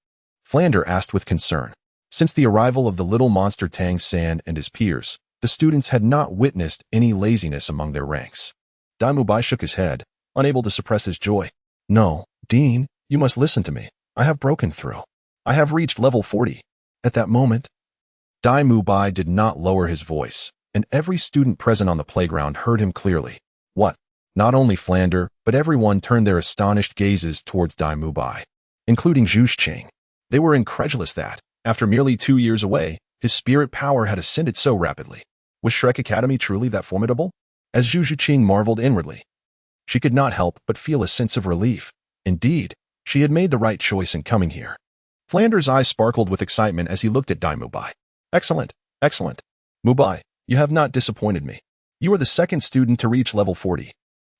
A: Flander asked with concern. Since the arrival of the little monster Tang San and his peers, the students had not witnessed any laziness among their ranks. Dai Mubai shook his head, unable to suppress his joy. "No, Dean, you must listen to me. I have broken through. I have reached level 40. At that moment, Dai Mubai did not lower his voice, and every student present on the playground heard him clearly. What? Not only Flander, but everyone turned their astonished gazes towards Dai Mubai, including Zhu Zhuqing. They were incredulous that, after merely 2 years away, his spirit power had ascended so rapidly. Was Shrek Academy truly that formidable? As Zhu Zhuqing marveled inwardly, she could not help but feel a sense of relief. Indeed, she had made the right choice in coming here. Flander's eyes sparkled with excitement as he looked at Dai Mubai. "Excellent, excellent. Mubai, you have not disappointed me. You are the second student to reach level 40.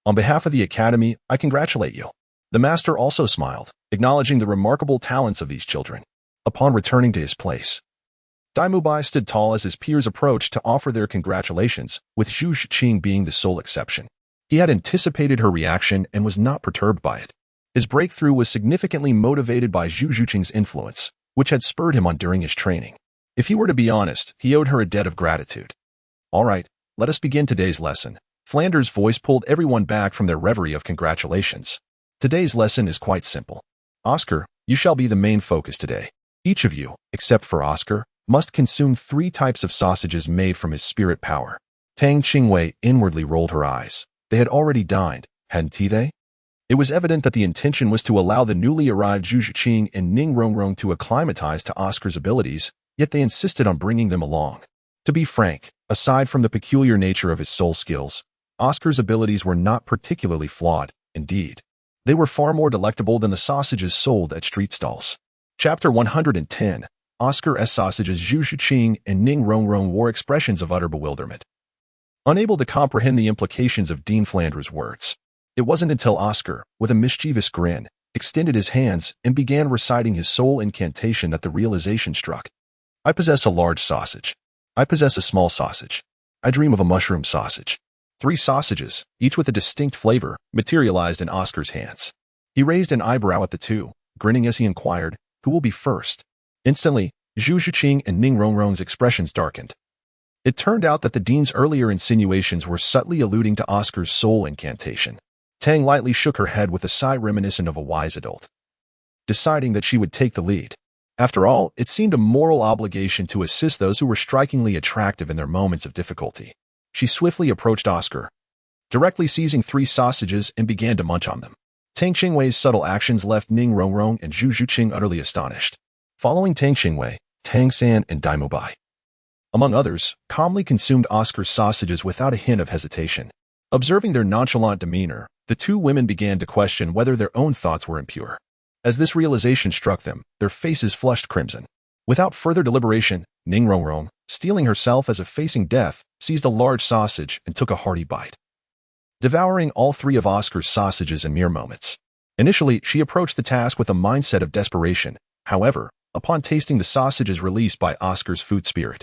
A: On behalf of the Academy, I congratulate you." The master also smiled, acknowledging the remarkable talents of these children. Upon returning to his place, Dai Mubai stood tall as his peers approached to offer their congratulations, with Zhu Zhuqing being the sole exception. He had anticipated her reaction and was not perturbed by it. His breakthrough was significantly motivated by Zhu Zhuqing's influence, which had spurred him on during his training. If he were to be honest, he owed her a debt of gratitude. "All right, let us begin today's lesson." Flander's voice pulled everyone back from their reverie of congratulations. "Today's lesson is quite simple. Oscar, you shall be the main focus today. Each of you, except for Oscar, must consume 3 types of sausages made from his spirit power." Tang Qingwei inwardly rolled her eyes. They had already dined, hadn't they? It was evident that the intention was to allow the newly arrived Zhu Zhuqing and Ning Rongrong to acclimatize to Oscar's abilities, yet they insisted on bringing them along. To be frank, aside from the peculiar nature of his soul skills, Oscar's abilities were not particularly flawed. Indeed, they were far more delectable than the sausages sold at street stalls. Chapter 110. Oscar's sausages. Zhu Zhuqing and Ning Rongrong wore expressions of utter bewilderment, unable to comprehend the implications of Dean Flander's words. It wasn't until Oscar, with a mischievous grin, extended his hands and began reciting his soul incantation that the realization struck. "I possess a large sausage. I possess a small sausage. I dream of a mushroom sausage." 3 sausages, each with a distinct flavor, materialized in Oscar's hands. He raised an eyebrow at the two, grinning as he inquired, "Who will be first?" Instantly, Zhu Zhuqing and Ning Rongrong's expressions darkened. It turned out that the dean's earlier insinuations were subtly alluding to Oscar's soul incantation. Tang lightly shook her head with a sigh reminiscent of a wise adult, deciding that she would take the lead. After all, it seemed a moral obligation to assist those who were strikingly attractive in their moments of difficulty. She swiftly approached Oscar, directly seizing 3 sausages and began to munch on them. Tang Qingwei's subtle actions left Ning Rongrong and Zhu Zhuqing utterly astonished. Following Tang Qingwei, Tang San and Dai Mubai, among others, calmly consumed Oscar's sausages without a hint of hesitation. Observing their nonchalant demeanor, the 2 women began to question whether their own thoughts were impure. As this realization struck them, their faces flushed crimson. Without further deliberation, Ning Rongrong, steeling herself as if facing death, seized a large sausage and took a hearty bite, devouring all three of Oscar's sausages in mere moments. Initially, she approached the task with a mindset of desperation. However, upon tasting the sausages released by Oscar's food spirit,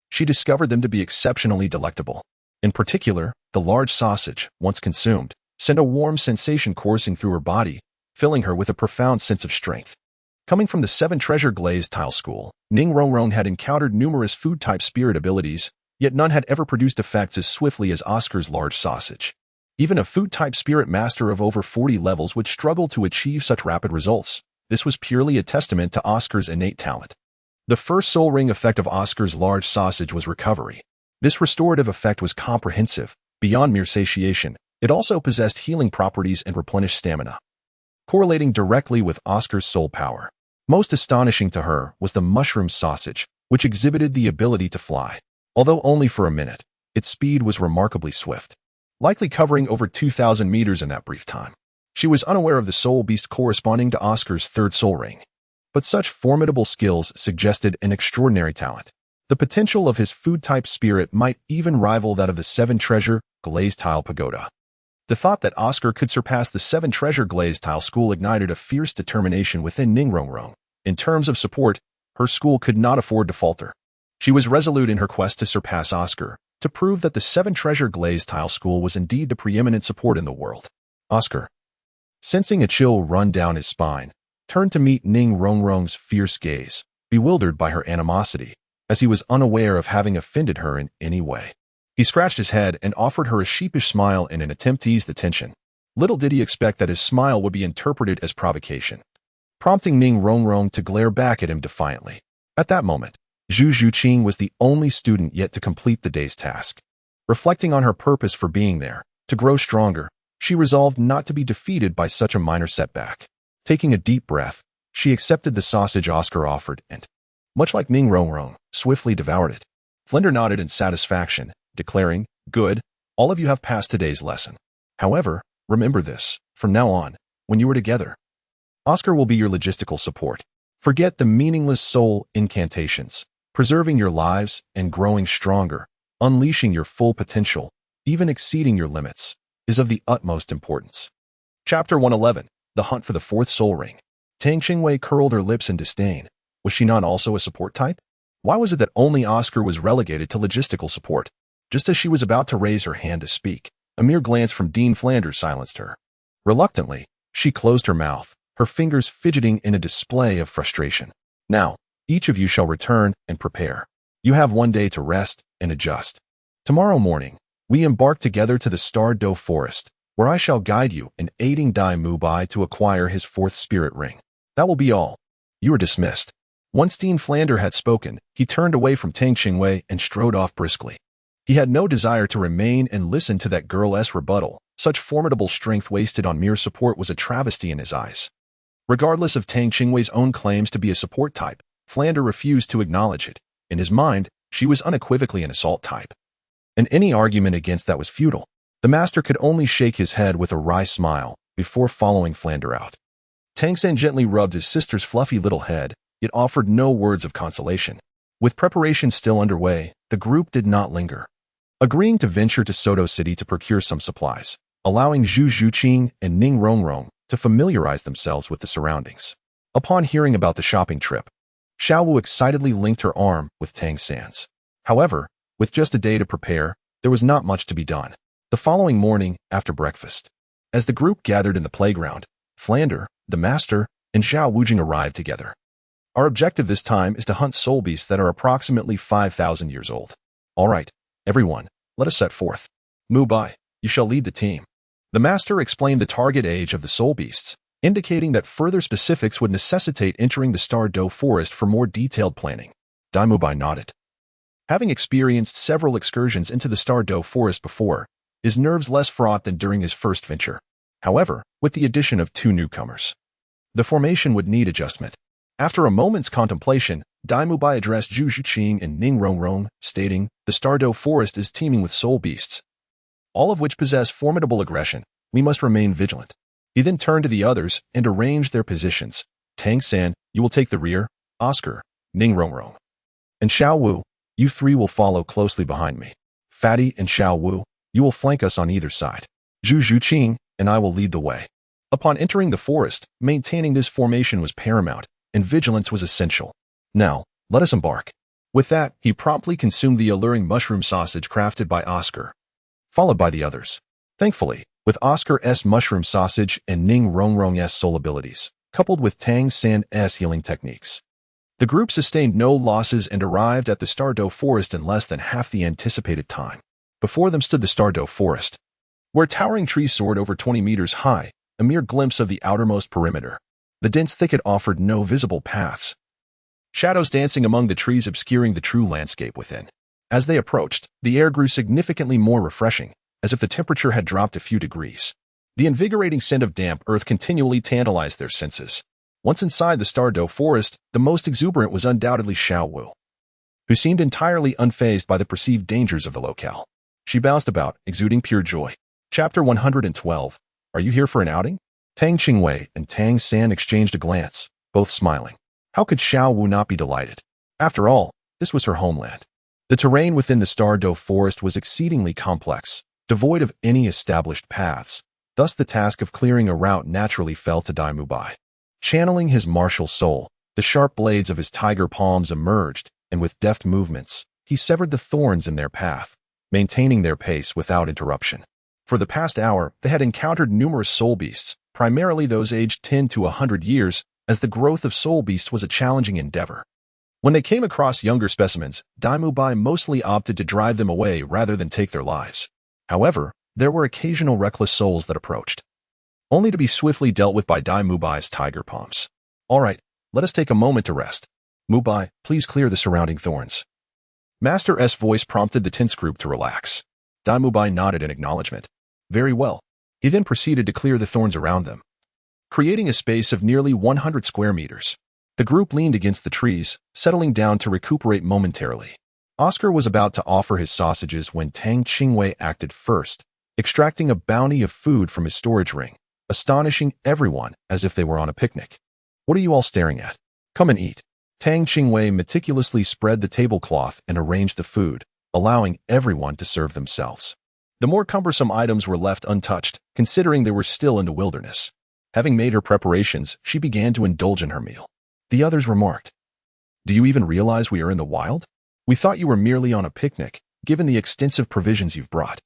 A: she discovered them to be exceptionally delectable. In particular, the large sausage, once consumed, sent a warm sensation coursing through her body, filling her with a profound sense of strength. Coming from the Seven Treasure Glazed Tile School, Ning Rongrong had encountered numerous food-type spirit abilities, yet none had ever produced effects as swiftly as Oscar's large sausage. Even a food-type spirit master of over 40 levels would struggle to achieve such rapid results. This was purely a testament to Oscar's innate talent. The first soul ring effect of Oscar's large sausage was recovery. This restorative effect was comprehensive. Beyond mere satiation, it also possessed healing properties and replenished stamina, correlating directly with Oscar's soul power. Most astonishing to her was the mushroom sausage, which exhibited the ability to fly. Although only for a minute, its speed was remarkably swift, likely covering over 2,000 meters in that brief time. She was unaware of the soul beast corresponding to Oscar's third soul ring, but such formidable skills suggested an extraordinary talent. The potential of his food-type spirit might even rival that of the Seven Treasure Glazed Tile Pagoda. The thought that Oscar could surpass the Seven Treasure Glazed Tile School ignited a fierce determination within Ning Rongrong. In terms of support, her school could not afford to falter. She was resolute in her quest to surpass Oscar, to prove that the Seven Treasure Glazed Tile School was indeed the preeminent support in the world. Oscar, sensing a chill run down his spine, turned to meet Ning Rongrong's fierce gaze, bewildered by her animosity, as he was unaware of having offended her in any way. He scratched his head and offered her a sheepish smile in an attempt to ease the tension. Little did he expect that his smile would be interpreted as provocation, prompting Ning Rongrong to glare back at him defiantly. At that moment, Zhu Zhuqing was the only student yet to complete the day's task. Reflecting on her purpose for being there, to grow stronger, she resolved not to be defeated by such a minor setback. Taking a deep breath, she accepted the sausage Oscar offered and, much like Ning Rongrong, swiftly devoured it. Flender nodded in satisfaction, declaring, "Good, all of you have passed today's lesson. However, remember this, from now on, when you are together, Oscar will be your logistical support. Forget the meaningless soul incantations. Preserving your lives and growing stronger, unleashing your full potential, even exceeding your limits, is of the utmost importance." Chapter 111, The Hunt for the Fourth Soul Ring. Tang Qingwei curled her lips in disdain. Was she not also a support type? Why was it that only Oscar was relegated to logistical support? Just as she was about to raise her hand to speak, a mere glance from Dean Flanders silenced her. Reluctantly, she closed her mouth, her fingers fidgeting in a display of frustration. "Now, each of you shall return and prepare. You have one day to rest and adjust. Tomorrow morning, we embark together to the Star Doe Forest, where I shall guide you in aiding Dai Mubai to acquire his fourth spirit ring. That will be all. You are dismissed." Once Dean Flander had spoken, he turned away from Tang Qingwei and strode off briskly. He had no desire to remain and listen to that girl's rebuttal. Such formidable strength wasted on mere support was a travesty in his eyes. Regardless of Tang Qingwei's own claims to be a support type, Flander refused to acknowledge it. In his mind, she was unequivocally an assault type, and any argument against that was futile. The master could only shake his head with a wry smile before following Flander out. Tang San gently rubbed his sister's fluffy little head, yet offered no words of consolation. With preparations still underway, the group did not linger, agreeing to venture to Soto City to procure some supplies, allowing Zhu Zhuqing and Ning Rongrong to familiarize themselves with the surroundings. Upon hearing about the shopping trip, Xiaowu excitedly linked her arm with Tang San's. However, with just a day to prepare, there was not much to be done. The following morning, after breakfast, as the group gathered in the playground, Flander, the master, and Xiao Wujing arrived together. "Our objective this time is to hunt soul beasts that are approximately 5,000 years old. All right, everyone, let us set forth. Mubai, you shall lead the team." The master explained the target age of the soul beasts, indicating that further specifics would necessitate entering the Star Doe Forest for more detailed planning. Dai Mubai nodded. Having experienced several excursions into the Star Doe Forest before, his nerves less fraught than during his first venture. However, with the addition of two newcomers, the formation would need adjustment. After a moment's contemplation, Dai Mubai addressed Zhu Zhuqing and Ning Rongrong, stating, "The Star Doe Forest is teeming with soul beasts, all of which possess formidable aggression. We must remain vigilant." He then turned to the others and arranged their positions. "Tang San, you will take the rear. Oscar, Ning Rongrong, and And Xiao Wu, you three will follow closely behind me. Fatty and Xiao Wu, you will flank us on either side. Zhu Zhuqing and I will lead the way. Upon entering the forest, maintaining this formation was paramount, and vigilance was essential. Now, let us embark. With that, he promptly consumed the alluring mushroom sausage crafted by Oscar, followed by the others. Thankfully, with Oscar's mushroom sausage and Ning Rongrong's soul abilities, coupled with Tang San's healing techniques, the group sustained no losses and arrived at the Stardow Forest in less than half the anticipated time. Before them stood the Stardow Forest, where towering trees soared over 20 meters high, a mere glimpse of the outermost perimeter. The dense thicket offered no visible paths, shadows dancing among the trees obscuring the true landscape within. As they approached, the air grew significantly more refreshing, as if the temperature had dropped a few degrees. The invigorating scent of damp earth continually tantalized their senses. Once inside the Stardow Forest, the most exuberant was undoubtedly Xiao Wu, who seemed entirely unfazed by the perceived dangers of the locale. She bounced about, exuding pure joy. Chapter 112. Are you here for an outing? Tang Qingwei and Tang San exchanged a glance, both smiling. How could Xiao Wu not be delighted? After all, this was her homeland. The terrain within the Stardow Forest was exceedingly complex, devoid of any established paths. Thus the task of clearing a route naturally fell to Dai Mubai. Channeling his martial soul, the sharp blades of his tiger palms emerged, and with deft movements, he severed the thorns in their path, maintaining their pace without interruption. For the past hour, they had encountered numerous soul beasts, primarily those aged 10 to 100 years, as the growth of soul beasts was a challenging endeavor. When they came across younger specimens, Dai Mubai mostly opted to drive them away rather than take their lives. However, there were occasional reckless souls that approached, only to be swiftly dealt with by Dai Mubai's tiger palms. All right, let us take a moment to rest. Mubai, please clear the surrounding thorns. Master S voice prompted the tense group to relax. Dai Mubai nodded in acknowledgement. Very well. He then proceeded to clear the thorns around them, creating a space of nearly 100 square meters. The group leaned against the trees, settling down to recuperate momentarily. Oscar was about to offer his sausages when Tang Qingwei acted first, extracting a bounty of food from his storage ring, astonishing everyone as if they were on a picnic. What are you all staring at? Come and eat. Tang Qingwei meticulously spread the tablecloth and arranged the food, allowing everyone to serve themselves. The more cumbersome items were left untouched, considering they were still in the wilderness. Having made her preparations, she began to indulge in her meal. The others remarked, "Do you even realize we are in the wild? We thought you were merely on a picnic, given the extensive provisions you've brought."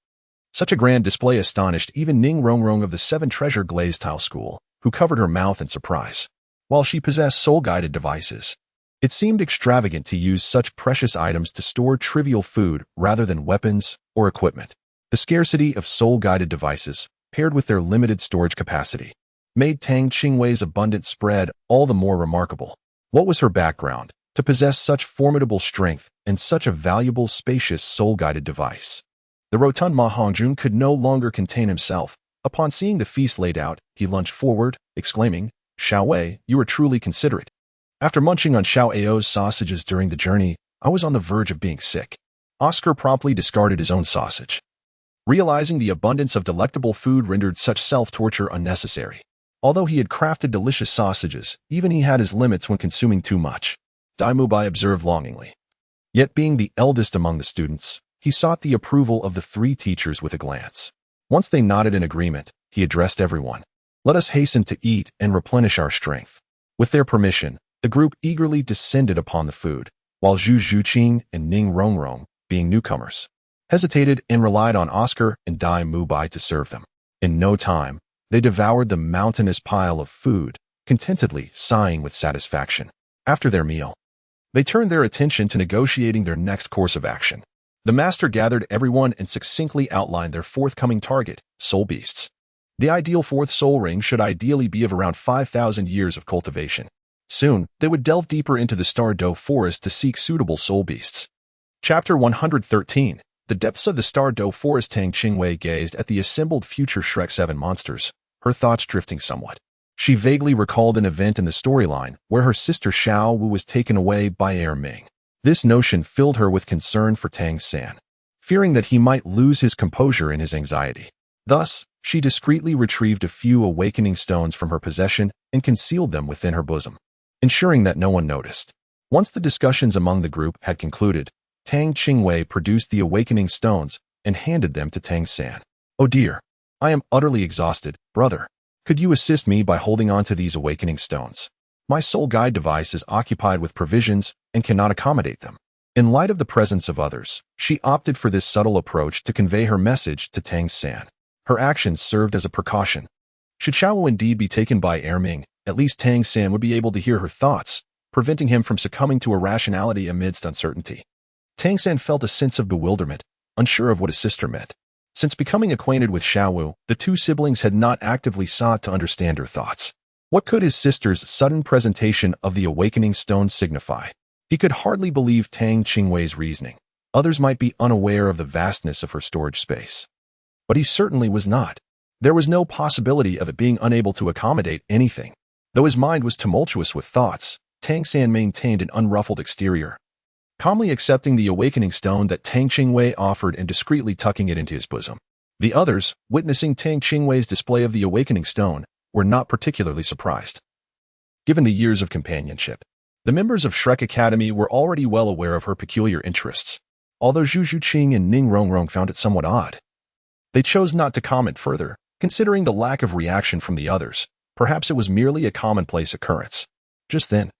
A: Such a grand display astonished even Ning Rongrong of the Seven Treasure Glazed Tile School, who covered her mouth in surprise. While she possessed soul-guided devices, it seemed extravagant to use such precious items to store trivial food rather than weapons or equipment. The scarcity of soul-guided devices, paired with their limited storage capacity, made Tang Qingwei's abundant spread all the more remarkable. What was her background to possess such formidable strength and such a valuable, spacious, soul-guided device? The rotund Ma Hongjun could no longer contain himself. Upon seeing the feast laid out, he lunged forward, exclaiming, "Xiao Wei, you are truly considerate. After munching on Xiao Ao's sausages during the journey, I was on the verge of being sick." Oscar promptly discarded his own sausage, realizing the abundance of delectable food rendered such self-torture unnecessary. Although he had crafted delicious sausages, even he had his limits when consuming too much. Dai Mubai observed longingly. Yet being the eldest among the students, he sought the approval of the three teachers with a glance. Once they nodded in agreement, he addressed everyone. "Let us hasten to eat and replenish our strength." With their permission, the group eagerly descended upon the food, while Zhu Zhuqing and Ning Rongrong, being newcomers, hesitated and relied on Oscar and Dai Mubai to serve them. In no time, they devoured the mountainous pile of food, contentedly sighing with satisfaction. After their meal, they turned their attention to negotiating their next course of action. The master gathered everyone and succinctly outlined their forthcoming target, soul beasts. The ideal fourth soul ring should ideally be of around 5,000 years of cultivation. Soon, they would delve deeper into the Stardow Forest to seek suitable soul beasts. Chapter 113. The depths of the Stardow Forest. Tang Qingwei gazed at the assembled future Shrek 7 monsters, her thoughts drifting somewhat. She vaguely recalled an event in the storyline where her sister Xiao Wu was taken away by Er Ming. This notion filled her with concern for Tang San, fearing that he might lose his composure in his anxiety. Thus, she discreetly retrieved a few awakening stones from her possession and concealed them within her bosom, ensuring that no one noticed. Once the discussions among the group had concluded, Tang Qingwei produced the awakening stones and handed them to Tang San. "Oh dear, I am utterly exhausted, brother. Could you assist me by holding on to these awakening stones? My soul guide device is occupied with provisions and cannot accommodate them." In light of the presence of others, she opted for this subtle approach to convey her message to Tang San. Her actions served as a precaution. Should Xiao indeed be taken by Erming, at least Tang San would be able to hear her thoughts, preventing him from succumbing to irrationality amidst uncertainty. Tang San felt a sense of bewilderment, unsure of what his sister meant. Since becoming acquainted with Xiao, the two siblings had not actively sought to understand her thoughts. What could his sister's sudden presentation of the awakening stone signify? He could hardly believe Tang Qingwei's reasoning. Others might be unaware of the vastness of her storage space. But he certainly was not. There was no possibility of it being unable to accommodate anything. Though his mind was tumultuous with thoughts, Tang San maintained an unruffled exterior, calmly accepting the awakening stone that Tang Qingwei offered and discreetly tucking it into his bosom. The others, witnessing Tang Qingwei's display of the awakening stone, were not particularly surprised. Given the years of companionship, the members of Shrek Academy were already well aware of her peculiar interests, although Zhu Zhuqing and Ning Rongrong found it somewhat odd. They chose not to comment further, considering the lack of reaction from the others. Perhaps it was merely a commonplace occurrence. Just then,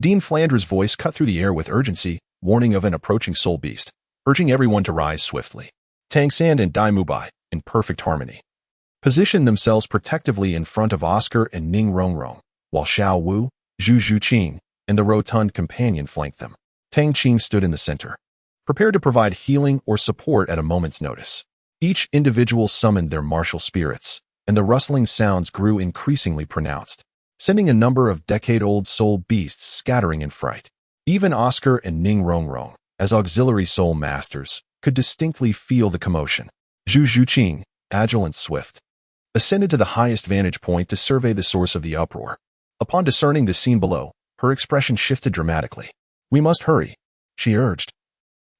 A: Dean Flandra's voice cut through the air with urgency, warning of an approaching soul beast, urging everyone to rise swiftly. Tang San and Dai Mubai, in perfect harmony, positioned themselves protectively in front of Oscar and Ning Rongrong, while Xiao Wu, Zhu Zhuqing, and the rotund companion flanked them. Tang Qing stood in the center, prepared to provide healing or support at a moment's notice. Each individual summoned their martial spirits, and the rustling sounds grew increasingly pronounced, sending a number of decade-old soul beasts scattering in fright. Even Oscar and Ning Rongrong, as auxiliary soul masters, could distinctly feel the commotion. Zhu Zhuqing, agile and swift, ascended to the highest vantage point to survey the source of the uproar. Upon discerning the scene below, her expression shifted dramatically. "We must hurry," she urged,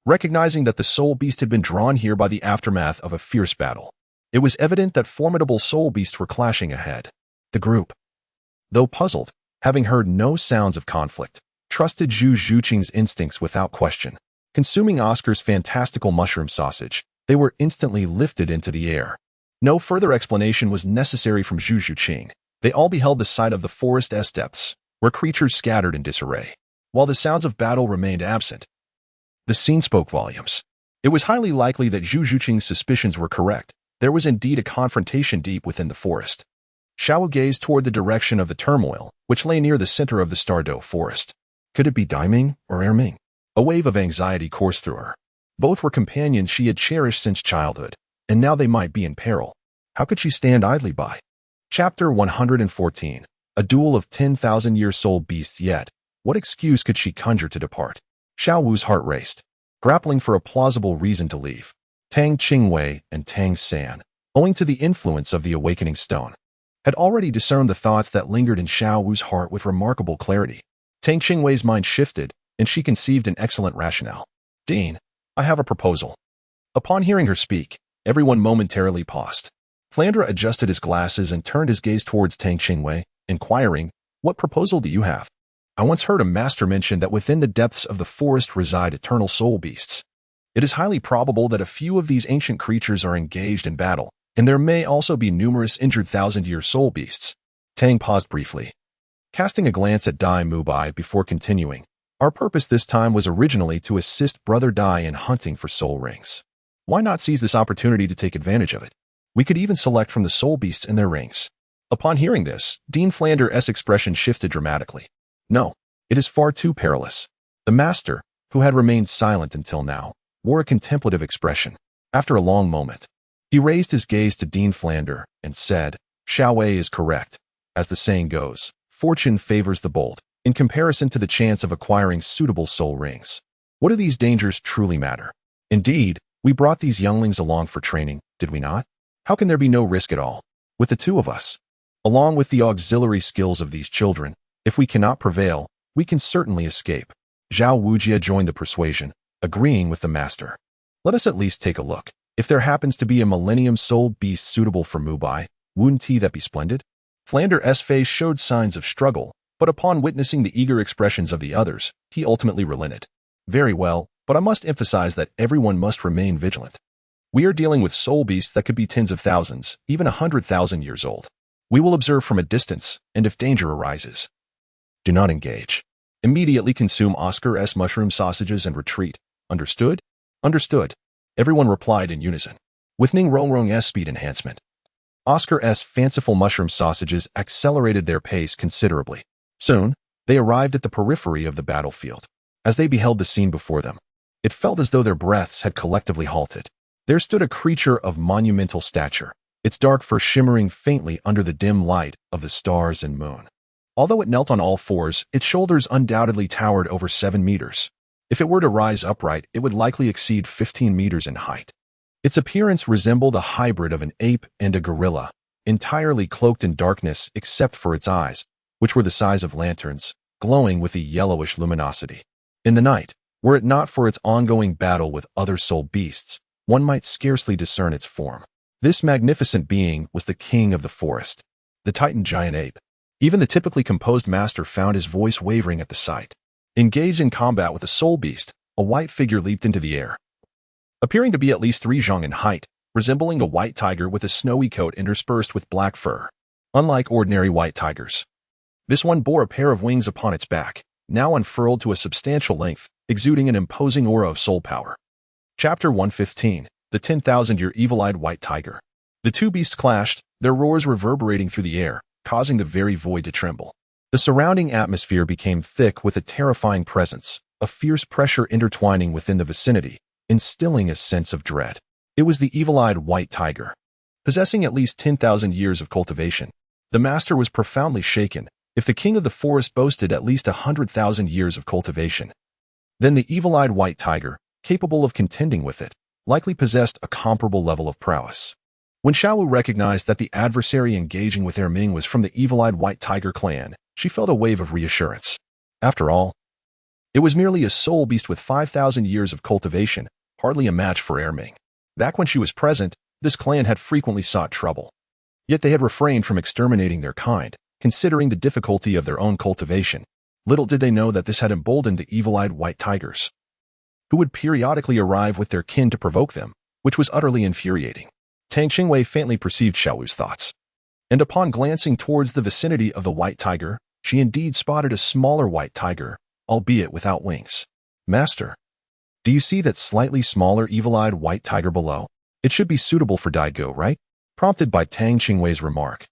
A: recognizing that the soul beast had been drawn here by the aftermath of a fierce battle. It was evident that formidable soul beasts were clashing ahead. The group, though puzzled, having heard no sounds of conflict, trusted Zhu Zhuqing's instincts without question. Consuming Oscar's fantastical mushroom sausage, they were instantly lifted into the air. No further explanation was necessary from Zhu Zhuqing. They all beheld the sight of the forest's depths, where creatures scattered in disarray. While the sounds of battle remained absent, the scene spoke volumes. It was highly likely that Zhu Zhuqing's suspicions were correct. There was indeed a confrontation deep within the forest. Xiao gazed toward the direction of the turmoil, which lay near the center of the Stardow forest. Could it be Daiming or Erming? A wave of anxiety coursed through her. Both were companions she had cherished since childhood, and now they might be in peril. How could she stand idly by? Chapter 114. A duel of 10,000-year soul beasts yet. What excuse could she conjure to depart? Xiao Wu's heart raced, grappling for a plausible reason to leave. Tang Qingwei and Tang San, owing to the influence of the awakening stone, had already discerned the thoughts that lingered in Xiao Wu's heart with remarkable clarity. Tang Qingwei's mind shifted, and she conceived an excellent rationale. "Dean, I have a proposal." Upon hearing her speak, everyone momentarily paused. Flandra adjusted his glasses and turned his gaze towards Tang Qingwei, inquiring, "What proposal do you have?" "I once heard a master mention that within the depths of the forest reside eternal soul beasts. It is highly probable that a few of these ancient creatures are engaged in battle, and there may also be numerous injured thousand-year soul beasts." Tang paused briefly, casting a glance at Dai Mubai before continuing. "Our purpose this time was originally to assist Brother Dai in hunting for soul rings. Why not seize this opportunity to take advantage of it? We could even select from the soul beasts in their rings." Upon hearing this, Dean Flanders' expression shifted dramatically. "No, it is far too perilous." The master, who had remained silent until now, wore a contemplative expression. After a long moment, he raised his gaze to Dean Flanders and said, "Xiao Wei is correct. As the saying goes, fortune favors the bold, in comparison to the chance of acquiring suitable soul rings. What do these dangers truly matter? Indeed, we brought these younglings along for training, did we not? How can there be no risk at all? With the two of us, along with the auxiliary skills of these children, if we cannot prevail, we can certainly escape." Zhao Wujia joined the persuasion, agreeing with the master. "Let us at least take a look. If there happens to be a millennium soul beast suitable for Mubai, wouldn't that be splendid?" Flanders' face showed signs of struggle, But upon witnessing the eager expressions of the others, he ultimately relented. Very well, but I must emphasize that everyone must remain vigilant. We are dealing with soul beasts that could be tens of thousands, even 100,000 years old. We will observe from a distance, and if danger arises, do not engage. Immediately consume Oscar's mushroom sausages and retreat. Understood? Understood. Everyone replied in unison. With Ning Rongrong's speed enhancement, Oscar's fanciful mushroom sausages accelerated their pace considerably. Soon, they arrived at the periphery of the battlefield. As they beheld the scene before them, it felt as though their breaths had collectively halted. There stood a creature of monumental stature, its dark fur shimmering faintly under the dim light of the stars and moon. Although it knelt on all fours, its shoulders undoubtedly towered over 7 meters. If it were to rise upright, it would likely exceed 15 meters in height. Its appearance resembled a hybrid of an ape and a gorilla, entirely cloaked in darkness except for its eyes, which were the size of lanterns, glowing with a yellowish luminosity. In the night, were it not for its ongoing battle with other soul beasts, one might scarcely discern its form. This magnificent being was the king of the forest, the Titan giant ape. Even the typically composed master found his voice wavering at the sight. Engaged in combat with a soul beast, a white figure leaped into the air. Appearing to be at least 3 zhang in height, resembling a white tiger with a snowy coat interspersed with black fur. Unlike ordinary white tigers, this one bore a pair of wings upon its back, now unfurled to a substantial length, exuding an imposing aura of soul power. Chapter 115, The 10,000-Year Evil-Eyed White Tiger. The two beasts clashed, their roars reverberating through the air, causing the very void to tremble. The surrounding atmosphere became thick with a terrifying presence, a fierce pressure intertwining within the vicinity, instilling a sense of dread. It was the evil-eyed white tiger. Possessing at least 10,000 years of cultivation, the master was profoundly shaken. If the king of the forest boasted at least 100,000 years of cultivation, then the evil-eyed white tiger, capable of contending with it, likely possessed a comparable level of prowess. When Xiaowu recognized that the adversary engaging with Erming was from the evil-eyed white tiger clan, she felt a wave of reassurance. After all, it was merely a soul beast with 5,000 years of cultivation, hardly a match for Erming. Back when she was present, this clan had frequently sought trouble. Yet they had refrained from exterminating their kind, considering the difficulty of their own cultivation. Little did they know that this had emboldened the evil-eyed white tigers, who would periodically arrive with their kin to provoke them, which was utterly infuriating. Tang Qingwei faintly perceived Xiaowu's thoughts, and upon glancing towards the vicinity of the white tiger, she indeed spotted a smaller white tiger, albeit without wings. Master, do you see that slightly smaller evil-eyed white tiger below? It should be suitable for Daigo, right? Prompted by Tang Qingwei's remark.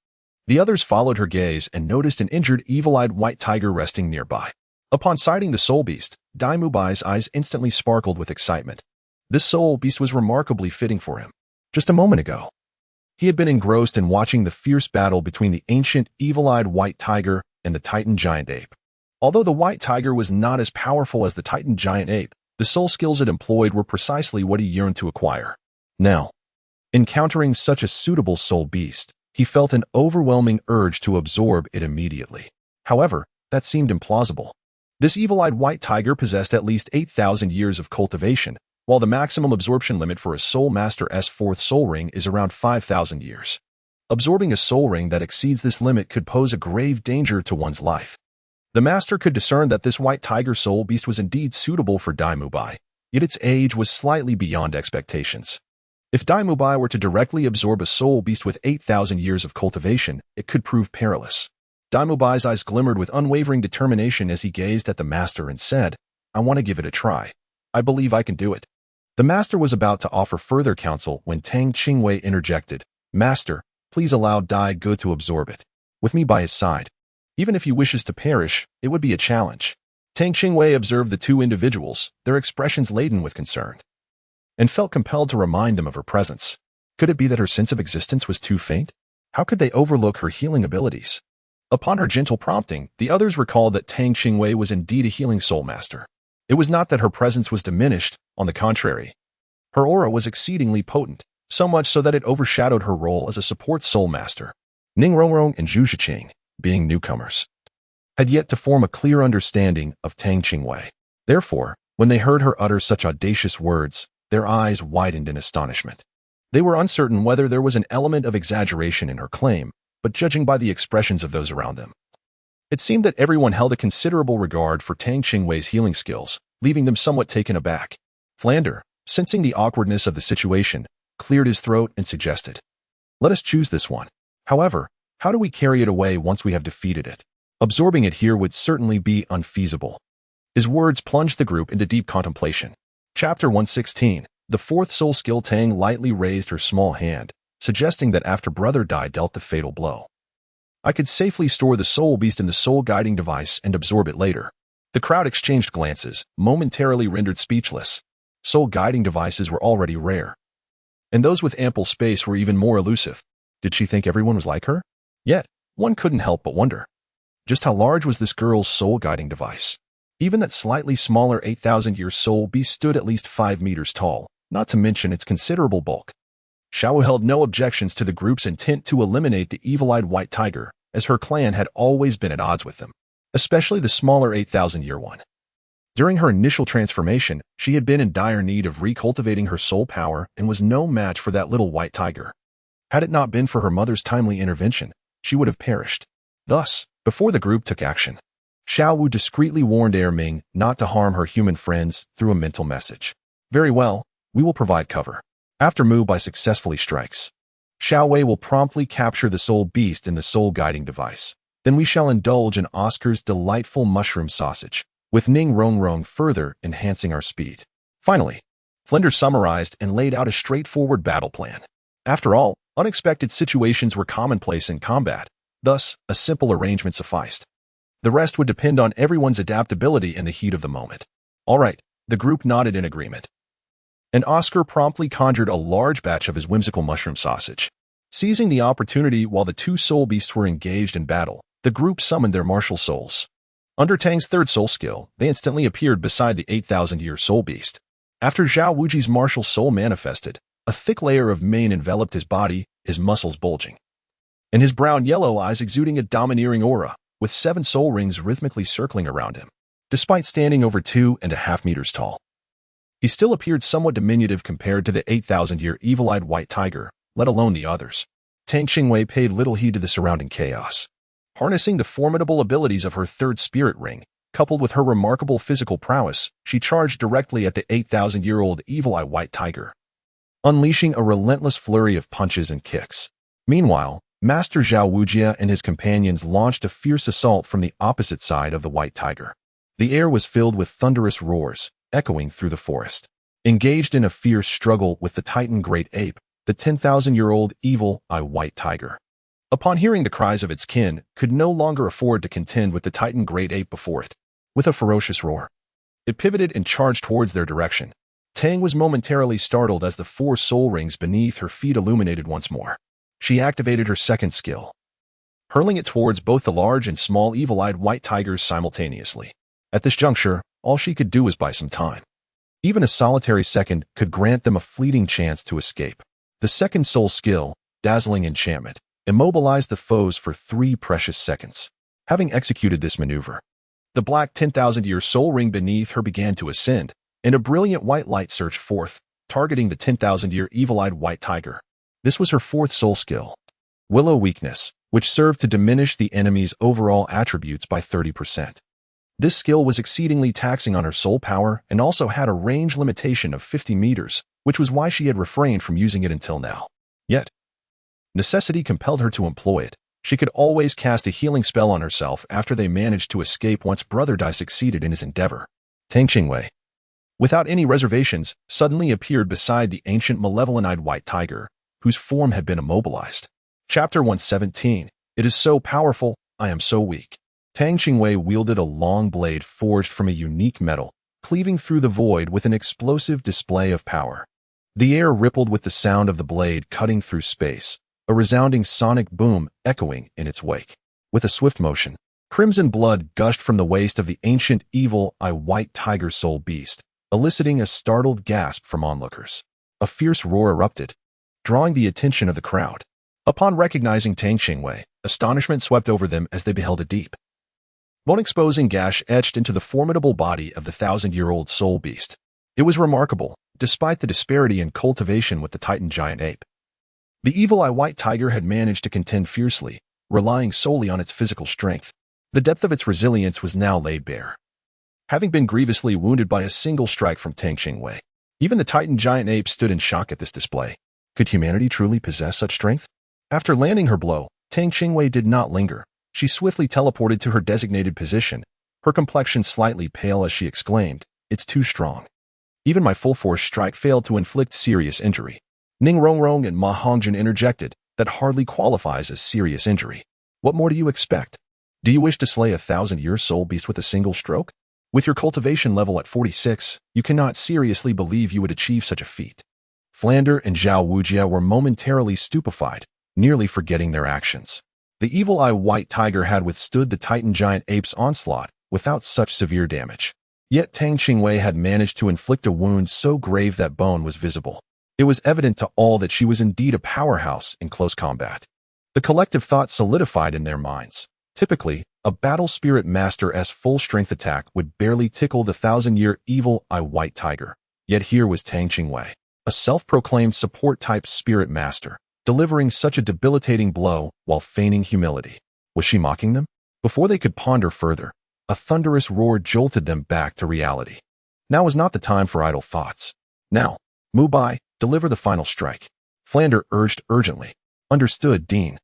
A: The others followed her gaze and noticed an injured evil-eyed white tiger resting nearby. Upon sighting the soul beast, Dai Mubai's eyes instantly sparkled with excitement. This soul beast was remarkably fitting for him. Just a moment ago, he had been engrossed in watching the fierce battle between the ancient evil-eyed white tiger and the Titan giant ape. Although the white tiger was not as powerful as the Titan giant ape, the soul skills it employed were precisely what he yearned to acquire. Now, encountering such a suitable soul beast, he felt an overwhelming urge to absorb it immediately. However, that seemed implausible. This evil-eyed white tiger possessed at least 8,000 years of cultivation, while the maximum absorption limit for a soul master's fourth soul ring is around 5,000 years. Absorbing a soul ring that exceeds this limit could pose a grave danger to one's life. The master could discern that this white tiger soul beast was indeed suitable for Dai Mubai, yet its age was slightly beyond expectations. If Dai Mubai were to directly absorb a soul beast with 8,000 years of cultivation, it could prove perilous. Dai Mubai's eyes glimmered with unwavering determination as he gazed at the master and said, "I want to give it a try. I believe I can do it." The master was about to offer further counsel when Tang Qingwei interjected, "Master, please allow Dai Ge to absorb it. With me by his side. Even if he wishes to perish, it would be a challenge." Tang Qingwei observed the two individuals, their expressions laden with concern, and felt compelled to remind them of her presence. Could it be that her sense of existence was too faint? How could they overlook her healing abilities? Upon her gentle prompting, the others recalled that Tang Qingwei was indeed a healing soul master. It was not that her presence was diminished, on the contrary. Her aura was exceedingly potent, so much so that it overshadowed her role as a support soul master. Ning Rongrong and Zhu Zhiqing, being newcomers, had yet to form a clear understanding of Tang Qingwei. Therefore, when they heard her utter such audacious words, their eyes widened in astonishment. They were uncertain whether there was an element of exaggeration in her claim, but judging by the expressions of those around them, It seemed that everyone held a considerable regard for Tang Qingwei's healing skills, leaving them somewhat taken aback. Flander, sensing the awkwardness of the situation, cleared his throat and suggested, "Let us choose this one. However, how do we carry it away once we have defeated it? Absorbing it here would certainly be unfeasible." His words plunged the group into deep contemplation. Chapter 116. The fourth soul skill. Tang lightly raised her small hand, suggesting that after Brother Dai dealt the fatal blow, I could safely store the soul beast in the soul guiding device and absorb it later. The crowd exchanged glances, momentarily rendered speechless. Soul guiding devices were already rare, and those with ample space were even more elusive. Did she think everyone was like her? Yet, one couldn't help but wonder, just how large was this girl's soul guiding device? Even that slightly smaller 8,000-year soul beast stood at least 5 meters tall, not to mention its considerable bulk. Xiao held no objections to the group's intent to eliminate the evil-eyed white tiger, as her clan had always been at odds with them, especially the smaller 8,000-year one. During her initial transformation, she had been in dire need of recultivating her soul power and was no match for that little white tiger. Had it not been for her mother's timely intervention, she would have perished. Thus, before the group took action, Xiao Wu discreetly warned Air Ming not to harm her human friends through a mental message. "Very well, we will provide cover. After Mu Bai successfully strikes, Xiao Wei will promptly capture the soul beast in the soul guiding device. Then we shall indulge in Oscar's delightful mushroom sausage, with Ning Rong Rong further enhancing our speed." Finally, Flinders summarized and laid out a straightforward battle plan. After all, unexpected situations were commonplace in combat, thus a simple arrangement sufficed. The rest would depend on everyone's adaptability in the heat of the moment. All right, the group nodded in agreement, and Oscar promptly conjured a large batch of his whimsical mushroom sausage. Seizing the opportunity while the two soul beasts were engaged in battle, the group summoned their martial souls. Under Tang's third soul skill, they instantly appeared beside the 8,000-year soul beast. After Zhao Wuji's martial soul manifested, a thick layer of mane enveloped his body, his muscles bulging, and his brown-yellow eyes exuding a domineering aura, with 7 soul rings rhythmically circling around him. Despite standing over 2.5 meters tall, he still appeared somewhat diminutive compared to the 8,000-year evil-eyed white tiger, let alone the others. Tang Qingwei paid little heed to the surrounding chaos. Harnessing the formidable abilities of her third spirit ring, coupled with her remarkable physical prowess, she charged directly at the 8,000-year-old evil-eyed white tiger, unleashing a relentless flurry of punches and kicks. Meanwhile, Master Zhao Wujia and his companions launched a fierce assault from the opposite side of the white tiger. The air was filled with thunderous roars, echoing through the forest. Engaged in a fierce struggle with the Titan Great Ape, the 10,000-year-old evil-eyed white tiger, upon hearing the cries of its kin, could no longer afford to contend with the Titan Great Ape before it. With a ferocious roar, it pivoted and charged towards their direction. Tang was momentarily startled as the 4 soul rings beneath her feet illuminated once more. She activated her second skill, hurling it towards both the large and small evil-eyed white tigers simultaneously. At this juncture, all she could do was buy some time. Even a solitary second could grant them a fleeting chance to escape. The second soul skill, Dazzling Enchantment, immobilized the foes for 3 precious seconds. Having executed this maneuver, the black 10,000-year soul ring beneath her began to ascend, and a brilliant white light surged forth, targeting the 10,000-year evil-eyed white tiger. This was her fourth soul skill, Willow Weakness, which served to diminish the enemy's overall attributes by 30%. This skill was exceedingly taxing on her soul power and also had a range limitation of 50 meters, which was why she had refrained from using it until now. Yet, necessity compelled her to employ it. She could always cast a healing spell on herself after they managed to escape once Brother Dai succeeded in his endeavor. Tang Qingwei, without any reservations, suddenly appeared beside the ancient malevolent-eyed white tiger, whose form had been immobilized. Chapter 117. It is so powerful, I am so weak. Tang Qingwei wielded a long blade forged from a unique metal, cleaving through the void with an explosive display of power. The air rippled with the sound of the blade cutting through space, a resounding sonic boom echoing in its wake. With a swift motion, crimson blood gushed from the waist of the ancient evil-eyed white tiger soul beast, eliciting a startled gasp from onlookers. A fierce roar erupted, drawing the attention of the crowd. Upon recognizing Tang Qingwei, astonishment swept over them as they beheld a deep, bone-exposing gash etched into the formidable body of the 1,000-year-old soul beast. It was remarkable, despite the disparity in cultivation with the Titan giant ape. The evil-eyed white tiger had managed to contend fiercely, relying solely on its physical strength. The depth of its resilience was now laid bare. Having been grievously wounded by a single strike from Tang Qingwei, even the Titan giant ape stood in shock at this display. Could humanity truly possess such strength? After landing her blow, Tang Qingwei did not linger. She swiftly teleported to her designated position, her complexion slightly pale as she exclaimed, "It's too strong. Even my full-force strike failed to inflict serious injury." Ning Rongrong and Ma Hongjin interjected, "That hardly qualifies as serious injury. What more do you expect? Do you wish to slay 1,000-year soul beast with a single stroke? With your cultivation level at 46, you cannot seriously believe you would achieve such a feat." Flander and Zhao Wujia were momentarily stupefied, nearly forgetting their actions. The evil eye white tiger had withstood the Titan giant ape's onslaught without such severe damage. Yet Tang Qingwei had managed to inflict a wound so grave that bone was visible. It was evident to all that she was indeed a powerhouse in close combat. The collective thought solidified in their minds. Typically, a battle spirit master's full-strength attack would barely tickle the 1,000-year evil eye white tiger. Yet here was Tang Qingwei, a self-proclaimed support-type spirit master, delivering such a debilitating blow while feigning humility. Was she mocking them? Before they could ponder further, a thunderous roar jolted them back to reality. Now was not the time for idle thoughts. Now, Mubai, deliver the final strike. Flander urged urgently. Understood, Dean.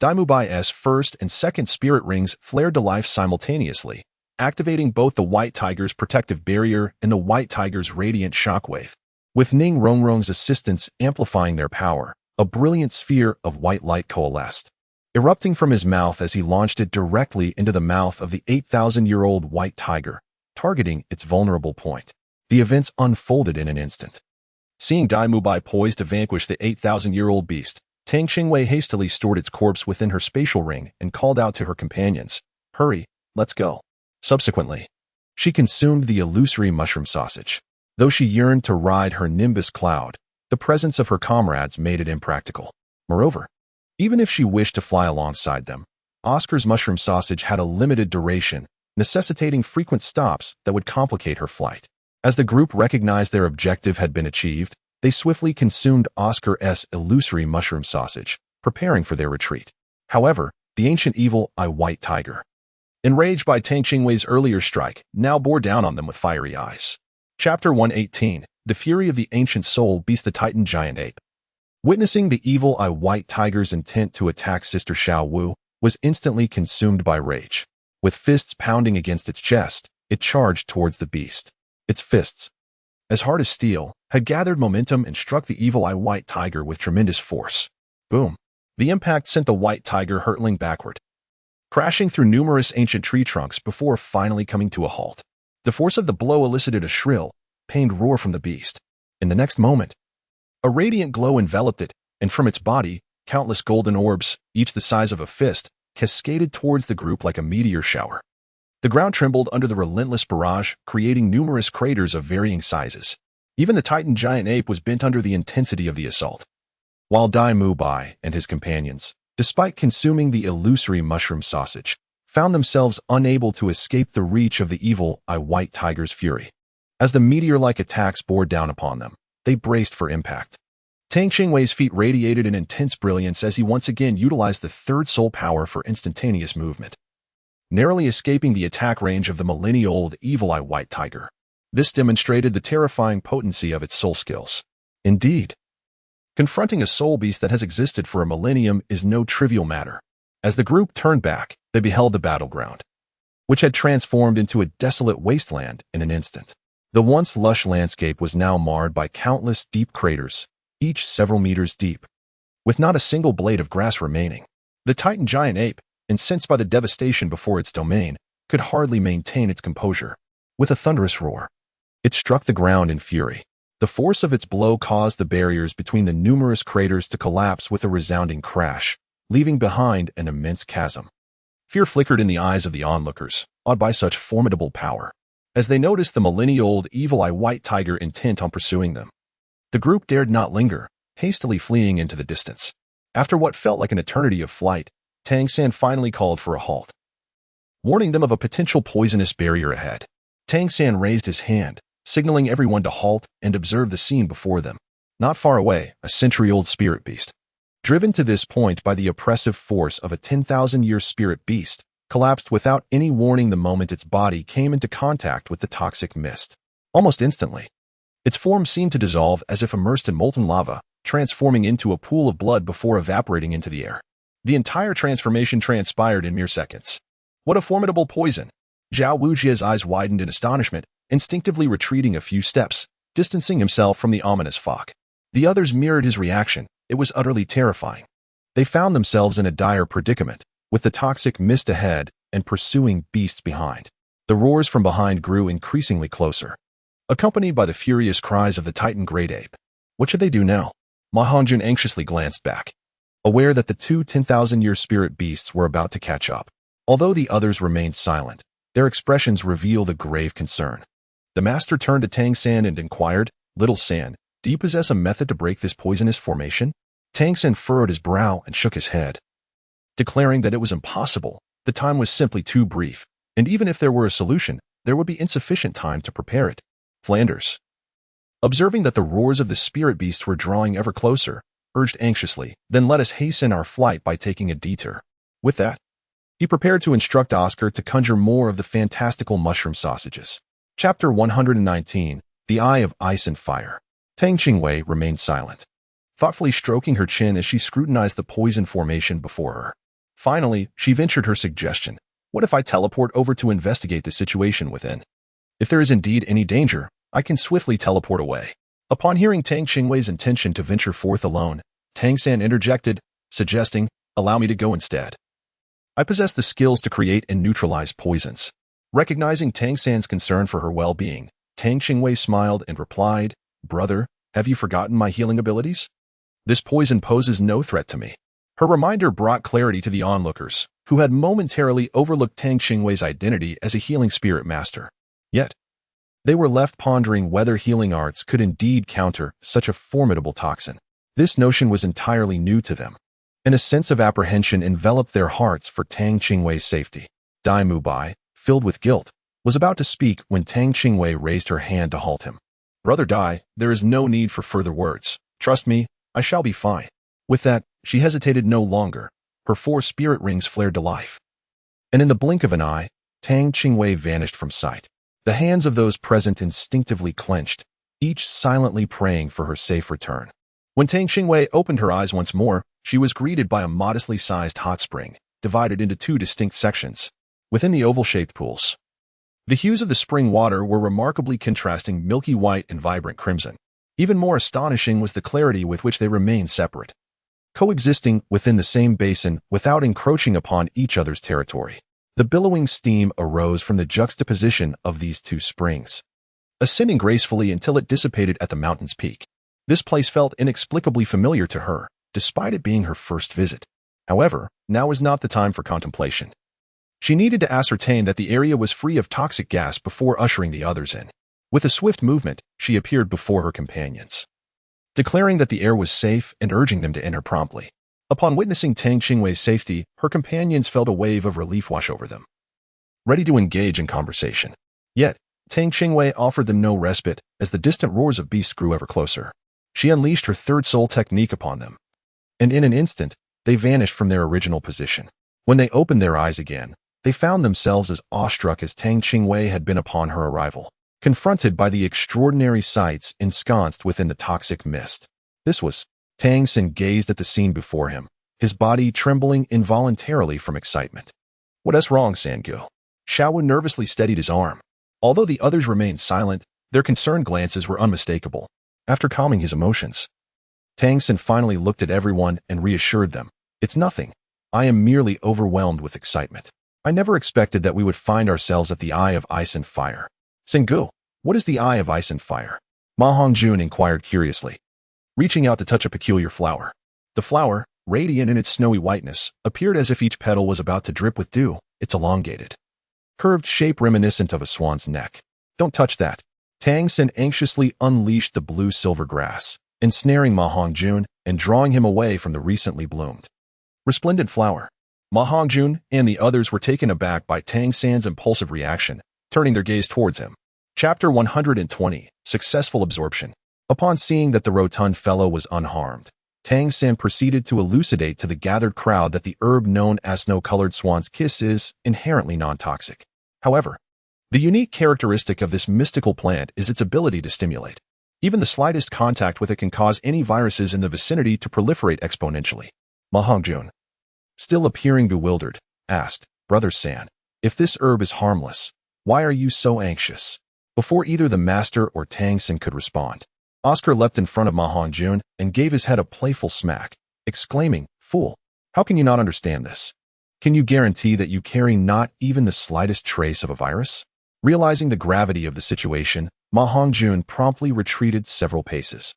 A: Dai Mubai's first and second spirit rings flared to life simultaneously, activating both the white tiger's protective barrier and the white tiger's radiant shockwave. With Ning Rongrong's assistance amplifying their power, a brilliant sphere of white light coalesced, erupting from his mouth as he launched it directly into the mouth of the 8,000-year-old white tiger, targeting its vulnerable point. The events unfolded in an instant. Seeing Dai Mubai poised to vanquish the 8,000-year-old beast, Tang Qingwei hastily stored its corpse within her spatial ring and called out to her companions, "Hurry, let's go." Subsequently, she consumed the illusory mushroom sausage. Though she yearned to ride her nimbus cloud, the presence of her comrades made it impractical. Moreover, even if she wished to fly alongside them, Oscar's mushroom sausage had a limited duration, necessitating frequent stops that would complicate her flight. As the group recognized their objective had been achieved, they swiftly consumed Oscar's illusory mushroom sausage, preparing for their retreat. However, the ancient evil eye white tiger, enraged by Tang Qingwei's earlier strike, now bore down on them with fiery eyes. Chapter 118, The Fury of the Ancient Soul Beast. The Titan Giant Ape, witnessing the evil eye white tiger's intent to attack Sister Xiao Wu, was instantly consumed by rage. With fists pounding against its chest, it charged towards the beast. Its fists, as hard as steel, had gathered momentum and struck the evil eye white tiger with tremendous force. Boom! The impact sent the white tiger hurtling backward, crashing through numerous ancient tree trunks before finally coming to a halt. The force of the blow elicited a shrill, pained roar from the beast. In the next moment, a radiant glow enveloped it, and from its body, countless golden orbs, each the size of a fist, cascaded towards the group like a meteor shower. The ground trembled under the relentless barrage, creating numerous craters of varying sizes. Even the Titan giant ape was bent under the intensity of the assault. While Dai Mubai and his companions, despite consuming the illusory mushroom sausage, found themselves unable to escape the reach of the evil eye white tiger's fury. As the meteor-like attacks bore down upon them, they braced for impact. Tang Qingwei's feet radiated an intense brilliance as he once again utilized the third soul power for instantaneous movement, narrowly escaping the attack range of the millennia-old evil eye white tiger. This demonstrated the terrifying potency of its soul skills. Indeed, confronting a soul beast that has existed for a millennium is no trivial matter. As the group turned back, they beheld the battleground, which had transformed into a desolate wasteland in an instant. The once lush landscape was now marred by countless deep craters, each several meters deep, with not a single blade of grass remaining. The Titan giant ape, incensed by the devastation before its domain, could hardly maintain its composure. With a thunderous roar, it struck the ground in fury. The force of its blow caused the barriers between the numerous craters to collapse with a resounding crash, leaving behind an immense chasm. Fear flickered in the eyes of the onlookers, awed by such formidable power, as they noticed the millennia-old evil eye white tiger intent on pursuing them. The group dared not linger, hastily fleeing into the distance. After what felt like an eternity of flight, Tang San finally called for a halt, warning them of a potential poisonous barrier ahead. Tang San raised his hand, signaling everyone to halt and observe the scene before them. Not far away, a century-old spirit beast, driven to this point by the oppressive force of a 10,000-year spirit beast, collapsed without any warning the moment its body came into contact with the toxic mist. Almost instantly, its form seemed to dissolve as if immersed in molten lava, transforming into a pool of blood before evaporating into the air. The entire transformation transpired in mere seconds. What a formidable poison! Zhao Wujia's eyes widened in astonishment, instinctively retreating a few steps, distancing himself from the ominous fog. The others mirrored his reaction. It was utterly terrifying. They found themselves in a dire predicament, with the toxic mist ahead and pursuing beasts behind. The roars from behind grew increasingly closer, accompanied by the furious cries of the Titan great ape. What should they do now? Ma Hongjun anxiously glanced back, aware that the two 10,000-year spirit beasts were about to catch up. Although the others remained silent, their expressions revealed a grave concern. The master turned to Tang San and inquired, "Little San, do you possess a method to break this poisonous formation?" Tang San furrowed his brow and shook his head, declaring that it was impossible. The time was simply too brief, and even if there were a solution, there would be insufficient time to prepare it. Flanders, observing that the roars of the spirit beast were drawing ever closer, urged anxiously, "Then let us hasten our flight by taking a detour." With that, he prepared to instruct Oscar to conjure more of the fantastical mushroom sausages. Chapter 119, The Eye of Ice and Fire. Tang Qingwei remained silent, thoughtfully stroking her chin as she scrutinized the poison formation before her. Finally, she ventured her suggestion. "What if I teleport over to investigate the situation within? If there is indeed any danger, I can swiftly teleport away." Upon hearing Tang Qingwei's intention to venture forth alone, Tang San interjected, suggesting, "Allow me to go instead. I possess the skills to create and neutralize poisons." Recognizing Tang San's concern for her well-being, Tang Qingwei smiled and replied, "Brother, have you forgotten my healing abilities? This poison poses no threat to me." Her reminder brought clarity to the onlookers, who had momentarily overlooked Tang Qingwei's identity as a healing spirit master. Yet, they were left pondering whether healing arts could indeed counter such a formidable toxin. This notion was entirely new to them, and a sense of apprehension enveloped their hearts for Tang Qingwei's safety. Dai Mubai, filled with guilt, was about to speak when Tang Qingwei raised her hand to halt him. "Brother Dai, there is no need for further words. Trust me, I shall be fine." With that, she hesitated no longer. Her 4 spirit rings flared to life, and in the blink of an eye, Tang Qingwei vanished from sight. The hands of those present instinctively clenched, each silently praying for her safe return. When Tang Qingwei opened her eyes once more, she was greeted by a modestly sized hot spring, divided into 2 distinct sections. Within the oval-shaped pools, the hues of the spring water were remarkably contrasting milky white and vibrant crimson. Even more astonishing was the clarity with which they remained separate, coexisting within the same basin without encroaching upon each other's territory. The billowing steam arose from the juxtaposition of these 2 springs, ascending gracefully until it dissipated at the mountain's peak. This place felt inexplicably familiar to her, despite it being her first visit. However, now was not the time for contemplation. She needed to ascertain that the area was free of toxic gas before ushering the others in. With a swift movement, she appeared before her companions, declaring that the air was safe and urging them to enter promptly. Upon witnessing Tang Qingwei's safety, her companions felt a wave of relief wash over them, ready to engage in conversation. Yet, Tang Qingwei offered them no respite as the distant roars of beasts grew ever closer. She unleashed her third soul technique upon them, and in an instant, they vanished from their original position. When they opened their eyes again, they found themselves as awestruck as Tang Qingwei had been upon her arrival, confronted by the extraordinary sights ensconced within the toxic mist. This was Tang San gazed at the scene before him, his body trembling involuntarily from excitement. "What's wrong, Sangu?" Xiaowu nervously steadied his arm. Although the others remained silent, their concerned glances were unmistakable. After calming his emotions, Tang San finally looked at everyone and reassured them. "It's nothing. I am merely overwhelmed with excitement. I never expected that we would find ourselves at the Eye of Ice and Fire." "Sangu, what is the Eye of Ice and Fire?" Ma Hongjun inquired curiously, reaching out to touch a peculiar flower. The flower, radiant in its snowy whiteness, appeared as if each petal was about to drip with dew, its elongated, curved shape reminiscent of a swan's neck. "Don't touch that." Tang San anxiously unleashed the blue-silver grass, ensnaring Ma Hongjun and drawing him away from the recently bloomed, resplendent flower. Ma Hongjun and the others were taken aback by Tang San's impulsive reaction, turning their gaze towards him. Chapter 120, Successful Absorption. Upon seeing that the rotund fellow was unharmed, Tang San proceeded to elucidate to the gathered crowd that the herb known as snow-colored swan's kiss is inherently non-toxic. However, the unique characteristic of this mystical plant is its ability to stimulate. Even the slightest contact with it can cause any viruses in the vicinity to proliferate exponentially. Ma Hongjun, still appearing bewildered, asked, Brother San, if this herb is harmless, why are you so anxious? Before either the master or Tang San could respond, Oscar leapt in front of Ma Hongjun and gave his head a playful smack, exclaiming, Fool, how can you not understand this? Can you guarantee that you carry not even the slightest trace of a virus? Realizing the gravity of the situation, Ma Hongjun promptly retreated several paces,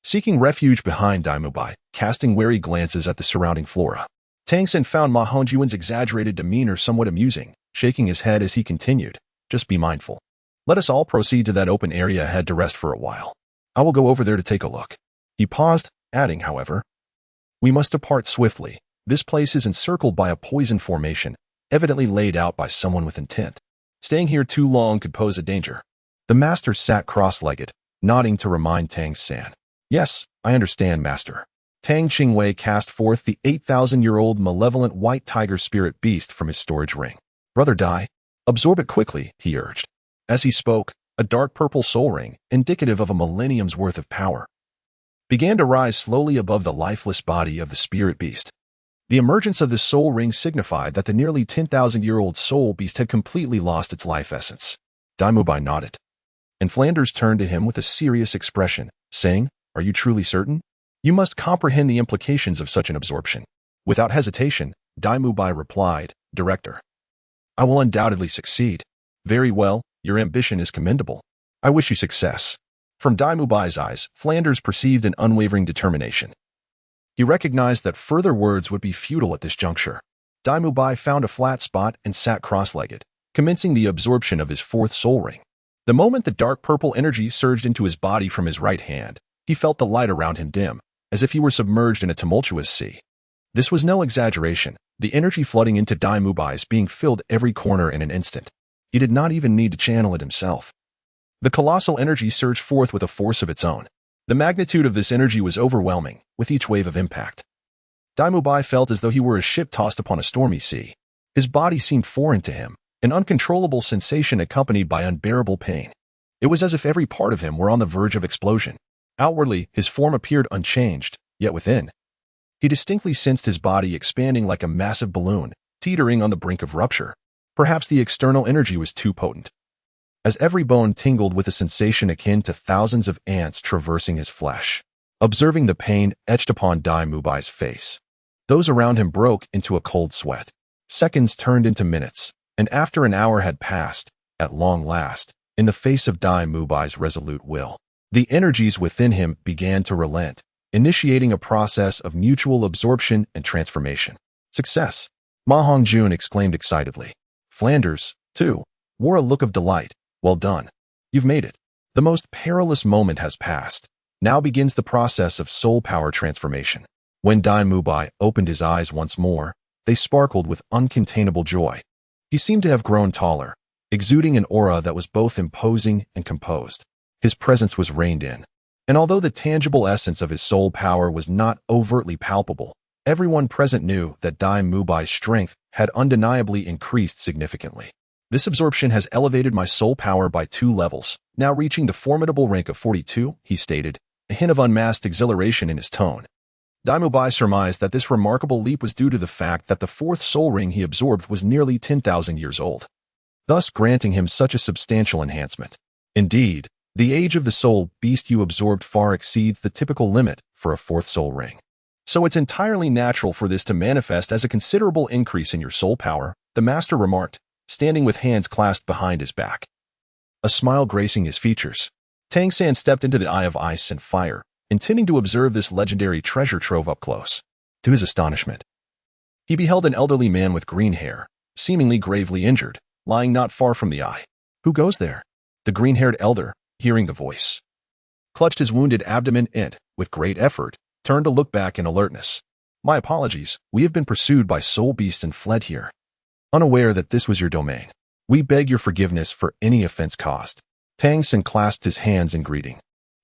A: seeking refuge behind Daimubai, casting wary glances at the surrounding flora. Tang San found Ma Hongjun's exaggerated demeanor somewhat amusing, shaking his head as he continued, Just be mindful. Let us all proceed to that open area ahead to rest for a while. I will go over there to take a look. He paused, adding, however, We must depart swiftly. This place is encircled by a poison formation, evidently laid out by someone with intent. Staying here too long could pose a danger. The master sat cross-legged, nodding to remind Tang San. Yes, I understand, master. Tang Qingwei cast forth the 8,000-year-old malevolent white tiger spirit beast from his storage ring. Brother Dai, absorb it quickly, he urged. As he spoke, a dark purple soul ring, indicative of a millennium's worth of power, began to rise slowly above the lifeless body of the spirit beast. The emergence of this soul ring signified that the nearly 10,000-year-old soul beast had completely lost its life essence. Daimubai nodded, and Flanders turned to him with a serious expression, saying, Are you truly certain? You must comprehend the implications of such an absorption. Without hesitation, Daimubai replied, Director, I will undoubtedly succeed. Very well, your ambition is commendable. I wish you success. From Daimubai's eyes, Flanders perceived an unwavering determination. He recognized that further words would be futile at this juncture. Daimubai found a flat spot and sat cross-legged, commencing the absorption of his fourth soul ring. The moment the dark purple energy surged into his body from his right hand, he felt the light around him dim, as if he were submerged in a tumultuous sea. This was no exaggeration, the energy flooding into Daimubai's being filled every corner in an instant. He did not even need to channel it himself. The colossal energy surged forth with a force of its own. The magnitude of this energy was overwhelming, with each wave of impact. Daimubai felt as though he were a ship tossed upon a stormy sea. His body seemed foreign to him, an uncontrollable sensation accompanied by unbearable pain. It was as if every part of him were on the verge of explosion. Outwardly, his form appeared unchanged, yet within, he distinctly sensed his body expanding like a massive balloon, teetering on the brink of rupture. Perhaps the external energy was too potent, as every bone tingled with a sensation akin to thousands of ants traversing his flesh. Observing the pain etched upon Daimubai's face, those around him broke into a cold sweat. Seconds turned into minutes, and after an hour had passed, at long last, in the face of Daimubai's resolute will, the energies within him began to relent, initiating a process of mutual absorption and transformation. Success! Ma Hongjun exclaimed excitedly. Flanders, too, wore a look of delight. Well done. You've made it. The most perilous moment has passed. Now begins the process of soul power transformation. When Daimubai opened his eyes once more, they sparkled with uncontainable joy. He seemed to have grown taller, exuding an aura that was both imposing and composed. His presence was reined in. And although the tangible essence of his soul power was not overtly palpable, everyone present knew that Daimubai's strength had undeniably increased significantly. This absorption has elevated my soul power by 2 levels, now reaching the formidable rank of 42, he stated, a hint of unmasked exhilaration in his tone. Daimubai surmised that this remarkable leap was due to the fact that the 4th soul ring he absorbed was nearly 10,000 years old, thus granting him such a substantial enhancement. Indeed, the age of the soul beast you absorbed far exceeds the typical limit for a 4th soul ring. So it's entirely natural for this to manifest as a considerable increase in your soul power, the master remarked, standing with hands clasped behind his back, a smile gracing his features. Tang San stepped into the eye of ice and fire, intending to observe this legendary treasure trove up close. To his astonishment, he beheld an elderly man with green hair, seemingly gravely injured, lying not far from the eye. Who goes there? The green-haired elder, hearing the voice, clutched his wounded abdomen and, with great effort, turned to look back in alertness. My apologies, we have been pursued by soul beasts and fled here, unaware that this was your domain. We beg your forgiveness for any offense caused. Tang San clasped his hands in greeting,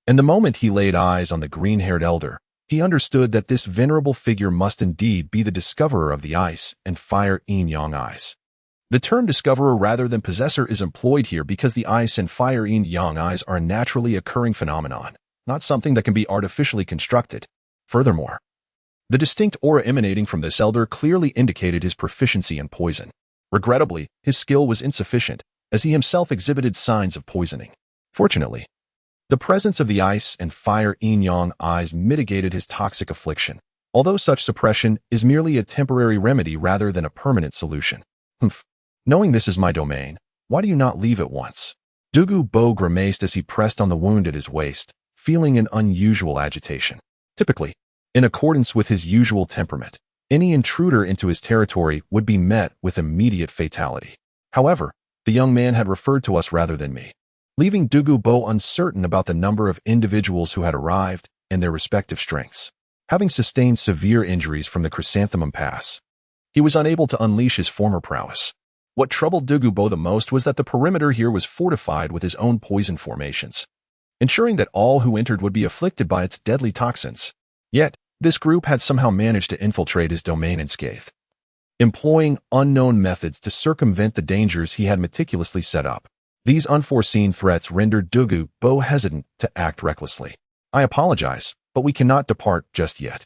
A: and the moment he laid eyes on the green-haired elder, He understood that this venerable figure must indeed be the discoverer of the ice and fire yin-yang eyes. The term discoverer rather than possessor is employed here because the ice and fire yin-yang eyes are a naturally occurring phenomenon, not something that can be artificially constructed. Furthermore, the distinct aura emanating from this elder clearly indicated his proficiency in poison. Regrettably, his skill was insufficient, as he himself exhibited signs of poisoning. Fortunately, the presence of the ice and fire yin-yang eyes mitigated his toxic affliction, although such suppression is merely a temporary remedy rather than a permanent solution. Humph. Knowing this is my domain, why do you not leave at once? Douluo grimaced as he pressed on the wound at his waist, feeling an unusual agitation. Typically, in accordance with his usual temperament, any intruder into his territory would be met with immediate fatality. However, the young man had referred to us rather than me, leaving Douluo uncertain about the number of individuals who had arrived and their respective strengths. Having sustained severe injuries from the Chrysanthemum Pass, he was unable to unleash his former prowess. What troubled Douluo the most was that the perimeter here was fortified with his own poison formations, ensuring that all who entered would be afflicted by its deadly toxins. Yet, this group had somehow managed to infiltrate his domain unscathed, employing unknown methods to circumvent the dangers he had meticulously set up. These unforeseen threats rendered Douluo hesitant to act recklessly. I apologize, but we cannot depart just yet.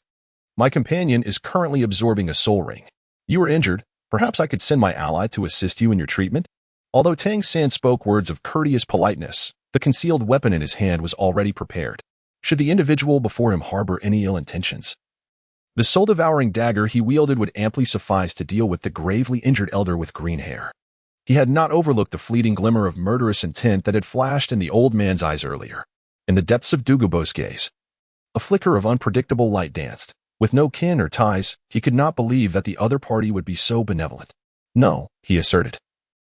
A: My companion is currently absorbing a soul ring. You are injured. Perhaps I could send my ally to assist you in your treatment? Although Tang San spoke words of courteous politeness, the concealed weapon in his hand was already prepared, should the individual before him harbor any ill intentions. The soul-devouring dagger he wielded would amply suffice to deal with the gravely injured elder with green hair. He had not overlooked the fleeting glimmer of murderous intent that had flashed in the old man's eyes earlier. In the depths of Douluo's gaze, a flicker of unpredictable light danced. With no kin or ties, he could not believe that the other party would be so benevolent. No, he asserted.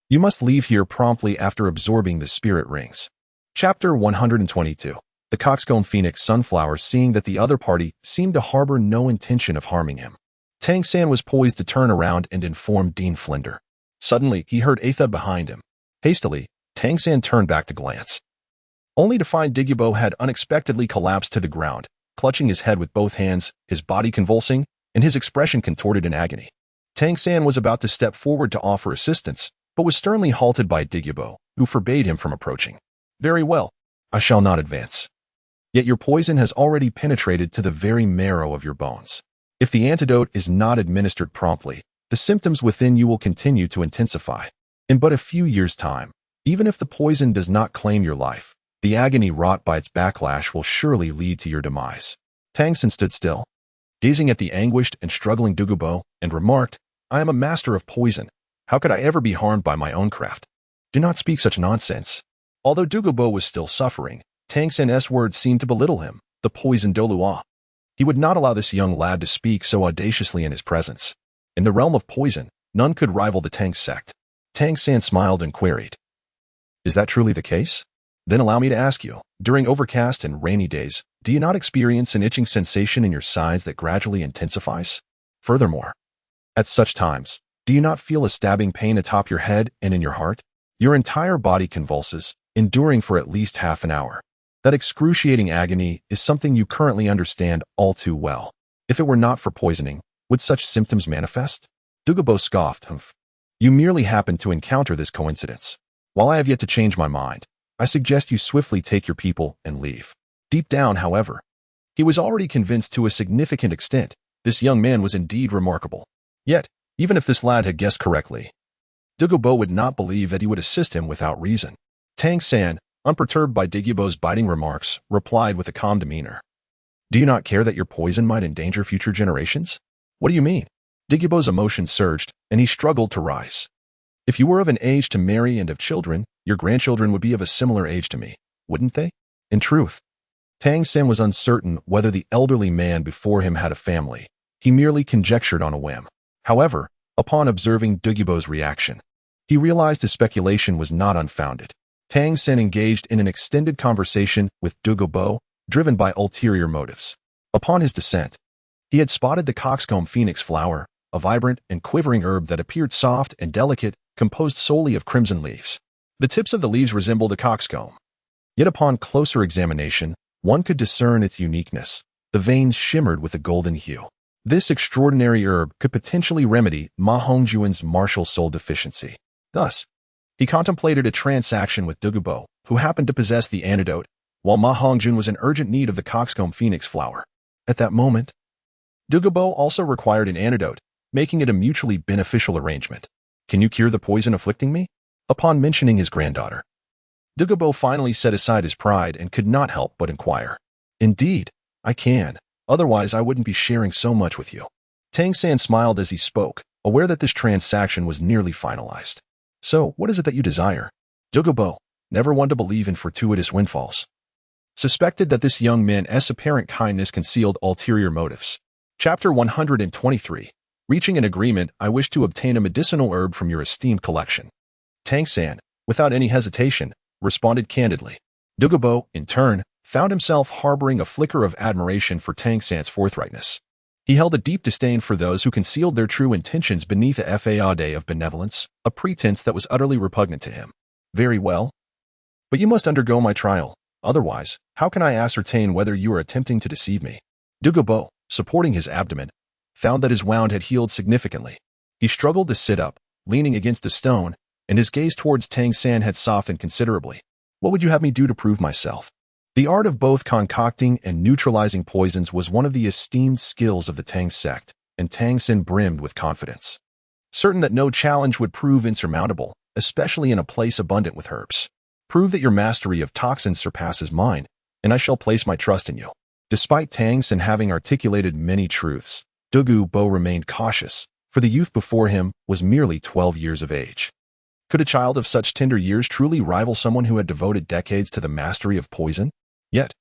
A: You must leave here promptly after absorbing the spirit rings. Chapter 122. The coxcomb phoenix sunflower, seeing that the other party seemed to harbor no intention of harming him. Tang San was poised to turn around and inform Dean Flinder. Suddenly, he heard a thud behind him. Hastily, Tang San turned back to glance, only to find Douluo had unexpectedly collapsed to the ground, clutching his head with both hands, his body convulsing, and his expression contorted in agony. Tang San was about to step forward to offer assistance, but was sternly halted by Douluo, who forbade him from approaching. Very well, I shall not advance. Yet your poison has already penetrated to the very marrow of your bones. If the antidote is not administered promptly, the symptoms within you will continue to intensify. In but a few years' time, even if the poison does not claim your life, the agony wrought by its backlash will surely lead to your demise. Tang San stood still, gazing at the anguished and struggling Douluo, and remarked, I am a master of poison. How could I ever be harmed by my own craft? Do not speak such nonsense. Although Douluo was still suffering, Tang San's words seemed to belittle him, the poisoned Douluo. He would not allow this young lad to speak so audaciously in his presence. In the realm of poison, none could rival the Tang sect. Tang San smiled and queried, Is that truly the case? Then allow me to ask you, during overcast and rainy days, do you not experience an itching sensation in your sides that gradually intensifies? Furthermore, at such times, do you not feel a stabbing pain atop your head and in your heart? Your entire body convulses, enduring for at least half an hour. That excruciating agony is something you currently understand all too well. If it were not for poisoning, would such symptoms manifest? Douluo scoffed, Humph. You merely happened to encounter this coincidence. While I have yet to change my mind, I suggest you swiftly take your people and leave. Deep down, however, he was already convinced to a significant extent this young man was indeed remarkable. Yet, even if this lad had guessed correctly, Douluo would not believe that he would assist him without reason. Tang San, unperturbed by Douluo's biting remarks, replied with a calm demeanor. Do you not care that your poison might endanger future generations? What do you mean? Douluo's emotions surged, and he struggled to rise. If you were of an age to marry and have children, your grandchildren would be of a similar age to me, wouldn't they? In truth, Tang San was uncertain whether the elderly man before him had a family. He merely conjectured on a whim. However, upon observing Douluo's reaction, he realized his speculation was not unfounded. Tang San engaged in an extended conversation with Douluo, driven by ulterior motives. Upon his descent, he had spotted the coxcomb phoenix flower, a vibrant and quivering herb that appeared soft and delicate, composed solely of crimson leaves. The tips of the leaves resembled a coxcomb. Yet upon closer examination, one could discern its uniqueness. The veins shimmered with a golden hue. This extraordinary herb could potentially remedy Ma Hongjuan's martial soul deficiency. Thus, he contemplated a transaction with Douluo, who happened to possess the antidote, while Ma Hongjuan was in urgent need of the coxcomb phoenix flower. At that moment, Douluo also required an antidote, making it a mutually beneficial arrangement. Can you cure the poison afflicting me? Upon mentioning his granddaughter, Douluo finally set aside his pride and could not help but inquire. Indeed, I can. Otherwise, I wouldn't be sharing so much with you. Tang San smiled as he spoke, aware that this transaction was nearly finalized. So, what is it that you desire? Douluo, never one to believe in fortuitous windfalls, suspected that this young man's apparent kindness concealed ulterior motives. Chapter 123. Reaching an agreement, I wish to obtain a medicinal herb from your esteemed collection. Tang San, without any hesitation, responded candidly. Douluo, in turn, found himself harboring a flicker of admiration for Tang San's forthrightness. He held a deep disdain for those who concealed their true intentions beneath a facade of benevolence, a pretense that was utterly repugnant to him. Very well. But you must undergo my trial. Otherwise, how can I ascertain whether you are attempting to deceive me? Douluo, supporting his abdomen, found that his wound had healed significantly. He struggled to sit up, leaning against a stone, and his gaze towards Tang San had softened considerably. What would you have me do to prove myself? The art of both concocting and neutralizing poisons was one of the esteemed skills of the Tang sect, and Tang San brimmed with confidence, certain that no challenge would prove insurmountable, especially in a place abundant with herbs. Prove that your mastery of toxins surpasses mine, and I shall place my trust in you. Despite Tang San having articulated many truths, Douluo remained cautious, for the youth before him was merely 12 years of age. Could a child of such tender years truly rival someone who had devoted decades to the mastery of poison? Yet,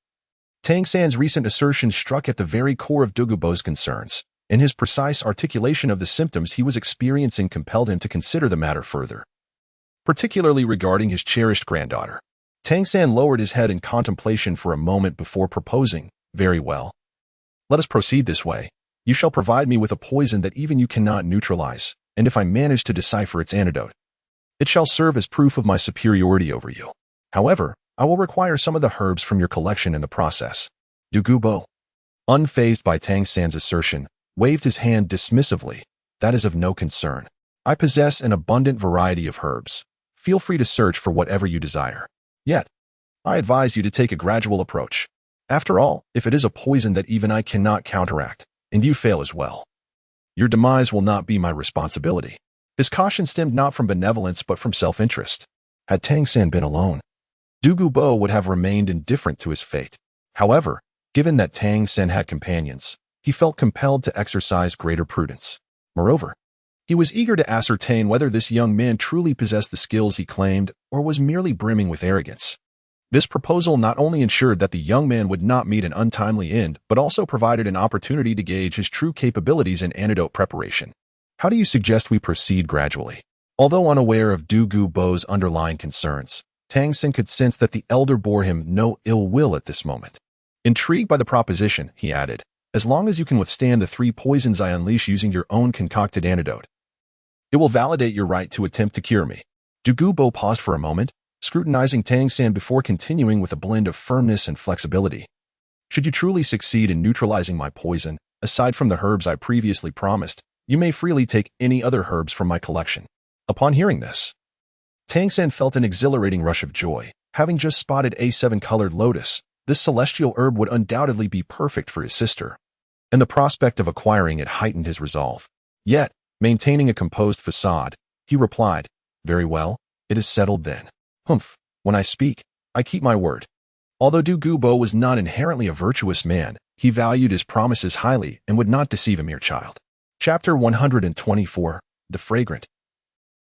A: Tang San's recent assertion struck at the very core of Douluo's concerns, and his precise articulation of the symptoms he was experiencing compelled him to consider the matter further, particularly regarding his cherished granddaughter. Tang San lowered his head in contemplation for a moment before proposing, very well. Let us proceed this way. You shall provide me with a poison that even you cannot neutralize, and if I manage to decipher its antidote, it shall serve as proof of my superiority over you. However, I will require some of the herbs from your collection in the process. Douluo, unfazed by Tang San's assertion, waved his hand dismissively. That is of no concern. I possess an abundant variety of herbs. Feel free to search for whatever you desire. Yet, I advise you to take a gradual approach. After all, if it is a poison that even I cannot counteract, and you fail as well, your demise will not be my responsibility. His caution stemmed not from benevolence but from self-interest. Had Tang San been alone, Douluo would have remained indifferent to his fate. However, given that Tang San had companions, he felt compelled to exercise greater prudence. Moreover, he was eager to ascertain whether this young man truly possessed the skills he claimed or was merely brimming with arrogance. This proposal not only ensured that the young man would not meet an untimely end, but also provided an opportunity to gauge his true capabilities in antidote preparation. How do you suggest we proceed gradually? Although unaware of Douluo's underlying concerns, Tang San could sense that the elder bore him no ill will at this moment. Intrigued by the proposition, he added, as long as you can withstand the 3 poisons I unleash using your own concocted antidote, it will validate your right to attempt to cure me. Douluo paused for a moment, scrutinizing Tang San before continuing with a blend of firmness and flexibility. Should you truly succeed in neutralizing my poison, aside from the herbs I previously promised, you may freely take any other herbs from my collection. Upon hearing this, Tang San felt an exhilarating rush of joy. Having just spotted a 7-colored lotus, this celestial herb would undoubtedly be perfect for his sister, and the prospect of acquiring it heightened his resolve. Yet, maintaining a composed facade, he replied, very well, it is settled then. Humph, when I speak, I keep my word. Although Douluo was not inherently a virtuous man, he valued his promises highly and would not deceive a mere child. Chapter 124. The Fragrant.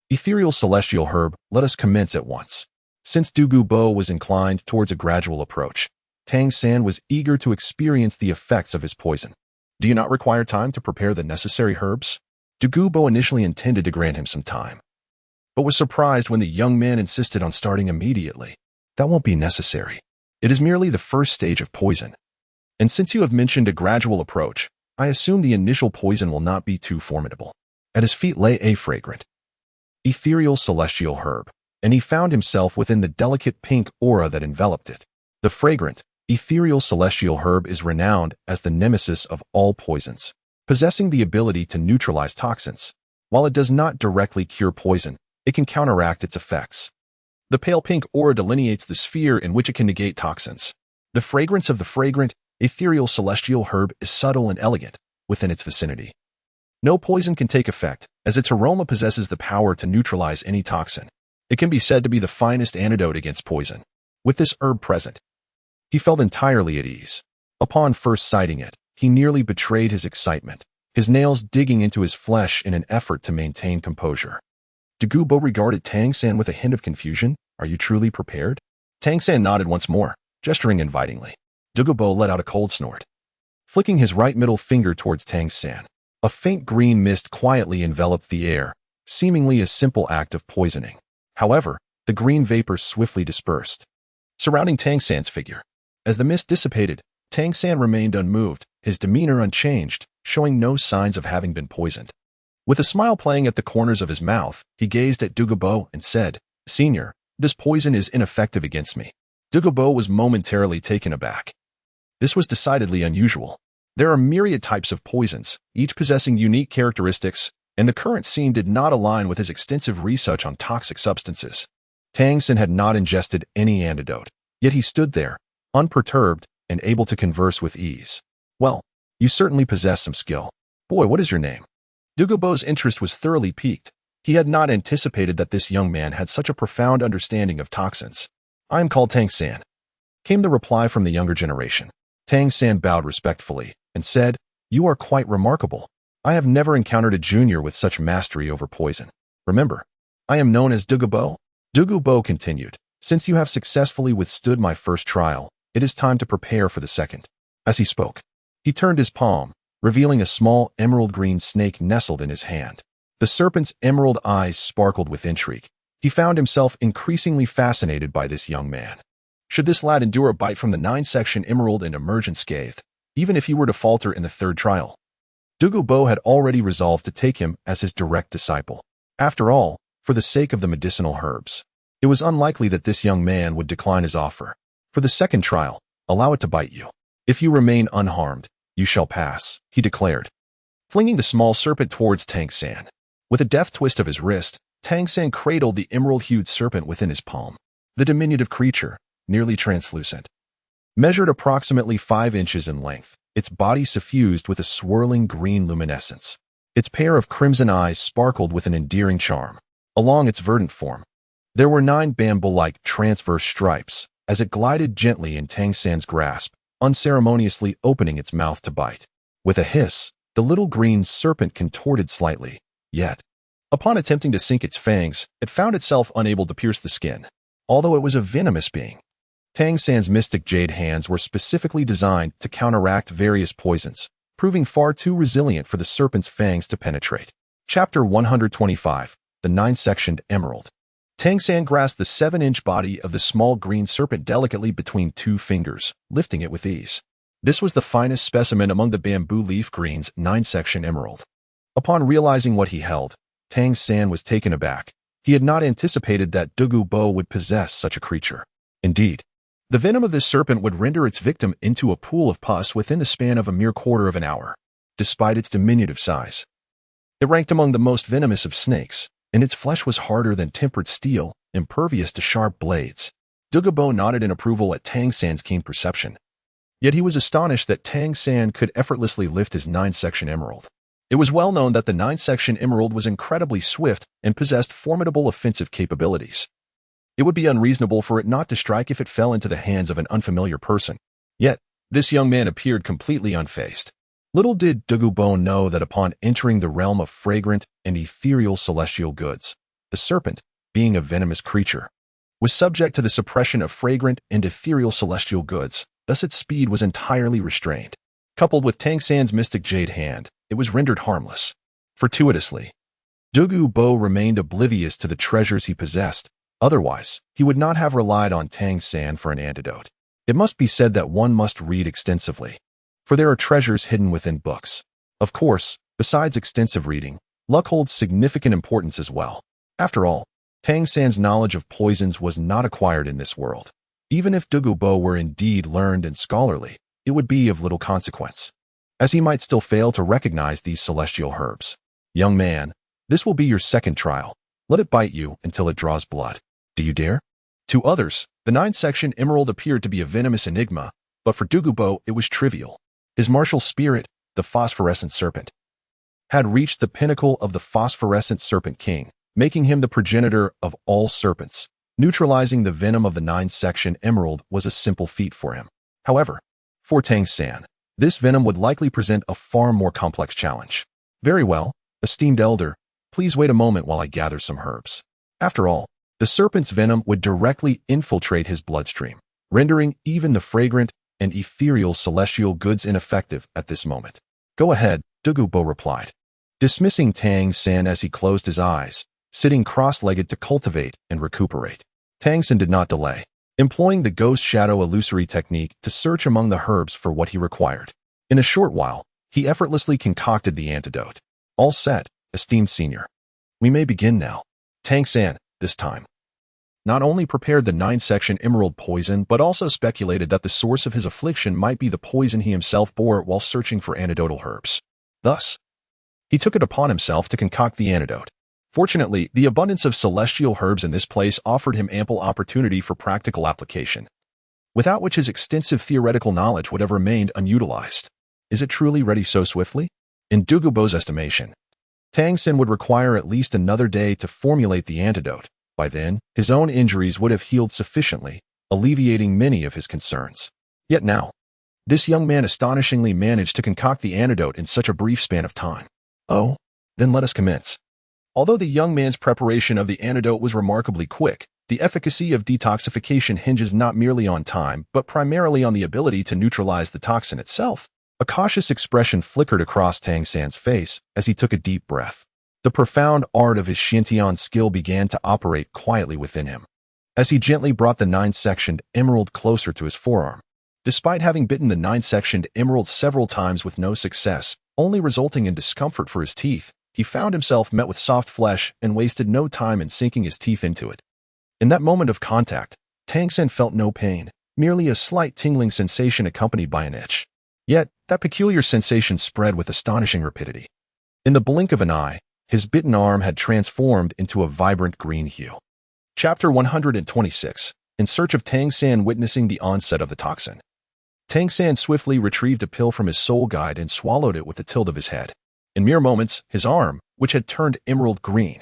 A: Ethereal celestial herb, let us commence at once. Since Douluo was inclined towards a gradual approach, Tang San was eager to experience the effects of his poison. Do you not require time to prepare the necessary herbs? Douluo initially intended to grant him some time, but was surprised when the young man insisted on starting immediately. That won't be necessary. It is merely the first stage of poison. And since you have mentioned a gradual approach, I assume the initial poison will not be too formidable. At his feet lay a fragrant, ethereal celestial herb, and he found himself within the delicate pink aura that enveloped it. The fragrant, ethereal celestial herb is renowned as the nemesis of all poisons, possessing the ability to neutralize toxins. While it does not directly cure poison, it can counteract its effects. The pale pink aura delineates the sphere in which it can negate toxins. The fragrance of the fragrant, ethereal celestial herb is subtle and elegant within its vicinity. No poison can take effect, as its aroma possesses the power to neutralize any toxin. It can be said to be the finest antidote against poison. With this herb present, he felt entirely at ease. Upon first sighting it, he nearly betrayed his excitement, his nails digging into his flesh in an effort to maintain composure. Douluo regarded Tang San with a hint of confusion. Are you truly prepared? Tang San nodded once more, gesturing invitingly. Douluo let out a cold snort. Flicking his right middle finger towards Tang San, a faint green mist quietly enveloped the air, seemingly a simple act of poisoning. However, the green vapor swiftly dispersed, surrounding Tang San's figure. As the mist dissipated, Tang San remained unmoved, his demeanor unchanged, showing no signs of having been poisoned. With a smile playing at the corners of his mouth, he gazed at Douluo and said, "Senior, this poison is ineffective against me." Douluo was momentarily taken aback. This was decidedly unusual. There are myriad types of poisons, each possessing unique characteristics, and the current scene did not align with his extensive research on toxic substances. Tang San had not ingested any antidote, yet he stood there, unperturbed and able to converse with ease. "Well, you certainly possess some skill. Boy, what is your name?" Douluo's interest was thoroughly piqued. He had not anticipated that this young man had such a profound understanding of toxins. "I am called Tang San," came the reply from the younger generation. Tang San bowed respectfully and said, "You are quite remarkable. I have never encountered a junior with such mastery over poison. Remember, I am known as Douluo." Douluo continued, "Since you have successfully withstood my first trial, it is time to prepare for the second." As he spoke, he turned his palm, revealing a small emerald green snake nestled in his hand. The serpent's emerald eyes sparkled with intrigue. He found himself increasingly fascinated by this young man. Should this lad endure a bite from the 9-section emerald and emerge unscathed, even if he were to falter in the third trial? Douluo had already resolved to take him as his direct disciple. After all, for the sake of the medicinal herbs, it was unlikely that this young man would decline his offer. "For the second trial, allow it to bite you. If you remain unharmed, you shall pass," he declared, flinging the small serpent towards Tang San. With a deft twist of his wrist, Tang San cradled the emerald-hued serpent within his palm. The diminutive creature, nearly translucent, measured approximately 5 inches in length, its body suffused with a swirling green luminescence. Its pair of crimson eyes sparkled with an endearing charm. Along its verdant form, there were 9 bamboo-like transverse stripes, as it glided gently in Tang San's grasp, unceremoniously opening its mouth to bite. With a hiss, the little green serpent contorted slightly, yet, upon attempting to sink its fangs, it found itself unable to pierce the skin. Although it was a venomous being, Tang San's mystic jade hands were specifically designed to counteract various poisons, proving far too resilient for the serpent's fangs to penetrate. Chapter 125, The 9-Sectioned Emerald. Tang San grasped the 7-inch body of the small green serpent delicately between 2 fingers, lifting it with ease. This was the finest specimen among the bamboo leaf green's 9-section emerald. Upon realizing what he held, Tang San was taken aback. He had not anticipated that Douluo would possess such a creature. Indeed, the venom of this serpent would render its victim into a pool of pus within the span of a mere quarter of an hour. Despite its diminutive size, it ranked among the most venomous of snakes, and its flesh was harder than tempered steel, impervious to sharp blades. Douluo nodded in approval at Tang San's keen perception. Yet he was astonished that Tang San could effortlessly lift his 9-section emerald. It was well known that the 9-section emerald was incredibly swift and possessed formidable offensive capabilities. It would be unreasonable for it not to strike if it fell into the hands of an unfamiliar person. Yet, this young man appeared completely unfazed. Little did Douluo know that upon entering the realm of fragrant and ethereal celestial goods, the serpent, being a venomous creature, was subject to the suppression of fragrant and ethereal celestial goods, thus its speed was entirely restrained. Coupled with Tang San's mystic jade hand, it was rendered harmless. Fortuitously, Douluo remained oblivious to the treasures he possessed. Otherwise, he would not have relied on Tang San for an antidote. It must be said that one must read extensively, for there are treasures hidden within books. Of course, besides extensive reading, luck holds significant importance as well. After all, Tang San's knowledge of poisons was not acquired in this world. Even if Douluo were indeed learned and scholarly, it would be of little consequence, as he might still fail to recognize these celestial herbs. Young man, this will be your second trial. Let it bite you until it draws blood. Do you dare? To others, the 9-section emerald appeared to be a venomous enigma, but for Douluo it was trivial. His martial spirit, the phosphorescent serpent, had reached the pinnacle of the phosphorescent serpent king, making him the progenitor of all serpents. Neutralizing the venom of the 9-section emerald was a simple feat for him. However, for Tang San, this venom would likely present a far more complex challenge. Very well, esteemed elder, please wait a moment while I gather some herbs. After all, the serpent's venom would directly infiltrate his bloodstream, rendering even the fragrant and ethereal celestial goods ineffective at this moment. Go ahead, Douluo replied, dismissing Tang San as he closed his eyes, sitting cross-legged to cultivate and recuperate. Tang San did not delay, employing the ghost shadow illusory technique to search among the herbs for what he required. In a short while, he effortlessly concocted the antidote. All set, esteemed senior. We may begin now. Tang San, this time, not only prepared the 9-section emerald poison, but also speculated that the source of his affliction might be the poison he himself bore while searching for antidotal herbs. Thus, he took it upon himself to concoct the antidote. Fortunately, the abundance of celestial herbs in this place offered him ample opportunity for practical application, without which his extensive theoretical knowledge would have remained unutilized. Is it truly ready so swiftly? In Douluo's estimation, Tang San would require at least another day to formulate the antidote. By then, his own injuries would have healed sufficiently, alleviating many of his concerns. Yet now, this young man astonishingly managed to concoct the antidote in such a brief span of time. Oh, then let us commence. Although the young man's preparation of the antidote was remarkably quick, the efficacy of detoxification hinges not merely on time, but primarily on the ability to neutralize the toxin itself. A cautious expression flickered across Tang San's face as he took a deep breath. The profound art of his Shintian skill began to operate quietly within him, as he gently brought the 9-sectioned emerald closer to his forearm. Despite having bitten the 9-sectioned emerald several times with no success, only resulting in discomfort for his teeth, he found himself met with soft flesh and wasted no time in sinking his teeth into it. In that moment of contact, Tang San felt no pain, merely a slight tingling sensation accompanied by an itch. Yet, that peculiar sensation spread with astonishing rapidity. In the blink of an eye, his bitten arm had transformed into a vibrant green hue. Chapter 126. In search of Tang San witnessing the onset of the toxin. Tang San swiftly retrieved a pill from his soul guide and swallowed it with a tilt of his head. In mere moments, his arm, which had turned emerald green,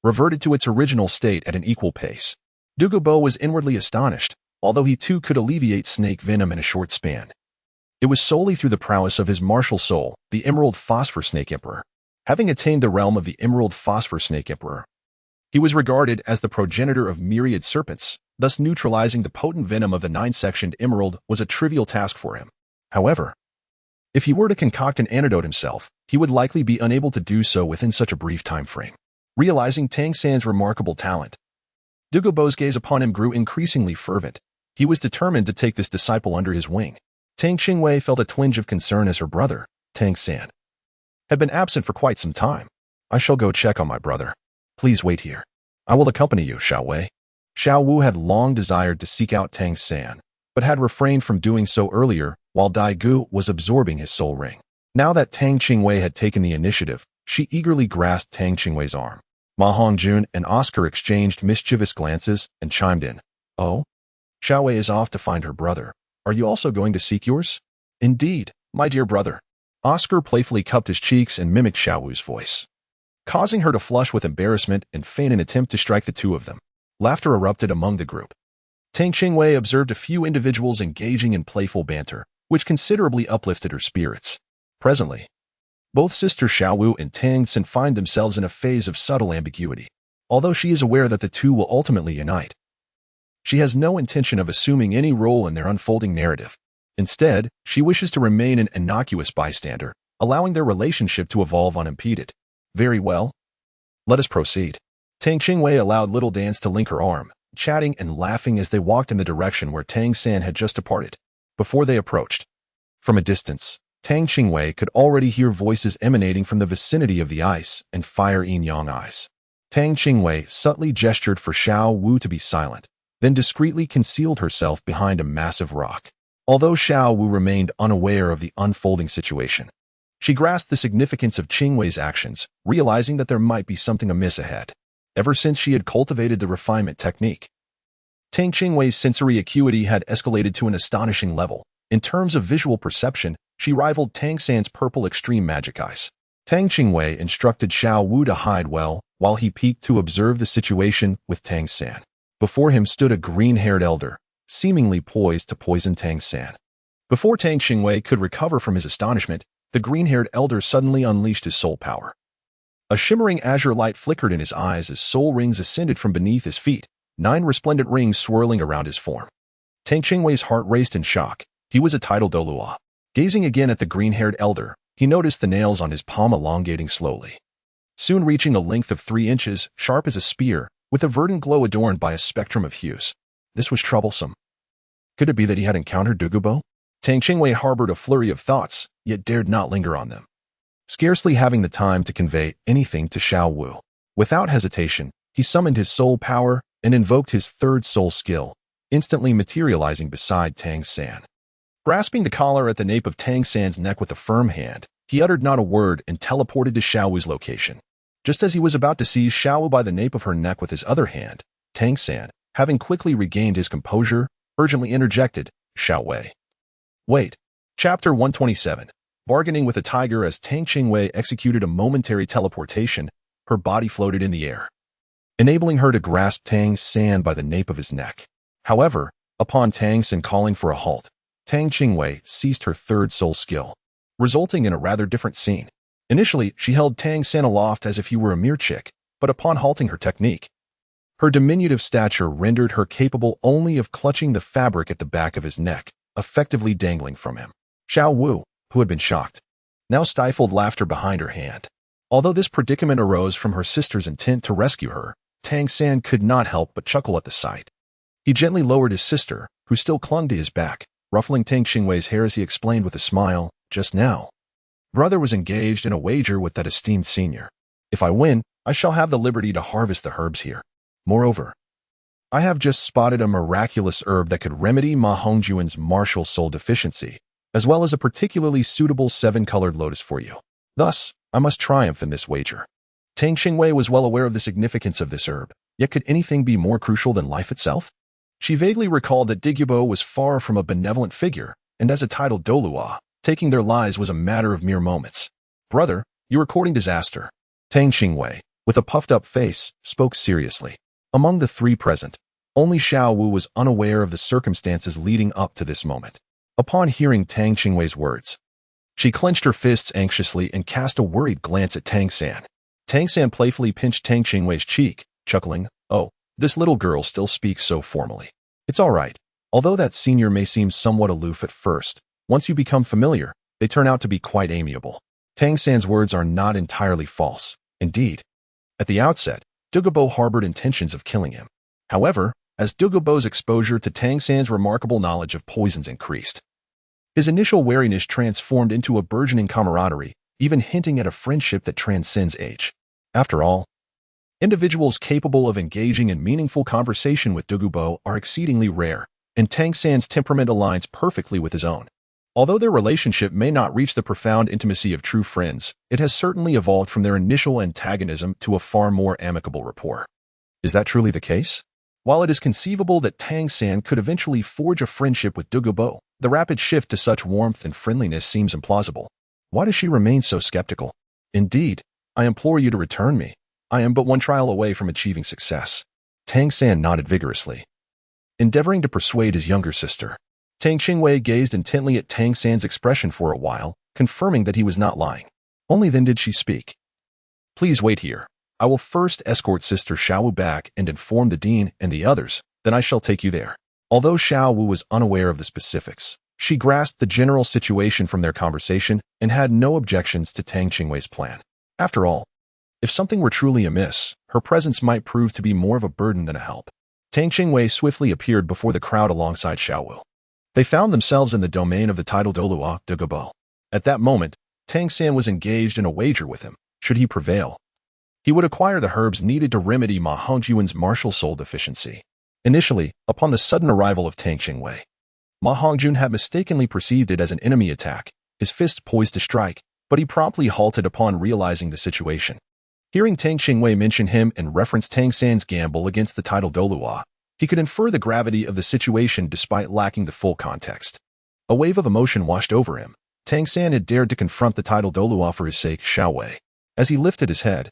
A: reverted to its original state at an equal pace. Douluo was inwardly astonished, although he too could alleviate snake venom in a short span. It was solely through the prowess of his martial soul, the Emerald Phosphor Snake Emperor. Having attained the realm of the Emerald Phosphor Snake Emperor, he was regarded as the progenitor of myriad serpents, thus neutralizing the potent venom of the 9-sectioned emerald was a trivial task for him. However, if he were to concoct an antidote himself, he would likely be unable to do so within such a brief time frame. Realizing Tang San's remarkable talent, Douluo's gaze upon him grew increasingly fervent. He was determined to take this disciple under his wing. Tang Qingwei felt a twinge of concern as her brother, Tang San, had been absent for quite some time. I shall go check on my brother. Please wait here. I will accompany you, Xiao Wei. Xiao Wu had long desired to seek out Tang San, but had refrained from doing so earlier while Dai Gu was absorbing his soul ring. Now that Tang Qingwei had taken the initiative, she eagerly grasped Tang Qingwei's arm. Ma Hongjun and Oscar exchanged mischievous glances and chimed in. Oh? Xiao Wei is off to find her brother. Are you also going to seek yours? Indeed, my dear brother. Oscar playfully cupped his cheeks and mimicked Xiao Wu's voice, causing her to flush with embarrassment and feign an attempt to strike the two of them. Laughter erupted among the group. Tang Qingwei observed a few individuals engaging in playful banter, which considerably uplifted her spirits. Presently, both Sister Xiao Wu and Tang San find themselves in a phase of subtle ambiguity. Although she is aware that the two will ultimately unite, she has no intention of assuming any role in their unfolding narrative. Instead, she wishes to remain an innocuous bystander, allowing their relationship to evolve unimpeded. Very well. Let us proceed. Tang Qingwei allowed little Dance to link her arm, chatting and laughing as they walked in the direction where Tang San had just departed. Before they approached, from a distance, Tang Qingwei could already hear voices emanating from the vicinity of the ice and fire yin-yang eyes. Tang Qingwei subtly gestured for Xiao Wu to be silent, then discreetly concealed herself behind a massive rock. Although Xiao Wu remained unaware of the unfolding situation, she grasped the significance of Qingwei's actions, realizing that there might be something amiss ahead. Ever since she had cultivated the refinement technique, Tang Qingwei's sensory acuity had escalated to an astonishing level. In terms of visual perception, she rivaled Tang San's purple extreme magic eyes. Tang Qingwei instructed Xiao Wu to hide well, while he peeked to observe the situation with Tang San. Before him stood a green-haired elder, seemingly poised to poison Tang San. Before Tang Qingwei could recover from his astonishment, the green-haired elder suddenly unleashed his soul power. A shimmering azure light flickered in his eyes as soul rings ascended from beneath his feet, 9 resplendent rings swirling around his form. Tang Qingwei's heart raced in shock. He was a titled Douluo. Gazing again at the green-haired elder, he noticed the nails on his palm elongating slowly, soon reaching a length of 3 inches, sharp as a spear, with a verdant glow adorned by a spectrum of hues. This was troublesome. Could it be that he had encountered Douluo? Tang Qingwei harbored a flurry of thoughts, yet dared not linger on them, scarcely having the time to convey anything to Xiao Wu. Without hesitation, he summoned his soul power and invoked his third soul skill, instantly materializing beside Tang San. Grasping the collar at the nape of Tang San's neck with a firm hand, he uttered not a word and teleported to Xiao Wu's location. Just as he was about to seize Xiao Wu by the nape of her neck with his other hand, Tang San, having quickly regained his composure, urgently interjected, "Xiao Wei. Wait." Chapter 127. Bargaining with a tiger. As Tang Qingwei executed a momentary teleportation, her body floated in the air, enabling her to grasp Tang San by the nape of his neck. However, upon Tang San calling for a halt, Tang Qingwei ceased her third soul skill, resulting in a rather different scene. Initially, she held Tang San aloft as if he were a mere chick, but upon halting her technique, her diminutive stature rendered her capable only of clutching the fabric at the back of his neck, effectively dangling from him. Xiao Wu, who had been shocked, now stifled laughter behind her hand. Although this predicament arose from her sister's intent to rescue her, Tang San could not help but chuckle at the sight. He gently lowered his sister, who still clung to his back, ruffling Tang Qingwei's hair as he explained with a smile, "Just now, brother was engaged in a wager with that esteemed senior. If I win, I shall have the liberty to harvest the herbs here. Moreover, I have just spotted a miraculous herb that could remedy Ma Hongjuan's martial soul deficiency, as well as a particularly suitable 7-colored lotus for you. Thus, I must triumph in this wager." Tang Qingwei was well aware of the significance of this herb, yet could anything be more crucial than life itself? She vaguely recalled that Douluo was far from a benevolent figure, and as a titled Douluo, taking their lives was a matter of mere moments. "Brother, you are courting disaster." Tang Qingwei, with a puffed-up face, spoke seriously. Among the 3 present, only Xiao Wu was unaware of the circumstances leading up to this moment. Upon hearing Tang Qingwei's words, she clenched her fists anxiously and cast a worried glance at Tang San. Tang San playfully pinched Tang Qingwei's cheek, chuckling, "Oh, this little girl still speaks so formally. It's all right. Although that senior may seem somewhat aloof at first, once you become familiar, they turn out to be quite amiable." Tang San's words are not entirely false. Indeed, at the outset, Douluo harbored intentions of killing him. However, as Douluo's exposure to Tang San's remarkable knowledge of poisons increased, his initial wariness transformed into a burgeoning camaraderie, even hinting at a friendship that transcends age. After all, individuals capable of engaging in meaningful conversation with Douluo are exceedingly rare, and Tang San's temperament aligns perfectly with his own. Although their relationship may not reach the profound intimacy of true friends, it has certainly evolved from their initial antagonism to a far more amicable rapport. Is that truly the case? While it is conceivable that Tang San could eventually forge a friendship with Douluo, the rapid shift to such warmth and friendliness seems implausible. Why does she remain so skeptical? Indeed, I implore you to return me. I am but one trial away from achieving success. Tang San nodded vigorously, endeavoring to persuade his younger sister. Tang Qingwei gazed intently at Tang San's expression for a while, confirming that he was not lying. Only then did she speak. "Please wait here. I will first escort Sister Xiao Wu back and inform the dean and the others, then I shall take you there." Although Xiao Wu was unaware of the specifics, she grasped the general situation from their conversation and had no objections to Tang Qingwei's plan. After all, if something were truly amiss, her presence might prove to be more of a burden than a help. Tang Qingwei swiftly appeared before the crowd alongside Xiao Wu. They found themselves in the domain of the titled Douluo, Douluo. At that moment, Tang San was engaged in a wager with him. Should he prevail, he would acquire the herbs needed to remedy Ma Hongjuan's martial soul deficiency. Initially, upon the sudden arrival of Tang Qingwei, Ma Hongjun had mistakenly perceived it as an enemy attack, his fist poised to strike, but he promptly halted upon realizing the situation. Hearing Tang Qingwei mention him and reference Tang San's gamble against the title Douluo, he could infer the gravity of the situation despite lacking the full context. A wave of emotion washed over him. Tang San had dared to confront the title Douluo for his sake, Xiaowei. As he lifted his head,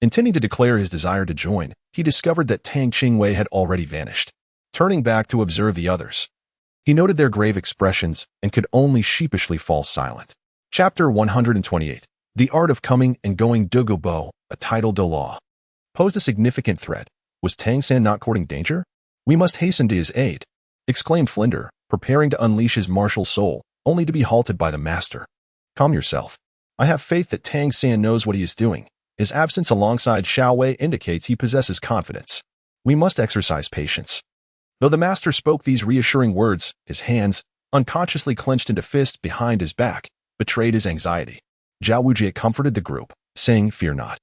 A: intending to declare his desire to join, he discovered that Tang Qingwei had already vanished. Turning back to observe the others, he noted their grave expressions and could only sheepishly fall silent. Chapter 128. The Art of Coming and Going. Douluo, a title Douluo, posed a significant threat. Was Tang San not courting danger? We must hasten to his aid, exclaimed Flinder, preparing to unleash his martial soul, only to be halted by the master. Calm yourself. I have faith that Tang San knows what he is doing. His absence alongside Xiaowei indicates he possesses confidence. We must exercise patience. Though the master spoke these reassuring words, his hands, unconsciously clenched into fists behind his back, betrayed his anxiety. Zhao Wujie comforted the group, saying, "Fear not.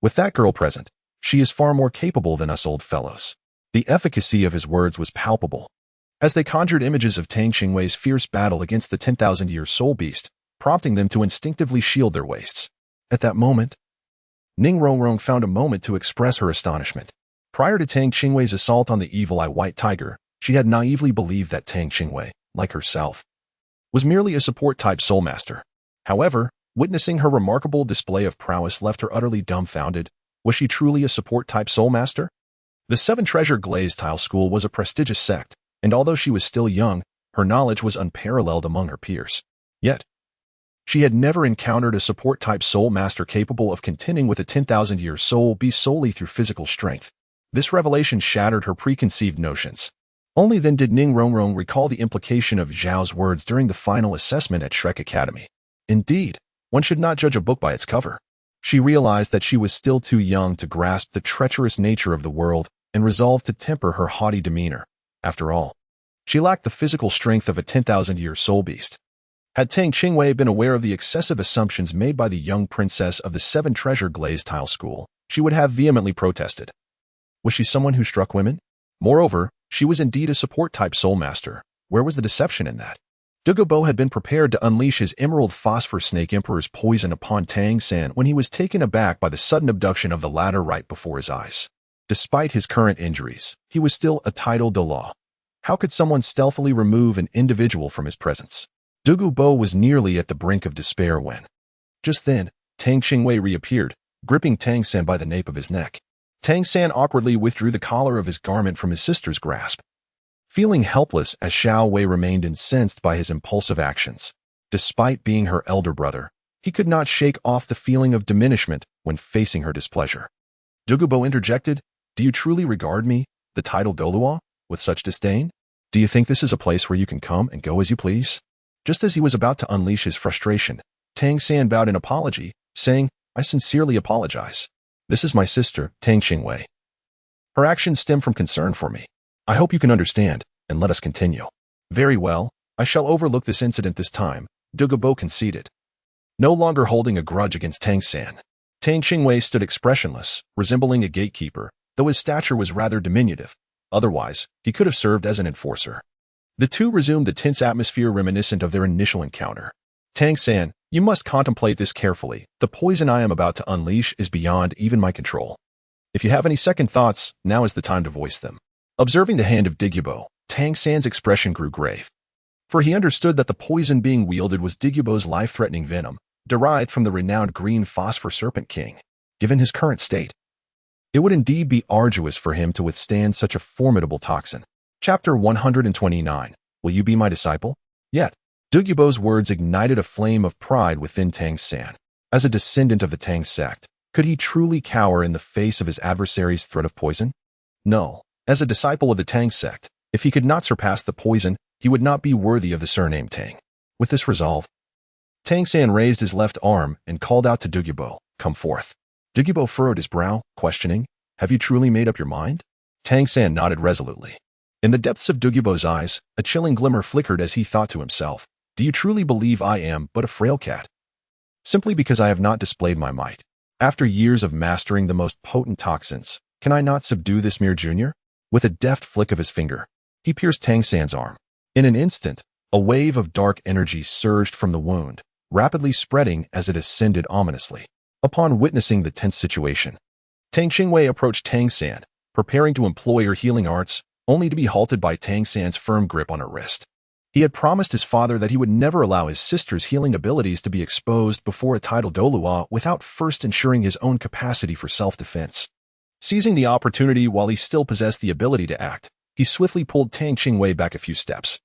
A: With that girl present, she is far more capable than us old fellows." The efficacy of his words was palpable, as they conjured images of Tang Qingwei's fierce battle against the 10,000-year soul beast, prompting them to instinctively shield their waists. At that moment, Ning Rongrong found a moment to express her astonishment. Prior to Tang Qingwei's assault on the evil-eye white tiger, she had naively believed that Tang Qingwei, like herself, was merely a support-type soul master. However, witnessing her remarkable display of prowess left her utterly dumbfounded. Was she truly a support-type soul master? The Seven Treasure Glazed Tile School was a prestigious sect, and although she was still young, her knowledge was unparalleled among her peers. Yet, she had never encountered a support-type soul master capable of contending with a 10,000-year soul beast solely through physical strength. This revelation shattered her preconceived notions. Only then did Ning Rongrong recall the implication of Zhao's words during the final assessment at Shrek Academy. Indeed, one should not judge a book by its cover. She realized that she was still too young to grasp the treacherous nature of the world and resolved to temper her haughty demeanor. After all, she lacked the physical strength of a 10,000-year soul beast. Had Tang Qingwei been aware of the excessive assumptions made by the young princess of the Seven Treasure Glazed Tile School, she would have vehemently protested. Was she someone who struck women? Moreover, she was indeed a support-type soul master. Where was the deception in that? Douluo had been prepared to unleash his Emerald Phosphor Snake Emperor's poison upon Tang San when he was taken aback by the sudden abduction of the latter right before his eyes. Despite his current injuries, he was still a title Douluo. How could someone stealthily remove an individual from his presence? Douluo was nearly at the brink of despair when, just then, Tang Qingwei reappeared, gripping Tang San by the nape of his neck. Tang San awkwardly withdrew the collar of his garment from his sister's grasp, feeling helpless as Xiaowei remained incensed by his impulsive actions. Despite being her elder brother, he could not shake off the feeling of diminishment when facing her displeasure. Douluo interjected, "Do you truly regard me, the title Douluo, with such disdain? Do you think this is a place where you can come and go as you please?" Just as he was about to unleash his frustration, Tang San bowed in apology, saying, "I sincerely apologize. This is my sister, Tang Qingwei. Her actions stem from concern for me. I hope you can understand, and let us continue." "Very well, I shall overlook this incident this time," Douluo conceded, no longer holding a grudge against Tang San. Tang Qingwei stood expressionless, resembling a gatekeeper, though his stature was rather diminutive. Otherwise, he could have served as an enforcer. The two resumed the tense atmosphere reminiscent of their initial encounter. "Tang San, you must contemplate this carefully. The poison I am about to unleash is beyond even my control. If you have any second thoughts, now is the time to voice them." Observing the hand of Douluo, Tang San's expression grew grave, for he understood that the poison being wielded was Douluo's life-threatening venom, derived from the renowned green phosphor serpent king. Given his current state, it would indeed be arduous for him to withstand such a formidable toxin. Chapter 129. Will you be my disciple? Yet, Douluo's words ignited a flame of pride within Tang San. As a descendant of the Tang sect, could he truly cower in the face of his adversary's threat of poison? No. As a disciple of the Tang sect, if he could not surpass the poison, he would not be worthy of the surname Tang. With this resolve, Tang San raised his left arm and called out to Douluo, "Come forth." Douluo furrowed his brow, questioning, "Have you truly made up your mind?" Tang San nodded resolutely. In the depths of Douluo's eyes, a chilling glimmer flickered as he thought to himself, "Do you truly believe I am but a frail cat? Simply because I have not displayed my might. After years of mastering the most potent toxins, can I not subdue this mere junior?" With a deft flick of his finger, he pierced Tang San's arm. In an instant, a wave of dark energy surged from the wound, rapidly spreading as it ascended ominously. Upon witnessing the tense situation, Tang Qingwei approached Tang San, preparing to employ her healing arts, only to be halted by Tang San's firm grip on her wrist. He had promised his father that he would never allow his sister's healing abilities to be exposed before a tidal Douluo without first ensuring his own capacity for self-defense. Seizing the opportunity while he still possessed the ability to act, he swiftly pulled Tang Qingwei back a few steps,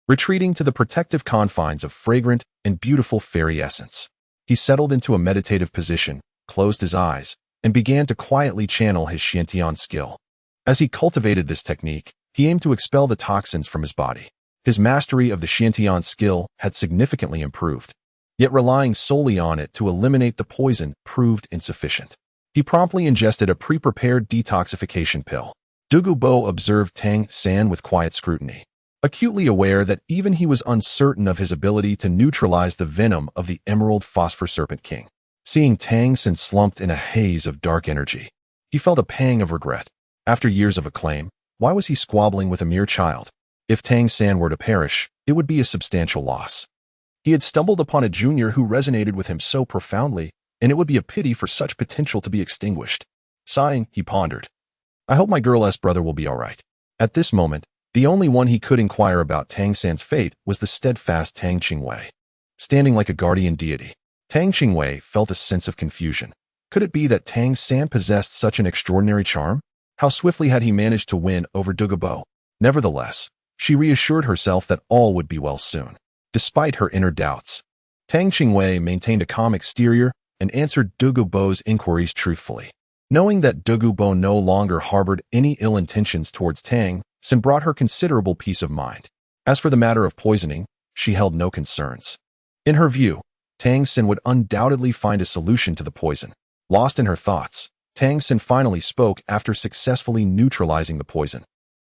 A: retreating to the protective confines of fragrant and beautiful fairy essence. He settled into a meditative position, closed his eyes, and began to quietly channel his Xiantian skill. As he cultivated this technique, he aimed to expel the toxins from his body. His mastery of the Xiantian skill had significantly improved, yet relying solely on it to eliminate the poison proved insufficient. He promptly ingested a pre-prepared detoxification pill. Douluo observed Tang San with quiet scrutiny, acutely aware that even he was uncertain of his ability to neutralize the venom of the Emerald Phosphor Serpent King. Seeing Tang San slumped in a haze of dark energy, he felt a pang of regret. After years of acclaim, why was he squabbling with a mere child? If Tang San were to perish, it would be a substantial loss. He had stumbled upon a junior who resonated with him so profoundly, and it would be a pity for such potential to be extinguished. Sighing, he pondered, I hope my girl's brother will be all right. At this moment, the only one he could inquire about Tang San's fate was the steadfast Tang Qingwei. Standing like a guardian deity, Tang Qingwei felt a sense of confusion. Could it be that Tang San possessed such an extraordinary charm? How swiftly had he managed to win over Douluo? Nevertheless, she reassured herself that all would be well soon. Despite her inner doubts, Tang Qingwei maintained a calm exterior and answered Douluo's inquiries truthfully. Knowing that Douluo no longer harbored any ill intentions towards Tang San brought her considerable peace of mind. As for the matter of poisoning, she held no concerns. In her view, Tang San would undoubtedly find a solution to the poison. Lost in her thoughts, Tang San finally spoke after successfully neutralizing the poison,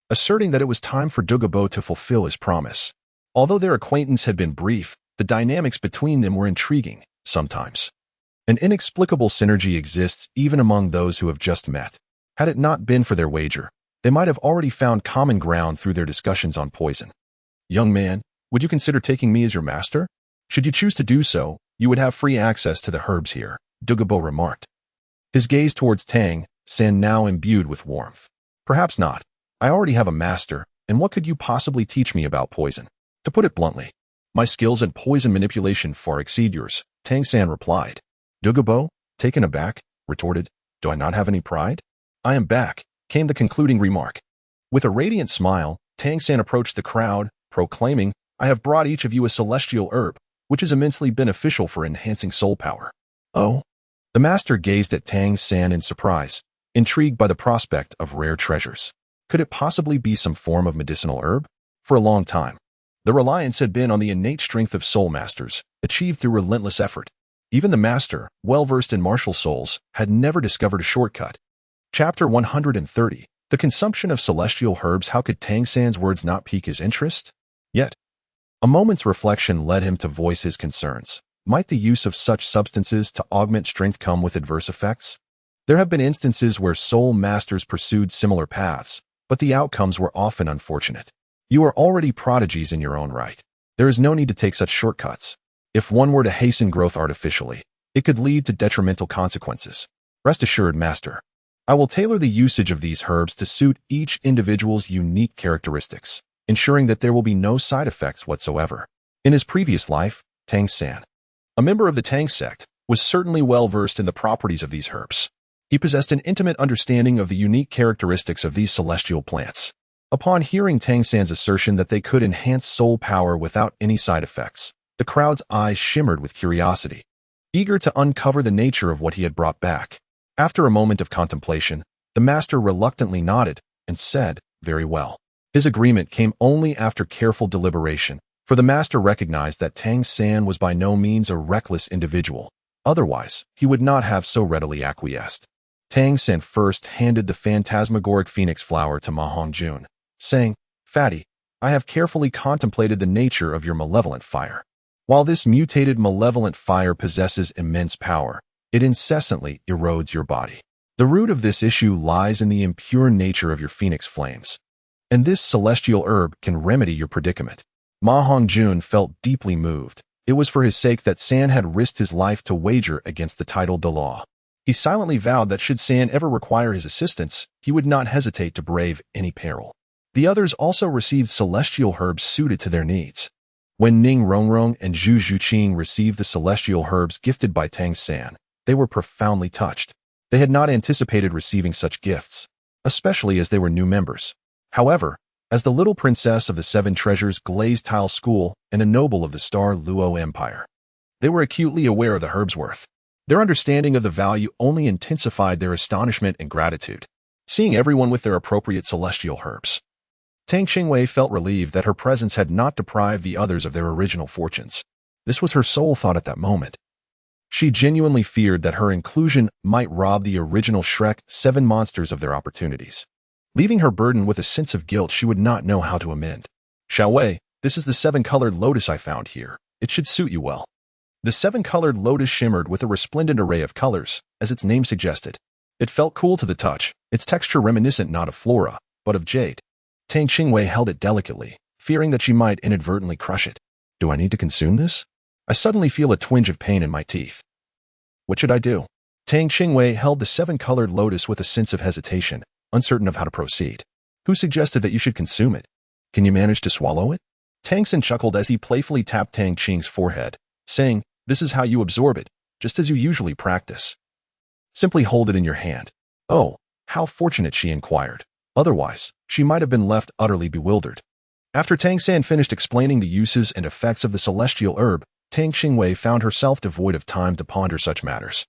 A: asserting that it was time for Douluo to fulfill his promise. Although their acquaintance had been brief, the dynamics between them were intriguing, sometimes. An inexplicable synergy exists even among those who have just met. Had it not been for their wager, they might have already found common ground through their discussions on poison. Young man, would you consider taking me as your master? Should you choose to do so, you would have free access to the herbs here, Douluo remarked. His gaze towards Tang San now imbued with warmth. Perhaps not. I already have a master, and what could you possibly teach me about poison? To put it bluntly, my skills in poison manipulation far exceed yours, Tang San replied. Douluo, taken aback, retorted, Do I not have any pride? I am back, came the concluding remark. With a radiant smile, Tang San approached the crowd, proclaiming, I have brought each of you a celestial herb, which is immensely beneficial for enhancing soul power. Oh? The master gazed at Tang San in surprise, intrigued by the prospect of rare treasures. Could it possibly be some form of medicinal herb? For a long time, the reliance had been on the innate strength of soul masters, achieved through relentless effort. Even the master, well-versed in martial souls, had never discovered a shortcut. Chapter 130. The consumption of celestial herbs. How could Tang San's words not pique his interest? Yet, a moment's reflection led him to voice his concerns. Might the use of such substances to augment strength come with adverse effects? There have been instances where soul masters pursued similar paths, but the outcomes were often unfortunate. You are already prodigies in your own right. There is no need to take such shortcuts. If one were to hasten growth artificially, it could lead to detrimental consequences. Rest assured, Master, I will tailor the usage of these herbs to suit each individual's unique characteristics, ensuring that there will be no side effects whatsoever. In his previous life, Tang San, a member of the Tang sect, was certainly well versed in the properties of these herbs. He possessed an intimate understanding of the unique characteristics of these celestial plants. Upon hearing Tang San's assertion that they could enhance soul power without any side effects, the crowd's eyes shimmered with curiosity, eager to uncover the nature of what he had brought back. After a moment of contemplation, the master reluctantly nodded and said, Very well. His agreement came only after careful deliberation, for the master recognized that Tang San was by no means a reckless individual. Otherwise, he would not have so readily acquiesced. Tang San first handed the phantasmagoric phoenix flower to Ma Hongjun, saying, Fatty, I have carefully contemplated the nature of your malevolent fire. While this mutated malevolent fire possesses immense power, it incessantly erodes your body. The root of this issue lies in the impure nature of your phoenix flames, and this celestial herb can remedy your predicament. Ma Hongjun felt deeply moved. It was for his sake that San had risked his life to wager against the title Douluo. He silently vowed that should San ever require his assistance, he would not hesitate to brave any peril. The others also received celestial herbs suited to their needs. When Ning Rongrong and Zhu Zhuqing received the celestial herbs gifted by Tang San, they were profoundly touched. They had not anticipated receiving such gifts, especially as they were new members. However, as the little princess of the Seven Treasures Glazed Tile School and a noble of the Star Luo Empire, they were acutely aware of the herb's worth. Their understanding of the value only intensified their astonishment and gratitude, seeing everyone with their appropriate celestial herbs. Tang Qingwei felt relieved that her presence had not deprived the others of their original fortunes. This was her sole thought at that moment. She genuinely feared that her inclusion might rob the original Shrek 7 monsters of their opportunities, leaving her burdened with a sense of guilt she would not know how to amend. Xiaowei, this is the 7-colored lotus I found here. It should suit you well. The 7-colored lotus shimmered with a resplendent array of colors, as its name suggested. It felt cool to the touch, its texture reminiscent not of flora, but of jade. Tang Qingwei held it delicately, fearing that she might inadvertently crush it. Do I need to consume this? I suddenly feel a twinge of pain in my teeth. What should I do? Tang Qingwei held the 7-colored lotus with a sense of hesitation, uncertain of how to proceed. Who suggested that you should consume it? Can you manage to swallow it? Tang San chuckled as he playfully tapped Tang Qing's forehead, saying, this is how you absorb it, just as you usually practice. Simply hold it in your hand. Oh, how fortunate, she inquired. Otherwise, she might have been left utterly bewildered. After Tang San finished explaining the uses and effects of the celestial herb, Tang Qingwei found herself devoid of time to ponder such matters.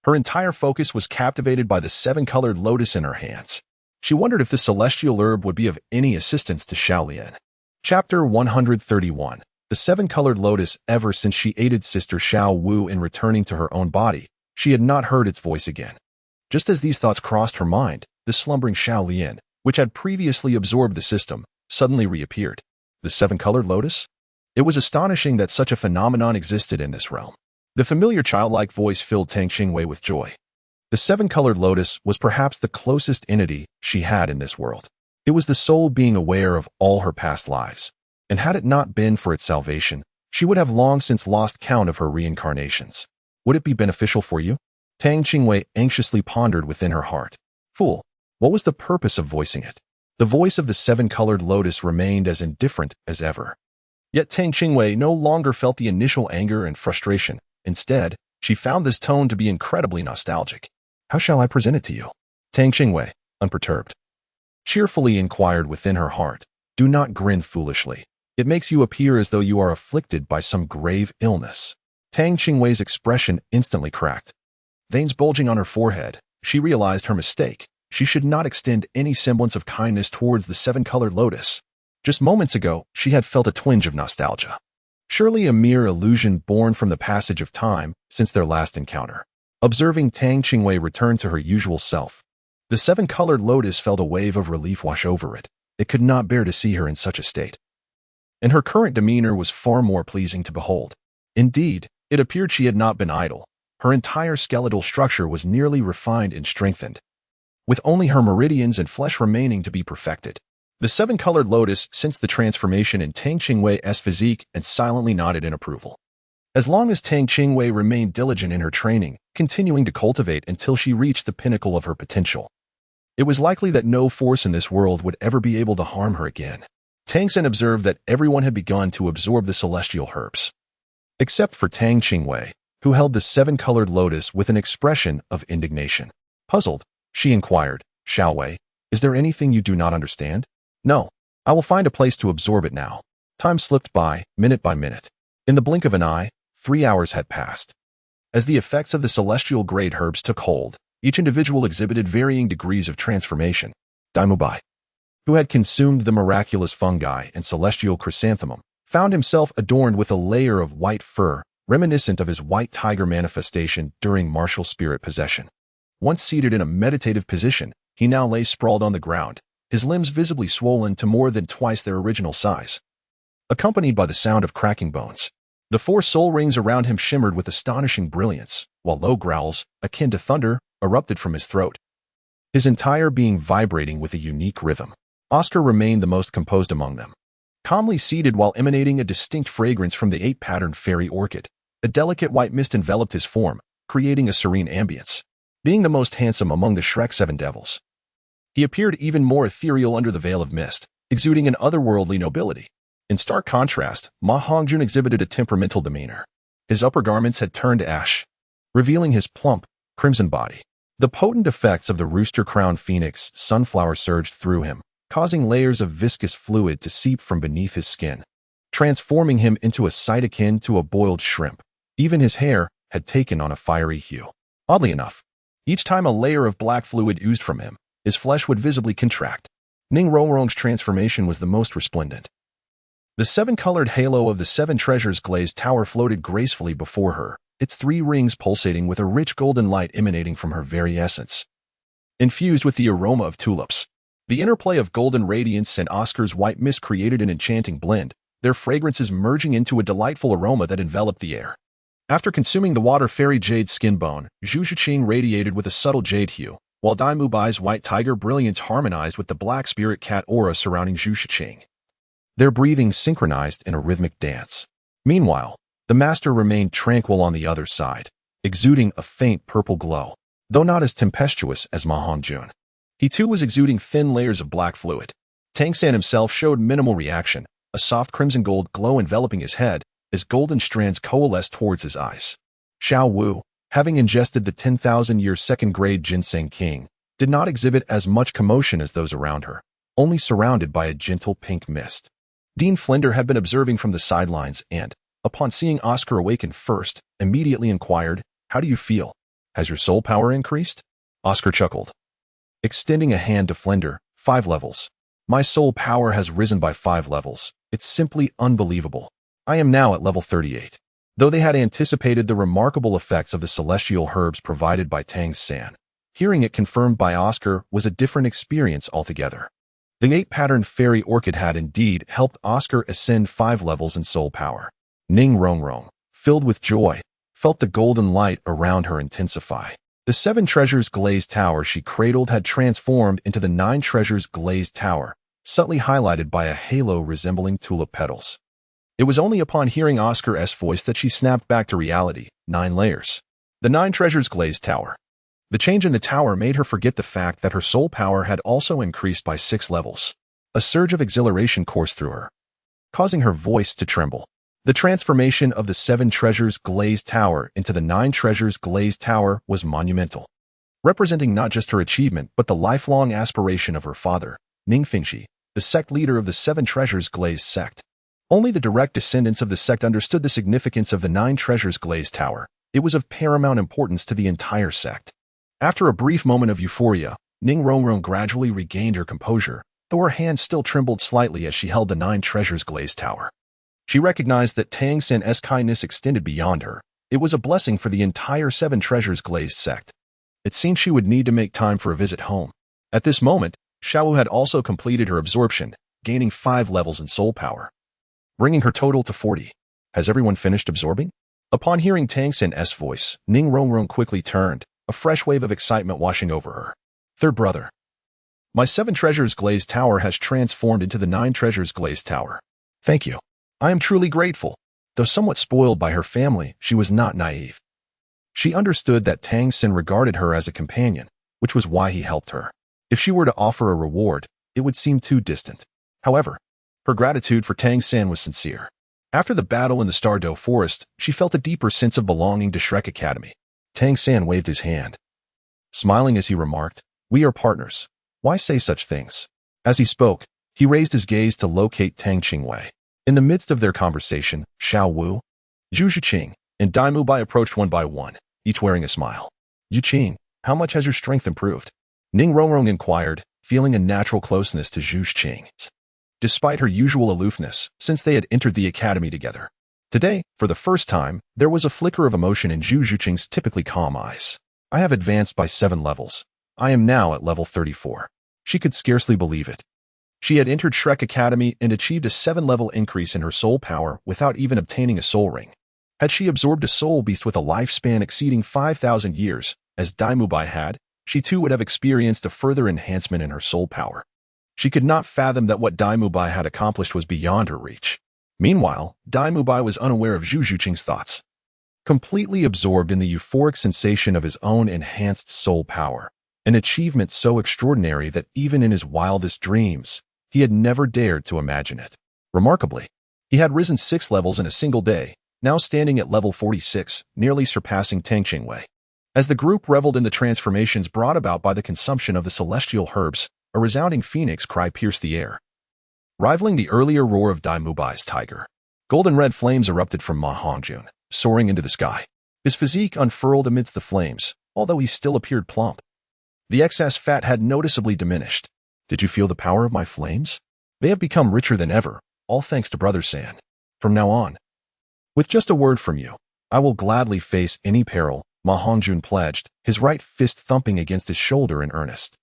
A: Her entire focus was captivated by the 7-colored lotus in her hands. She wondered if this celestial herb would be of any assistance to Xiaolian. Chapter 131. The 7-colored lotus. Ever since she aided Sister Xiao Wu in returning to her own body, she had not heard its voice again. Just as these thoughts crossed her mind, the slumbering Xiaolian, which had previously absorbed the system, suddenly reappeared. The 7-colored lotus? It was astonishing that such a phenomenon existed in this realm. The familiar childlike voice filled Tang Qingwei with joy. The 7-colored lotus was perhaps the closest entity she had in this world. It was the soul being aware of all her past lives, and had it not been for its salvation, she would have long since lost count of her reincarnations. Would it be beneficial for you? Tang Qingwei anxiously pondered within her heart. Fool, what was the purpose of voicing it? The voice of the 7-colored lotus remained as indifferent as ever. Yet Tang Qingwei no longer felt the initial anger and frustration. Instead, she found this tone to be incredibly nostalgic. How shall I present it to you? Tang Qingwei, unperturbed, cheerfully inquired within her heart. Do not grin foolishly. It makes you appear as though you are afflicted by some grave illness. Tang Qingwei's expression instantly cracked. Veins bulging on her forehead, she realized her mistake. She should not extend any semblance of kindness towards the 7-colored lotus. Just moments ago, she had felt a twinge of nostalgia. Surely a mere illusion born from the passage of time since their last encounter. Observing Tang Qingwei return to her usual self, the 7-colored lotus felt a wave of relief wash over it. It could not bear to see her in such a state. And her current demeanor was far more pleasing to behold. Indeed, it appeared she had not been idle. Her entire skeletal structure was nearly refined and strengthened, with only her meridians and flesh remaining to be perfected. The 7-colored lotus sensed the transformation in Tang Qingwei's physique and silently nodded in approval. As long as Tang Qingwei remained diligent in her training, continuing to cultivate until she reached the pinnacle of her potential, it was likely that no force in this world would ever be able to harm her again. Tang San observed that everyone had begun to absorb the celestial herbs, except for Tang Qingwei, who held the 7-colored lotus with an expression of indignation. Puzzled, she inquired, Xiaowei, is there anything you do not understand? No, I will find a place to absorb it now. Time slipped by, minute by minute. In the blink of an eye, 3 hours had passed. As the effects of the celestial grade herbs took hold, each individual exhibited varying degrees of transformation. Daimubai, who had consumed the miraculous fungi and celestial chrysanthemum, found himself adorned with a layer of white fur, reminiscent of his white tiger manifestation during martial spirit possession. Once seated in a meditative position, he now lay sprawled on the ground, his limbs visibly swollen to more than twice their original size, accompanied by the sound of cracking bones. The 4 soul rings around him shimmered with astonishing brilliance, while low growls, akin to thunder, erupted from his throat, his entire being vibrating with a unique rhythm. Oscar remained the most composed among them, calmly seated while emanating a distinct fragrance from the 8-patterned fairy orchid. A delicate white mist enveloped his form, creating a serene ambience. Being the most handsome among the Shrek 7 devils, he appeared even more ethereal under the veil of mist, exuding an otherworldly nobility. In stark contrast, Ma Hongjun exhibited a temperamental demeanor. His upper garments had turned to ash, revealing his plump, crimson body. The potent effects of the rooster-crowned phoenix sunflower surged through him, causing layers of viscous fluid to seep from beneath his skin, transforming him into a sight akin to a boiled shrimp. Even his hair had taken on a fiery hue. Oddly enough, each time a layer of black fluid oozed from him, his flesh would visibly contract. Ning Rongrong's transformation was the most resplendent. The 7-colored halo of the 7 treasures glazed tower floated gracefully before her, its 3 rings pulsating with a rich golden light emanating from her very essence. Infused with the aroma of tulips, the interplay of golden radiance and Oscar's white mist created an enchanting blend, their fragrances merging into a delightful aroma that enveloped the air. After consuming the water fairy jade skin bone, Zhu Shiqing radiated with a subtle jade hue, while Dai Mubai's white tiger brilliance harmonized with the black spirit cat aura surrounding Zhu Shiqing. Their breathing synchronized in a rhythmic dance. Meanwhile, the master remained tranquil on the other side, exuding a faint purple glow, though not as tempestuous as Ma Hongjun. He too was exuding thin layers of black fluid. Tang San himself showed minimal reaction, a soft crimson gold glow enveloping his head as golden strands coalesced towards his eyes. Xiao Wu, having ingested the 10,000-year second-grade ginseng king, did not exhibit as much commotion as those around her, only surrounded by a gentle pink mist. Dean Flender had been observing from the sidelines and, upon seeing Oscar awaken first, immediately inquired, "How do you feel? Has your soul power increased?" Oscar chuckled, extending a hand to Flender. 5 levels. My soul power has risen by 5 levels. It's simply unbelievable. I am now at level 38. Though they had anticipated the remarkable effects of the celestial herbs provided by Tang San, hearing it confirmed by Oscar was a different experience altogether. The 8-patterned fairy orchid had indeed helped Oscar ascend 5 levels in soul power. Ning Rongrong, filled with joy, felt the golden light around her intensify. The 7 treasures glazed tower she cradled had transformed into the 9 treasures glazed tower, subtly highlighted by a halo resembling tulip petals. It was only upon hearing Oscar's voice that she snapped back to reality. 9 layers. The 9 treasures glazed tower. The change in the tower made her forget the fact that her soul power had also increased by 6 levels. A surge of exhilaration coursed through her, causing her voice to tremble. The transformation of the 7 treasures glazed tower into the 9 treasures glazed tower was monumental, representing not just her achievement but the lifelong aspiration of her father, Ning Fingxi, the sect leader of the 7 treasures glazed sect. Only the direct descendants of the sect understood the significance of the 9 treasures glazed tower. It was of paramount importance to the entire sect. After a brief moment of euphoria, Ning Rongrong gradually regained her composure, though her hand still trembled slightly as she held the 9 treasures glazed tower. She recognized that Tang San's kindness extended beyond her. It was a blessing for the entire 7 treasures glazed sect. It seemed she would need to make time for a visit home. At this moment, Xiao had also completed her absorption, gaining 5 levels in soul power, bringing her total to 40. Has everyone finished absorbing? Upon hearing Tang San's voice, Ning Rongrong quickly turned, a fresh wave of excitement washing over her. Third brother. My 7 treasures glazed tower has transformed into the 9 treasures glazed tower. Thank you. I am truly grateful. Though somewhat spoiled by her family, she was not naive. She understood that Tang San regarded her as a companion, which was why he helped her. If she were to offer a reward, it would seem too distant. However, her gratitude for Tang San was sincere. After the battle in the Stardow Forest, she felt a deeper sense of belonging to Shrek Academy. Tang San waved his hand, smiling as he remarked, "We are partners. Why say such things?" As he spoke, he raised his gaze to locate Tang Qingwei. In the midst of their conversation, Xiao Wu, Zhu Shiqing, and Dai Mubai approached one by one, each wearing a smile. "Yuqing, how much has your strength improved?" Ning Rongrong inquired, feeling a natural closeness to Zhu Shiqing, despite her usual aloofness, since they had entered the academy together. Today, for the first time, there was a flicker of emotion in Zhu Shiqing's typically calm eyes. "I have advanced by 7 levels. I am now at level 34. She could scarcely believe it. She had entered Shrek Academy and achieved a 7-level increase in her soul power without even obtaining a soul ring. Had she absorbed a soul beast with a lifespan exceeding 5,000 years, as Daimubai had, she too would have experienced a further enhancement in her soul power. She could not fathom that what Daimubai had accomplished was beyond her reach. Meanwhile, Daimubai was unaware of Zhu Zhuqing's thoughts. Completely absorbed in the euphoric sensation of his own enhanced soul power, an achievement so extraordinary that even in his wildest dreams, he had never dared to imagine it. Remarkably, he had risen 6 levels in a single day, now standing at level 46, nearly surpassing Tang Qingwei. As the group reveled in the transformations brought about by the consumption of the celestial herbs, a resounding phoenix cry pierced the air, rivaling the earlier roar of Daimubai's tiger. Golden red flames erupted from Ma Hongjun, soaring into the sky. His physique unfurled amidst the flames, although he still appeared plump. The excess fat had noticeably diminished. Did you feel the power of my flames? They have become richer than ever, all thanks to Brother San. From now on, with just a word from you, I will gladly face any peril, Ma Hongjun pledged, his right fist thumping against his shoulder in earnest.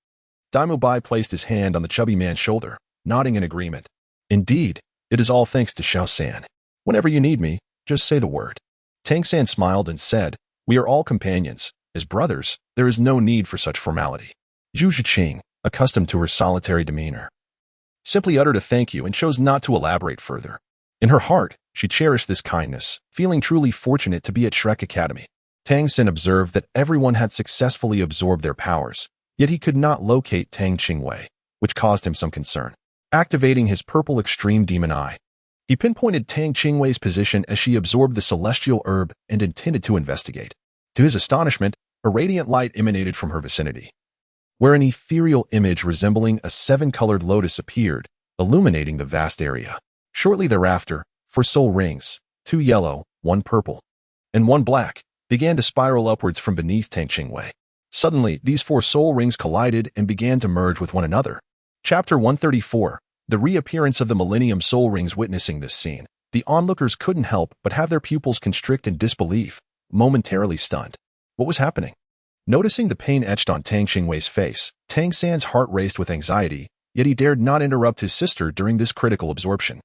A: Daimubai placed his hand on the chubby man's shoulder, nodding in agreement. Indeed, it is all thanks to Xiao San. Whenever you need me, just say the word. Tang San smiled and said, we are all companions. As brothers, there is no need for such formality. Zhu Zhuqing, accustomed to her solitary demeanor, simply uttered a thank you and chose not to elaborate further. In her heart, she cherished this kindness, feeling truly fortunate to be at Shrek Academy. Tang San observed that everyone had successfully absorbed their powers, yet he could not locate Tang Qingwei, which caused him some concern. Activating his purple extreme demon eye, he pinpointed Tang Qingwei's position as she absorbed the celestial herb and intended to investigate. To his astonishment, a radiant light emanated from her vicinity, where an ethereal image resembling a 7-colored lotus appeared, illuminating the vast area. Shortly thereafter, 4 soul rings, 2 yellow, 1 purple, and 1 black, began to spiral upwards from beneath Tang Qingwei. Suddenly, these 4 soul rings collided and began to merge with one another. Chapter 134. The reappearance of the Millennium Soul Rings. Witnessing this scene, the onlookers couldn't help but have their pupils constrict in disbelief, momentarily stunned. What was happening? Noticing the pain etched on Tang Qingwei's face, Tang San's heart raced with anxiety, yet he dared not interrupt his sister during this critical absorption.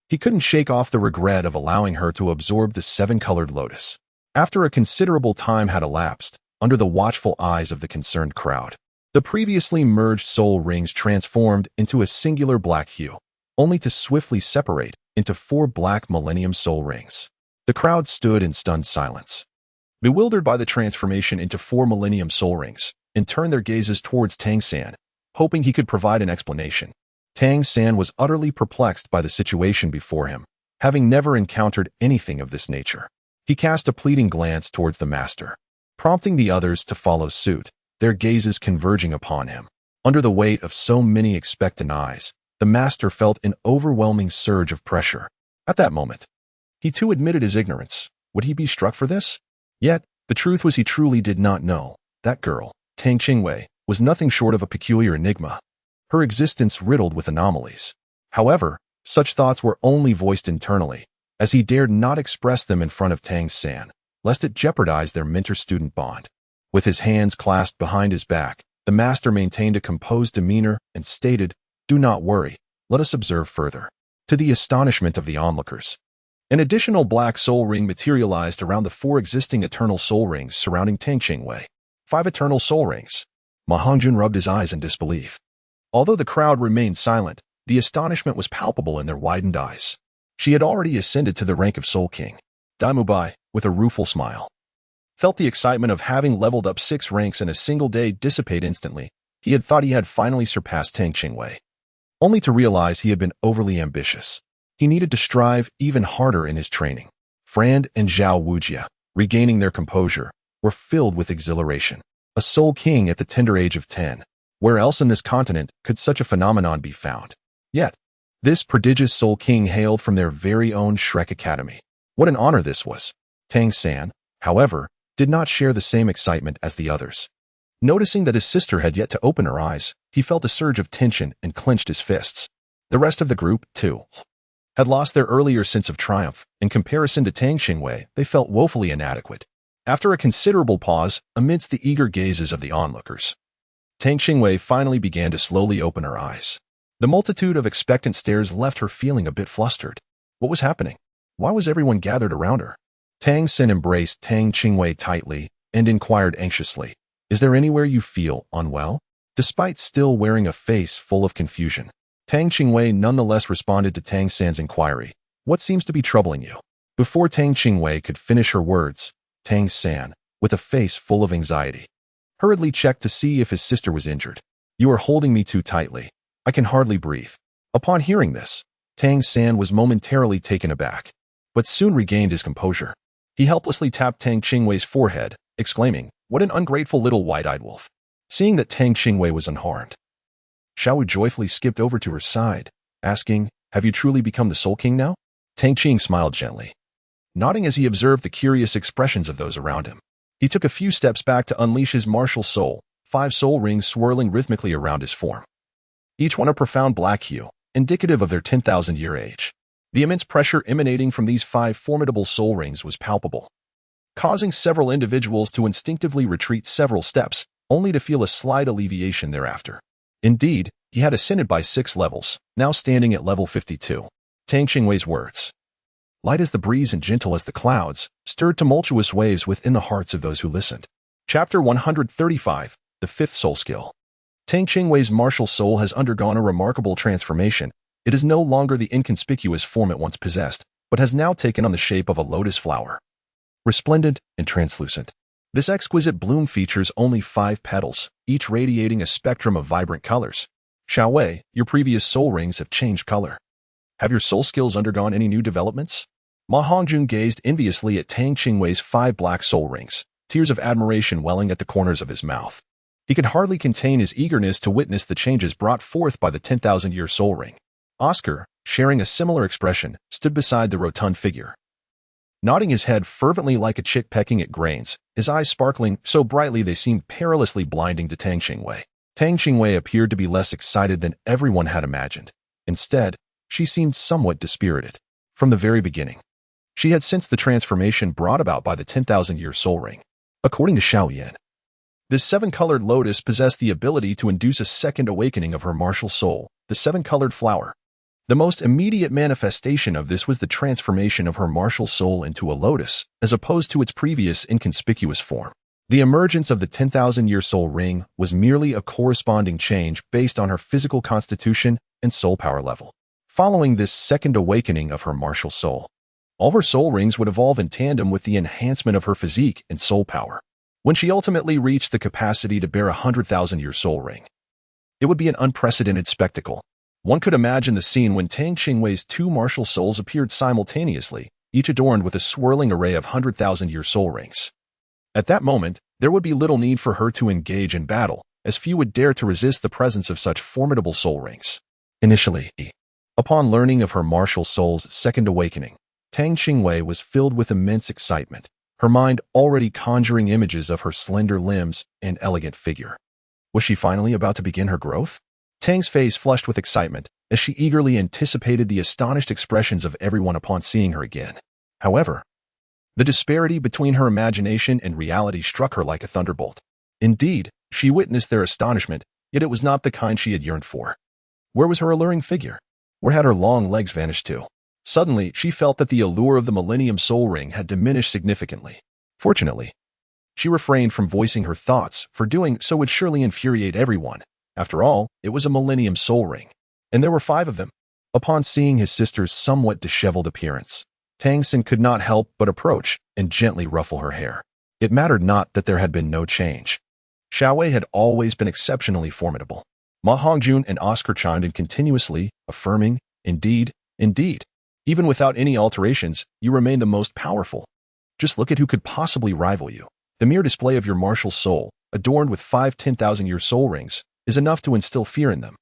A: He couldn't shake off the regret of allowing her to absorb the 7-colored lotus. After a considerable time had elapsed, under the watchful eyes of the concerned crowd, the previously merged soul rings transformed into a singular black hue, only to swiftly separate into 4 black Millennium Soul Rings. The crowd stood in stunned silence, bewildered by the transformation into 4 Millennium Soul Rings, and turned their gazes towards Tang San, hoping he could provide an explanation. Tang San was utterly perplexed by the situation before him, having never encountered anything of this nature. He cast a pleading glance towards the master, prompting the others to follow suit, their gazes converging upon him. Under the weight of so many expectant eyes, the master felt an overwhelming surge of pressure. At that moment, he too admitted his ignorance. Would he be struck for this? Yet, the truth was he truly did not know. That girl, Tang Qingwei, was nothing short of a peculiar enigma, her existence riddled with anomalies. However, such thoughts were only voiced internally, as he dared not express them in front of Tang San, lest it jeopardize their mentor-student bond. With his hands clasped behind his back, the master maintained a composed demeanor and stated, "Do not worry, let us observe further." To the astonishment of the onlookers, an additional black soul ring materialized around the 4 existing eternal soul rings surrounding Tang Qingwei. 5 eternal soul rings. Ma Hongjun rubbed his eyes in disbelief. Although the crowd remained silent, the astonishment was palpable in their widened eyes. She had already ascended to the rank of Soul King. Daimubai, with a rueful smile, felt the excitement of having leveled up 6 ranks in a single day dissipate instantly. He had thought he had finally surpassed Tang Qingwei, only to realize he had been overly ambitious. He needed to strive even harder in his training. Frand and Zhao Wujia, regaining their composure, were filled with exhilaration. A Soul King at the tender age of 10. Where else in this continent could such a phenomenon be found? Yet, this prodigious Soul King hailed from their very own Shrek Academy. What an honor this was! Tang San, however, did not share the same excitement as the others. Noticing that his sister had yet to open her eyes, he felt a surge of tension and clenched his fists. The rest of the group, too, had lost their earlier sense of triumph. In comparison to Tang Qingwei, they felt woefully inadequate. After a considerable pause, amidst the eager gazes of the onlookers, Tang Qingwei finally began to slowly open her eyes. The multitude of expectant stares left her feeling a bit flustered. What was happening? Why was everyone gathered around her? Tang San embraced Tang Qingwei tightly and inquired anxiously, Is there anywhere you feel unwell? Despite still wearing a face full of confusion, Tang Qingwei nonetheless responded to Tang San's inquiry. What seems to be troubling you? Before Tang Qingwei could finish her words, Tang San, with a face full of anxiety, hurriedly checked to see if his sister was injured. You are holding me too tightly. I can hardly breathe. Upon hearing this, Tang San was momentarily taken aback, but soon regained his composure. He helplessly tapped Tang Qingwei's forehead, exclaiming, "What an ungrateful little wide-eyed wolf." Seeing that Tang Qingwei was unharmed, Xiao joyfully skipped over to her side, asking, "Have you truly become the Soul King now?" Tang Qing smiled gently, nodding as he observed the curious expressions of those around him. He took a few steps back to unleash his martial soul, 5 soul rings swirling rhythmically around his form, each one a profound black hue, indicative of their 10,000-year age. The immense pressure emanating from these 5 formidable soul rings was palpable, causing several individuals to instinctively retreat several steps, only to feel a slight alleviation thereafter. Indeed, he had ascended by 6 levels, now standing at level 52. Tang Qingwei's words, light as the breeze and gentle as the clouds, stirred tumultuous waves within the hearts of those who listened. Chapter 135, The Fifth Soul Skill. Tang Qingwei's martial soul has undergone a remarkable transformation. It is no longer the inconspicuous form it once possessed, but has now taken on the shape of a lotus flower, resplendent and translucent. This exquisite bloom features only 5 petals, each radiating a spectrum of vibrant colors. Xiaowei, your previous soul rings have changed color. Have your soul skills undergone any new developments? Ma Hongjun gazed enviously at Tang Qingwei's 5 black soul rings, tears of admiration welling at the corners of his mouth. He could hardly contain his eagerness to witness the changes brought forth by the 10,000-year soul ring. Oscar, sharing a similar expression, stood beside the rotund figure, nodding his head fervently like a chick pecking at grains, his eyes sparkling so brightly they seemed perilously blinding to Tang Qingwei. Tang Qingwei appeared to be less excited than everyone had imagined. Instead, she seemed somewhat dispirited. From the very beginning, she had sensed the transformation brought about by the 10,000-year soul ring. According to Xiaoyan, this 7-colored lotus possessed the ability to induce a second awakening of her martial soul, the 7-colored flower. The most immediate manifestation of this was the transformation of her martial soul into a lotus, as opposed to its previous inconspicuous form. The emergence of the 10,000-year soul ring was merely a corresponding change based on her physical constitution and soul power level. Following this second awakening of her martial soul, all her soul rings would evolve in tandem with the enhancement of her physique and soul power. When she ultimately reached the capacity to bear a 100,000-year soul ring, it would be an unprecedented spectacle. One could imagine the scene when Tang Qingwei's 2 martial souls appeared simultaneously, each adorned with a swirling array of 100,000-year soul rings. At that moment, there would be little need for her to engage in battle, as few would dare to resist the presence of such formidable soul rings. Initially, upon learning of her martial soul's second awakening, Tang Qingwei was filled with immense excitement, her mind already conjuring images of her slender limbs and elegant figure. Was she finally about to begin her growth? Tang's face flushed with excitement as she eagerly anticipated the astonished expressions of everyone upon seeing her again. However, the disparity between her imagination and reality struck her like a thunderbolt. Indeed, she witnessed their astonishment, yet it was not the kind she had yearned for. Where was her alluring figure? Where had her long legs vanished to? Suddenly, she felt that the allure of the Millennium Soul Ring had diminished significantly. Fortunately, she refrained from voicing her thoughts, for doing so would surely infuriate everyone. After all, it was a Millennium Soul Ring, and there were 5 of them. Upon seeing his sister's somewhat disheveled appearance, Tang San could not help but approach and gently ruffle her hair. It mattered not that there had been no change. Xiaowei had always been exceptionally formidable. Ma Hongjun and Oscar chimed in continuously, affirming, "Indeed, indeed. Even without any alterations, you remain the most powerful. Just look at who could possibly rival you. The mere display of your martial soul, adorned with 5 10,000-year soul rings, is enough to instill fear in them."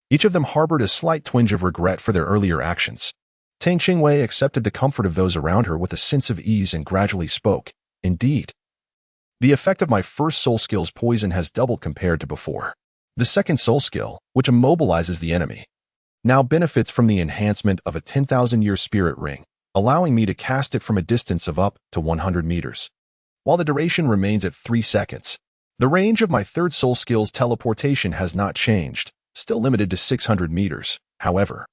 A: Each of them harbored a slight twinge of regret for their earlier actions. Tang Qingwei accepted the comfort of those around her with a sense of ease and gradually spoke, "Indeed. The effect of my first soul skill's poison has doubled compared to before. The second soul skill, which immobilizes the enemy, now benefits from the enhancement of a 10,000-year spirit ring, allowing me to cast it from a distance of up to 100 meters, while the duration remains at 3 seconds. The range of my third soul skill's teleportation has not changed, still limited to 600 meters, however.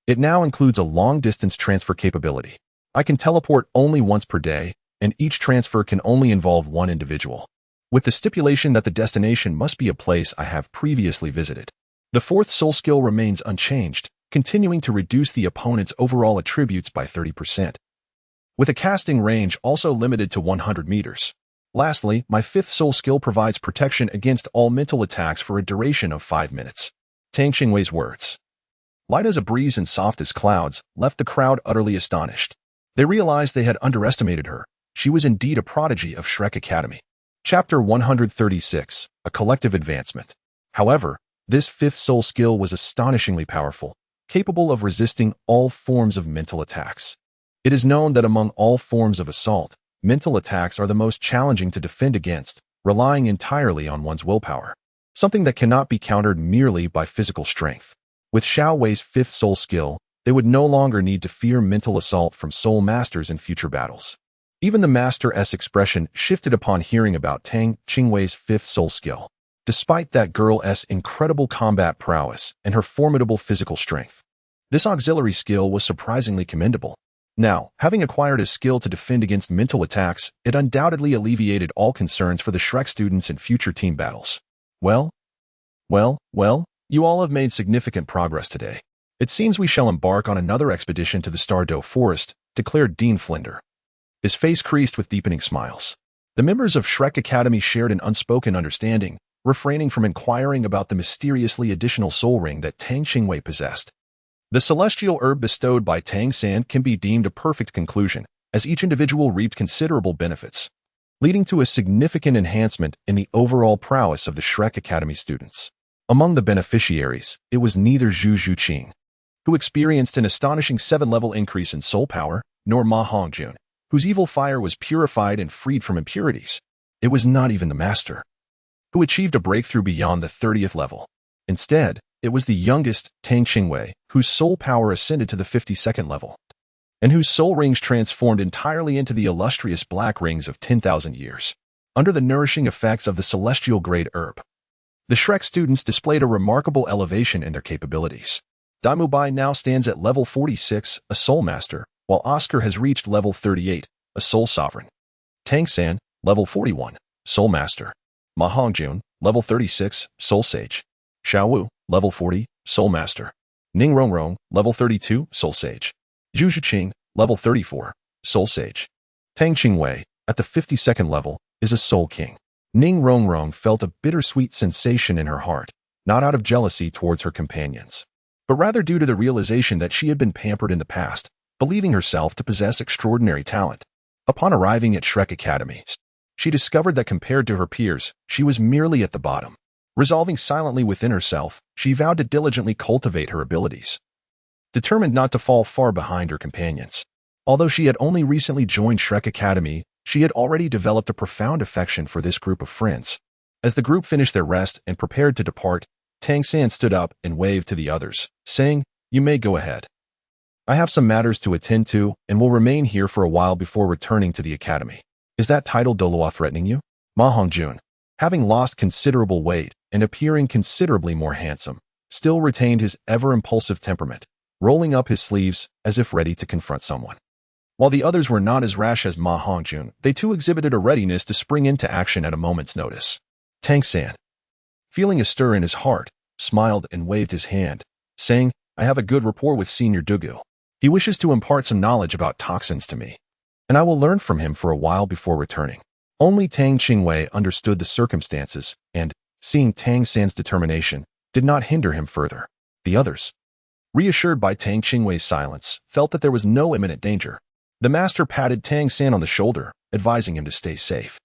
A: It now includes a long-distance transfer capability. I can teleport only once per day, and each transfer can only involve one individual. with the stipulation that the destination must be a place I have previously visited. The fourth soul skill remains unchanged, continuing to reduce the opponent's overall attributes by 30%, with a casting range also limited to 100 meters. Lastly, my fifth soul skill provides protection against all mental attacks for a duration of 5 minutes. Tang Qingwei's words, light as a breeze and soft as clouds, left the crowd utterly astonished. They realized they had underestimated her. She was indeed a prodigy of Shrek Academy. Chapter 136, A Collective Advancement. However, this fifth soul skill was astonishingly powerful, capable of resisting all forms of mental attacks. It is known that among all forms of assault, mental attacks are the most challenging to defend against, relying entirely on one's willpower, something that cannot be countered merely by physical strength. With Xiao Wei's fifth soul skill, they would no longer need to fear mental assault from soul masters in future battles. Even the Master-S expression shifted upon hearing about Tang Qingwei's fifth soul skill. Despite that girl's incredible combat prowess and her formidable physical strength, this auxiliary skill was surprisingly commendable. Now, having acquired a skill to defend against mental attacks, it undoubtedly alleviated all concerns for the Shrek students in future team battles. Well, you all have made significant progress today. It seems we shall embark on another expedition to the Stardow Forest, declared Dean Flinder. His face creased with deepening smiles. The members of Shrek Academy shared an unspoken understanding, refraining from inquiring about the mysteriously additional soul ring that Tang Qingwei possessed. The celestial herb bestowed by Tang San can be deemed a perfect conclusion, as each individual reaped considerable benefits, leading to a significant enhancement in the overall prowess of the Shrek Academy students. Among the beneficiaries, it was neither Zhu Zhuqing, who experienced an astonishing 7-level increase in soul power, nor Ma Hongjun, whose evil fire was purified and freed from impurities. It was not even the master, who achieved a breakthrough beyond the 30th level. Instead, it was the youngest, Tang Qingwei, whose soul power ascended to the 52nd level, and whose soul rings transformed entirely into the illustrious black rings of 10,000 years, under the nourishing effects of the celestial grade herb. The Shrek students displayed a remarkable elevation in their capabilities. Daimubai now stands at level 46, a soul master, while Oscar has reached level 38, a soul sovereign. Tang San, level 41, soul master. Ma Hongjun, level 36, soul sage. Xiao Wu, level 40, soul master. Ning Rongrong, level 32, soul sage. Zhu Zhuqing, level 34, soul sage. Tang Qingwei, at the 52nd level, is a soul king. Ning Rongrong felt a bittersweet sensation in her heart, not out of jealousy towards her companions, but rather due to the realization that she had been pampered in the past, believing herself to possess extraordinary talent. Upon arriving at Shrek Academy, she discovered that compared to her peers, she was merely at the bottom. Resolving silently within herself, she vowed to diligently cultivate her abilities, determined not to fall far behind her companions. Although she had only recently joined Shrek Academy, she had already developed a profound affection for this group of friends. As the group finished their rest and prepared to depart, Tang San stood up and waved to the others, saying, "You may go ahead. I have some matters to attend to and will remain here for a while before returning to the academy." "Is that title Douluo threatening you?" Ma Hongjun, having lost considerable weight and appearing considerably more handsome, still retained his ever-impulsive temperament, rolling up his sleeves as if ready to confront someone. While the others were not as rash as Ma Hongjun, they too exhibited a readiness to spring into action at a moment's notice. Tang San, feeling a stir in his heart, smiled and waved his hand, saying, "I have a good rapport with Senior Douluo. He wishes to impart some knowledge about toxins to me, and I will learn from him for a while before returning." Only Tang Qingwei understood the circumstances and, seeing Tang San's determination, did not hinder him further. The others, reassured by Tang Qingwei's silence, felt that there was no imminent danger. The master patted Tang San on the shoulder, advising him to stay safe.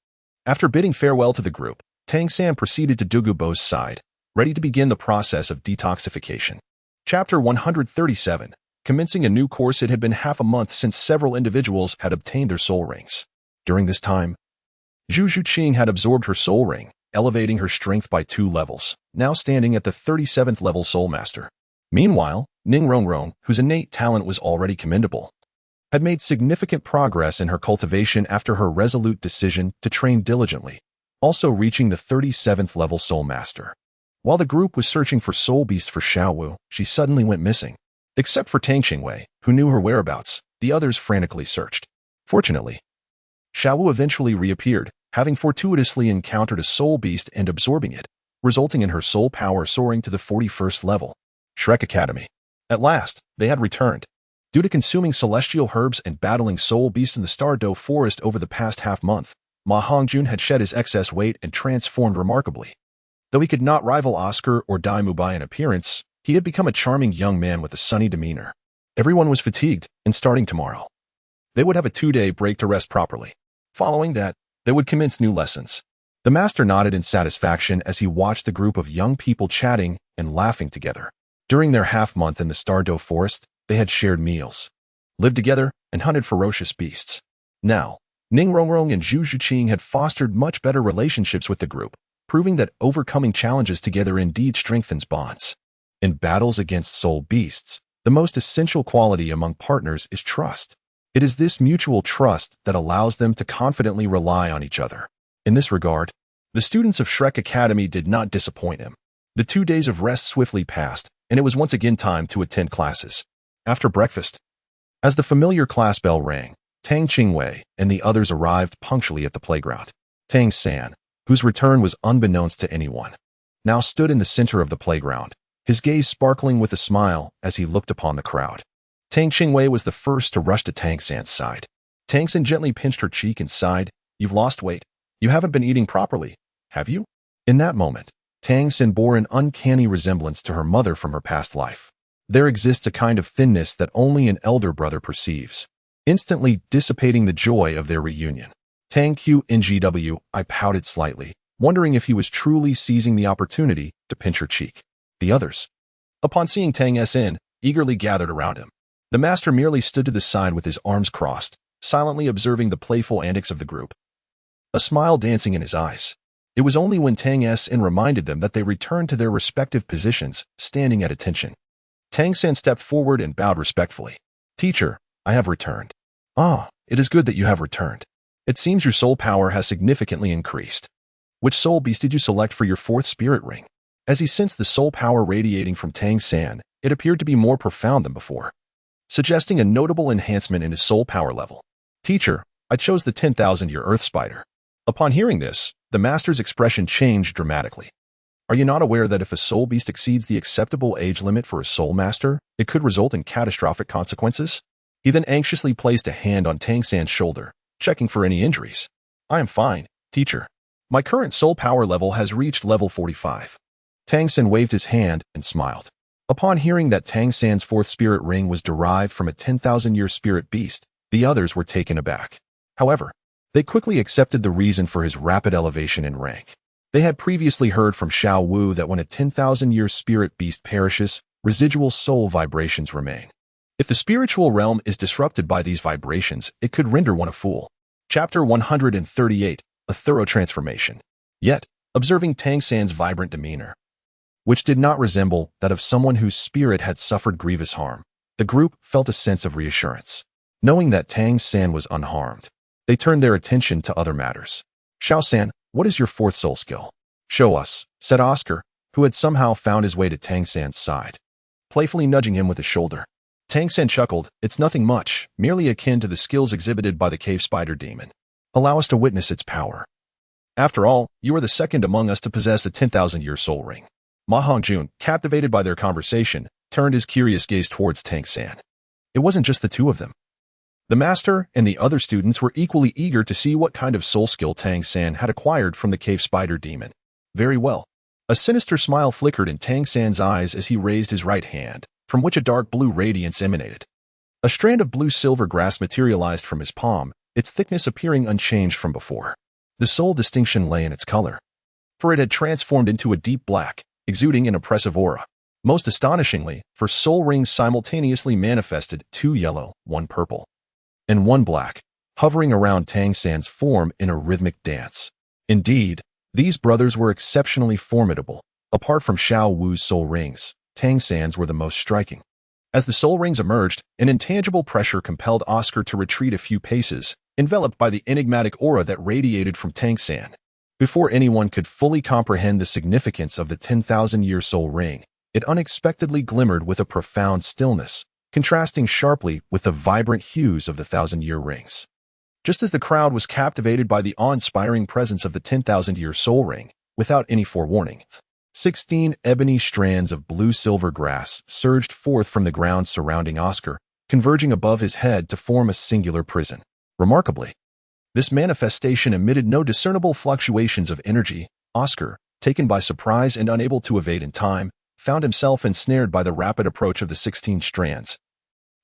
A: After bidding farewell to the group, Tang San proceeded to Douluo's side, ready to begin the process of detoxification. Chapter 137. Commencing a new course. It had been half a month since several individuals had obtained their soul rings. During this time, Zhu Zhuqing had absorbed her soul ring, elevating her strength by 2 levels, now standing at the 37th level soul master. Meanwhile, Ning Rongrong, whose innate talent was already commendable, had made significant progress in her cultivation after her resolute decision to train diligently, also reaching the 37th level soul master. While the group was searching for soul beasts for Xiao Wu, she suddenly went missing. Except for Tang Qingwei, who knew her whereabouts, the others frantically searched. Fortunately, Xiao Wu eventually reappeared, having fortuitously encountered a soul beast and absorbing it, resulting in her soul power soaring to the 41st level. Shrek Academy. At last, they had returned. Due to consuming celestial herbs and battling soul beasts in the Douluo forest over the past half-month, Ma Hongjun had shed his excess weight and transformed remarkably. Though he could not rival Oscar or Dai Mubai in appearance, he had become a charming young man with a sunny demeanor. Everyone was fatigued, and starting tomorrow, they would have a 2-day break to rest properly. Following that, they would commence new lessons. The master nodded in satisfaction as he watched the group of young people chatting and laughing together. During their half-month in the Douluo forest, they had shared meals, lived together, and hunted ferocious beasts. Now, Ning Rongrong and Zhu Zhuqing had fostered much better relationships with the group, proving that overcoming challenges together indeed strengthens bonds. In battles against soul beasts, the most essential quality among partners is trust. It is this mutual trust that allows them to confidently rely on each other. In this regard, the students of Shrek Academy did not disappoint him. The 2 days of rest swiftly passed, and it was once again time to attend classes. After breakfast, as the familiar class bell rang, Tang Qingwei and the others arrived punctually at the playground. Tang San, whose return was unbeknownst to anyone, now stood in the center of the playground, his gaze sparkling with a smile as he looked upon the crowd. Tang Qingwei was the first to rush to Tang San's side. Tang San gently pinched her cheek and sighed, "You've lost weight. You haven't been eating properly, have you?" In that moment, Tang San bore an uncanny resemblance to her mother from her past life. There exists a kind of thinness that only an elder brother perceives, instantly dissipating the joy of their reunion. Tang Qingwei, I pouted slightly, wondering if he was truly seizing the opportunity to pinch her cheek. The others, upon seeing Tang San, eagerly gathered around him. The master merely stood to the side with his arms crossed, silently observing the playful antics of the group, a smile dancing in his eyes. It was only when Tang San reminded them that they returned to their respective positions, standing at attention. Tang San stepped forward and bowed respectfully. "Teacher, I have returned." "Ah, it is good that you have returned. It seems your soul power has significantly increased. Which soul beast did you select for your 4th spirit ring?" As he sensed the soul power radiating from Tang San, it appeared to be more profound than before, suggesting a notable enhancement in his soul power level. "Teacher, I chose the 10,000-year earth spider." Upon hearing this, the master's expression changed dramatically. "Are you not aware that if a soul beast exceeds the acceptable age limit for a soul master, it could result in catastrophic consequences?" He then anxiously placed a hand on Tang San's shoulder, checking for any injuries. "I am fine, teacher. My current soul power level has reached level 45. Tang San waved his hand and smiled. Upon hearing that Tang San's 4th spirit ring was derived from a 10,000-year spirit beast, the others were taken aback. However, they quickly accepted the reason for his rapid elevation in rank. They had previously heard from Xiao Wu that when a 10,000-year spirit beast perishes, residual soul vibrations remain. If the spiritual realm is disrupted by these vibrations, it could render one a fool. Chapter 138, A Thorough Transformation. Yet, observing Tang San's vibrant demeanor, which did not resemble that of someone whose spirit had suffered grievous harm, the group felt a sense of reassurance. Knowing that Tang San was unharmed, they turned their attention to other matters. "Xiao San, what is your 4th soul skill?" "Show us," said Oscar, who had somehow found his way to Tang San's side, playfully nudging him with his shoulder. Tang San chuckled, "It's nothing much, merely akin to the skills exhibited by the cave spider demon. Allow us to witness its power. After all, you are the second among us to possess a 10,000-year soul ring." Ma Hongjun, captivated by their conversation, turned his curious gaze towards Tang San. It wasn't just the two of them. The master and the other students were equally eager to see what kind of soul skill Tang San had acquired from the cave spider demon. Very well. A sinister smile flickered in Tang San's eyes as he raised his right hand, from which a dark blue radiance emanated. A strand of blue-silver grass materialized from his palm, its thickness appearing unchanged from before. The sole distinction lay in its color, for it had transformed into a deep black, exuding an oppressive aura. Most astonishingly, for soul rings simultaneously manifested 2 yellow, 1 purple, and 1 black, hovering around Tang San's form in a rhythmic dance. Indeed, these brothers were exceptionally formidable. Apart from Xiao Wu's soul rings, Tang San's were the most striking. As the soul rings emerged, an intangible pressure compelled Oscar to retreat a few paces, enveloped by the enigmatic aura that radiated from Tang San. Before anyone could fully comprehend the significance of the 10,000-year soul ring, it unexpectedly glimmered with a profound stillness, contrasting sharply with the vibrant hues of the 1,000-year rings. just as the crowd was captivated by the awe-inspiring presence of the 10,000-year soul ring, without any forewarning. 16 ebony strands of blue-silver grass surged forth from the ground surrounding Oscar, converging above his head to form a singular prison. Remarkably, this manifestation emitted no discernible fluctuations of energy. Oscar, taken by surprise and unable to evade in time, found himself ensnared by the rapid approach of the 16 strands,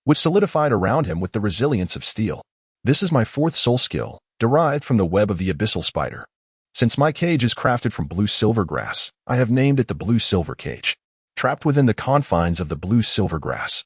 A: which solidified around him with the resilience of steel. This is my fourth soul skill, derived from the web of the abyssal spider. Since my cage is crafted from blue-silver grass, I have named it the blue-silver cage. Trapped within the confines of the blue-silver grass,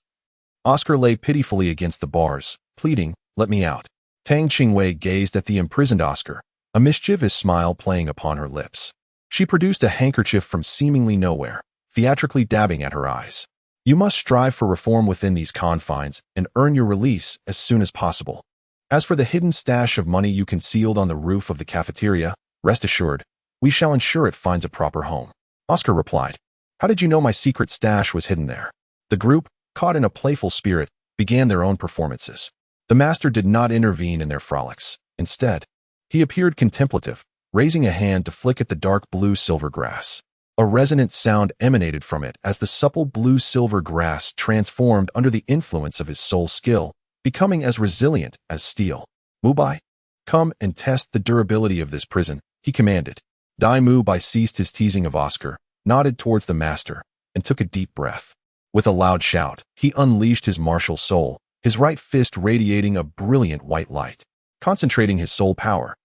A: Oscar lay pitifully against the bars, pleading, "Let me out." Tang Qingwei gazed at the imprisoned Oscar, a mischievous smile playing upon her lips. She produced a handkerchief from seemingly nowhere, theatrically dabbing at her eyes. "You must strive for reform within these confines and earn your release as soon as possible. As for the hidden stash of money you concealed on the roof of the cafeteria, rest assured, we shall ensure it finds a proper home." Oscar replied, "How did you know my secret stash was hidden there?" The group, caught in a playful spirit, began their own performances. The master did not intervene in their frolics. Instead, he appeared contemplative, raising a hand to flick at the dark blue-silver grass. A resonant sound emanated from it as the supple blue-silver grass transformed under the influence of his soul skill, becoming as resilient as steel. "Mubai, come and test the durability of this prison," he commanded. Dai Mubai ceased his teasing of Oscar, nodded towards the master, and took a deep breath. With a loud shout, he unleashed his martial soul, his right fist radiating a brilliant white light. Concentrating his soul power,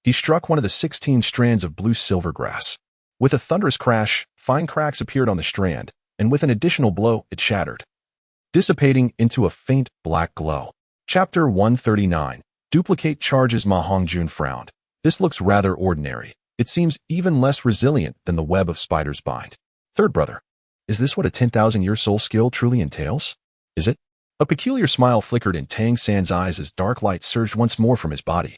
A: he struck one of the 16 strands of blue-silver grass. With a thunderous crash, fine cracks appeared on the strand, and with an additional blow, it shattered, dissipating into a faint black glow. Chapter 139. Duplicate charges. Ma Hongjun frowned. "This looks rather ordinary. It seems even less resilient than the web of spiders bind." "Third brother, is this what a 10,000-year soul skill truly entails? Is it?" A peculiar smile flickered in Tang San's eyes as dark light surged once more from his body.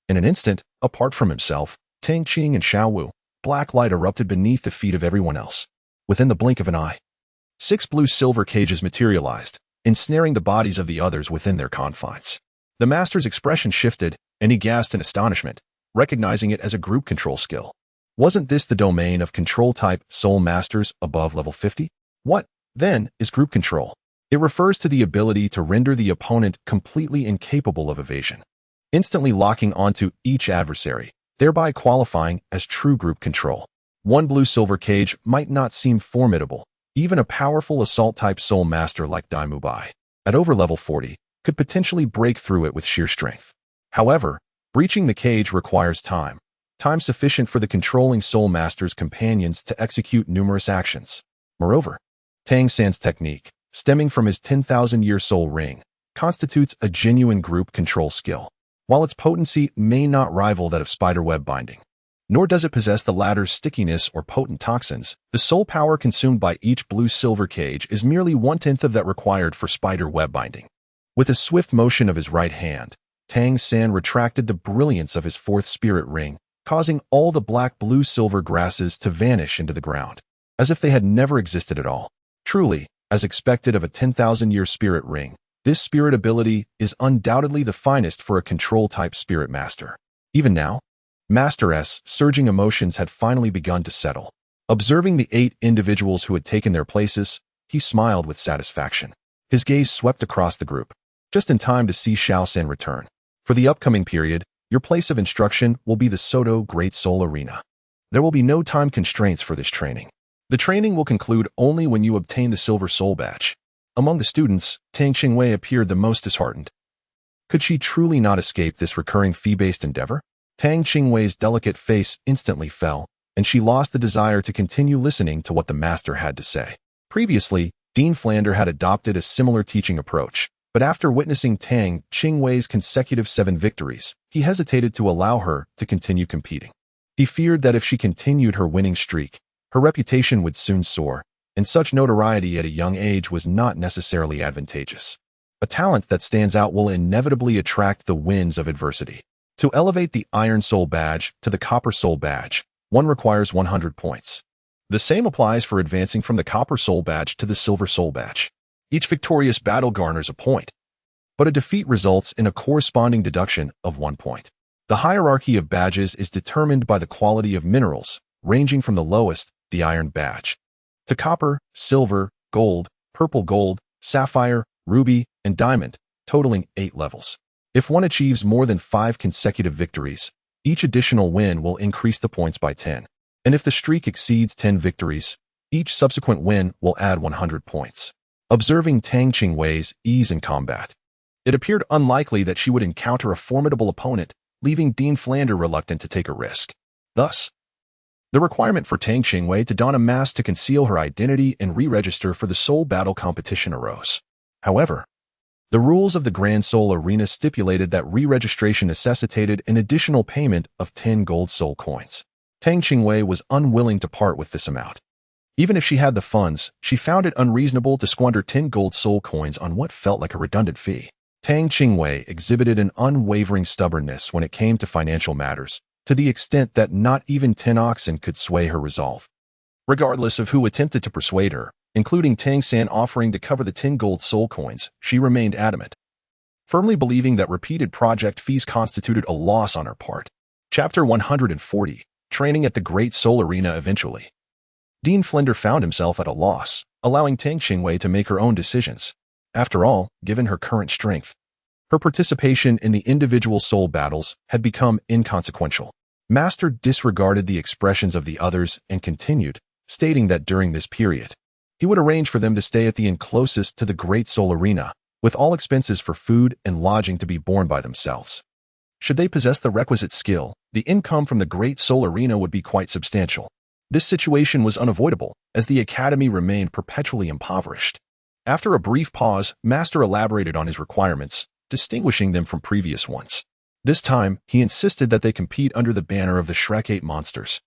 A: In an instant, apart from himself, Tang Qing and Xiao Wu, black light erupted beneath the feet of everyone else. Within the blink of an eye, 6 blue-silver cages materialized, ensnaring the bodies of the others within their confines. The master's expression shifted, and he gasped in astonishment, recognizing it as a group control skill. Wasn't this the domain of control-type soul masters above level 50? What, then, is group control? It refers to the ability to render the opponent completely incapable of evasion, instantly locking onto each adversary, thereby qualifying as true group control. One blue-silver cage might not seem formidable. Even a powerful assault-type soul master like Dai Mubai, at over level 40, could potentially break through it with sheer strength. However, breaching the cage requires time sufficient for the controlling soul master's companions to execute numerous actions. Moreover, Tang San's technique, stemming from his 10,000-year soul ring, constitutes a genuine group control skill. While its potency may not rival that of spiderweb binding, nor does it possess the latter's stickiness or potent toxins, the soul power consumed by each blue-silver cage is merely 1/10 of that required for spider web binding. With a swift motion of his right hand, Tang San retracted the brilliance of his fourth spirit ring, causing all the black blue-silver grasses to vanish into the ground, as if they had never existed at all. Truly, as expected of a 10,000-year spirit ring, this spirit ability is undoubtedly the finest for a control-type spirit master. Even now, Master S' surging emotions had finally begun to settle. Observing the 8 individuals who had taken their places, he smiled with satisfaction. His gaze swept across the group, just in time to see Xiao San return. "For the upcoming period, your place of instruction will be the Soto Great Soul Arena. There will be no time constraints for this training. The training will conclude only when you obtain the Silver Soul Badge." Among the students, Tang Qingwei appeared the most disheartened. Could she truly not escape this recurring fee-based endeavor? Tang Qingwei's delicate face instantly fell, and she lost the desire to continue listening to what the master had to say. Previously, Dean Flander had adopted a similar teaching approach, but after witnessing Tang Qingwei's consecutive 7 victories, he hesitated to allow her to continue competing. He feared that if she continued her winning streak, her reputation would soon soar, and such notoriety at a young age was not necessarily advantageous. A talent that stands out will inevitably attract the winds of adversity. To elevate the Iron Soul Badge to the Copper Soul Badge, one requires 100 points. The same applies for advancing from the Copper Soul Badge to the Silver Soul Badge. Each victorious battle garners a point. but a defeat results in a corresponding deduction of 1 point. The hierarchy of badges is determined by the quality of minerals, ranging from the lowest, the iron badge, to copper, silver, gold, purple gold, sapphire, ruby, and diamond, totaling 8 levels. If one achieves more than 5 consecutive victories, each additional win will increase the points by 10. And if the streak exceeds 10 victories, each subsequent win will add 100 points. Observing Tang Qingwei's ease in combat, it appeared unlikely that she would encounter a formidable opponent, leaving Dean Flander reluctant to take a risk. Thus, the requirement for Tang Qingwei to don a mask to conceal her identity and re-register for the Soul Battle competition arose. However, the rules of the Grand Soul Arena stipulated that re-registration necessitated an additional payment of 10 gold soul coins. Tang Qingwei was unwilling to part with this amount. Even if she had the funds, she found it unreasonable to squander 10 gold soul coins on what felt like a redundant fee. Tang Qingwei exhibited an unwavering stubbornness when it came to financial matters, to the extent that not even 10 oxen could sway her resolve. Regardless of who attempted to persuade her, including Tang San offering to cover the 10 gold soul coins, she remained adamant, firmly believing that repeated project fees constituted a loss on her part. Chapter 140, Training at the Great Soul Arena. Eventually, Dean Flander found himself at a loss, allowing Tang Qingwei to make her own decisions. After all, given her current strength, her participation in the individual soul battles had become inconsequential. Master disregarded the expressions of the others and continued, stating that during this period, he would arrange for them to stay at the inn closest to the Great Soul Arena, with all expenses for food and lodging to be borne by themselves. Should they possess the requisite skill, the income from the Great Soul Arena would be quite substantial. This situation was unavoidable, as the academy remained perpetually impoverished. After a brief pause, Master elaborated on his requirements, distinguishing them from previous ones. This time, he insisted that they compete under the banner of the Shrek 8 monsters.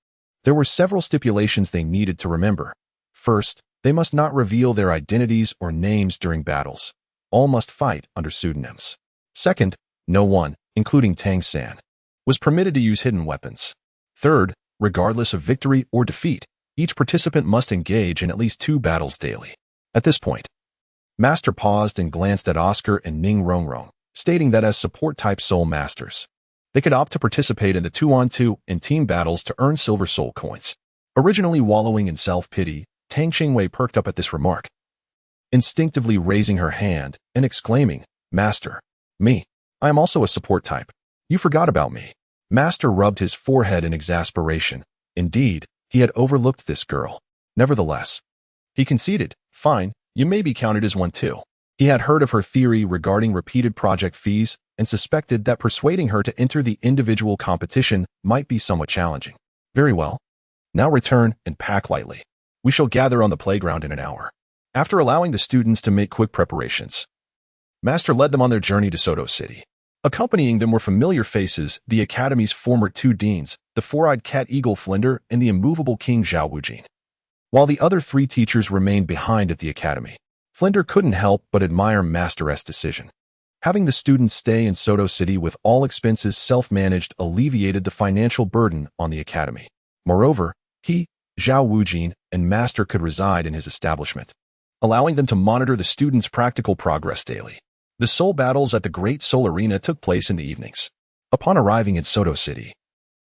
A: There were several stipulations they needed to remember. First, they must not reveal their identities or names during battles. All must fight under pseudonyms. Second, no one, including Tang San, was permitted to use hidden weapons. Third, regardless of victory or defeat, each participant must engage in at least 2 battles daily. At this point, Master paused and glanced at Oscar and Ning Rongrong, stating that as support-type soul masters, they could opt to participate in the 2-on-2 and team battles to earn silver soul coins. Originally wallowing in self-pity, Tang Qingwei perked up at this remark, instinctively raising her hand and exclaiming, "Master, me. I am also a support type. You forgot about me." Master rubbed his forehead in exasperation. Indeed, he had overlooked this girl. Nevertheless, he conceded, "Fine, you may be counted as one too." He had heard of her theory regarding repeated project fees and suspected that persuading her to enter the individual competition might be somewhat challenging. "Very well. Now return and pack lightly. We shall gather on the playground in an hour." After allowing the students to make quick preparations, Master led them on their journey to Soto City. Accompanying them were familiar faces, the Academy's former 2 deans, the four-eyed cat Eagle Flinder and the immovable King Zhao Wujin. While the other 3 teachers remained behind at the Academy, Flinder couldn't help but admire Master S's decision. Having the students stay in Soto City with all expenses self-managed alleviated the financial burden on the Academy. Moreover, he, Zhao Wujin, and Master could reside in his establishment, allowing them to monitor the students' practical progress daily. The soul battles at the Great Soul Arena took place in the evenings. Upon arriving in Soto City,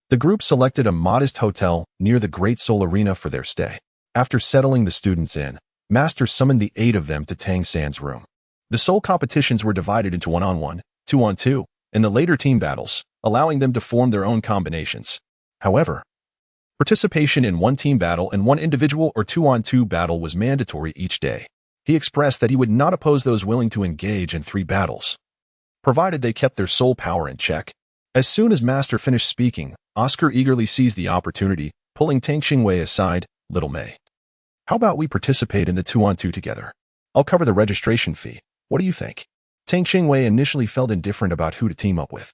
A: the group selected a modest hotel near the Great Soul Arena for their stay. After settling the students in, Master summoned the 8 of them to Tang San's room. The soul competitions were divided into 1-on-1, 2-on-2, and the later team battles, allowing them to form their own combinations. However, participation in 1 team battle and 1 individual or 2-on-2 battle was mandatory each day. He expressed that he would not oppose those willing to engage in 3 battles, provided they kept their soul power in check. As soon as Master finished speaking, Oscar eagerly seized the opportunity, pulling Tang Qingwei aside. "Little May, how about we participate in the 2-on-2 together? I'll cover the registration fee. What do you think?" Tang Qingwei initially felt indifferent about who to team up with,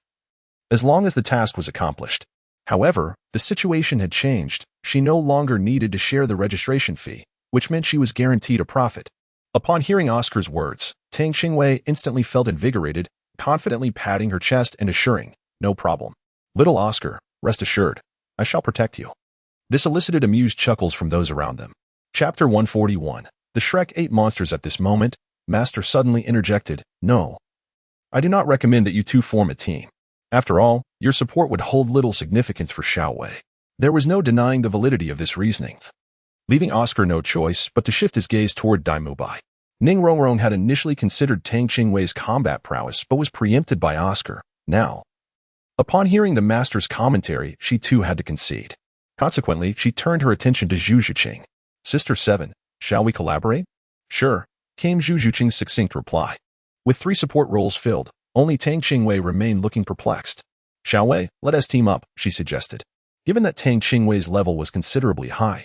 A: as long as the task was accomplished. However, the situation had changed. She no longer needed to share the registration fee, which meant she was guaranteed a profit. Upon hearing Oscar's words, Tang Qingwei instantly felt invigorated, confidently patting her chest and assuring, "No problem. Little Oscar, rest assured, I shall protect you." This elicited amused chuckles from those around them. Chapter 141, The Shrek 8 Monsters. At this moment, Master suddenly interjected, "No. I do not recommend that you two form a team. After all, your support would hold little significance for Xiaowei. There was no denying the validity of this reasoning, leaving Oscar no choice but to shift his gaze toward Dai Mubai. Ning Rongrong had initially considered Tang Qingwei's combat prowess but was preempted by Oscar. Now, upon hearing the master's commentary, she too had to concede. Consequently, she turned her attention to Zhu Zhuqing. Sister 7, shall we collaborate? Sure, came Zhu Zhuqing's succinct reply. With 3 support roles filled, only Tang Qingwei remained looking perplexed. Xiaowei, let us team up, she suggested. Given that Tang Qingwei's level was considerably high,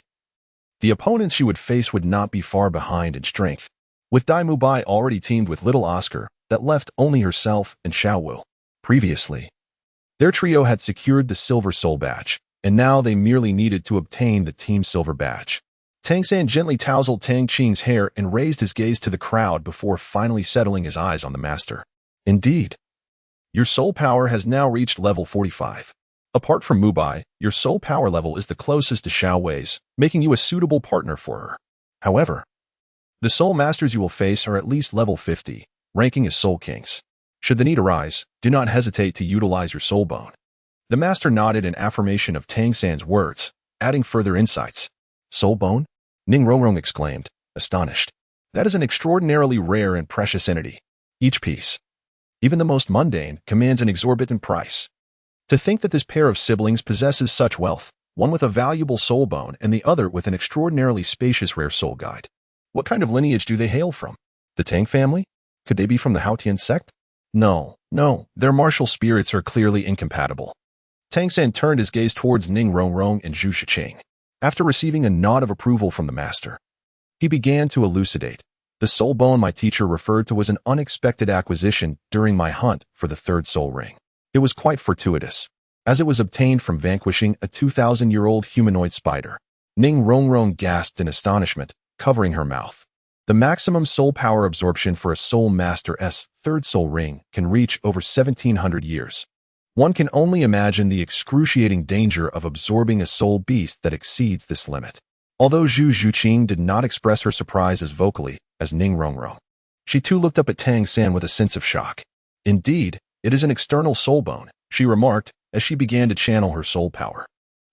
A: the opponents she would face would not be far behind in strength. With Dai Mubai already teamed with little Oscar, that left only herself and Xiao Wu. Previously, their trio had secured the Silver Soul Badge, and now they merely needed to obtain the Team Silver Badge. Tang San gently tousled Tang Qing's hair and raised his gaze to the crowd before finally settling his eyes on the master. Indeed, your soul power has now reached level 45. Apart from Mubai, your soul power level is the closest to Xiao Wei's, making you a suitable partner for her. However, the soul masters you will face are at least level 50, ranking as soul kings. Should the need arise, do not hesitate to utilize your soul bone. The master nodded in affirmation of Tang San's words, adding further insights. Soul bone? Ning Rongrong exclaimed, astonished. That is an extraordinarily rare and precious entity. Each piece, even the most mundane, commands an exorbitant price. To think that this pair of siblings possesses such wealth, one with a valuable soul bone and the other with an extraordinarily spacious rare soul guide. What kind of lineage do they hail from? The Tang family? Could they be from the Haotian sect? No, their martial spirits are clearly incompatible. Tang San turned his gaze towards Ning Rongrong and Zhu Zhuqing. After receiving a nod of approval from the master, he began to elucidate. The soul bone my teacher referred to was an unexpected acquisition during my hunt for the 3rd soul ring. It was quite fortuitous, as it was obtained from vanquishing a 2,000-year-old humanoid spider. Ning Rongrong gasped in astonishment, covering her mouth. The maximum soul power absorption for a soul master's 3rd soul ring can reach over 1,700 years. One can only imagine the excruciating danger of absorbing a soul beast that exceeds this limit. Although Zhu Zhuqing did not express her surprise as vocally as Ning Rongrong, she too looked up at Tang San with a sense of shock. Indeed, it is an external soul bone, she remarked as she began to channel her soul power.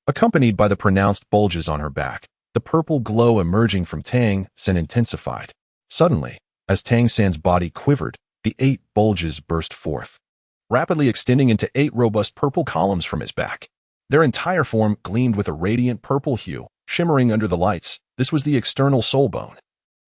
A: Accompanied by the pronounced bulges on her back, the purple glow emerging from Tang San intensified. Suddenly, as Tang San's body quivered, the 8 bulges burst forth, rapidly extending into 8 robust purple columns from his back. Their entire form gleamed with a radiant purple hue, shimmering under the lights. This was the external soul bone.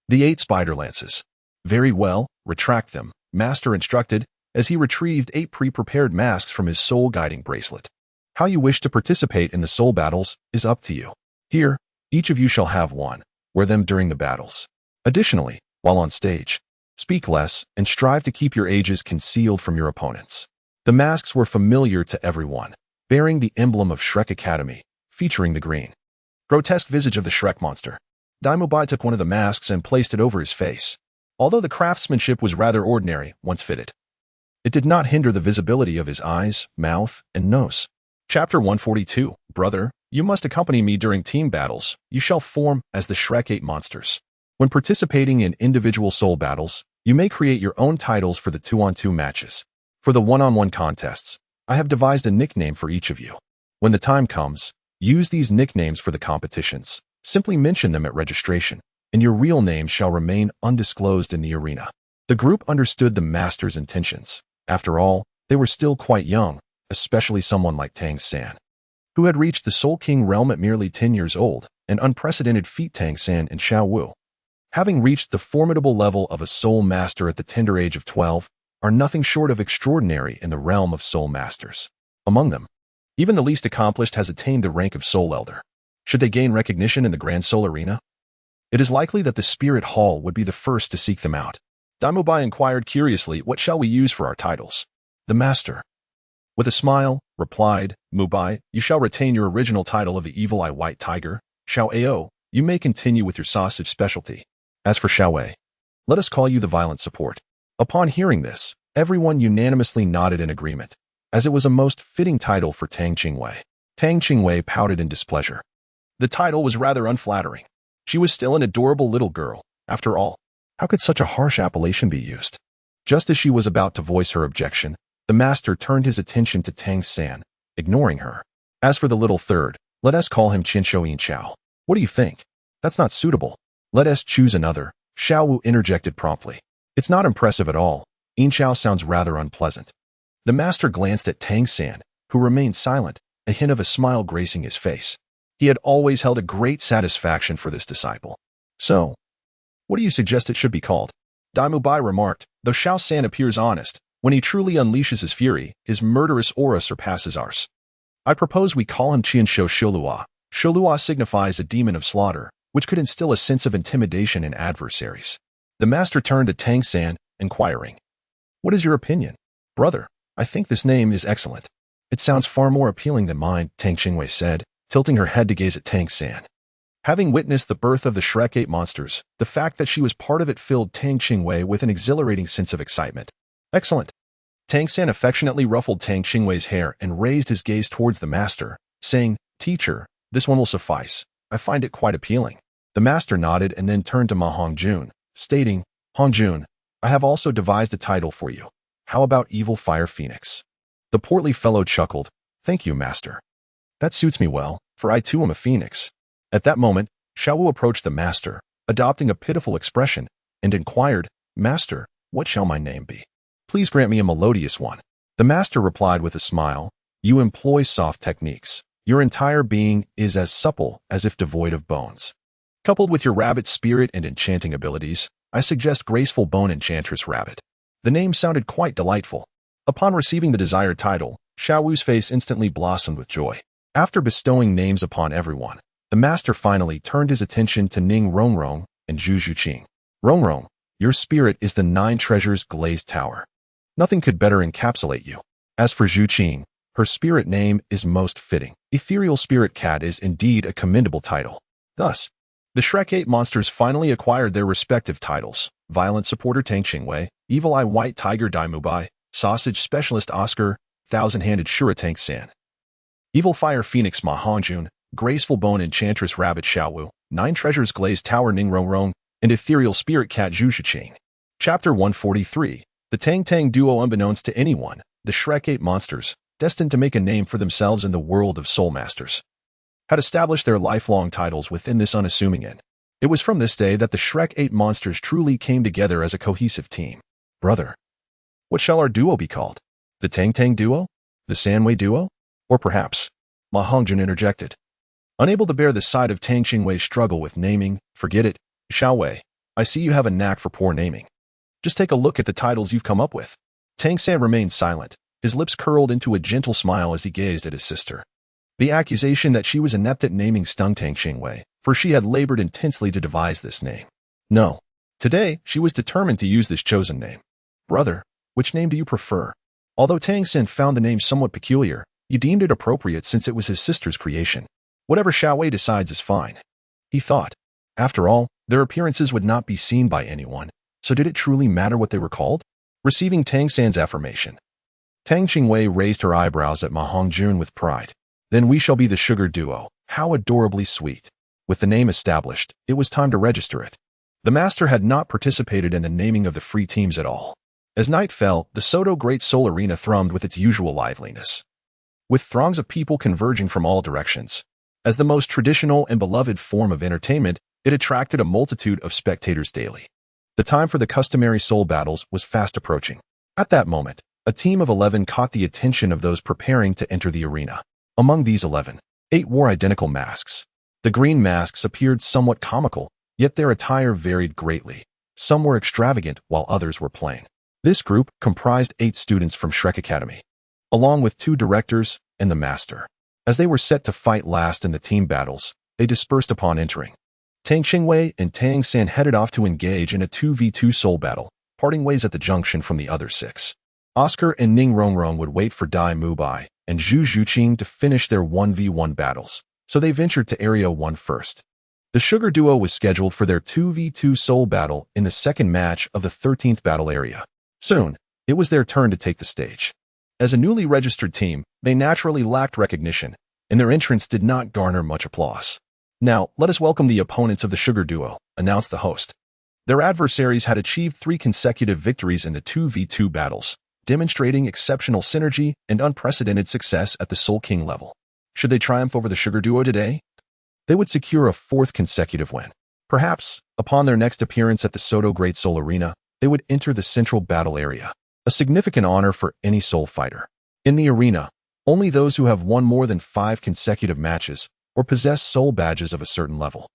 A: The 8 spider lances. Very well, retract them, Master instructed, as he retrieved 8 pre-prepared masks from his soul guiding bracelet. How you wish to participate in the soul battles is up to you. Here, each of you shall have one. Wear them during the battles. Additionally, while on stage, speak less and strive to keep your ages concealed from your opponents. The masks were familiar to everyone, bearing the emblem of Shrek Academy, featuring the green, grotesque visage of the Shrek monster. Dai Mubai took one of the masks and placed it over his face. Although the craftsmanship was rather ordinary once fitted, it did not hinder the visibility of his eyes, mouth, and nose. Chapter 142. Brother, you must accompany me during team battles. You shall form as the Shrek 8 monsters. When participating in individual soul battles, you may create your own titles for the 2-on-2 matches. For the 1-on-1 contests, I have devised a nickname for each of you. When the time comes, use these nicknames for the competitions. Simply mention them at registration, and your real name shall remain undisclosed in the arena. The group understood the master's intentions. After all, they were still quite young, especially someone like Tang San, who had reached the Soul King realm at merely 10 years old, an unprecedented feat. Tang San and Xiao Wu, having reached the formidable level of a soul master at the tender age of 12, are nothing short of extraordinary in the realm of soul masters. Among them, even the least accomplished has attained the rank of soul elder. Should they gain recognition in the Grand Soul Arena, it is likely that the Spirit Hall would be the first to seek them out. Dai Mubai inquired curiously, what shall we use for our titles? The master, with a smile, replied, Mubai, you shall retain your original title of the Evil Eye White Tiger. Xiao Ao, you may continue with your sausage specialty. As for Xiao Wei, let us call you the Violent Support. Upon hearing this, everyone unanimously nodded in agreement, as it was a most fitting title for Tang Qingwei. Tang Qingwei pouted in displeasure. The title was rather unflattering. She was still an adorable little girl. After all, how could such a harsh appellation be used? Just as she was about to voice her objection, the master turned his attention to Tang San, ignoring her. As for the little third, let us call him Qinshuo Chao. What do you think? That's not suitable. Let us choose another, Xiao Wu interjected promptly. It's not impressive at all. Yin Chao sounds rather unpleasant. The master glanced at Tang San, who remained silent, a hint of a smile gracing his face. He had always held a great satisfaction for this disciple. So, what do you suggest it should be called? Daimu Bai remarked, though Xiao San appears honest, when he truly unleashes his fury, his murderous aura surpasses ours. I propose we call him Qinshuo Sholuo. Sholuo signifies a demon of slaughter, which could instill a sense of intimidation in adversaries. The master turned to Tang San, inquiring, what is your opinion? Brother, I think this name is excellent. It sounds far more appealing than mine, Tang Qingwei said, tilting her head to gaze at Tang San. Having witnessed the birth of the Shrek 8 monsters, the fact that she was part of it filled Tang Qingwei with an exhilarating sense of excitement. Excellent. Tang San affectionately ruffled Tang Qingwei's hair and raised his gaze towards the master, saying, Teacher, this one will suffice. I find it quite appealing. The master nodded and then turned to Ma Hongjun, stating, Hongjun, I have also devised a title for you. How about Evil Fire Phoenix? The portly fellow chuckled. Thank you, master. That suits me well, for I too am a phoenix. At that moment, Xiao Wu approached the master, adopting a pitiful expression, and inquired, Master, what shall my name be? Please grant me a melodious one. The master replied with a smile, You employ soft techniques. Your entire being is as supple as if devoid of bones. Coupled with your rabbit spirit and enchanting abilities, I suggest Graceful Bone Enchantress Rabbit. The name sounded quite delightful. Upon receiving the desired title, Xiao Wu's face instantly blossomed with joy. After bestowing names upon everyone, the master finally turned his attention to Ning Rongrong and Zhu Zhuqing. Rongrong, your spirit is the 9 treasures glazed tower. Nothing could better encapsulate you. As for Zhuqing, her spirit name is most fitting. Ethereal Spirit Cat is indeed a commendable title. Thus, the Shrek 8 monsters finally acquired their respective titles. Violent Supporter Tang Qingwei, Evil Eye White Tiger Daimu Bai, Sausage Specialist Oscar, Thousand-Handed Shura Tang San. Evil Fire Phoenix Ma Hongjun, Graceful Bone Enchantress Rabbit Xiao Wu, 9 Treasures Glazed Tower Ning Rongrong, and Ethereal Spirit Cat Zhu Zhuqing. Chapter 143. The Tang Tang Duo. Unbeknownst to anyone, the Shrek 8 monsters, destined to make a name for themselves in the world of Soul Masters, had established their lifelong titles within this unassuming inn. It was from this day that the Shrek 8 monsters truly came together as a cohesive team. Brother, what shall our duo be called? The Tang Tang Duo? The Sanwei Duo? Or perhaps, Ma Hongjun interjected. Unable to bear the sight of Tang Qingwei's struggle with naming, forget it, Xiao Wei, I see you have a knack for poor naming. Just take a look at the titles you've come up with. Tang San remained silent, his lips curled into a gentle smile as he gazed at his sister. The accusation that she was inept at naming stung Tang Qingwei, for she had labored intensely to devise this name. No. Today, she was determined to use this chosen name. Brother, which name do you prefer? Although Tang San found the name somewhat peculiar, he deemed it appropriate since it was his sister's creation. Whatever Xiao Wei decides is fine. He thought. After all, their appearances would not be seen by anyone, so did it truly matter what they were called? Receiving Tang San's affirmation, Tang Qingwei raised her eyebrows at Ma Hongjun with pride. Then we shall be the Sugar Duo. How adorably sweet. With the name established, it was time to register it. The master had not participated in the naming of the free teams at all. As night fell, the Soto Great Soul Arena thrummed with its usual liveliness, with throngs of people converging from all directions. As the most traditional and beloved form of entertainment, it attracted a multitude of spectators daily. The time for the customary soul battles was fast approaching. At that moment, a team of 11 caught the attention of those preparing to enter the arena. Among these 11, 8 wore identical masks. The green masks appeared somewhat comical, yet their attire varied greatly. Some were extravagant while others were plain. This group comprised 8 students from Shrek Academy, along with 2 directors and the master. As they were set to fight last in the team battles, they dispersed upon entering. Tang Qingwei and Tang San headed off to engage in a 2v2 soul battle, parting ways at the junction from the other 6. Oscar and Ning Rongrong would wait for Dai Mubai and Zhu Zhuqing to finish their 1v1 battles, so they ventured to Area 1 first. The Sugar Duo was scheduled for their 2v2 soul battle in the second match of the 13th battle area. Soon, it was their turn to take the stage. As a newly registered team, they naturally lacked recognition, and their entrance did not garner much applause. Now, let us welcome the opponents of the Sugar Duo, announced the host. Their adversaries had achieved 3 consecutive victories in the 2v2 battles, demonstrating exceptional synergy and unprecedented success at the Soul King level. Should they triumph over the Sugar Duo today, they would secure a 4th consecutive win. Perhaps, upon their next appearance at the Soto Great Soul Arena, they would enter the central battle area, a significant honor for any soul fighter. In the arena, only those who have won more than 5 consecutive matches or possess soul badges of a certain level,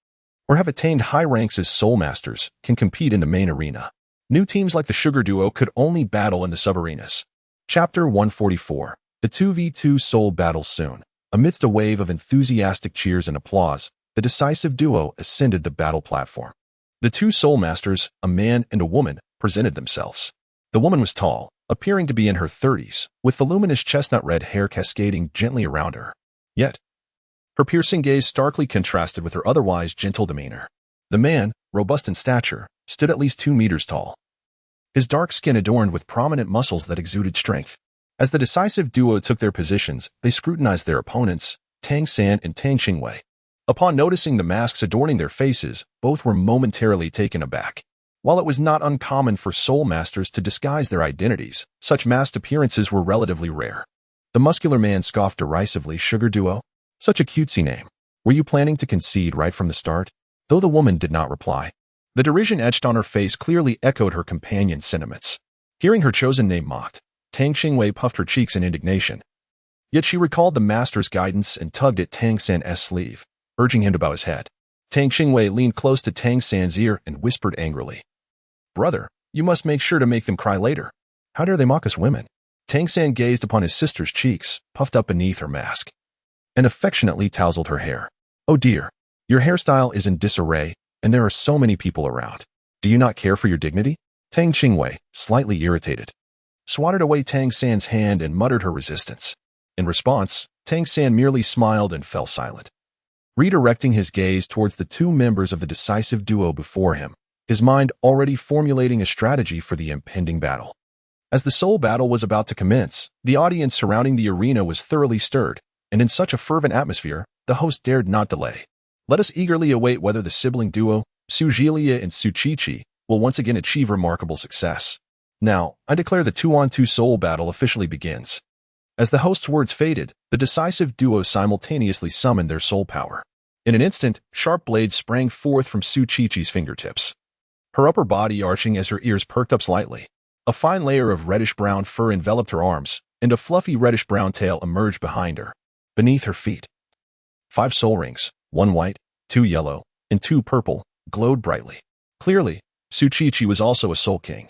A: or have attained high ranks as soul masters, can compete in the main arena. New teams like the Sugar Duo could only battle in the sub-arenas. Chapter 144. The 2v2 soul battle soon. Amidst a wave of enthusiastic cheers and applause, the decisive duo ascended the battle platform. The 2 soul masters, a man and a woman, presented themselves. The woman was tall, appearing to be in her 30s, with voluminous chestnut-red hair cascading gently around her. Yet, her piercing gaze starkly contrasted with her otherwise gentle demeanor. The man, robust in stature, stood at least 2 meters tall, his dark skin adorned with prominent muscles that exuded strength. As the decisive duo took their positions, they scrutinized their opponents, Tang San and Tang Qingwei. Upon noticing the masks adorning their faces, both were momentarily taken aback. While it was not uncommon for soul masters to disguise their identities, such masked appearances were relatively rare. The muscular man scoffed derisively. Sugar Duo? Such a cutesy name. Were you planning to concede right from the start? Though the woman did not reply, the derision etched on her face clearly echoed her companion's sentiments. Hearing her chosen name mocked, Tang Qingwei puffed her cheeks in indignation. Yet she recalled the master's guidance and tugged at Tang San's sleeve, urging him to bow his head. Tang Qingwei leaned close to Tang San's ear and whispered angrily, "Brother, you must make sure to make them cry later. How dare they mock us women?" Tang San gazed upon his sister's cheeks, puffed up beneath her mask, and affectionately tousled her hair. "Oh dear, your hairstyle is in disarray, and there are so many people around. Do you not care for your dignity?" Tang Qingwei, slightly irritated, swatted away Tang San's hand and muttered her resistance. In response, Tang San merely smiled and fell silent. Redirecting his gaze towards the 2 members of the decisive duo before him, his mind already formulating a strategy for the impending battle. As the soul battle was about to commence, the audience surrounding the arena was thoroughly stirred, and in such a fervent atmosphere, the host dared not delay. Let us eagerly await whether the sibling duo, Su Jilia and Su Qiqi, will once again achieve remarkable success. Now, I declare the 2-on-2 soul battle officially begins. As the host's words faded, the decisive duo simultaneously summoned their soul power. In an instant, sharp blades sprang forth from Su Qiqi's fingertips, her upper body arching as her ears perked up slightly. A fine layer of reddish-brown fur enveloped her arms, and a fluffy reddish-brown tail emerged behind her. Beneath her feet, 5 soul rings, 1 white, 2 yellow, and 2 purple, glowed brightly. Clearly, Su Qiqi was also a soul king,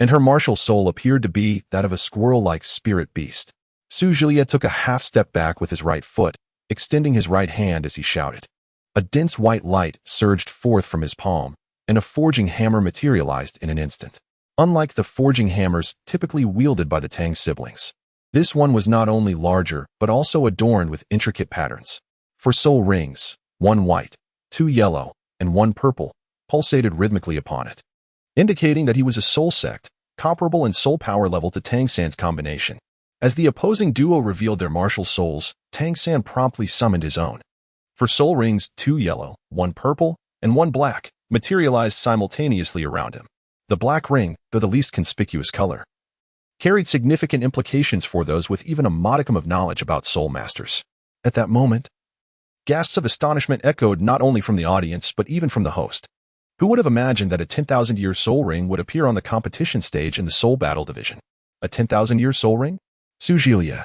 A: and her martial soul appeared to be that of a squirrel-like spirit beast. Su Jilia took a half step back with his right foot, extending his right hand as he shouted. A dense white light surged forth from his palm, and a forging hammer materialized in an instant. Unlike the forging hammers typically wielded by the Tang siblings, this one was not only larger but also adorned with intricate patterns. 4 soul rings, 1 white, 2 yellow, and 1 purple, pulsated rhythmically upon it, indicating that he was a soul sect, comparable in soul power level to Tang San's combination. As the opposing duo revealed their martial souls, Tang San promptly summoned his own. 4 soul rings, 2 yellow, 1 purple, and 1 black, materialized simultaneously around him. The black ring, though the least conspicuous color, carried significant implications for those with even a modicum of knowledge about soul masters. At that moment, gasps of astonishment echoed not only from the audience but even from the host. Who would have imagined that a 10,000-year soul ring would appear on the competition stage in the soul battle division? A 10,000-year soul ring? Su Jilia,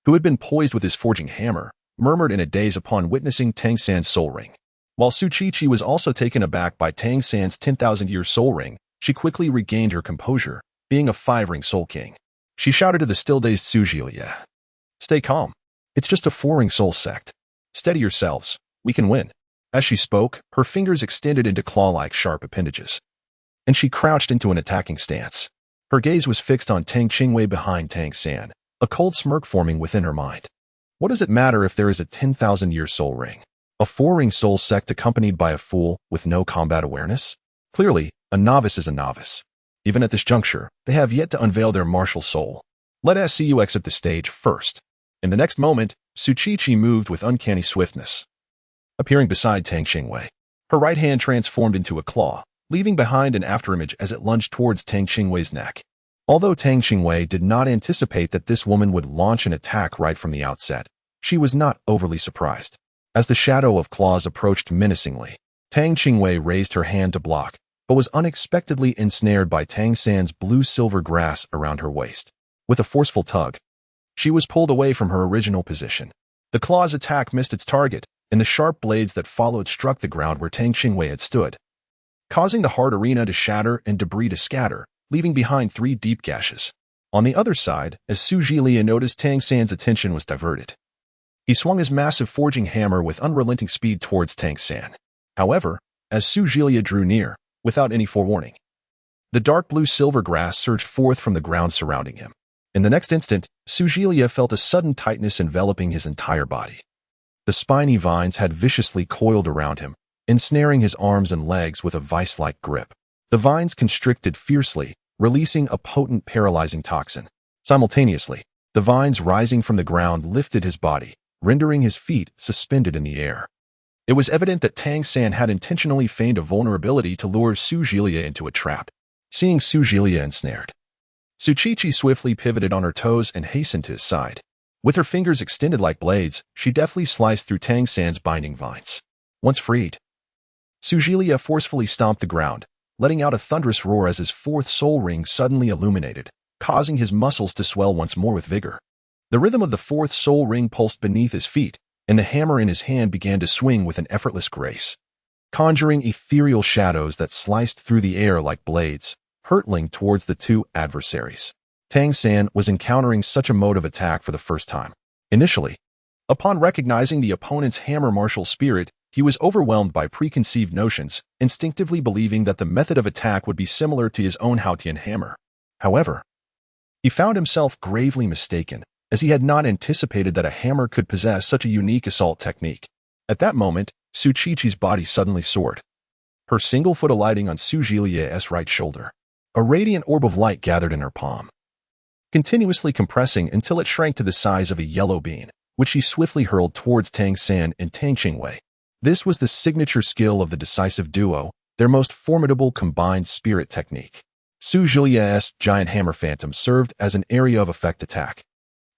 A: who had been poised with his forging hammer, murmured in a daze upon witnessing Tang San's soul ring. While Su Qiqi was also taken aback by Tang San's 10,000-year soul ring, she quickly regained her composure, being a 5-ring soul king. She shouted to the still-dazed Su Jilia, "Stay calm. It's just a 4-ring soul sect. Steady yourselves. We can win." As she spoke, her fingers extended into claw-like sharp appendages, and she crouched into an attacking stance. Her gaze was fixed on Tang Qingwei behind Tang San, a cold smirk forming within her mind. What does it matter if there is a 10,000-year soul ring? A 4-ring soul sect accompanied by a fool with no combat awareness? Clearly, a novice is a novice. Even at this juncture, they have yet to unveil their martial soul. Let us see you exit the stage first. In the next moment, Su Qiqi moved with uncanny swiftness, appearing beside Tang Qingwei. Her right hand transformed into a claw, leaving behind an afterimage as it lunged towards Tang Qingwei's neck. Although Tang Qingwei did not anticipate that this woman would launch an attack right from the outset, she was not overly surprised. As the shadow of claws approached menacingly, Tang Qingwei raised her hand to block, but was unexpectedly ensnared by Tang San's blue-silver grass around her waist. With a forceful tug, she was pulled away from her original position. The claw's attack missed its target, and the sharp blades that followed struck the ground where Tang Qingwei had stood, causing the hard arena to shatter and debris to scatter, leaving behind 3 deep gashes. On the other side, as Su Zhilia noticed Tang San's attention was diverted, he swung his massive forging hammer with unrelenting speed towards Tang San. However, as Su Zhilia drew near, without any forewarning, the dark blue-silver grass surged forth from the ground surrounding him. In the next instant, Su Zhilia felt a sudden tightness enveloping his entire body. The spiny vines had viciously coiled around him, ensnaring his arms and legs with a vice-like grip. The vines constricted fiercely, releasing a potent paralyzing toxin. Simultaneously, the vines rising from the ground lifted his body, rendering his feet suspended in the air. It was evident that Tang San had intentionally feigned a vulnerability to lure Su Zhilia into a trap. Seeing Su Zhilia ensnared, Su Qiqi swiftly pivoted on her toes and hastened to his side. With her fingers extended like blades, she deftly sliced through Tang San's binding vines. Once freed, Su Zhilia forcefully stomped the ground, letting out a thunderous roar as his 4th soul ring suddenly illuminated, causing his muscles to swell once more with vigor. The rhythm of the 4th soul ring pulsed beneath his feet, and the hammer in his hand began to swing with an effortless grace, conjuring ethereal shadows that sliced through the air like blades, hurtling towards the 2 adversaries. Tang San was encountering such a mode of attack for the first time. Initially, upon recognizing the opponent's hammer martial spirit, he was overwhelmed by preconceived notions, instinctively believing that the method of attack would be similar to his own Haotian Hammer. However, he found himself gravely mistaken, as he had not anticipated that a hammer could possess such a unique assault technique. At that moment, Su Qiqi's body suddenly soared, her single foot alighting on Su Zhilia's right shoulder. A radiant orb of light gathered in her palm, continuously compressing until it shrank to the size of a yellow bean, which she swiftly hurled towards Tang San and Tang Qingwei. This was the signature skill of the decisive duo, their most formidable combined spirit technique. Su Zhilia's giant hammer phantom served as an area of effect attack,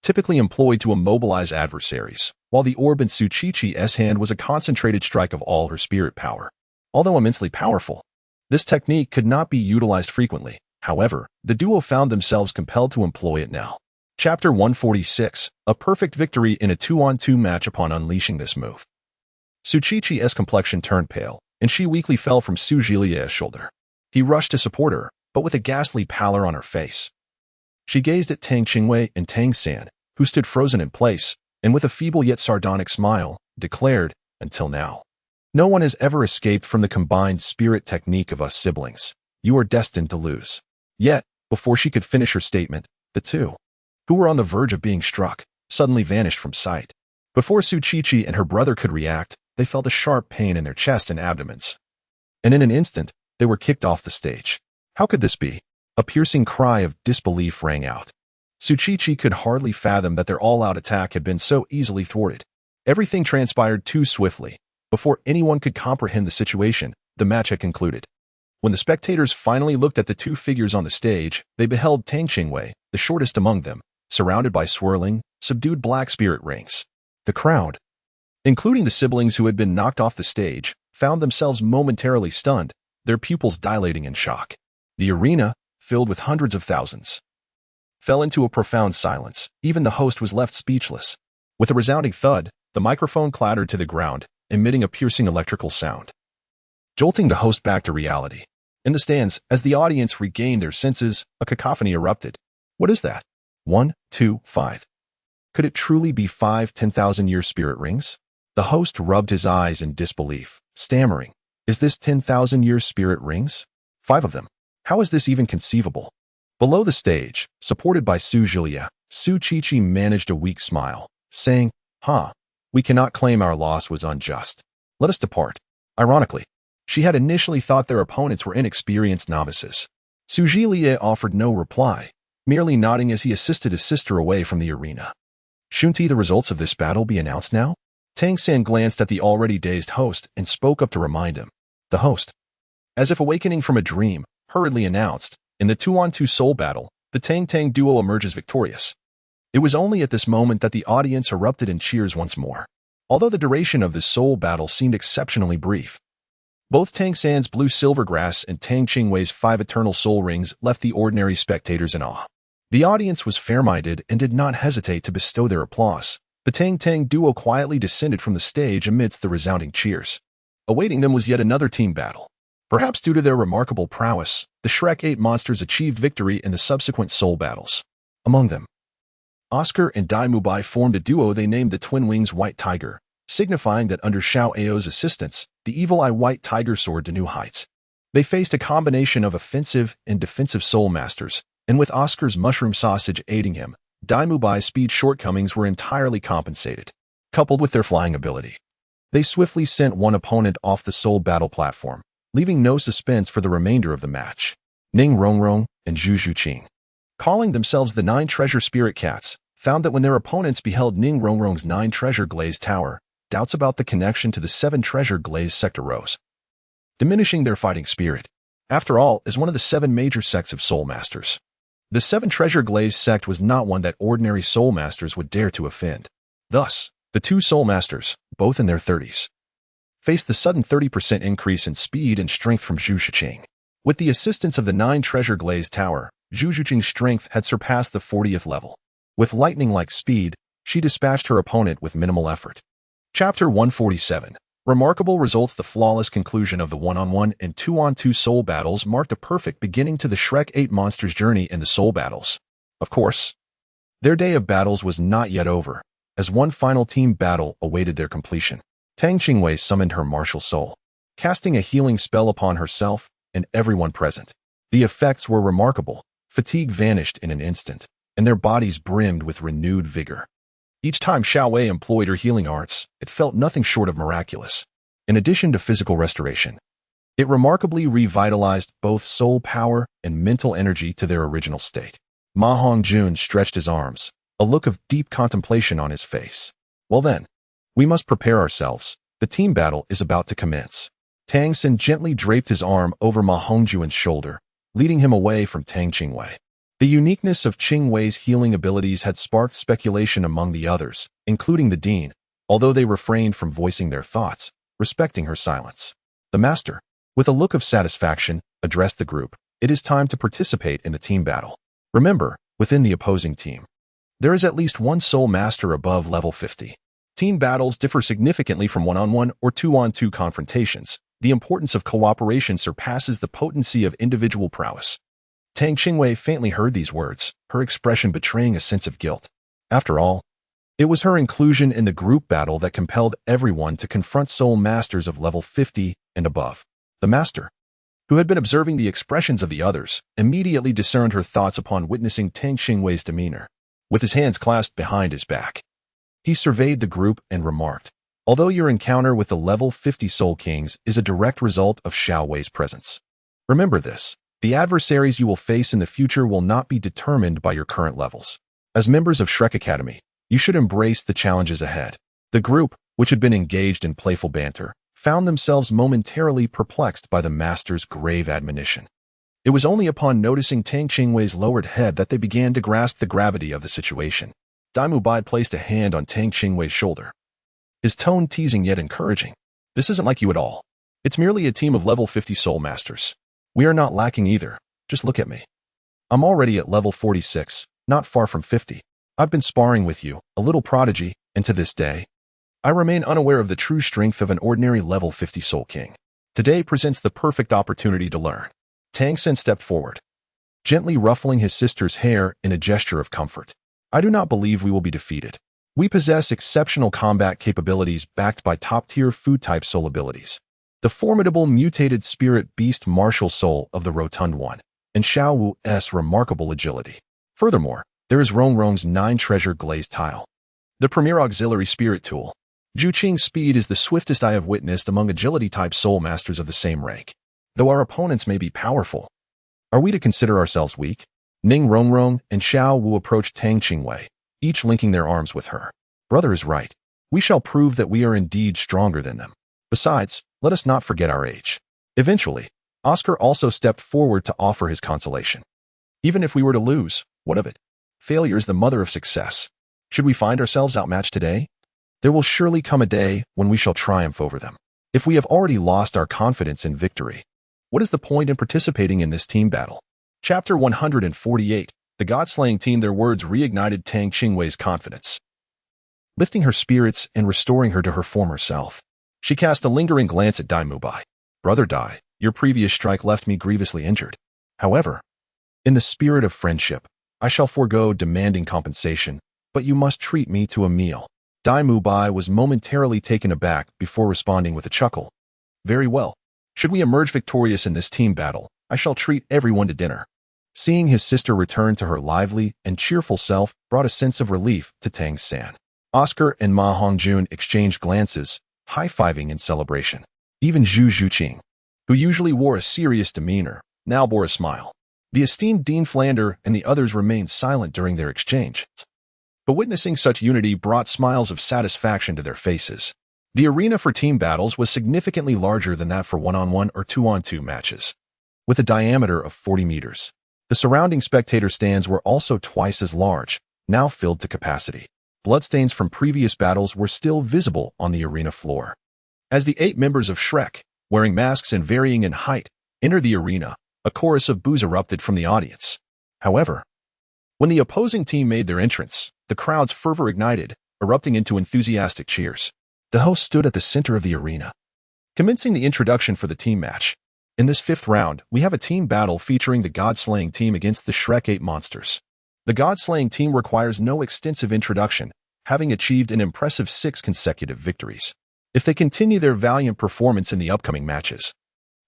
A: typically employed to immobilize adversaries, while the orb in Su Qiqi's hand was a concentrated strike of all her spirit power. Although immensely powerful, this technique could not be utilized frequently. However, the duo found themselves compelled to employ it now. Chapter 146, a perfect victory in a 2-on-2 match. Upon unleashing this move, Su Qiqi's complexion turned pale, and she weakly fell from Su Zhilia's shoulder. He rushed to support her, but with a ghastly pallor on her face. She gazed at Tang Qingwei and Tang San, who stood frozen in place, and with a feeble yet sardonic smile, declared, "Until now, no one has ever escaped from the combined spirit technique of us siblings. You are destined to lose." Yet, before she could finish her statement, the 2, who were on the verge of being struck, suddenly vanished from sight. Before Su Qiqi and her brother could react, they felt a sharp pain in their chest and abdomens, and in an instant, they were kicked off the stage. How could this be? A piercing cry of disbelief rang out. Su Qiqi could hardly fathom that their all-out attack had been so easily thwarted. Everything transpired too swiftly. Before anyone could comprehend the situation, the match had concluded. When the spectators finally looked at the 2 figures on the stage, they beheld Tang Qingwei, the shortest among them, surrounded by swirling, subdued black spirit rings. The crowd, including the siblings who had been knocked off the stage, found themselves momentarily stunned, their pupils dilating in shock. The arena, filled with hundreds of thousands, fell into a profound silence. Even the host was left speechless. With a resounding thud, the microphone clattered to the ground, emitting a piercing electrical sound, jolting the host back to reality. In the stands, as the audience regained their senses, a cacophony erupted. What is that? 1, 2, 5. Could it truly be 5 10,000-year spirit rings? The host rubbed his eyes in disbelief, stammering, "Is this 10,000-year spirit rings? 5 of them? How is this even conceivable?" Below the stage, supported by Su Zhilia, Su Qiqi managed a weak smile, saying, "We cannot claim our loss was unjust. Let us depart." Ironically, she had initially thought their opponents were inexperienced novices. Su Zhilia offered no reply, merely nodding as he assisted his sister away from the arena. "Shouldn't the results of this battle be announced now?" Tang San glanced at the already dazed host and spoke up to remind him. The host, As if awakening from a dream, hurriedly announced, in the 2-on-2 soul battle, the Tang Tang duo emerges victorious. It was only at this moment that the audience erupted in cheers once more. Although the duration of the soul battle seemed exceptionally brief, both Tang San's blue silvergrass and Tang Qingwei's 5 eternal soul rings left the ordinary spectators in awe. The audience was fair-minded and did not hesitate to bestow their applause. The Tang Tang duo quietly descended from the stage amidst the resounding cheers. Awaiting them was yet another team battle. Perhaps due to their remarkable prowess, the Shrek 8 monsters achieved victory in the subsequent soul battles. Among them, Oscar and Dai Mubai formed a duo they named the Twin Wings White Tiger, signifying that under Xiao Ao's assistance, the Evil Eye White Tiger soared to new heights. They faced a combination of offensive and defensive soul masters, and with Oscar's mushroom sausage aiding him, Dai Mubai's speed shortcomings were entirely compensated. Coupled with their flying ability, they swiftly sent one opponent off the soul battle platform, leaving no suspense for the remainder of the match. Ning Rongrong and Zhu Zhuqing, calling themselves the 9 Treasure Spirit Cats, found that when their opponents beheld Ning Rongrong's 9 Treasure Glazed Tower, doubts about the connection to the 7 Treasure Glazed Sector rose, diminishing their fighting spirit. After all, as one of the 7 major sects of Soul Masters, the 7 Treasure Glazed sect was not one that ordinary Soul Masters would dare to offend. Thus, the 2 Soul Masters, both in their 30s, faced the sudden 30% increase in speed and strength from Zhu Zhuqing. With the assistance of the 9 Treasure Glazed Tower, Zhu Zhuqing's strength had surpassed the 40th level. With lightning-like speed, she dispatched her opponent with minimal effort. Chapter 147. Remarkable results. The flawless conclusion of the 1-on-1 and 2-on-2 soul battles marked a perfect beginning to the Shrek 8 monsters' journey in the soul battles. Of course, their day of battles was not yet over, as one final team battle awaited their completion. Tang Qingwei summoned her martial soul, casting a healing spell upon herself and everyone present. The effects were remarkable. Fatigue vanished in an instant, and their bodies brimmed with renewed vigor. Each time Xiao Wei employed her healing arts, it felt nothing short of miraculous. In addition to physical restoration, it remarkably revitalized both soul power and mental energy to their original state. Ma Hongjun stretched his arms, a look of deep contemplation on his face. Well then, we must prepare ourselves. The team battle is about to commence. Tang San gently draped his arm over Ma Hongjun's shoulder, leading him away from Tang Qingwei. The uniqueness of Qingwei's healing abilities had sparked speculation among the others, including the dean, although they refrained from voicing their thoughts, respecting her silence. The master, with a look of satisfaction, addressed the group. It is time to participate in the team battle. Remember, within the opposing team, there is at least one soul master above level 50. Team battles differ significantly from 1-on-1 or 2-on-2 confrontations. The importance of cooperation surpasses the potency of individual prowess. Tang Qingwei faintly heard these words, her expression betraying a sense of guilt. After all, it was her inclusion in the group battle that compelled everyone to confront soul masters of level 50 and above. The master, who had been observing the expressions of the others, immediately discerned her thoughts upon witnessing Tang Qingwei's demeanor. With his hands clasped behind his back, he surveyed the group and remarked, "Although your encounter with the level 50 Soul Kings is a direct result of Xiao Wei's presence, remember this. The adversaries you will face in the future will not be determined by your current levels. As members of Shrek Academy, you should embrace the challenges ahead." The group, which had been engaged in playful banter, found themselves momentarily perplexed by the master's grave admonition. It was only upon noticing Tang Qingwei's lowered head that they began to grasp the gravity of the situation. Dai Mubai placed a hand on Tang Qingwei's shoulder, his tone teasing yet encouraging. "This isn't like you at all. It's merely a team of level 50 soul masters. We are not lacking either. Just look at me. I'm already at level 46, not far from 50. I've been sparring with you, a little prodigy, and to this day, I remain unaware of the true strength of an ordinary level 50 Soul King. Today presents the perfect opportunity to learn." Tang San stepped forward, gently ruffling his sister's hair in a gesture of comfort. "I do not believe we will be defeated. We possess exceptional combat capabilities backed by top-tier food-type soul abilities. The formidable mutated spirit beast martial soul of the Rotund One, and Xiao Wu's remarkable agility. Furthermore, there is Rongrong's 9 Treasure Glazed Tile, the premier auxiliary spirit tool. Zhu Qing's speed is the swiftest I have witnessed among agility-type soul masters of the same rank. Though our opponents may be powerful, are we to consider ourselves weak?" Ning Rongrong and Xiao Wu approached Tang Qingwei, each linking their arms with her. "Brother is right. We shall prove that we are indeed stronger than them. Besides, let us not forget our age. Eventually, Oscar also stepped forward to offer his consolation. Even if we were to lose, what of it? Failure is the mother of success. Should we find ourselves outmatched today? There will surely come a day when we shall triumph over them. If we have already lost our confidence in victory, what is the point in participating in this team battle? Chapter 148. The God-slaying team. Their words reignited Tang Qingwei's confidence, lifting her spirits and restoring her to her former self. She cast a lingering glance at Dai Mubai. Brother Dai, your previous strike left me grievously injured. However, in the spirit of friendship, I shall forego demanding compensation, but you must treat me to a meal. Dai Mubai was momentarily taken aback before responding with a chuckle. Very well. Should we emerge victorious in this team battle, I shall treat everyone to dinner. Seeing his sister return to her lively and cheerful self brought a sense of relief to Tang San. Oscar and Ma Hongjun exchanged glances, high-fiving in celebration. Even Zhu Zhuqing, who usually wore a serious demeanor, now bore a smile. The esteemed Dean Flander and the others remained silent during their exchange, but witnessing such unity brought smiles of satisfaction to their faces. The arena for team battles was significantly larger than that for one-on-one or two-on-two matches, with a diameter of 40 meters. The surrounding spectator stands were also twice as large, now filled to capacity. Bloodstains from previous battles were still visible on the arena floor. As the 8 members of Shrek, wearing masks and varying in height, entered the arena, a chorus of boos erupted from the audience. However, when the opposing team made their entrance, the crowd's fervor ignited, erupting into enthusiastic cheers. The host stood at the center of the arena, commencing the introduction for the team match. In this 5th round, we have a team battle featuring the God-slaying team against the Shrek 8 monsters. The God-slaying team requires no extensive introduction, having achieved an impressive 6 consecutive victories. If they continue their valiant performance in the upcoming matches,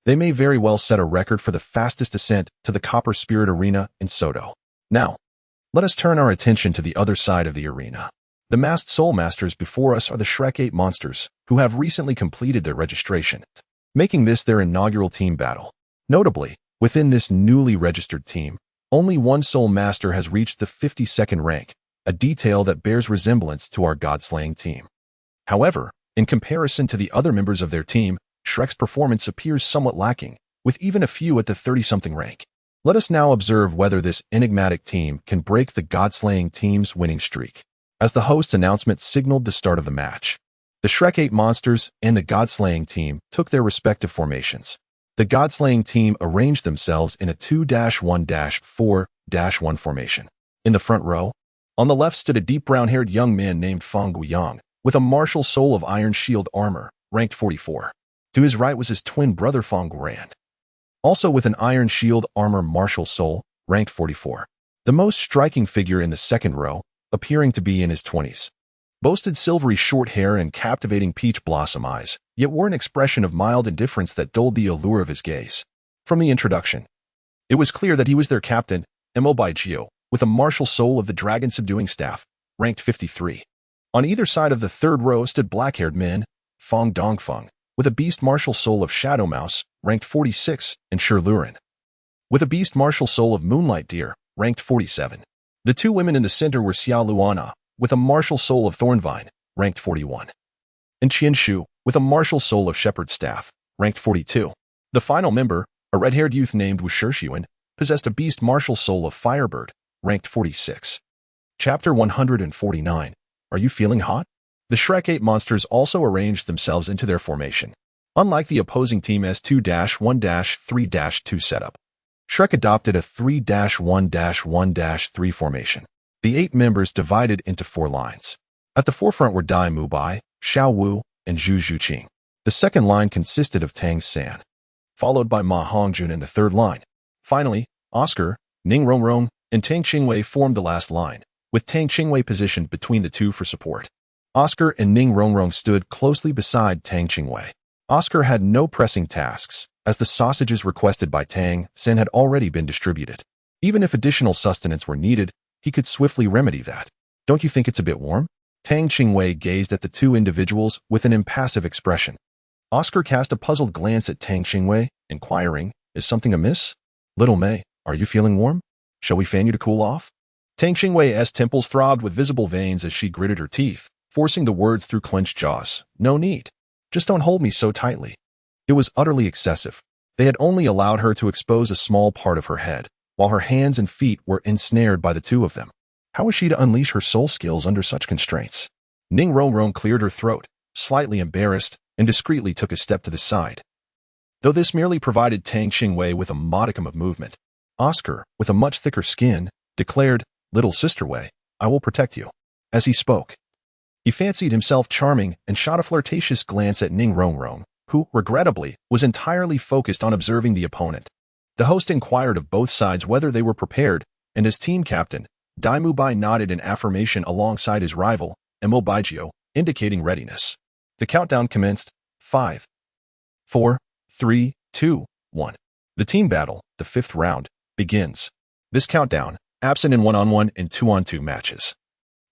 A: they may very well set a record for the fastest ascent to the Copper Spirit Arena in Soto. Now, let us turn our attention to the other side of the arena. The masked soul masters before us are the Shrek 8 monsters, who have recently completed their registration, making this their inaugural team battle. Notably, within this newly registered team, only one soul master has reached the 52nd rank, a detail that bears resemblance to our God-slaying team. However, in comparison to the other members of their team, Shrek's performance appears somewhat lacking, with even a few at the 30-something rank. Let us now observe whether this enigmatic team can break the God-slaying team's winning streak. As the host's announcement signaled the start of the match, the Shrek 8 monsters and the God-slaying team took their respective formations. The God-slaying team arranged themselves in a 2-1-4-1 formation. In the front row, on the left stood a deep brown-haired young man named Fang Guiyang, with a martial soul of iron shield armor, ranked 44. To his right was his twin brother Fang Guirand, also with an iron shield armor martial soul, ranked 44. The most striking figure in the second row, appearing to be in his 20s, boasted silvery short hair and captivating peach blossom eyes, yet wore an expression of mild indifference that dulled the allure of his gaze. From the introduction, it was clear that he was their captain, Mo Baijio, with a martial soul of the dragon subduing staff, ranked 53. On either side of the third row stood black-haired men, Fong Dongfeng, with a beast martial soul of Shadow Mouse, ranked 46, and Shi Luren, with a beast martial soul of Moonlight Deer, ranked 47. The 2 women in the center were Xiao Luana, with a martial soul of Thornvine, ranked 41, and Qian Shu, with a martial soul of Shepherd's Staff, ranked 42. The final member, a red-haired youth named Wu Shiyuan, possessed a beast martial soul of Firebird, ranked 46. Chapter 149. Are you feeling hot? The Shrek 8 monsters also arranged themselves into their formation. Unlike the opposing team S2-1-3-2 setup, Shrek adopted a 3-1-1-3 formation. The 8 members divided into 4 lines. At the forefront were Dai Mubai, Xiao Wu, and Zhu Zhuqing. The second line consisted of Tang San, followed by Ma Hongjun in the third line. Finally, Oscar, Ning Rongrong, and Tang Qingwei formed the last line, with Tang Qingwei positioned between the two for support. Oscar and Ning Rongrong stood closely beside Tang Qingwei. Oscar had no pressing tasks, as the sausages requested by Tang San had already been distributed. Even if additional sustenance were needed, he could swiftly remedy that. Don't you think it's a bit warm? Tang Qingwei gazed at the 2 individuals with an impassive expression. Oscar cast a puzzled glance at Tang Qingwei, inquiring, is something amiss? Little Mei, are you feeling warm? Shall we fan you to cool off? Tang Qingwei's temples throbbed with visible veins as she gritted her teeth, forcing the words through clenched jaws. No need. Just don't hold me so tightly. It was utterly excessive. They had only allowed her to expose a small part of her head, while her hands and feet were ensnared by the two of them. How was she to unleash her soul skills under such constraints? Ning Rongrong cleared her throat, slightly embarrassed, and discreetly took a step to the side. Though this merely provided Tang Qingwei with a modicum of movement, Oscar, with a much thicker skin, declared, "Little sister Wei, I will protect you." As he spoke, he fancied himself charming and shot a flirtatious glance at Ning Rongrong, who, regrettably, was entirely focused on observing the opponent. The host inquired of both sides whether they were prepared, and as team captain, Dai Mubai nodded in affirmation alongside his rival, Mo Baijio, indicating readiness. The countdown commenced. 5, 4, 3, 2, 1. The team battle, the 5th round, begins. This countdown, absent in one-on-one and two-on-two matches,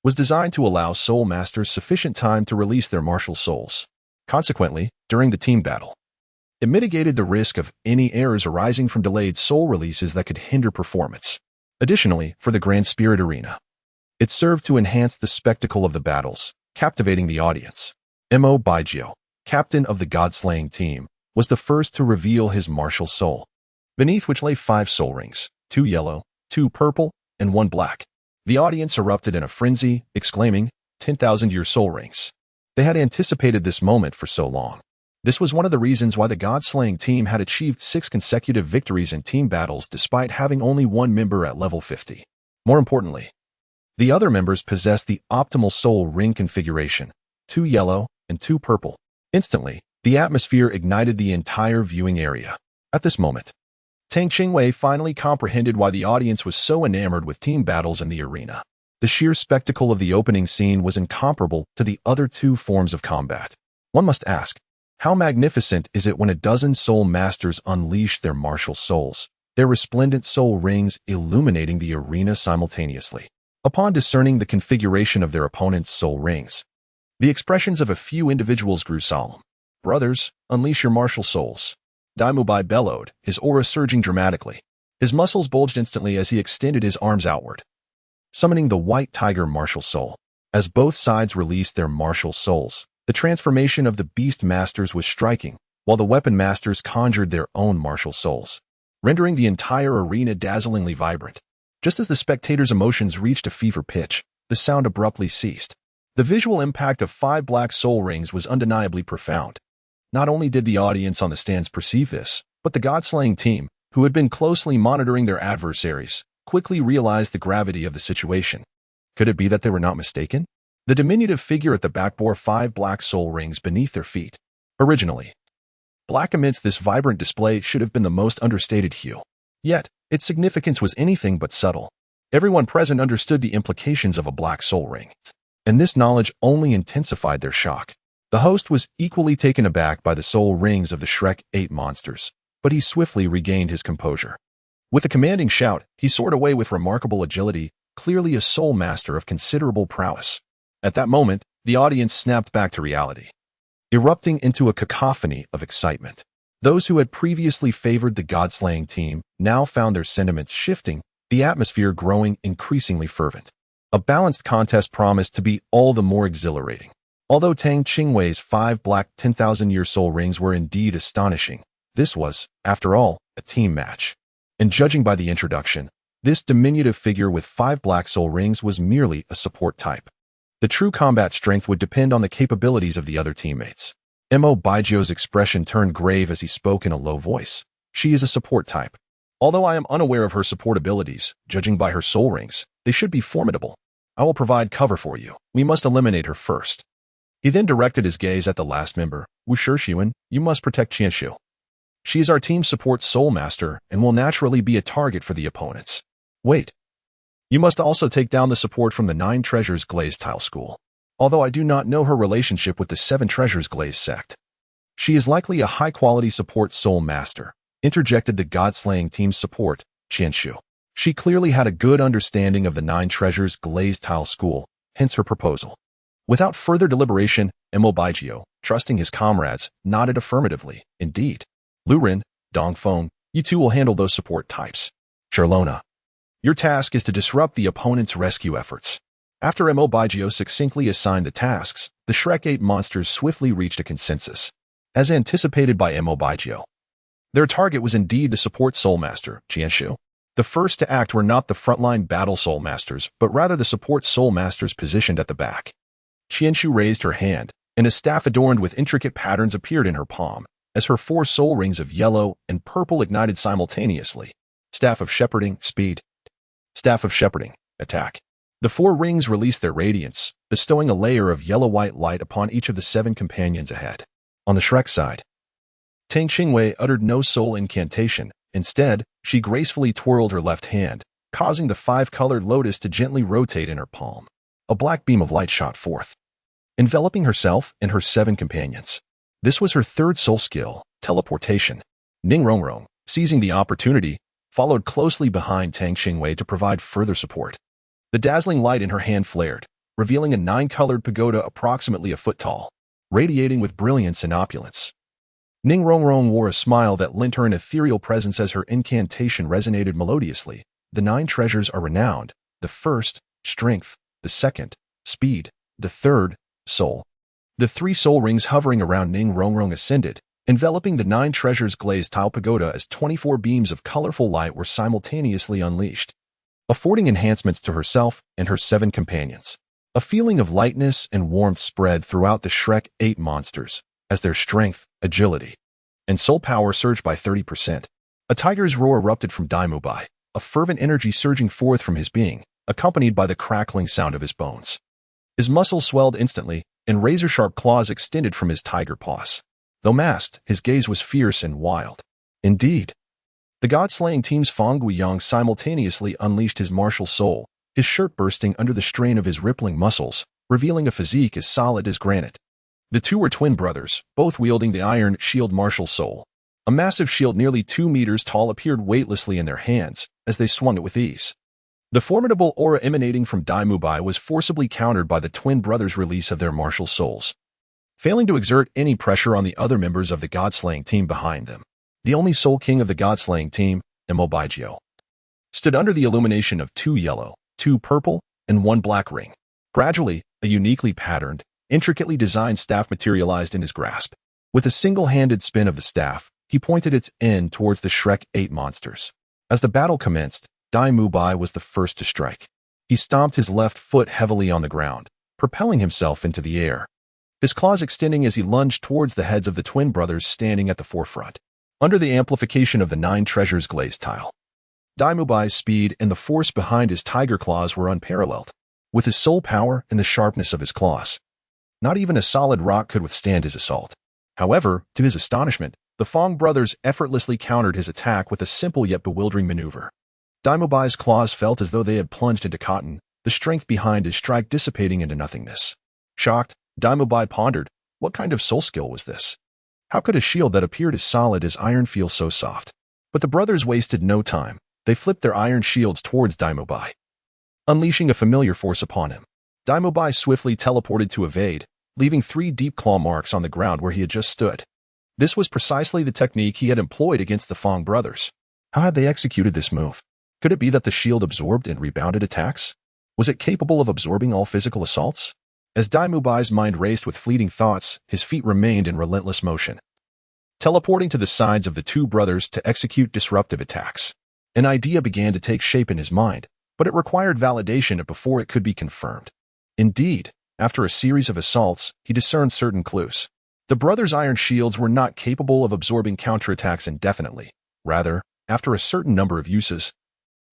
A: was designed to allow soul masters sufficient time to release their martial souls. Consequently, during the team battle, it mitigated the risk of any errors arising from delayed soul releases that could hinder performance. Additionally, for the Grand Spirit Arena, it served to enhance the spectacle of the battles, captivating the audience. Mo Baijio, captain of the god-slaying team, was the first to reveal his martial soul, beneath which lay 5 soul rings, 2 yellow, 2 purple, and 1 black. The audience erupted in a frenzy, exclaiming, 10,000-year soul rings. They had anticipated this moment for so long. This was one of the reasons why the god-slaying team had achieved 6 consecutive victories in team battles despite having only one member at level 50. More importantly, the other members possessed the optimal soul ring configuration, 2 yellow and 2 purple. Instantly, the atmosphere ignited the entire viewing area. At this moment, Tang Qingwei finally comprehended why the audience was so enamored with team battles in the arena. The sheer spectacle of the opening scene was incomparable to the other 2 forms of combat. One must ask, how magnificent is it when a dozen soul masters unleash their martial souls, their resplendent soul rings illuminating the arena simultaneously? Upon discerning the configuration of their opponent's soul rings, the expressions of a few individuals grew solemn. "Brothers, unleash your martial souls." Dai Mubai bellowed, his aura surging dramatically. His muscles bulged instantly as he extended his arms outward, summoning the White Tiger martial soul. As both sides released their martial souls, the transformation of the beast masters was striking, while the weapon masters conjured their own martial souls, rendering the entire arena dazzlingly vibrant. Just as the spectators' emotions reached a fever pitch, the sound abruptly ceased. The visual impact of 5 black soul rings was undeniably profound. Not only did the audience on the stands perceive this, but the god-slaying team, who had been closely monitoring their adversaries, quickly realized the gravity of the situation. Could it be that they were not mistaken? The diminutive figure at the back bore 5 black soul rings beneath their feet. Originally, black amidst this vibrant display should have been the most understated hue. Yet, its significance was anything but subtle. Everyone present understood the implications of a black soul ring, and this knowledge only intensified their shock. The host was equally taken aback by the soul rings of the Shrek 8 monsters, but he swiftly regained his composure. With a commanding shout, he soared away with remarkable agility, clearly a soul master of considerable prowess. At that moment, the audience snapped back to reality, erupting into a cacophony of excitement. Those who had previously favored the god-slaying team now found their sentiments shifting, the atmosphere growing increasingly fervent. A balanced contest promised to be all the more exhilarating. Although Tang Qingwei's 5 black 10,000-year soul rings were indeed astonishing, this was, after all, a team match. And judging by the introduction, this diminutive figure with 5 black soul rings was merely a support type. The true combat strength would depend on the capabilities of the other teammates. Mo Baijio's expression turned grave as he spoke in a low voice. She is a support type. Although I am unaware of her support abilities, judging by her soul rings, they should be formidable. I will provide cover for you. We must eliminate her first. He then directed his gaze at the last member. Wu Shixuan, you must protect Qianshu. She is our team support soul master and will naturally be a target for the opponents. Wait. You must also take down the support from the 9 Treasures Glazed Tile School. Although I do not know her relationship with the 7 Treasures Glazed sect, she is likely a high-quality support soul master, interjected the god-slaying team's support, Qianshu. She clearly had a good understanding of the 9 Treasures Glazed Tile School, hence her proposal. Without further deliberation, Mo Baijio, trusting his comrades, nodded affirmatively. Indeed. Lu Ren, Dongfeng, you two will handle those support types. Charlona, your task is to disrupt the opponent's rescue efforts. After Mo Baijio succinctly assigned the tasks, the Shrek 8 monsters swiftly reached a consensus. As anticipated by Mo Baijio, Their target was indeed the support soul master, Qianshu. The first to act were not the frontline battle soul masters, but rather the support soul masters positioned at the back. Qianshu raised her hand, and a staff adorned with intricate patterns appeared in her palm, as her 4 soul rings of yellow and purple ignited simultaneously. Staff of Shepherding, Speed. Staff of Shepherding, Attack. The 4 rings released their radiance, bestowing a layer of yellow-white light upon each of the 7 companions ahead. On the Shrek side, Tang Qingwei uttered no soul incantation. Instead, she gracefully twirled her left hand, causing the 5-colored lotus to gently rotate in her palm. A black beam of light shot forth, enveloping herself and her 7 companions. This was her 3rd soul skill, teleportation. Ning Rongrong, seizing the opportunity, followed closely behind Tang Qingwei to provide further support. The dazzling light in her hand flared, revealing a 9-colored pagoda approximately a foot tall, radiating with brilliance and opulence. Ning Rongrong wore a smile that lent her an ethereal presence as her incantation resonated melodiously. The 9 treasures are renowned: the first, strength; the second, speed; the third, soul. The 3 soul rings hovering around Ning Rongrong ascended, enveloping the 9 treasures' glazed tile pagoda as 24 beams of colorful light were simultaneously unleashed, affording enhancements to herself and her 7 companions. A feeling of lightness and warmth spread throughout the Shrek 8 monsters, as their strength, agility, and soul power surged by 30%. A tiger's roar erupted from Daimubai, a fervent energy surging forth from his being, accompanied by the crackling sound of his bones. His muscles swelled instantly, and razor-sharp claws extended from his tiger paws. Though masked, his gaze was fierce and wild. Indeed, the god-slaying team's Fang Guiyang simultaneously unleashed his martial soul, his shirt bursting under the strain of his rippling muscles, revealing a physique as solid as granite. The 2 were twin brothers, both wielding the iron shield martial soul. A massive shield nearly 2 meters tall appeared weightlessly in their hands, as they swung it with ease. The formidable aura emanating from Daimubai was forcibly countered by the twin brothers' release of their martial souls, failing to exert any pressure on the other members of the god-slaying team behind them. The only soul king of the god-slaying team, Imobaijio, stood under the illumination of 2 yellow, 2 purple, and 1 black ring. Gradually, a uniquely patterned, intricately designed staff materialized in his grasp. With a single-handed spin of the staff, he pointed its end towards the Shrek 8 monsters. As the battle commenced, Daimubai was the first to strike. He stomped his left foot heavily on the ground, propelling himself into the air, his claws extending as he lunged towards the heads of the twin brothers standing at the forefront. Under the amplification of the 9 treasures glazed tile, Daimubai's speed and the force behind his tiger claws were unparalleled. With his soul power and the sharpness of his claws, not even a solid rock could withstand his assault. However, to his astonishment, the Fang brothers effortlessly countered his attack with a simple yet bewildering maneuver. Daimubai's claws felt as though they had plunged into cotton, the strength behind his strike dissipating into nothingness. Shocked, Daimubai pondered, what kind of soul skill was this? How could a shield that appeared as solid as iron feel so soft? But the brothers wasted no time. They flipped their iron shields towards Daimubai, unleashing a familiar force upon him. Daimubai swiftly teleported to evade, leaving 3 deep claw marks on the ground where he had just stood. This was precisely the technique he had employed against the Fang brothers. How had they executed this move? Could it be that the shield absorbed and rebounded attacks? Was it capable of absorbing all physical assaults? As Daimubai's mind raced with fleeting thoughts, his feet remained in relentless motion, teleporting to the sides of the 2 brothers to execute disruptive attacks. An idea began to take shape in his mind, but it required validation before it could be confirmed. Indeed, after a series of assaults, he discerned certain clues. The brothers' iron shields were not capable of absorbing counterattacks indefinitely. Rather, after a certain number of uses,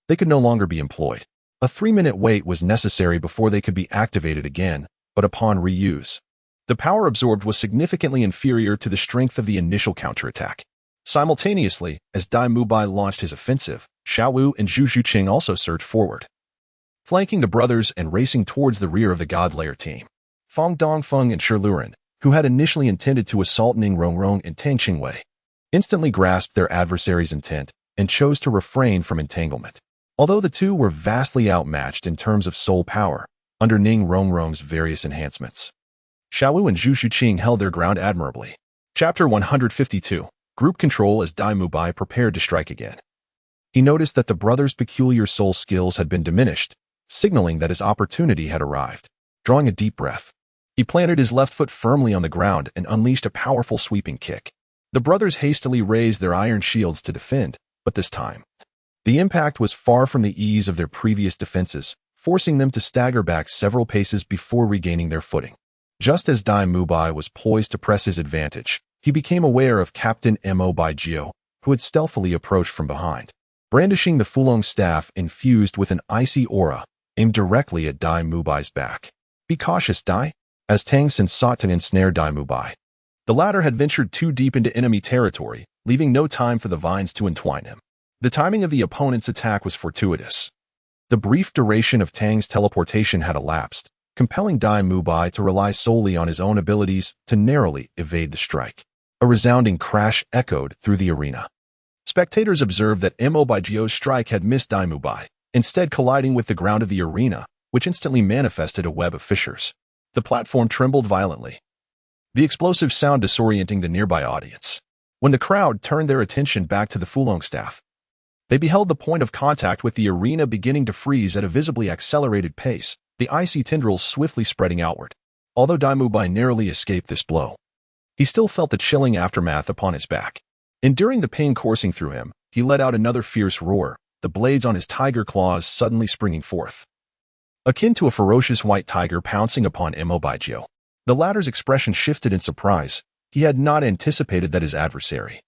A: they could no longer be employed. A 3-minute wait was necessary before they could be activated again, but upon reuse, the power absorbed was significantly inferior to the strength of the initial counterattack. Simultaneously, as Daimubai launched his offensive, Xiaowu and Zhu Zhuqing also surged forward, flanking the brothers and racing towards the rear of the God Layer team. Fang Dongfeng and Shiluren, who had initially intended to assault Ning Rongrong and Tang Qingwei, instantly grasped their adversary's intent and chose to refrain from entanglement. Although the 2 were vastly outmatched in terms of soul power, under Ning Rongrong's various enhancements, Xiaowu and Zhu Zhuqing held their ground admirably. Chapter 152. Group Control. As Daimubai prepared to strike again, he noticed that the brothers' peculiar soul skills had been diminished, signaling that his opportunity had arrived. Drawing a deep breath, he planted his left foot firmly on the ground and unleashed a powerful sweeping kick. The brothers hastily raised their iron shields to defend, but this time, the impact was far from the ease of their previous defenses, forcing them to stagger back several paces before regaining their footing. Just as Dai Mubai was poised to press his advantage, he became aware of Captain Mo Baijio, who had stealthily approached from behind, brandishing the Fulong staff infused with an icy aura, aimed directly at Dai Mubai's back. "Be cautious, Dai," as Tang San sought to ensnare Dai Mubai. The latter had ventured too deep into enemy territory, leaving no time for the vines to entwine him. The timing of the opponent's attack was fortuitous. The brief duration of Tang's teleportation had elapsed, compelling Dai Mubai to rely solely on his own abilities to narrowly evade the strike. A resounding crash echoed through the arena. Spectators observed that Mo Baijio's strike had missed Dai Mubai, instead colliding with the ground of the arena, which instantly manifested a web of fissures. The platform trembled violently, the explosive sound disorienting the nearby audience. When the crowd turned their attention back to the Fulong staff, they beheld the point of contact with the arena beginning to freeze at a visibly accelerated pace, the icy tendrils swiftly spreading outward. Although Dai Mubai narrowly escaped this blow, he still felt the chilling aftermath upon his back. Enduring the pain coursing through him, he let out another fierce roar, the blades on his tiger claws suddenly springing forth, akin to a ferocious white tiger pouncing upon Mo Baijio. The latter's expression shifted in surprise. He had not anticipated that his adversary,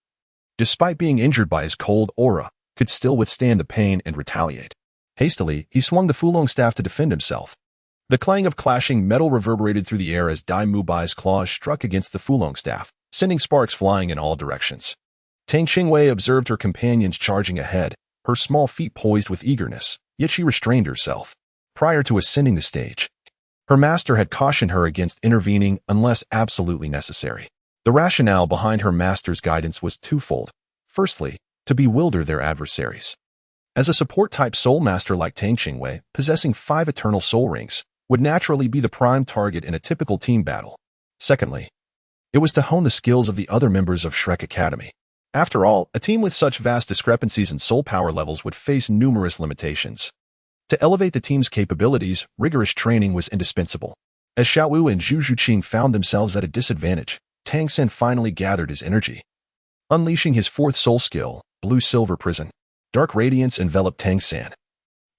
A: despite being injured by his cold aura, could still withstand the pain and retaliate. Hastily, he swung the Fulong staff to defend himself. The clang of clashing metal reverberated through the air as Dai Mubai's claws struck against the Fulong staff, sending sparks flying in all directions. Tang Qingwei observed her companions charging ahead, her small feet poised with eagerness, yet she restrained herself. Prior to ascending the stage, her master had cautioned her against intervening unless absolutely necessary. The rationale behind her master's guidance was twofold. Firstly, to bewilder their adversaries. As a support-type soul master like Tang Qingwei, possessing 5 eternal soul rings, would naturally be the prime target in a typical team battle. Secondly, it was to hone the skills of the other members of Shrek Academy. After all, a team with such vast discrepancies in soul power levels would face numerous limitations. To elevate the team's capabilities, rigorous training was indispensable. As Xiaowu and Zhu Zhuqing found themselves at a disadvantage, Tang San finally gathered his energy. Unleashing his 4th soul skill, Blue-Silver Prison, dark radiance enveloped Tang San,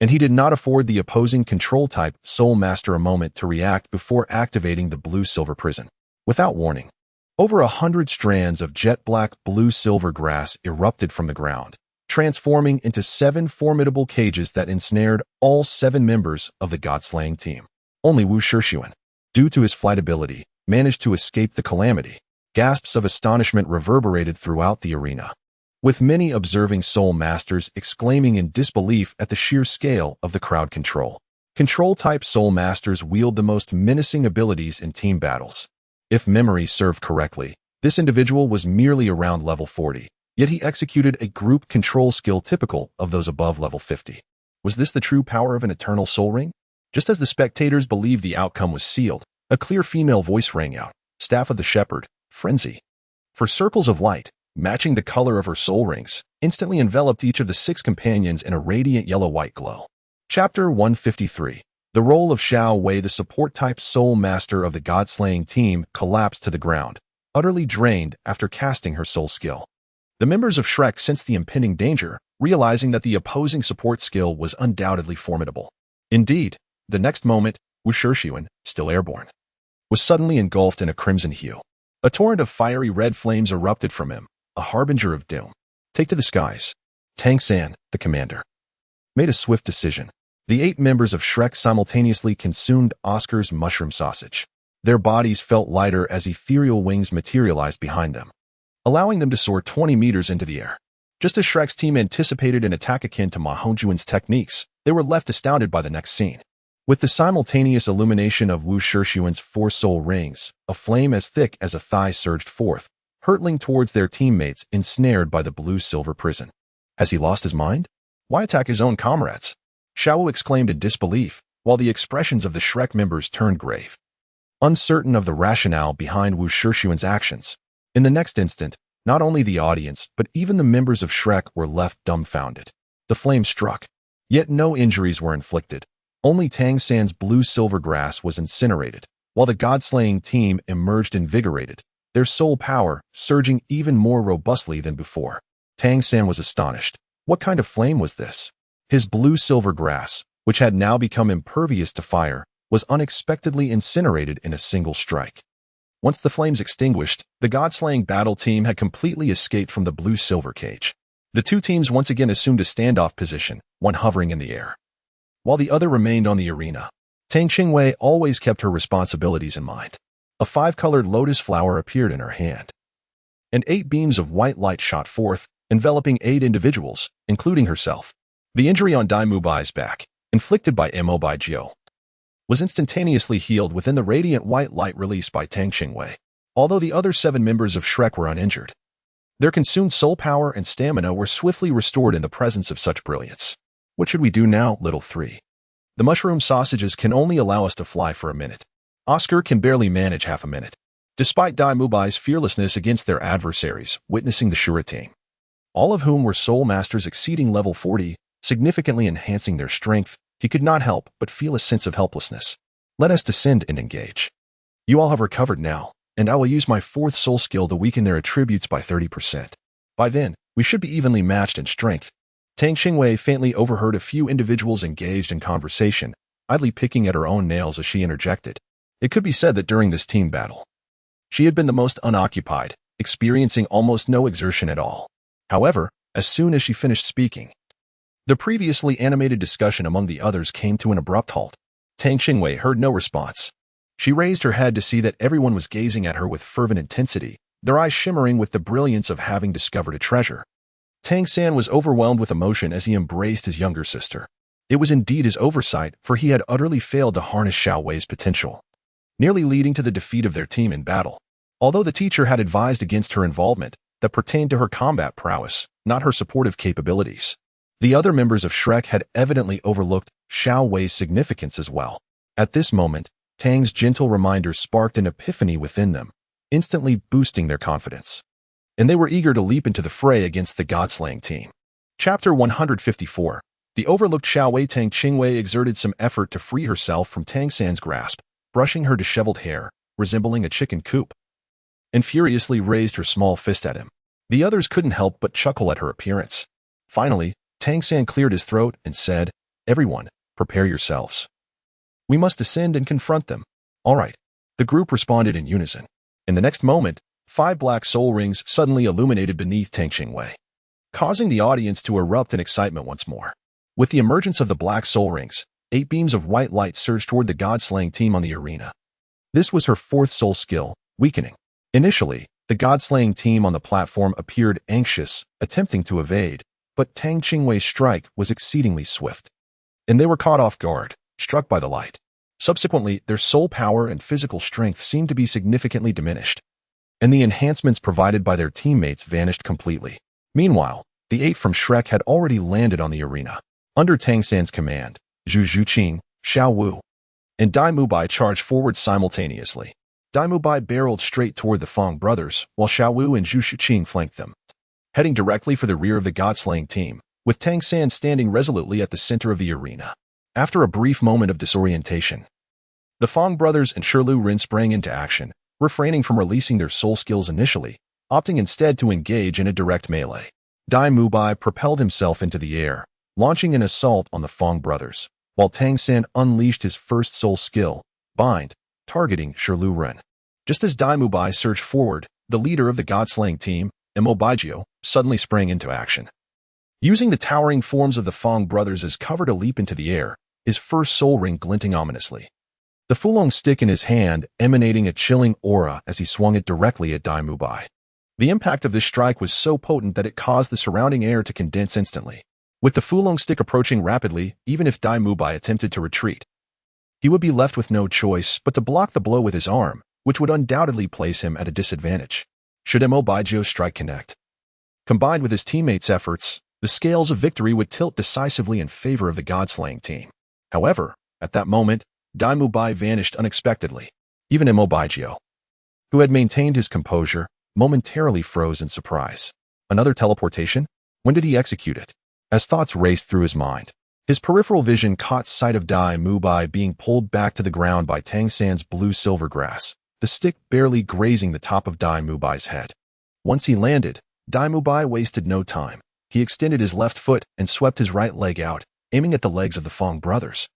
A: and he did not afford the opposing control-type soul master a moment to react before activating the Blue-Silver Prison. Without warning, over 100 strands of jet-black blue-silver grass erupted from the ground, transforming into 7 formidable cages that ensnared all 7 members of the God-slaying team. Only Wu Shixuan, due to his flight ability, managed to escape the calamity. Gasps of astonishment reverberated throughout the arena, with many observing soul masters exclaiming in disbelief at the sheer scale of the crowd control. Control-type soul masters wield the most menacing abilities in team battles. If memory served correctly, this individual was merely around level 40, yet he executed a group control skill typical of those above level 50. Was this the true power of an eternal soul ring? Just as the spectators believed the outcome was sealed, a clear female voice rang out, "Staff of the Shepherd, Frenzy." For circles of light, matching the color of her soul rings, instantly enveloped each of the 6 companions in a radiant yellow-white glow. Chapter 153. The role of Xiao Wei, the support-type soul master of the God-slaying team, collapsed to the ground, utterly drained after casting her soul skill. The members of Shrek sensed the impending danger, realizing that the opposing support skill was undoubtedly formidable. Indeed, the next moment, Wu Shixuan, still airborne, was suddenly engulfed in a crimson hue. A torrent of fiery red flames erupted from him, a harbinger of doom. Take to the skies. Tang San, the commander, made a swift decision. The 8 members of Shrek simultaneously consumed Oscar's mushroom sausage. Their bodies felt lighter as ethereal wings materialized behind them, allowing them to soar 20 meters into the air. Just as Shrek's team anticipated an attack akin to Ma Hongjuan's techniques, they were left astounded by the next scene. With the simultaneous illumination of Wu Shixuan's 4 soul rings, a flame as thick as a thigh surged forth, hurtling towards their teammates ensnared by the blue-silver prison. Has he lost his mind? Why attack his own comrades? Xiaowu exclaimed in disbelief, while the expressions of the Shrek members turned grave, uncertain of the rationale behind Wu Shixuan's actions. In the next instant, not only the audience, but even the members of Shrek were left dumbfounded. The flame struck, yet no injuries were inflicted. Only Tang San's blue-silver grass was incinerated, while the God-slaying team emerged invigorated, their soul power surging even more robustly than before. Tang San was astonished. What kind of flame was this? His blue-silver grass, which had now become impervious to fire, was unexpectedly incinerated in a single strike. Once the flames extinguished, the god-slaying battle team had completely escaped from the blue-silver cage. The two teams once again assumed a standoff position, one hovering in the air, while the other remained on the arena. Tang Qingwei always kept her responsibilities in mind. A 5-colored lotus flower appeared in her hand, and 8 beams of white light shot forth, enveloping 8 individuals, including herself. The injury on Dai Mubai's back, inflicted by Mo Baijiu, was instantaneously healed within the radiant white light released by Tang Qingwei. Although the other 7 members of Shrek were uninjured, their consumed soul power and stamina were swiftly restored in the presence of such brilliance. What should we do now, little 3? The mushroom sausages can only allow us to fly for a minute. Oscar can barely manage half a minute. Despite Dai Mubai's fearlessness against their adversaries, witnessing the Shura team, all of whom were soul masters exceeding level 40, significantly enhancing their strength, he could not help but feel a sense of helplessness. Let us descend and engage. You all have recovered now, and I will use my 4th soul skill to weaken their attributes by 30%. By then, we should be evenly matched in strength. Tang Qingwei faintly overheard a few individuals engaged in conversation, idly picking at her own nails as she interjected. It could be said that during this team battle, she had been the most unoccupied, experiencing almost no exertion at all. However, as soon as she finished speaking, the previously animated discussion among the others came to an abrupt halt. Tang Qingwei heard no response. She raised her head to see that everyone was gazing at her with fervent intensity, their eyes shimmering with the brilliance of having discovered a treasure. Tang San was overwhelmed with emotion as he embraced his younger sister. It was indeed his oversight, for he had utterly failed to harness Xiao Wei's potential, nearly leading to the defeat of their team in battle. Although the teacher had advised against her involvement, that pertained to her combat prowess, not her supportive capabilities. The other members of Shrek had evidently overlooked Xiao Wei's significance as well. At this moment, Tang's gentle reminder sparked an epiphany within them, instantly boosting their confidence. And they were eager to leap into the fray against the god-slaying team. Chapter 154. The overlooked Xiao Wei. Tang Qingwei exerted some effort to free herself from Tang San's grasp, brushing her disheveled hair, resembling a chicken coop, and furiously raised her small fist at him. The others couldn't help but chuckle at her appearance. Finally, Tang San cleared his throat and said, "Everyone, prepare yourselves. We must descend and confront them." "All right." The group responded in unison. In the next moment, 5 black soul rings suddenly illuminated beneath Tang Qingwei, causing the audience to erupt in excitement once more. With the emergence of the black soul rings, 8 beams of white light surged toward the god-slaying team on the arena. This was her 4th soul skill, weakening. Initially, the god-slaying team on the platform appeared anxious, attempting to evade, but Tang Qingwei's strike was exceedingly swift, and they were caught off guard, struck by the light. Subsequently, their soul power and physical strength seemed to be significantly diminished, and the enhancements provided by their teammates vanished completely. Meanwhile, the 8 from Shrek had already landed on the arena. Under Tang San's command, Zhu Zhuqing, Xiao Wu, and Dai Mubai charged forward simultaneously. Dai Mubai barreled straight toward the Fong brothers, while Xiao Wu and Zhu Zhuqing flanked them, heading directly for the rear of the god-slaying team, with Tang San standing resolutely at the center of the arena. After a brief moment of disorientation, the Fong brothers and Shirlu Rin sprang into action, refraining from releasing their soul skills initially, opting instead to engage in a direct melee. Dai Mubai propelled himself into the air, launching an assault on the Fong brothers, while Tang San unleashed his 1st soul skill, Bind, targeting Shirlu Rin. Just as Dai Mubai surged forward, the leader of the god-slaying team, Mo Baijiu, suddenly sprang into action. Using the towering forms of the Fong brothers as cover to leap into the air, his 1st soul ring glinting ominously, the Fulong stick in his hand emanating a chilling aura as he swung it directly at Dai Mubai. The impact of this strike was so potent that it caused the surrounding air to condense instantly. With the Fulong stick approaching rapidly, even if Dai Mubai attempted to retreat, he would be left with no choice but to block the blow with his arm, which would undoubtedly place him at a disadvantage should Mo Baijiu's strike connect. Combined with his teammates' efforts, the scales of victory would tilt decisively in favor of the god-slaying team. However, at that moment, Dai Mubai vanished unexpectedly. Even Mo Baijiu, who had maintained his composure, momentarily froze in surprise. Another teleportation? When did he execute it? As thoughts raced through his mind, his peripheral vision caught sight of Dai Mubai being pulled back to the ground by Tang San's blue-silver grass, the stick barely grazing the top of Dai Mubai's head. Once he landed, Dai Mubai wasted no time. He extended his left foot and swept his right leg out, aiming at the legs of the Fong brothers.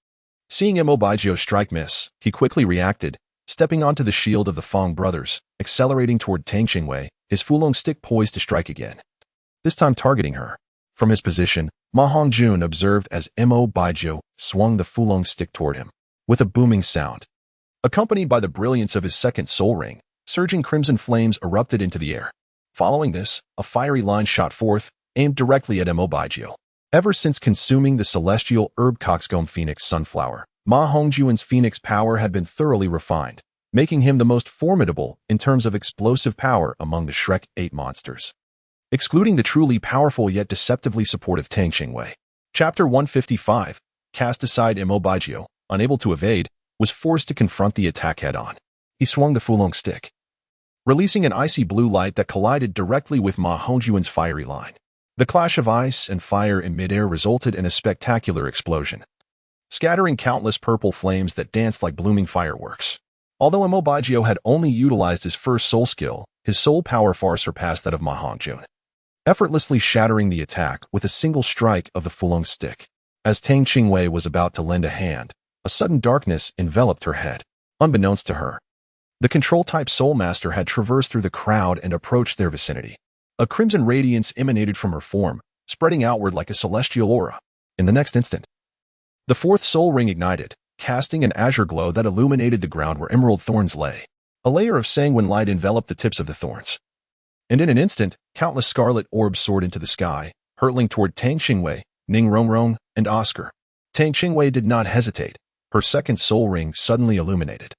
A: Seeing Imobaijio strike miss, he quickly reacted, stepping onto the shield of the Fong brothers, accelerating toward Tang Qingwei, his Fulong stick poised to strike again, this time targeting her. From his position, Ma Hongjun observed as Imobaijio swung the Fulong stick toward him, with a booming sound. Accompanied by the brilliance of his second soul ring, surging crimson flames erupted into the air. Following this, a fiery line shot forth, aimed directly at Imobaijio. Ever since consuming the celestial herb coxcomb phoenix sunflower, Ma Hongjuan's phoenix power had been thoroughly refined, making him the most formidable in terms of explosive power among the Shrek 8 monsters. Excluding the truly powerful yet deceptively supportive Tang Qingwei. Chapter 155, cast aside Imobaijio, unable to evade, was forced to confront the attack head-on. He swung the Fulong stick, releasing an icy blue light that collided directly with Ma Hongjuan's fiery line. The clash of ice and fire in midair resulted in a spectacular explosion, scattering countless purple flames that danced like blooming fireworks. Although Imobaijio had only utilized his first soul skill, his soul power far surpassed that of Ma Hongjun, effortlessly shattering the attack with a single strike of the Fulong stick. As Tang Qingwei was about to lend a hand, a sudden darkness enveloped her head. Unbeknownst to her, the control-type Soul Master had traversed through the crowd and approached their vicinity. A crimson radiance emanated from her form, spreading outward like a celestial aura. In the next instant, the fourth soul ring ignited, casting an azure glow that illuminated the ground where emerald thorns lay. A layer of sanguine light enveloped the tips of the thorns. And in an instant, countless scarlet orbs soared into the sky, hurtling toward Tang Qingwei, Ning Rongrong, and Oscar. Tang Qingwei did not hesitate. Her second soul ring suddenly illuminated,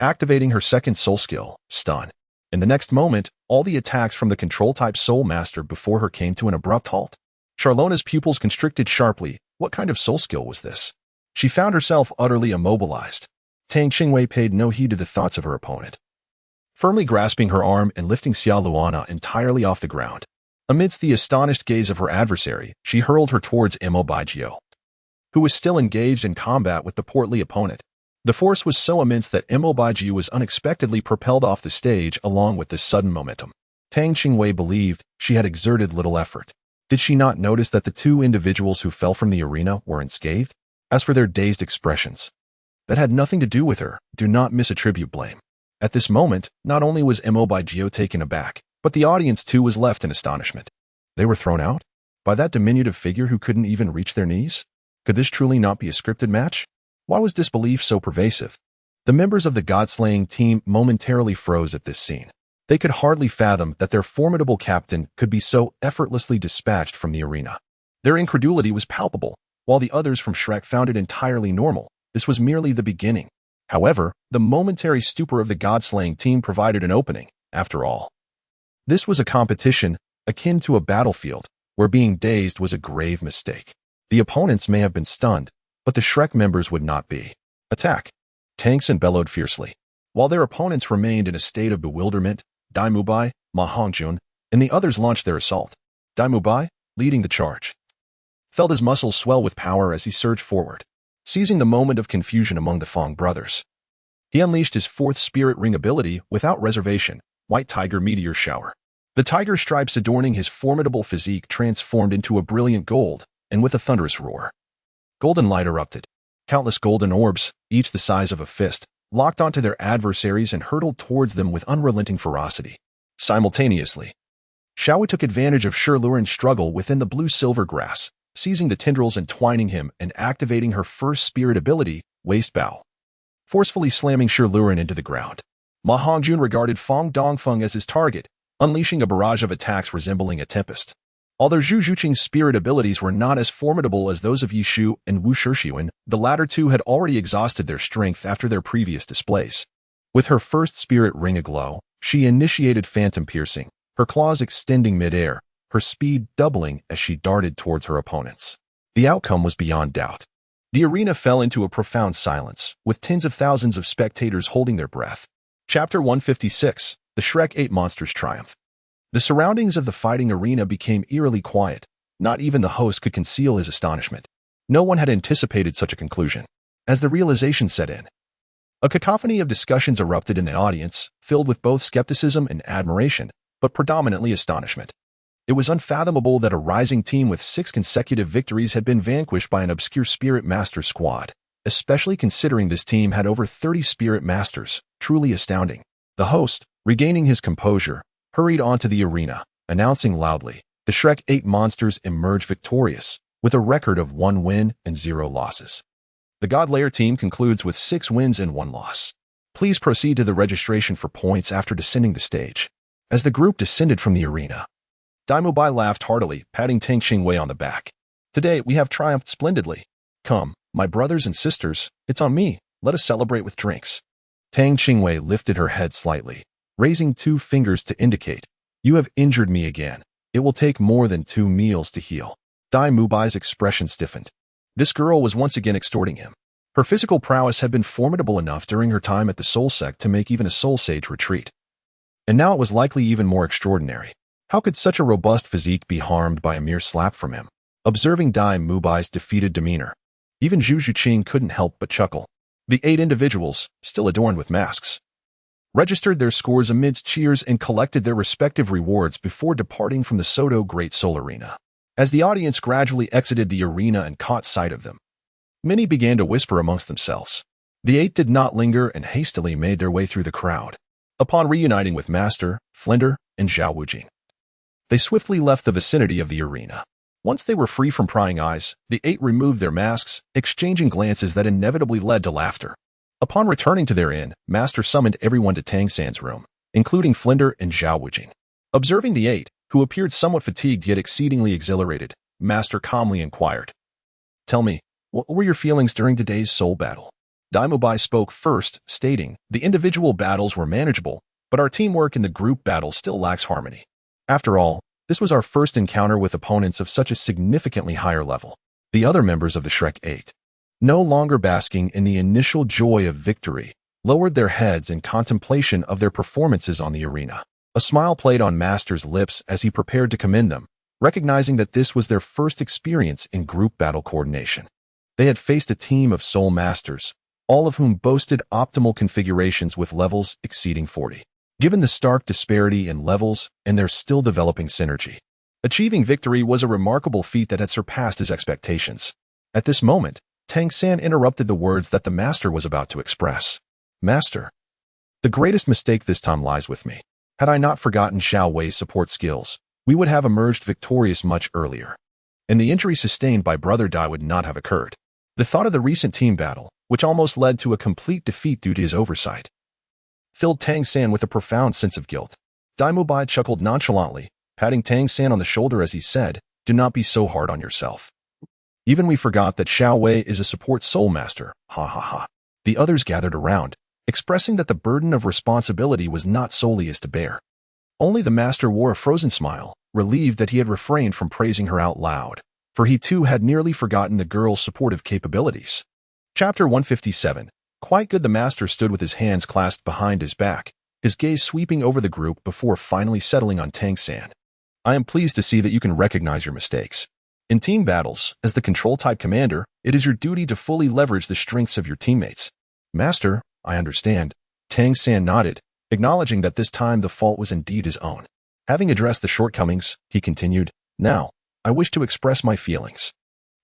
A: activating her second soul skill, Stun. In the next moment, all the attacks from the control-type Soul Master before her came to an abrupt halt. Charlona's pupils constricted sharply. What kind of soul skill was this? She found herself utterly immobilized. Tang Qingwei paid no heed to the thoughts of her opponent, firmly grasping her arm and lifting Xia Luana entirely off the ground. Amidst the astonished gaze of her adversary, she hurled her towards Imobaijio, who was still engaged in combat with the portly opponent. The force was so immense that Imobaijio was unexpectedly propelled off the stage along with this sudden momentum. Tang Qingwei believed she had exerted little effort. Did she not notice that the two individuals who fell from the arena were unscathed? As for their dazed expressions, that had nothing to do with her. Do not misattribute blame. At this moment, not only was Imobaijio taken aback, but the audience too was left in astonishment. They were thrown out? By that diminutive figure who couldn't even reach their knees? Could this truly not be a scripted match? Why was disbelief so pervasive? The members of the God-slaying team momentarily froze at this scene. They could hardly fathom that their formidable captain could be so effortlessly dispatched from the arena. Their incredulity was palpable, while the others from Shrek found it entirely normal. This was merely the beginning. However, the momentary stupor of the God-slaying team provided an opening. After all, this was a competition akin to a battlefield, where being dazed was a grave mistake. The opponents may have been stunned, but the Shrek members would not be. Attack! Tang San bellowed fiercely. While their opponents remained in a state of bewilderment, Dai Mubai, Ma Hongjun, and the others launched their assault. Dai Mubai, leading the charge, felt his muscles swell with power as he surged forward. Seizing the moment of confusion among the Fong brothers, he unleashed his fourth spirit ring ability without reservation, White Tiger Meteor Shower. The tiger stripes adorning his formidable physique transformed into a brilliant gold, and with a thunderous roar, golden light erupted. Countless golden orbs, each the size of a fist, locked onto their adversaries and hurtled towards them with unrelenting ferocity. Simultaneously, Xiaowei took advantage of Luren's struggle within the blue-silver grass, seizing the tendrils and twining him and activating her first spirit ability, Waist Bow, forcefully slamming Luren into the ground. Ma Hongjun regarded Fong Dongfeng as his target, unleashing a barrage of attacks resembling a tempest. Although Zhu Zhuqing's spirit abilities were not as formidable as those of Yishu and Wu Shixiuan, the latter two had already exhausted their strength after their previous displays. With her first spirit ring aglow, she initiated Phantom Piercing, her claws extending midair, her speed doubling as she darted towards her opponents. The outcome was beyond doubt. The arena fell into a profound silence, with tens of thousands of spectators holding their breath. Chapter 156, The Shrek 8 Monsters Triumph. The surroundings of the fighting arena became eerily quiet. Not even the host could conceal his astonishment. No one had anticipated such a conclusion. As the realization set in, A cacophony of discussions erupted in the audience, filled with both skepticism and admiration, but predominantly astonishment. It was unfathomable that a rising team with 6 consecutive victories had been vanquished by an obscure Spirit Master squad, especially considering this team had over 30 Spirit Masters, truly astounding. The host, regaining his composure, hurried onto the arena, announcing loudly, the Shrek 8 monsters emerged victorious, with a record of 1 win and 0 losses. The Godlayer team concludes with 6 wins and 1 loss. Please proceed to the registration for points after descending the stage. As the group descended from the arena, Daimubai laughed heartily, patting Tang Qingwei on the back. Today we have triumphed splendidly. Come, my brothers and sisters, it's on me. Let us celebrate with drinks. Tang Qingwei lifted her head slightly, raising 2 fingers to indicate, you have injured me again. It will take more than 2 meals to heal. Daimubai's expression stiffened. This girl was once again extorting him. Her physical prowess had been formidable enough during her time at the Soul Sect to make even a Soul Sage retreat. And now it was likely even more extraordinary. How could such a robust physique be harmed by a mere slap from him? Observing Dai Mubai's defeated demeanor, even Zhu Zhuqing couldn't help but chuckle. The 8 individuals, still adorned with masks, registered their scores amidst cheers and collected their respective rewards before departing from the Soto Great Soul Arena. As the audience gradually exited the arena and caught sight of them, many began to whisper amongst themselves. The 8 did not linger and hastily made their way through the crowd. Upon reuniting with Master, Flinder, and Zhao Wujing, they swiftly left the vicinity of the arena. Once they were free from prying eyes, the 8 removed their masks, exchanging glances that inevitably led to laughter. Upon returning to their inn, Master summoned everyone to Tang San's room, including Flinder and Zhao Wujing. Observing the 8, who appeared somewhat fatigued yet exceedingly exhilarated, Master calmly inquired, "Tell me, what were your feelings during today's soul battle?" Daimubai spoke first, stating, "The individual battles were manageable, but our teamwork in the group battle still lacks harmony. After all, this was our first encounter with opponents of such a significantly higher level." The other members of the Shrek 8, no longer basking in the initial joy of victory, lowered their heads in contemplation of their performances on the arena. A smile played on Master's lips as he prepared to commend them, recognizing that this was their first experience in group battle coordination. They had faced a team of Soul Masters, all of whom boasted optimal configurations with levels exceeding 40. Given the stark disparity in levels and their still developing synergy, achieving victory was a remarkable feat that had surpassed his expectations. At this moment, Tang San interrupted the words that the Master was about to express. "Master, the greatest mistake this time lies with me. Had I not forgotten Xiao Wei's support skills, we would have emerged victorious much earlier, and the injury sustained by Brother Dai would not have occurred." The thought of the recent team battle, which almost led to a complete defeat due to his oversight, filled Tang San with a profound sense of guilt. Daimubai chuckled nonchalantly, patting Tang San on the shoulder as he said, "Do not be so hard on yourself. Even we forgot that Xiao Wei is a support soul master, ha ha ha." The others gathered around, expressing that the burden of responsibility was not solely his to bear. Only the master wore a frozen smile, relieved that he had refrained from praising her out loud, for he too had nearly forgotten the girl's supportive capabilities. Chapter 157. Quite good. The master stood with his hands clasped behind his back, his gaze sweeping over the group before finally settling on Tang San. "I am pleased to see that you can recognize your mistakes. In team battles, as the control-type commander, it is your duty to fully leverage the strengths of your teammates." "Master, I understand." Tang San nodded, acknowledging that this time the fault was indeed his own. Having addressed the shortcomings, he continued, "Now, I wish to express my feelings.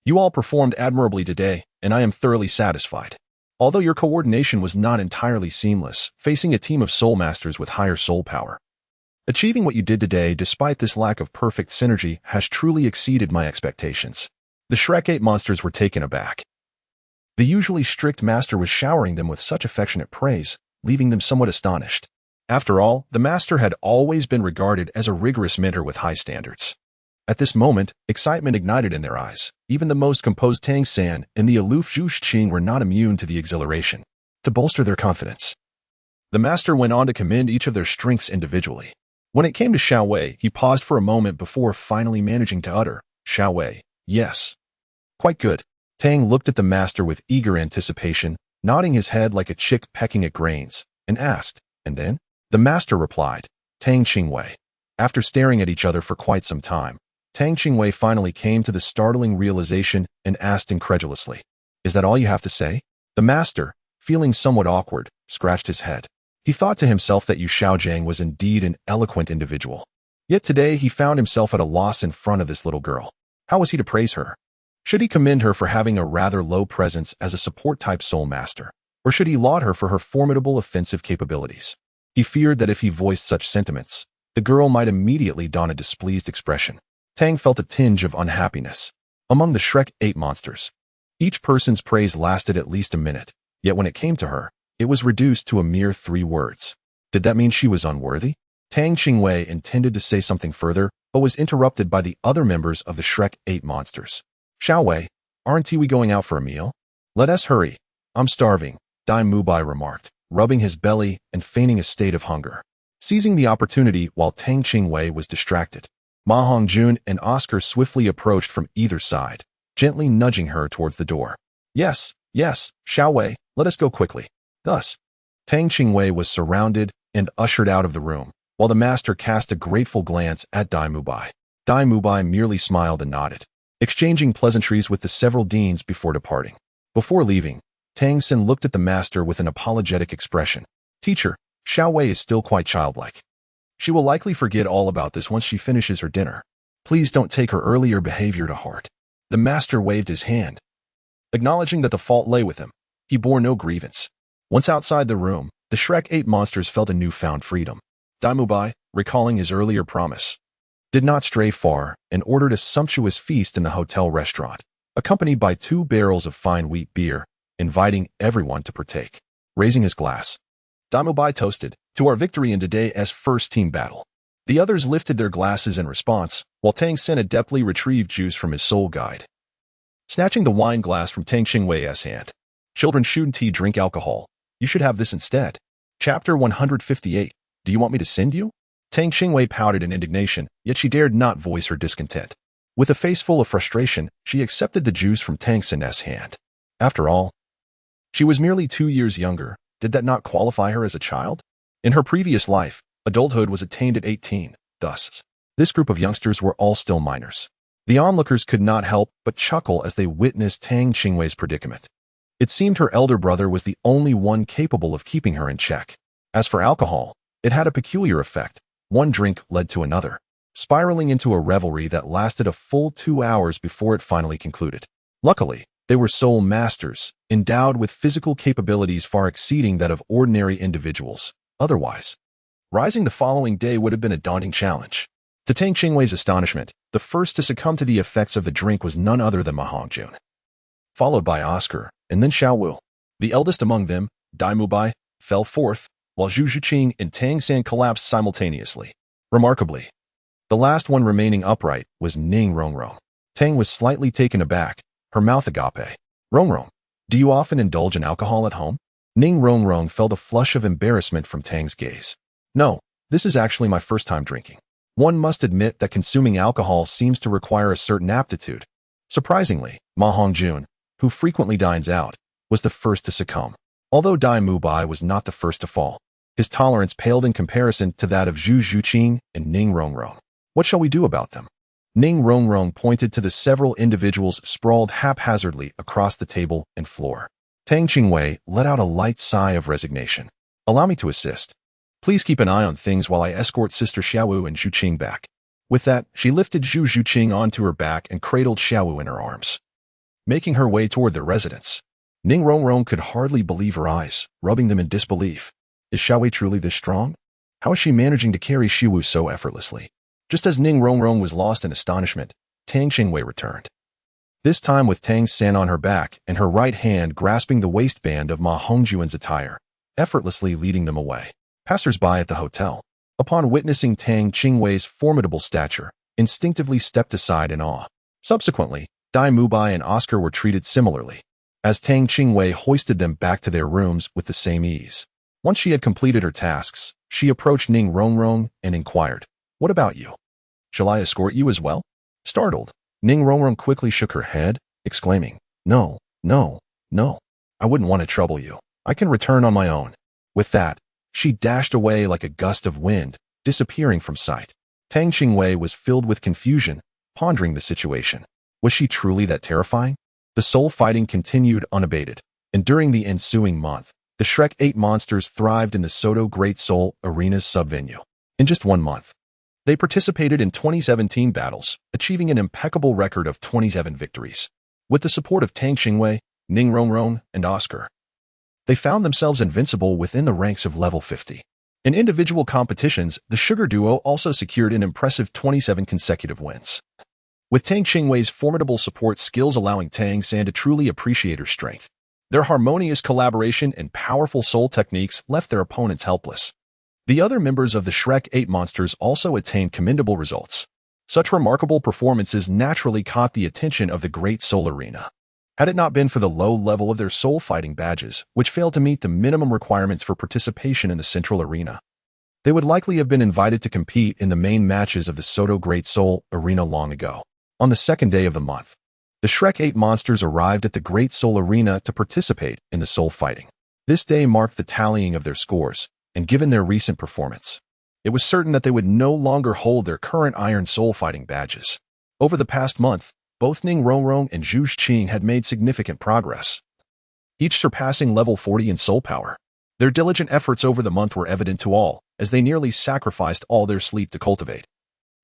A: You all performed admirably today, and I am thoroughly satisfied. Although your coordination was not entirely seamless, facing a team of soul masters with higher soul power, achieving what you did today despite this lack of perfect synergy has truly exceeded my expectations." The Shrek 8 monsters were taken aback. The usually strict master was showering them with such affectionate praise, leaving them somewhat astonished. After all, the master had always been regarded as a rigorous mentor with high standards. At this moment, excitement ignited in their eyes. Even the most composed Tang San and the aloof Zhu Zhuqing were not immune to the exhilaration. To bolster their confidence, the master went on to commend each of their strengths individually. When it came to Xiao Wei, he paused for a moment before finally managing to utter, "Xiao Wei, yes. Quite good." Tang looked at the master with eager anticipation, nodding his head like a chick pecking at grains, and asked, "And then?" The master replied, "Tang Qingwei." After staring at each other for quite some time, Tang Qingwei finally came to the startling realization and asked incredulously, "Is that all you have to say?" The master, feeling somewhat awkward, scratched his head. He thought to himself that Yu Xiaojiang was indeed an eloquent individual. Yet today he found himself at a loss in front of this little girl. How was he to praise her? Should he commend her for having a rather low presence as a support-type soul master, or should he laud her for her formidable offensive capabilities? He feared that if he voiced such sentiments, the girl might immediately don a displeased expression. Tang felt a tinge of unhappiness. Among the Shrek 8 monsters, each person's praise lasted at least a minute, yet when it came to her, it was reduced to a mere 3 words. Did that mean she was unworthy? Tang Qingwei intended to say something further, but was interrupted by the other members of the Shrek 8 monsters. Xiaowei, aren't we going out for a meal? Let us hurry. I'm starving, Dai Mubai remarked, rubbing his belly and feigning a state of hunger. Seizing the opportunity while Tang Qingwei was distracted, Ma Hongjun and Oscar swiftly approached from either side, gently nudging her towards the door. Yes, Xiaowei, let us go quickly. Thus, Tang Qingwei was surrounded and ushered out of the room, while the master cast a grateful glance at Dai Mubai. Dai Mubai merely smiled and nodded, exchanging pleasantries with the several deans before departing. Before leaving, Tang San looked at the master with an apologetic expression. Teacher, Xiaowei is still quite childlike. She will likely forget all about this once she finishes her dinner. Please don't take her earlier behavior to heart. The master waved his hand, acknowledging that the fault lay with him. He bore no grievance. Once outside the room, the Shrek 8 monsters felt a newfound freedom. Dai Mubai, recalling his earlier promise, did not stray far and ordered a sumptuous feast in the hotel restaurant, accompanied by 2 barrels of fine wheat beer, inviting everyone to partake. Raising his glass, Dai Mubai toasted to our victory in today's first team battle. The others lifted their glasses in response, while Tang San adeptly retrieved juice from his soul guide, snatching the wine glass from Tang Qingwei's hand. Children shouldn't drink alcohol. You should have this instead. Chapter 158. Do you want me to send you? Tang Qingwei pouted in indignation, yet she dared not voice her discontent. With a face full of frustration, she accepted the juice from Tang San's hand. After all, she was merely 2 years younger. Did that not qualify her as a child? In her previous life, adulthood was attained at 18, thus, this group of youngsters were all still minors. The onlookers could not help but chuckle as they witnessed Tang Qingwei's predicament. It seemed her elder brother was the only one capable of keeping her in check. As for alcohol, it had a peculiar effect. One drink led to another, spiraling into a revelry that lasted a full 2 hours before it finally concluded. Luckily, they were soul masters, endowed with physical capabilities far exceeding that of ordinary individuals. Otherwise, rising the following day would have been a daunting challenge. To Tang Qingwei's astonishment, the first to succumb to the effects of the drink was none other than Ma Hongjun, followed by Oscar, and then Xiao Wu. The eldest among them, Dai Mubai, fell forth, while Zhu Zhuqing and Tang San collapsed simultaneously. Remarkably, the last one remaining upright was Ning Rongrong. Tang was slightly taken aback, her mouth agape. Rongrong, do you often indulge in alcohol at home? Ning Rongrong felt a flush of embarrassment from Tang's gaze. No, this is actually my first time drinking. One must admit that consuming alcohol seems to require a certain aptitude. Surprisingly, Ma Hongjun, who frequently dines out, was the first to succumb. Although Dai Mubai was not the first to fall, his tolerance paled in comparison to that of Zhu Zhuqing and Ning Rongrong. What shall we do about them? Ning Rongrong pointed to the several individuals sprawled haphazardly across the table and floor. Tang Qingwei let out a light sigh of resignation. Allow me to assist. Please keep an eye on things while I escort Sister Xiaowu and Zhuqing back. With that, she lifted Zhu Zhuqing onto her back and cradled Xiaowu in her arms, making her way toward their residence. Ning Rongrong could hardly believe her eyes, rubbing them in disbelief. Is Xiaowei truly this strong? How is she managing to carry Xiaowu so effortlessly? Just as Ning Rongrong was lost in astonishment, Tang Qingwei returned. This time with Tang San on her back and her right hand grasping the waistband of Ma Hongjuan's attire, effortlessly leading them away. Passers-by at the hotel, upon witnessing Tang Qingwei's formidable stature, instinctively stepped aside in awe. Subsequently, Dai Mubai and Oscar were treated similarly, as Tang Qingwei hoisted them back to their rooms with the same ease. Once she had completed her tasks, she approached Ning Rongrong and inquired, "What about you? Shall I escort you as well?" Startled, Ning Rongrong quickly shook her head, exclaiming, No, I wouldn't want to trouble you. I can return on my own." With that, she dashed away like a gust of wind, disappearing from sight. Tang Qingwei was filled with confusion, pondering the situation. Was she truly that terrifying? The soul fighting continued unabated. and during the ensuing month, the Shrek 8 monsters thrived in the Soto Great Soul Arena's sub-venue. In just 1 month, they participated in 2017 battles, achieving an impeccable record of 27 victories. With the support of Tang Qingwei, Ning Rongrong, and Oscar, they found themselves invincible within the ranks of level 50. In individual competitions, the Sugar Duo also secured an impressive 27 consecutive wins, with Tang Qingwei's formidable support skills allowing Tang San to truly appreciate her strength. Their harmonious collaboration and powerful soul techniques left their opponents helpless. The other members of the Shrek 8 monsters also attained commendable results. Such remarkable performances naturally caught the attention of the Great Soul Arena. Had it not been for the low level of their soul fighting badges, which failed to meet the minimum requirements for participation in the central arena, they would likely have been invited to compete in the main matches of the Soto Great Soul Arena long ago. On the second day of the month, the Shrek 8 monsters arrived at the Great Soul Arena to participate in the soul fighting. This day marked the tallying of their scores, and given their recent performance, it was certain that they would no longer hold their current Iron Soul fighting badges. Over the past month, both Ning Rongrong and Zhu Qing had made significant progress, each surpassing level 40 in soul power. Their diligent efforts over the month were evident to all, as they nearly sacrificed all their sleep to cultivate,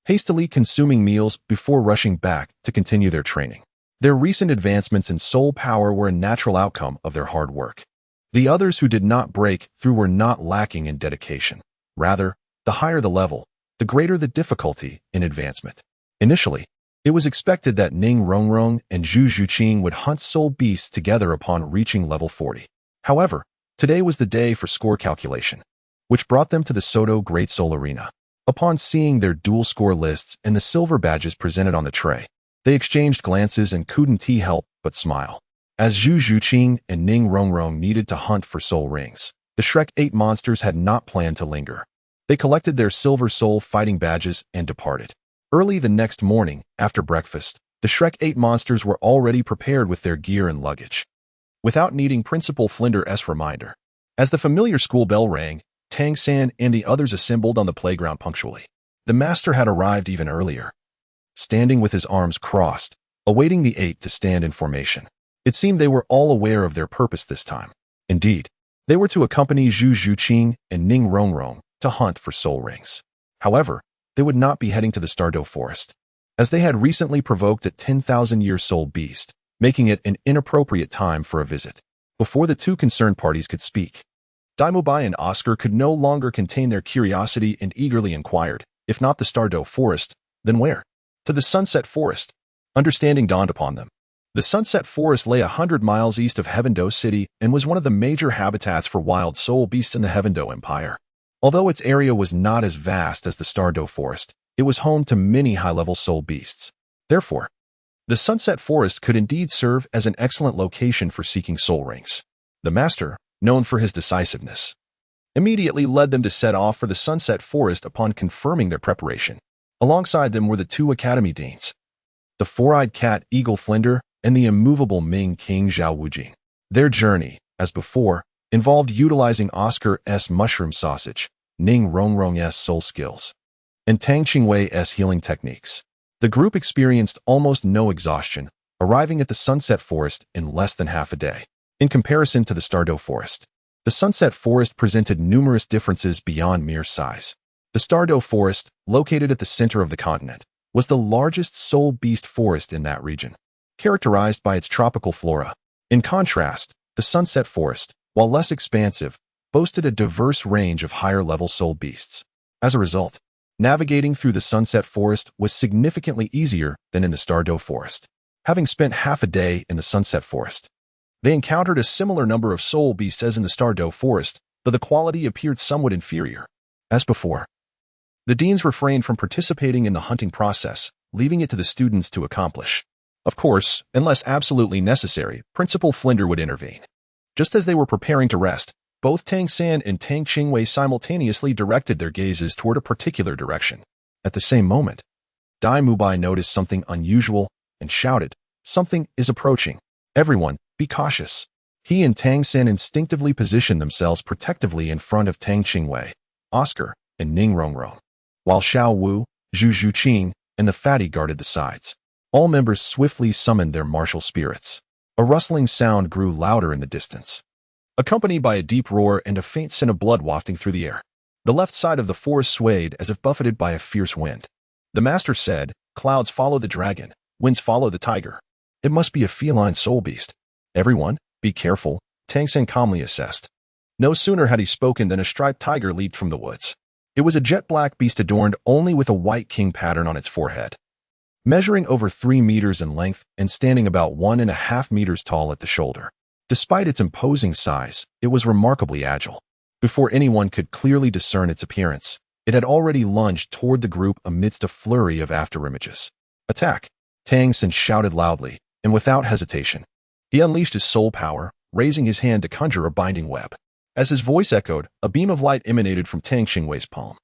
A: hastily consuming meals before rushing back to continue their training. Their recent advancements in soul power were a natural outcome of their hard work. The others who did not break through were not lacking in dedication. Rather, the higher the level, the greater the difficulty in advancement. Initially, it was expected that Ning Rongrong and Zhu Qing would hunt soul beasts together upon reaching level 40. However, today was the day for score calculation, which brought them to the Soto Great Soul Arena. Upon seeing their dual score lists and the silver badges presented on the tray, they exchanged glances and couldn't help but smile. As Zhu Qing and Ning Rongrong needed to hunt for soul rings, the Shrek 8 monsters had not planned to linger. They collected their silver soul fighting badges and departed. Early the next morning, after breakfast, the Shrek 8 monsters were already prepared with their gear and luggage, without needing Principal Flinder's reminder. As the familiar school bell rang, Tang San and the others assembled on the playground punctually. The master had arrived even earlier, standing with his arms crossed, awaiting the 8 to stand in formation. It seemed they were all aware of their purpose this time. Indeed, they were to accompany Zhu Qing and Ning Rongrong to hunt for soul rings. However, they would not be heading to the Stardew Forest, as they had recently provoked a 10,000-year soul beast, making it an inappropriate time for a visit. Before the two concerned parties could speak, Daimubai and Oscar could no longer contain their curiosity and eagerly inquired, if not the Stardew Forest, then where? To the Sunset Forest. Understanding dawned upon them. The Sunset Forest lay 100 miles east of Heavendo City and was one of the major habitats for wild soul beasts in the Heavendo Empire. Although its area was not as vast as the Stardew Forest, it was home to many high-level soul beasts. Therefore, the Sunset Forest could indeed serve as an excellent location for seeking soul rings. The master, known for his decisiveness, immediately led them to set off for the Sunset Forest upon confirming their preparation. Alongside them were the two Academy Deans, the four-eyed cat Eagle Flinder and the immovable Ming King Zhao Wujing. Their journey, as before, involved utilizing Oscar's mushroom sausage, Ning Rongrong's soul skills, and Tang Qingwei's healing techniques. The group experienced almost no exhaustion, arriving at the Sunset Forest in less than half a day. In comparison to the Stardew Forest, the Sunset Forest presented numerous differences beyond mere size. The Stardew Forest, located at the center of the continent, was the largest soul beast forest in that region, characterized by its tropical flora. In contrast, the Sunset Forest, while less expansive, boasted a diverse range of higher-level soul beasts. As a result, navigating through the Sunset Forest was significantly easier than in the Stardew Forest. Having spent half a day in the Sunset Forest, they encountered a similar number of soul beasts as in the Stardew Forest, though the quality appeared somewhat inferior. As before, the deans refrained from participating in the hunting process, leaving it to the students to accomplish. Of course, unless absolutely necessary, Principal Flinder would intervene. Just as they were preparing to rest, both Tang San and Tang Qingwei simultaneously directed their gazes toward a particular direction. At the same moment, Dai Mubai noticed something unusual and shouted, "Something is approaching. Everyone, be cautious." He and Tang San instinctively positioned themselves protectively in front of Tang Qingwei, Oscar, and Ning Rongrong, while Xiao Wu, Zhu Qing, and the fatty guarded the sides. All members swiftly summoned their martial spirits. A rustling sound grew louder in the distance, accompanied by a deep roar and a faint scent of blood wafting through the air. The left side of the forest swayed as if buffeted by a fierce wind. The master said, "Clouds follow the dragon, winds follow the tiger. It must be a feline soul beast. Everyone, be careful," Tang San calmly assessed. No sooner had he spoken than a striped tiger leaped from the woods. It was a jet-black beast adorned only with a white king pattern on its forehead. Measuring over 3 meters in length and standing about 1.5 meters tall at the shoulder. Despite its imposing size, it was remarkably agile. Before anyone could clearly discern its appearance, it had already lunged toward the group amidst a flurry of afterimages. "Attack!" Tang San shouted loudly, and without hesitation. He unleashed his soul power, raising his hand to conjure a binding web. As his voice echoed, a beam of light emanated from Tang Qingwei's palm.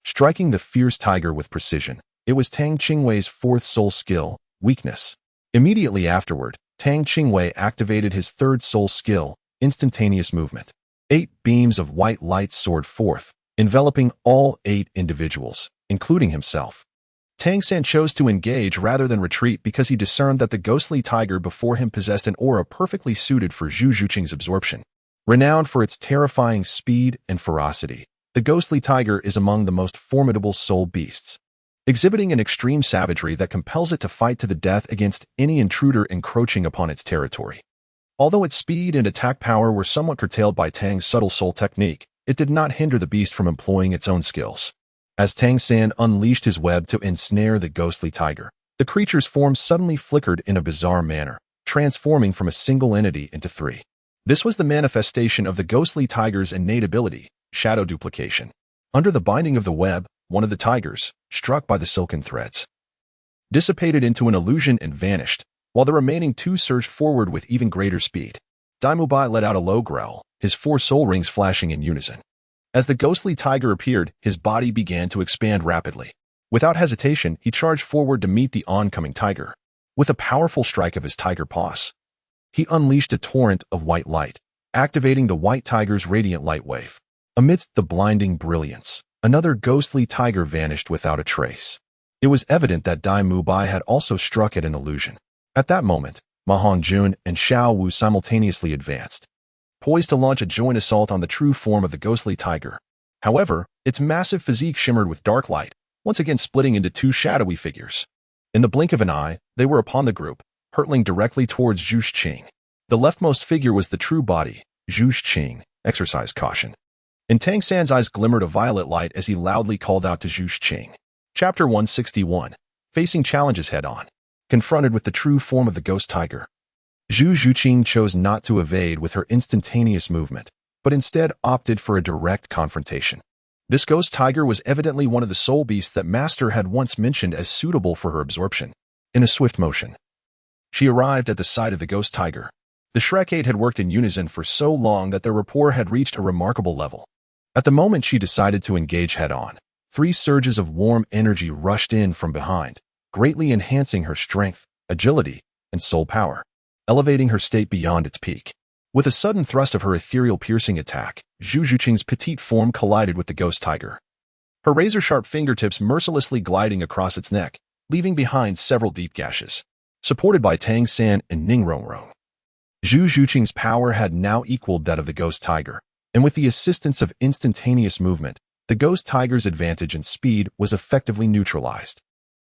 A: Striking the fierce tiger with precision, it was Tang Qingwei's fourth soul skill, weakness. Immediately afterward, Tang Qingwei activated his third soul skill, instantaneous movement. 8 beams of white light soared forth, enveloping all 8 individuals, including himself. Tang San chose to engage rather than retreat because he discerned that the ghostly tiger before him possessed an aura perfectly suited for Zhu Zhuqing's absorption. Renowned for its terrifying speed and ferocity, the ghostly tiger is among the most formidable soul beasts, exhibiting an extreme savagery that compels it to fight to the death against any intruder encroaching upon its territory. Although its speed and attack power were somewhat curtailed by Tang's subtle soul technique, it did not hinder the beast from employing its own skills. As Tang San unleashed his web to ensnare the ghostly tiger, the creature's form suddenly flickered in a bizarre manner, transforming from a single entity into 3. This was the manifestation of the ghostly tiger's innate ability, shadow duplication. Under the binding of the web, one of the tigers, struck by the silken threads, dissipated into an illusion and vanished, while the remaining 2 surged forward with even greater speed. Daimubai let out a low growl, his 4 soul rings flashing in unison. As the ghostly tiger appeared, his body began to expand rapidly. Without hesitation, he charged forward to meet the oncoming tiger. With a powerful strike of his tiger paws, he unleashed a torrent of white light, activating the white tiger's radiant light wave. Amidst the blinding brilliance, another ghostly tiger vanished without a trace. It was evident that Dai Mubai had also struck at an illusion. At that moment, Ma Hongjun and Xiao Wu simultaneously advanced, poised to launch a joint assault on the true form of the ghostly tiger. However, its massive physique shimmered with dark light, once again splitting into 2 shadowy figures. In the blink of an eye, they were upon the group, hurtling directly towards Zhu Zhuqing. The leftmost figure was the true body. Zhu Zhuqing, exercise caution. In Tang San's eyes glimmered a violet light as he loudly called out to Zhu Zhuqing. Chapter 161. Facing challenges head-on. Confronted with the true form of the ghost tiger, Zhu Zhuqing chose not to evade with her instantaneous movement, but instead opted for a direct confrontation. This ghost tiger was evidently one of the soul beasts that Master had once mentioned as suitable for her absorption. In a swift motion, she arrived at the side of the ghost tiger. The Shrekade had worked in unison for so long that their rapport had reached a remarkable level. At the moment she decided to engage head-on, 3 surges of warm energy rushed in from behind, greatly enhancing her strength, agility, and soul power, elevating her state beyond its peak. With a sudden thrust of her ethereal piercing attack, Zhu Zhuqing's petite form collided with the ghost tiger, her razor-sharp fingertips mercilessly gliding across its neck, leaving behind several deep gashes. Supported by Tang San and Ning Rongrong, Zhu Zhuqing's power had now equaled that of the ghost tiger, and with the assistance of instantaneous movement, the ghost tiger's advantage in speed was effectively neutralized.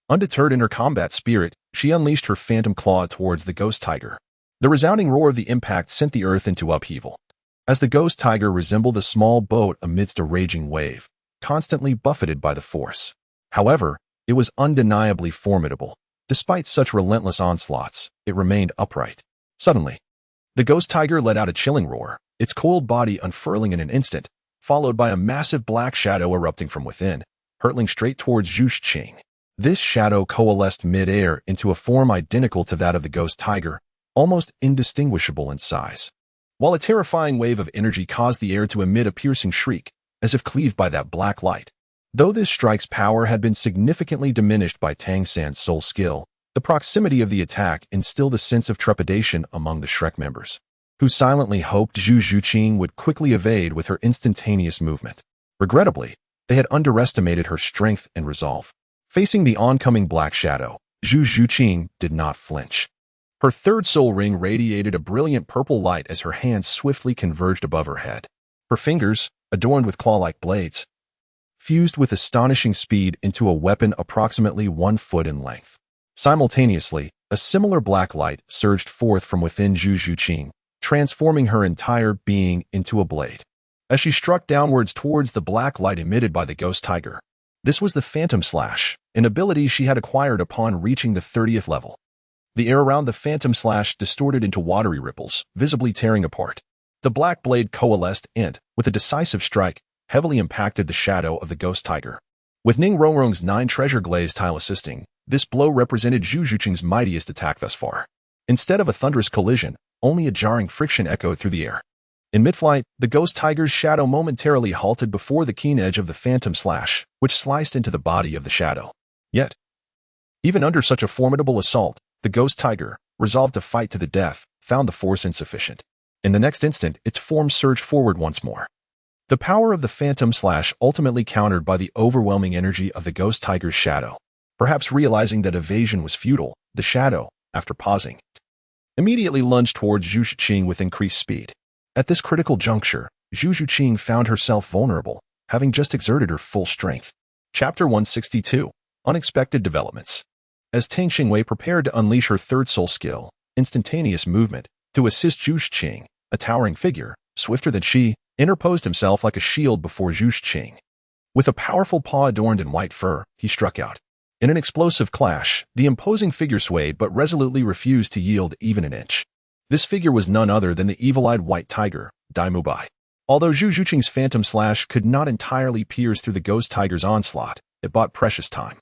A: Undeterred in her combat spirit, she unleashed her phantom claw towards the ghost tiger. The resounding roar of the impact sent the earth into upheaval, as the ghost tiger resembled a small boat amidst a raging wave, constantly buffeted by the force. However, it was undeniably formidable. Despite such relentless onslaughts, it remained upright. Suddenly, the ghost tiger let out a chilling roar, its coiled body unfurling in an instant, followed by a massive black shadow erupting from within, hurtling straight towards Zhu Zhuqing. This shadow coalesced mid-air into a form identical to that of the ghost tiger, almost indistinguishable in size. While a terrifying wave of energy caused the air to emit a piercing shriek, as if cleaved by that black light. Though this strike's power had been significantly diminished by Tang San's soul skill, the proximity of the attack instilled a sense of trepidation among the Shrek members, who silently hoped Zhu Zhuqing would quickly evade with her instantaneous movement. Regrettably, they had underestimated her strength and resolve. Facing the oncoming black shadow, Zhu Zhuqing did not flinch. Her third soul ring radiated a brilliant purple light as her hands swiftly converged above her head. Her fingers, adorned with claw-like blades, fused with astonishing speed into a weapon approximately 1 foot in length. Simultaneously, a similar black light surged forth from within Zhu Zhuqing, transforming her entire being into a blade. As she struck downwards towards the black light emitted by the ghost tiger. This was the Phantom Slash, an ability she had acquired upon reaching the 30th level. The air around the Phantom Slash distorted into watery ripples, visibly tearing apart. The black blade coalesced and, with a decisive strike, heavily impacted the shadow of the ghost tiger. With Ning Rongrong's 9 treasure glaze tile assisting, this blow represented Zhu Zhuqing's mightiest attack thus far. Instead of a thunderous collision, only a jarring friction echoed through the air. In mid-flight, the ghost tiger's shadow momentarily halted before the keen edge of the Phantom Slash, which sliced into the body of the shadow. Yet, even under such a formidable assault, the ghost tiger, resolved to fight to the death, found the force insufficient. In the next instant, its form surged forward once more. The power of the Phantom Slash ultimately countered by the overwhelming energy of the ghost tiger's shadow. Perhaps realizing that evasion was futile, the shadow, after pausing, immediately lunged towards Zhu Zhuqing with increased speed. At this critical juncture, Zhu Zhuqing found herself vulnerable, having just exerted her full strength. Chapter 162. Unexpected Developments. As Tang Qingwei prepared to unleash her third soul skill, instantaneous movement, to assist Zhu Zhuqing, a towering figure, swifter than she, interposed himself like a shield before Zhu Zhuqing. With a powerful paw adorned in white fur, he struck out. In an explosive clash, the imposing figure swayed but resolutely refused to yield even an inch. This figure was none other than the evil-eyed white tiger, Dai Mubai. Although Zhu Zhuqing's Phantom Slash could not entirely pierce through the ghost tiger's onslaught, it bought precious time.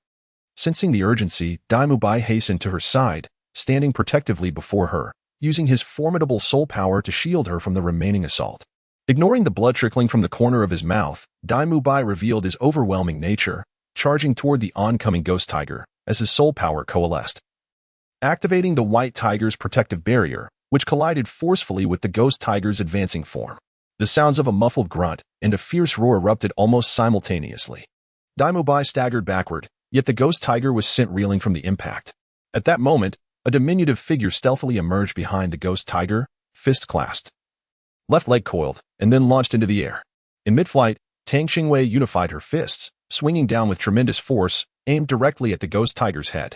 A: Sensing the urgency, Dai Mubai hastened to her side, standing protectively before her, using his formidable soul power to shield her from the remaining assault. Ignoring the blood trickling from the corner of his mouth, Dai Mubai revealed his overwhelming nature, charging toward the oncoming ghost tiger as his soul power coalesced. Activating the white tiger's protective barrier, which collided forcefully with the ghost tiger's advancing form. The sounds of a muffled grunt and a fierce roar erupted almost simultaneously. Dai Mubai staggered backward, yet the ghost tiger was sent reeling from the impact. At that moment, a diminutive figure stealthily emerged behind the ghost tiger, fist clasped. Left leg coiled, and then launched into the air. In mid-flight, Tang Qingwei unified her fists, swinging down with tremendous force, aimed directly at the ghost tiger's head.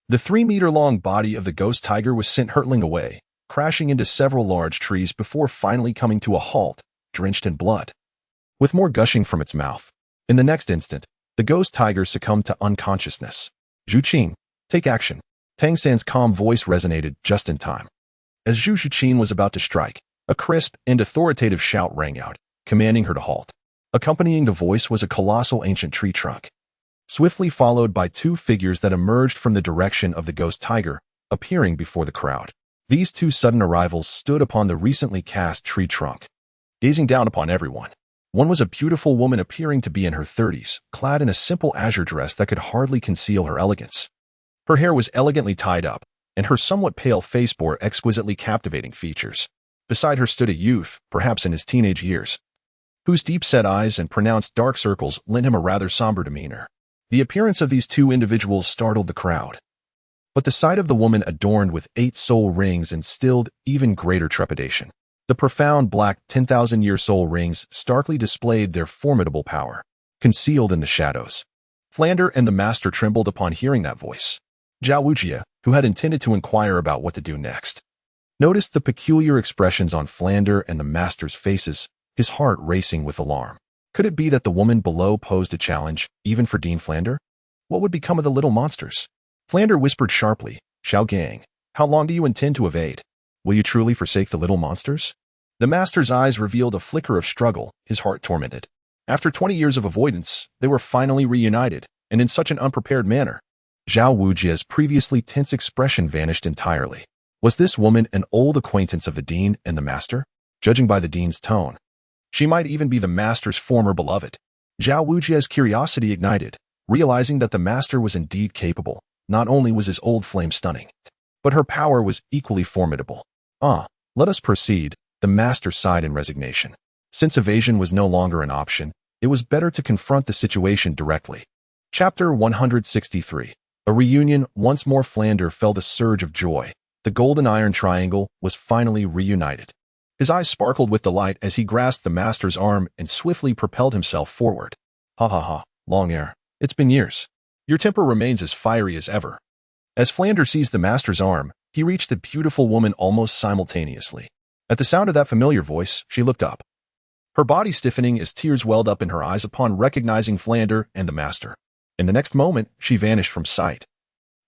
A: The 3-meter-long body of the ghost tiger was sent hurtling away, crashing into several large trees before finally coming to a halt, drenched in blood. With more gushing from its mouth. In the next instant, the ghost tiger succumbed to unconsciousness. Zhuqing, take action. Tang San's calm voice resonated just in time. As Zhu Zhuqing was about to strike, a crisp and authoritative shout rang out, commanding her to halt. Accompanying the voice was a colossal ancient tree trunk, swiftly followed by 2 figures that emerged from the direction of the ghost tiger, appearing before the crowd. These 2 sudden arrivals stood upon the recently cast tree trunk, gazing down upon everyone. One was a beautiful woman appearing to be in her 30s, clad in a simple azure dress that could hardly conceal her elegance. Her hair was elegantly tied up, and her somewhat pale face bore exquisitely captivating features. Beside her stood a youth, perhaps in his teenage years, whose deep-set eyes and pronounced dark circles lent him a rather somber demeanor. The appearance of these 2 individuals startled the crowd. But the sight of the woman adorned with 8 soul rings instilled even greater trepidation. The profound black 10,000-year soul rings starkly displayed their formidable power, concealed in the shadows. Flander and the master trembled upon hearing that voice. Zhao Wujie, who had intended to inquire about what to do next, noticed the peculiar expressions on Flander and the master's faces, his heart racing with alarm. Could it be that the woman below posed a challenge, even for Dean Flander? What would become of the little monsters? Flander whispered sharply, Xiao Gang, how long do you intend to evade? Will you truly forsake the little monsters? The master's eyes revealed a flicker of struggle, his heart tormented. After 20 years of avoidance, they were finally reunited, and in such an unprepared manner. Zhao Wujie's previously tense expression vanished entirely. Was this woman an old acquaintance of the dean and the master? Judging by the dean's tone, she might even be the master's former beloved. Zhao Wujie's curiosity ignited, realizing that the master was indeed capable. Not only was his old flame stunning, but her power was equally formidable. Let us proceed, the master sighed in resignation. Since evasion was no longer an option, it was better to confront the situation directly. Chapter 163. A reunion. Once more Flander felt a surge of joy, The golden iron triangle was finally reunited. His eyes sparkled with delight as he grasped the master's arm and swiftly propelled himself forward. Ha ha ha, long air. It's been years. Your temper remains as fiery as ever. As Flander seized the master's arm, he reached the beautiful woman almost simultaneously. At the sound of that familiar voice, she looked up. Her body stiffening as tears welled up in her eyes upon recognizing Flander and the master. In the next moment, she vanished from sight,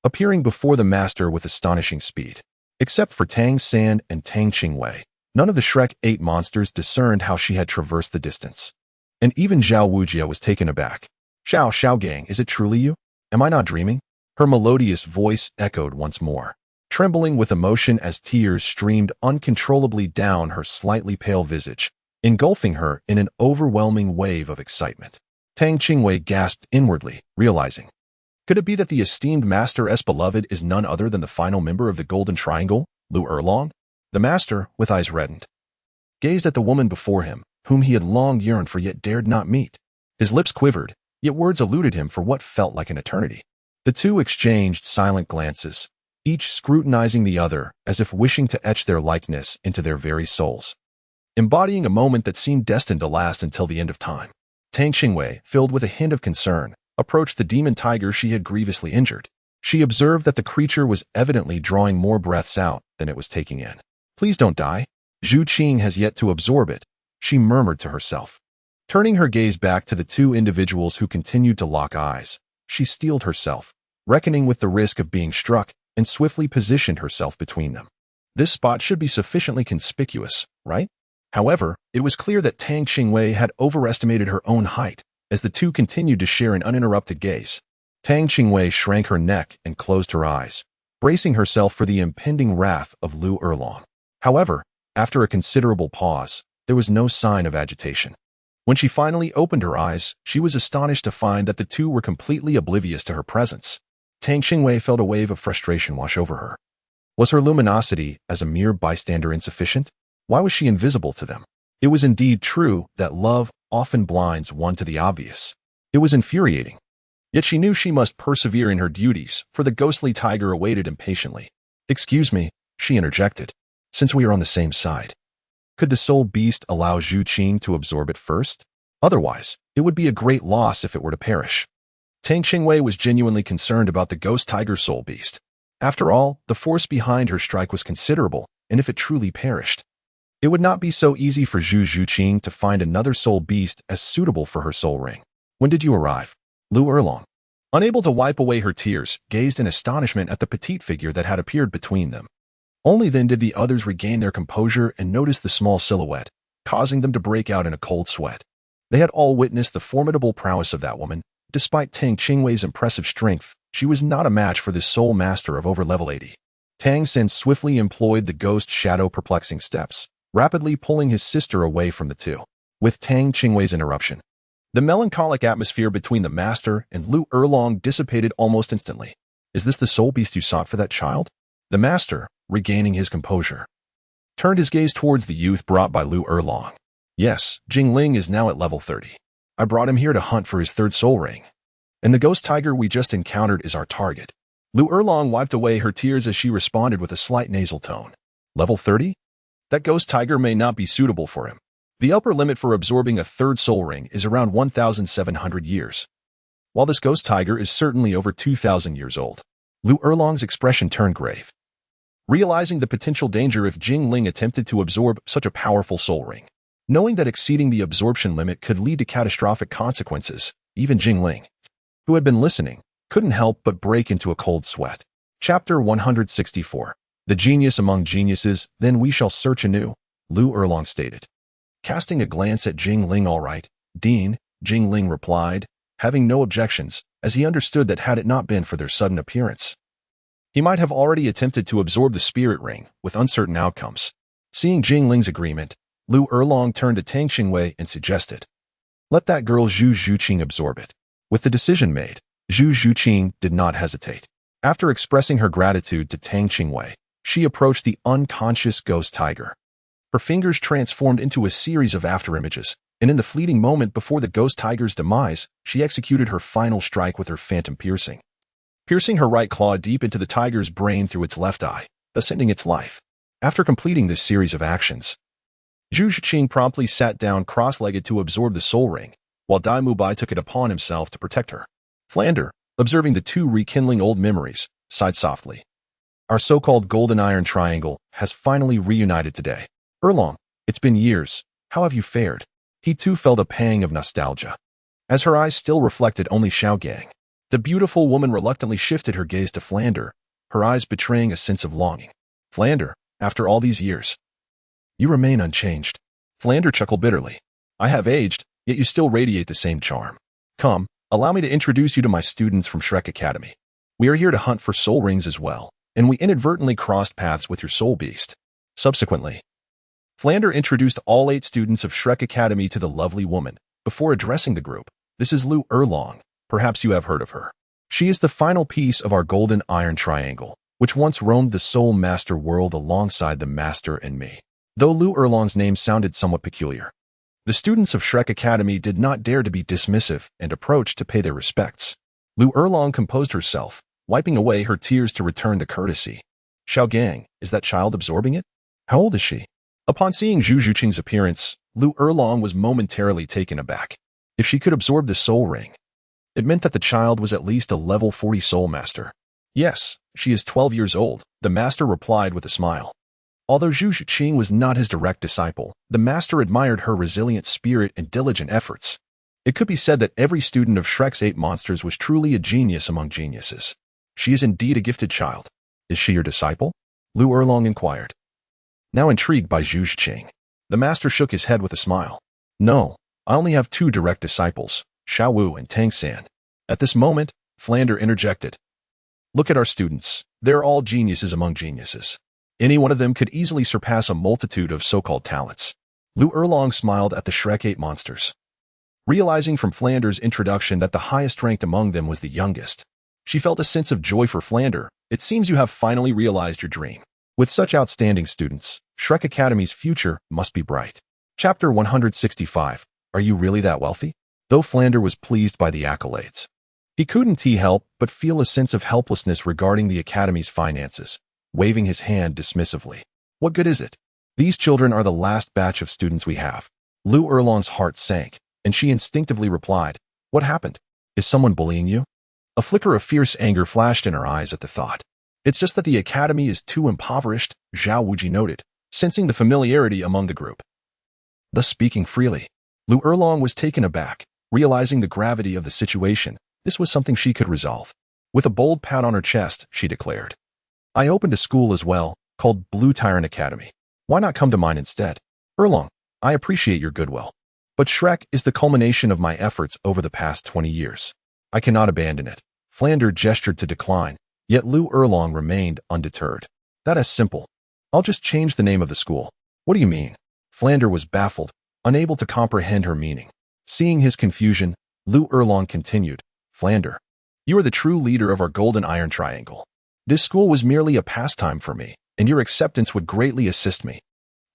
A: appearing before the master with astonishing speed. Except for Tang San and Tang Qingwei, none of the Shrek 8 monsters discerned how she had traversed the distance. And even Zhao Wujia was taken aback. Xiao gang, is it truly you? Am I not dreaming? Her melodious voice echoed once more, trembling with emotion as tears streamed uncontrollably down her slightly pale visage, engulfing her in an overwhelming wave of excitement. Tang Qingwei gasped inwardly, realizing. Could it be that the esteemed master's beloved is none other than the final member of the Golden Triangle, Lu Erlong? The master, with eyes reddened, gazed at the woman before him, whom he had long yearned for yet dared not meet. His lips quivered, yet words eluded him for what felt like an eternity. The two exchanged silent glances, each scrutinizing the other as if wishing to etch their likeness into their very souls, embodying a moment that seemed destined to last until the end of time. Tang Qingwei, filled with a hint of concern, approached the demon tiger she had grievously injured. She observed that the creature was evidently drawing more breaths out than it was taking in. Please don't die. Zhu Qing has yet to absorb it, she murmured to herself. Turning her gaze back to the two individuals who continued to lock eyes, she steeled herself, reckoning with the risk of being struck, and swiftly positioned herself between them. This spot should be sufficiently conspicuous, right? However, it was clear that Tang Qingwei had overestimated her own height, as the two continued to share an uninterrupted gaze. Tang Qingwei shrank her neck and closed her eyes, bracing herself for the impending wrath of Lu Erlong. However, after a considerable pause, there was no sign of agitation. When she finally opened her eyes, she was astonished to find that the two were completely oblivious to her presence. Tang Qingwei felt a wave of frustration wash over her. Was her luminosity as a mere bystander insufficient? Why was she invisible to them? It was indeed true that love often blinds one to the obvious. It was infuriating. Yet she knew she must persevere in her duties, for the ghostly tiger awaited impatiently. Excuse me, she interjected, since we are on the same side. Could the soul beast allow Zhu Qing to absorb it first? Otherwise, it would be a great loss if it were to perish. Tang Qingwei was genuinely concerned about the ghost tiger soul beast. After all, the force behind her strike was considerable, and if it truly perished, it would not be so easy for Zhu Qing to find another soul beast as suitable for her soul ring. When did you arrive? Lu Erlong, unable to wipe away her tears, gazed in astonishment at the petite figure that had appeared between them. Only then did the others regain their composure and notice the small silhouette, causing them to break out in a cold sweat. They had all witnessed the formidable prowess of that woman. Despite Tang Qingwei's impressive strength, she was not a match for this soul master of over level 80. Tang San swiftly employed the ghost shadow perplexing steps, rapidly pulling his sister away from the two. With Tang Qingwei's interruption, the melancholic atmosphere between the master and Lu Erlong dissipated almost instantly. Is this the soul beast you sought for that child? The master, regaining his composure, turned his gaze towards the youth brought by Lu Erlong. Yes, Jingling is now at level 30. I brought him here to hunt for his third soul ring. And the ghost tiger we just encountered is our target. Lu Erlong wiped away her tears as she responded with a slight nasal tone. Level 30? That ghost tiger may not be suitable for him. The upper limit for absorbing a third soul ring is around 1,700 years. While this ghost tiger is certainly over 2,000 years old. Lu Erlong's expression turned grave, realizing the potential danger if Jingling attempted to absorb such a powerful soul ring. Knowing that exceeding the absorption limit could lead to catastrophic consequences, even Jingling, who had been listening, couldn't help but break into a cold sweat. Chapter 164. The genius among geniuses, then we shall search anew, Lu Erlong stated. Casting a glance at Jingling. All right, Dean, Jingling replied, having no objections, as he understood that had it not been for their sudden appearance, he might have already attempted to absorb the spirit ring, with uncertain outcomes. Seeing Jingling's agreement, Lu Erlong turned to Tang Qingwei and suggested, let that girl Zhu Qing absorb it. With the decision made, Zhu Qing did not hesitate. After expressing her gratitude to Tang Qingwei, she approached the unconscious ghost tiger. Her fingers transformed into a series of afterimages, and in the fleeting moment before the ghost tiger's demise, she executed her final strike with her phantom piercing her right claw deep into the tiger's brain through its left eye. thus ending its life. After completing this series of actions, Zhu Zhiqing promptly sat down cross-legged to absorb the soul ring, while Dai Mubai took it upon himself to protect her. Flander, observing the two rekindling old memories, sighed softly. Our so-called golden iron triangle has finally reunited today. Erlong, it's been years. How have you fared? He too felt a pang of nostalgia. As her eyes still reflected only Xiaogang, the beautiful woman reluctantly shifted her gaze to Flander, her eyes betraying a sense of longing. Flander, after all these years, you remain unchanged. Flander chuckled bitterly. I have aged, yet you still radiate the same charm. Come, allow me to introduce you to my students from Shrek Academy. We are here to hunt for soul rings as well, and we inadvertently crossed paths with your soul beast. Subsequently, Flander introduced all 8 students of Shrek Academy to the lovely woman. Before addressing the group, this is Lu Erlong. Perhaps you have heard of her. She is the final piece of our golden iron triangle, which once roamed the soul master world alongside the master and me. Though Lu Erlong's name sounded somewhat peculiar, the students of Shrek Academy did not dare to be dismissive and approached to pay their respects. Lu Erlong composed herself, wiping away her tears to return the courtesy. Xiaogang, is that child absorbing it? How old is she? Upon seeing Zhu Zhiqing's appearance, Lu Erlong was momentarily taken aback. If she could absorb the soul ring, it meant that the child was at least a level 40 soul master. Yes, she is 12 years old, the master replied with a smile. Although Zhu Zhiqing was not his direct disciple, the master admired her resilient spirit and diligent efforts. It could be said that every student of Shrek's 8 monsters was truly a genius among geniuses. She is indeed a gifted child. Is she your disciple? Lu Erlong inquired. Now intrigued by Zhu Zhiqing, the master shook his head with a smile. No, I only have 2 direct disciples, Xiao Wu and Tang San. At this moment, Flander interjected. Look at our students. They're all geniuses among geniuses. Any one of them could easily surpass a multitude of so-called talents. Lu Erlong smiled at the Shrek 8 monsters. Realizing from Flander's introduction that the highest ranked among them was the youngest, she felt a sense of joy for Flander. It seems you have finally realized your dream. With such outstanding students, Shrek Academy's future must be bright. Chapter 165. Are you really that wealthy? Though Flander was pleased by the accolades, he couldn't help but feel a sense of helplessness regarding the Academy's finances, waving his hand dismissively. What good is it? These children are the last batch of students we have. Lu Erlong's heart sank, and she instinctively replied, What happened? Is someone bullying you? A flicker of fierce anger flashed in her eyes at the thought. It's just that the Academy is too impoverished, Zhao Wuji noted, sensing the familiarity among the group. Thus speaking freely, Lu Erlong was taken aback, realizing the gravity of the situation. This was something she could resolve. With a bold pat on her chest, she declared, I opened a school as well, called Blue Tyrant Academy. Why not come to mine instead? Erlong, I appreciate your goodwill, but Shrek is the culmination of my efforts over the past 20 years. I cannot abandon it. Flander gestured to decline, yet Lu Erlong remained undeterred. That is simple. I'll just change the name of the school. What do you mean? Flander was baffled, unable to comprehend her meaning. Seeing his confusion, Lu Erlong continued, Flander, you are the true leader of our golden iron triangle. This school was merely a pastime for me, and your acceptance would greatly assist me.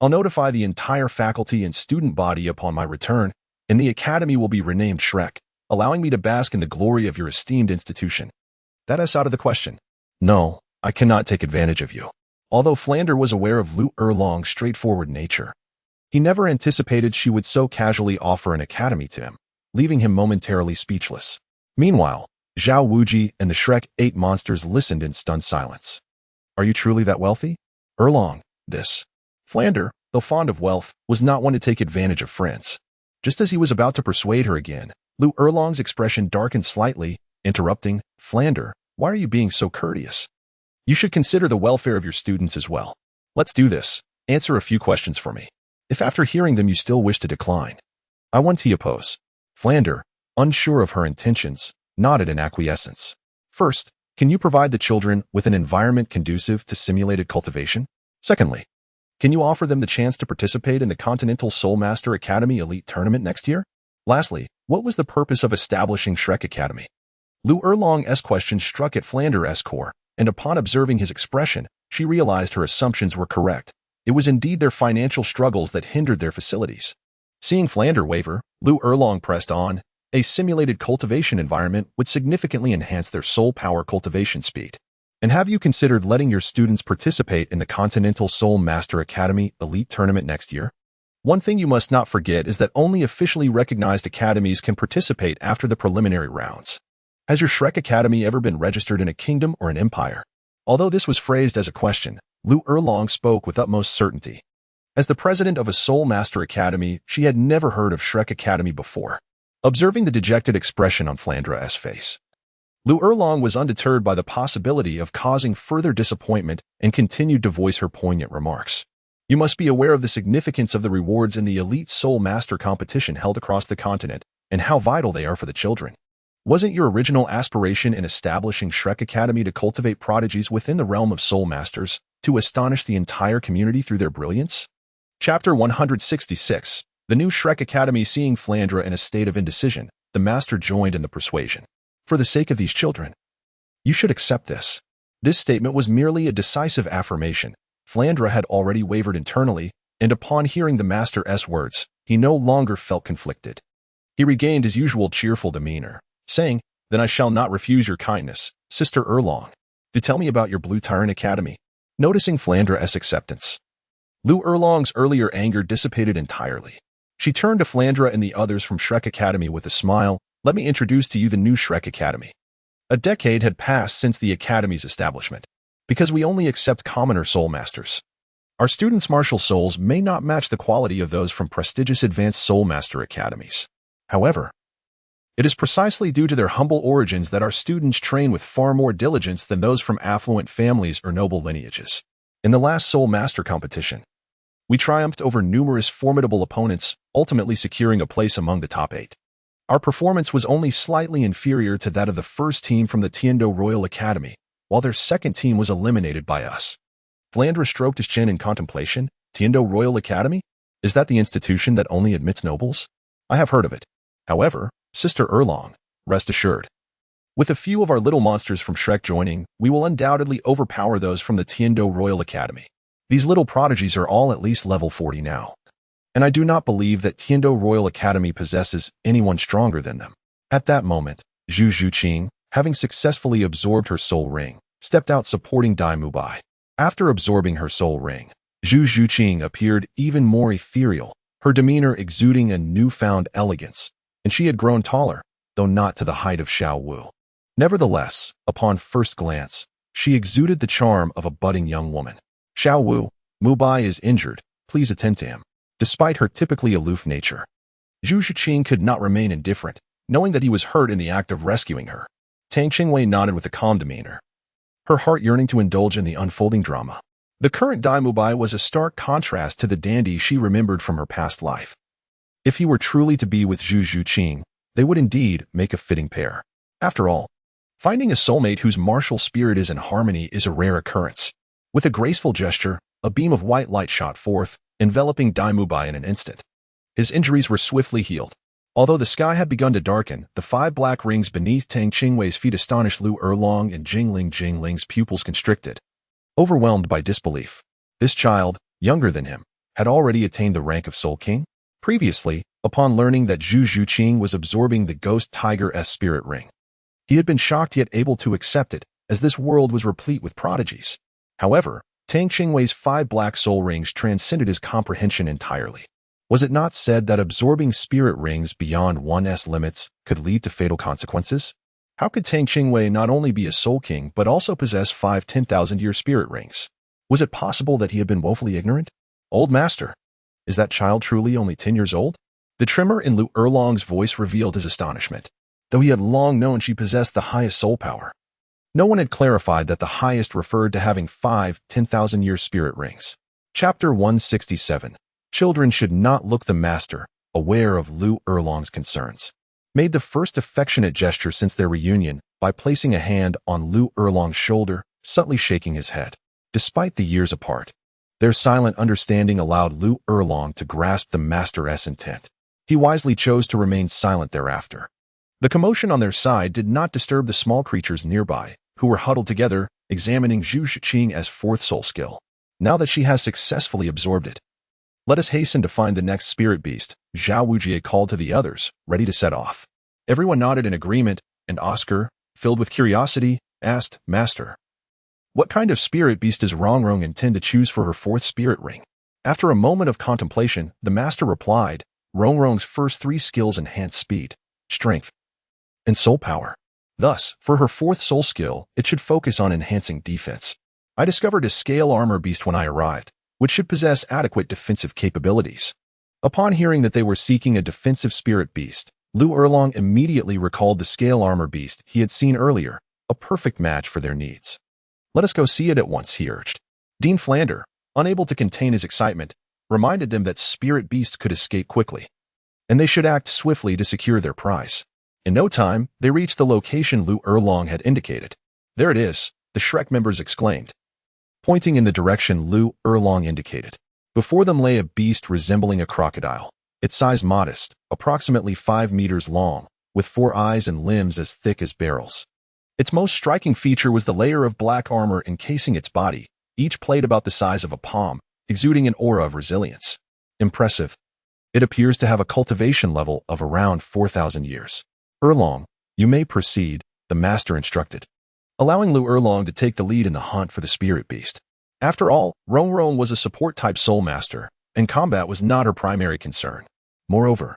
A: I'll notify the entire faculty and student body upon my return, and the academy will be renamed Shrek, allowing me to bask in the glory of your esteemed institution. That is out of the question. No, I cannot take advantage of you. Although Flander was aware of Lu Erlong's straightforward nature, he never anticipated she would so casually offer an academy to him, leaving him momentarily speechless. Meanwhile, Zhao Wuji and the Shrek 8 monsters listened in stunned silence. Are you truly that wealthy? Erlong, this. Flander, though fond of wealth, was not one to take advantage of friends. Just as he was about to persuade her again, Lu Erlong's expression darkened slightly, interrupting, Flander, why are you being so courteous? You should consider the welfare of your students as well. Let's do this. Answer a few questions for me. If after hearing them you still wish to decline, I want to oppose. Flander, unsure of her intentions, nodded in acquiescence. First, can you provide the children with an environment conducive to simulated cultivation? Secondly, can you offer them the chance to participate in the Continental Soul Master Academy Elite Tournament next year? Lastly, what was the purpose of establishing Shrek Academy? Lu Erlong's question struck at Flander's core, and upon observing his expression, she realized her assumptions were correct. It was indeed their financial struggles that hindered their facilities. Seeing Flander waver, Lu Erlong pressed on. A simulated cultivation environment would significantly enhance their soul power cultivation speed. And have you considered letting your students participate in the Continental Soul Master Academy Elite Tournament next year? One thing you must not forget is that only officially recognized academies can participate after the preliminary rounds. Has your Shrek Academy ever been registered in a kingdom or an empire? Although this was phrased as a question, Lu Erlong spoke with utmost certainty. As the president of a Soul Master Academy, she had never heard of Shrek Academy before. Observing the dejected expression on Flandra's face, Lu Erlong was undeterred by the possibility of causing further disappointment and continued to voice her poignant remarks. You must be aware of the significance of the rewards in the Elite Soul Master competition held across the continent and how vital they are for the children. Wasn't your original aspiration in establishing Shrek Academy to cultivate prodigies within the realm of Soul Masters, to astonish the entire community through their brilliance? Chapter 166. The new Shrek Academy. Seeing Flandra in a state of indecision, the master joined in the persuasion. For the sake of these children, you should accept this. This statement was merely a decisive affirmation. Flandra had already wavered internally, and upon hearing the master's words, he no longer felt conflicted. He regained his usual cheerful demeanor, saying, "Then I shall not refuse your kindness, Sister Erlong. To tell me about your Blue Tyrant Academy." Noticing Flandra's acceptance, Lu Erlong's earlier anger dissipated entirely. She turned to Flandra and the others from Shrek Academy with a smile. "Let me introduce to you the new Shrek Academy." A decade had passed since the Academy's establishment. Because we only accept commoner soul masters, our students' martial souls may not match the quality of those from prestigious advanced soul master academies. However, it is precisely due to their humble origins that our students train with far more diligence than those from affluent families or noble lineages. In the last Soul Master competition, we triumphed over numerous formidable opponents, ultimately securing a place among the top 8. Our performance was only slightly inferior to that of the first team from the Tiando Royal Academy, while their second team was eliminated by us. Flandra stroked his chin in contemplation. Tiando Royal Academy? Is that the institution that only admits nobles? I have heard of it. However, Sister Erlong, rest assured, with a few of our little monsters from Shrek joining, we will undoubtedly overpower those from the Tiando Royal Academy. These little prodigies are all at least level 40 now. And I do not believe that Tiando Royal Academy possesses anyone stronger than them. At that moment, Zhu Zhuqing, having successfully absorbed her soul ring, stepped out supporting Dai Mubai. After absorbing her soul ring, Zhu Zhuqing appeared even more ethereal, her demeanor exuding a newfound elegance, and she had grown taller, though not to the height of Xiao Wu. Nevertheless, upon first glance, she exuded the charm of a budding young woman. "Xiao Wu, Mubai is injured, please attend to him." Despite her typically aloof nature, Zhu Zhuqing could not remain indifferent, knowing that he was hurt in the act of rescuing her. Tang Qingwei nodded with a calm demeanor, her heart yearning to indulge in the unfolding drama. The current Dai Mubai was a stark contrast to the dandy she remembered from her past life. If he were truly to be with Zhu Zhuqing, they would indeed make a fitting pair. After all, finding a soulmate whose martial spirit is in harmony is a rare occurrence. With a graceful gesture, a beam of white light shot forth, enveloping Dai Mubai in an instant. His injuries were swiftly healed. Although the sky had begun to darken, the 5 black rings beneath Tang Qingwei's feet astonished Lu Erlong, and Jingling's pupils constricted. Overwhelmed by disbelief, this child, younger than him, had already attained the rank of Soul King. Previously, upon learning that Zhu Zhuqing was absorbing the Ghost Tiger's spirit ring, he had been shocked yet able to accept it, as this world was replete with prodigies. However, Tang Qingwei's 5 black soul rings transcended his comprehension entirely. Was it not said that absorbing spirit rings beyond one's limits could lead to fatal consequences? How could Tang Qingwei not only be a soul king but also possess 5 10,000-year spirit rings? Was it possible that he had been woefully ignorant? Old master, is that child truly only 10 years old? The tremor in Lu Erlong's voice revealed his astonishment, though he had long known she possessed the highest soul power. No one had clarified that the highest referred to having 5 10,000-year spirit rings. Chapter 167. Children should not look. The master, aware of Lu Erlong's concerns, made the first affectionate gesture since their reunion by placing a hand on Lu Erlong's shoulder, subtly shaking his head. Despite the years apart, their silent understanding allowed Lu Erlong to grasp the master's intent. He wisely chose to remain silent thereafter. The commotion on their side did not disturb the small creatures nearby, who were huddled together, examining Zhu Zhuqing as 4th soul skill. Now that she has successfully absorbed it, let us hasten to find the next spirit beast, Zhao Wujie called to the others, ready to set off. Everyone nodded in agreement, and Oscar, filled with curiosity, asked, "Master, What kind of spirit beast does Rongrong intend to choose for her fourth spirit ring? After a moment of contemplation, the master replied, Rongrong's first three skills enhance speed, strength, and soul power. Thus, for her fourth soul skill, it should focus on enhancing defense. I discovered a scale armor beast when I arrived, which should possess adequate defensive capabilities. Upon hearing that they were seeking a defensive spirit beast, Lu Erlong immediately recalled the scale armor beast he had seen earlier, a perfect match for their needs. Let us go see it at once, he urged. Dean Flander, unable to contain his excitement, reminded them that spirit beasts could escape quickly, and they should act swiftly to secure their prize. In no time, they reached the location Lu Erlong had indicated. There it is, the Shrek members exclaimed, pointing in the direction Lu Erlong indicated. Before them lay a beast resembling a crocodile, its size modest, approximately 5 meters long, with 4 eyes and limbs as thick as barrels. Its most striking feature was the layer of black armor encasing its body, each plate about the size of a palm, exuding an aura of resilience. Impressive. It appears to have a cultivation level of around 4,000 years. Erlong, you may proceed, the master instructed, allowing Lu Erlong to take the lead in the hunt for the spirit beast. After all, Rongrong was a support-type soul master, and combat was not her primary concern. Moreover,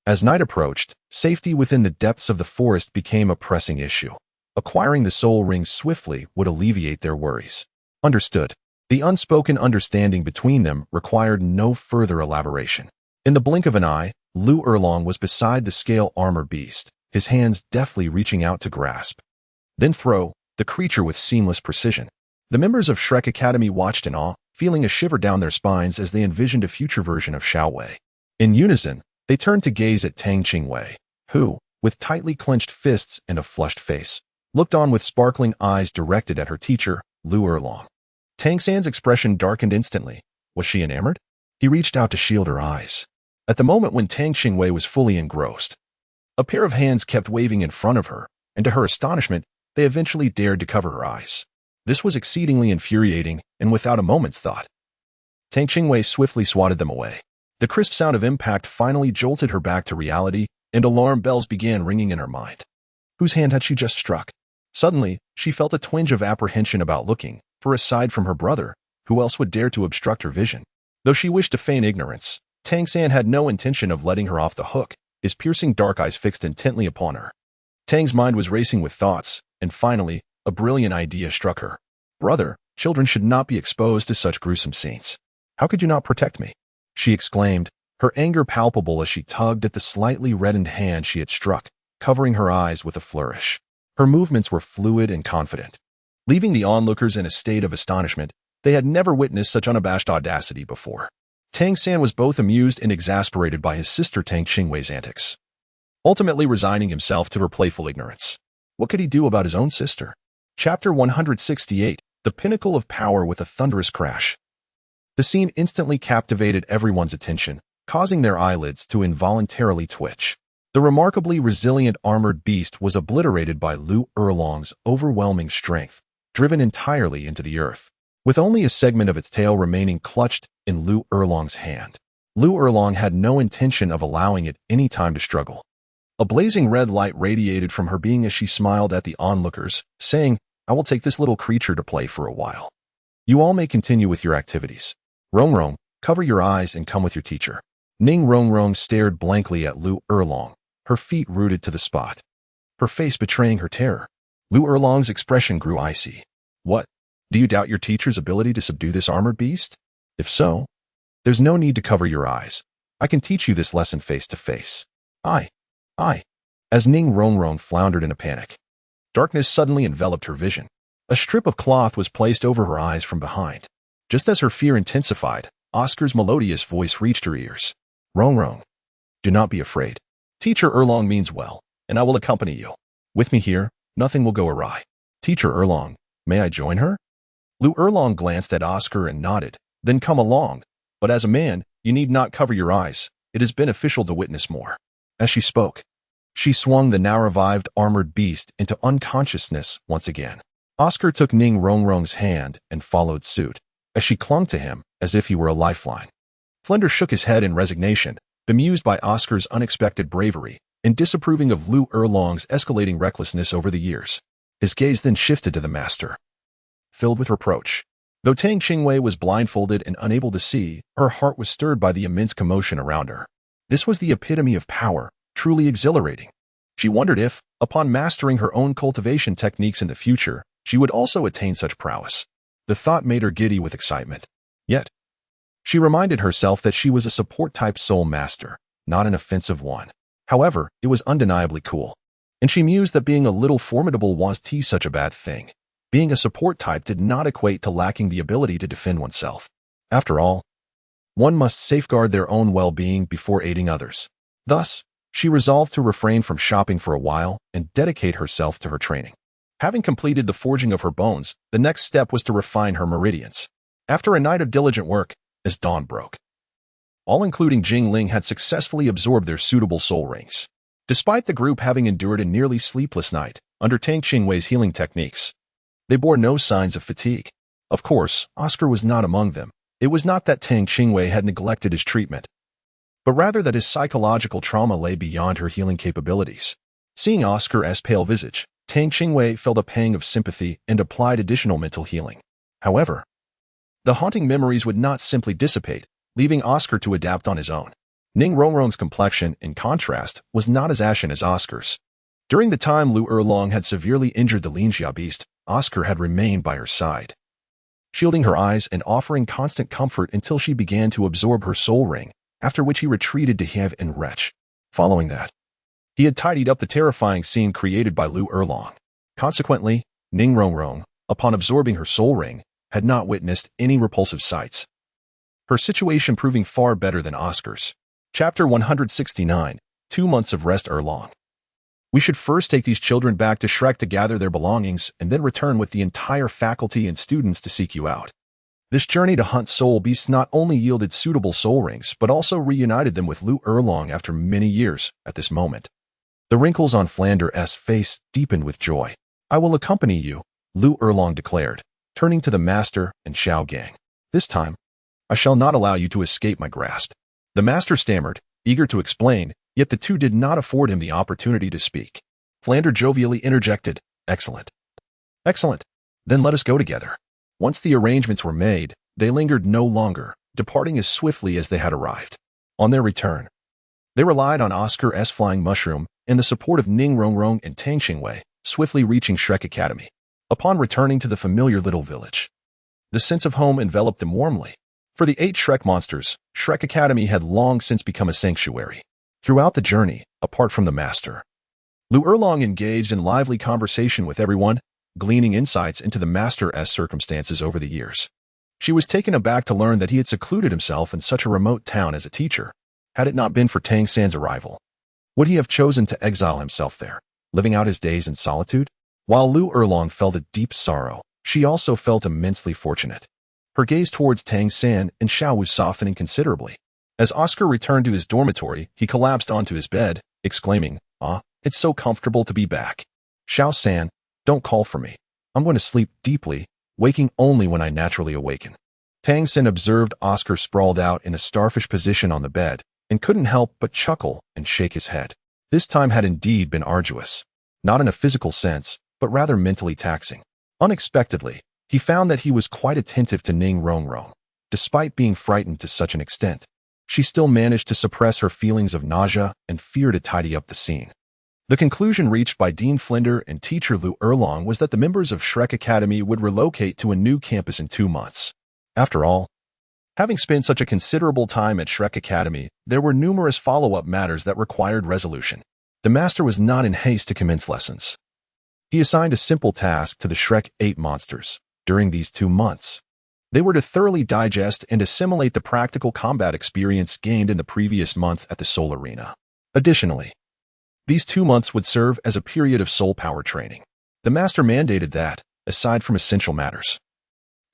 A: as night approached, safety within the depths of the forest became a pressing issue. Acquiring the soul ring swiftly would alleviate their worries. Understood. The unspoken understanding between them required no further elaboration. In the blink of an eye, Lu Erlong was beside the scale armor beast, his hands deftly reaching out to grasp, then throw the creature with seamless precision. The members of Shrek Academy watched in awe, feeling a shiver down their spines as they envisioned a future version of Xiaowei. In unison, they turned to gaze at Tang Qingwei, who, with tightly clenched fists and a flushed face, looked on with sparkling eyes directed at her teacher, Lu Erlong. Tang San's expression darkened instantly. Was she enamored? He reached out to shield her eyes. At the moment when Tang Qingwei was fully engrossed, a pair of hands kept waving in front of her, and to her astonishment, they eventually dared to cover her eyes. This was exceedingly infuriating, and without a moment's thought, Tang Qingwei swiftly swatted them away. The crisp sound of impact finally jolted her back to reality, and alarm bells began ringing in her mind. Whose hand had she just struck? Suddenly, she felt a twinge of apprehension about looking, for aside from her brother, who else would dare to obstruct her vision? Though she wished to feign ignorance, Tang San had no intention of letting her off the hook, his piercing dark eyes fixed intently upon her. Tang's mind was racing with thoughts, and finally, a brilliant idea struck her. Brother, children should not be exposed to such gruesome scenes. How could you not protect me? She exclaimed, her anger palpable as she tugged at the slightly reddened hand she had struck, covering her eyes with a flourish. Her movements were fluid and confident. Leaving the onlookers in a state of astonishment, they had never witnessed such unabashed audacity before. Tang San was both amused and exasperated by his sister Tang Qingwei's antics, ultimately resigning himself to her playful ignorance. What could he do about his own sister? Chapter 168, The Pinnacle of Power with a Thunderous Crash. The scene instantly captivated everyone's attention, causing their eyelids to involuntarily twitch. The remarkably resilient armored beast was obliterated by Lu Erlong's overwhelming strength, driven entirely into the earth, with only a segment of its tail remaining clutched in Lu Erlong's hand. Lu Erlong had no intention of allowing it any time to struggle. A blazing red light radiated from her being as she smiled at the onlookers, saying, I will take this little creature to play for a while. You all may continue with your activities. Rongrong, cover your eyes and come with your teacher. Ning Rongrong stared blankly at Lu Erlong, her feet rooted to the spot, her face betraying her terror. Lu Erlong's expression grew icy. What? Do you doubt your teacher's ability to subdue this armored beast? If so, there's no need to cover your eyes. I can teach you this lesson face to face. I. As Ning Rongrong floundered in a panic, darkness suddenly enveloped her vision. A strip of cloth was placed over her eyes from behind. Just as her fear intensified, Oscar's melodious voice reached her ears. Rongrong, do not be afraid. Teacher Erlong means well, and I will accompany you. With me here, nothing will go awry. Teacher Erlong, may I join her? Lu Erlong glanced at Oscar and nodded, then come along. But as a man, you need not cover your eyes. It is beneficial to witness more. As she spoke, she swung the now-revived armored beast into unconsciousness once again. Oscar took Ning Rongrong's hand and followed suit, as she clung to him as if he were a lifeline. Flender shook his head in resignation, bemused by Oscar's unexpected bravery and disapproving of Lu Erlong's escalating recklessness over the years. His gaze then shifted to the master. filled with reproach. Though Tang Qingwei was blindfolded and unable to see, her heart was stirred by the immense commotion around her. This was the epitome of power, truly exhilarating. She wondered if, upon mastering her own cultivation techniques in the future, she would also attain such prowess. The thought made her giddy with excitement. Yet, she reminded herself that she was a support-type soul master, not an offensive one. However, it was undeniably cool. And she mused that being a little formidable wasn't such a bad thing. Being a support type did not equate to lacking the ability to defend oneself. After all, one must safeguard their own well-being before aiding others. Thus, she resolved to refrain from shopping for a while and dedicate herself to her training. Having completed the forging of her bones, the next step was to refine her meridians. After a night of diligent work, as dawn broke, all including Jingling had successfully absorbed their suitable soul rings. Despite the group having endured a nearly sleepless night under Tang Qingwei's healing techniques, they bore no signs of fatigue. Of course, Oscar was not among them. It was not that Tang Qingwei had neglected his treatment, but rather that his psychological trauma lay beyond her healing capabilities. Seeing Oscar's pale visage, Tang Qingwei felt a pang of sympathy and applied additional mental healing. However, the haunting memories would not simply dissipate, leaving Oscar to adapt on his own. Ning Rongrong's complexion, in contrast, was not as ashen as Oscar's. During the time Lu Erlong had severely injured the Linjia beast, Oscar had remained by her side, shielding her eyes and offering constant comfort until she began to absorb her soul ring, after which he retreated to Hev and Wretch. Following that, he had tidied up the terrifying scene created by Lu Erlong. Consequently, Ning Rongrong, upon absorbing her soul ring, had not witnessed any repulsive sights, her situation proving far better than Oscar's. Chapter 169, 2 months of rest Erlong. We should first take these children back to Shrek to gather their belongings and then return with the entire faculty and students to seek you out. This journey to hunt soul beasts not only yielded suitable soul rings but also reunited them with Lu Erlong after many years at this moment. The wrinkles on Flander's face deepened with joy. I will accompany you, Lu Erlong declared, turning to the master and Xiao Gang. This time, I shall not allow you to escape my grasp. The master stammered, eager to explain, yet the two did not afford him the opportunity to speak. Flander jovially interjected, Excellent. Excellent. Then let us go together. Once the arrangements were made, they lingered no longer, departing as swiftly as they had arrived. On their return, they relied on Oscar's flying mushroom and the support of Ning Rongrong and Tang Qingwei, swiftly reaching Shrek Academy. Upon returning to the familiar little village, the sense of home enveloped them warmly. For the 8 Shrek monsters, Shrek Academy had long since become a sanctuary. Throughout the journey, apart from the master, Lu Erlong engaged in lively conversation with everyone, gleaning insights into the master's circumstances over the years. She was taken aback to learn that he had secluded himself in such a remote town as a teacher. Had it not been for Tang San's arrival, would he have chosen to exile himself there, living out his days in solitude? While Lu Erlong felt a deep sorrow, she also felt immensely fortunate. Her gaze towards Tang San and Xiao was softening considerably. As Oscar returned to his dormitory, he collapsed onto his bed, exclaiming, it's so comfortable to be back. Xiao San, don't call for me. I'm going to sleep deeply, waking only when I naturally awaken. Tang San observed Oscar sprawled out in a starfish position on the bed, and couldn't help but chuckle and shake his head. This time had indeed been arduous, not in a physical sense, but rather mentally taxing. Unexpectedly, he found that he was quite attentive to Ning Rongrong. Despite being frightened to such an extent, she still managed to suppress her feelings of nausea and fear to tidy up the scene. The conclusion reached by Dean Flinder and teacher Lu Erlong was that the members of Shrek Academy would relocate to a new campus in 2 months. After all, having spent such a considerable time at Shrek Academy, there were numerous follow-up matters that required resolution. The master was not in haste to commence lessons. He assigned a simple task to the Shrek 8 monsters. During these 2 months, they were to thoroughly digest and assimilate the practical combat experience gained in the previous month at the Soul Arena. Additionally, these 2 months would serve as a period of soul power training. The master mandated that, aside from essential matters,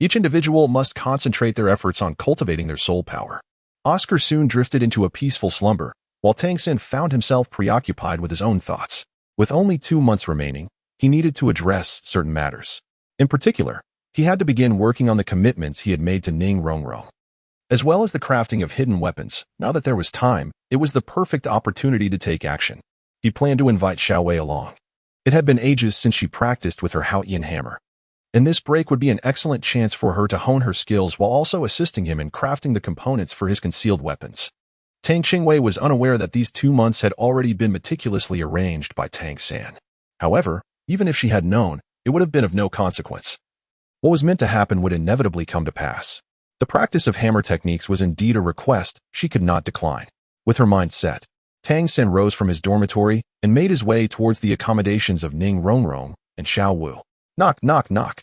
A: each individual must concentrate their efforts on cultivating their soul power. Oscar soon drifted into a peaceful slumber, while Tang San found himself preoccupied with his own thoughts. With only 2 months remaining, he needed to address certain matters. In particular, he had to begin working on the commitments he had made to Ning Rongrong, as well as the crafting of hidden weapons. Now that there was time, it was the perfect opportunity to take action. He planned to invite Xiao Wei along. It had been ages since she practiced with her Haotian Hammer, and this break would be an excellent chance for her to hone her skills while also assisting him in crafting the components for his concealed weapons. Tang Qingwei was unaware that these 2 months had already been meticulously arranged by Tang San. However, even if she had known, it would have been of no consequence. What was meant to happen would inevitably come to pass. The practice of hammer techniques was indeed a request she could not decline. With her mind set, Tang San rose from his dormitory and made his way towards the accommodations of Ning Rongrong and Xiao Wu. Knock, knock, knock.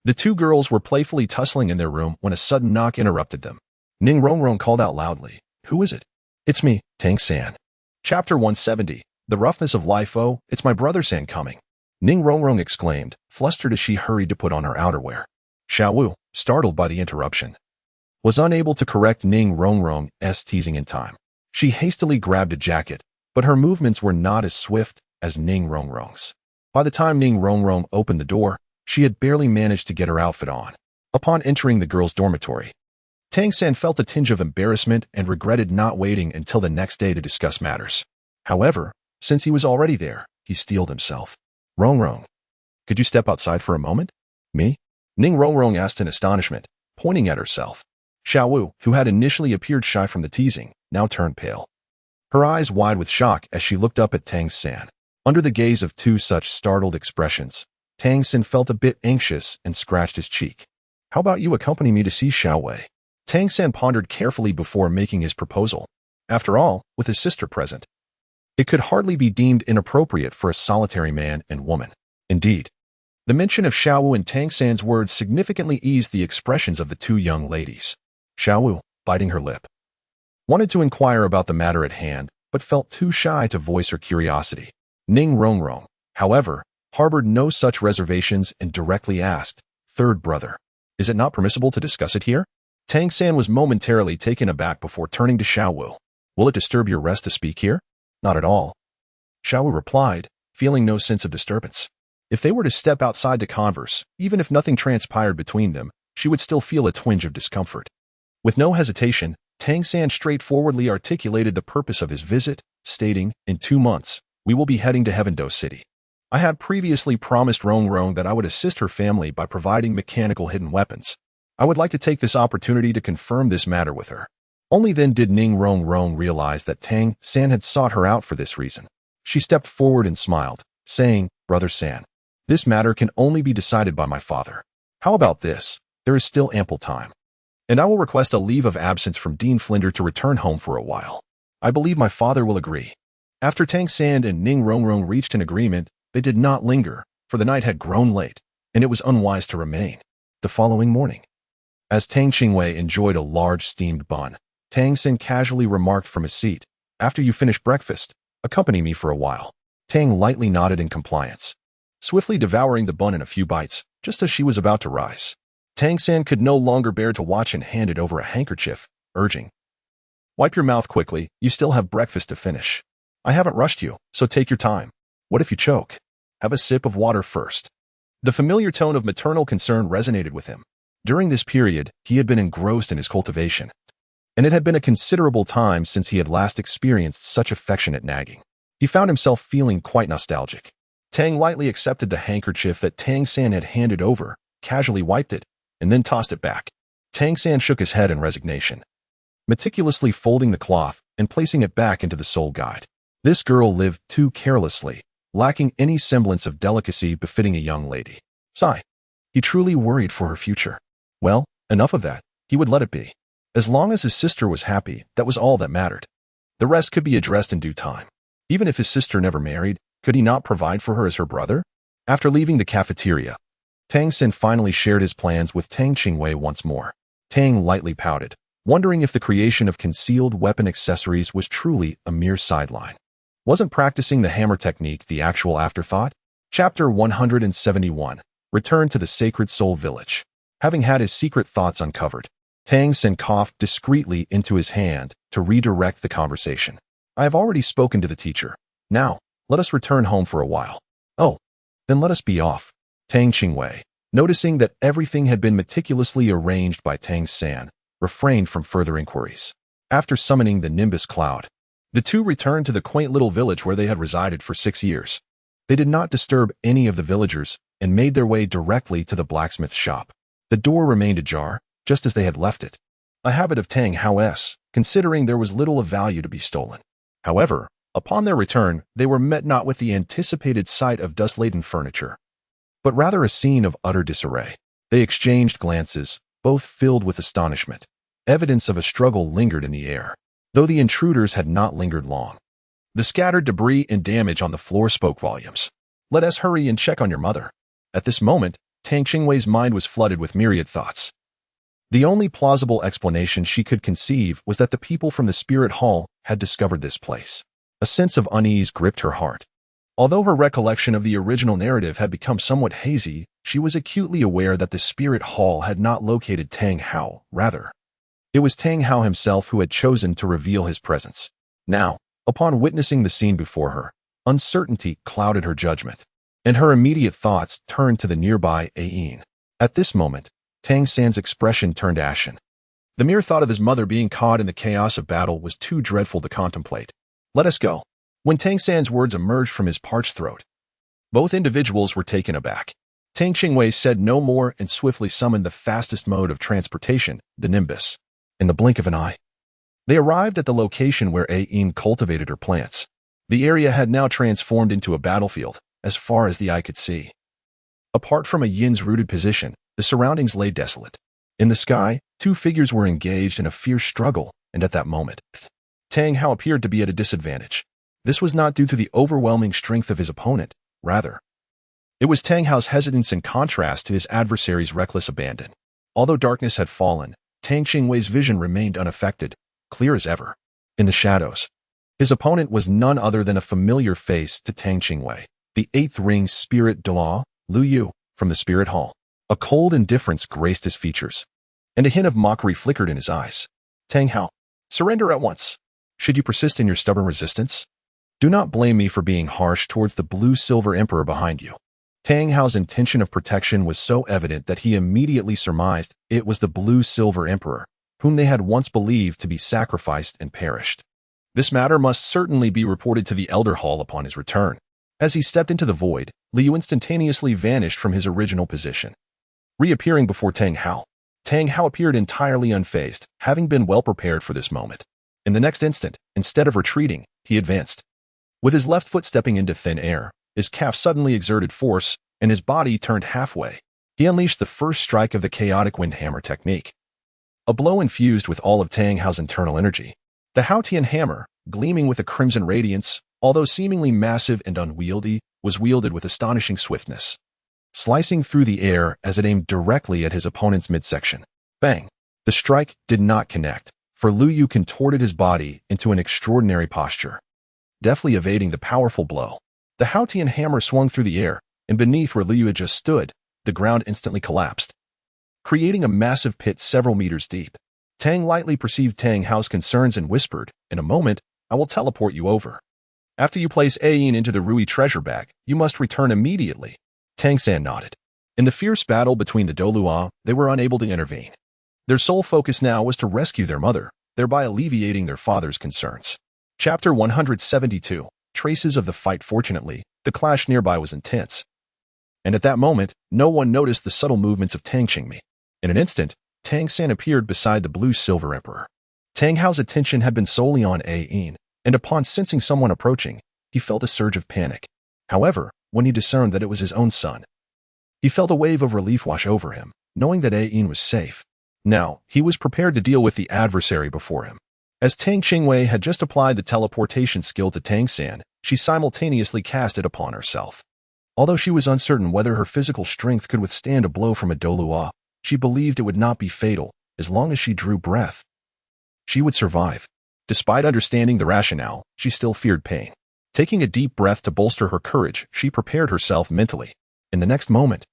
A: The 2 girls were playfully tussling in their room when a sudden knock interrupted them. Ning Rongrong called out loudly, "Who is it?" "It's me, Tang San." Chapter 170. The Roughness of Life. "Oh, it's my brother San coming," Ning Rongrong exclaimed, flustered as she hurried to put on her outerwear. Xiao Wu, startled by the interruption, was unable to correct Ning Rongrong's teasing in time. She hastily grabbed a jacket, but her movements were not as swift as Ning Rongrong's. By the time Ning Rongrong opened the door, she had barely managed to get her outfit on. Upon entering the girls' dormitory, Tang San felt a tinge of embarrassment and regretted not waiting until the next day to discuss matters. However, since he was already there, he steeled himself. "Rongrong, could you step outside for a moment?" "Me?" Ning Rongrong asked in astonishment, pointing at herself. Xiao Wu, who had initially appeared shy from the teasing, now turned pale, her eyes wide with shock as she looked up at Tang San. Under the gaze of 2 such startled expressions, Tang San felt a bit anxious and scratched his cheek. "How about you accompany me to see Xiao Wei?" Tang San pondered carefully before making his proposal. After all, with his sister present, it could hardly be deemed inappropriate for a solitary man and woman. Indeed, the mention of Xiao Wu in Tang San's words significantly eased the expressions of the 2 young ladies. Xiao Wu, biting her lip, wanted to inquire about the matter at hand, but felt too shy to voice her curiosity. Ning Rongrong, however, harbored no such reservations and directly asked, "Third brother, is it not permissible to discuss it here?" Tang San was momentarily taken aback before turning to Xiao Wu. "Will it disturb your rest to speak here?" "Not at all," Xiao Wu replied, feeling no sense of disturbance. If they were to step outside to converse, even if nothing transpired between them, she would still feel a twinge of discomfort. With no hesitation, Tang San straightforwardly articulated the purpose of his visit, stating, "In 2 months, we will be heading to Heavendo City. I had previously promised Rongrong that I would assist her family by providing mechanical hidden weapons. I would like to take this opportunity to confirm this matter with her." Only then did Ning Rongrong realize that Tang San had sought her out for this reason. She stepped forward and smiled, saying, "Brother San, this matter can only be decided by my father. How about this? There is still ample time, and I will request a leave of absence from Dean Flinder to return home for a while. I believe my father will agree." After Tang San and Ning Rongrong reached an agreement, they did not linger, for the night had grown late, and it was unwise to remain. The following morning, as Tang Qingwei enjoyed a large steamed bun, Tang San casually remarked from his seat, "After you finish breakfast, accompany me for a while." Tang lightly nodded in compliance, swiftly devouring the bun in a few bites, just as she was about to rise. Tang San could no longer bear to watch and handed over a handkerchief, urging, "Wipe your mouth quickly, you still have breakfast to finish. I haven't rushed you, so take your time. What if you choke? Have a sip of water first." The familiar tone of maternal concern resonated with him. During this period, he had been engrossed in his cultivation, and it had been a considerable time since he had last experienced such affectionate nagging. He found himself feeling quite nostalgic. Tang lightly accepted the handkerchief that Tang San had handed over, casually wiped it, and then tossed it back. Tang San shook his head in resignation, meticulously folding the cloth and placing it back into the soul guide. This girl lived too carelessly, lacking any semblance of delicacy befitting a young lady. Sigh. He truly worried for her future. Well, enough of that. He would let it be. As long as his sister was happy, that was all that mattered. The rest could be addressed in due time. Even if his sister never married, could he not provide for her as her brother? After leaving the cafeteria, Tang San finally shared his plans with Tang Qingwei once more. Tang lightly pouted, wondering if the creation of concealed weapon accessories was truly a mere sideline. Wasn't practicing the hammer technique the actual afterthought? Chapter 171. Return to the Sacred Soul Village. Having had his secret thoughts uncovered, Tang San coughed discreetly into his hand to redirect the conversation. "I have already spoken to the teacher. Now, let us return home for a while." "Oh, then let us be off." Tang Qingwei, noticing that everything had been meticulously arranged by Tang San, refrained from further inquiries. After summoning the Nimbus Cloud, the two returned to the quaint little village where they had resided for 6 years. They did not disturb any of the villagers and made their way directly to the blacksmith's shop. The door remained ajar, just as they had left it, a habit of Tang Hao's, considering there was little of value to be stolen. However, upon their return, they were met not with the anticipated sight of dust-laden furniture, but rather a scene of utter disarray. They exchanged glances, both filled with astonishment. Evidence of a struggle lingered in the air, though the intruders had not lingered long. The scattered debris and damage on the floor spoke volumes. Let us hurry and check on your mother. At this moment, Tang Qingwei's mind was flooded with myriad thoughts. The only plausible explanation she could conceive was that the people from the spirit hall had discovered this place. A sense of unease gripped her heart. Although her recollection of the original narrative had become somewhat hazy, she was acutely aware that the spirit hall had not located Tang Hao. Rather, it was Tang Hao himself who had chosen to reveal his presence. Now, upon witnessing the scene before her, uncertainty clouded her judgment, and her immediate thoughts turned to the nearby Ayin. At this moment, Tang San's expression turned ashen. The mere thought of his mother being caught in the chaos of battle was too dreadful to contemplate. Let us go. When Tang San's words emerged from his parched throat, both individuals were taken aback. Tang Qingwei said no more and swiftly summoned the fastest mode of transportation, the Nimbus. In the blink of an eye, they arrived at the location where Ayin cultivated her plants. The area had now transformed into a battlefield, as far as the eye could see. Apart from a yin's rooted position, the surroundings lay desolate. In the sky, two figures were engaged in a fierce struggle, and at that moment, Tang Hao appeared to be at a disadvantage. This was not due to the overwhelming strength of his opponent. Rather, it was Tang Hao's hesitance in contrast to his adversary's reckless abandon. Although darkness had fallen, Tang Qingwei's vision remained unaffected, clear as ever. In the shadows, his opponent was none other than a familiar face to Tang Qingwei, the eighth ring spirit Douluo, Lu Yu, from the spirit hall. A cold indifference graced his features, and a hint of mockery flickered in his eyes. Tang Hao, surrender at once. Should you persist in your stubborn resistance, do not blame me for being harsh towards the blue-silver emperor behind you. Tang Hao's intention of protection was so evident that he immediately surmised it was the blue-silver emperor, whom they had once believed to be sacrificed and perished. This matter must certainly be reported to the Elder Hall upon his return. As he stepped into the void, Liu instantaneously vanished from his original position. Reappearing before Tang Hao appeared entirely unfazed, having been well prepared for this moment. In the next instant, instead of retreating, he advanced. With his left foot stepping into thin air, his calf suddenly exerted force, and his body turned halfway. He unleashed the first strike of the chaotic wind hammer technique. A blow infused with all of Tang Hao's internal energy. The Haotian Hammer, gleaming with a crimson radiance, although seemingly massive and unwieldy, was wielded with astonishing swiftness, slicing through the air as it aimed directly at his opponent's midsection. Bang! The strike did not connect, for Lu Yu contorted his body into an extraordinary posture, deftly evading the powerful blow. The Haotian Hammer swung through the air, and beneath where Lu Yu had just stood, the ground instantly collapsed, creating a massive pit several meters deep. Tang lightly perceived Tang Hao's concerns and whispered, "In a moment, I will teleport you over. After you place Ayin into the Rui treasure bag, you must return immediately." Tang San nodded. In the fierce battle between the Douluo, they were unable to intervene. Their sole focus now was to rescue their mother, thereby alleviating their father's concerns. Chapter 172, Traces of the Fight. Fortunately, the clash nearby was intense, and at that moment, no one noticed the subtle movements of Tang Qingwei. In an instant, Tang San appeared beside the blue-silver emperor. Tang Hao's attention had been solely on Ayin, and upon sensing someone approaching, he felt a surge of panic. However, when he discerned that it was his own son, he felt a wave of relief wash over him, knowing that Ayin was safe. Now, he was prepared to deal with the adversary before him. As Tang Qingwei had just applied the teleportation skill to Tang San, she simultaneously cast it upon herself. Although she was uncertain whether her physical strength could withstand a blow from a Douluo, she believed it would not be fatal. As long as she drew breath, she would survive. Despite understanding the rationale, she still feared pain. Taking a deep breath to bolster her courage, she prepared herself mentally. In the next moment,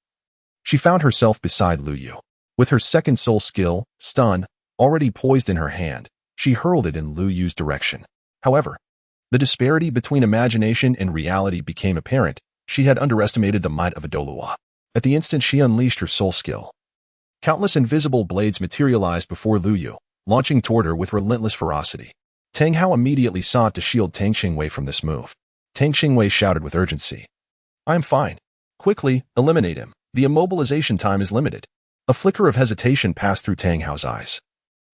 A: she found herself beside Lu Yu. With her second soul skill, Stun, already poised in her hand, she hurled it in Lu Yu's direction. However, the disparity between imagination and reality became apparent. She had underestimated the might of a Douluo. At the instant she unleashed her soul skill, countless invisible blades materialized before Lu Yu, launching toward her with relentless ferocity. Tang Hao immediately sought to shield Tang Qingwei from this move. Tang Qingwei shouted with urgency, I'm fine. Quickly, eliminate him. The immobilization time is limited. A flicker of hesitation passed through Tang Hao's eyes.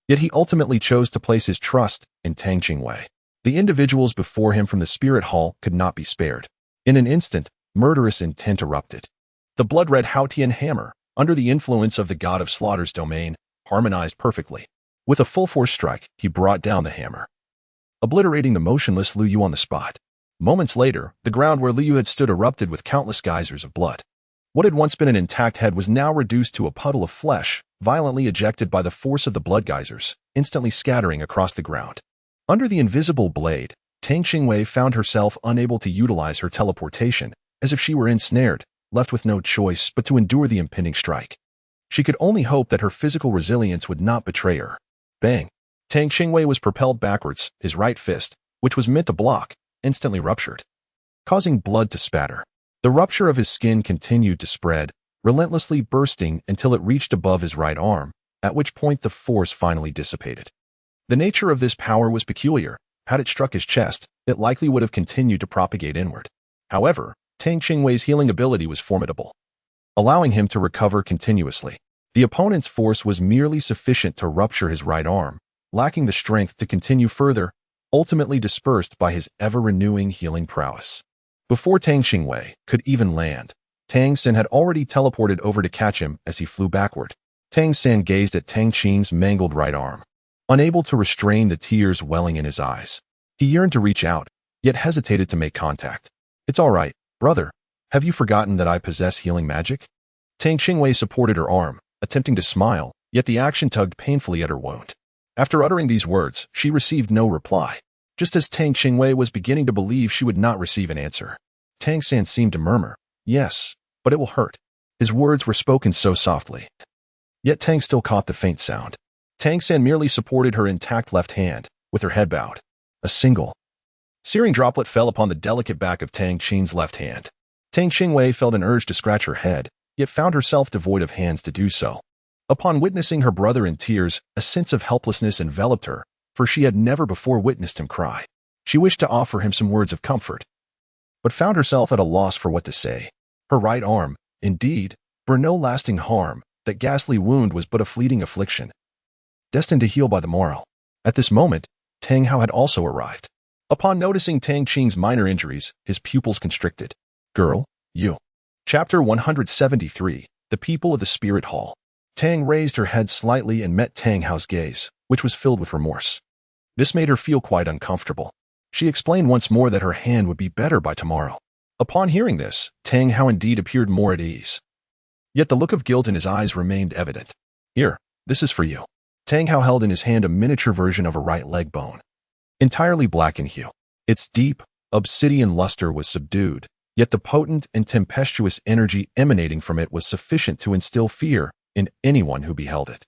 A: Yet he ultimately chose to place his trust in Tang Qingwei. The individuals before him from the spirit hall could not be spared. In an instant, murderous intent erupted. The blood-red Haotian Hammer, under the influence of the god of slaughter's domain, harmonized perfectly. With a full-force strike, he brought down the hammer, obliterating the motionless Liu Yu on the spot. Moments later, the ground where Liu Yu had stood erupted with countless geysers of blood. What had once been an intact head was now reduced to a puddle of flesh, violently ejected by the force of the blood geysers, instantly scattering across the ground. Under the invisible blade, Tang Qingwei found herself unable to utilize her teleportation, as if she were ensnared, left with no choice but to endure the impending strike. She could only hope that her physical resilience would not betray her. Bang! Tang Qingwei was propelled backwards, his right fist, which was meant to block, instantly ruptured, causing blood to spatter. The rupture of his skin continued to spread, relentlessly bursting until it reached above his right arm, at which point the force finally dissipated. The nature of this power was peculiar. Had it struck his chest, it likely would have continued to propagate inward. However, Tang Qingwei's healing ability was formidable, allowing him to recover continuously. The opponent's force was merely sufficient to rupture his right arm, lacking the strength to continue further, ultimately dispersed by his ever-renewing healing prowess. Before Tang Qingwei could even land, Tang San had already teleported over to catch him as he flew backward. Tang San gazed at Tang Qing's mangled right arm, unable to restrain the tears welling in his eyes. He yearned to reach out, yet hesitated to make contact. It's all right, brother. Have you forgotten that I possess healing magic? Tang Qingwei supported her arm, attempting to smile, yet the action tugged painfully at her wound. After uttering these words, she received no reply. Just as Tang Qingwei was beginning to believe she would not receive an answer, Tang San seemed to murmur, "Yes, but it will hurt." His words were spoken so softly. Yet Tang still caught the faint sound. Tang San merely supported her intact left hand, with her head bowed. A single, searing droplet fell upon the delicate back of Tang Qing's left hand. Tang Qingwei felt an urge to scratch her head, yet found herself devoid of hands to do so. Upon witnessing her brother in tears, a sense of helplessness enveloped her, for she had never before witnessed him cry. She wished to offer him some words of comfort, but found herself at a loss for what to say. Her right arm, indeed, bore no lasting harm. That ghastly wound was but a fleeting affliction, destined to heal by the morrow. At this moment, Tang Hao had also arrived. Upon noticing Tang Qing's minor injuries, his pupils constricted. Girl, you. Chapter 173, The People of the Spirit Hall. Tang raised her head slightly and met Tang Hao's gaze, which was filled with remorse. This made her feel quite uncomfortable. She explained once more that her hand would be better by tomorrow. Upon hearing this, Tang Hao indeed appeared more at ease. Yet the look of guilt in his eyes remained evident. Here, this is for you. Tang Hao held in his hand a miniature version of a right leg bone, entirely black in hue. Its deep, obsidian luster was subdued, yet the potent and tempestuous energy emanating from it was sufficient to instill fear in anyone who beheld it.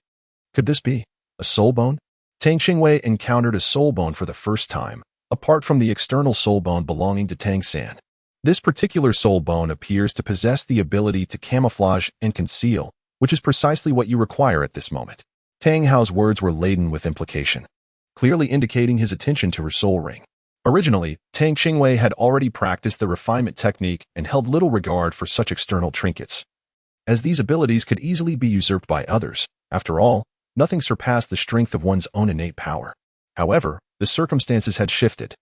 A: Could this be a soul bone? Tang Qingwei encountered a soul bone for the first time, apart from the external soul bone belonging to Tang San. This particular soul bone appears to possess the ability to camouflage and conceal, which is precisely what you require at this moment. Tang Hao's words were laden with implication, clearly indicating his attention to her soul ring. Originally, Tang Qingwei had already practiced the refinement technique and held little regard for such external trinkets, as these abilities could easily be usurped by others. After all, nothing surpassed the strength of one's own innate power. However, the circumstances had shifted.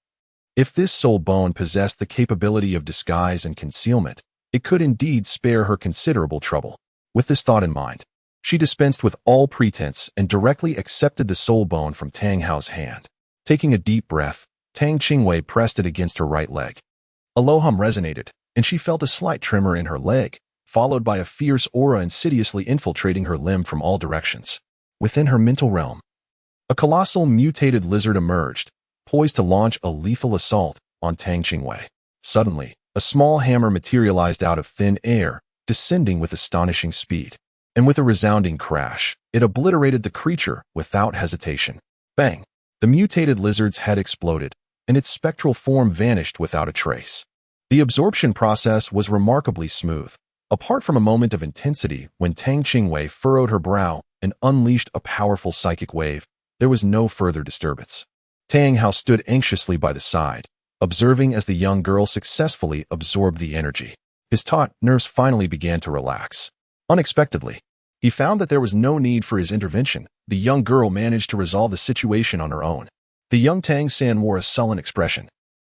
A: If this soul bone possessed the capability of disguise and concealment, it could indeed spare her considerable trouble. With this thought in mind, she dispensed with all pretense and directly accepted the soul bone from Tang Hao's hand. Taking a deep breath, Tang Qingwei pressed it against her right leg. A low hum resonated, and she felt a slight tremor in her leg, followed by a fierce aura insidiously infiltrating her limb from all directions. Within her mental realm, a colossal mutated lizard emerged, poised to launch a lethal assault on Tang Qingwei. Suddenly, a small hammer materialized out of thin air, descending with astonishing speed. And with a resounding crash, it obliterated the creature without hesitation. Bang! The mutated lizard's head exploded, and its spectral form vanished without a trace. The absorption process was remarkably smooth, apart from a moment of intensity when Tang Qingwei furrowed her brow and unleashed a powerful psychic wave. There was no further disturbance. Tang Hao stood anxiously by the side, observing as the young girl successfully absorbed the energy. His taut nerves finally began to relax. Unexpectedly, he found that there was no need for his intervention. The young girl managed to resolve the situation on her own. The young Tang San wore a sullen expression.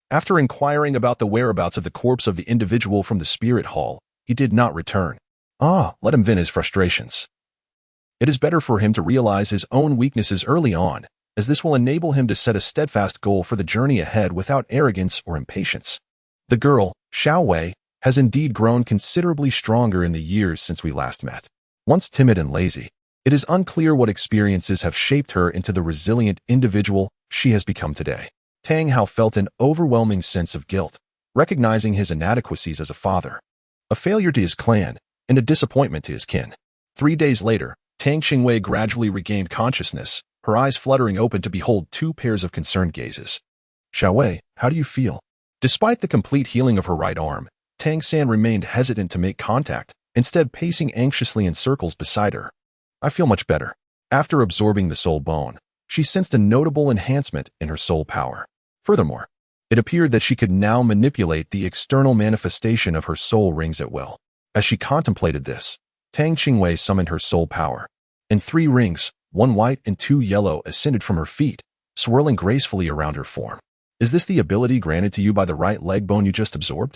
A: After inquiring about the whereabouts of the corpse of the individual from the spirit hall, he did not return. Let him vent his frustrations. It is better for him to realize his own weaknesses early on, as this will enable him to set a steadfast goal for the journey ahead without arrogance or impatience. The girl, Xiaowei, has indeed grown considerably stronger in the years since we last met. Once timid and lazy, it is unclear what experiences have shaped her into the resilient individual she has become today. Tang Hao felt an overwhelming sense of guilt, recognizing his inadequacies as a father, a failure to his clan, and a disappointment to his kin. 3 days later, Tang Qingwei gradually regained consciousness, her eyes fluttering open to behold 2 pairs of concerned gazes. Xiaowei, how do you feel? Despite the complete healing of her right arm, Tang San remained hesitant to make contact, instead pacing anxiously in circles beside her. I feel much better. After absorbing the soul bone, she sensed a notable enhancement in her soul power. Furthermore, it appeared that she could now manipulate the external manifestation of her soul rings at will. As she contemplated this, Tang Qingwei summoned her soul power, and 3 rings, 1 white and 2 yellow, ascended from her feet, swirling gracefully around her form. Is this the ability granted to you by the right leg bone you just absorbed?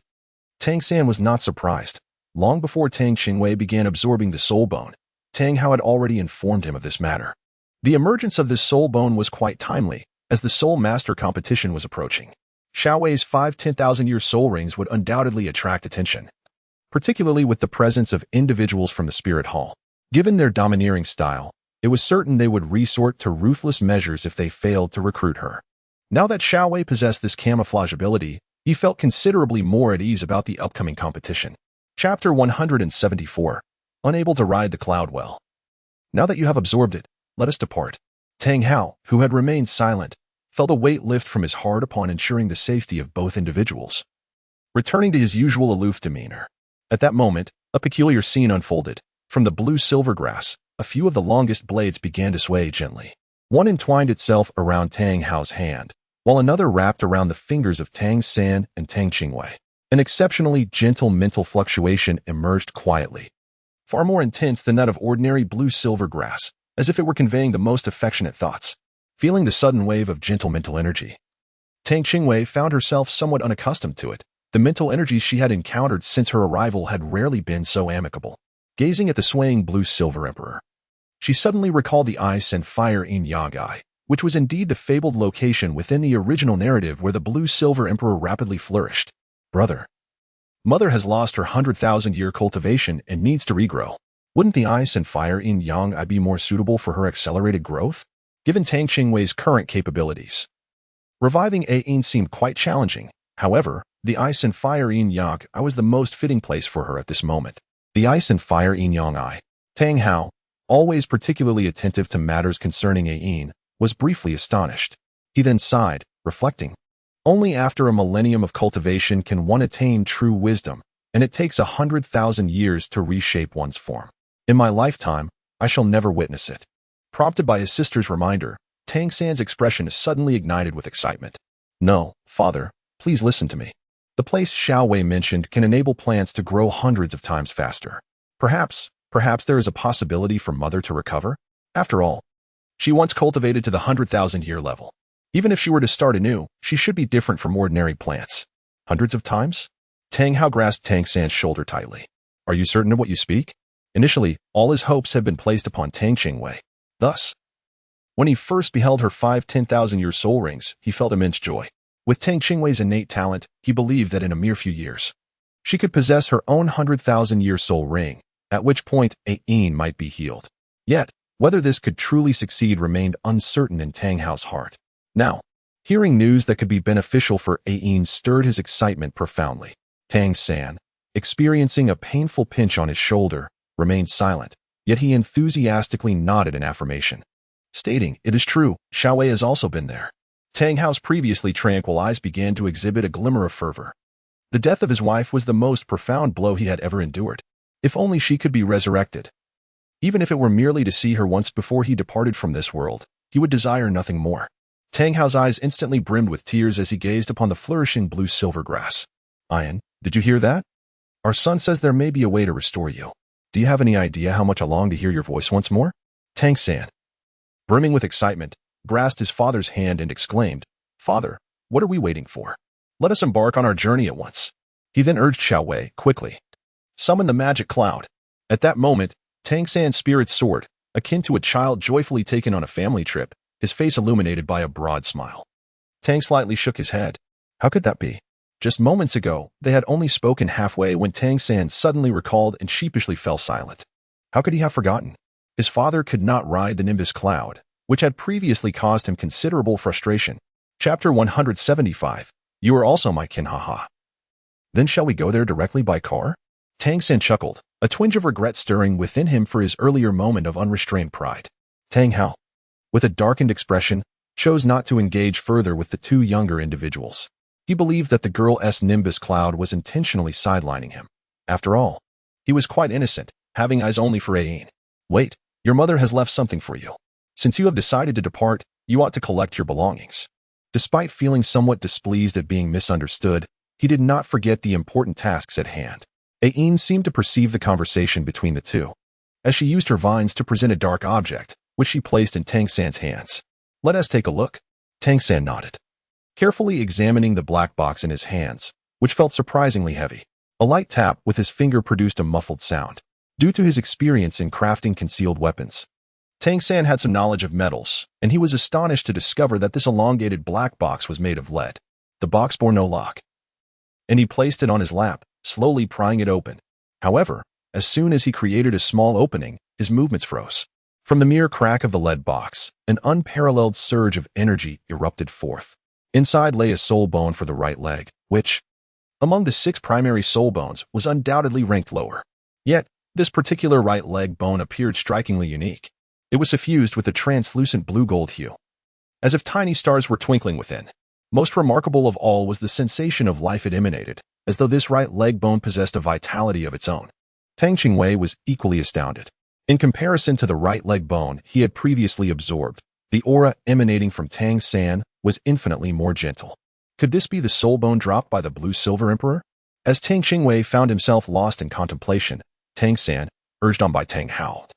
A: Tang San was not surprised. Long before Tang Qingwei began absorbing the soul bone, Tang Hao had already informed him of this matter. The emergence of this soul bone was quite timely, as the Soul Master competition was approaching. Xiaowei's 5 10,000-year soul rings would undoubtedly attract attention, particularly with the presence of individuals from the Spirit Hall. Given their domineering style, it was certain they would resort to ruthless measures if they failed to recruit her. Now that Xiaowei possessed this camouflage ability, he felt considerably more at ease about the upcoming competition. Chapter 174. Unable to ride the cloud well. Now that you have absorbed it, let us depart. Tang Hao, who had remained silent, felt a weight lift from his heart upon ensuring the safety of both individuals. Returning to his usual aloof demeanor. At that moment, a peculiar scene unfolded. From the blue silver grass, a few of the longest blades began to sway gently. One entwined itself around Tang Hao's hand, while another wrapped around the fingers of Tang San and Tang Qingwei. An exceptionally gentle mental fluctuation emerged quietly, far more intense than that of ordinary blue-silver grass, as if it were conveying the most affectionate thoughts. Feeling the sudden wave of gentle mental energy, Tang Qingwei found herself somewhat unaccustomed to it. The mental energies she had encountered since her arrival had rarely been so amicable. Gazing at the swaying blue-silver emperor, she suddenly recalled the ice and fire yin-yang eye, which was indeed the fabled location within the original narrative where the blue-silver emperor rapidly flourished. Brother, Mother has lost her 100,000-year cultivation and needs to regrow. Wouldn't the ice and fire yin-yang eye be more suitable for her accelerated growth, given Tang Qingwei's current capabilities? Reviving Yin seemed quite challenging. However, the ice and fire yin-yang eye was the most fitting place for her at this moment. The ice and fire yin-yang eye. Tang Hao, always particularly attentive to matters concerning Yin, was briefly astonished. He then sighed, reflecting. Only after a millennium of cultivation can one attain true wisdom, and it takes 100,000 years to reshape one's form. In my lifetime, I shall never witness it. Prompted by his sister's reminder, Tang San's expression suddenly ignited with excitement. No, father, please listen to me. The place Xiaowei mentioned can enable plants to grow hundreds of times faster. Perhaps there is a possibility for Mother to recover? After all, she once cultivated to the 100,000-year level. Even if she were to start anew, she should be different from ordinary plants. Hundreds of times? Tang Hao grasped Tang San's shoulder tightly. Are you certain of what you speak? Initially, all his hopes had been placed upon Tang Qingwei. Thus, when he first beheld her 5 10,000-year soul rings, he felt immense joy. With Tang Qingwei's innate talent, he believed that in a mere few years, she could possess her own 100,000-year soul ring, at which point Yin might be healed. Yet, whether this could truly succeed remained uncertain in Tang Hao's heart. Now, hearing news that could be beneficial for Yin stirred his excitement profoundly. Tang San, experiencing a painful pinch on his shoulder, remained silent, yet he enthusiastically nodded in affirmation, stating, "It is true, Xiaowei has also been there." Tang Hao's previously tranquil eyes began to exhibit a glimmer of fervor. The death of his wife was the most profound blow he had ever endured. If only she could be resurrected. Even if it were merely to see her once before he departed from this world, he would desire nothing more. Tang Hao's eyes instantly brimmed with tears as he gazed upon the flourishing blue-silver grass. Ian, did you hear that? Our son says there may be a way to restore you. Do you have any idea how much I long to hear your voice once more? Tang San, brimming with excitement, grasped his father's hand and exclaimed, Father, what are we waiting for? Let us embark on our journey at once. He then urged Qiaowei, quickly, summon the magic cloud. At that moment, Tang San's spirit soared, akin to a child joyfully taken on a family trip, his face illuminated by a broad smile. Tang slightly shook his head. How could that be? Just moments ago, they had only spoken halfway when Tang San suddenly recalled and sheepishly fell silent. How could he have forgotten? His father could not ride the Nimbus cloud, which had previously caused him considerable frustration. Chapter 175. You are also my kin, haha. Then shall we go there directly by car? Tang San chuckled, a twinge of regret stirring within him for his earlier moment of unrestrained pride. Tang Hao, with a darkened expression, chose not to engage further with the two younger individuals. He believed that the girl's Nimbus cloud was intentionally sidelining him. After all, he was quite innocent, having eyes only for Ayin. Wait, your mother has left something for you. Since you have decided to depart, you ought to collect your belongings. Despite feeling somewhat displeased at being misunderstood, he did not forget the important tasks at hand. Ayin seemed to perceive the conversation between the two, as she used her vines to present a dark object, which she placed in Tang San's hands. Let us take a look. Tang San nodded, carefully examining the black box in his hands, which felt surprisingly heavy. A light tap with his finger produced a muffled sound. Due to his experience in crafting concealed weapons, Tang San had some knowledge of metals, and he was astonished to discover that this elongated black box was made of lead. The box bore no lock, and he placed it on his lap, slowly prying it open. However, as soon as he created a small opening, his movements froze. From the mere crack of the lead box, an unparalleled surge of energy erupted forth. Inside lay a soul bone for the right leg, which, among the 6 primary soul bones, was undoubtedly ranked lower. Yet, this particular right leg bone appeared strikingly unique. It was suffused with a translucent blue-gold hue, as if tiny stars were twinkling within. Most remarkable of all was the sensation of life it emanated, as though this right leg bone possessed a vitality of its own. Tang Qingwei was equally astounded. In comparison to the right leg bone he had previously absorbed, the aura emanating from Tang San was infinitely more gentle. Could this be the soul bone dropped by the blue-silver emperor? As Tang Qingwei found himself lost in contemplation, Tang San, urged on by Tang Hao,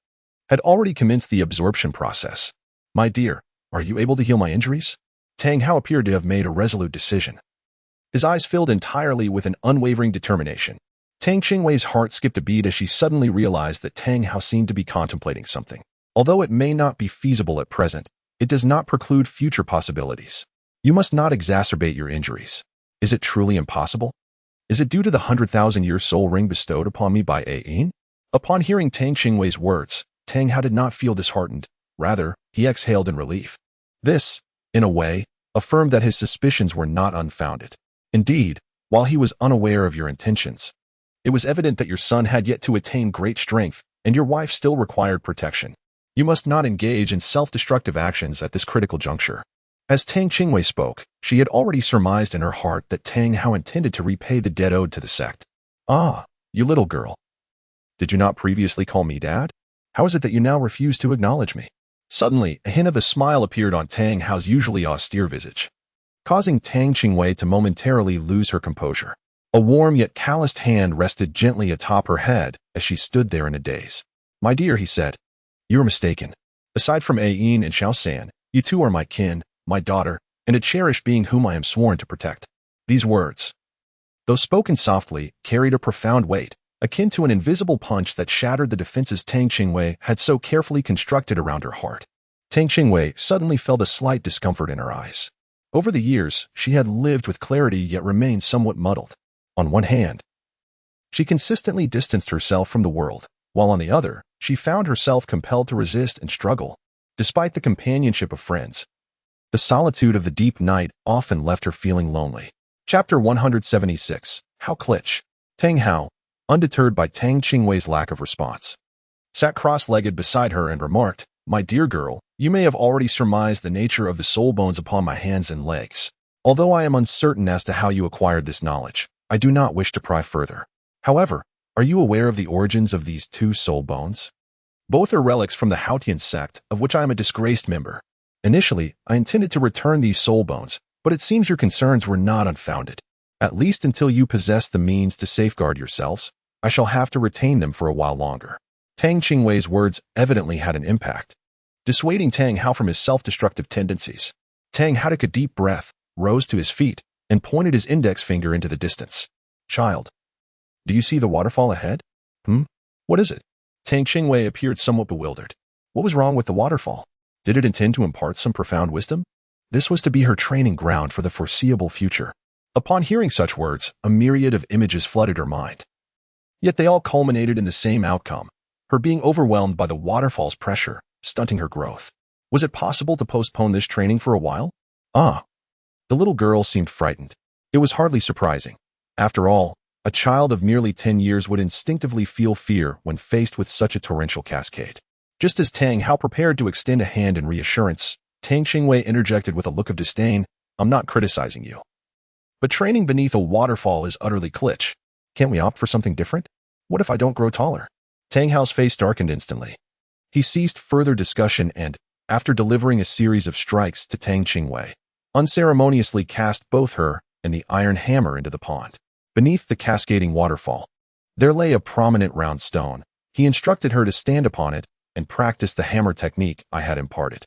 A: had already commenced the absorption process. My dear, are you able to heal my injuries? Tang Hao appeared to have made a resolute decision. His eyes filled entirely with an unwavering determination. Tang Qingwei's heart skipped a beat as she suddenly realized that Tang Hao seemed to be contemplating something. Although it may not be feasible at present, it does not preclude future possibilities. You must not exacerbate your injuries. Is it truly impossible? Is it due to the 100,000-year soul ring bestowed upon me by Ayin? Upon hearing Tang Qingwei's words, Tang Hao did not feel disheartened. Rather, he exhaled in relief. This, in a way, affirmed that his suspicions were not unfounded. Indeed, while he was unaware of your intentions, it was evident that your son had yet to attain great strength, and your wife still required protection. You must not engage in self-destructive actions at this critical juncture. As Tang Qingwei spoke, she had already surmised in her heart that Tang Hao intended to repay the debt owed to the sect. Ah, you little girl. Did you not previously call me Dad? How is it that you now refuse to acknowledge me? Suddenly, a hint of a smile appeared on Tang Hao's usually austere visage, causing Tang Qingwei to momentarily lose her composure. A warm yet calloused hand rested gently atop her head as she stood there in a daze. My dear, he said, you are mistaken. Aside from Ayin and Xiao San, you two are my kin, my daughter, and a cherished being whom I am sworn to protect. These words, though spoken softly, carried a profound weight, akin to an invisible punch that shattered the defenses Tang Qingwei had so carefully constructed around her heart. Tang Qingwei suddenly felt a slight discomfort in her eyes. Over the years, she had lived with clarity yet remained somewhat muddled. On one hand, she consistently distanced herself from the world, while on the other, she found herself compelled to resist and struggle. Despite the companionship of friends, the solitude of the deep night often left her feeling lonely. Chapter 176. How Klitsch. Tang Hao, undeterred by Tang Qingwei's lack of response, sat cross-legged beside her and remarked, My dear girl, you may have already surmised the nature of the soul bones upon my hands and legs. Although I am uncertain as to how you acquired this knowledge, I do not wish to pry further. However, are you aware of the origins of these 2 soul bones? Both are relics from the Haotian sect, of which I am a disgraced member. Initially, I intended to return these soul bones, but it seems your concerns were not unfounded. At least until you possess the means to safeguard yourselves, I shall have to retain them for a while longer. Tang Qingwei's words evidently had an impact, dissuading Tang Hao from his self-destructive tendencies. Tang Hao took a deep breath, rose to his feet, and pointed his index finger into the distance. Child, do you see the waterfall ahead? What is it? Tang Qingwei appeared somewhat bewildered. What was wrong with the waterfall? Did it intend to impart some profound wisdom? This was to be her training ground for the foreseeable future. Upon hearing such words, a myriad of images flooded her mind. Yet they all culminated in the same outcome, her being overwhelmed by the waterfall's pressure, stunting her growth. Was it possible to postpone this training for a while? The little girl seemed frightened. It was hardly surprising. After all, a child of merely 10 years would instinctively feel fear when faced with such a torrential cascade. Just as Tang Hao prepared to extend a hand in reassurance, Tang Qingwei interjected with a look of disdain, I'm not criticizing you. But training beneath a waterfall is utterly kitsch. Can't we opt for something different? What if I don't grow taller? Tang Hao's face darkened instantly. He ceased further discussion and, after delivering a series of strikes to Tang Qingwei, unceremoniously cast both her and the iron hammer into the pond. Beneath the cascading waterfall, there lay a prominent round stone. He instructed her to stand upon it and practice the hammer technique I had imparted.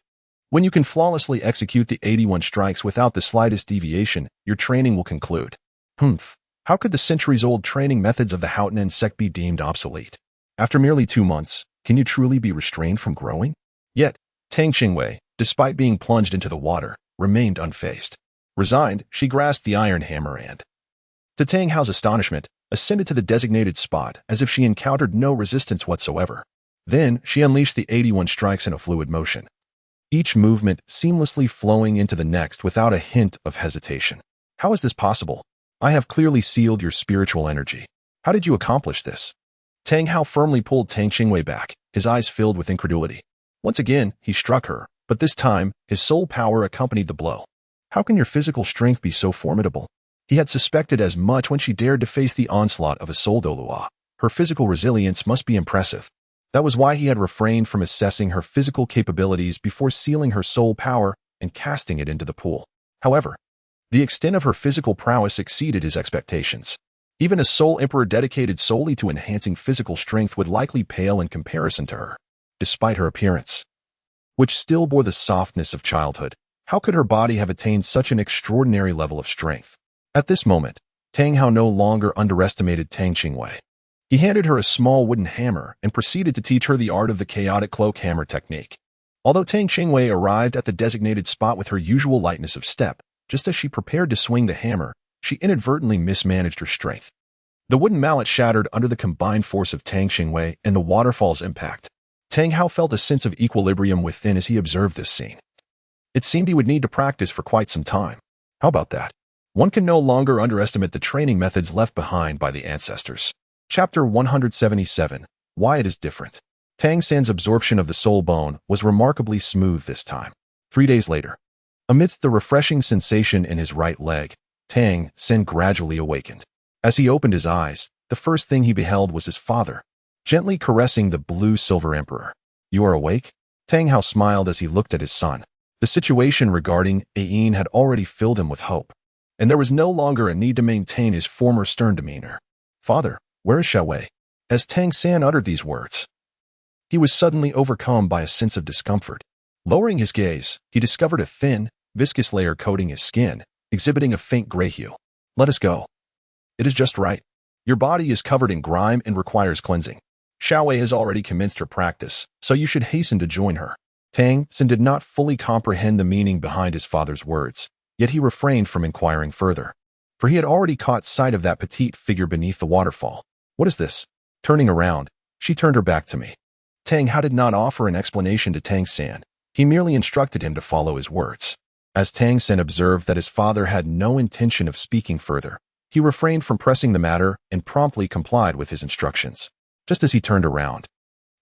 A: When you can flawlessly execute the 81 strikes without the slightest deviation, your training will conclude. How could the centuries-old training methods of the Haotian sect be deemed obsolete? After merely 2 months, can you truly be restrained from growing? Yet, Tang Qingwei, despite being plunged into the water, remained unfazed. Resigned, she grasped the iron hammer and, to Tang Hao's astonishment, ascended to the designated spot as if she encountered no resistance whatsoever. Then, she unleashed the 81 strikes in a fluid motion, each movement seamlessly flowing into the next without a hint of hesitation. How is this possible? I have clearly sealed your spiritual energy. How did you accomplish this? Tang Hao firmly pulled Tang Qingwei back, his eyes filled with incredulity. Once again, he struck her, but this time, his soul power accompanied the blow. How can your physical strength be so formidable? He had suspected as much when she dared to face the onslaught of a soul Douluo. Her physical resilience must be impressive. That was why he had refrained from assessing her physical capabilities before sealing her soul power and casting it into the pool. However, the extent of her physical prowess exceeded his expectations. Even a soul emperor dedicated solely to enhancing physical strength would likely pale in comparison to her. Despite her appearance, which still bore the softness of childhood, how could her body have attained such an extraordinary level of strength? At this moment, Tang Hao no longer underestimated Tang Qingwei. He handed her a small wooden hammer and proceeded to teach her the art of the chaotic cloak hammer technique. Although Tang Qingwei arrived at the designated spot with her usual lightness of step, just as she prepared to swing the hammer, she inadvertently mismanaged her strength. The wooden mallet shattered under the combined force of Tang Qingwei and the waterfall's impact. Tang Hao felt a sense of equilibrium within as he observed this scene. It seemed he would need to practice for quite some time. How about that? One can no longer underestimate the training methods left behind by the ancestors. Chapter 177. Why it is different. Tang San's absorption of the soul bone was remarkably smooth this time. 3 days later, amidst the refreshing sensation in his right leg, Tang San gradually awakened. As he opened his eyes, the first thing he beheld was his father, gently caressing the blue-silver emperor. You are awake? Tang Hao smiled as he looked at his son. The situation regarding Ayin had already filled him with hope, and there was no longer a need to maintain his former stern demeanor. Father, where is Xiaowei? As Tang San uttered these words, he was suddenly overcome by a sense of discomfort. Lowering his gaze, he discovered a thin, viscous layer coating his skin, exhibiting a faint gray hue. Let us go. It is just right. Your body is covered in grime and requires cleansing. Xiaowei has already commenced her practice, so you should hasten to join her. Tang San did not fully comprehend the meaning behind his father's words, yet he refrained from inquiring further, for he had already caught sight of that petite figure beneath the waterfall. What is this? Turning around, she turned her back to me. Tang Hao did not offer an explanation to Tang San. He merely instructed him to follow his words. As Tang San observed that his father had no intention of speaking further, he refrained from pressing the matter and promptly complied with his instructions. Just as he turned around,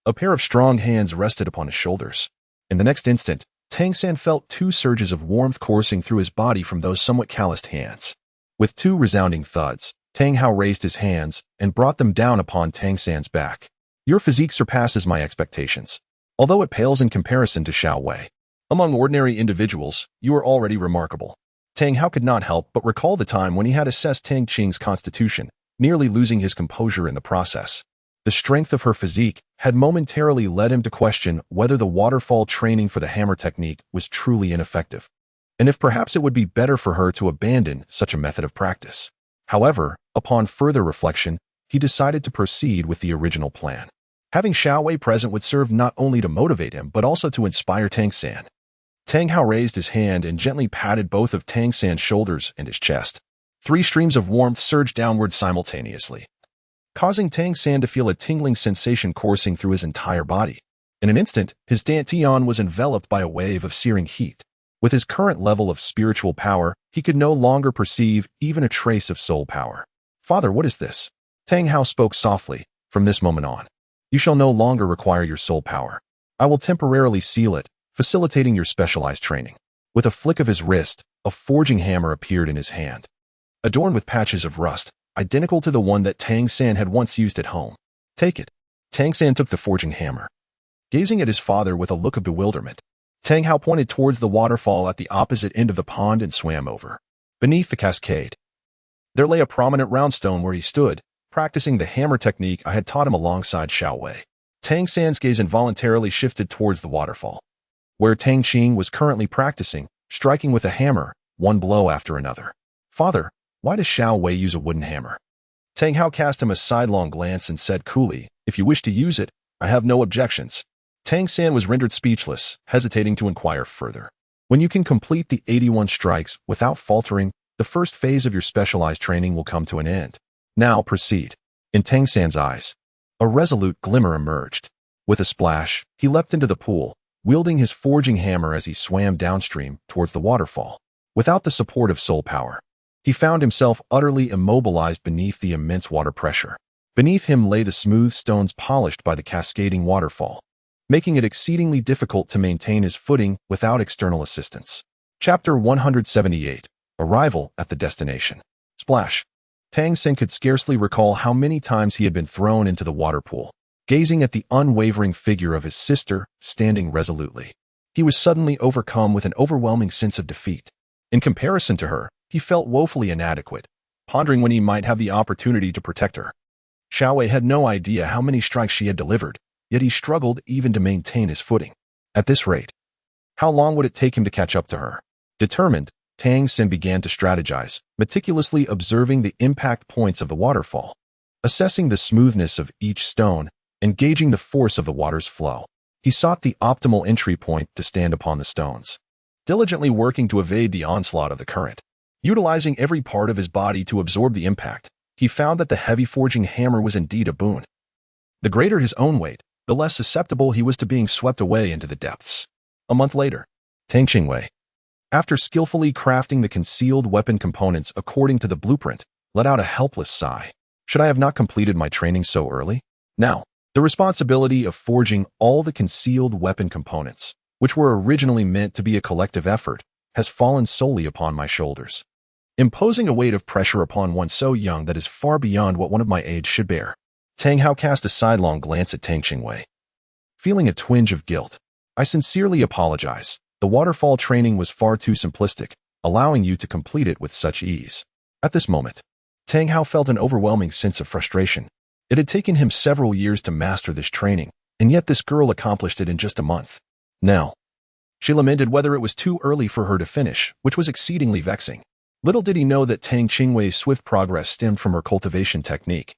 A: a pair of strong hands rested upon his shoulders. In the next instant, Tang San felt 2 surges of warmth coursing through his body from those somewhat calloused hands. With 2 resounding thuds, Tang Hao raised his hands and brought them down upon Tang San's back. Your physique surpasses my expectations, although it pales in comparison to Xiaowei. Among ordinary individuals, you are already remarkable. Tang Hao could not help but recall the time when he had assessed Tang Qing's constitution, nearly losing his composure in the process. The strength of her physique had momentarily led him to question whether the waterfall training for the hammer technique was truly ineffective, and if perhaps it would be better for her to abandon such a method of practice. However, upon further reflection, he decided to proceed with the original plan. Having Xiaowei present would serve not only to motivate him but also to inspire Tang San. Tang Hao raised his hand and gently patted both of Tang San's shoulders and his chest. 3 streams of warmth surged downward simultaneously, causing Tang San to feel a tingling sensation coursing through his entire body. In an instant, his dantian was enveloped by a wave of searing heat. With his current level of spiritual power, he could no longer perceive even a trace of soul power. "Father, what is this?" Tang Hao spoke softly. "From this moment on, you shall no longer require your soul power. I will temporarily seal it, facilitating your specialized training." With a flick of his wrist, a forging hammer appeared in his hand, adorned with patches of rust, identical to the one that Tang San had once used at home. "Take it." Tang San took the forging hammer. Gazing at his father with a look of bewilderment, Tang Hao pointed towards the waterfall at the opposite end of the pond and swam over. Beneath the cascade, there lay a prominent round stone where he stood, practicing the hammer technique I had taught him alongside Xiaowei. Tang San's gaze involuntarily shifted towards the waterfall, where Tang Qing was currently practicing, striking with a hammer, one blow after another. "Father, why does Xiaowei use a wooden hammer?" Tang Hao cast him a sidelong glance and said coolly, "If you wish to use it, I have no objections." Tang San was rendered speechless, hesitating to inquire further. "When you can complete the 81 strikes without faltering, the first phase of your specialized training will come to an end. Now proceed." In Tang San's eyes, a resolute glimmer emerged. With a splash, he leapt into the pool, wielding his forging hammer as he swam downstream towards the waterfall. Without the support of soul power, he found himself utterly immobilized beneath the immense water pressure. Beneath him lay the smooth stones polished by the cascading waterfall, making it exceedingly difficult to maintain his footing without external assistance. Chapter 178. Arrival at the destination. Splash. Tang San could scarcely recall how many times he had been thrown into the water pool, gazing at the unwavering figure of his sister standing resolutely. He was suddenly overcome with an overwhelming sense of defeat. In comparison to her, he felt woefully inadequate, pondering when he might have the opportunity to protect her. Xiaowei had no idea how many strikes she had delivered, yet he struggled even to maintain his footing. At this rate, how long would it take him to catch up to her? Determined, Tang San began to strategize, meticulously observing the impact points of the waterfall, assessing the smoothness of each stone, and gauging the force of the water's flow. He sought the optimal entry point to stand upon the stones, diligently working to evade the onslaught of the current. Utilizing every part of his body to absorb the impact, he found that the heavy forging hammer was indeed a boon. The greater his own weight, the less susceptible he was to being swept away into the depths. A month later, Tang Qingwei, after skillfully crafting the concealed weapon components according to the blueprint, let out a helpless sigh. Should I have not completed my training so early? Now, the responsibility of forging all the concealed weapon components, which were originally meant to be a collective effort, has fallen solely upon my shoulders, imposing a weight of pressure upon one so young that is far beyond what one of my age should bear. Tang Hao cast a sidelong glance at Tang Qingwei. Feeling a twinge of guilt, "I sincerely apologize. The waterfall training was far too simplistic, allowing you to complete it with such ease." At this moment, Tang Hao felt an overwhelming sense of frustration. It had taken him several years to master this training, and yet this girl accomplished it in just a month. Now, she lamented whether it was too early for her to finish, which was exceedingly vexing. Little did he know that Tang Qingwei's swift progress stemmed from her cultivation technique,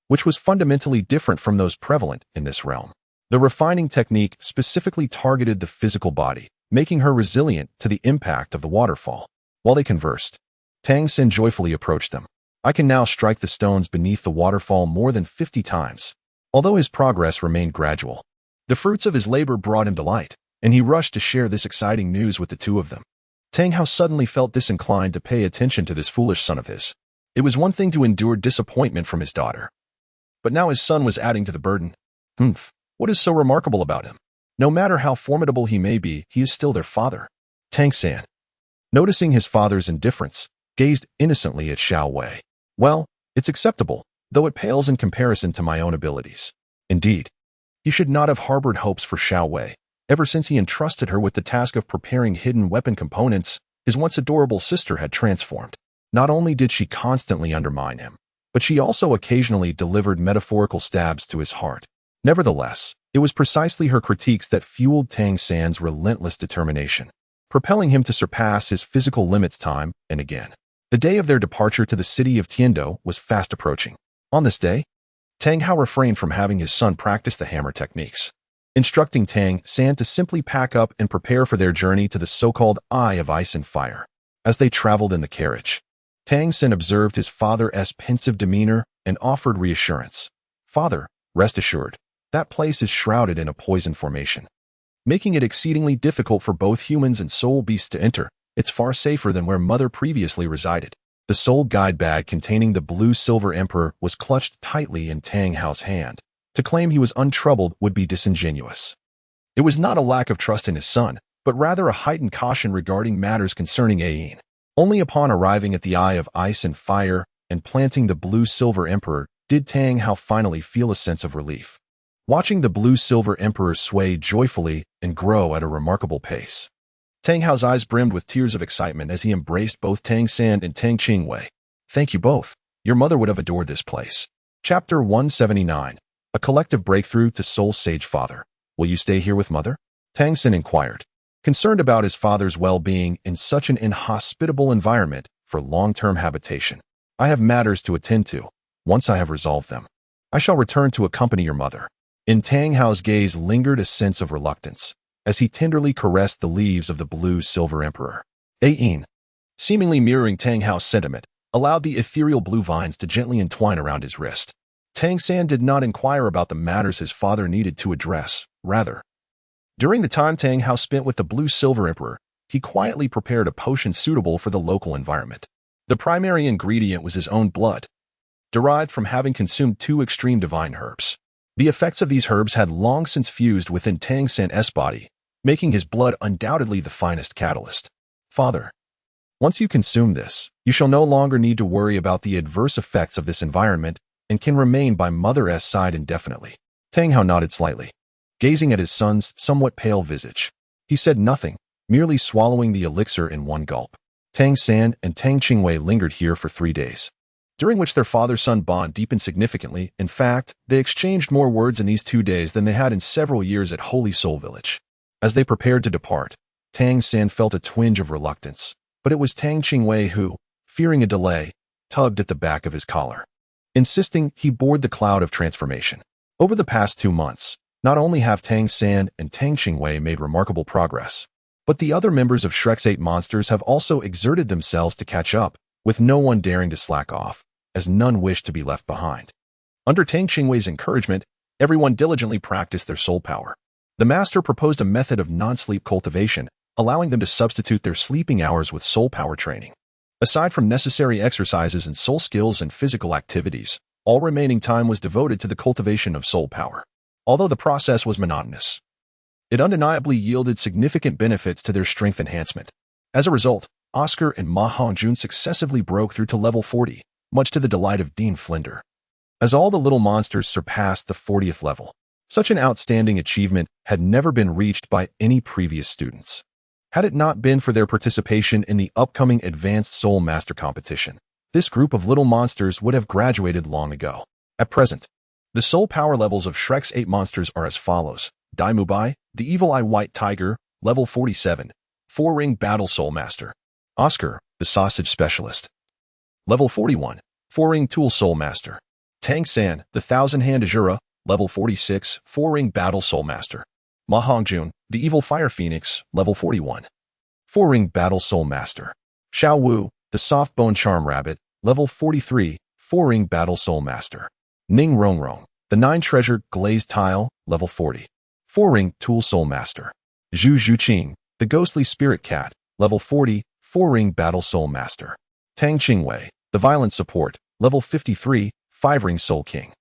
A: which was fundamentally different from those prevalent in this realm. The refining technique specifically targeted the physical body, making her resilient to the impact of the waterfall. While they conversed, Tang San joyfully approached them. "I can now strike the stones beneath the waterfall more than 50 times. Although his progress remained gradual, the fruits of his labor brought him delight, and he rushed to share this exciting news with the two of them. Tang Hao suddenly felt disinclined to pay attention to this foolish son of his. It was one thing to endure disappointment from his daughter, but now his son was adding to the burden. What is so remarkable about him? No matter how formidable he may be, he is still their father." Tang San, noticing his father's indifference, gazed innocently at Xiaowei. "Well, it's acceptable, though it pales in comparison to my own abilities." Indeed, he should not have harbored hopes for Xiaowei. Ever since he entrusted her with the task of preparing hidden weapon components, His once adorable sister had transformed. Not only did she constantly undermine him, but she also occasionally delivered metaphorical stabs to his heart. Nevertheless, it was precisely her critiques that fueled Tang San's relentless determination, propelling him to surpass his physical limits time and again. The day of their departure to the city of Tiando was fast approaching. On this day, Tang Hao refrained from having his son practice the hammer techniques, instructing Tang San to simply pack up and prepare for their journey to the so-called Eye of Ice and Fire. As they traveled in the carriage, Tang San observed his father's pensive demeanor and offered reassurance. "Father, rest assured, that place is shrouded in a poison formation, making it exceedingly difficult for both humans and soul beasts to enter. It's far safer than where Mother previously resided." The soul guide bag containing the blue silver emperor was clutched tightly in Tang Hao's hand. To claim he was untroubled would be disingenuous. It was not a lack of trust in his son, but rather a heightened caution regarding matters concerning Ayin. Only upon arriving at the Eye of Ice and Fire and planting the blue silver emperor did Tang Hao finally feel a sense of relief. Watching the blue silver emperor sway joyfully and grow at a remarkable pace, Tang Hao's eyes brimmed with tears of excitement as he embraced both Tang San and Tang Qingwei. "Thank you both. Your mother would have adored this place." Chapter 179. A collective breakthrough to Soul Sage Father. "Will you stay here with Mother?" Tang San inquired, concerned about his father's well-being in such an inhospitable environment for long-term habitation. "I have matters to attend to. Once I have resolved them, I shall return to accompany your mother." In Tang Hao's gaze lingered a sense of reluctance as he tenderly caressed the leaves of the blue silver emperor. Ayin, seemingly mirroring Tang Hao's sentiment, allowed the ethereal blue vines to gently entwine around his wrist. Tang San did not inquire about the matters his father needed to address. Rather, during the time Tang Hao spent with the blue silver emperor, he quietly prepared a potion suitable for the local environment. The primary ingredient was his own blood, derived from having consumed 2 extreme divine herbs. The effects of these herbs had long since fused within Tang San's body, making his blood undoubtedly the finest catalyst. "Father, once you consume this, you shall no longer need to worry about the adverse effects of this environment and can remain by Mother's side indefinitely." Tang Hao nodded slightly, gazing at his son's somewhat pale visage. He said nothing, merely swallowing the elixir in one gulp. Tang San and Tang Qingwei lingered here for 3 days, during which their father-son bond deepened significantly. In fact, they exchanged more words in these 2 days than they had in several years at Holy Soul Village. As they prepared to depart, Tang San felt a twinge of reluctance, but it was Tang Qingwei who, fearing a delay, tugged at the back of his collar, insisting he board the cloud of transformation. Over the past 2 months, not only have Tang San and Tang Qingwei made remarkable progress, but the other members of Shrek's 8 monsters have also exerted themselves to catch up, with no one daring to slack off, as none wished to be left behind. Under Tang Qingwei's encouragement, everyone diligently practiced their soul power. The master proposed a method of non-sleep cultivation, allowing them to substitute their sleeping hours with soul power training. Aside from necessary exercises and soul skills and physical activities, all remaining time was devoted to the cultivation of soul power. Although the process was monotonous, it undeniably yielded significant benefits to their strength enhancement. As a result, Oscar and Ma Hongjun successively broke through to level 40, much to the delight of Dean Flinder. As all the little monsters surpassed the 40th level, such an outstanding achievement had never been reached by any previous students. Had it not been for their participation in the upcoming Advanced Soul Master competition, this group of little monsters would have graduated long ago. At present, the soul power levels of Shrek's 8 monsters are as follows. Daimubai, the Evil Eye White Tiger, level 47, 4-ring Battle Soul Master. Oscar, the Sausage Specialist, level 41, 4-ring Tool Soul Master. Tang San, the Thousand-Hand Azura, level 46, 4-ring Battle Soul Master. Ma Hongjun, the Evil Fire Phoenix, level 41, 4-ring Battle Soul Master. Xiao Wu, the Soft Bone Charm Rabbit, level 43, 4-ring Battle Soul Master. Ning Rongrong, the 9-treasured Glazed Tile, level 40, 4-ring Tool Soul Master. Zhu Zhuqing, the Ghostly Spirit Cat, level 40, 4-ring Battle Soul Master. Tang Qingwei, the Violent Support, level 53, 5-ring Soul King.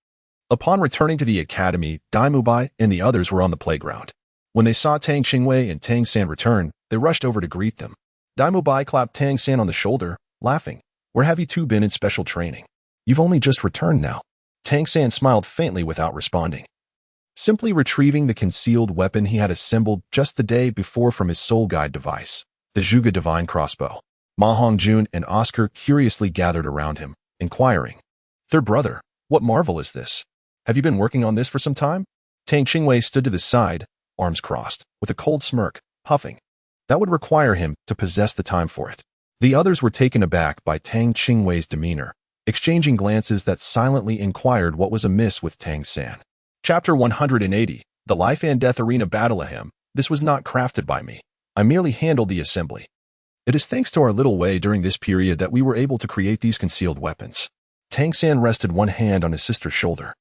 A: Upon returning to the academy, Daimubai and the others were on the playground. When they saw Tang Qingwei and Tang San return, they rushed over to greet them. Daimubai clapped Tang San on the shoulder, laughing. "Where have you two been in special training? You've only just returned now." Tang San smiled faintly without responding, simply retrieving the concealed weapon he had assembled just the day before from his soul guide device. the Zhuge divine crossbow. Ma Hongjun and Oscar curiously gathered around him, inquiring, "Third brother, what marvel is this? Have you been working on this for some time?" Tang Qingwei stood to the side, arms crossed, with a cold smirk, puffing. That would require him to possess the time for it. The others were taken aback by Tang Qingwei's demeanor, exchanging glances that silently inquired what was amiss with Tang San. Chapter 180, The Life and Death Arena Battle Ahem. This was not crafted by me. I merely handled the assembly. It is thanks to our little way during this period that we were able to create these concealed weapons. Tang San rested one hand on his sister's shoulder,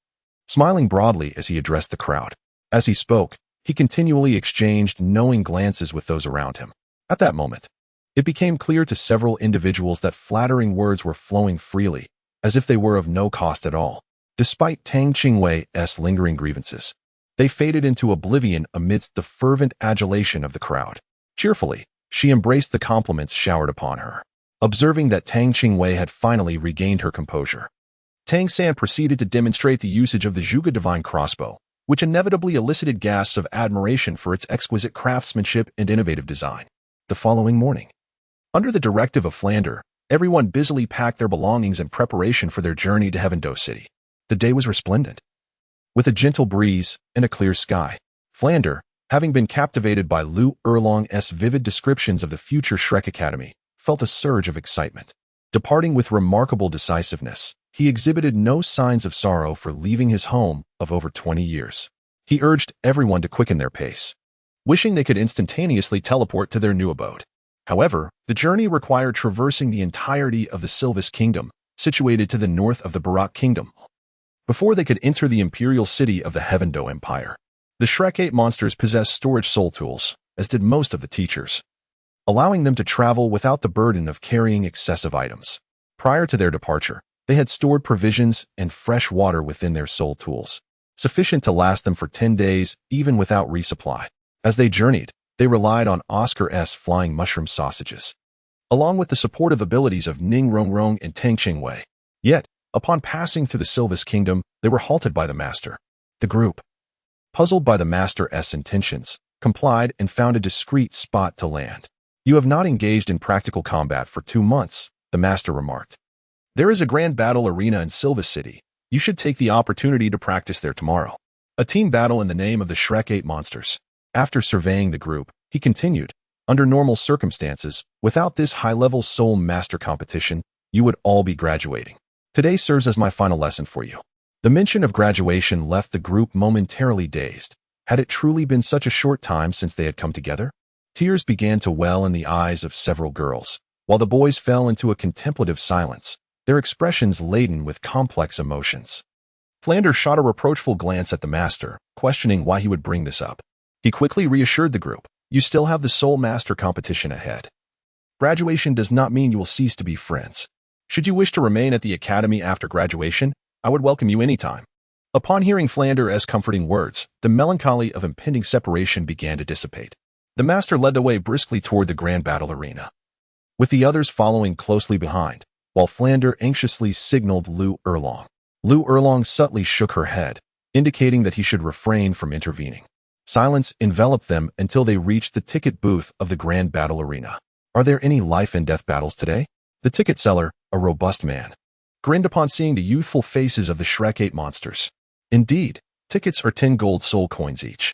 A: smiling broadly as he addressed the crowd. As he spoke, he continually exchanged knowing glances with those around him. At that moment, it became clear to several individuals that flattering words were flowing freely, as if they were of no cost at all. Despite Tang Qingwei's lingering grievances, they faded into oblivion amidst the fervent adulation of the crowd. Cheerfully, she embraced the compliments showered upon her. Observing that Tang Qingwei had finally regained her composure, Tang San proceeded to demonstrate the usage of the Zhuge divine crossbow, which inevitably elicited gasps of admiration for its exquisite craftsmanship and innovative design. The following morning, under the directive of Flander, everyone busily packed their belongings in preparation for their journey to Heaven Do City. The day was resplendent, with a gentle breeze and a clear sky. Flander, having been captivated by Lu Erlong's vivid descriptions of the future Shrek Academy, felt a surge of excitement. Departing with remarkable decisiveness, he exhibited no signs of sorrow for leaving his home of over 20 years. He urged everyone to quicken their pace, wishing they could instantaneously teleport to their new abode. However, the journey required traversing the entirety of the Sylvis Kingdom, situated to the north of the Barak Kingdom, before they could enter the imperial city of the Heaven Do Empire. The Shrek 8 monsters possessed storage soul tools, as did most of the teachers, allowing them to travel without the burden of carrying excessive items. Prior to their departure, they had stored provisions and fresh water within their soul tools, sufficient to last them for 10 days even without resupply. As they journeyed, they relied on Oscar's flying mushroom sausages, along with the supportive abilities of Ning Rongrong and Tang Qingwei. Yet, upon passing through the Sylvis Kingdom, they were halted by the master. The group, puzzled by the master's intentions, complied and found a discreet spot to land. "You have not engaged in practical combat for 2 months, the master remarked. "There is a grand battle arena in Sylvis City. You should take the opportunity to practice there tomorrow. A team battle in the name of the Shrek 8 monsters." After surveying the group, he continued, "Under normal circumstances, without this high-level soul master competition, you would all be graduating. Today serves as my final lesson for you." The mention of graduation left the group momentarily dazed. Had it truly been such a short time since they had come together? Tears began to well in the eyes of several girls, while the boys fell into a contemplative silence, their expressions laden with complex emotions. Flander shot a reproachful glance at the master, questioning why he would bring this up. He quickly reassured the group, "You still have the Soul Master competition ahead. Graduation does not mean you will cease to be friends. Should you wish to remain at the academy after graduation, I would welcome you anytime." Upon hearing Flander's comforting words, the melancholy of impending separation began to dissipate. The master led the way briskly toward the grand battle arena, with the others following closely behind, while Flander anxiously signaled Lu Erlong. Lu Erlong subtly shook her head, indicating that he should refrain from intervening. Silence enveloped them until they reached the ticket booth of the grand battle arena. "Are there any life and death battles today?" The ticket seller, a robust man, grinned upon seeing the youthful faces of the Shrek 8 monsters. "Indeed, tickets are 10 gold soul coins each."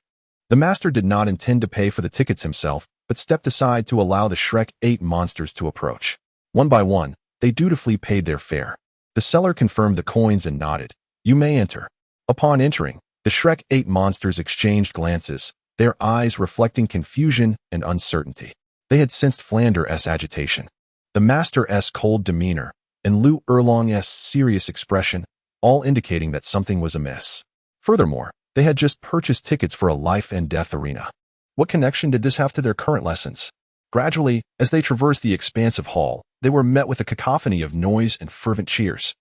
A: The master did not intend to pay for the tickets himself, but stepped aside to allow the Shrek 8 monsters to approach. One by one, they dutifully paid their fare. The seller confirmed the coins and nodded, "You may enter." Upon entering, the Shrek 8 monsters exchanged glances, their eyes reflecting confusion and uncertainty. They had sensed Flander's agitation, the master's cold demeanor, and Lu Erlong's serious expression, all indicating that something was amiss. Furthermore, they had just purchased tickets for a life and death arena. What connection did this have to their current lessons? Gradually, as they traversed the expansive hall, they were met with a cacophony of noise and fervent cheers.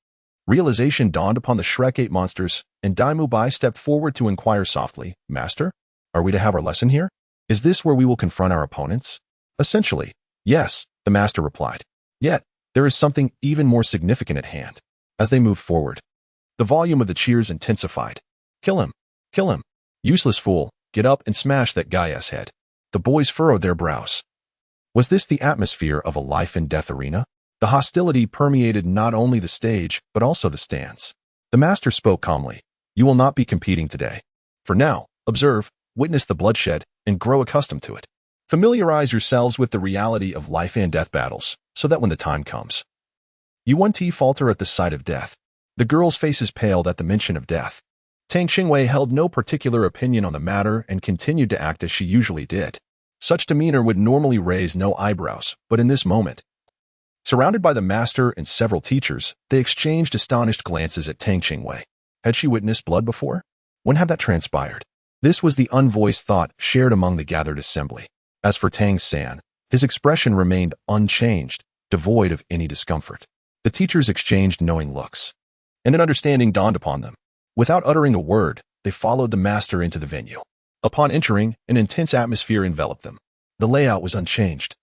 A: Realization dawned upon the Shrek 8 monsters, and Daimu Bai stepped forward to inquire softly, "Master, are we to have our lesson here? Is this where we will confront our opponents?" "Essentially, yes," the master replied. "Yet, there is something even more significant at hand." As they moved forward, the volume of the cheers intensified. "Kill him! Kill him! Useless fool, get up and smash that guy's head." The boys furrowed their brows. Was this the atmosphere of a life and death arena? The hostility permeated not only the stage, but also the stands. The master spoke calmly. You will not be competing today. For now, observe, witness the bloodshed, and grow accustomed to it. Familiarize yourselves with the reality of life and death battles, so that when the time comes, you won't falter at the sight of death. The girls' faces paled at the mention of death. Tang Qingwei held no particular opinion on the matter and continued to act as she usually did. Such demeanor would normally raise no eyebrows, but in this moment, surrounded by the master and several teachers, they exchanged astonished glances at Tang Qingwei. Had she witnessed blood before? When had that transpired? This was the unvoiced thought shared among the gathered assembly. As for Tang San, his expression remained unchanged, devoid of any discomfort. The teachers exchanged knowing looks, and an understanding dawned upon them. Without uttering a word, they followed the master into the venue. Upon entering, an intense atmosphere enveloped them. The layout was unchanged,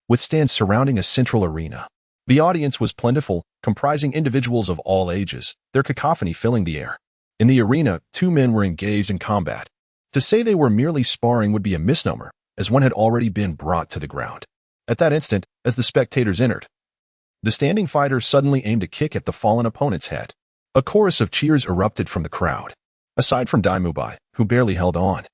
A: with stands surrounding a central arena. The audience was plentiful, comprising individuals of all ages, their cacophony filling the air. In the arena, 2 men were engaged in combat. To say they were merely sparring would be a misnomer, as one had already been brought to the ground. At that instant, as the spectators entered, the standing fighter suddenly aimed a kick at the fallen opponent's head. A chorus of cheers erupted from the crowd. Aside from Douluo, who barely held on,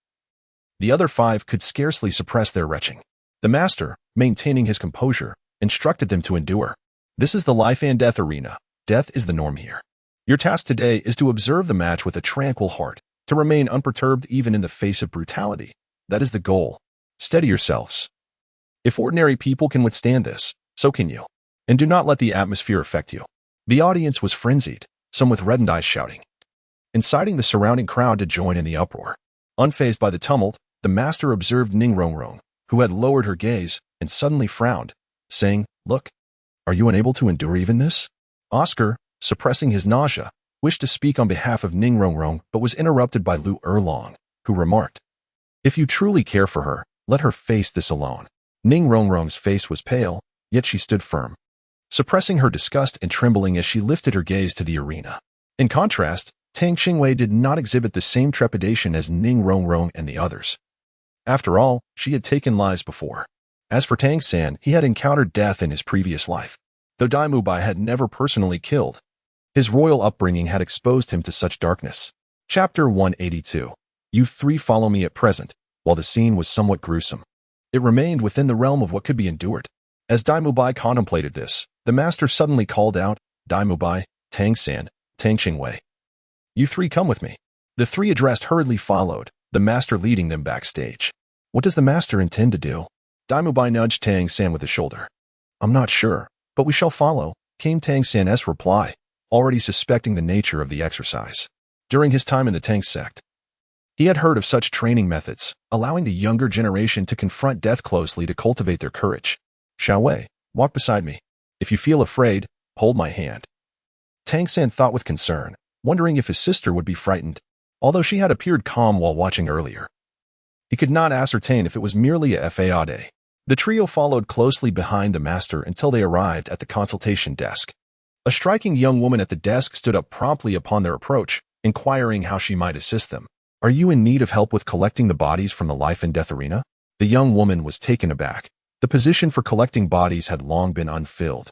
A: the other 5 could scarcely suppress their retching. The master, maintaining his composure, instructed them to endure. This is the life and death arena. Death is the norm here. Your task today is to observe the match with a tranquil heart, to remain unperturbed even in the face of brutality. That is the goal. Steady yourselves. If ordinary people can withstand this, so can you. And do not let the atmosphere affect you. The audience was frenzied, some with reddened eyes shouting, inciting the surrounding crowd to join in the uproar. Unfazed by the tumult, the master observed Ningrong, who had lowered her gaze and suddenly frowned, saying, Look, are you unable to endure even this? Oscar, suppressing his nausea, wished to speak on behalf of Ningrong but was interrupted by Lu Erlong, who remarked, If you truly care for her, let her face this alone. Ningrong's face was pale, yet she stood firm, suppressing her disgust and trembling as she lifted her gaze to the arena. In contrast, Tang Qingwei did not exhibit the same trepidation as Ningrong and the others. After all, she had taken lives before. As for Tang San, he had encountered death in his previous life. Though Douluo had never personally killed, his royal upbringing had exposed him to such darkness. Chapter 182. You 3 follow me at present. While the scene was somewhat gruesome, it remained within the realm of what could be endured. As Douluo contemplated this, the master suddenly called out, Douluo, Tang San, Tang Qingwei. You 3 come with me. The 3 addressed hurriedly followed, the master leading them backstage. What does the master intend to do? Douluo nudged Tang San with his shoulder. I'm not sure, but we shall follow, came Tang San's reply, already suspecting the nature of the exercise. During his time in the Tang sect, he had heard of such training methods, allowing the younger generation to confront death closely to cultivate their courage. Xiaowei, walk beside me. If you feel afraid, hold my hand. Tang San thought with concern, wondering if his sister would be frightened, although she had appeared calm while watching earlier. He could not ascertain if it was merely a fade. The trio followed closely behind the master until they arrived at the consultation desk. A striking young woman at the desk stood up promptly upon their approach, inquiring how she might assist them. Are you in need of help with collecting the bodies from the life and death arena? The young woman was taken aback. The position for collecting bodies had long been unfilled,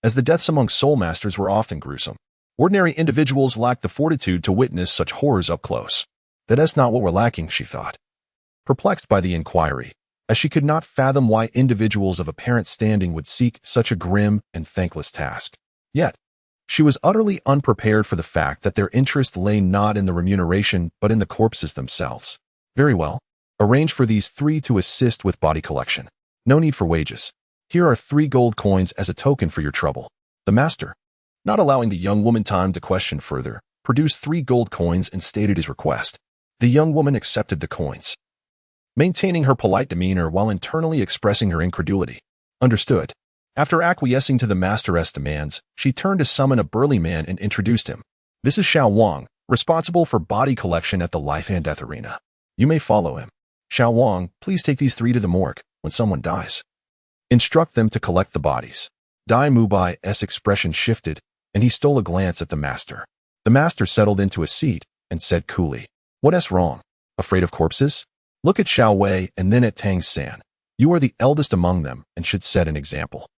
A: as the deaths among soul masters were often gruesome. Ordinary individuals lacked the fortitude to witness such horrors up close. That's not what we're lacking, she thought, perplexed by the inquiry, as she could not fathom why individuals of apparent standing would seek such a grim and thankless task. Yet, she was utterly unprepared for the fact that their interest lay not in the remuneration but in the corpses themselves. Very well. Arrange for these 3 to assist with body collection. No need for wages. Here are 3 gold coins as a token for your trouble. The master, not allowing the young woman time to question further, produced 3 gold coins and stated his request. The young woman accepted the coins, maintaining her polite demeanor while internally expressing her incredulity. Understood. After acquiescing to the master's demands, she turned to summon a burly man and introduced him. This is Xiao Wang, responsible for body collection at the life and death arena. You may follow him. Xiao Wang, please take these 3 to the morgue. When someone dies, instruct them to collect the bodies. Douluo's expression shifted, and he stole a glance at the master. The master settled into a seat and said coolly, What's wrong? Afraid of corpses? Look at Xiaowei and then at Tang San. You are the eldest among them and should set an example.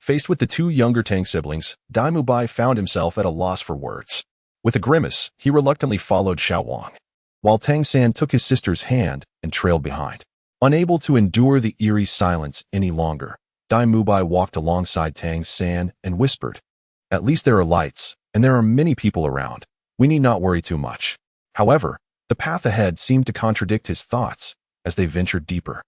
A: Faced with the two younger Tang siblings, Dai Mubai found himself at a loss for words. With a grimace, he reluctantly followed Xiaowang, while Tang San took his sister's hand and trailed behind. Unable to endure the eerie silence any longer, Dai Mubai walked alongside Tang San and whispered, "At least there are lights, and there are many people around. We need not worry too much." However, the path ahead seemed to contradict his thoughts as they ventured deeper,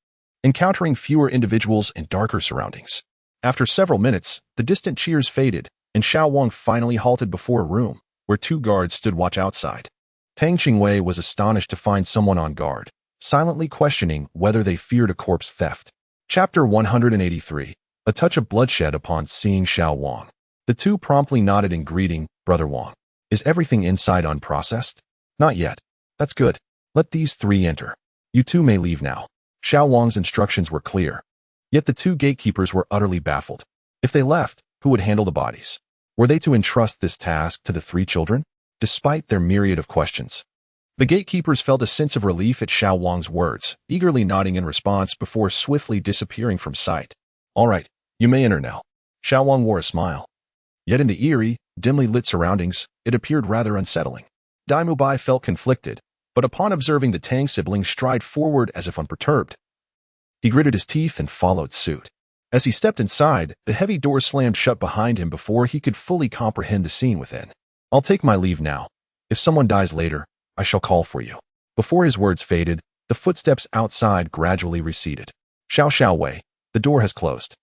A: encountering fewer individuals and darker surroundings. After several minutes, the distant cheers faded, and Xiaowang finally halted before a room where two guards stood watch outside. Tang Qingwei was astonished to find someone on guard, silently questioning whether they feared a corpse theft. Chapter 183. A touch of bloodshed upon seeing Xiaowang. The two promptly nodded in greeting. "Brother Wang, is everything inside unprocessed?" "Not yet." "That's good. Let these three enter. You two may leave now." Xiaowang's instructions were clear. Yet the two gatekeepers were utterly baffled. If they left, who would handle the bodies? Were they to entrust this task to the three children? Despite their myriad of questions, the gatekeepers felt a sense of relief at Xiaowang's words, eagerly nodding in response before swiftly disappearing from sight. "All right, you may enter now." Xiaowang wore a smile. Yet in the eerie, dimly lit surroundings, it appeared rather unsettling. Dai Mubai felt conflicted, but upon observing the Tang siblings stride forward as if unperturbed, he gritted his teeth and followed suit. As he stepped inside, the heavy door slammed shut behind him before he could fully comprehend the scene within. "I'll take my leave now. If someone dies later, I shall call for you." Before his words faded, the footsteps outside gradually receded. Xiaowei, the door has closed."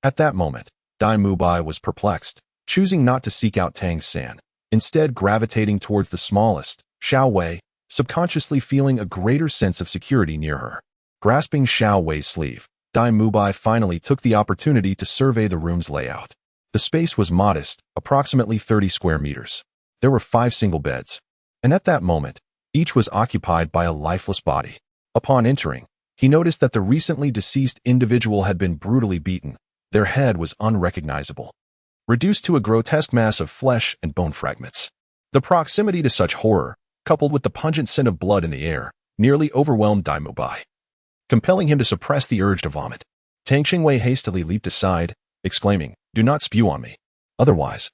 A: At that moment, Dai Mubai was perplexed, choosing not to seek out Tang San, instead gravitating towards the smallest, Xiaowei, subconsciously feeling a greater sense of security near her. Grasping Xiaowei's sleeve, Dai Mubai finally took the opportunity to survey the room's layout. The space was modest, approximately 30 square meters. There were 5 single beds, and at that moment, each was occupied by a lifeless body. Upon entering, he noticed that the recently deceased individual had been brutally beaten. Their head was unrecognizable, reduced to a grotesque mass of flesh and bone fragments. The proximity to such horror, coupled with the pungent scent of blood in the air, nearly overwhelmed Dai Mubai, compelling him to suppress the urge to vomit. Tang Qingwei hastily leaped aside, exclaiming, "Do not spew on me. Otherwise,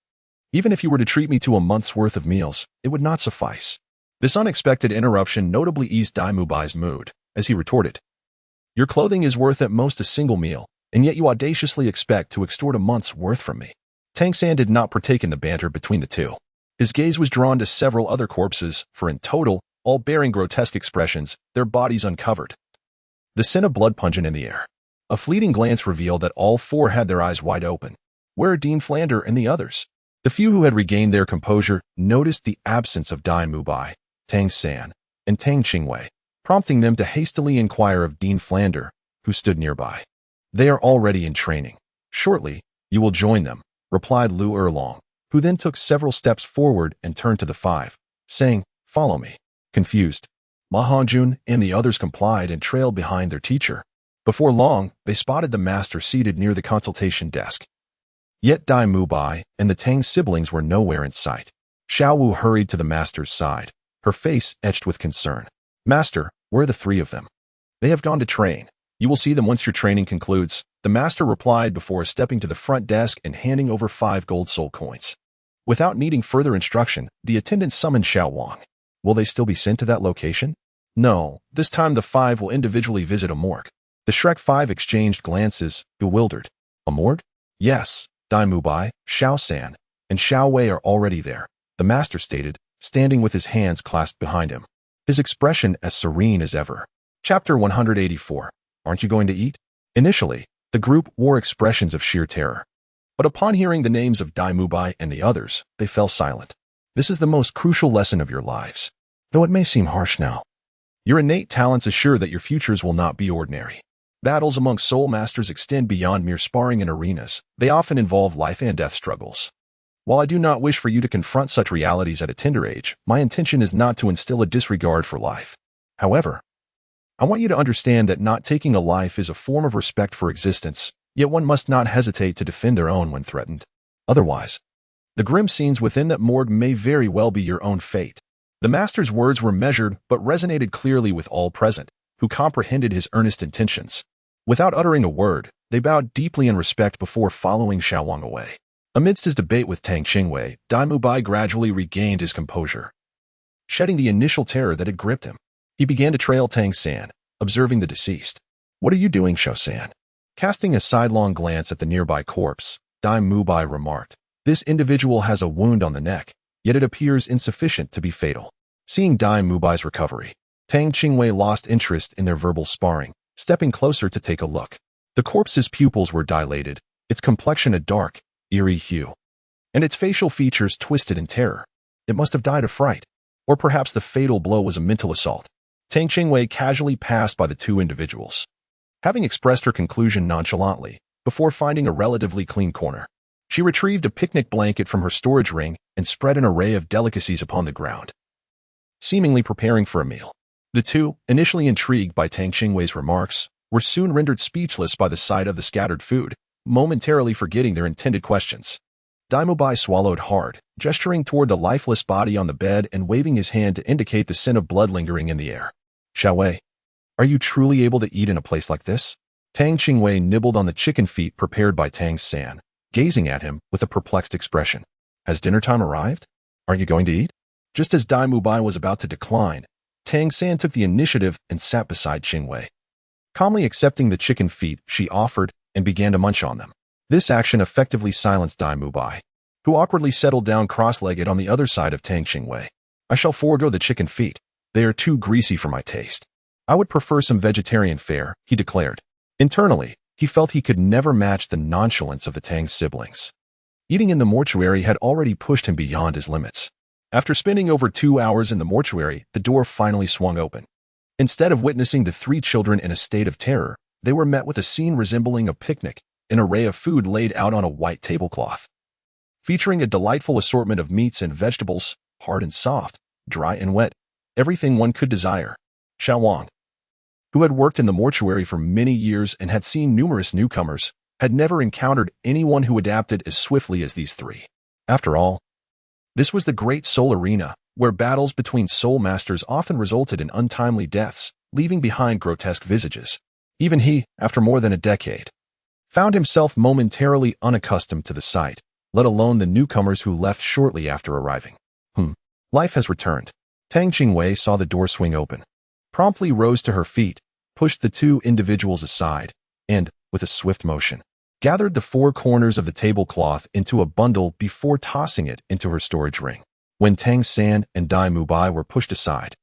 A: even if you were to treat me to a month's worth of meals, it would not suffice." This unexpected interruption notably eased Dai Mubai's mood, as he retorted, "Your clothing is worth at most a single meal, and yet you audaciously expect to extort a month's worth from me." Tang San did not partake in the banter between the two. His gaze was drawn to several other corpses, for in total, all bearing grotesque expressions, their bodies uncovered. The scent of blood pungent in the air. A fleeting glance revealed that all 4 had their eyes wide open. Where are Dean Flander and the others? The few who had regained their composure noticed the absence of Dai Mubai, Tang San, and Tang Qingwei, prompting them to hastily inquire of Dean Flander, who stood nearby. "They are already in training. Shortly, you will join them," replied Lu Erlong, who then took several steps forward and turned to the 5, saying, "Follow me." Confused, Ma Hongjun and the others complied and trailed behind their teacher. Before long, they spotted the master seated near the consultation desk. Yet Dai Mubai and the Tang siblings were nowhere in sight. Xiao Wu hurried to the master's side, her face etched with concern. "Master, where are the 3 of them?" "They have gone to train. You will see them once your training concludes," the master replied before stepping to the front desk and handing over 5 gold soul coins. Without needing further instruction, the attendant summoned Xiaowang. "Will they still be sent to that location?" "No, this time the 5 will individually visit a morgue." The Shrek 5 exchanged glances, bewildered. "A morgue?" "Yes, Dai Mubai, Xiao San, and Xiao Wei are already there," the master stated, standing with his hands clasped behind him, his expression as serene as ever. Chapter 184. Aren't you going to eat? Initially, the group wore expressions of sheer terror. But upon hearing the names of Dai Mubai and the others, they fell silent. This is the most crucial lesson of your lives. Though it may seem harsh now, your innate talents assure that your futures will not be ordinary. Battles among soul masters extend beyond mere sparring in arenas. They often involve life and death struggles. While I do not wish for you to confront such realities at a tender age, my intention is not to instill a disregard for life. However, I want you to understand that not taking a life is a form of respect for existence, yet one must not hesitate to defend their own when threatened. Otherwise, the grim scenes within that morgue may very well be your own fate. The master's words were measured but resonated clearly with all present, who comprehended his earnest intentions. Without uttering a word, they bowed deeply in respect before following Xiaowang away. Amidst his debate with Tang Qingwei, Dai Mubai gradually regained his composure. Shedding the initial terror that had gripped him, he began to trail Tang San, observing the deceased. "What are you doing, Xiao San?" Casting a sidelong glance at the nearby corpse, Dai Mubai remarked, "This individual has a wound on the neck, yet it appears insufficient to be fatal." Seeing Dai Mubai's recovery, Tang Qingwei lost interest in their verbal sparring, stepping closer to take a look. The corpse's pupils were dilated, its complexion a dark, eerie hue, and its facial features twisted in terror. It must have died of fright. Or perhaps the fatal blow was a mental assault. Tang Qingwei casually passed by the two individuals, having expressed her conclusion nonchalantly, before finding a relatively clean corner. She retrieved a picnic blanket from her storage ring and spread an array of delicacies upon the ground, seemingly preparing for a meal. The two, initially intrigued by Tang Qingwei's remarks, were soon rendered speechless by the sight of the scattered food, momentarily forgetting their intended questions. Dai Mubai swallowed hard, gesturing toward the lifeless body on the bed and waving his hand to indicate the scent of blood lingering in the air. "Xiaowei, are you truly able to eat in a place like this?" Tang Qingwei nibbled on the chicken feet prepared by Tang San, gazing at him with a perplexed expression. "Has dinner time arrived? Aren't you going to eat?" Just as Dai Mubai was about to decline, Tang San took the initiative and sat beside Qingwei. Calmly accepting the chicken feet she offered and began to munch on them. This action effectively silenced Dai Mubai, who awkwardly settled down cross-legged on the other side of Tang Qingwei. "I shall forego the chicken feet. They are too greasy for my taste. I would prefer some vegetarian fare," he declared. Internally, he felt he could never match the nonchalance of the Tang siblings. Eating in the mortuary had already pushed him beyond his limits. After spending over 2 hours in the mortuary, the door finally swung open. Instead of witnessing the three children in a state of terror, they were met with a scene resembling a picnic, an array of food laid out on a white tablecloth, featuring a delightful assortment of meats and vegetables, hard and soft, dry and wet, everything one could desire. Xiaowang, who had worked in the mortuary for many years and had seen numerous newcomers, had never encountered anyone who adapted as swiftly as these three. After all, this was the great soul arena, where battles between soul masters often resulted in untimely deaths, leaving behind grotesque visages. Even he, after more than a decade, found himself momentarily unaccustomed to the sight, let alone the newcomers who left shortly after arriving. Life has returned. Tang Qingwei saw the door swing open, promptly rose to her feet, pushed the two individuals aside, and, with a swift motion, gathered the four corners of the tablecloth into a bundle before tossing it into her storage ring. When Tang San and Dai Mubai were pushed aside,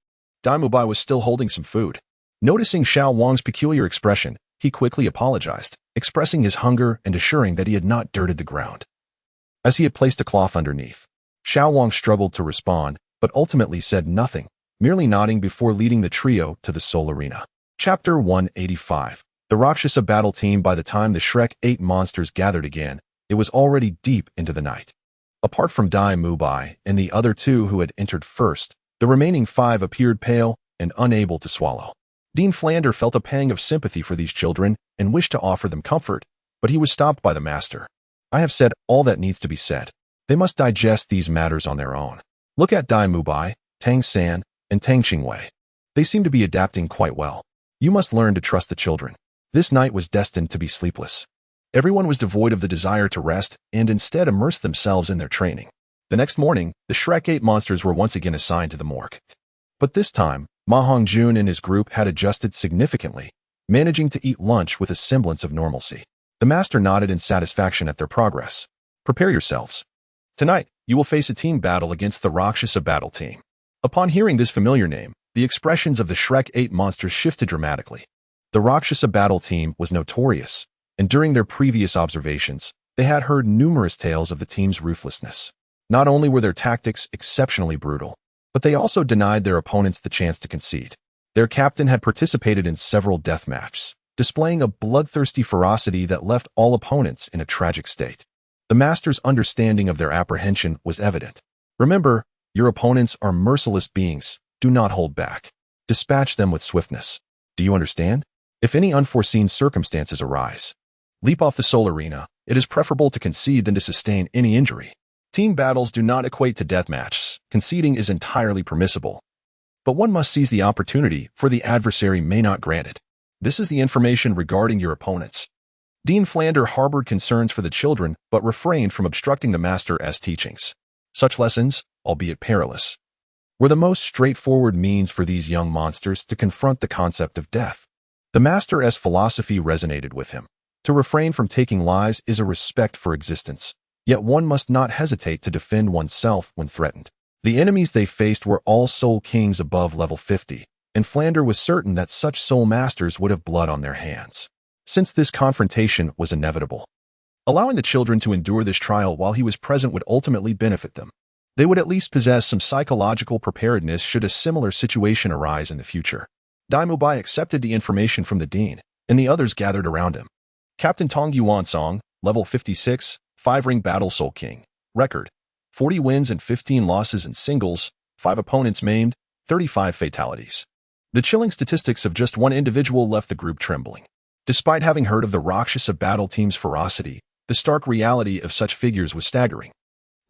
A: Dai Mubai was still holding some food. Noticing Xiao Wang's peculiar expression, he quickly apologized, expressing his hunger and assuring that he had not dirted the ground, as he had placed a cloth underneath. Xiao Wang struggled to respond, but ultimately said nothing, merely nodding before leading the trio to the soul arena. Chapter 185. The Rakshasa battle team. By the time the Shrek 8 monsters gathered again, it was already deep into the night. Apart from Dai Mubai and the other two who had entered first, the remaining 5 appeared pale and unable to swallow. Dean Flander felt a pang of sympathy for these children and wished to offer them comfort, but he was stopped by the master. "I have said all that needs to be said. They must digest these matters on their own. Look at Dai Mubai, Tang San, and Tang Qingwei. They seem to be adapting quite well. You must learn to trust the children." This night was destined to be sleepless. Everyone was devoid of the desire to rest and instead immersed themselves in their training. The next morning, the Shrek 8 monsters were once again assigned to the morgue. But this time, Ma Hongjun and his group had adjusted significantly, managing to eat lunch with a semblance of normalcy. The master nodded in satisfaction at their progress. "Prepare yourselves. Tonight, you will face a team battle against the Rakshasa battle team." Upon hearing this familiar name, the expressions of the Shrek 8 monsters shifted dramatically. The Rakshasa battle team was notorious, and during their previous observations, they had heard numerous tales of the team's ruthlessness. Not only were their tactics exceptionally brutal, but they also denied their opponents the chance to concede. Their captain had participated in several death matches, displaying a bloodthirsty ferocity that left all opponents in a tragic state. The master's understanding of their apprehension was evident. "Remember, your opponents are merciless beings. Do not hold back. Dispatch them with swiftness. Do you understand? If any unforeseen circumstances arise, leap off the soul arena. It is preferable to concede than to sustain any injury. Team battles do not equate to death matches. Conceding is entirely permissible, but one must seize the opportunity, for the adversary may not grant it. This is the information regarding your opponents. Dean Flander harbored concerns for the children, but refrained from obstructing the Master's teachings. Such lessons, albeit perilous, were the most straightforward means for these young monsters to confront the concept of death. The Master's philosophy resonated with him. To refrain from taking lives is a respect for existence, yet one must not hesitate to defend oneself when threatened. The enemies they faced were all soul kings above level 50, and Flander was certain that such soul masters would have blood on their hands, since this confrontation was inevitable. Allowing the children to endure this trial while he was present would ultimately benefit them. They would at least possess some psychological preparedness should a similar situation arise in the future. Daimubai accepted the information from the dean, and the others gathered around him. Captain Tong Yuansong, level 56, 5-ring battle soul king. Record: 40 wins and 15 losses in singles, 5 opponents maimed, 35 fatalities. The chilling statistics of just one individual left the group trembling. Despite having heard of the Rakshasa battle team's ferocity, the stark reality of such figures was staggering.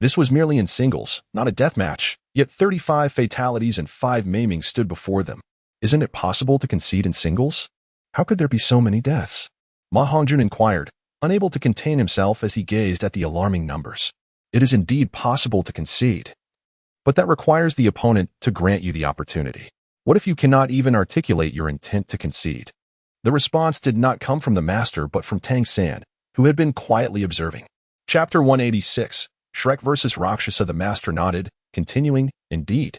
A: This was merely in singles, not a death match, yet 35 fatalities and 5 maimings stood before them. Isn't it possible to concede in singles? How could there be so many deaths? Ma Hongjun inquired, unable to contain himself as he gazed at the alarming numbers. It is indeed possible to concede, but that requires the opponent to grant you the opportunity. What if you cannot even articulate your intent to concede? The response did not come from the master but from Tang San, who had been quietly observing. Chapter 186, Shrek vs. Rakshasa. The master nodded, continuing, indeed.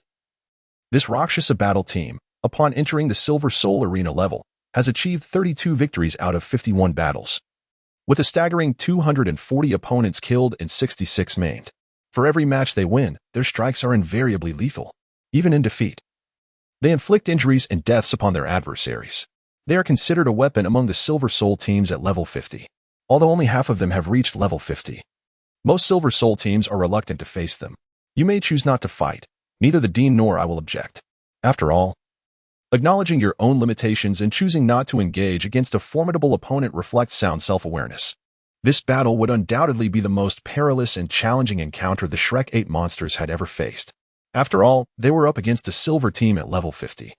A: This Rakshasa battle team, upon entering the Silver Soul Arena level, has achieved 32 victories out of 51 battles, with a staggering 240 opponents killed and 66 maimed. For every match they win, their strikes are invariably lethal, even in defeat. They inflict injuries and deaths upon their adversaries. They are considered a weapon among the Silver Soul teams at level 50, although only half of them have reached level 50. Most Silver Soul teams are reluctant to face them. You may choose not to fight. Neither the Dean nor I will object. After all, acknowledging your own limitations and choosing not to engage against a formidable opponent reflects sound self-awareness. This battle would undoubtedly be the most perilous and challenging encounter the Shrek 8 monsters had ever faced. After all, they were up against a silver team at level 50.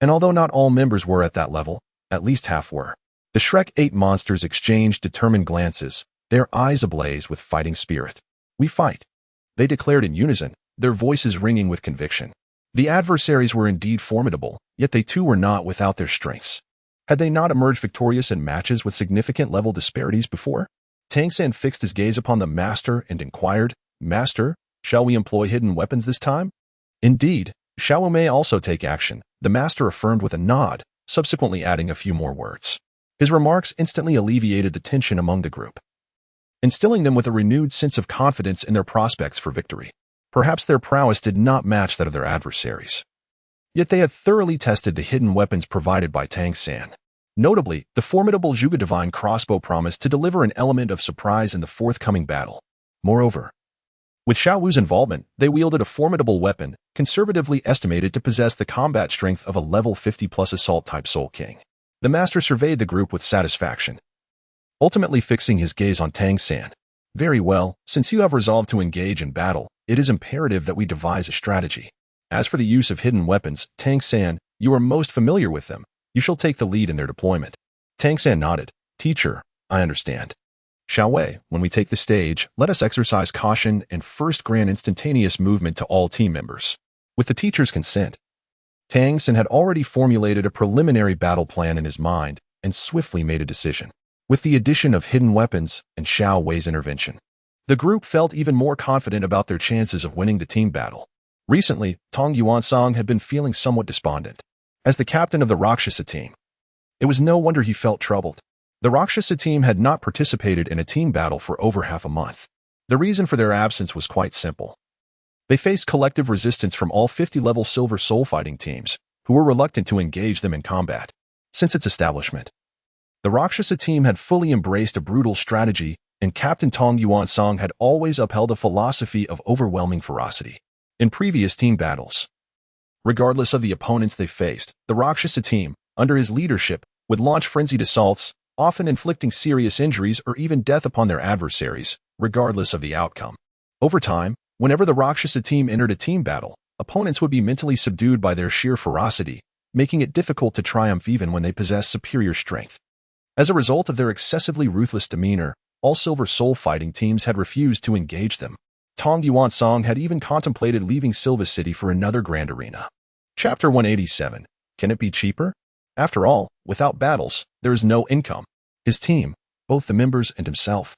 A: And although not all members were at that level, at least half were. The Shrek 8 monsters exchanged determined glances, their eyes ablaze with fighting spirit. We fight, they declared in unison, their voices ringing with conviction. The adversaries were indeed formidable, yet they too were not without their strengths. Had they not emerged victorious in matches with significant level disparities before? Tang San fixed his gaze upon the master and inquired, Master, shall we employ hidden weapons this time? Indeed, shall we may also take action, the master affirmed with a nod, subsequently adding a few more words. His remarks instantly alleviated the tension among the group, instilling them with a renewed sense of confidence in their prospects for victory. Perhaps their prowess did not match that of their adversaries. Yet they had thoroughly tested the hidden weapons provided by Tang San. Notably, the formidable Zhuge Divine crossbow promised to deliver an element of surprise in the forthcoming battle. Moreover, with Xiao Wu's involvement, they wielded a formidable weapon, conservatively estimated to possess the combat strength of a level 50+ assault-type Soul King. The master surveyed the group with satisfaction, ultimately fixing his gaze on Tang San. Very well, since you have resolved to engage in battle, it is imperative that we devise a strategy. As for the use of hidden weapons, Tang San, you are most familiar with them. You shall take the lead in their deployment. Tang San nodded. Teacher, I understand. Xiao Wei, when we take the stage, let us exercise caution and first grant instantaneous movement to all team members. With the teacher's consent, Tang San had already formulated a preliminary battle plan in his mind and swiftly made a decision. With the addition of hidden weapons and Xiao Wei's intervention, the group felt even more confident about their chances of winning the team battle. Recently, Tong Yuansong had been feeling somewhat despondent. As the captain of the Rakshasa team, it was no wonder he felt troubled. The Rakshasa team had not participated in a team battle for over half a month. The reason for their absence was quite simple. They faced collective resistance from all 50-level Silver Soul fighting teams, who were reluctant to engage them in combat. Since its establishment, the Rakshasa team had fully embraced a brutal strategy, and Captain Tong Yuansong had always upheld a philosophy of overwhelming ferocity. In previous team battles, regardless of the opponents they faced, the Rakshasa team, under his leadership, would launch frenzied assaults, often inflicting serious injuries or even death upon their adversaries, regardless of the outcome. Over time, whenever the Rakshasa team entered a team battle, opponents would be mentally subdued by their sheer ferocity, making it difficult to triumph even when they possess superior strength. As a result of their excessively ruthless demeanor, all Silver Soul fighting teams had refused to engage them. Tang Yuansong had even contemplated leaving Silva City for another grand arena. Chapter 187. Can it be cheaper? After all, without battles, there is no income. His team, both the members and himself,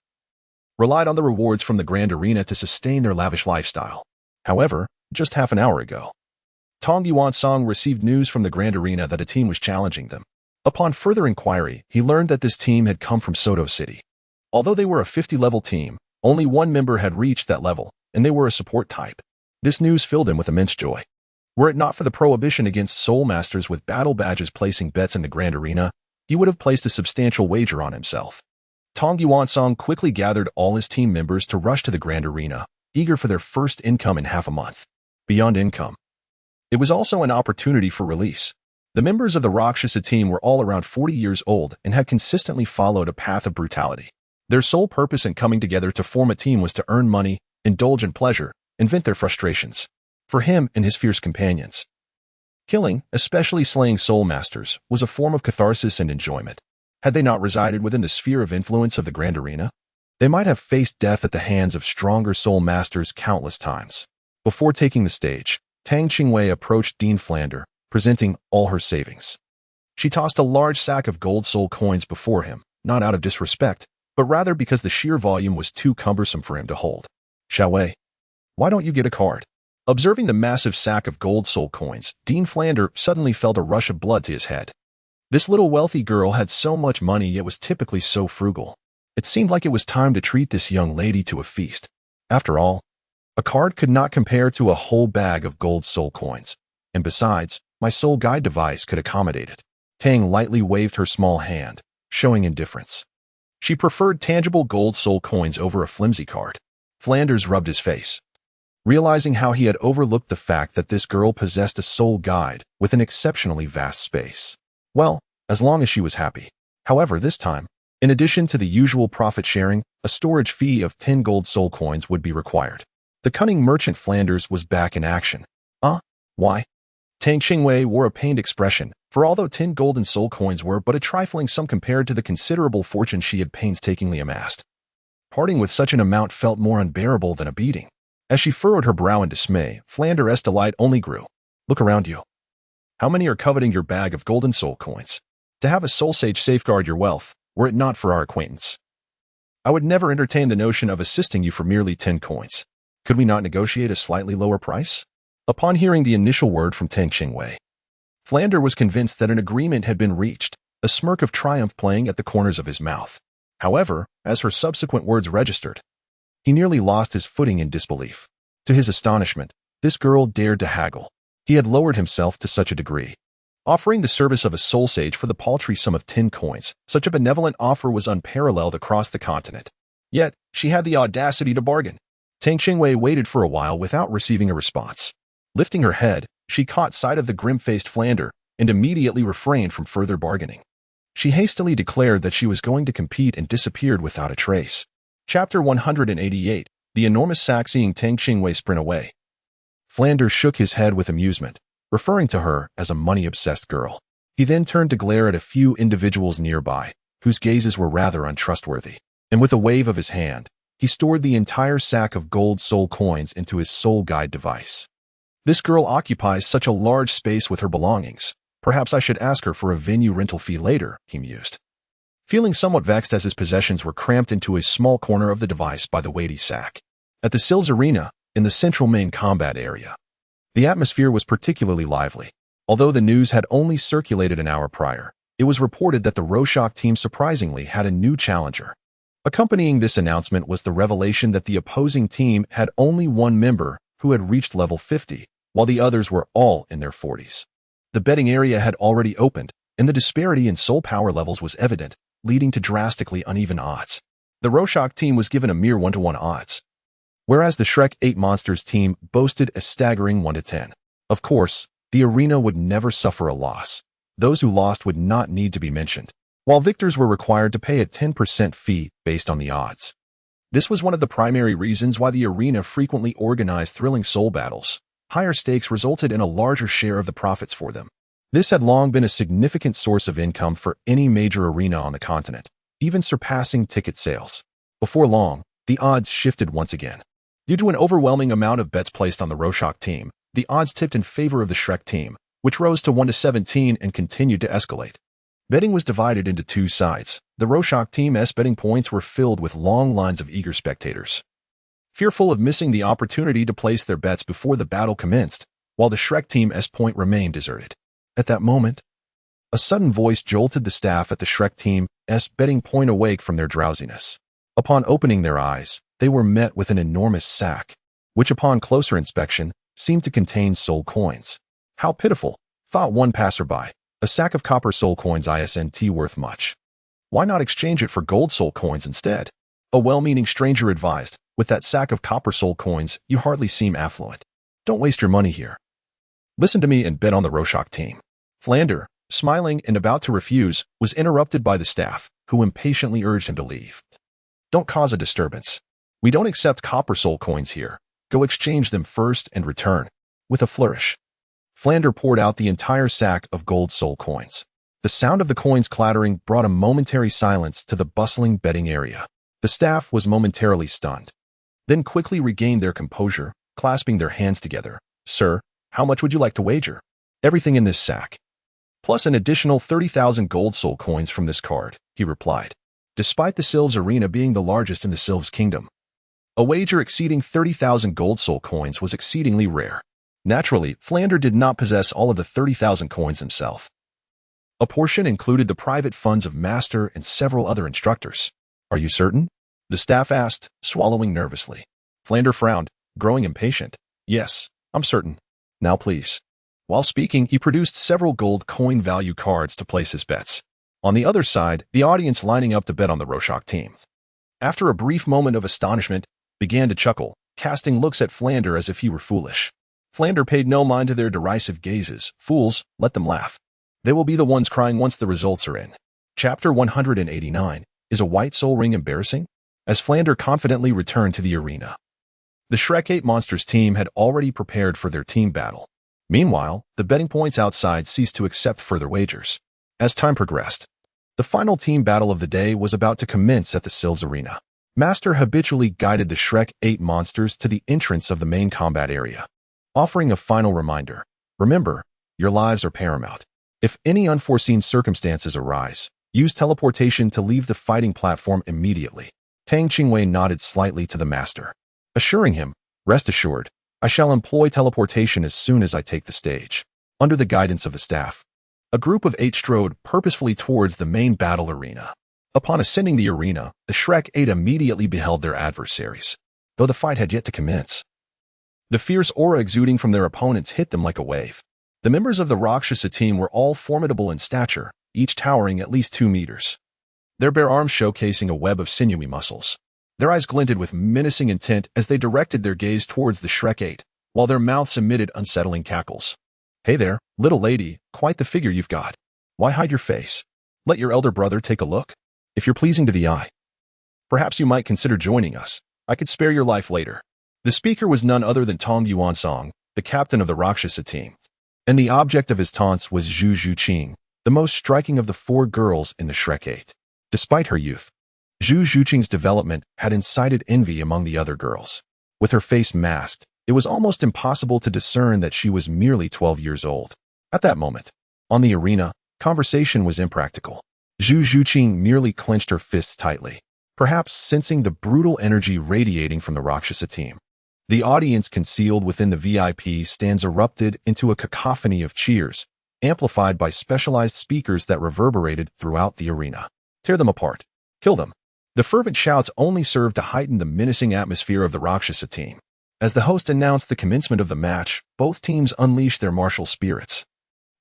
A: relied on the rewards from the grand arena to sustain their lavish lifestyle. However, just half an hour ago, Tang Yuansong received news from the grand arena that a team was challenging them. Upon further inquiry, he learned that this team had come from Soto City. Although they were a 50-level team, only one member had reached that level, and they were a support type. This news filled him with immense joy. Were it not for the prohibition against soul masters with battle badges placing bets in the grand arena, he would have placed a substantial wager on himself. Tang Yuansong quickly gathered all his team members to rush to the grand arena, eager for their first income in half a month. Beyond income, it was also an opportunity for release. The members of the Rakshasa team were all around 40 years old and had consistently followed a path of brutality. Their sole purpose in coming together to form a team was to earn money, indulge in pleasure, and vent their frustrations. For him and his fierce companions, killing, especially slaying soul masters, was a form of catharsis and enjoyment. Had they not resided within the sphere of influence of the grand arena, they might have faced death at the hands of stronger soul masters countless times. Before taking the stage, Tang Qingwei approached Dean Flander, presenting all her savings. She tossed a large sack of gold soul coins before him, not out of disrespect, but rather because the sheer volume was too cumbersome for him to hold. Xiaowei, why don't you get a card? Observing the massive sack of gold soul coins, Dean Flander suddenly felt a rush of blood to his head. This little wealthy girl had so much money yet was typically so frugal. It seemed like it was time to treat this young lady to a feast. After all, a card could not compare to a whole bag of gold soul coins. And besides, my soul guide device could accommodate it. Tang lightly waved her small hand, showing indifference. She preferred tangible gold soul coins over a flimsy card. Flanders rubbed his face, realizing how he had overlooked the fact that this girl possessed a soul guide with an exceptionally vast space. Well, as long as she was happy. However, this time, in addition to the usual profit sharing, a storage fee of 10 gold soul coins would be required. The cunning merchant Flanders was back in action. Why? Tang Qingwei wore a pained expression, for although 10 golden soul coins were but a trifling sum compared to the considerable fortune she had painstakingly amassed, parting with such an amount felt more unbearable than a beating. As she furrowed her brow in dismay, Flander's delight only grew. Look around you. How many are coveting your bag of golden soul coins? To have a soul sage safeguard your wealth, were it not for our acquaintance, I would never entertain the notion of assisting you for merely 10 coins. Could we not negotiate a slightly lower price? Upon hearing the initial word from Tang Qingwei, Flander was convinced that an agreement had been reached, a smirk of triumph playing at the corners of his mouth. However, as her subsequent words registered, he nearly lost his footing in disbelief. To his astonishment, this girl dared to haggle. He had lowered himself to such a degree. Offering the service of a soul sage for the paltry sum of 10 coins, such a benevolent offer was unparalleled across the continent. Yet, she had the audacity to bargain. Tang Qingwei waited for a while without receiving a response. Lifting her head, she caught sight of the grim-faced Flander and immediately refrained from further bargaining. She hastily declared that she was going to compete and disappeared without a trace. Chapter 188. The enormous sack. Seeing Tang Qingwei sprint away, Flander shook his head with amusement, referring to her as a money-obsessed girl. He then turned to glare at a few individuals nearby, whose gazes were rather untrustworthy, and with a wave of his hand, he stored the entire sack of gold soul coins into his soul guide device. This girl occupies such a large space with her belongings. Perhaps I should ask her for a venue rental fee later, he mused, feeling somewhat vexed as his possessions were cramped into a small corner of the device by the weighty sack. At the Sills Arena, in the central main combat area, the atmosphere was particularly lively. Although the news had only circulated an hour prior, it was reported that the Rorschach team surprisingly had a new challenger. Accompanying this announcement was the revelation that the opposing team had only one member who had reached level 50, while the others were all in their 40s. The betting area had already opened, and the disparity in soul power levels was evident, leading to drastically uneven odds. The Rorschach team was given a mere 1-to-1 odds, whereas the Shrek 8 Monsters team boasted a staggering 1-to-10. Of course, the arena would never suffer a loss. Those who lost would not need to be mentioned, while victors were required to pay a 10% fee based on the odds. This was one of the primary reasons why the arena frequently organized thrilling soul battles. Higher stakes resulted in a larger share of the profits for them. This had long been a significant source of income for any major arena on the continent, even surpassing ticket sales. Before long, the odds shifted once again. Due to an overwhelming amount of bets placed on the Rorschach team, the odds tipped in favor of the Shrek team, which rose to 1-17 and continued to escalate. Betting was divided into two sides. The Rorschach team's betting points were filled with long lines of eager spectators, fearful of missing the opportunity to place their bets before the battle commenced, while the Shrek team's point remained deserted. At that moment, a sudden voice jolted the staff at the Shrek team's betting point awake from their drowsiness. Upon opening their eyes, they were met with an enormous sack, which upon closer inspection seemed to contain soul coins. How pitiful, thought one passerby. A sack of copper soul coins isn't worth much. Why not exchange it for gold soul coins instead? A well-meaning stranger advised, with that sack of copper soul coins, you hardly seem affluent. Don't waste your money here. Listen to me and bet on the Rorschach team. Flander, smiling and about to refuse, was interrupted by the staff, who impatiently urged him to leave. Don't cause a disturbance. We don't accept copper soul coins here. Go exchange them first and return. With a flourish, Flander poured out the entire sack of gold soul coins. The sound of the coins clattering brought a momentary silence to the bustling betting area. The staff was momentarily stunned, then quickly regained their composure, clasping their hands together. Sir, how much would you like to wager? Everything in this sack, plus an additional 30,000 gold soul coins from this card, he replied. Despite the Sylphs arena being the largest in the Sylphs kingdom, a wager exceeding 30,000 gold soul coins was exceedingly rare. Naturally, Flander did not possess all of the 30,000 coins himself. A portion included the private funds of Master and several other instructors. Are you certain? The staff asked, swallowing nervously. Flander frowned, growing impatient. Yes, I'm certain. Now please. While speaking, he produced several gold coin value cards to place his bets. On the other side, the audience lining up to bet on the Rorschach team, after a brief moment of astonishment, began to chuckle, casting looks at Flander as if he were foolish. Flander paid no mind to their derisive gazes. Fools, let them laugh. They will be the ones crying once the results are in. Chapter 189. Is a white soul ring embarrassing? As Flander confidently returned to the arena, the Shrek 8 Monsters team had already prepared for their team battle. Meanwhile, the betting points outside ceased to accept further wagers. As time progressed, the final team battle of the day was about to commence at the Sylphs arena. Master habitually guided the Shrek 8 Monsters to the entrance of the main combat area, offering a final reminder. Remember, your lives are paramount. If any unforeseen circumstances arise, use teleportation to leave the fighting platform immediately. Tang Qingwei nodded slightly to the master, assuring him, rest assured, I shall employ teleportation as soon as I take the stage. Under the guidance of the staff, a group of 8 strode purposefully towards the main battle arena. Upon ascending the arena, the Shrek 8 immediately beheld their adversaries, though the fight had yet to commence. The fierce aura exuding from their opponents hit them like a wave. The members of the Rakshasa team were all formidable in stature, each towering at least 2 meters. Their bare arms showcasing a web of sinewy muscles. Their eyes glinted with menacing intent as they directed their gaze towards the Shrek 8, while their mouths emitted unsettling cackles. Hey there, little lady, quite the figure you've got. Why hide your face? Let your elder brother take a look. If you're pleasing to the eye, perhaps you might consider joining us. I could spare your life later. The speaker was none other than Tong Yuansong, the captain of the Rakshasa team, and the object of his taunts was Zhu Zhuqing, the most striking of the 4 girls in the Shrek 8. Despite her youth, Zhu Zhuqing's development had incited envy among the other girls. With her face masked, it was almost impossible to discern that she was merely 12 years old. At that moment, on the arena, conversation was impractical. Zhu Zhuqing merely clenched her fists tightly, perhaps sensing the brutal energy radiating from the Rakshasa team. The audience concealed within the VIP stands erupted into a cacophony of cheers, amplified by specialized speakers that reverberated throughout the arena. Tear them apart. Kill them. The fervent shouts only served to heighten the menacing atmosphere of the Rakshasa team. As the host announced the commencement of the match, both teams unleashed their martial spirits,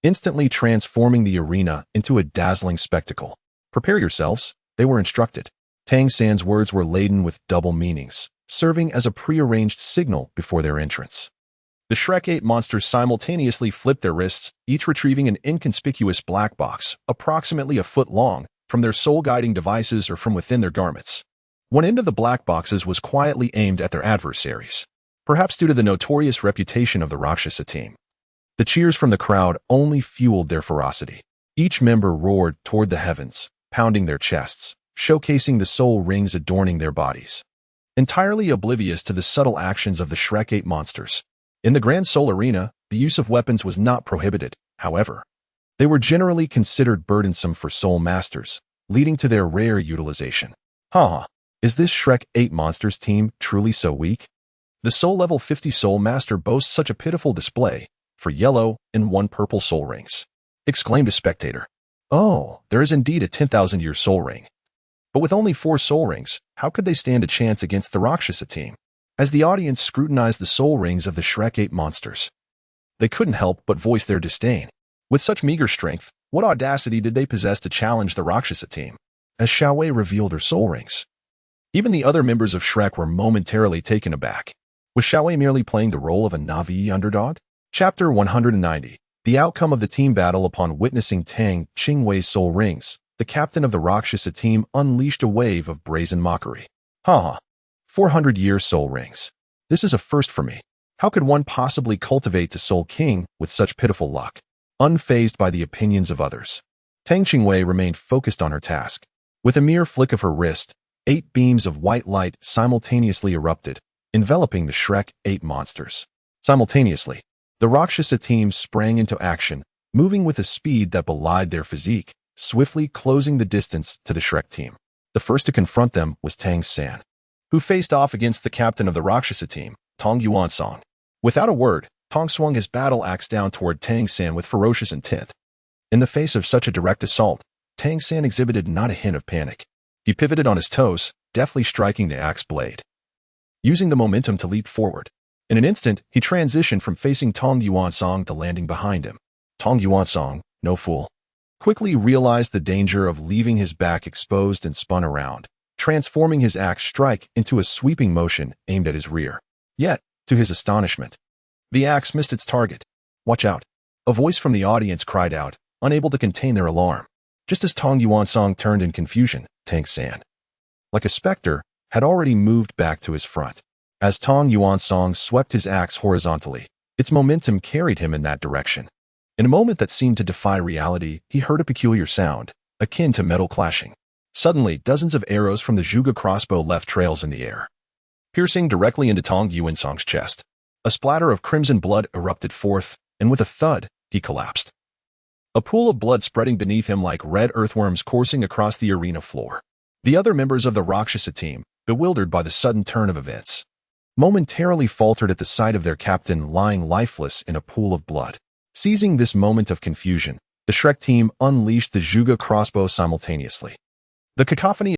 A: instantly transforming the arena into a dazzling spectacle. Prepare yourselves, they were instructed. Tang San's words were laden with double meanings, serving as a prearranged signal before their entrance. The Shrek 8 monsters simultaneously flipped their wrists, each retrieving an inconspicuous black box, approximately a foot long, from their soul-guiding devices or from within their garments. One end of the black boxes was quietly aimed at their adversaries, perhaps due to the notorious reputation of the Rakshasa team. The cheers from the crowd only fueled their ferocity. Each member roared toward the heavens, pounding their chests, showcasing the soul rings adorning their bodies. Entirely oblivious to the subtle actions of the Shrek 8 monsters. In the Grand Soul Arena, the use of weapons was not prohibited, however. They were generally considered burdensome for soul masters, leading to their rare utilization. Is this Shrek 8 monsters team truly so weak? The soul level 50 soul master boasts such a pitiful display, for yellow and 1 purple soul rings. Exclaimed a spectator. Oh, there is indeed a 10,000-year soul ring. But with only 4 soul rings, how could they stand a chance against the Rakshasa team? As the audience scrutinized the soul rings of the Shrek 8 monsters, they couldn't help but voice their disdain. With such meager strength, what audacity did they possess to challenge the Rakshasa team? As Xiaowei revealed her soul rings, even the other members of Shrek were momentarily taken aback. Was Xiaowei merely playing the role of a Na'vi underdog? Chapter 190. The outcome of the team battle. Upon witnessing Tang Qingwei's soul rings, the captain of the Rakshasa team unleashed a wave of brazen mockery. 400-year soul rings. This is a first for me. How could one possibly cultivate the Soul King with such pitiful luck? Unfazed by the opinions of others, Tang Qingwei remained focused on her task. With a mere flick of her wrist, 8 beams of white light simultaneously erupted, enveloping the Shrek 8 monsters. Simultaneously, the Rakshasa team sprang into action, moving with a speed that belied their physique, swiftly closing the distance to the Shrek team. The first to confront them was Tang San, who faced off against the captain of the Rakshasa team, Tang Yuansong. Without a word, Tang swung his battle axe down toward Tang San with ferocious intent. In the face of such a direct assault, Tang San exhibited not a hint of panic. He pivoted on his toes, deftly striking the axe blade, using the momentum to leap forward. In an instant, he transitioned from facing Tang Yuansong to landing behind him. Tang Yuansong, no fool, quickly realized the danger of leaving his back exposed and spun around, transforming his axe strike into a sweeping motion aimed at his rear. Yet, to his astonishment, the axe missed its target. Watch out! A voice from the audience cried out, unable to contain their alarm. Just as Tang Yuansong turned in confusion, Tang San, like a specter, had already moved back to his front. As Tang Yuansong swept his axe horizontally, its momentum carried him in that direction. In a moment that seemed to defy reality, he heard a peculiar sound, akin to metal clashing. Suddenly, dozens of arrows from the Zhuge crossbow left trails in the air, piercing directly into Tang Yuansong's chest. A splatter of crimson blood erupted forth, and with a thud, he collapsed. A pool of blood spreading beneath him like red earthworms coursing across the arena floor. The other members of the Rakshasa team, bewildered by the sudden turn of events, momentarily faltered at the sight of their captain lying lifeless in a pool of blood. Seizing this moment of confusion, the Shrek team unleashed the Zhuge crossbow simultaneously. The cacophony